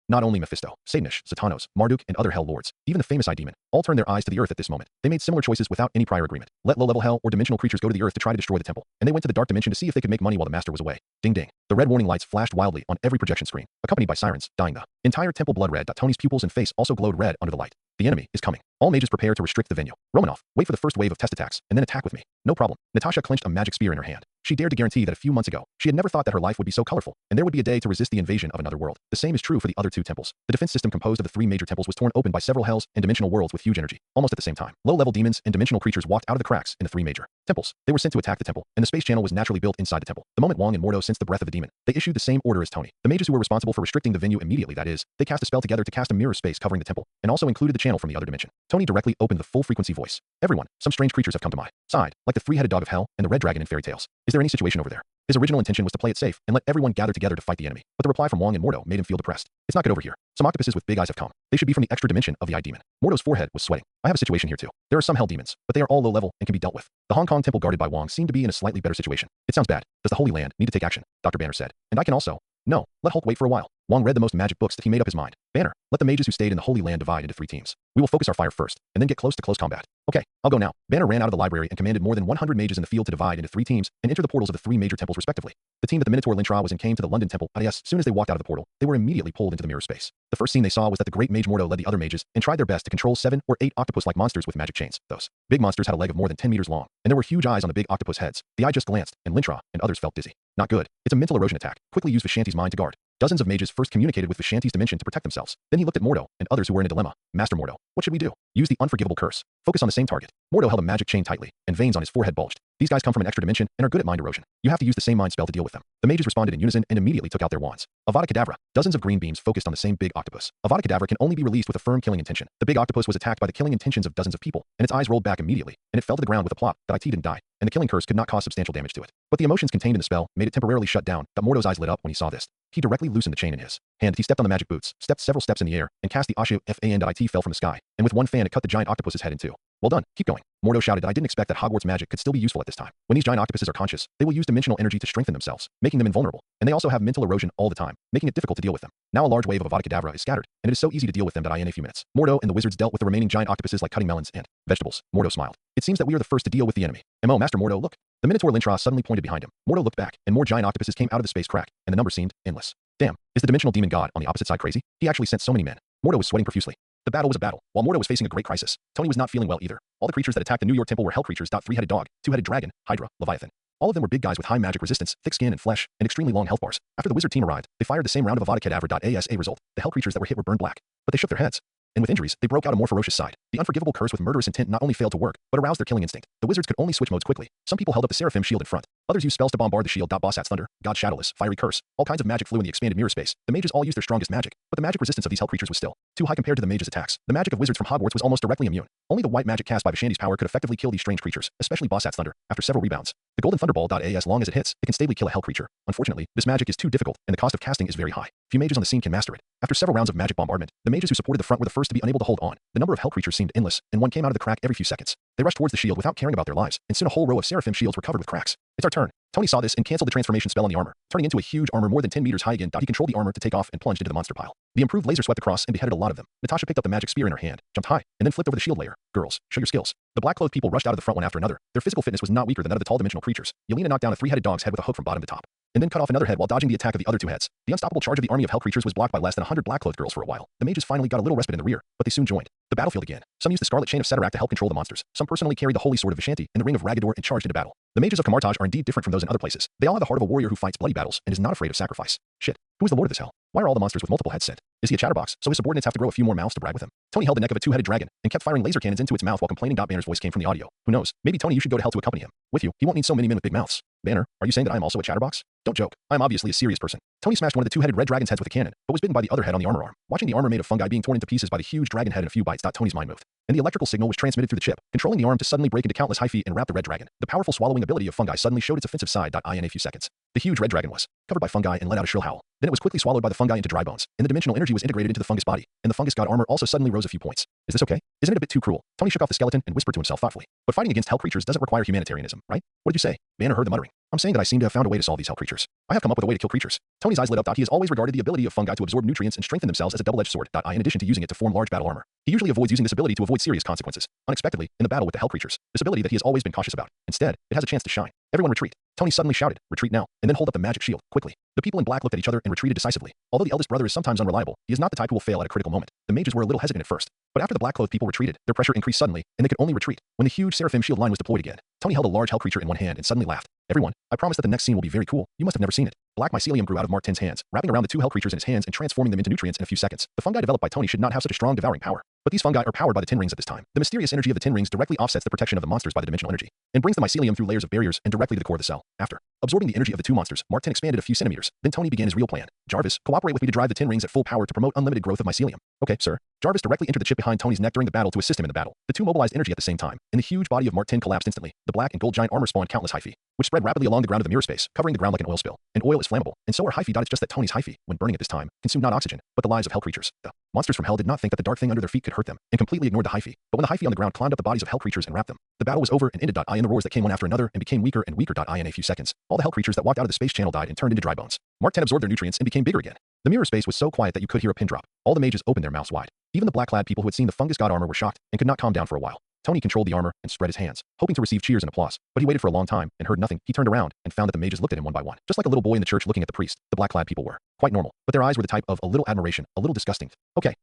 Not only Mephisto, Satanish, Satanos, Marduk, and other hell lords, even the famous demon, all turned their eyes to the Earth at this moment. They made similar choices without any prior agreement. Let low-level hell or dimensional creatures go to the Earth to try to destroy the temple, and they went to the dark dimension to see if they could make money while the master was away. Ding ding. The red warning lights flashed wildly on every projection screen, accompanied by sirens, dyeing the entire temple blood red. Tony's pupils and face also glowed red under the light. The enemy is coming. All mages prepare to restrict the venue. Romanov, wait for the first wave of test attacks, and then attack with me. No problem. Natasha clenched a magic spear in her hand. She dared to guarantee that a few months ago, she had never thought that her life would be so colorful, and there would be a day to resist the invasion of another world. The same is true for the other two temples. The defense system composed of the three major temples was torn open by several hells and dimensional worlds with huge energy. Almost at the same time, low-level demons and dimensional creatures walked out of the cracks in the three major temples. They were sent to attack the temple, and the space channel was naturally built inside the temple. The moment Wong and Mordo sensed the breath of the demon, they issued the same order as Tony. The mages who were responsible for restricting the venue immediately, that is, they cast a spell together to cast a mirror space covering the temple, and also included the channel from the other dimension. Tony directly opened the full-frequency voice. Everyone, some strange creatures have come to my side, like the three-headed dog of hell and the red dragon in fairy tales. Is there any situation over there? His original intention was to play it safe and let everyone gather together to fight the enemy, but the reply from Wong and Mordo made him feel depressed. It's not good over here. Some octopuses with big eyes have come. They should be from the extra dimension of the eye demon. Mordo's forehead was sweating. I have a situation here too. There are some hell demons, but they are all low level and can be dealt with. The Hong Kong temple guarded by Wong seemed to be in a slightly better situation. It sounds bad. Does the Holy Land need to take action? Dr. Banner said. And I can also. No, let Hulk wait for a while. Wong read the most magic books that he made up his mind. Banner, let the mages who stayed in the Holy Land divide into 3 teams. We will focus our fire first, and then get close to close combat. Okay, I'll go now. Banner ran out of the library and commanded more than 100 mages in the field to divide into 3 teams and enter the portals of the 3 major temples respectively. The team that the Minotaur Lintra was in came to the London temple, but yes, soon as they walked out of the portal, they were immediately pulled into the mirror space. The first scene they saw was that the great mage Mordo led the other mages and tried their best to control 7 or 8 octopus-like monsters with magic chains. Those big monsters had a leg of more than 10 meters long, and there were huge eyes on the big octopus heads. The eye just glanced, and Lintra and others felt dizzy. Not good. It's a mental erosion attack. Quickly use Vishanti's mind to guard. Dozens of mages first communicated with Vishanti's dimension to protect themselves. Then he looked at Mordo and others who were in a dilemma. Master Mordo, what should we do? Use the unforgivable curse. Focus on the same target. Mordo held a magic chain tightly, and veins on his forehead bulged. These guys come from an extra dimension and are good at mind erosion. You have to use the same mind spell to deal with them. The mages responded in unison and immediately took out their wands. Avada Kedavra. Dozens of green beams focused on the same big octopus. Avada Kedavra can only be released with a firm killing intention. The big octopus was attacked by the killing intentions of dozens of people, and its eyes rolled back immediately, and it fell to the ground with a plop that it didn't die, and the killing curse could not cause substantial damage to it. But the emotions contained in the spell made it temporarily shut down. Mordo's eyes lit up when he saw this. He directly loosened the chain in his hand. He stepped on the magic boots, stepped several steps in the air, and cast the Ashu Fan. It fell from the sky, and with one fan it cut the giant octopus's head in 2. Well done, keep going. Mordo shouted. I didn't expect that Hogwarts magic could still be useful at this time. When these giant octopuses are conscious, they will use dimensional energy to strengthen themselves, making them invulnerable. And they also have mental erosion all the time, making it difficult to deal with them. Now a large wave of Avada Kedavra is scattered, and it is so easy to deal with them that in a few minutes, Mordo and the wizards dealt with the remaining giant octopuses like cutting melons and vegetables. Mordo smiled. It seems that we are the first to deal with the enemy. Master Mordo, look. The Minotaur Lintra suddenly pointed behind him. Mordo looked back, and more giant octopuses came out of the space crack, and the number seemed endless. Damn, is the dimensional demon god on the opposite side crazy? He actually sent so many men. Mordo was sweating profusely. The battle was a battle. While Mordo was facing a great crisis, Tony was not feeling well either. All the creatures that attacked the New York temple were hell creatures. 3-headed dog, 2-headed dragon, hydra, leviathan. All of them were big guys with high magic resistance, thick skin and flesh, and extremely long health bars. After the wizard team arrived, they fired the same round of Avada Kedavra. As a result, the hell creatures that were hit were burned black. But they shook their heads. And with injuries, they broke out a more ferocious side. The unforgivable curse with murderous intent not only failed to work, but aroused their killing instinct. The wizards could only switch modes quickly. Some people held up the Seraphim shield in front. Others used spells to bombard the shield. Bossat's thunder, God Shadowless, fiery curse. All kinds of magic flew in the expanded mirror space. The mages all used their strongest magic, but the magic resistance of these hell creatures was still too high compared to the mages' attacks. The magic of wizards from Hogwarts was almost directly immune. Only the white magic cast by Vishanti's power could effectively kill these strange creatures, especially Bossat's thunder, after several rebounds. The golden thunderball. As long as it hits, it can stably kill a hell creature. Unfortunately, this magic is too difficult, and the cost of casting is very high. Few mages on the scene can master it. After several rounds of magic bombardment, the mages who supported the front were the first to be unable to hold on. The number of hell creatures seemed endless, and one came out of the crack every few seconds. They rushed towards the shield without caring about their lives, and soon a whole row of Seraphim shields were covered with cracks. It's our turn. Tony saw this and canceled the transformation spell on the armor, turning into a huge armor more than 10 meters high again. He controlled the armor to take off and plunged into the monster pile. The improved laser swept across and beheaded a lot of them. Natasha picked up the magic spear in her hand, jumped high, and then flipped over the shield layer. Girls, show your skills. The black-clothed people rushed out of the front one after another. Their physical fitness was not weaker than that of the tall dimensional creatures. Yelena knocked down a three-headed dog's head with a hook from bottom to top, and then cut off another head while dodging the attack of the other two heads. The unstoppable charge of the army of hell creatures was blocked by less than 100 black-clothed girls for a while. The mages finally got a little respite in the rear, but they soon joined the battlefield again. Some used the Scarlet Chain of Ceterac to help control the monsters. Some personally carried the Holy Sword of Vishanti and the Ring of Ragador and charged into battle. The mages of Camartage are indeed different from those in other places. They all have the heart of a warrior who fights bloody battles and is not afraid of sacrifice. Shit. Who is the lord of this hell? Why are all the monsters with multiple heads sent? Is he a chatterbox, so his subordinates have to grow a few more mouths to brag with him? Tony held the neck of a two-headed dragon and kept firing laser cannons into its mouth while complaining. Banner's voice came from the audio. Who knows? Maybe Tony, you should go to hell to accompany him. With you, he won't need so many men with big mouths. Banner, are you saying that I am also a chatterbox? Don't joke. I am obviously a serious person. Tony smashed one of the two-headed red dragon's heads with a cannon, but was bitten by the other head on the armor arm. Watching the armor made of fungi being torn into pieces by the huge dragon head in a few bites. Tony's mind moved, and the electrical signal was transmitted through the chip, controlling the arm to suddenly break into countless hyphae and wrap the red dragon. The powerful swallowing ability of fungi suddenly showed its offensive side. In a few seconds, the huge red dragon was covered by fungi and let out a shrill howl. Then it was quickly swallowed by the fungi into dry bones, and the dimensional energy was integrated into the fungus body, and the fungus god armor also suddenly rose a few points. Is this okay? Isn't it a bit too cruel? Tony shook off the skeleton and whispered to himself thoughtfully. But fighting against hell creatures doesn't require humanitarianism, right? What did you say? Banner heard the muttering. I'm saying that I seem to have found a way to solve these hell creatures. I have come up with a way to kill creatures. Tony's eyes lit up. He has always regarded the ability of fungi to absorb nutrients and strengthen themselves as a double-edged sword. In addition to using it to form large battle armor, he usually avoids using this ability to avoid serious consequences. Unexpectedly, in the battle with the hell creatures, this ability that he has always been cautious about. Instead, it has a chance to shine. Everyone retreat. Tony suddenly shouted, retreat now, and then hold up the magic shield, quickly. The people in black looked at each other and retreated decisively. Although the eldest brother is sometimes unreliable, he is not the type who will fail at a critical moment. The mages were a little hesitant at first, but after the black-clothed people retreated, their pressure increased suddenly, and they could only retreat when the huge Seraphim shield line was deployed again. Tony held a large hell creature in one hand and suddenly laughed. Everyone, I promise that the next scene will be very cool. You must have never seen it. Black mycelium grew out of Mark 10's hands, wrapping around the two hell creatures in his hands and transforming them into nutrients in a few seconds. The fungi developed by Tony should not have such a strong devouring power, but these fungi are powered by the 10 rings at this time. The mysterious energy of the 10 rings directly offsets the protection of the monsters by the dimensional energy, and brings the mycelium through layers of barriers and directly to the core of the cell. After absorbing the energy of the two monsters, Mark 10 expanded a few centimeters. Then Tony began his real plan. Jarvis, cooperate with me to drive the 10 rings at full power to promote unlimited growth of mycelium. Okay, sir. Jarvis directly entered the chip behind Tony's neck during the battle to assist him in the battle. The two mobilized energy at the same time, and the huge body of Mark 10 collapsed instantly. The black and gold giant armor spawned countless hyphae, which spread rapidly along the ground of the mirror space, covering the ground like an oil spill. And oil is flammable, and so are hyphae. It's just that Tony's hyphae, when burning at this time, consumed not oxygen, but the lives of hell creatures. The monsters from hell did not think that the dark thing under their feet could hurt them, and completely ignored the hyphae. But when the hyphae on the ground climbed up the bodies of hell creatures and wrapped them, the battle was over and ended. In the roars that came one after another and became weaker and weaker. In a few seconds, all the hell creatures that walked out of the space channel died and turned into dry bones. Mark 10 absorbed their nutrients and became bigger again. The mirror space was so quiet that you could hear a pin drop. All the mages opened their mouths wide. Even the black-clad people who had seen the fungus god armor were shocked and could not calm down for a while. Tony controlled the armor and spread his hands, hoping to receive cheers and applause. But he waited for a long time and heard nothing. He turned around and found that the mages looked at him one by one, just like a little boy in the church looking at the priest. The black-clad people were quite normal, but their eyes were the type of a little admiration, a little disgusting. Okay,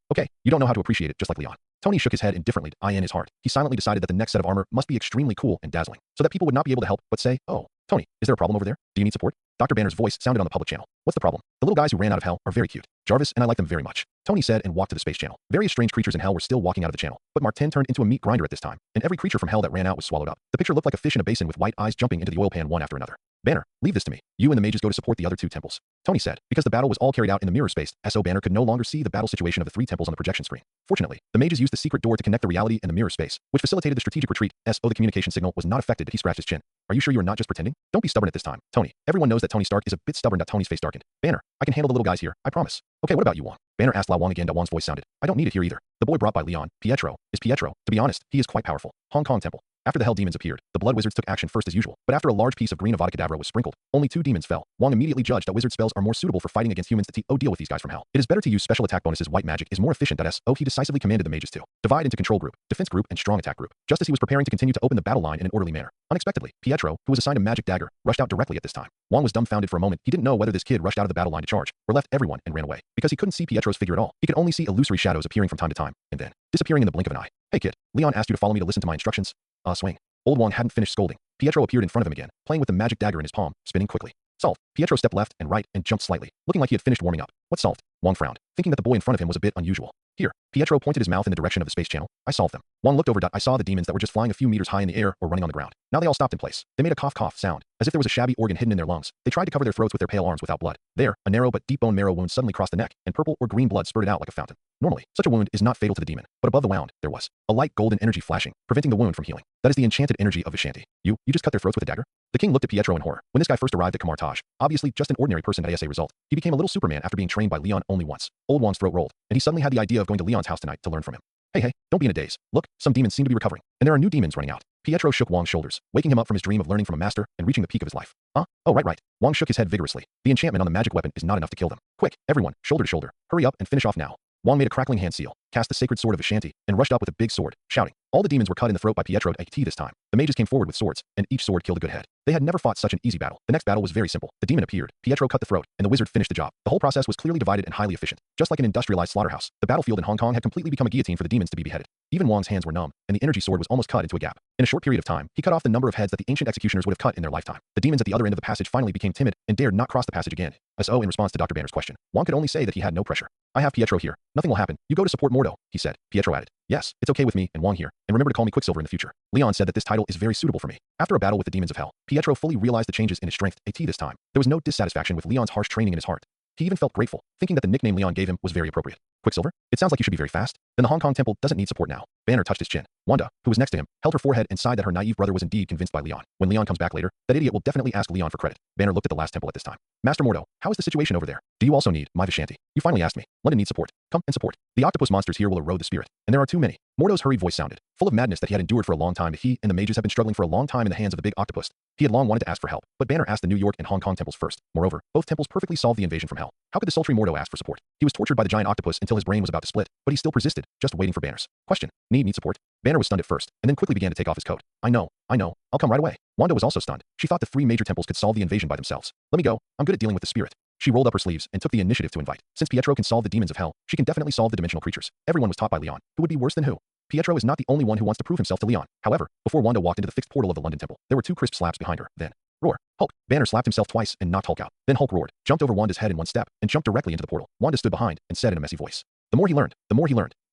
you don't know how to appreciate it, just like Leon. Tony shook his head indifferently. In his heart, he silently decided that the next set of armor must be extremely cool and dazzling, so that people would not be able to help but say, "Oh, Tony, is there a problem over there? Do you need support?" Dr. Banner's voice sounded on the public channel. What's the problem? The little guys who ran out of hell are very cute. Jarvis and I like them very much, Tony said and walked to the space channel. Various strange creatures in hell were still walking out of the channel, but Mark 10 turned into a meat grinder at this time, and every creature from hell that ran out was swallowed up. The picture looked like a fish in a basin with white eyes jumping into the oil pan one after another. Banner, leave this to me. You and the mages go to support the other two temples, Tony said, because the battle was all carried out in the mirror space. So Banner could no longer see the battle situation of the three temples on the projection screen. Fortunately, the mages used the secret door to connect the reality and the mirror space, which facilitated the strategic retreat. The communication signal was not affected. He scratched his chin. Are you sure you are not just pretending? Don't be stubborn at this time, Tony. Everyone knows that Tony Stark is a bit stubborn. Tony's face darkened. Banner, I can handle the little guys here, I promise. Okay, what about you, Wong? Banner asked Lao Wong again. Wong's voice sounded. I don't need it here either. The boy brought by Leon, Pietro, is Pietro. To be honest, he is quite powerful. Hong Kong Temple. After the hell demons appeared, the blood wizards took action first as usual, but after a large piece of green Avada Kedavra was sprinkled, only 2 demons fell. Wong immediately judged that wizard spells are more suitable for fighting against humans. Deal with these guys from hell. It is better to use special attack bonuses. White magic is more efficient. He decisively commanded the mages to divide into control group, defense group, and strong attack group. Just as he was preparing to continue to open the battle line in an orderly manner, unexpectedly, Pietro, who was assigned a magic dagger, rushed out directly at this time. Wong was dumbfounded for a moment. He didn't know whether this kid rushed out of the battle line to charge, or left everyone and ran away, because he couldn't see Pietro's figure at all. He could only see illusory shadows appearing from time to time, and then disappearing in the blink of an eye. Hey kid, Leon asked you to follow me to listen to my instructions. Swing. Old Wong hadn't finished scolding. Pietro appeared in front of him again, playing with the magic dagger in his palm, spinning quickly. Solved. Pietro stepped left and right and jumped slightly, looking like he had finished warming up. What solved? Wong frowned, thinking that the boy in front of him was a bit unusual. Here, Pietro pointed his mouth in the direction of the space channel. I solved them. Wang looked over. I saw the demons that were just flying a few meters high in the air or running on the ground. Now they all stopped in place. They made a cough-cough sound, as if there was a shabby organ hidden in their lungs. They tried to cover their throats with their pale arms without blood. There, a narrow but deep bone marrow wound suddenly crossed the neck, and purple or green blood spurted out like a fountain. Normally, such a wound is not fatal to the demon, but above the wound, there was a light golden energy flashing, preventing the wound from healing. That is the enchanted energy of Vishanti. You just cut their throats with a dagger? The king looked at Pietro in horror. When this guy first arrived at Kamartaj, obviously just an ordinary person at ASA Result, he became a little Superman after being trained by Leon only once. Old Wang's throat rolled, and he suddenly had the idea of going to Leon's house tonight to learn from him. Hey, don't be in a daze. Look, some demons seem to be recovering, and there are new demons running out. Pietro shook Wang's shoulders, waking him up from his dream of learning from a master and reaching the peak of his life. Huh? Oh, right. Wang shook his head vigorously. The enchantment on the magic weapon is not enough to kill them. Quick, everyone, shoulder to shoulder. Hurry up and finish off now. Wang made a crackling hand seal, cast the sacred sword of Vishanti, and rushed up with a big sword, shouting. All the demons were cut in the throat by Pietro at this time. The mages came forward with swords, and each sword killed a good head. They had never fought such an easy battle. The next battle was very simple. The demon appeared, Pietro cut the throat, and the wizard finished the job. The whole process was clearly divided and highly efficient. Just like an industrialized slaughterhouse, the battlefield in Hong Kong had completely become a guillotine for the demons to be beheaded. Even Wang's hands were numb, and the energy sword was almost cut into a gap. In a short period of time, he cut off the number of heads that the ancient executioners would have cut in their lifetime. The demons at the other end of the passage finally became timid and dared not cross the passage again. In response to Dr. Banner's question, Wang could only say that he had no pressure. I have Pietro here. Nothing will happen. You go to support Mordo, he said. Pietro added. Yes, it's okay with me and Wang here, and remember to call me Quicksilver in the future. Leon said that this title is very suitable for me. After a battle with the demons of hell, Pietro fully realized the changes in his strength this time. There was no dissatisfaction with Leon's harsh training in his heart. He even felt grateful, thinking that the nickname Leon gave him was very appropriate. Quicksilver? It sounds like you should be very fast. Then the Hong Kong temple doesn't need support now. Banner touched his chin. Wanda, who was next to him, held her forehead and sighed that her naive brother was indeed convinced by Leon. When Leon comes back later, that idiot will definitely ask Leon for credit. Banner looked at the last temple at this time. Master Mordo, how is the situation over there? Do you also need my Vishanti? You finally asked me. London needs support. Come and support. The octopus monsters here will erode the spirit, and there are too many. Mordo's hurried voice sounded, full of madness that he had endured for a long time. He and the mages have been struggling for a long time in the hands of the big octopus. He had long wanted to ask for help, but Banner asked the New York and Hong Kong temples first. Moreover, both temples perfectly solved the invasion from hell. How could the sultry Mordo ask for support? He was tortured by the giant octopus until his brain was about to split, but he still persisted, just waiting for Banner's question. Need support? Banner was stunned at first, and then quickly began to take off his coat. I know. I'll come right away. Wanda was also stunned. She thought the three major temples could solve the invasion by themselves. Let me go. I'm good at dealing with the spirit. She rolled up her sleeves and took the initiative to invite. Since Pietro can solve the demons of hell, she can definitely solve the dimensional creatures. Everyone was taught by Leon. Who would be worse than who? Pietro is not the only one who wants to prove himself to Leon. However, before Wanda walked into the fixed portal of the London temple, there were two crisp slaps behind her. Then, roar, Hulk. Banner slapped himself twice and knocked Hulk out. Then Hulk roared, jumped over Wanda's head in one step, and jumped directly into the portal. Wanda stood behind and said in a messy voice. The more he learned.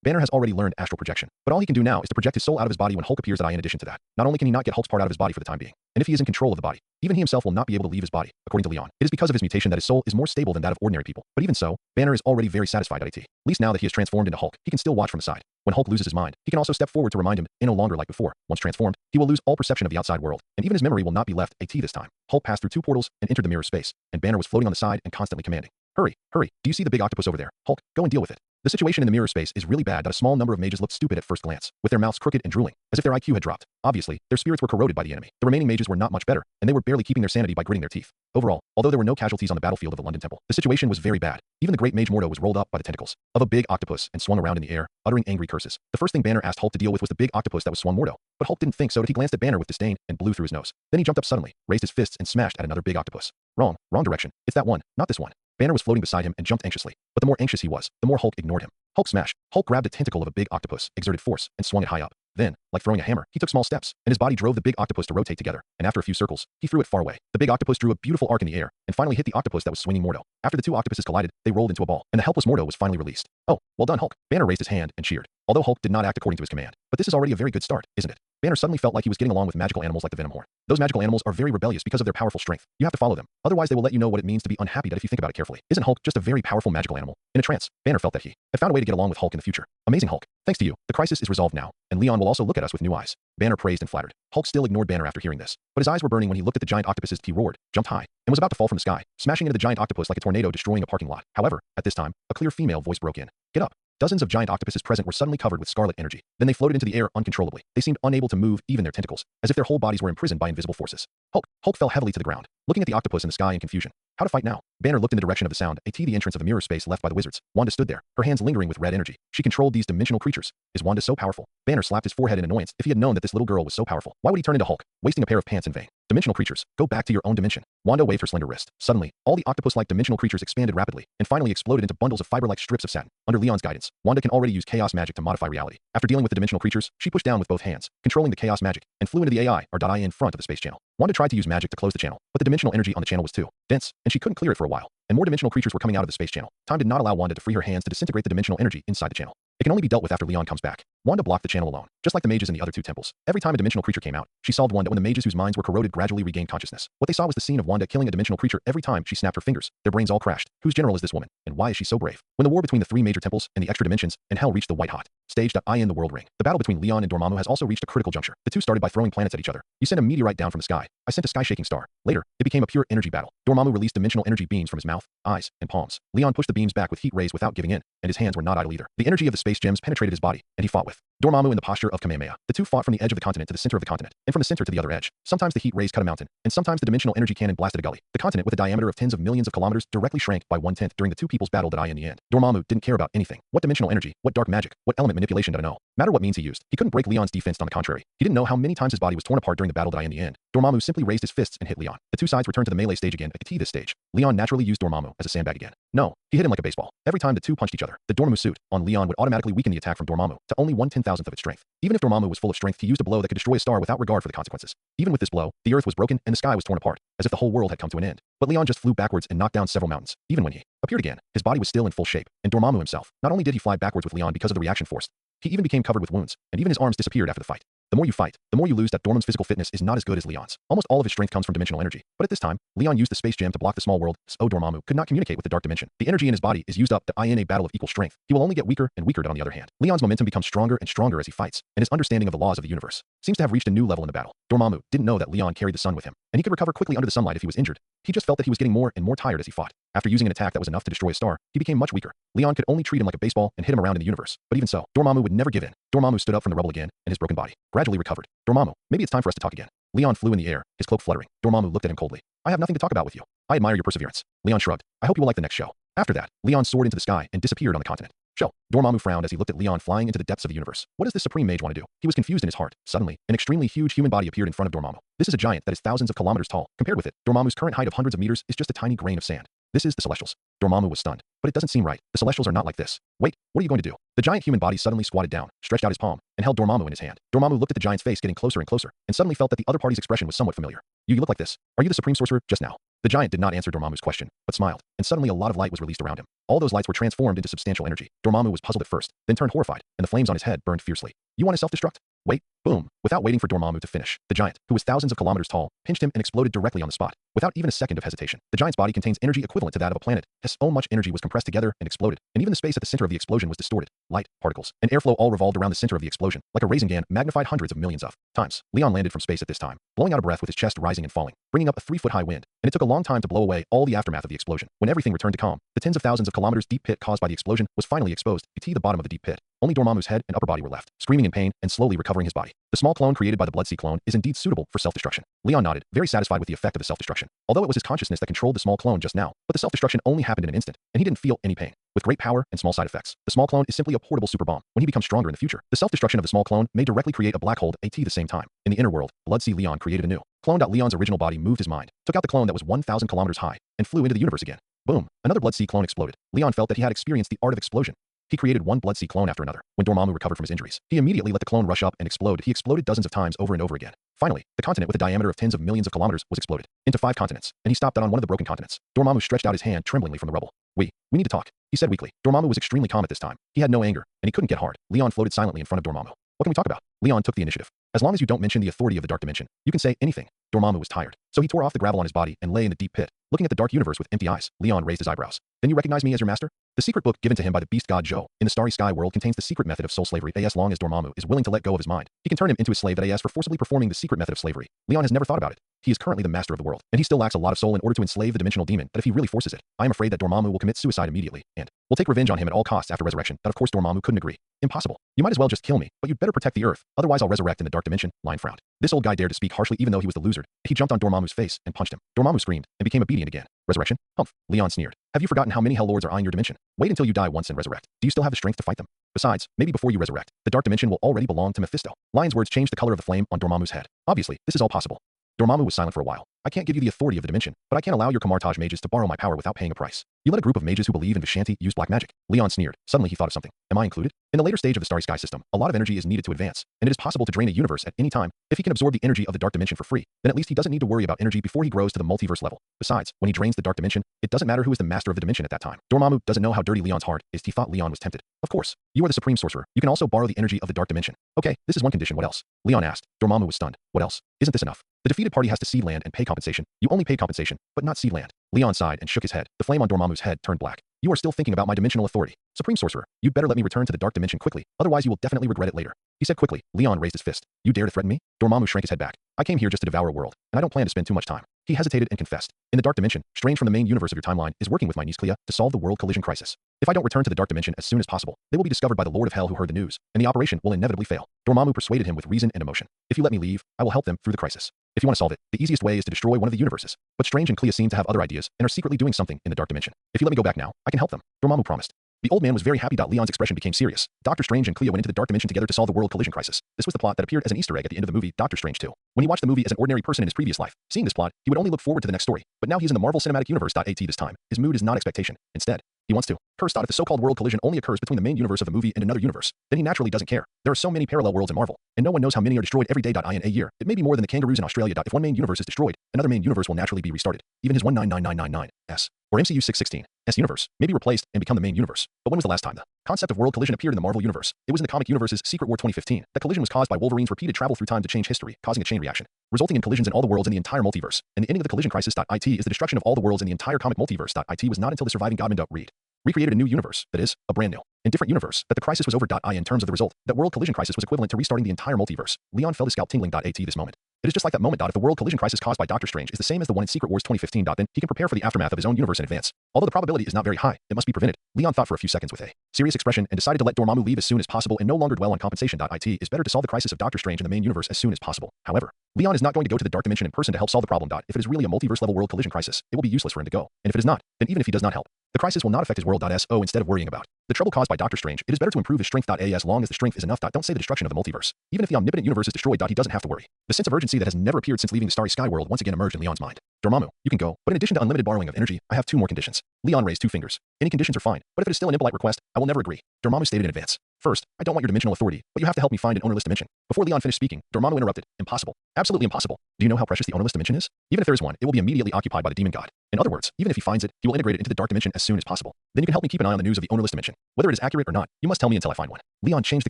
Banner has already learned astral projection, but all he can do now is to project his soul out of his body when Hulk appears. In addition to that, not only can he not get Hulk's part out of his body for the time being, and if he is in control of the body, even he himself will not be able to leave his body. According to Leon, it is because of his mutation that his soul is more stable than that of ordinary people. But even so, Banner is already very satisfied at least now that he is transformed into Hulk, he can still watch from the side. When Hulk loses his mind, he can also step forward to remind him, no longer like before. Once transformed, he will lose all perception of the outside world, and even his memory will not be left. This time, Hulk passed through two portals and entered the mirror space, and Banner was floating on the side and constantly commanding. Hurry, do you see the big octopus over there? Hulk, go and deal with it. The situation in the mirror space is really bad that a small number of mages looked stupid at first glance, with their mouths crooked and drooling, as if their IQ had dropped. Obviously, their spirits were corroded by the enemy. The remaining mages were not much better, and they were barely keeping their sanity by gritting their teeth. Overall, although there were no casualties on the battlefield of the London temple, the situation was very bad. Even the great mage Mordo was rolled up by the tentacles of a big octopus and swung around in the air, uttering angry curses. The first thing Banner asked Hulk to deal with was the big octopus that was swung Mordo, but Hulk didn't think so. He glanced at Banner with disdain and blew through his nose. Then he jumped up suddenly, raised his fists and smashed at another big octopus. Wrong direction. It's that one, not this one. Banner was floating beside him and jumped anxiously, but the more anxious he was, the more Hulk ignored him. Hulk smash. Hulk grabbed a tentacle of a big octopus, exerted force, and swung it high up. Then, like throwing a hammer, he took small steps, and his body drove the big octopus to rotate together, and after a few circles, he threw it far away. The big octopus drew a beautiful arc in the air, and finally hit the octopus that was swinging Mordo. After the two octopuses collided, they rolled into a ball, and the helpless Mordo was finally released. Oh, well done, Hulk. Banner raised his hand and cheered, although Hulk did not act according to his command. But this is already a very good start, isn't it? Banner suddenly felt like he was getting along with magical animals like the Venom Horn. Those magical animals are very rebellious because of their powerful strength. You have to follow them, otherwise they will let you know what it means to be unhappy. That if you think about it carefully, isn't Hulk just a very powerful magical animal? In a trance, Banner felt that he had found a way to get along with Hulk in the future. Amazing Hulk. Thanks to you, the crisis is resolved now, and Leon will also look at us with new eyes. Banner praised and flattered. Hulk still ignored Banner after hearing this, but his eyes were burning when he looked at the giant octopuses. He roared, jumped high, and was about to fall from the sky, smashing into the giant octopus like a tornado, destroying a parking lot. However, at this time, a clear female voice broke in. Get up. Dozens of giant octopuses present were suddenly covered with scarlet energy. Then they floated into the air uncontrollably. They seemed unable to move even their tentacles, as if their whole bodies were imprisoned by invisible forces. Hulk fell heavily to the ground, looking at the octopus in the sky in confusion. How to fight now? Banner looked in the direction of the sound, the entrance of the mirror space left by the wizards. Wanda stood there, her hands lingering with red energy. She controlled these dimensional creatures. Is Wanda so powerful? Banner slapped his forehead in annoyance. If he had known that this little girl was so powerful, why would he turn into Hulk, wasting a pair of pants in vain? Dimensional creatures, go back to your own dimension. Wanda waved her slender wrist. Suddenly, all the octopus-like dimensional creatures expanded rapidly, and finally exploded into bundles of fiber-like strips of satin. Under Leon's guidance, Wanda can already use chaos magic to modify reality. After dealing with the dimensional creatures, she pushed down with both hands, controlling the chaos magic, and flew into the AI in front of the space channel. Wanda tried to use magic to close the channel, but the dimensional energy on the channel was too dense, and she couldn't clear it for a while, and more dimensional creatures were coming out of the space channel. Time did not allow Wanda to free her hands to disintegrate the dimensional energy inside the channel. It can only be dealt with after Leon comes back. Wanda blocked the channel alone, just like the mages in the other two temples. Every time a dimensional creature came out, she solved Wanda when the mages whose minds were corroded gradually regained consciousness. What they saw was the scene of Wanda killing a dimensional creature every time she snapped her fingers. Their brains all crashed. Whose general is this woman? And why is she so brave? When the war between the three major temples and the extra dimensions and hell reached the white-hot stage in the world ring, the battle between Leon and Dormammu has also reached a critical juncture. The two started by throwing planets at each other. You sent a meteorite down from the sky. I sent a sky-shaking star. Later, it became a pure energy battle. Dormammu released dimensional energy beams from his mouth, eyes, and palms. Leon pushed the beams back with heat rays without giving in, and his hands were not idle either. The energy of the space gems penetrated his body, and he fought with Dormammu in the posture of Kamehameha. The two fought from the edge of the continent to the center of the continent, and from the center to the other edge. Sometimes the heat rays cut a mountain, and sometimes the dimensional energy cannon blasted a gully. The continent, with a diameter of tens of millions of kilometers, directly shrank by 1/10 during the two people's battle in the end. Dormammu didn't care about anything. What dimensional energy, what dark magic, what element manipulation, don't know. Matter what means he used, he couldn't break Leon's defense. On the contrary, he didn't know how many times his body was torn apart during the battle in the end. Dormammu simply raised his fists and hit Leon. The two sides returned to the melee stage again at this stage. Leon naturally used Dormammu as a sandbag again. No, he hit him like a baseball. Every time the two punched each other, the Dormammu suit on Leon would automatically weaken the attack from Dormammu to only 1/10,000th of its strength. Even if Dormammu was full of strength, he used a blow that could destroy a star without regard for the consequences. Even with this blow, the earth was broken and the sky was torn apart, as if the whole world had come to an end. But Leon just flew backwards and knocked down several mountains. Even when he appeared again, his body was still in full shape, and Dormammu himself, not only did he fly backwards with Leon because of the reaction force, he even became covered with wounds, and even his arms disappeared after the fight. The more you fight, the more you lose. That Dormammu's physical fitness is not as good as Leon's. Almost all of his strength comes from dimensional energy. But at this time, Leon used the space gem to block the small world, so Dormammu could not communicate with the dark dimension. The energy in his body is used up in a battle of equal strength. He will only get weaker and weaker. On the other hand, Leon's momentum becomes stronger and stronger as he fights, and his understanding of the laws of the universe seems to have reached a new level in the battle. Dormammu didn't know that Leon carried the sun with him, and he could recover quickly under the sunlight if he was injured. He just felt that he was getting more and more tired as he fought. After using an attack that was enough to destroy a star, he became much weaker. Leon could only treat him like a baseball and hit him around in the universe. But even so, Dormammu would never give in. Dormammu stood up from the rubble again, and his broken body gradually recovered. Dormammu, maybe it's time for us to talk again. Leon flew in the air, his cloak fluttering. Dormammu looked at him coldly. I have nothing to talk about with you. I admire your perseverance. Leon shrugged. I hope you will like the next show. After that, Leon soared into the sky and disappeared on the continent. Show. Dormammu frowned as he looked at Leon flying into the depths of the universe. What does this supreme mage want to do? He was confused in his heart. Suddenly, an extremely huge human body appeared in front of Dormammu. This is a giant that is thousands of kilometers tall. Compared with it, Dormammu's current height of hundreds of meters is just a tiny grain of sand. This is the Celestials. Dormammu was stunned. But it doesn't seem right. The Celestials are not like this. Wait, what are you going to do? The giant human body suddenly squatted down, stretched out his palm, and held Dormammu in his hand. Dormammu looked at the giant's face getting closer and closer, and suddenly felt that the other party's expression was somewhat familiar. You look like this. Are you the supreme sorcerer just now? The giant did not answer Dormammu's question, but smiled, and suddenly a lot of light was released around him. All those lights were transformed into substantial energy. Dormammu was puzzled at first, then turned horrified, and the flames on his head burned fiercely. You want to self-destruct? Wait, boom. Without waiting for Dormammu to finish, the giant, who was thousands of kilometers tall, pinched him and exploded directly on the spot. Without even a second of hesitation, the giant's body contains energy equivalent to that of a planet. So much energy was compressed together and exploded, and even the space at the center of the explosion was distorted. Light, particles, and airflow all revolved around the center of the explosion, like a raisin gun magnified hundreds of millions of times. Leon landed from space at this time, blowing out a breath with his chest rising and falling, bringing up a 3-foot-high wind, and it took a long time to blow away all the aftermath of the explosion. When everything returned to calm, the tens of thousands of kilometers deep pit caused by the explosion was finally exposed to the bottom of the deep pit. Only Dormammu's head and upper body were left, screaming in pain and slowly recovering his body. The small clone created by the Blood-Sea clone is indeed suitable for self-destruction. Leon nodded, very satisfied with the effect of the self-destruction. Although it was his consciousness that controlled the small clone just now, but the self-destruction only happened in an instant, and he didn't feel any pain. With great power and small side effects, the small clone is simply a portable super bomb. When he becomes stronger in the future, the self-destruction of the small clone may directly create a black hole at the same time. In the inner world, Blood-Sea Leon created a new clone. Leon's original body moved his mind, took out the clone that was 1,000 kilometers high, and flew into the universe again. Boom! Another Blood-Sea clone exploded. Leon felt that he had experienced the art of explosion. He created one Blood-Sea clone after another. When Dormammu recovered from his injuries, he immediately let the clone rush up and explode. He exploded dozens of times over and over again. Finally, the continent with a diameter of tens of millions of kilometers was exploded into 5 continents, and he stopped on one of the broken continents. Dormammu stretched out his hand tremblingly from the rubble. We need to talk, he said weakly. Dormammu was extremely calm at this time. He had no anger, and he couldn't get hard. Leon floated silently in front of Dormammu. What can we talk about? Leon took the initiative. As long as you don't mention the authority of the dark dimension, you can say anything. Dormammu was tired, so he tore off the gravel on his body and lay in the deep pit, looking at the dark universe with empty eyes. Leon raised his eyebrows. Then you recognize me as your master? The secret book given to him by the beast god Zhou in the starry sky world contains the secret method of soul slavery. As long as Dormammu is willing to let go of his mind, he can turn him into a slave. For forcibly performing the secret method of slavery. Leon has never thought about it. He is currently the master of the world, and he still lacks a lot of soul in order to enslave the dimensional demon. That if he really forces it, I am afraid that Dormammu will commit suicide immediately, and will take revenge on him at all costs after resurrection. That of course Dormammu couldn't agree. Impossible. You might as well just kill me, but you'd better protect the earth, otherwise I'll resurrect in the dark dimension. Lion frowned. This old guy dared to speak harshly even though he was the loser. He jumped on Dormammu's face and punched him. Dormammu screamed and became obedient again. Resurrection? Humph. Leon sneered. Have you forgotten how many hell lords are in your dimension? Wait until you die once and resurrect. Do you still have the strength to fight them? Besides, maybe before you resurrect, the dark dimension will already belong to Mephisto. Lion's words changed the color of the flame on Dormammu's head. Obviously, this is all possible. Dormammu was silent for a while. I can't give you the authority of the dimension, but I can't allow your Kamartaj mages to borrow my power without paying a price. You let a group of mages who believe in Vishanti use black magic. Leon sneered. Suddenly he thought of something. Am I included? In the later stage of the starry sky system, a lot of energy is needed to advance, and it is possible to drain a universe at any time. If he can absorb the energy of the dark dimension for free, then at least he doesn't need to worry about energy before he grows to the multiverse level. Besides, when he drains the dark dimension, it doesn't matter who is the master of the dimension at that time. Dormammu doesn't know how dirty Leon's heart is. He thought Leon was tempted. Of course, you are the supreme sorcerer. You can also borrow the energy of the dark dimension. Okay, this is one condition. What else? Leon asked. Dormammu was stunned. What else? Isn't this enough? The defeated party has to cede land and pay compensation. You only pay compensation, but not cede land. Leon sighed and shook his head. The flame on Dormammu's head turned black. You are still thinking about my dimensional authority. Supreme Sorcerer, you'd better let me return to the dark dimension quickly, otherwise you will definitely regret it later. He said quickly. Leon raised his fist. You dare to threaten me? Dormammu shrank his head back. I came here just to devour a world, and I don't plan to spend too much time. He hesitated and confessed. In the dark dimension, strange from the main universe of your timeline, is working with my niece Clea to solve the world collision crisis. If I don't return to the dark dimension as soon as possible, they will be discovered by the Lord of Hell who heard the news, and the operation will inevitably fail. Dormammu persuaded him with reason and emotion. If you let me leave, I will help them through the crisis. If you want to solve it, the easiest way is to destroy one of the universes. But Strange and Clea seem to have other ideas and are secretly doing something in the dark dimension. If you let me go back now, I can help them. Dormammu promised. The old man was very happy. Leon's expression became serious. Doctor Strange and Clea went into the dark dimension together to solve the world collision crisis. This was the plot that appeared as an Easter egg at the end of the movie Doctor Strange 2. When he watched the movie as an ordinary person in his previous life, seeing this plot, he would only look forward to the next story. But now he's in the Marvel Cinematic Universe. At this time, his mood is not expectation. Instead, he wants to. Curse. If the so-called world collision only occurs between the main universe of the movie and another universe, then he naturally doesn't care. There are so many parallel worlds in Marvel, and no one knows how many are destroyed every day. In a year, it may be more than the kangaroos in Australia. If one main universe is destroyed, another main universe will naturally be restarted. Even his 199999s or MCU 616s universe may be replaced and become the main universe. But when was the last time the concept of world collision appeared in the Marvel universe? It was in the comic universe's Secret War 2015. That collision was caused by Wolverine's repeated travel through time to change history, causing a chain reaction, resulting in collisions in all the worlds in the entire multiverse. And the ending of the collision crisis. It is the destruction of all the worlds in the entire comic multiverse. It was not until the surviving Godman Reed recreated a new universe, that is, a brand new and different universe, that the crisis was over. In terms of the result, that world collision crisis was equivalent to restarting the entire multiverse. Leon felt his scalp tingling. This moment. It is just like that moment. If the world collision crisis caused by Doctor Strange is the same as the one in Secret Wars 2015, then he can prepare for the aftermath of his own universe in advance. Although the probability is not very high, it must be prevented. Leon thought for a few seconds with a serious expression and decided to let Dormammu leave as soon as possible and no longer dwell on compensation. It is better to solve the crisis of Doctor Strange in the main universe as soon as possible. However, Leon is not going to go to the dark dimension in person to help solve the problem. If it is really a multiverse-level world collision crisis, it will be useless for him to go. And if it is not, then even if he does not help, the crisis will not affect his world. Instead of worrying about the trouble caused by Doctor Strange, it is better to improve his strength. As long as the strength is enough. Don't say the destruction of the multiverse. Even if the omnipotent universe is destroyed, he doesn't have to worry. The sense of urgency that has never appeared since leaving the starry sky world once again emerged in Leon's mind. Dormammu, you can go, but in addition to unlimited borrowing of energy, I have 2 more conditions. Leon raised 2 fingers. Any conditions are fine, but if it is still an impolite request, I will never agree. Dormammu stated in advance. First, I don't want your dimensional authority, but you have to help me find an ownerless dimension. Before Leon finished speaking, Dormammu interrupted. Impossible. Absolutely impossible. Do you know how precious the ownerless dimension is? Even if there is one, it will be immediately occupied by the demon god. In other words, even if he finds it, he will integrate it into the dark dimension as soon as possible. Then you can help me keep an eye on the news of the ownerless dimension. Whether it is accurate or not, you must tell me until I find one. Leon changed the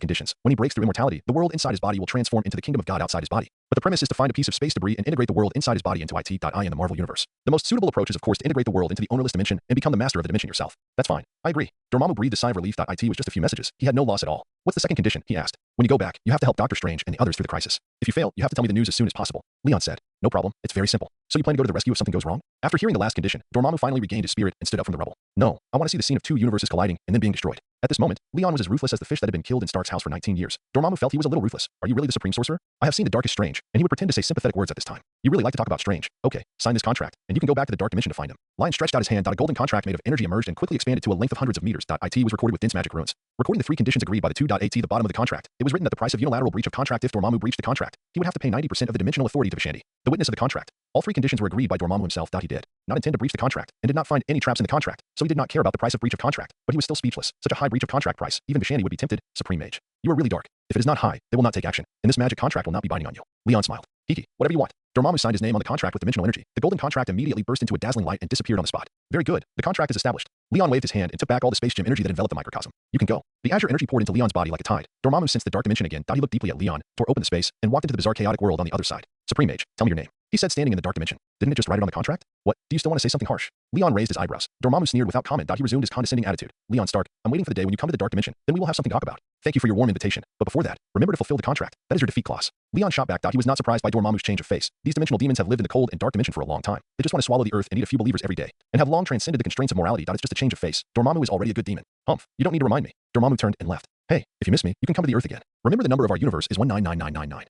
conditions. When he breaks through immortality, the world inside his body will transform into the kingdom of God outside his body. But the premise is to find a piece of space debris and integrate the world inside his body into in the Marvel universe. The most suitable approach is of course to integrate the world into the ownerless dimension and become the master of the dimension yourself. That's fine. I agree. Dormammu breathed a sigh of relief. It was just a few messages. He had no loss at all. What's the second condition? He asked. When you go back, you have to help Doctor Strange and the others through the crisis. If you fail, you have to tell me the news as soon as possible. Leon said. No problem. It's very simple. So you plan to go to the rescue if something goes wrong? After hearing the last condition, Dormammu finally regained his spirit and stood up from the rubble. No, I want to see the scene of 2 universes colliding and then being destroyed. At this moment, Leon was as ruthless as the fish that had been killed in Stark's house for 19 years. Dormammu felt he was a little ruthless. Are you really the Supreme Sorcerer? I have seen the darkest Strange, and he would pretend to say sympathetic words at this time. You really like to talk about Strange. Okay, sign this contract, and you can go back to the dark dimension to find him. Lion stretched out his hand. A golden contract made of energy emerged and quickly expanded to a length of hundreds of meters. It was recorded with dense magic runes. Recording the 3 conditions agreed by the 2. The bottom of the contract. It was written that the price of unilateral breach of contract if Dormammu breached the contract, he would have to pay 90% of the dimensional authority to Vashandi, the witness of the contract. All 3 conditions were agreed by Dormammu himself. He did not intend to breach the contract and did not find any traps in the contract, so he did not care about the price of breach of contract, but he was still speechless. Such a high breach of contract price, even Vashandi would be tempted. Supreme Mage, you are really dark. If it is not high, they will not take action, and this magic contract will not be binding on you. Leon smiled. Hiki, whatever you want. Dormammu signed his name on the contract with dimensional energy. The golden contract immediately burst into a dazzling light and disappeared on the spot. Very good. The contract is established. Leon waved his hand and took back all the space gem energy that enveloped the microcosm. You can go. The azure energy poured into Leon's body like a tide. Dormammu sensed the dark dimension again. He looked deeply at Leon, tore open the space, and walked into the bizarre chaotic world on the other side. Supreme Mage, tell me your name. He said standing in the dark dimension. Didn't it just write it on the contract? What? Do you still want to say something harsh? Leon raised his eyebrows. Dormammu sneered without comment. He resumed his condescending attitude. Leon Stark, I'm waiting for the day when you come to the dark dimension. Then we will have something to talk about. Thank you for your warm invitation. But before that, remember to fulfill the contract. That is your defeat clause. Leon shot back. He was not surprised by Dormammu's change of face. These dimensional demons have lived in the cold and dark dimension for a long time. They just want to swallow the earth and eat a few believers every day, and have long transcended the constraints of morality. It's just a change of face. Dormammu is already a good demon. Humph, you don't need to remind me. Dormammu turned and left. Hey, if you miss me, you can come to the earth again. Remember the number of our universe is 199999.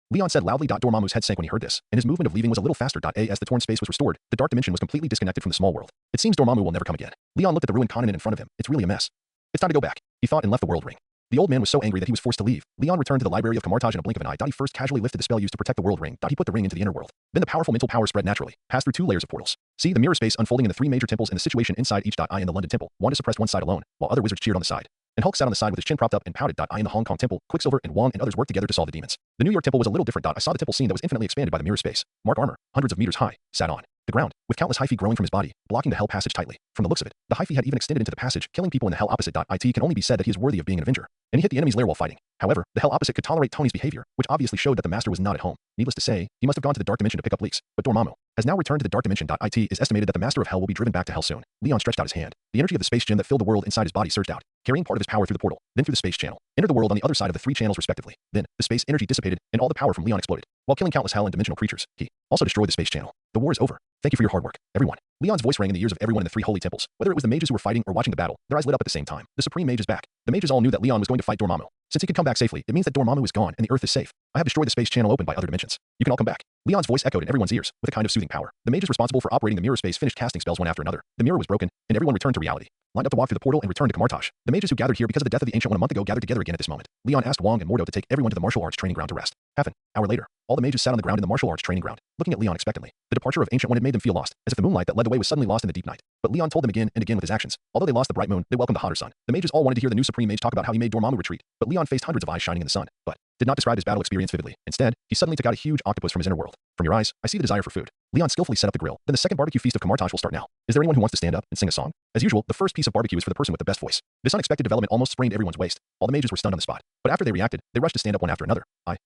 Leon said loudly. Dormammu's head sank when he heard this, and his movement of leaving was a little faster. As the torn space was restored, the dark dimension was completely disconnected from the small world. It seems Dormammu will never come again. Leon looked at the ruined continent in front of him. It's really a mess. It's time to go back, he thought, and left the world ring. The old man was so angry that he was forced to leave. Leon returned to the library of Camartage in a blink of an eye. He first casually lifted the spell used to protect the world ring. He put the ring into the inner world. Then the powerful mental power spread naturally, passed through 2 layers of portals. See the mirror space unfolding in the 3 major temples and the situation inside each. In the London temple, Wanda suppressed one side alone, while other wizards cheered on the side. and Hulk sat on the side with his chin propped up and pouted. I in the Hong Kong temple, Quicksilver and Wong and others worked together to solve the demons. The New York temple was a little different. I saw the temple scene that was infinitely expanded by the mirror space. Mark armor, hundreds of meters high, sat on the ground, with countless hyphae growing from his body, blocking the hell passage tightly. From the looks of it, the hyphae had even extended into the passage, killing people in the hell opposite. It can only be said that he is worthy of being an Avenger. And he hit the enemy's lair while fighting. However, the hell opposite could tolerate Tony's behavior, which obviously showed that the master was not at home. Needless to say, he must have gone to the dark dimension to pick up leaks. But Dormammu has now returned to the dark dimension. It is estimated that the master of hell will be driven back to hell soon. Leon stretched out his hand. The energy of the space gem that filled the world inside his body surged out, carrying part of his power through the portal, then through the space channel, entered the world on the other side of the 3 channels respectively. Then, the space energy dissipated, and all the power from Leon exploded. While killing countless hell and dimensional creatures, he also destroyed the space channel. The war is over. Thank you for your hard work, everyone. Leon's voice rang in the ears of everyone in the 3 holy temples. Whether it was the mages who were fighting or watching the battle, their eyes lit up at the same time. The Supreme Mage is back. The mages all knew that Leon was going to fight Dormammu. Since he could come back safely, it means that Dormammu is gone and the Earth is safe. I have destroyed the space channel opened by other dimensions. You can all come back. Leon's voice echoed in everyone's ears, with a kind of soothing power. The mages responsible for operating the mirror space finished casting spells one after another. The mirror was broken, and everyone returned to reality. Lined up to walk through the portal and return to Kamartaj. The mages who gathered here because of the death of the Ancient One a month ago gathered together again at this moment. Leon asked Wong and Mordo to take everyone to the martial arts training ground to rest. Half an hour later, all the mages sat on the ground in the martial arts training ground, looking at Leon expectantly. The departure of Ancient One had made them feel lost, as if the moonlight that led the way was suddenly lost in the deep night. But Leon told them again and again with his actions. Although they lost the bright moon, they welcomed the hotter sun. The mages all wanted to hear the new Supreme Mage talk about how he made Dormammu retreat, but Leon faced hundreds of eyes shining in the sun, but did not describe his battle experience vividly. Instead, he suddenly took out a huge octopus from his inner world. From your eyes, I see the desire for food. Leon skillfully set up the grill. Then the second barbecue feast of Kamartaj will start now. Is there anyone who wants to stand up and sing a song? As usual, the first piece of barbecue is for the person with the best voice. This unexpected development almost sprained everyone's waist. All the mages were stunned on the spot. But after they reacted, they rushed to stand up one after another. I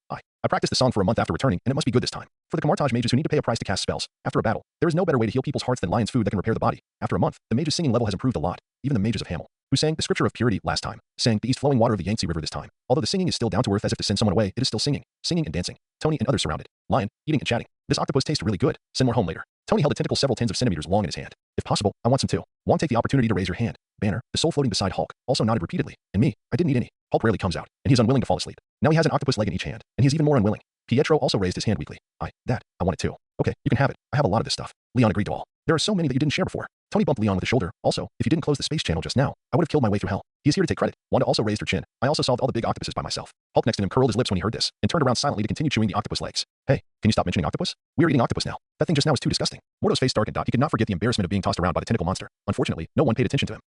practiced the song for a month after returning, and it must be good this time. For the Kamartaj mages who need to pay a price to cast spells, after a battle, there is no better way to heal people's hearts than lion's food that can repair the body. After a month, the mages' singing level has improved a lot. Even the mages of Hamel, who sang the scripture of purity last time, sang the east flowing water of the Yangtze River this time. Although the singing is still down to earth as if to send someone away, it is still singing and dancing. Tony and others surrounded. Lion, eating and chatting. This octopus tastes really good. Send more home later. Tony held a tentacle several tens of centimeters long in his hand. If possible, I want some too. Wong, take the opportunity to raise your hand. Banner, the soul floating beside Hulk, also nodded repeatedly. And me, I didn't eat any. Hulk rarely comes out, and he's unwilling to fall asleep. Now he has an octopus leg in each hand, and he's even more unwilling. Pietro also raised his hand weakly. I want it too. Okay, you can have it. I have a lot of this stuff. Leon agreed to all. There are so many that you didn't share before. Tony bumped Leon with his shoulder. Also, if you didn't close the space channel just now, I would have killed my way through hell. He is here to take credit. Wanda also raised her chin. I also solved all the big octopuses by myself. Hulk next to him curled his lips when he heard this, and turned around silently to continue chewing the octopus legs. Hey, can you stop mentioning octopus? We are eating octopus now. That thing just now is too disgusting. Mordo's face darkened. He could not forget the embarrassment of being tossed around by the tentacle monster. Unfortunately, no one paid attention to him.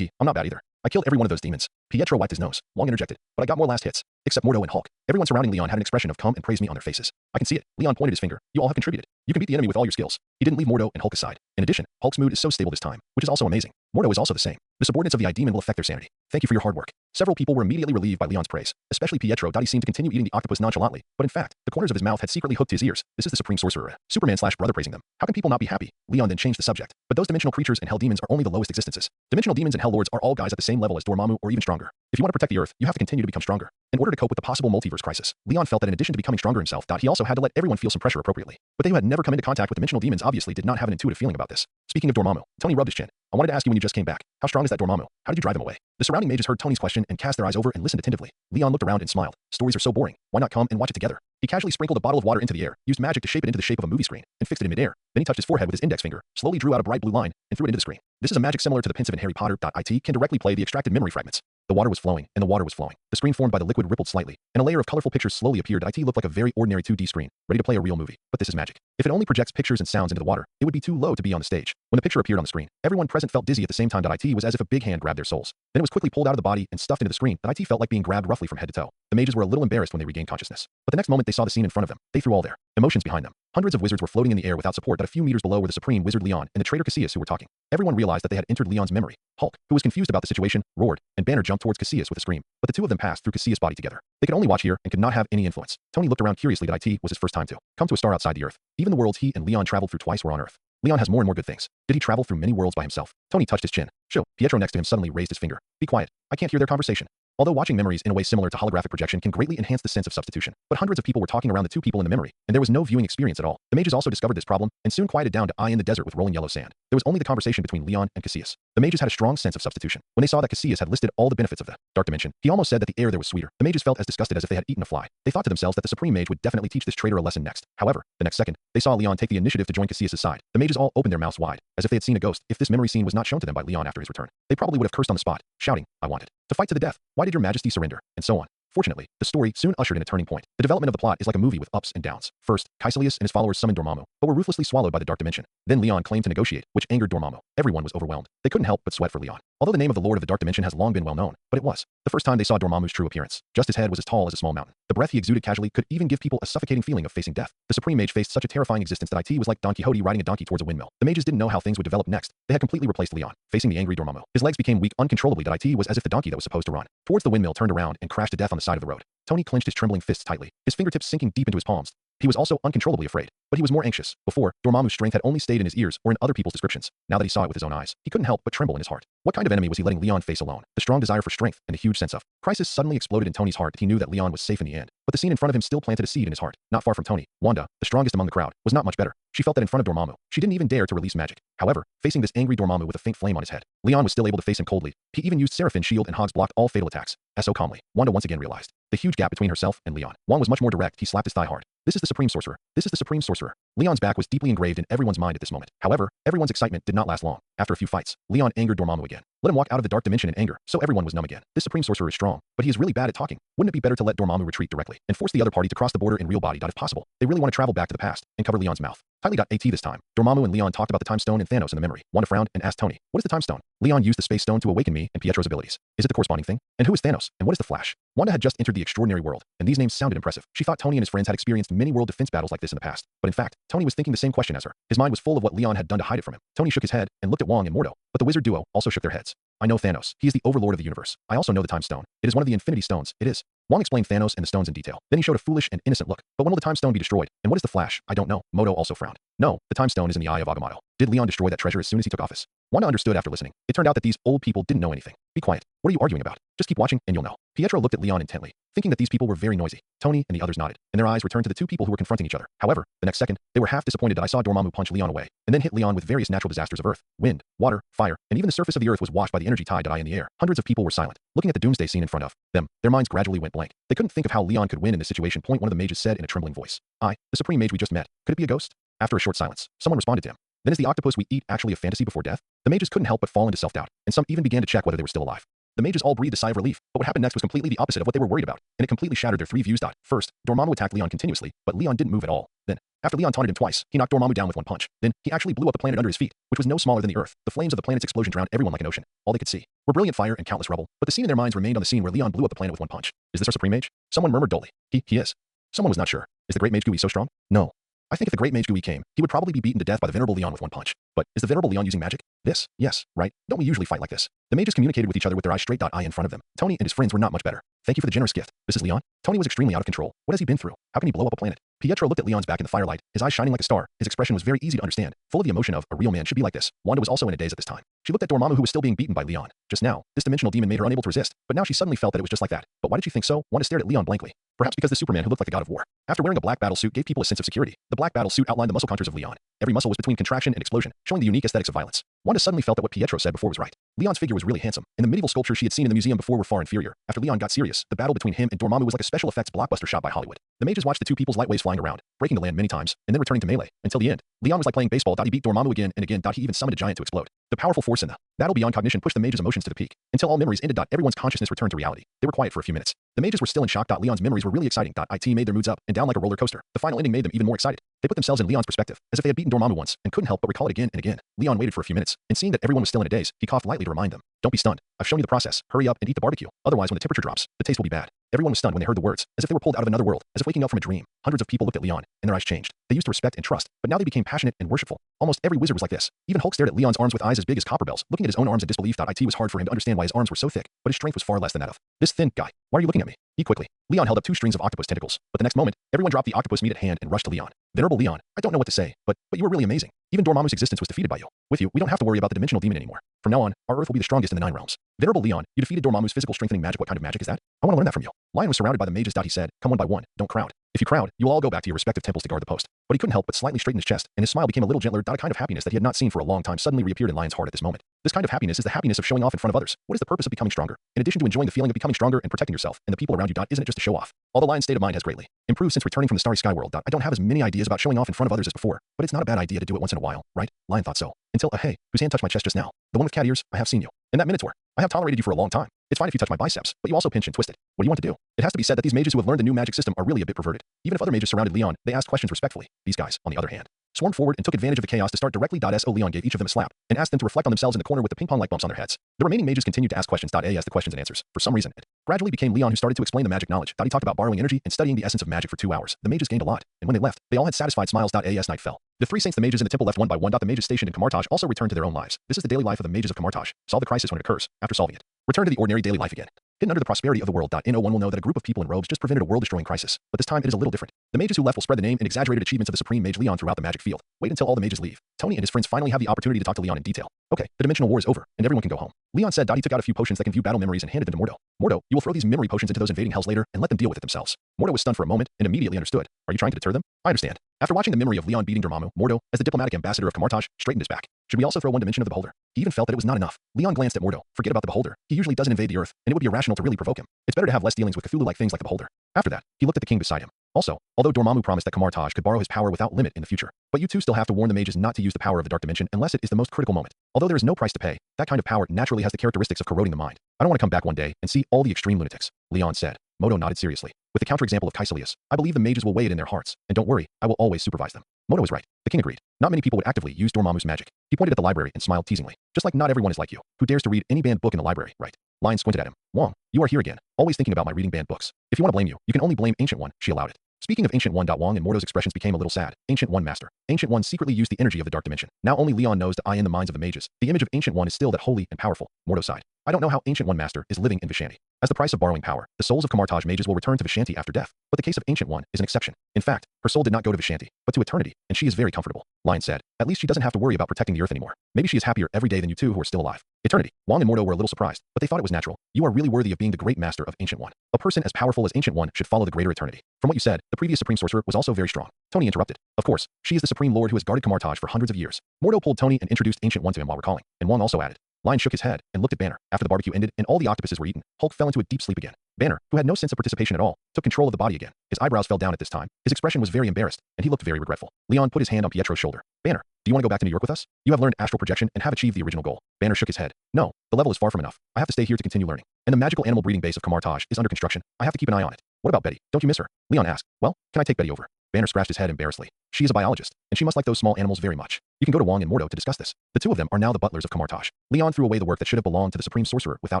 I'm not bad either. I killed every one of those demons. Pietro wiped his nose. Wong interjected. But I got more last hits. Except Mordo and Hulk. Everyone surrounding Leon had an expression of come and praise me on their faces. I can see it. Leon pointed his finger. You all have contributed. You can beat the enemy with all your skills. He didn't leave Mordo and Hulk aside. In addition, Hulk's mood is so stable this time, which is also amazing. Mordo is also the same. The subordinates of the demon will affect their sanity. Thank you for your hard work. Several people were immediately relieved by Leon's praise, especially Pietro. He seemed to continue eating the octopus nonchalantly, but in fact, the corners of his mouth had secretly hooked to his ears. This is the supreme sorcerer, Superman/brother praising them. How can people not be happy? Leon then changed the subject. But those dimensional creatures and hell demons are only the lowest existences. Dimensional demons and hell lords are all guys at the same level as Dormammu or even stronger. If you want to protect the Earth, you have to continue to become stronger. In order to cope with the possible multiverse crisis, Leon felt that in addition to becoming stronger himself, he also had to let everyone feel some pressure appropriately. But they who had never come into contact with dimensional demons obviously did not have an intuitive feeling about this. Speaking of Dormammu, Tony rubbed his chin. I wanted to ask you when you just came back. How strong is that Dormammu? How did you drive him away? The surrounding mages heard Tony's question and cast their eyes over and listened attentively. Leon looked around and smiled. Stories are so boring. Why not come and watch it together? He casually sprinkled a bottle of water into the air, used magic to shape it into the shape of a movie screen, and fixed it in midair. Then he touched his forehead with his index finger, slowly drew out a bright blue line, and threw it into the screen. This is a magic similar to the pensive in Harry Potter. It can directly play the extracted memory fragments. The water was flowing, and the water was flowing. The screen formed by the liquid rippled slightly, and a layer of colorful pictures slowly appeared. It looked like a very ordinary 2D screen, ready to play a real movie. But this is magic. If it only projects pictures and sounds into the water, it would be too low to be on the stage. When the picture appeared on the screen, everyone present felt dizzy at the same time. It was as if a big hand grabbed their souls. Then it was quickly pulled out of the body and stuffed into the screen. It felt like being grabbed roughly from head to toe. The mages were a little embarrassed when they regained consciousness. But the next moment they saw the scene in front of them, they threw all their emotions behind them. Hundreds of wizards were floating in the air without support. A few meters below were the supreme wizard Leon and the traitor Cassius who were talking. Everyone realized that they had entered Leon's memory. Hulk, who was confused about the situation, roared, and Banner jumped towards Cassius with a scream. But the two of them passed through Cassius' body together. They could only watch here and could not have any influence. Tony looked around curiously. It was his first time to come to a star outside the Earth. Even the worlds he and Leon traveled through twice were on Earth. Leon has more and more good things. Did he travel through many worlds by himself? Tony touched his chin. Sure. Pietro next to him suddenly raised his finger. Be quiet. I can't hear their conversation. Although watching memories in a way similar to holographic projection can greatly enhance the sense of substitution, but hundreds of people were talking around the two people in the memory, and there was no viewing experience at all. The mages also discovered this problem, and soon quieted down to eye in the desert with rolling yellow sand. There was only the conversation between Leon and Cassius. The mages had a strong sense of substitution. When they saw that Cassius had listed all the benefits of the dark dimension, he almost said that the air there was sweeter. The mages felt as disgusted as if they had eaten a fly. They thought to themselves that the Supreme Mage would definitely teach this traitor a lesson next. However, the next second, they saw Leon take the initiative to join Cassius' side. The mages all opened their mouths wide, as if they had seen a ghost. If this memory scene was not shown to them by Leon after his return, they probably would have cursed on the spot, shouting, I wanted to fight to the death. Why did your majesty surrender? And so on. Fortunately, the story soon ushered in a turning point. The development of the plot is like a movie with ups and downs. First, Caecilius and his followers summoned Dormammu, but were ruthlessly swallowed by the dark dimension. Then Leon claimed to negotiate, which angered Dormammu. Everyone was overwhelmed. They couldn't help but sweat for Leon. Although the name of the Lord of the Dark Dimension has long been well known, but it was the first time they saw Dormammu's true appearance. Just his head was as tall as a small mountain. The breath he exuded casually could even give people a suffocating feeling of facing death. The Supreme Mage faced such a terrifying existence that it was like Don Quixote riding a donkey towards a windmill. The mages didn't know how things would develop next. They had completely replaced Leon, facing the angry Dormammu. His legs became weak uncontrollably. It was as if the donkey that was supposed to run towards the windmill turned around and crashed to death on the side of the road. Tony clenched his trembling fists tightly, his fingertips sinking deep into his palms. He was also uncontrollably afraid, but he was more anxious. Before, Dormammu's strength had only stayed in his ears or in other people's descriptions. Now that he saw it with his own eyes, he couldn't help but tremble in his heart. What kind of enemy was he letting Leon face alone? The strong desire for strength and a huge sense of crisis suddenly exploded in Tony's heart. He knew that Leon was safe in the end, but the scene in front of him still planted a seed in his heart. Not far from Tony, Wanda, the strongest among the crowd, was not much better. She felt that in front of Dormammu, she didn't even dare to release magic. However, facing this angry Dormammu with a faint flame on his head, Leon was still able to face him coldly. He even used Seraphin's shield and Hogs blocked all fatal attacks. So calmly, Wanda once again realized the huge gap between herself and Leon. Juan was much more direct. He slapped his thigh hard. This is the Supreme Sorcerer. This is the Supreme Sorcerer. Leon's back was deeply engraved in everyone's mind at this moment. However, everyone's excitement did not last long. After a few fights, Leon angered Dormammu again. Let him walk out of the dark dimension in anger, so everyone was numb again. This Supreme Sorcerer is strong, but he is really bad at talking. Wouldn't it be better to let Dormammu retreat directly and force the other party to cross the border in real body? If possible, they really want to travel back to the past and cover Leon's mouth. Tightly. At this time, Dormammu and Leon talked about the Time Stone and Thanos in the memory. Wanda frowned and asked Tony, "What is the Time Stone?" Leon used the Space Stone to awaken me and Pietro's abilities. Is it the corresponding thing? And who is Thanos? And what is the Flash? Wanda had just entered the extraordinary world, and these names sounded impressive. She thought Tony and his friends had experienced many world defense battles like this in the past. But in fact, Tony was thinking the same question as her. His mind was full of what Leon had done to hide it from him. Tony shook his head and looked at Wong and Mordo, but the wizard duo also shook their heads. I know Thanos. He is the overlord of the universe. I also know the Time Stone. It is one of the Infinity Stones. It is. Wong explained Thanos and the stones in detail. Then he showed a foolish and innocent look. But when will the Time Stone be destroyed? And what is the Flash? I don't know. Modo also frowned. No, the Time Stone is in the eye of Agamotto. Did Leon destroy that treasure as soon as he took office? Wanda understood after listening. It turned out that these old people didn't know anything. Be quiet. What are you arguing about? Just keep watching and you'll know. Pietro looked at Leon intently, thinking that these people were very noisy. Tony and the others nodded, and their eyes returned to the two people who were confronting each other. However, the next second, they were half disappointed that I saw Dormammu punch Leon away, and then hit Leon with various natural disasters of earth, wind, water, fire, and even the surface of the earth was washed by the energy tide in the air. Hundreds of people were silent, looking at the doomsday scene in front of them. Their minds gradually went blank. They couldn't think of how Leon could win in this situation. One of the mages said in a trembling voice. The Supreme Mage we just met. Could it be a ghost? After a short silence, someone responded to him. Then is the octopus we eat actually a fantasy before death? The mages couldn't help but fall into self-doubt, and some even began to check whether they were still alive. The mages all breathed a sigh of relief, but what happened next was completely the opposite of what they were worried about, and it completely shattered their three views. First, Dormammu attacked Leon continuously, but Leon didn't move at all. Then, after Leon taunted him twice, he knocked Dormammu down with one punch. Then, he actually blew up the planet under his feet, which was no smaller than the Earth. The flames of the planet's explosion drowned everyone like an ocean. All they could see were brilliant fire and countless rubble, but the scene in their minds remained on the scene where Leon blew up the planet with one punch. Is this our Supreme Mage? Someone murmured dully. He is. Someone was not sure. Is the Great Mage Gui so strong? No. I think if the Great Mage Gui came, he would probably be beaten to death by the Venerable Leon with one punch. But is the Venerable Leon using magic? Yes, right? Don't we usually fight like this? The mages communicated with each other with their eyes straight in front of them. Tony and his friends were not much better. Thank you for the generous gift. This is Leon. Tony was extremely out of control. What has he been through? How can he blow up a planet? Pietro looked at Leon's back in the firelight, his eyes shining like a star. His expression was very easy to understand, full of the emotion of a real man should be like this. Wanda was also in a daze at this time. She looked at Dormammu, who was still being beaten by Leon. Just now, this dimensional demon made her unable to resist, but now she suddenly felt that it was just like that. But why did she think so? Wanda stared at Leon blankly. Perhaps because the Superman who looked like a god of war, after wearing a black battle suit, gave people a sense of security. The black battle suit outlined the muscle contours of Leon. Every muscle was between contraction and explosion, showing the unique aesthetics of violence. Wanda suddenly felt that what Pietro said before was right. Leon's figure was really handsome, and the medieval sculptures she had seen in the museum before were far inferior. After Leon got serious, the battle between him and Dormammu was like a special effects blockbuster shot by Hollywood. The mages watched the two people's light waves flying around, breaking the land many times, and then returning to melee. Until the end, Leon was like playing baseball. He beat Dormammu again and again. He even summoned a giant to explode. The powerful force in the battle beyond cognition pushed the mages' emotions to the peak. Until all memories ended. Everyone's consciousness returned to reality. They were quiet for a few minutes. The mages were still in shock. Leon's memories were really exciting. It made their moods up and down like a roller coaster. The final ending made them even more excited. They put themselves in Leon's perspective, as if they had beaten Dormammu once, and couldn't help but recall it again and again. Leon waited for a few minutes, and seeing that everyone was still in a daze, he coughed lightly to remind them. Don't be stunned. I've shown you the process. Hurry up and eat the barbecue. Otherwise, when the temperature drops, the taste will be bad. Everyone was stunned when they heard the words, as if they were pulled out of another world, as if waking up from a dream. Hundreds of people looked at Leon, and their eyes changed. They used to respect and trust, but now they became passionate and worshipful. Almost every wizard was like this. Even Hulk stared at Leon's arms with eyes as big as copper bells, looking at his own arms in disbelief. It was hard for him to understand why his arms were so thick, but his strength was far less than that of this thin guy. Why are you looking at me? Eat quickly. Leon held up two strings of octopus tentacles, but the next moment, everyone dropped the octopus meat at hand and rushed to Leon. Venerable Leon, I don't know what to say, but you were really amazing. Even Dormammu's existence was defeated by you. With you, we don't have to worry about the dimensional demon anymore. From now on, our Earth will be the strongest in the 9 realms. Venerable Leon, you defeated Dormammu's physical strengthening magic. What kind of magic is that? I want to learn that from you. Lion was surrounded by the mages. He said, come one by one, don't crowd. If you crowd, you will all go back to your respective temples to guard the post. But he couldn't help but slightly straighten his chest, and his smile became a little gentler. A kind of happiness that he had not seen for a long time suddenly reappeared in Lion's heart at this moment. This kind of happiness is the happiness of showing off in front of others. What is the purpose of becoming stronger? In addition to enjoying the feeling of becoming stronger and protecting yourself and the people around you, isn't it just to show off? Although Lion's state of mind has greatly improved since returning from the starry sky world. I don't have as many ideas about showing off in front of others as before, but it's not a bad idea to do it once in a while, right? Lion thought so. Until, hey, whose hand touched my chest just now? The one with cat ears, I have seen you. And that Minotaur, I have tolerated you for a long time. It's fine if you touch my biceps, but you also pinch and twist it. What do you want to do? It has to be said that these mages who have learned the new magic system are really a bit perverted. Even if other mages surrounded Leon, they asked questions respectfully. These guys, on the other hand, swarmed forward and took advantage of the chaos to start directly. So Leon gave each of them a slap and asked them to reflect on themselves in the corner with the ping-pong-like bumps on their heads. The remaining mages continued to ask questions. As the questions and answers. For some reason, it gradually became Leon who started to explain the magic knowledge. He talked about borrowing energy and studying the essence of magic for 2 hours. The mages gained a lot, and when they left, they all had satisfied smiles. As night fell, the 3 saints, the mages in the temple, left one by one. The mages stationed in Kamartaj also returned to their own lives. This is the daily life of the mages of Kamartaj. Solve the crisis when it occurs. After solving it, return to the ordinary daily life again. Hidden under the prosperity of the world. No one will know that a group of people in robes just prevented a world-destroying crisis. But this time it is a little different. The mages who left will spread the name and exaggerated achievements of the supreme mage Leon throughout the magic field. Wait until all the mages leave. Tony and his friends finally have the opportunity to talk to Leon in detail. Okay, the dimensional war is over, and everyone can go home. Leon said. He took out a few potions that can view battle memories and handed them to Mordo. Mordo, you will throw these memory potions into those invading hells later and let them deal with it themselves. Mordo was stunned for a moment and immediately understood. Are you trying to deter them? I understand. After watching the memory of Leon beating Dormammu, Mordo, as the diplomatic ambassador of Kamartaj, straightened his back. Should we also throw one dimension of the beholder? He even felt that it was not enough. Leon glanced at Mordo. Forget about the beholder. He usually doesn't invade the earth, and it would be irrational to really provoke him. It's better to have less dealings with Cthulhu-like things like the beholder. After that, he looked at the king beside him. Also, although Dormammu promised that Kamartaj could borrow his power without limit in the future, but you two still have to warn the mages not to use the power of the dark dimension unless it is the most critical moment. Although there is no price to pay, that kind of power naturally has the characteristics of corroding the mind. I don't want to come back one day and see all the extreme lunatics, Leon said. Modo nodded seriously. With the counterexample of Caecilius, I believe the mages will weigh it in their hearts, and don't worry, I will always supervise them. Modo was right. The king agreed. Not many people would actively use Dormammu's magic. He pointed at the library and smiled teasingly. Just like not everyone is like you, who dares to read any banned book in the library, right? Lion squinted at him. Wong, you are here again, always thinking about my reading banned books. If you want to blame you can only blame Ancient One, she allowed it. Speaking of Ancient One. Wong and Mordo's expressions became a little sad. Ancient One master. Ancient One secretly used the energy of the dark dimension. Now only Leon knows the eye in the minds of the mages. The image of Ancient One is still that holy and powerful. Mordo sighed. I don't know how Ancient One master is living in Vishanti. As the price of borrowing power, the souls of Kamartaj mages will return to Vishanti after death. But the case of Ancient One is an exception. In fact, her soul did not go to Vishanti, but to eternity, and she is very comfortable. Lion said. At least she doesn't have to worry about protecting the earth anymore. Maybe she is happier every day than you two who are still alive. Eternity. Wong and Mordo were a little surprised, but they thought it was natural. You are really worthy of being the great master of Ancient One. A person as powerful as Ancient One should follow the greater eternity. From what you said, the previous supreme sorcerer was also very strong. Tony interrupted. Of course, she is the supreme lord who has guarded Kamartaj for hundreds of years. Mordo pulled Tony and introduced Ancient One to him while recalling, and Wong also added. Lion shook his head and looked at Banner. After the barbecue ended and all the octopuses were eaten, Hulk fell into a deep sleep again. Banner, who had no sense of participation at all, took control of the body again. His eyebrows fell down at this time. His expression was very embarrassed, and he looked very regretful. Leon put his hand on Pietro's shoulder. Banner, do you want to go back to New York with us? You have learned astral projection and have achieved the original goal. Banner shook his head. No, the level is far from enough. I have to stay here to continue learning. And the magical animal breeding base of Kamartaj is under construction. I have to keep an eye on it. What about Betty? Don't you miss her? Leon asked. Well, can I take Betty over? Banner scratched his head embarrassedly. She is a biologist, and she must like those small animals very much. You can go to Wong and Mordo to discuss this. The two of them are now the butlers of Kamartaj. Leon threw away the work that should have belonged to the supreme sorcerer without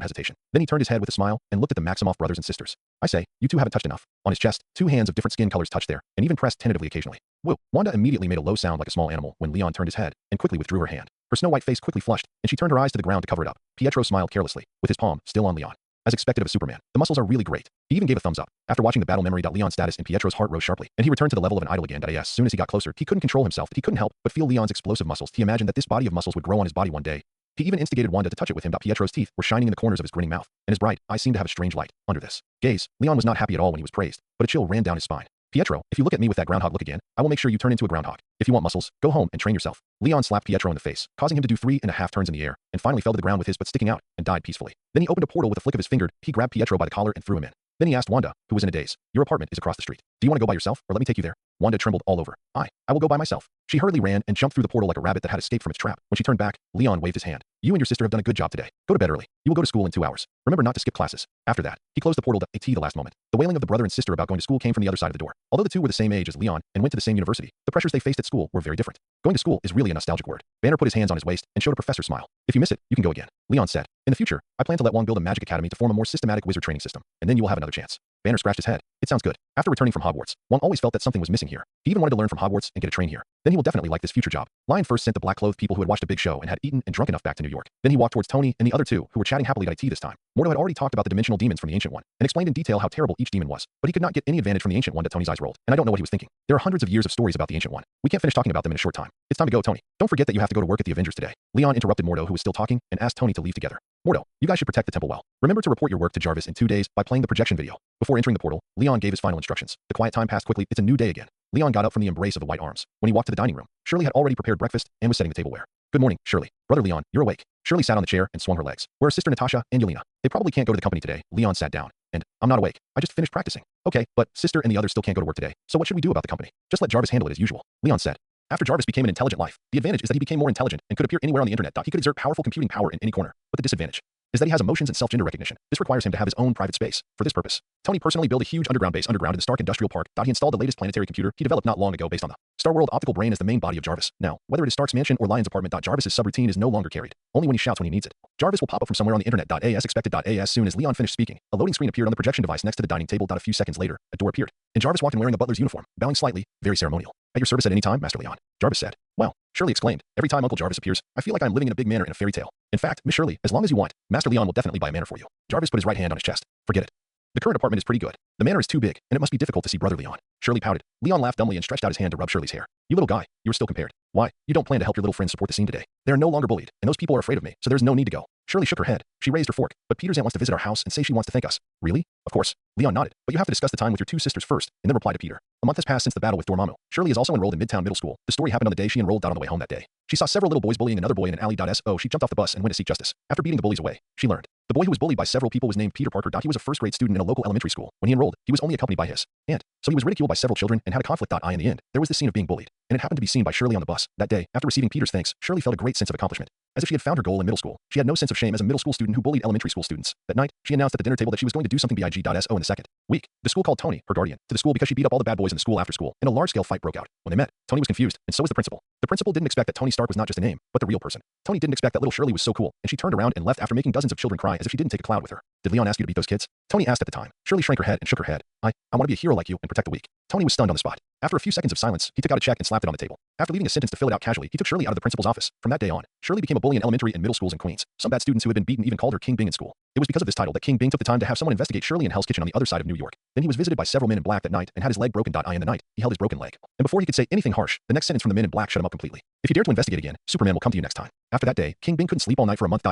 hesitation. Then he turned his head with a smile and looked at the Maximoff brothers and sisters. I say, you two haven't touched enough. On his chest, 2 hands of different skin colors touched there, and even pressed tentatively occasionally. Whoa! Wanda immediately made a low sound like a small animal when Leon turned his head and quickly withdrew her hand. Her snow-white face quickly flushed, and she turned her eyes to the ground to cover it up. Pietro smiled carelessly, with his palm still on Leon. As expected of a Superman, the muscles are really great. He even gave a thumbs up. After watching the battle memory. Leon's status in Pietro's heart rose sharply, and he returned to the level of an idol again. As soon as he got closer, he couldn't control himself. He couldn't help but feel Leon's explosive muscles. He imagined that this body of muscles would grow on his body one day. He even instigated Wanda to touch it with him. Pietro's teeth were shining in the corners of his grinning mouth, and his bright eyes seemed to have a strange light under this gaze. Leon was not happy at all when he was praised, but a chill ran down his spine. Pietro, if you look at me with that groundhog look again, I will make sure you turn into a groundhog. If you want muscles, go home and train yourself. Leon slapped Pietro in the face, causing him to do 3.5 turns in the air, and finally fell to the ground with his butt sticking out and died peacefully. Then he opened a portal with a flick of his finger. He grabbed Pietro by the collar and threw him in. Then he asked Wanda, who was in a daze. Your apartment is across the street. Do you want to go by yourself, or let me take you there? Wanda trembled all over. I will go by myself. She hurriedly ran and jumped through the portal like a rabbit that had escaped from its trap. When she turned back, Leon waved his hand. You and your sister have done a good job today. Go to bed early. You will go to school in 2 hours. Remember not to skip classes. After that, he closed the portal. The last moment. The wailing of the brother and sister about going to school came from the other side of the door. Although the two were the same age as Leon and went to the same university, the pressures they faced at school were very different. Going to school is really a nostalgic word. Banner put his hands on his waist and showed a professor smile. If you miss it, you can go again. Leon said. In the future, I plan to let Wong build a magic academy to form a more systematic wizard training system, and then you will have another chance. Banner scratched his head. It sounds good. After returning from Hogwarts, Wong always felt that something was missing here. He even wanted to learn from Hogwarts and get a train here. Then he will definitely like this future job. Lion first sent the black-clothed people who had watched a big show and had eaten and drunk enough back to New York. Then he walked towards Tony and the other two, who were chatting happily. This time, Mordo had already talked about the dimensional demons from the Ancient One and explained in detail how terrible each demon was, but he could not get any advantage from the Ancient One. Tony's eyes rolled, and I don't know what he was thinking. There are hundreds of years of stories about the Ancient One. We can't finish talking about them in a short time. It's time to go, Tony. Don't forget that you have to go to work at the Avengers today. Leon interrupted Mordo, who was still talking, and asked Tony to leave together. Mordo, you guys should protect the temple well. Remember to report your work to Jarvis in 2 days by playing the projection video. Before entering the portal, Leon gave his final instructions. The quiet time passed quickly. It's a new day again. Leon got up from the embrace of the white arms. When he walked to the dining room, Shirley had already prepared breakfast and was setting the tableware. Good morning, Shirley. Brother Leon, you're awake. Shirley sat on the chair and swung her legs. Where are Sister Natasha and Yelena? They probably can't go to the company today. Leon sat down. And I'm not awake. I just finished practicing. Okay, but Sister and the others still can't go to work today. So what should we do about the company? Just let Jarvis handle it as usual. Leon said. After Jarvis became an intelligent life, the advantage is that he became more intelligent and could appear anywhere on the internet. He could exert powerful computing power in any corner. But the disadvantage is that he has emotions and self-gender recognition. This requires him to have his own private space. For this purpose, Tony personally built a huge underground base underground in the Stark Industrial Park. He installed the latest planetary computer he developed not long ago based on the Star World optical brain as the main body of Jarvis. Now, whether it is Stark's mansion or Lion's apartment, Jarvis's subroutine is no longer carried. Only when he shouts when he needs it. Jarvis will pop up from somewhere on the internet. As expected. As soon as Leon finished speaking, a loading screen appeared on the projection device next to the dining table. A few seconds later, a door appeared, and Jarvis walked in wearing a butler's uniform, bowing slightly, very ceremonial. At your service at any time, Master Leon, Jarvis said. Well, Shirley exclaimed. Every time Uncle Jarvis appears, I feel like I'm living in a big manor in a fairy tale. In fact, Miss Shirley, as long as you want, Master Leon will definitely buy a manor for you. Jarvis put his right hand on his chest. Forget it. The current apartment is pretty good. The manor is too big, and it must be difficult to see brother Leon. Shirley pouted. Leon laughed dumbly and stretched out his hand to rub Shirley's hair. You little guy, you were still compared. Why? You don't plan to help your little friends support the scene today. They are no longer bullied, and those people are afraid of me, so there's no need to go. Shirley shook her head. She raised her fork. But Peter's aunt wants to visit our house and say she wants to thank us. Really? Of course. Leon nodded. But you have to discuss the time with your two sisters first, and then reply to Peter. A month has passed since the battle with Dormammu. Shirley is also enrolled in Midtown Middle School. The story happened on the day she enrolled. On the way home that day, she saw several little boys bullying another boy in an alley. So she jumped off the bus and went to seek justice. After beating the bullies away, she learned. The boy who was bullied by several people was named Peter Parker. He was a first-grade student in a local elementary school. When he enrolled, he was only accompanied by his aunt. So he was ridiculed by several children and had a conflict. In the end, there was this scene of being bullied, and it happened to be seen by Shirley on the bus. That day, after receiving Peter's thanks, Shirley felt a great sense of accomplishment. As if she had found her goal in middle school. She had no sense of shame as a middle school student who bullied elementary school students. That night, she announced at the dinner table that she was going to do something big. So in the second week, the school called Tony, her guardian, to the school because she beat up all the bad boys in the school after school, and a large-scale fight broke out. When they met, Tony was confused, and so was the principal. The principal didn't expect that Tony Stark was not just a name, but the real person. Tony didn't expect that little Shirley was so cool, and she turned around and left after making dozens of children cry as if she didn't take a cloud with her. Did Leon ask you to beat those kids? Tony asked at the time. Shirley shrank her head and shook her head. I want to be a hero like you and protect the weak. Tony was stunned on the spot. After a few seconds of silence, he took out a check and slapped it on the table. After leaving a sentence to fill it out casually, he took Shirley out of the principal's office. From that day on, Shirley became a bully in elementary and middle schools in Queens. Some bad students who had been beaten even called her King Bing in school. It was because of this title that King Bing took the time to have someone investigate Shirley in Hell's Kitchen on the other side of New York. Then he was visited by several men in black that night and had his leg broken. In the night, he held his broken leg. And before he could say anything harsh, the next sentence from the men in black shut him up completely. If you dare to investigate again, SuperMan will come to you next time. After that day, King Bing couldn't sleep all night for a month.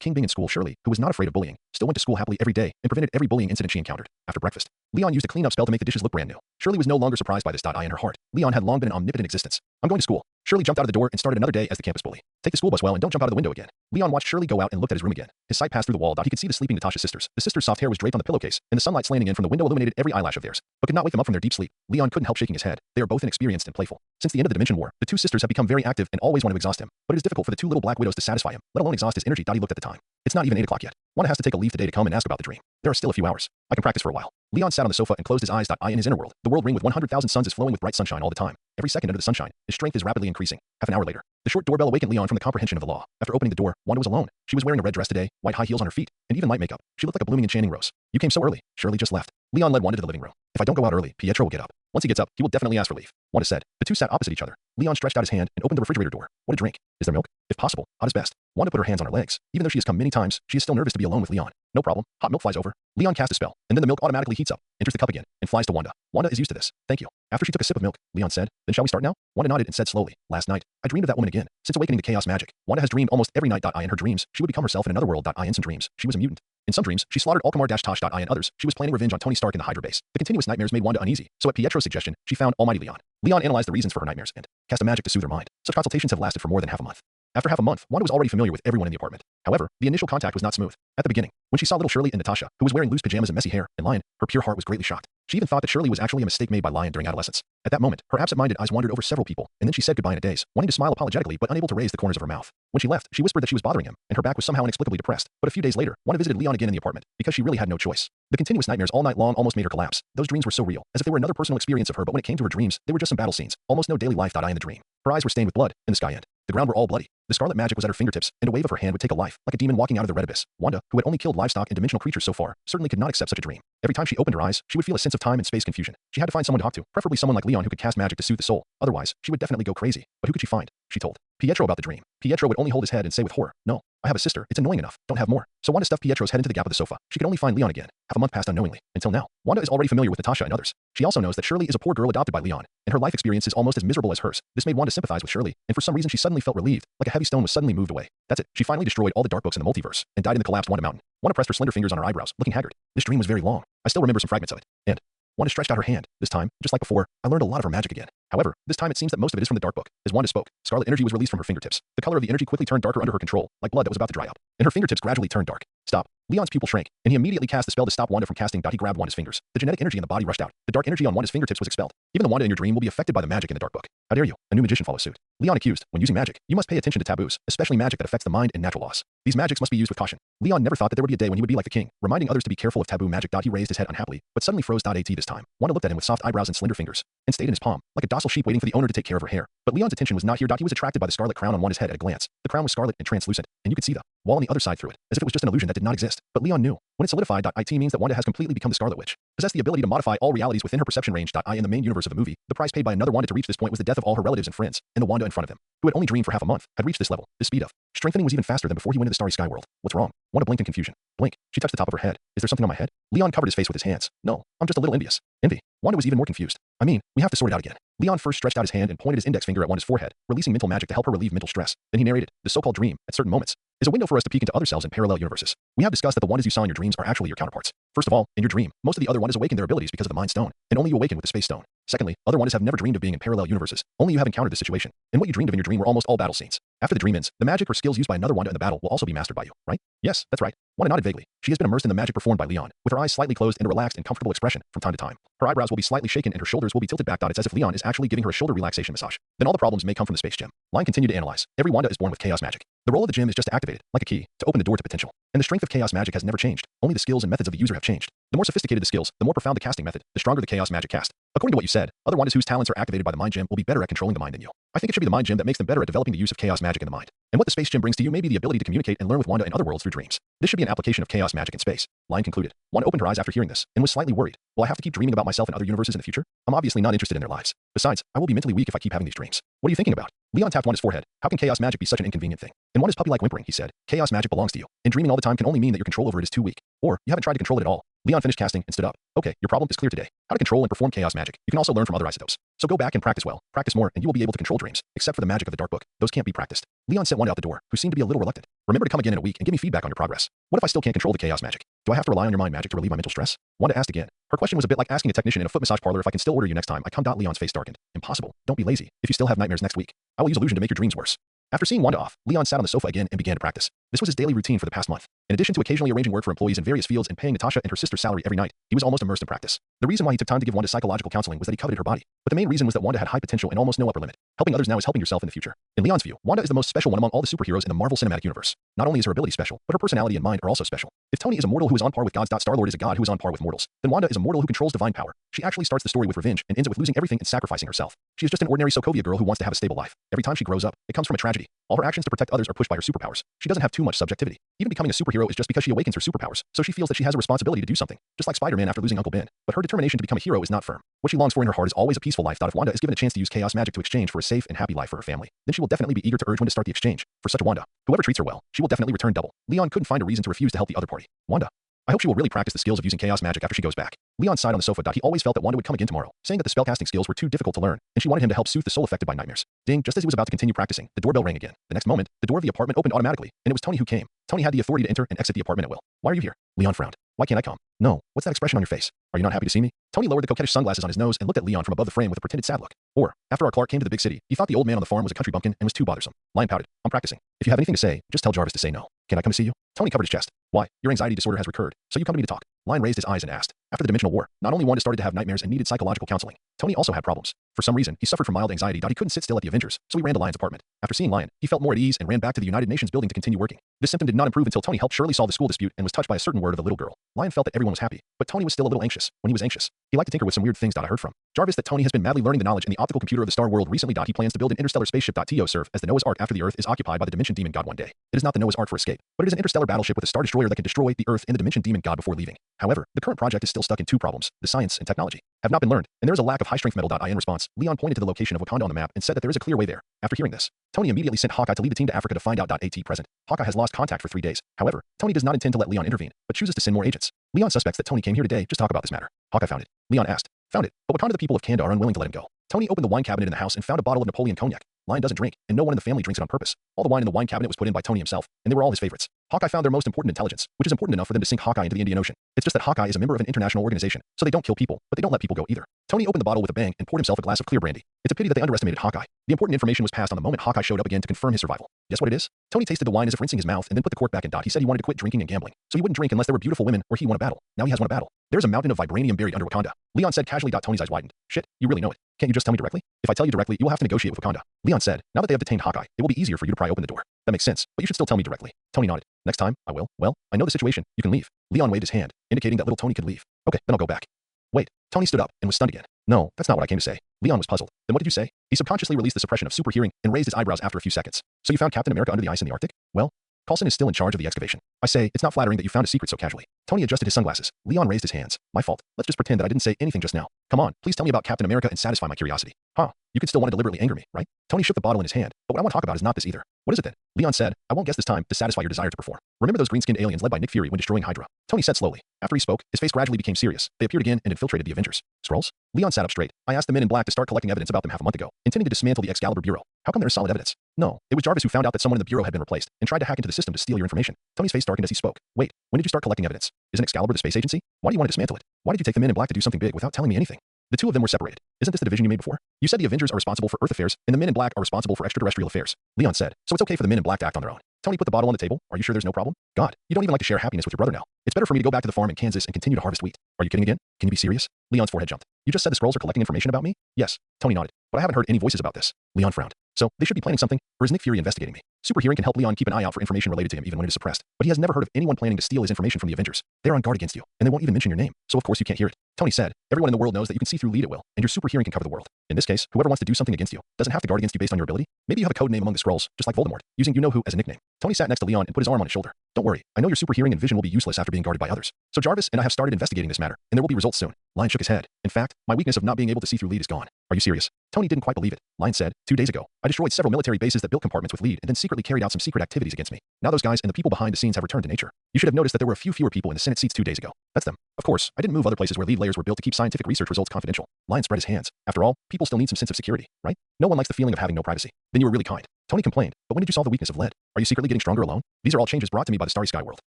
King Bing in school, Shirley, who was not afraid of bullying, still went to school happily every day and prevented every bullying incident she encountered. After breakfast, Leon used a clean-up spell to make the dishes look brand new. Shirley was no longer surprised by this. In her heart, Leon had long been an omnipotent existence. I'm going to school. Shirley jumped out of the door and started another day as the campus bully. Take the school bus well and don't jump out of the window again. Leon watched Shirley go out and looked at his room again. His sight passed through the wall. He could see the sleeping Natasha sisters. The sisters' soft hair was draped on the pillowcase, and the sunlight slanting in from the window illuminated every eyelash of theirs, but could not wake them up from their deep sleep. Leon couldn't help shaking his head. They are both inexperienced and playful. Since the end of the Dimension War, the two sisters have become very active and always want to exhaust him, but it is difficult for the two little black widows to satisfy him, let alone exhaust his energy. He looked at the time. It's not even 8 o'clock yet. Wanda has to take a leave today to come and ask about the dream. There are still a few hours. I can practice for a while. Leon sat on the sofa and closed his eyes. In his inner world, the world ring with 100,000 suns is flowing with bright sunshine all the time. Every second under the sunshine, his strength is rapidly increasing. Half an hour later, the short doorbell awakened Leon from the comprehension of the law. After opening the door, Wanda was alone. She was wearing a red dress today, white high heels on her feet, and even light makeup. She looked like a blooming enchanting rose. You came so early. Shirley just left. Leon led Wanda to the living room. If I don't go out early, Pietro will get up. Once he gets up, he will definitely ask for leave. Wanda said. The two sat opposite each other. Leon stretched out his hand and opened the refrigerator door. What a drink. Is there milk? If possible, hot is best. Wanda put her hands on her legs. Even though she has come many times, she is still nervous to be alone with Leon. No problem. Hot milk flies over. Leon cast a spell, and then the milk automatically heats up, enters the cup again, and flies to Wanda. Wanda is used to this. Thank you. After she took a sip of milk, Leon said, then shall we start now? Wanda nodded and said slowly, last night, I dreamed of that woman again. Since awakening to chaos magic, Wanda has dreamed almost every night. In her dreams, she would become herself in another world. In some dreams, she was a mutant. In some dreams, she slaughtered Alkamar-Tosh. In others, she was planning revenge on Tony Stark in the Hydra base. The continuous nightmares made Wanda uneasy, so at Pietro's suggestion, she found Almighty Leon. Leon analyzed the reasons for her nightmares and cast a magic to soothe her mind. Such consultations have lasted for more than half a month. After half a month, Wanda was already familiar with everyone in the apartment. However, the initial contact was not smooth. At the beginning, when she saw little Shirley and Natasha, who was wearing loose pajamas and messy hair, and Lion, her pure heart was greatly shocked. She even thought that Shirley was actually a mistake made by Lion during adolescence. At that moment, her absent-minded eyes wandered over several people, and then she said goodbye in a daze, wanting to smile apologetically but unable to raise the corners of her mouth. When she left, she whispered that she was bothering him, and her back was somehow inexplicably depressed. But a few days later, Wanda visited Leon again in the apartment, because she really had no choice. The continuous nightmares all night long almost made her collapse. Those dreams were so real, as if they were another personal experience of her, but when it came to her dreams, they were just some battle scenes, almost no daily life. In the dream, her eyes were stained with blood, and the sky end. The ground were all bloody. The scarlet magic was at her fingertips, and a wave of her hand would take a life, like a demon walking out of the red abyss. Wanda, who had only killed livestock and dimensional creatures so far, certainly could not accept such a dream. Every time she opened her eyes, she would feel a sense of time and space confusion. She had to find someone to talk to, preferably someone like Leon who could cast magic to soothe the soul. Otherwise, she would definitely go crazy. But who could she find? She told Pietro about the dream. Pietro would only hold his head and say with horror, no, I have a sister, it's annoying enough, don't have more. So Wanda stuffed Pietro's head into the gap of the sofa. She could only find Leon again. Half a month passed unknowingly. Until now, Wanda is already familiar with Natasha and others. She also knows that Shirley is a poor girl adopted by Leon, and her life experience is almost as miserable as hers. This made Wanda sympathize with Shirley, and for some reason she suddenly felt relieved, like a heavy stone was suddenly moved away. That's it. She finally destroyed all the dark books in the multiverse, and died in the collapsed Wanda Mountain. Wanda pressed her slender fingers on her eyebrows, looking haggard. This dream was very long. I still remember some fragments of it. And Wanda stretched out her hand. This time, just like before, I learned a lot of her magic again. However, this time it seems that most of it is from the dark book. As Wanda spoke, scarlet energy was released from her fingertips. The color of the energy quickly turned darker under her control, like blood that was about to dry up. And her fingertips gradually turned dark. Stop. Leon's pupil shrank, and he immediately cast the spell to stop Wanda from casting. He grabbed Wanda's fingers. The genetic energy in the body rushed out. The dark energy on Wanda's fingertips was expelled. Even the Wanda in your dream will be affected by the magic in the dark book. How dare you? A new magician follows suit. Leon accused, when using magic, you must pay attention to taboos, especially magic that affects the mind and natural laws. These magics must be used with caution. Leon never thought that there would be a day when he would be like the king, reminding others to be careful of taboo magic. He raised his head unhappily, but suddenly froze. At this time, Wanda looked at him with soft eyebrows and slender fingers, and stayed in his palm, like a docile sheep waiting for the owner to take care of her hair. But Leon's attention was not here. He was attracted by the scarlet crown on Wanda's head at a glance. The crown was scarlet and translucent, and you could see the wall on the other side through it, as if it was just an illusion that did not exist. But Leon knew. When it solidified, it means that Wanda has completely become the Scarlet Witch, possessed the ability to modify all realities within her perception range. In the main universe of the movie, the price paid by another Wanda to reach this point was the death of all her relatives and friends, and the Wanda in front of them, who had only dreamed for half a month, had reached this level. The speed of strengthening was even faster than before he went into the starry sky world. What's wrong? Wanda blinked in confusion. Blink. She touched the top of her head. Is there something on my head? Leon covered his face with his hands. No, I'm just a little envious. Envy. Wanda was even more confused. I mean, we have to sort it out again. Leon first stretched out his hand and pointed his index finger at Wanda's forehead, releasing mental magic to help her relieve mental stress. Then he narrated, the so-called dream, at certain moments, is a window for us to peek into other selves in parallel universes. We have discussed that the Wandas you saw in your dreams are actually your counterparts. First of all, in your dream, most of the other Wandas awaken their abilities because of the Mind Stone, and only you awaken with the Space Stone. Secondly, other Wandas have never dreamed of being in parallel universes. Only you have encountered this situation. And what you dreamed of in your dream were almost all battle scenes. After the dream ends, the magic or skills used by another Wanda in the battle will also be mastered by you, right? Yes, that's right. Wanda nodded vaguely. She has been immersed in the magic performed by Leon, with her eyes slightly closed and a relaxed and comfortable expression from time to time. Her eyebrows will be slightly shaken and her shoulders will be tilted back. It's as if Leon is actually giving her a shoulder relaxation massage. Then all the problems may come from the space gem. Lion continued to analyze. Every Wanda is born with chaos magic. The role of the gem is just to activate it, like a key, to open the door to potential. And the strength of chaos magic has never changed. Only the skills and methods of the user have changed. The more sophisticated the skills, the more profound the casting method, the stronger the chaos magic cast. According to what you said, other Wandas whose talents are activated by the mind gem will be better at controlling the mind than you. I think it should be the mind gem that makes them better at developing the use of chaos magic in the mind. And what the space gem brings to you may be the ability to communicate and learn with Wanda in other worlds through dreams. This should be an application of chaos magic in space. Lion concluded. Wanda opened her eyes after hearing this, and was slightly worried. Will I have to keep dreaming about myself in other universes in the future? I'm obviously not interested in their lives. Besides, I will be mentally weak if I keep having these dreams. What are you thinking about? Leon tapped Wanda's forehead. How can chaos magic be such an inconvenient thing? In Wanda's puppy-like whimpering, he said, chaos magic belongs to you, and dreaming all the time can only mean that your control over it is too weak. Or, you haven't tried to control it at all. Leon finished casting and stood up. Okay, your problem is clear today. How to control and perform chaos magic. You can also learn from other isotopes. So go back and practice well. Practice more, and you will be able to control dreams. Except for the magic of the dark book. Those can't be practiced. Leon sent Wanda out the door, who seemed to be a little reluctant. Remember to come again in a week and give me feedback on your progress. What if I still can't control the chaos magic? Do I have to rely on your mind magic to relieve my mental stress? Wanda asked again. Her question was a bit like asking a technician in a foot massage parlor if I can still order you next time I come. Leon's face darkened. Impossible. Don't be lazy. If you still have nightmares next week, I will use illusion to make your dreams worse. After seeing Wanda off, Leon sat on the sofa again and began to practice. This was his daily routine for the past month. In addition to occasionally arranging work for employees in various fields and paying Natasha and her sister's salary every night, he was almost immersed in practice. The reason why he took time to give Wanda psychological counseling was that he coveted her body. But the main reason was that Wanda had high potential and almost no upper limit. Helping others now is helping yourself in the future. In Leon's view, Wanda is the most special one among all the superheroes in the Marvel Cinematic Universe. Not only is her ability special, but her personality and mind are also special. If Tony is a mortal who is on par with gods, Star-Lord is a god who is on par with mortals, then Wanda is a mortal who controls divine power. She actually starts the story with revenge and ends it with losing everything and sacrificing herself. She is just an ordinary Sokovia girl who wants to have a stable life. Every time she grows up, it comes from a tragedy. All her actions to protect others are pushed by her superpowers. She doesn't have too much subjectivity. Even becoming a superhero is just because she awakens her superpowers, so she feels that she has a responsibility to do something, just like Spider-Man after losing Uncle Ben. But her determination to become a hero is not firm. What she longs for in her heart is always a peaceful life. If Wanda is given a chance to use chaos magic to exchange for a safe and happy life for her family, then she will definitely be eager to urge when to start the exchange. For such a Wanda, whoever treats her well, she will definitely return double. Leon couldn't find a reason to refuse to help the other party. Wanda, I hope she will really practice the skills of using chaos magic after she goes back. Leon sighed on the sofa. He always felt that Wanda would come again tomorrow, saying that the spellcasting skills were too difficult to learn, and she wanted him to help soothe the soul affected by nightmares. Ding, just as he was about to continue practicing, the doorbell rang again. The next moment, the door of the apartment opened automatically, and it was Tony who came. Tony had the authority to enter and exit the apartment at will. Why are you here? Leon frowned. Why can't I come? No. What's that expression on your face? Are you not happy to see me? Tony lowered the coquettish sunglasses on his nose and looked at Leon from above the frame with a pretended sad look. Or, after our Clark came to the big city, he thought the old man on the farm was a country bumpkin and was too bothersome. Lion pouted. I'm practicing. If you have anything to say, just tell Jarvis to say no. Can I come to see you? Tony covered his chest. Why? Your anxiety disorder has recurred, so you come to me to talk. Lion raised his eyes and asked. After the dimensional war, not only Wanda started to have nightmares and needed psychological counseling, Tony also had problems. For some reason, he suffered from mild anxiety. He couldn't sit still at the Avengers, so he ran to Lion's apartment. After seeing Lion, he felt more at ease and ran back to the United Nations building to continue working. This symptom did not improve until Tony helped Shirley solve the school dispute and was touched by a certain word of the little girl. Lion felt that everyone was happy, but Tony was still a little anxious. When he was anxious, he liked to tinker with some weird things. I heard from Jarvis that Tony has been madly learning the knowledge in the optical computer of the star world recently. He plans to build an interstellar spaceship. To serve as the Noah's Ark after the Earth is occupied by the Dimension Demon God one day. It is not the Noah's Ark for escape, but it is an interstellar battleship with a star destroyer that can destroy the Earth and the Dimension Demon God before leaving. However, the current project is still stuck in two problems. The science and technology have not been learned, and there is a lack of high-strength metal. In response, Leon pointed to the location of Wakanda on the map and said that there is a clear way there. After hearing this, Tony immediately sent Hawkeye to lead the team to Africa to find out. Present. Hawkeye has lost contact for 3 days. However, Tony does not intend to let Leon intervene, but chooses to send more agents. Leon suspects that Tony came here today just to talk about this matter. Hawkeye found it. Leon asked. Found it, but Wakanda the people of Kanda are unwilling to let him go. Tony opened the wine cabinet in the house and found a bottle of Napoleon cognac. Lion doesn't drink, and no one in the family drinks it on purpose. All the wine in the wine cabinet was put in by Tony himself, and they were all his favorites. Hawkeye found their most important intelligence, which is important enough for them to sink Hawkeye into the Indian Ocean. It's just that Hawkeye is a member of an international organization, so they don't kill people, but they don't let people go either. Tony opened the bottle with a bang and poured himself a glass of clear brandy. It's a pity that they underestimated Hawkeye. The important information was passed on the moment Hawkeye showed up again to confirm his survival. Guess what it is? Tony tasted the wine as if rinsing his mouth and then put the cork back in. He said he wanted to quit drinking and gambling, so he wouldn't drink unless there were beautiful women or he won a battle. Now he has won a battle. There's a mountain of vibranium buried under Wakanda. Leon said casually. Tony's eyes widened. Shit, you really know it. Can't you just tell me directly? If I tell you directly, you will have to negotiate with Wakanda. Leon said, now that they have detained Hawkeye, it will be easier for you to pry open the door. That makes sense, but you should still tell me directly. Tony nodded. Next time, I will. Well, I know the situation. You can leave. Leon waved his hand, indicating that little Tony could leave. Okay, then I'll go back. Wait. Tony stood up and was stunned again. No, that's not what I came to say. Leon was puzzled. Then what did you say? He subconsciously released the suppression of super hearing and raised his eyebrows after a few seconds. So you found Captain America under the ice in the Arctic? Well, Coulson is still in charge of the excavation. I say, it's not flattering that you found a secret so casually. Tony adjusted his sunglasses. Leon raised his hands. My fault. Let's just pretend that I didn't say anything just now. Come on, please tell me about Captain America and satisfy my curiosity. Huh? You could still want to deliberately anger me, right? Tony shook the bottle in his hand. But what I want to talk about is not this either. What is it then? Leon said, I won't guess this time to satisfy your desire to perform. Remember those green-skinned aliens led by Nick Fury when destroying Hydra? Tony said slowly. After he spoke, his face gradually became serious. They appeared again and infiltrated the Avengers. Skrulls? Leon sat up straight. I asked the men in black to start collecting evidence about them half a month ago, intending to dismantle the Excalibur Bureau. How come there's solid evidence? No, it was Jarvis who found out that someone in the Bureau had been replaced and tried to hack into the system to steal your information. Tony's face darkened as he spoke. Wait, when did you start collecting evidence? Isn't Excalibur the space agency? Why do you want to dismantle it? Why did you take the men in black to do something big without telling me anything? The two of them were separated. Isn't this the division you made before? You said the Avengers are responsible for Earth affairs, and the men in black are responsible for extraterrestrial affairs. Leon said, so it's okay for the men in black to act on their own. Tony put the bottle on the table. Are you sure there's no problem? God, you don't even like to share happiness with your brother now. It's better for me to go back to the farm in Kansas and continue to harvest wheat. Are you kidding again? Can you be serious? Leon's forehead jumped. You just said the Skrulls are collecting information about me? Yes. Tony nodded. But I haven't heard any voices about this. Leon frowned. So, they should be planning something, or is Nick Fury investigating me? Super hearing can help Leon keep an eye out for information related to him even when it is suppressed. But he has never heard of anyone planning to steal his information from the Avengers. They're on guard against you, and they won't even mention your name. So of course you can't hear it. Tony said, everyone in the world knows that you can see through lead at will, and your super hearing can cover the world. In this case, whoever wants to do something against you doesn't have to guard against you based on your ability. Maybe you have a code name among the Skrulls, just like Voldemort, using you-know-who as a nickname. Tony sat next to Leon and put his arm on his shoulder. Don't worry, I know your super hearing and vision will be useless after being guarded by others. So Jarvis and I have started investigating this matter, and there will be results soon. Lion shook his head. In fact, my weakness of not being able to see through lead is gone. Are you serious? Tony didn't quite believe it. Lion said, 2 days ago, I destroyed several military bases that built compartments with lead and then secretly carried out some secret activities against me. Now those guys and the people behind the scenes have returned to nature. You should have noticed that there were a few fewer people in the Senate seats 2 days ago. That's them. Of course, I didn't move other places where lead layers were built to keep scientific research results confidential. Lion spread his hands. After all, people still need some sense of security, right? No one likes the feeling of having no privacy. Then you were really kind. Tony complained, but when did you solve the weakness of lead? Are you secretly getting stronger alone? These are all changes brought to me by the Starry Sky world.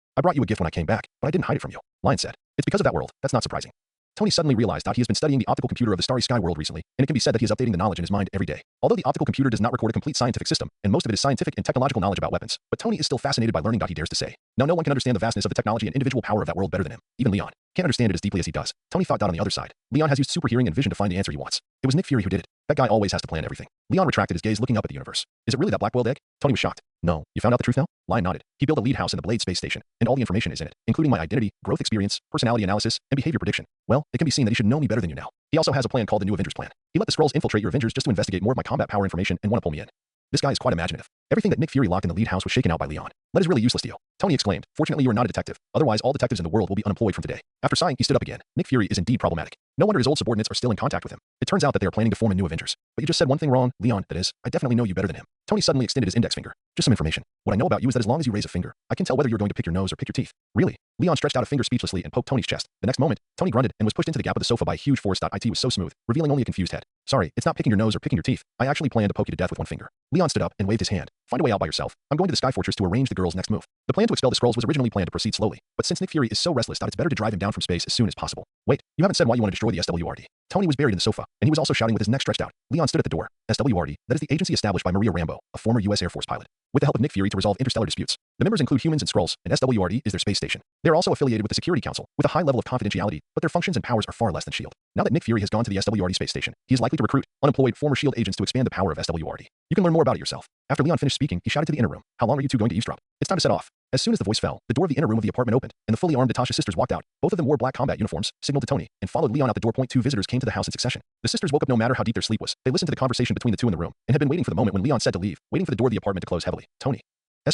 I brought you a gift when I came back, but I didn't hide it from you. Lion said, it's because of that world. That's not surprising. Tony suddenly realized that he has been studying the optical computer of the Starry Sky world recently, and it can be said that he is updating the knowledge in his mind every day. Although the optical computer does not record a complete scientific system, and most of it is scientific and technological knowledge about weapons, but Tony is still fascinated by learning. He dares to say. Now no one can understand the vastness of the technology and individual power of that world better than him. Even Leon can't understand it as deeply as he does. Tony thought. On the other side, Leon has used super hearing and vision to find the answer he wants. It was Nick Fury who did it. That guy always has to plan everything. Leon retracted his gaze, looking up at the universe. Is it really that black-boiled egg? Tony was shocked. No, you found out the truth now? Lion nodded. He built a lead house in the Blade space station, and all the information is in it, including my identity, growth experience, personality analysis, and behavior prediction. Well, it can be seen that he should know me better than you now. He also has a plan called the New Avengers Plan. He let the Skrulls infiltrate your Avengers just to investigate more of my combat power information and want to pull me in. This guy is quite imaginative. Everything that Nick Fury locked in the lead house was shaken out by Leon. Lead is really useless to you. Tony exclaimed. Fortunately, you are not a detective. Otherwise, all detectives in the world will be unemployed from today. After sighing, he stood up again. Nick Fury is indeed problematic. No wonder his old subordinates are still in contact with him. It turns out that they are planning to form a new Avengers. But you just said one thing wrong, Leon, that is, I definitely know you better than him. Tony suddenly extended his index finger. Just some information. What I know about you is that as long as you raise a finger, I can tell whether you're going to pick your nose or pick your teeth. Really? Leon stretched out a finger speechlessly and poked Tony's chest. The next moment, Tony grunted and was pushed into the gap of the sofa by a huge force. It was so smooth, revealing only a confused head. Sorry, it's not picking your nose or picking your teeth. I actually plan to poke you to death with one finger. Leon stood up and waved his hand. Find a way out by yourself. I'm going to the Sky Fortress to arrange the girl's next move. The plan to expel the Skrulls was originally planned to proceed slowly, but since Nick Fury is so restless that it's better to drive him down from space as soon as possible. Wait, you haven't said why you want to destroy the SWRD. Tony was buried in the sofa, and he was also shouting with his neck stretched out. Leon stood at the door. SWRD, that is the agency established by Maria Rambo, a former US Air Force pilot, with the help of Nick Fury to resolve interstellar disputes. The members include humans and Skrulls, and SWRD is their space station. They are also affiliated with the Security Council, with a high level of confidentiality, but their functions and powers are far less than S.H.I.E.L.D. Now that Nick Fury has gone to the SWRD space station, he is likely to recruit unemployed former S.H.I.E.L.D. agents to expand the power of SWRD. You can learn more about it yourself. After Leon finished speaking, he shouted to the inner room. How long are you two going to eavesdrop? It's time to set off. As soon as the voice fell, the door of the inner room of the apartment opened, and the fully armed Natasha sisters walked out. Both of them wore black combat uniforms, signaled to Tony, and followed Leon out the door. 2 visitors came to the house in succession. The sisters woke up no matter how deep their sleep was. They listened to the conversation between the two in the room, and had been waiting for the moment when Leon said to leave, waiting for the door of the apartment to close heavily. Tony's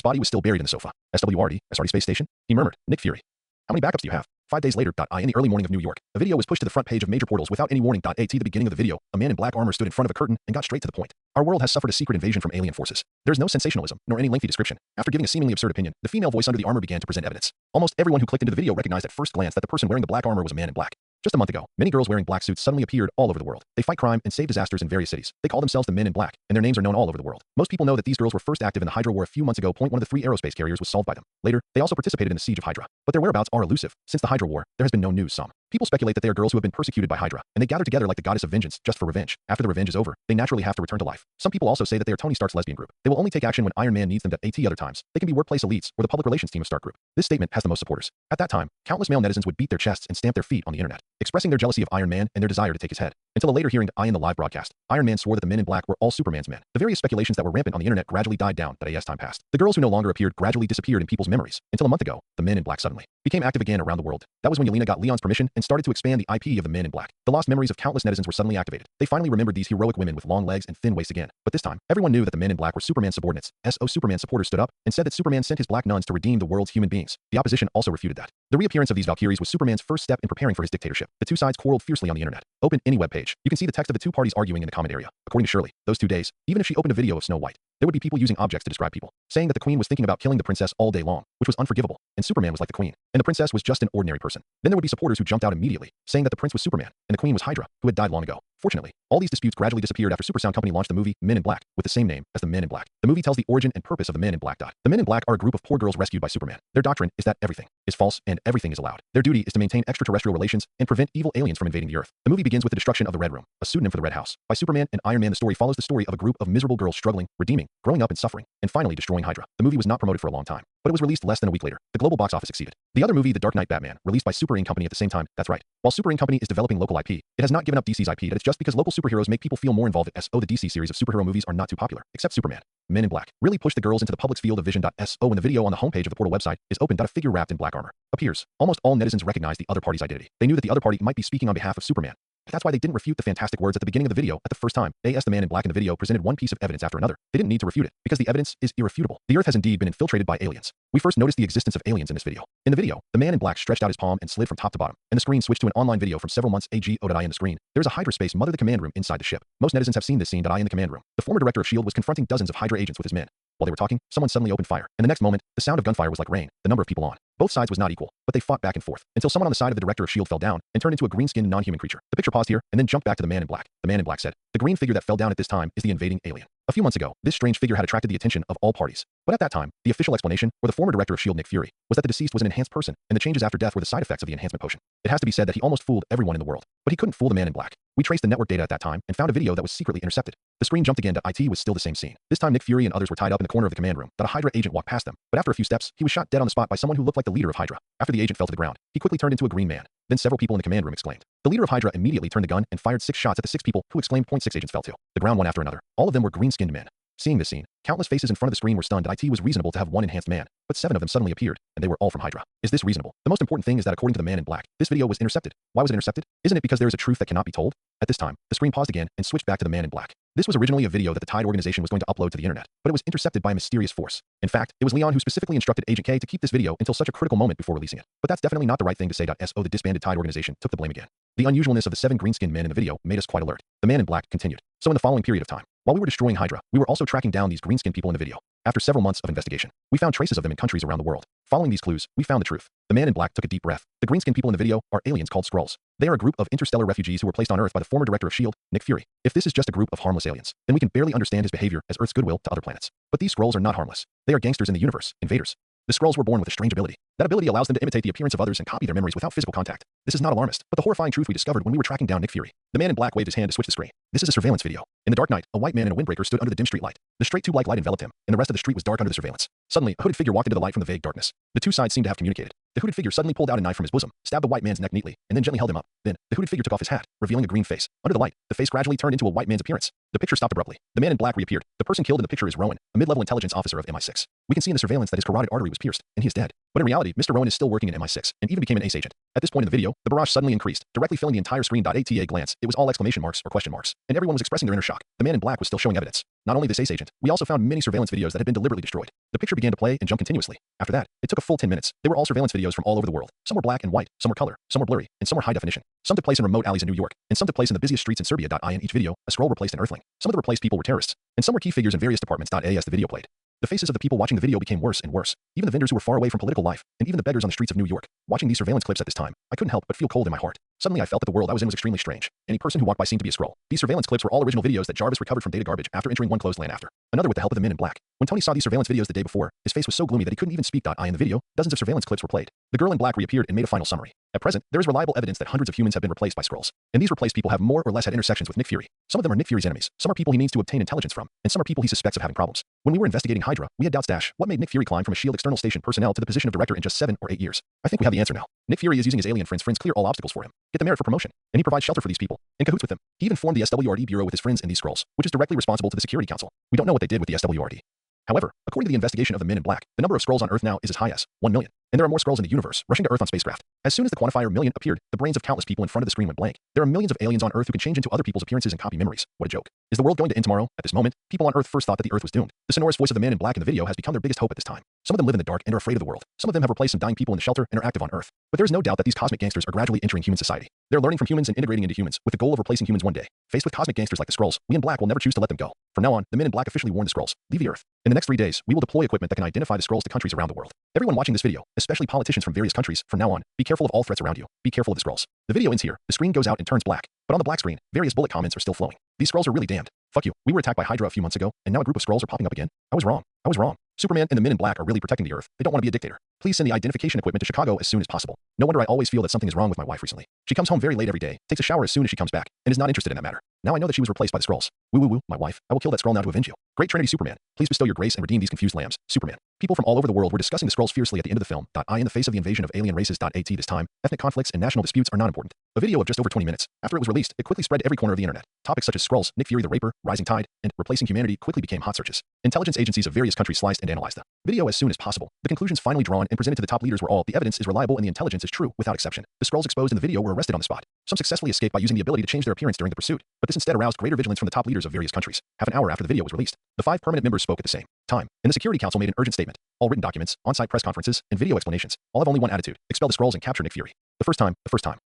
body was still buried in the sofa. SWRD space station? He murmured. Nick Fury. How many backups do you have? 5 days later. In the early morning of New York, a video was pushed to the front page of major portals without any warning. At the beginning of the video, a man in black armor stood in front of a curtain and got straight to the point. Our world has suffered a secret invasion from alien forces. There is no sensationalism, nor any lengthy description. After giving a seemingly absurd opinion, the female voice under the armor began to present evidence. Almost everyone who clicked into the video recognized at first glance that the person wearing the black armor was a man in black. Just a month ago, many girls wearing black suits suddenly appeared all over the world. They fight crime and save disasters in various cities. They call themselves the Men in Black, and their names are known all over the world. Most people know that these girls were first active in the Hydra War a few months ago. One of the 3 aerospace carriers was solved by them. Later, they also participated in the siege of Hydra. But their whereabouts are elusive. Since the Hydra War, there has been no news. Some people speculate that they are girls who have been persecuted by Hydra, and they gather together like the goddess of vengeance just for revenge. After the revenge is over, they naturally have to return to life. Some people also say that they are Tony Stark's lesbian group. They will only take action when Iron Man needs them at other times. They can be workplace elites or the public relations team of Stark Group. This statement has the most supporters. At that time, countless male netizens would beat their chests and stamp their feet on the internet, expressing their jealousy of Iron Man and their desire to take his head. Until a later hearing in the live broadcast, Iron Man swore that the Men in Black were all Superman's men. The various speculations that were rampant on the internet gradually died down, but as time passed, the girls who no longer appeared gradually disappeared in people's memories. Until a month ago, the Men in Black suddenly became active again around the world. That was when Yelena got Leon's permission and started to expand the IP of the Men in Black. The lost memories of countless netizens were suddenly activated. They finally remembered these heroic women with long legs and thin waists again. But this time, everyone knew that the Men in Black were Superman's subordinates. Superman supporters stood up and said that Superman sent his black nuns to redeem the world's human beings. The opposition also refuted that. The reappearance of these Valkyries was Superman's first step in preparing for his dictatorship. The two sides quarreled fiercely on the internet. Open any web page. You can see the text of the two parties arguing in the comment area. According to Shirley, those 2 days, even if she opened a video of Snow White, there would be people using objects to describe people, saying that the queen was thinking about killing the princess all day long, which was unforgivable, and Superman was like the queen, and the princess was just an ordinary person. Then there would be supporters who jumped out immediately, saying that the prince was Superman, and the queen was Hydra, who had died long ago. Fortunately, all these disputes gradually disappeared after Supersound Company launched the movie Men in Black, with the same name as the Men in Black. The movie tells the origin and purpose of the Men in Black. The Men in Black are a group of poor girls rescued by Superman. Their doctrine is that everything is false and everything is allowed. Their duty is to maintain extraterrestrial relations and prevent evil aliens from invading the Earth. The movie begins with the destruction of the Red Room, a pseudonym for the Red House, by Superman and Iron Man. The story follows the story of a group of miserable girls struggling, redeeming, growing up and suffering, and finally destroying Hydra. The movie was not promoted for a long time, but it was released less than a week later. The global box office exceeded. The other movie, The Dark Knight Batman, released by Super Inc. Company at the same time. That's right. While Super Inc. Company is developing local IP, it has not given up DC's IP. That it's just because local superheroes make people feel more involved. The DC series of superhero movies are not too popular, except Superman. Men in Black really pushed the girls into the public's field of vision. When the video on the homepage of the portal website is opened, a figure wrapped in black armor appears. Almost all netizens recognize the other party's identity. They knew that the other party might be speaking on behalf of Superman. That's why they didn't refute the fantastic words at the beginning of the video at the first time. The Man in Black in the video presented one piece of evidence after another. They didn't need to refute it, because the evidence is irrefutable. The Earth has indeed been infiltrated by aliens. We first noticed the existence of aliens in this video. In the video, the Man in Black stretched out his palm and slid from top to bottom, and the screen switched to an online video from several months ago. In the screen, there is a Hydra space mother the command room inside the ship. Most netizens have seen this scene. In the command room, the former director of S.H.I.E.L.D. was confronting dozens of Hydra agents with his men. While they were talking, someone suddenly opened fire, and the next moment, the sound of gunfire was like rain. The number of people on both sides was not equal, but they fought back and forth until someone on the side of the director of S.H.I.E.L.D. fell down and turned into a green-skinned non-human creature. The picture paused here and then jumped back to the Man in Black. The Man in Black said, "The green figure that fell down at this time is the invading alien." A few months ago, this strange figure had attracted the attention of all parties. But at that time, the official explanation, or the former director of S.H.I.E.L.D. Nick Fury, was that the deceased was an enhanced person, and the changes after death were the side effects of the enhancement potion. It has to be said that he almost fooled everyone in the world, but he couldn't fool the Man in Black. We traced the network data at that time and found a video that was secretly intercepted. The screen jumped again. It was still the same scene. This time Nick Fury and others were tied up in the corner of the command room. A Hydra agent walked past them, but after a few steps, he was shot dead on the spot by someone who looked like the leader of Hydra. After the agent fell to the ground, he quickly turned into a green man. Then several people in the command room exclaimed. The leader of Hydra immediately turned the gun and fired 6 shots at the 6 people who exclaimed. 6 agents fell to the ground one after another. All of them were green-skinned men. Seeing this scene, countless faces in front of the screen were stunned. It was reasonable to have one enhanced man, but 7 of them suddenly appeared, and they were all from Hydra. Is this reasonable? The most important thing is that according to the Man in Black, this video was intercepted. Why was it intercepted? Isn't it because there is a truth that cannot be told? At this time, the screen paused again and switched back to the Man in Black. This was originally a video that the Tide organization was going to upload to the internet, but it was intercepted by a mysterious force. In fact, it was Leon who specifically instructed Agent K to keep this video until such a critical moment before releasing it. But that's definitely not the right thing to say. The disbanded Tide organization took the blame again. The unusualness of the 7 green-skinned men in the video made us quite alert. The Man in Black continued. So in the following period of time, while we were destroying Hydra, we were also tracking down these green-skinned people in the video. After several months of investigation, we found traces of them in countries around the world. Following these clues, we found the truth. The Man in Black took a deep breath. The green-skinned people in the video are aliens called Skrulls. They are a group of interstellar refugees who were placed on Earth by the former director of S.H.I.E.L.D., Nick Fury. If this is just a group of harmless aliens, then we can barely understand his behavior as Earth's goodwill to other planets. But these Skrulls are not harmless. They are gangsters in the universe, invaders. The Skrulls were born with a strange ability. That ability allows them to imitate the appearance of others and copy their memories without physical contact. This is not alarmist, but the horrifying truth we discovered when we were tracking down Nick Fury. The Man in Black waved his hand to switch the screen. This is a surveillance video. In the dark night, a white man in a windbreaker stood under the dim street light. The straight tube-like light enveloped him, and the rest of the street was dark under the surveillance. Suddenly, a hooded figure walked into the light from the vague darkness. The two sides seemed to have communicated. The hooded figure suddenly pulled out a knife from his bosom, stabbed the white man's neck neatly, and then gently held him up. Then, the hooded figure took off his hat, revealing a green face. Under the light, the face gradually turned into a white man's appearance. The picture stopped abruptly. The Man in Black reappeared. The person killed in the picture is Rowan, a mid-level intelligence officer of MI6. We can see in the surveillance that his carotid artery was pierced, and he is dead. But in reality, Mr. Rowan is still working in MI6, and even became an ace agent. At this point in the video, the barrage suddenly increased, directly filling the entire screen. At a glance, it was all exclamation marks or question marks, and everyone was expressing their inner shock. The Man in Black was still showing evidence. Not only this ace agent, we also found many surveillance videos that had been deliberately destroyed. The picture began to play and jump continuously. After that, it took a full 10 minutes. They were all surveillance videos from all over the world. Some were black and white, some were color, some were blurry, and some were high definition. Some took place in remote alleys in New York, and some took place in the busiest streets in Serbia. In each video, a Skrull replaced an Earthling. Some of the replaced people were terrorists, and some were key figures in various departments. As the video played, the faces of the people watching the video became worse and worse. Even the vendors who were far away from political life, and even the beggars on the streets of New York. Watching these surveillance clips at this time, I couldn't help but feel cold in my heart. Suddenly I felt that the world I was in was extremely strange. Any person who walked by seemed to be a scroll. These surveillance clips were all original videos that Jarvis recovered from data garbage after entering one closed LAN after another with the help of the men in black. When Tony saw these surveillance videos the day before, his face was so gloomy that he couldn't even speak. In the video, dozens of surveillance clips were played. The girl in black reappeared and made a final summary. At present, there is reliable evidence that hundreds of humans have been replaced by scrolls. And these replaced people have more or less had intersections with Nick Fury. Some of them are Nick Fury's enemies, some are people he needs to obtain intelligence from, and some are people he suspects of having problems. When we were investigating Hydra, we had doubts what made Nick Fury climb from a SHIELD external station personnel to the position of director in just 7 or 8 years. I think we have the answer now. Nick Fury is using his alien friends clear all obstacles for him, get the merit for promotion, and he provides shelter for these people, in cahoots with them. He even formed the SWRD Bureau with his friends in these scrolls, which is directly responsible to the Security Council. We don't know what they did with the SWRD. However, according to the investigation of the men in black, the number of scrolls on Earth now is as high as 1 million. And there are more scrolls in the universe, rushing to Earth on spacecraft. As soon as the quantifier million appeared, the brains of countless people in front of the screen went blank. There are millions of aliens on Earth who can change into other people's appearances and copy memories. What a joke. Is the world going to end tomorrow? At this moment, people on Earth first thought that the Earth was doomed. The sonorous voice of the man in black in the video has become their biggest hope at this time. Some of them live in the dark and are afraid of the world. Some of them have replaced some dying people in the shelter and are active on Earth. But there is no doubt that these cosmic gangsters are gradually entering human society. They're learning from humans and integrating into humans, with the goal of replacing humans one day. Faced with cosmic gangsters like the Skrulls, we in black will never choose to let them go. From now on, the men in black officially warn the Skrulls, leave the Earth. In the next 3 days, we will deploy equipment that can identify the Skrulls to countries around the world. Everyone watching this video, especially politicians from various countries, from now on, be careful of all threats around you. Be careful of the Skrulls. The video ends here. The screen goes out and turns black. But on the black screen, various bullet comments are still flowing. These Skrulls are really damned. Fuck you. We were attacked by Hydra a few months ago, and now a group of Skrulls are popping up again. I was wrong. I was wrong. SuperMan and the men in black are really protecting the Earth. They don't want to be a dictator. Please send the identification equipment to Chicago as soon as possible. No wonder I always feel that something is wrong with my wife recently. She comes home very late every day, takes a shower as soon as she comes back, and is not interested in that matter. Now I know that she was replaced by the Skrulls. Woo woo woo, my wife. I will kill that Skrull now to avenge you. Great Trinity Superman. Please bestow your grace and redeem these confused lambs. Superman. People from all over the world were discussing the Skrulls fiercely at the end of the film. In the face of the invasion of alien races. At this time, ethnic conflicts and national disputes are not important. A video of just over 20 minutes. After it was released, it quickly spread to every corner of the internet. Topics such as Skrulls, Nick Fury the Raper, Rising Tide, and replacing humanity quickly became hot searches. Intelligence agencies of various countries sliced and analyzed the video as soon as possible. The conclusions finally drawn and presented to the top leaders were all the evidence is reliable and the intelligence is true without exception. The Skrulls exposed in the video were arrested on the spot. Some successfully escaped by using the ability to change their appearance during the pursuit, but this instead aroused greater vigilance from the top leaders of various countries. Half an hour after the video was released, the 5 permanent members spoke at the same time, and the Security Council made an urgent statement. All written documents, on-site press conferences, and video explanations all have only one attitude: expel the Skrulls and capture Nick Fury. The first time.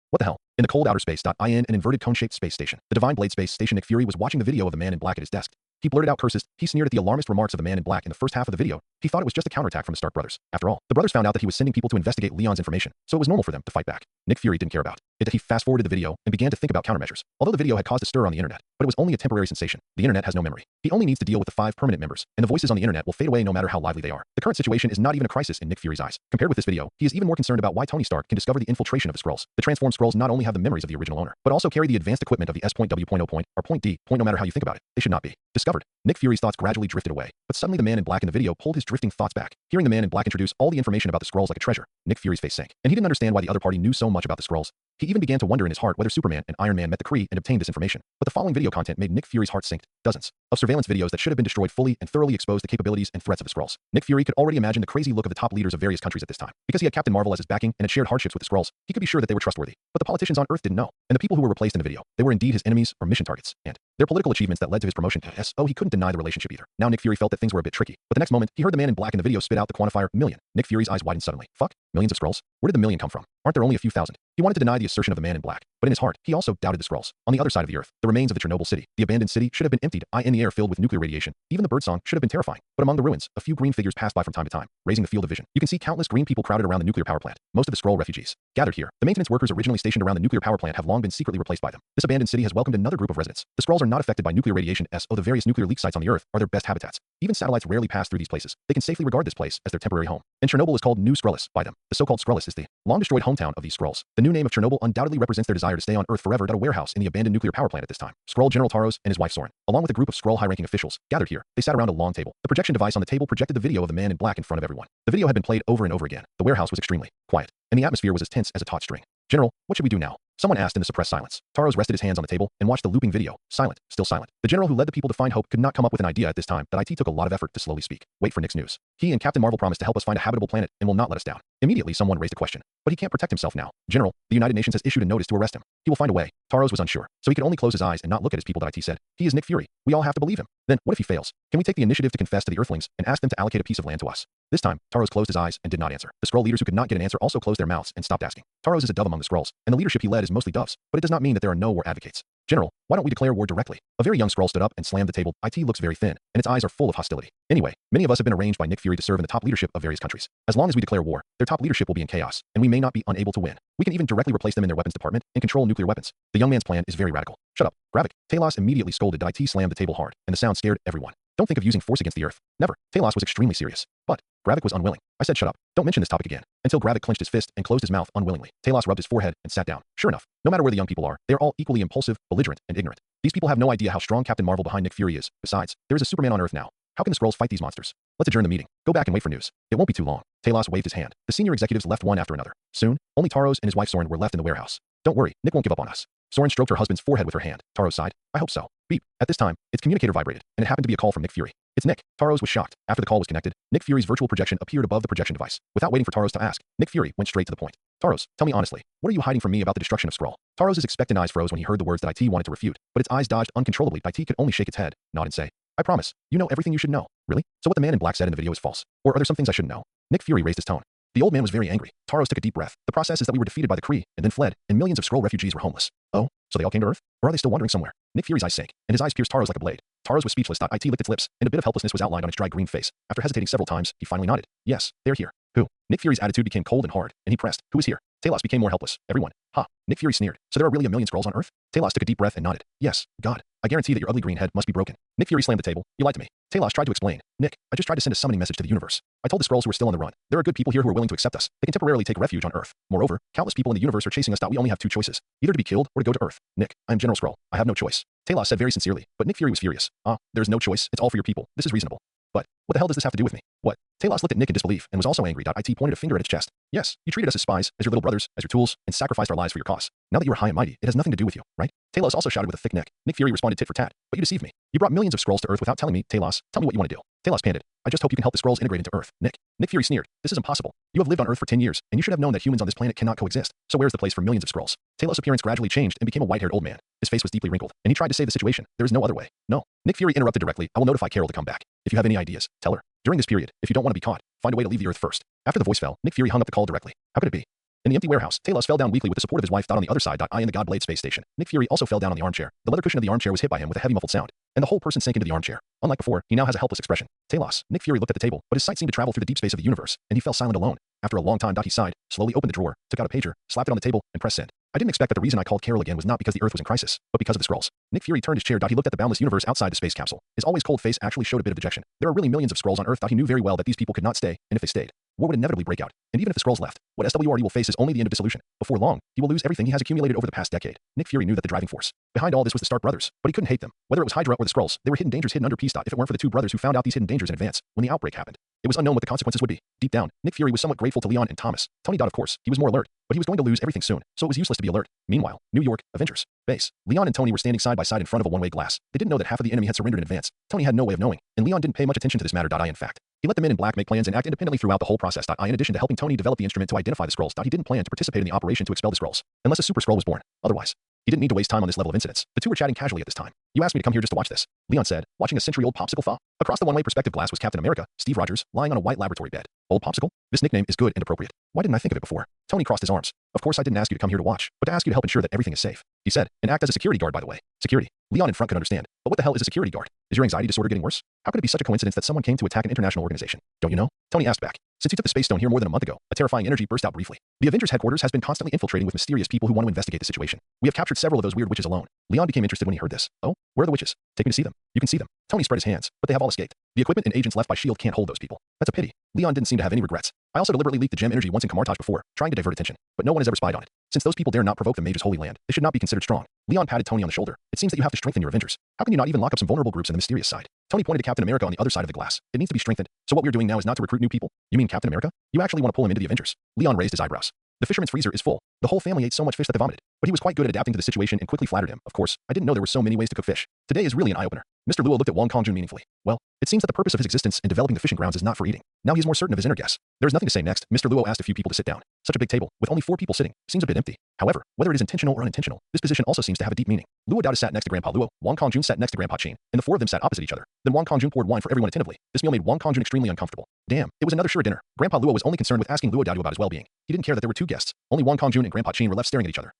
What the hell? In the cold outer space. In an inverted cone-shaped space station, the Divine Blade space station, Nick Fury was watching the video of the man in black at his desk. He blurted out curses. He sneered at the alarmist remarks of the man in black in the first half of the video. He thought it was just a counterattack from the Stark brothers. After all, the brothers found out that he was sending people to investigate Leon's information, so it was normal for them to fight back. Nick Fury didn't care about it. He fast-forwarded the video and began to think about countermeasures. Although the video had caused a stir on the internet, but it was only a temporary sensation. The internet has no memory. He only needs to deal with the 5 permanent members, and the voices on the internet will fade away no matter how lively they are. The current situation is not even a crisis in Nick Fury's eyes. Compared with this video, he is even more concerned about why Tony Stark can discover the infiltration of the Skrulls. The transformed Skrulls not only have the memories of the original owner, but also carry the advanced equipment of the S.W.O. or Point D. No matter how you think about it, they should not be discovered. Nick Fury's thoughts gradually drifted away, but suddenly the man in black in the video pulled his drifting thoughts back. Hearing the man in black introduce all the information about the Skrulls like a treasure, Nick Fury's face sank, and he didn't understand why the other party knew so much about the Skrulls. He even began to wonder in his heart whether Superman and Iron Man met the Kree and obtained this information. But the following video content made Nick Fury's heart sink. Dozens of surveillance videos that should have been destroyed fully and thoroughly exposed the capabilities and threats of the Skrulls. Nick Fury could already imagine the crazy look of the top leaders of various countries at this time. Because he had Captain Marvel as his backing and had shared hardships with the Skrulls, he could be sure that they were trustworthy. But the politicians on Earth didn't know. And the people who were replaced in the video, they were indeed his enemies or mission targets. And their political achievements that led to his promotion to S.O. He couldn't deny the relationship either. Now Nick Fury felt that things were a bit tricky. But the next moment, he heard the man in black in the video spit out the quantifier million. Nick Fury's eyes widened suddenly. Fuck? Millions of Skrulls? Where did the million come from? Aren't there only a few thousand? He wanted to deny the assertion of the man in black, but in his heart, he also doubted the Skrulls. On the other side of the Earth, the remains of the Chernobyl city, the abandoned city, should have been emptied, in the air filled with nuclear radiation. Even the birdsong should have been terrifying. But among the ruins, a few green figures passed by from time to time, raising the field of vision. You can see countless green people crowded around the nuclear power plant. Most of the Skrull refugees gathered here. The maintenance workers originally stationed around the nuclear power plant have long been secretly replaced by them. This abandoned city has welcomed another group of residents. The Skrulls are not affected by nuclear radiation. The various nuclear leak sites on the Earth are their best habitats. Even satellites rarely pass through these places. They can safely regard this place as their temporary home. And Chernobyl is called New Skrullis by them. The so-called Skrullis is the long-destroyed hometown of these Skrulls. The new name of Chernobyl undoubtedly represents their desire to stay on Earth forever. At a warehouse in the abandoned nuclear power plant at this time, Skrull General Taros and his wife Soren, along with a group of Skrull high-ranking officials, gathered here. They sat around a long table. The projection device on the table projected the video of the man in black in front of everyone. The video had been played over and over again. The warehouse was extremely quiet, and the atmosphere was as tense as a taut string. General, what should we do now? Someone asked in the suppressed silence. Taros rested his hands on the table and watched the looping video. Silent, still silent. The general who led the people to find hope could not come up with an idea at this time. That IT took a lot of effort to slowly speak. Wait for Nick's news. He and Captain Marvel promised to help us find a habitable planet and will not let us down. Immediately someone raised a question. But he can't protect himself now. General, the United Nations has issued a notice to arrest him. He will find a way. Taros was unsure, so he could only close his eyes and not look at his people. IT said, he is Nick Fury. We all have to believe him. Then, what if he fails? Can we take the initiative to confess to the Earthlings and ask them to allocate a piece of land to us? This time, Taros closed his eyes and did not answer. The Skrull leaders who could not get an answer also closed their mouths and stopped asking. Taros is a dove among the Skrulls, and the leadership he led is mostly doves, but it does not mean that there are no war advocates. General, why don't we declare war directly? A very young Skrull stood up and slammed the table. IT looks very thin, and its eyes are full of hostility. Anyway, many of us have been arranged by Nick Fury to serve in the top leadership of various countries. As long as we declare war, their top leadership will be in chaos, and we may not be unable to win. We can even directly replace them in their weapons department and control nuclear weapons. The young man's plan is very radical. Shut up, Gravik. Talos immediately scolded. IT slammed the table hard, and the sound scared everyone. Don't think of using force against the Earth. Never. Talos was extremely serious. But Gravik was unwilling. I said shut up. Don't mention this topic again. Until Gravik clenched his fist and closed his mouth unwillingly. Talos rubbed his forehead and sat down. Sure enough, no matter where the young people are, they are all equally impulsive, belligerent, and ignorant. These people have no idea how strong Captain Marvel behind Nick Fury is. Besides, there is a Superman on Earth now. How can the Skrulls fight these monsters? Let's adjourn the meeting. Go back and wait for news. It won't be too long. Talos waved his hand. The senior executives left one after another. Soon, only Taros and his wife Soren were left in the warehouse. Don't worry, Nick won't give up on us. Soren stroked her husband's forehead with her hand. Taros sighed. I hope so. Beep. At this time, its communicator vibrated, and it happened to be a call from Nick Fury. It's Nick. Taros was shocked. After the call was connected, Nick Fury's virtual projection appeared above the projection device. Without waiting for Taros to ask, Nick Fury went straight to the point. Taros, tell me honestly, what are you hiding from me about the destruction of Skrull? Taros' expectant eyes froze when he heard the words that IT wanted to refute, but its eyes dodged uncontrollably. IT could only shake its head, nod and say, I promise, you know everything you should know. Really? So what the man in black said in the video is false? Or are there some things I shouldn't know? Nick Fury raised his tone. The old man was very angry. Taros took a deep breath. The process is that we were defeated by the Kree, and then fled, and millions of Skrull refugees were homeless. Oh, so they all came to Earth? Or are they still wandering somewhere? Nick Fury's eyes sank, and his eyes pierced Taros like a blade. Taros was speechless. IT licked its lips, and a bit of helplessness was outlined on its dry green face. After hesitating several times, he finally nodded. Yes, they're here. Who? Nick Fury's attitude became cold and hard, and he pressed. Who is here? Talos became more helpless. Everyone. Ha. Nick Fury sneered. So there are really a million Skrulls on Earth? Talos took a deep breath and nodded. Yes, God. I guarantee that your ugly green head must be broken. Nick Fury slammed the table. You lied to me. Talos tried to explain. Nick, I just tried to send a summoning message to the universe. I told the Skrulls who are still on the run. There are good people here who are willing to accept us. They can temporarily take refuge on Earth. Moreover, countless people in the universe are chasing us. We only have two choices. Either to be killed or to go to Earth. Nick, I am General Skrull. I have no choice. Talos said very sincerely, but Nick Fury was furious. There's no choice. It's all for your people. This is reasonable. But what the hell does this have to do with me? What? Talos looked at Nick in disbelief and was also angry. IT pointed a finger at its chest. Yes, you treated us as spies, as your little brothers, as your tools, and sacrificed our lives for your cause. Now that you are high and mighty, it has nothing to do with you, right? Talos also shouted with a thick neck. Nick Fury responded tit for tat. But you deceived me. You brought millions of Skrulls to Earth without telling me. Talos, tell me what you want to do. Talos panted. I just hope you can help the Skrulls integrate into Earth. Nick. Nick Fury sneered. This is impossible. You have lived on Earth for 10 years, and you should have known that humans on this planet cannot coexist. So where's the place for millions of Skrulls? Talos' appearance gradually changed and became a white-haired old man. His face was deeply wrinkled, and he tried to save the situation. There is no other way. No. Nick Fury interrupted directly. I will notify Carol to come back. If you have any ideas, tell her. During this period, if you don't want to be caught, find a way to leave the Earth first. After the voice fell, Nick Fury hung up the call directly. How could it be? In the empty warehouse, Talos fell down weakly with the support of his wife. On the other side, I in the Godblade space station. Nick Fury also fell down on the armchair. The leather cushion of the armchair was hit by him with a heavy muffled sound, and the whole person sank into the armchair. Unlike before, he now has a helpless expression. Talos. Nick Fury looked at the table, but his sight seemed to travel through the deep space of the universe, and he fell silent alone. After a long time, he sighed, slowly opened the drawer, took out a pager, slapped it on the table, and pressed send. I didn't expect that the reason I called Carol again was not because the Earth was in crisis, but because of the Skrulls. Nick Fury turned his chair. He looked at the boundless universe outside the space capsule. His always cold face actually showed a bit of dejection. There are really millions of Skrulls on Earth. He knew very well that these people could not stay, and if they stayed, war would inevitably break out. And even if the Skrulls left, what SWRD will face is only the end of dissolution. Before long, he will lose everything he has accumulated over the past decade. Nick Fury knew that the driving force behind all this was the Stark brothers, but he couldn't hate them. Whether it was Hydra or the Skrulls, they were hidden dangers hidden under peace. If it weren't for the two brothers who found out these hidden dangers in advance, when the outbreak happened, it was unknown what the consequences would be. Deep down, Nick Fury was somewhat grateful to Leon and Thomas. Tony. Of course, he was more alert, but he was going to lose everything soon, so it was useless to be alert. Meanwhile, New York, Avengers base. Leon and Tony were standing side by side in front of a one-way glass. They didn't know that half of the enemy had surrendered in advance. Tony had no way of knowing, and Leon didn't pay much attention to this matter. In fact, he let the men in black make plans and act independently throughout the whole process. In addition to helping Tony develop the instrument to identify the Skrulls, he didn't plan to participate in the operation to expel the Skrulls, unless a super Skrull was born. Otherwise, he didn't need to waste time on this level of incidents. The two were chatting casually at this time. You asked me to come here just to watch this, Leon said, watching a century-old popsicle thaw. Across the one-way perspective glass was Captain America, Steve Rogers, lying on a white laboratory bed. Old popsicle? This nickname is good and appropriate. Why didn't I think of it before? Tony crossed his arms. Of course I didn't ask you to come here to watch, but to ask you to help ensure that everything is safe, he said, and act as a security guard, by the way. Security. Leon in front could understand. But what the hell is a security guard? Is your anxiety disorder getting worse? How could it be such a coincidence that someone came to attack an international organization? Don't you know? Tony asked back. Since you took the space stone here more than a month ago, a terrifying energy burst out briefly. The Avengers headquarters has been constantly infiltrating with mysterious people who want to investigate the situation. We have captured several of those weird witches alone. Leon became interested when he heard this. Oh, where are the witches? Take me to see them. You can see them. Tony spread his hands, but they have all escaped. The equipment and agents left by S.H.I.E.L.D. can't hold those people. That's a pity. Leon didn't seem to have any regrets. I also deliberately leaked the gem energy once in Kamartaj before, trying to divert attention, but no one has ever spied on it. Since those people dare not provoke the Mage's Holy Land, they should not be considered strong. Leon patted Tony on the shoulder. It seems that you have to strengthen your Avengers. How can you not even lock up some vulnerable groups in the mysterious side? Tony pointed to Captain America on the other side of the glass. It needs to be strengthened. So what we're doing now is not to recruit new people? You mean Captain America? You actually want to pull him into the Avengers? Leon raised his eyebrows. The fisherman's freezer is full. The whole family ate so much fish that they vomited. But he was quite good at adapting to the situation and quickly flattered him. Of course, I didn't know there were so many ways to cook fish. Today is really an eye-opener. Mr. Luo looked at Wong Kongjun meaningfully. Well, it seems that the purpose of his existence in developing the fishing grounds is not for eating. Now he's more certain of his inner guess. There is nothing to say next. Mr. Luo asked a few people to sit down. Such a big table, with only 4 people sitting, seems a bit empty. However, whether it is intentional or unintentional, this position also seems to have a deep meaning. Luo Dao sat next to Grandpa Luo, Wang Kongjun sat next to Grandpa Qin, and the four of them sat opposite each other. Then Wang Kongjun poured wine for everyone attentively. This meal made Wang Kongjun extremely uncomfortable. Damn, it was another sure dinner. Grandpa Luo was only concerned with asking Luo Dao about his well-being. He didn't care that there were two guests. Only Wang Kongjun and Grandpa Qin were left staring at each other.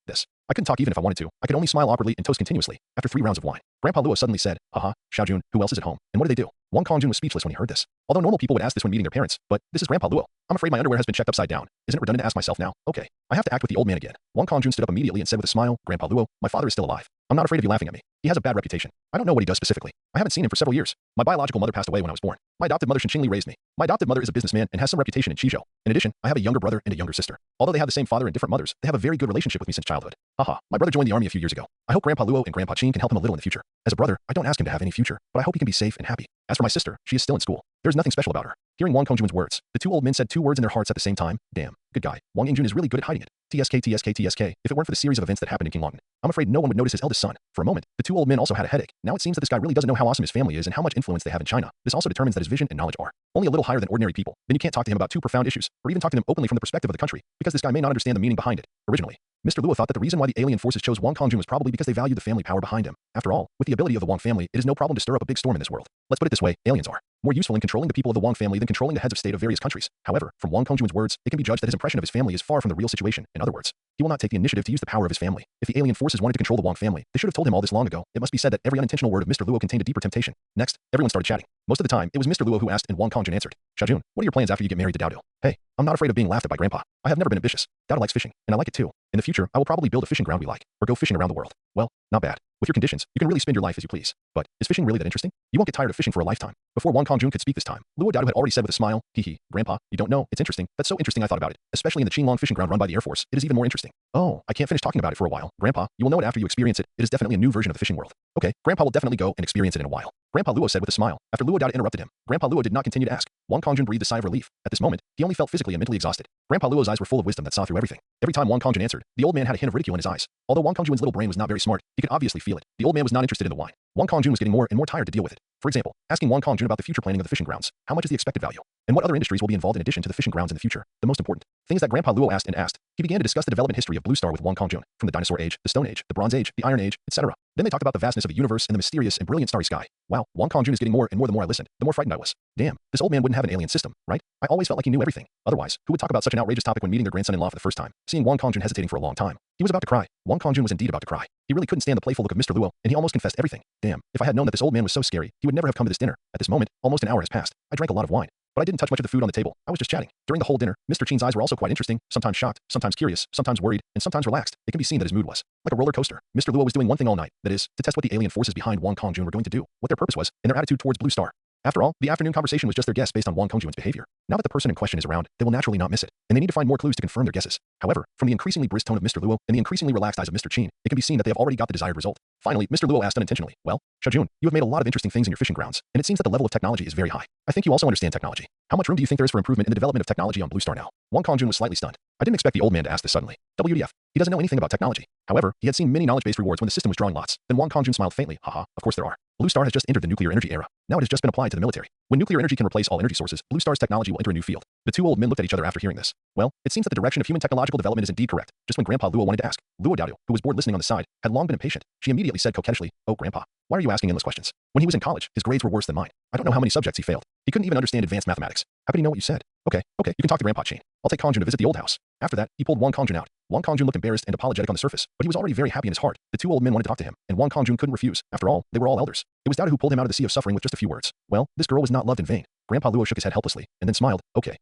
I couldn't talk even if I wanted to. I could only smile awkwardly and toast continuously. After 3 rounds of wine, Grandpa Luo suddenly said, haha, Xiaojun, who else is at home? And what did they do? Wang Kongjun was speechless when he heard this. Although normal people would ask this when meeting their parents, but this is Grandpa Luo. I'm afraid my underwear has been checked upside down. Isn't it redundant to ask myself now? Okay, I have to act with the old man again. Wang Kongjun stood up immediately and said with a smile, Grandpa Luo, my father is still alive. I'm not afraid of you laughing at me. He has a bad reputation. I don't know what he does specifically. I haven't seen him for several years. My biological mother passed away when I was born. My adoptive mother Shinqingli raised me. My adoptive mother is a businessman and has some reputation in Qizhou. In addition, I have a younger brother and a younger sister. Although they have the same father and different mothers, they have a very good relationship with me since childhood. Haha, my brother joined the army a few years ago. I hope Grandpa Luo and Grandpa Qin can help him a little in the future. As a brother, I don't ask him to have any future, but I hope he can be safe and happy. As for my sister, she is still in school. There's nothing special about her. Hearing Wang Kongjun's words, the two old men said 2 words in their hearts at the same time. Damn, good guy. Wang Yingjun is really good at hiding it. TSK. If it weren't for the series of events that happened in Qinglong, I'm afraid no one would notice his eldest son. For a moment, the 2 old men also had a headache. Now it seems that this guy really doesn't know how awesome his family is and how much influence they have in China. This also determines that his vision and knowledge are only a little higher than ordinary people. Then you can't talk to him about too profound issues, or even talk to him openly from the perspective of the country, because this guy may not understand the meaning behind it. Originally, Mr. Luo thought that the reason why the alien forces chose Wang Kongjun was probably because they valued the family power behind him. After all, with the ability of the Wang family, it is no problem to stir up a big storm in this world. Let's put it this way, aliens are more useful in controlling the people of the Wang family than controlling the heads of state of various countries. However, from Wang Kongjun's words, it can be judged that his impression of his family is far from the real situation. In other words, he will not take the initiative to use the power of his family. If the alien forces wanted to control the Wang family, they should have told him all this long ago. It must be said that every unintentional word of Mr. Luo contained a deeper temptation. Next, everyone started chatting. Most of the time, it was Mr. Luo who asked and Wang Kongjun answered. Xiaojun, what are your plans after you get married to Dao? Hey, I'm not afraid of being laughed at by Grandpa. I have never been ambitious. Dao likes fishing, and I like it too. In the future, I will probably build a fishing ground we like, or go fishing around the world. Well, not bad. With your conditions, you can really spend your life as you please. But is fishing really that interesting? You won't get tired of fishing for a lifetime. Before Wang Kongjun could speak this time, Luo Dao had already said with a smile, hee, Grandpa, you don't know, it's interesting. That's so interesting I thought about it. Especially in the Qinglong fishing ground run by the Air Force, it is even more interesting. Oh, I can't finish talking about it for a while. Grandpa, you will know it after you experience it. It is definitely a new version of the fishing world. Okay, Grandpa will definitely go and experience it in a while. Grandpa Luo said with a smile. After Luo Dao interrupted him, Grandpa Luo did not continue to ask. Wang Kongjun breathed a sigh of relief. At this moment, he only felt physically and mentally exhausted. Grandpa Luo's eyes were full of wisdom that saw through everything. Every time Wang Kongjun answered, the old man had a hint of ridicule in his eyes. Although Wang Kongjun's little brain was not very smart, he could obviously feel it. The old man was not interested in the wine. Wang Kongjun was getting more and more tired to deal with it. For example, asking Wang Kongjun about the future planning of the fishing grounds. How much is the expected value? And what other industries will be involved in addition to the fishing grounds in the future? The most important things that Grandpa Luo asked and asked. He began to discuss the development history of Blue Star with Wang Kongjun, from the Dinosaur Age, the Stone Age, the Bronze Age, the Iron Age, etc. Then they talked about the vastness of the universe and the mysterious and brilliant starry sky. Wow, Wang Kongjun is getting more and more the more I listened, the more frightened I was. Damn, this old man wouldn't have an alien system, right? I always felt like he knew everything. Otherwise, who would talk about such an outrageous topic when meeting their grandson-in-law for the first time? Seeing Wang Kongjun hesitating for a long time, he was about to cry. Wang Kongjun was indeed about to cry. He really couldn't stand the playful look of Mr. Luo, and he almost confessed everything. Damn, if I had known that this old man was so scary, he would never have come to this dinner. At this moment, almost an hour has passed. I drank a lot of wine, but I didn't touch much of the food on the table. I was just chatting. During the whole dinner, Mr. Qin's eyes were also quite interesting, sometimes shocked, sometimes curious, sometimes worried, and sometimes relaxed. It can be seen that his mood was like a roller coaster. Mr. Luo was doing one thing all night, that is, to test what the alien forces behind Wang Kongjun were going to do, what their purpose was, and their attitude towards Blue Star. After all, the afternoon conversation was just their guess based on Wang Kongjun's behavior. Now that the person in question is around, they will naturally not miss it, and they need to find more clues to confirm their guesses. However, from the increasingly brisk tone of Mr. Luo and the increasingly relaxed eyes of Mr. Qin, it can be seen that they have already got the desired result. Finally, Mr. Luo asked unintentionally, well, Xiaojun, you have made a lot of interesting things in your fishing grounds, and it seems that the level of technology is very high. I think you also understand technology. How much room do you think there is for improvement in the development of technology on Blue Star now? Wang Kongjun was slightly stunned. I didn't expect the old man to ask this suddenly. WTF. He doesn't know anything about technology. However, he had seen many knowledge-based rewards when the system was drawing lots. Then Wang Kongjun smiled faintly. Haha, of course there are. Blue Star has just entered the nuclear energy era. Now it has just been applied to the military. When nuclear energy can replace all energy sources, Blue Star's technology will enter a new field. The two old men looked at each other after hearing this. Well, it seems that the direction of human technological development is indeed correct. Just when Grandpa Luo wanted to ask, Luo Dao, who was bored listening on the side, had long been impatient. She immediately said coquettishly, oh Grandpa, why are you asking endless questions? When he was in college, his grades were worse than mine. I don't know how many subjects he failed. He couldn't even understand advanced mathematics. How could he know what you said? Okay, you can talk to Grandpa Qin. I'll take Kongjun to visit the old house. After that, he pulled Wang Kongjun out. Wang Kongjun looked embarrassed and apologetic on the surface, but he was already very happy in his heart. The two old men wanted to talk to him, and Wang Kongjun couldn't refuse. After all, they were all elders. It was Dao who pulled him out of the sea of suffering with just a few words. Well, this girl was not loved in vain. Grandpa Luo shook his head helplessly, and then smiled. Okay,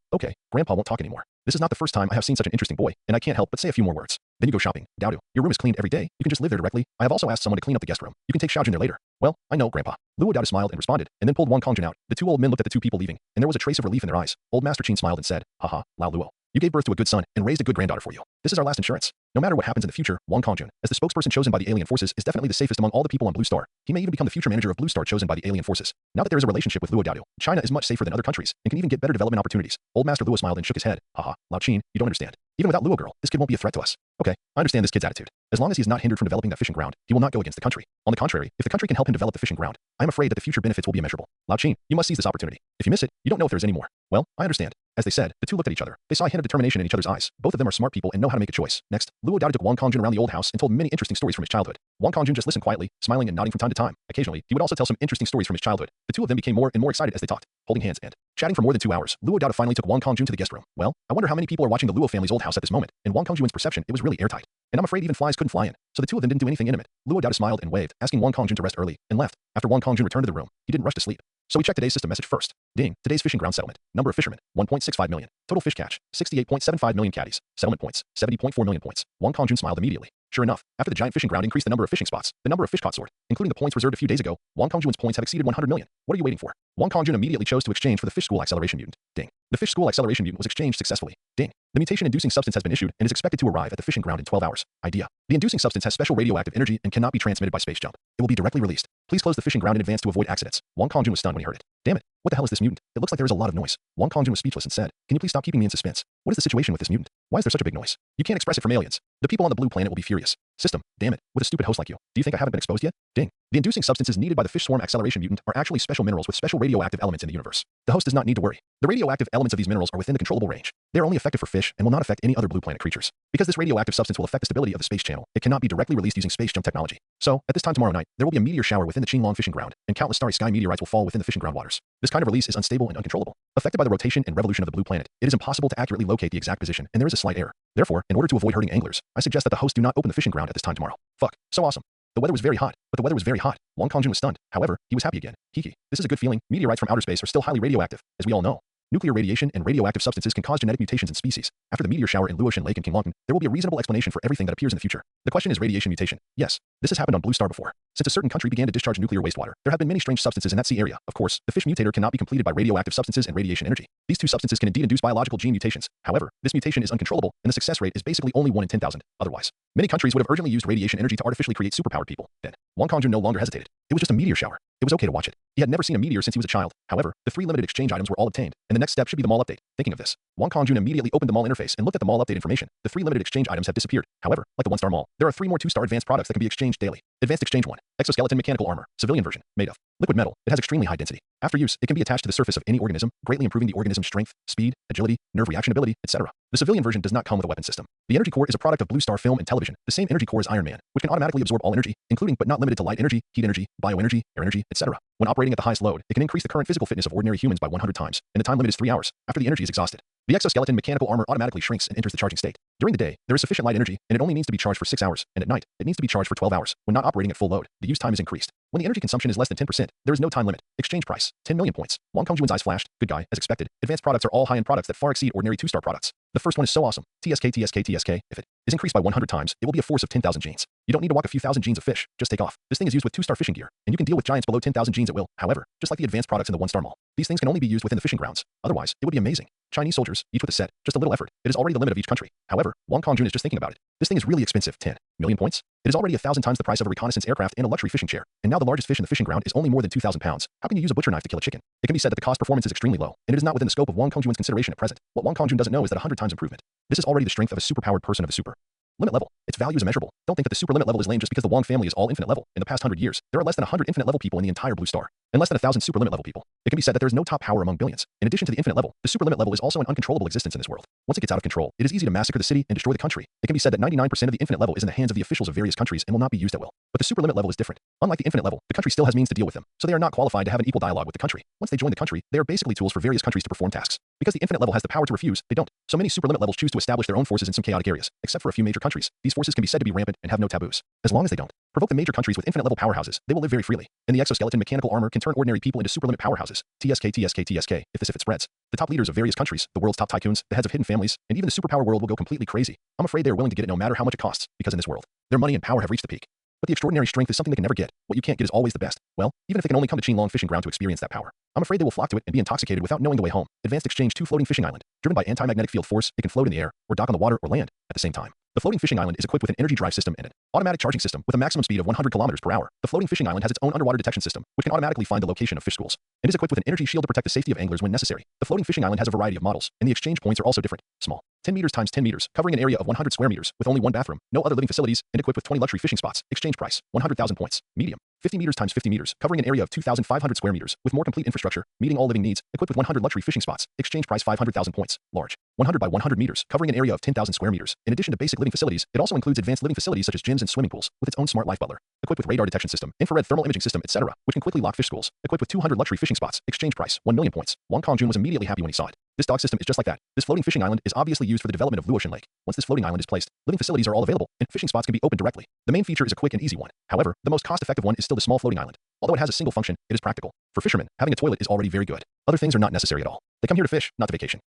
Grandpa won't talk anymore. This is not the first time I have seen such an interesting boy, and I can't help but say a few more words. Then you go shopping. Dao, your room is cleaned every day. You can just live there directly. I have also asked someone to clean up the guest room. You can take Xiaojun there later. Well, I know, Grandpa. Luo Dao smiled and responded, and then pulled Wang Kongjun out. The two old men looked at the two people leaving, and there was a trace of relief in their eyes. Old Master Qin smiled and said, haha, Lao Luo. You gave birth to a good son and raised a good granddaughter for you. This is our last insurance. No matter what happens in the future, Wang Kongjun, as the spokesperson chosen by the alien forces, is definitely the safest among all the people on Blue Star. He may even become the future manager of Blue Star chosen by the alien forces. Now that there is a relationship with Luo Dao, China is much safer than other countries and can even get better development opportunities. Old Master Luo smiled and shook his head. Haha, Lao Qin, you don't understand. Even without Luo girl, this kid won't be a threat to us. Okay, I understand this kid's attitude. As long as he is not hindered from developing that fishing ground, he will not go against the country. On the contrary, if the country can help him develop the fishing ground, I am afraid that the future benefits will be immeasurable. Lao Qin, you must seize this opportunity. If you miss it, you don't know if there's any more. Well, I understand. As they said, the two looked at each other. They saw a hint of determination in each other's eyes. Both of them are smart people and know how to make a choice. Next, Luo Dao took Wang Kongjun around the old house and told many interesting stories from his childhood. Wang Kongjun just listened quietly, smiling and nodding from time to time. Occasionally, he would also tell some interesting stories from his childhood. The two of them became more and more excited as they talked, holding hands and chatting for more than 2 hours. Luo Dao finally took Wang Kongjun to the guest room. Well, I wonder how many people are watching the Luo family's old house at this moment. In Wang Kongjun's perception, it was really airtight. And I'm afraid even flies couldn't fly in. So the two of them didn't do anything intimate. Luo Dao smiled and waved, asking Wang Kongjun to rest early, and left. After Wang Kongjun returned to the room, he didn't rush to sleep. So we checked today's system message first. Ding. Today's fishing ground settlement. Number of fishermen, 1.65 million. Total fish catch, 68.75 million caddies. Settlement points, 70.4 million points. Wang Kongjun smiled immediately. Sure enough, after the giant fishing ground increased the number of fishing spots, the number of fish caught soared, including the points reserved a few days ago. Wang Kongjun's points have exceeded 100 million. What are you waiting for? Wang Kongjun immediately chose to exchange for the fish school acceleration mutant. Ding. The fish school acceleration mutant was exchanged successfully. Ding. The mutation-inducing substance has been issued and is expected to arrive at the fishing ground in 12 hours. Idea. The inducing substance has special radioactive energy and cannot be transmitted by space jump. It will be directly released. Please close the fishing ground in advance to avoid accidents. Wang Kongjun was stunned when he heard it. Damn it. What the hell is this mutant? It looks like there is a lot of noise. Wang Kongjun was speechless and said, can you please stop keeping me in suspense? What is the situation with this mutant? Why is there such a big noise? You can't express it from aliens. The people on the blue planet will be furious. System, damn it, with a stupid host like you. Do you think I haven't been exposed yet? Ding. The inducing substances needed by the fish swarm acceleration mutant are actually special minerals with special radioactive elements in the universe. The host does not need to worry. The radioactive elements of these minerals are within the controllable range. They are only effective for fish and will not affect any other blue planet creatures. Because this radioactive substance will affect the stability of the space channel, it cannot be directly released using space jump technology. So, at this time tomorrow night, there will be a meteor shower within the Qinglong fishing ground, and countless starry sky meteorites will fall within the fishing ground waters. This kind of release is unstable and uncontrollable. Affected by the rotation and revolution of the blue planet, it is impossible to accurately locate the exact position, and there is a slight error. Therefore, in order to avoid hurting anglers, I suggest that the host do not open the fishing ground at this time tomorrow. Fuck. So awesome. The weather was very hot, but the weather was very hot. Wang Kongjun was stunned. However, he was happy again. Hiki. This is a good feeling. Meteorites from outer space are still highly radioactive, as we all know. Nuclear radiation and radioactive substances can cause genetic mutations in species. After the meteor shower in Luotian Lake and Qinglongton, there will be a reasonable explanation for everything that appears in the future. The question is radiation mutation. Yes, this has happened on Blue Star before. Since a certain country began to discharge nuclear wastewater, there have been many strange substances in that sea area. Of course, the fish mutator cannot be completed by radioactive substances and radiation energy. These two substances can indeed induce biological gene mutations. However, this mutation is uncontrollable, and the success rate is basically only 1 in 10,000. Otherwise, many countries would have urgently used radiation energy to artificially create superpowered people. Then, Wang Kongjun no longer hesitated. It was just a meteor shower. It was okay to watch it. He had never seen a meteor since he was a child. However, the 3 limited exchange items were all obtained, and the next step should be the mall update. Thinking of this, Wang Kongjun immediately opened the mall interface and looked at the mall update information. The 3 limited exchange items have disappeared. However, like the 1-star mall, there are 3 more 2-star advanced products that can be exchanged daily. Advanced exchange 1. Exoskeleton mechanical armor, civilian version, made of liquid metal. It has extremely high density. After use, it can be attached to the surface of any organism, greatly improving the organism's strength, speed, agility, nerve reaction ability, etc. The civilian version does not come with a weapon system. The energy core is a product of Blue Star film and television. The same energy core as Iron Man, which can automatically absorb all energy, including but not limited to light energy, heat energy, bioenergy, air energy, etc. When operating at the highest load, it can increase the current physical fitness of ordinary humans by 100 times, and the time limit is 3 hours after the energy is exhausted. The exoskeleton mechanical armor automatically shrinks and enters the charging state. During the day, there is sufficient light energy, and it only needs to be charged for 6 hours, and at night, it needs to be charged for 12 hours. When not operating at full load, the use time is increased. When the energy consumption is less than 10%, there is no time limit. Exchange price, 10 million points. Wang Kongjun's eyes flashed. Good guy, as expected. Advanced products are all high-end products that far exceed ordinary 2-star products. The first one is so awesome. TSK. If it is increased by 100 times, it will be a force of 10,000 genes. You don't need to walk a few thousand genes of fish. Just take off. This thing is used with 2-star fishing gear, and you can deal with giants below 10,000 genes at will. However, just like the advanced products in the 1-star mall, these things can only be used within the fishing grounds. Otherwise, it would be amazing. Chinese soldiers, each with a set, just a little effort. It is already the limit of each country. However, Wang Kongjun is just thinking about it. This thing is really expensive. 10 million points? It is already 1,000 times the price of a reconnaissance aircraft and a luxury fishing chair. And now the largest fish in the fishing ground is only more than 2,000 pounds. How can you use a butcher knife to kill a chicken? It can be said that the cost performance is extremely low, and it is not within the scope of Wang Kongjun's consideration at present. What Wang Kongjun doesn't know is that 100 times improvement. This is already the strength of a superpowered person of a super limit level. Its value is immeasurable. Don't think that the super limit level is lame just because the Wang family is all infinite level. In the past 100 years, there are less than 100 infinite level people in the entire Blue Star, and less than 1,000 super limit level people. It can be said that there is no top power among billions. In addition to the infinite level, the super limit level is also an uncontrollable existence in this world. Once it gets out of control, it is easy to massacre the city and destroy the country. It can be said that 99% of the infinite level is in the hands of the officials of various countries and will not be used at will. But the super limit level is different. Unlike the infinite level, the country still has means to deal with them, so they are not qualified to have an equal dialogue with the country. Once they join the country, they are basically tools for various countries to perform tasks. Because the infinite level has the power to refuse, they don't. So many super limit levels choose to establish their own forces in some chaotic areas, except for a few major countries. These forces can be said to be rampant and have no taboos. As long as they don't provoke the major countries with infinite level powerhouses, they will live very freely. And the exoskeleton mechanical armor can turn ordinary people into super limit powerhouses. TSK. If it spreads. The top leaders of various countries, the world's top tycoons, the heads of hidden families, and even the superpower world will go completely crazy. I'm afraid they are willing to get it no matter how much it costs, because in this world, their money and power have reached the peak. But the extraordinary strength is something they can never get. What you can't get is always the best. Well, even if they can only come to Qinglong fishing ground to experience that power, I'm afraid they will flock to it and be intoxicated without knowing the way home. Advanced Exchange 2 floating fishing island. Driven by anti-magnetic field force, it can float in the air, or dock on the water or land, at the same time. The floating fishing island is equipped with an energy drive system and an automatic charging system with a maximum speed of 100 kilometers per hour. The floating fishing island has its own underwater detection system, which can automatically find the location of fish schools. It is equipped with an energy shield to protect the safety of anglers when necessary. The floating fishing island has a variety of models, and the exchange points are also different. Small. 10 meters times 10 meters, covering an area of 100 square meters, with only one bathroom, no other living facilities, and equipped with 20 luxury fishing spots. Exchange price, 100,000 points. Medium. 50 meters times 50 meters, covering an area of 2,500 square meters, with more complete infrastructure, meeting all living needs, equipped with 100 luxury fishing spots. Exchange price 500,000 points. Large. 100 by 100 meters, covering an area of 10,000 square meters. In addition to basic living facilities, it also includes advanced living facilities such as gyms and swimming pools, with its own smart life butler, equipped with radar detection system, infrared thermal imaging system, etc., which can quickly lock fish schools, equipped with 200 luxury fishing spots. Exchange price, 1 million points. Wong Kong Jun was immediately happy when he saw it. This dog system is just like that. This floating fishing island is obviously used for the development of Luotian Lake. Once this floating island is placed, living facilities are all available, and fishing spots can be opened directly. The main feature is a quick and easy one. However, the most cost-effective one is still the small floating island. Although it has a single function, it is practical. For fishermen, having a toilet is already very good. Other things are not necessary at all. They come here to fish, not to vacation.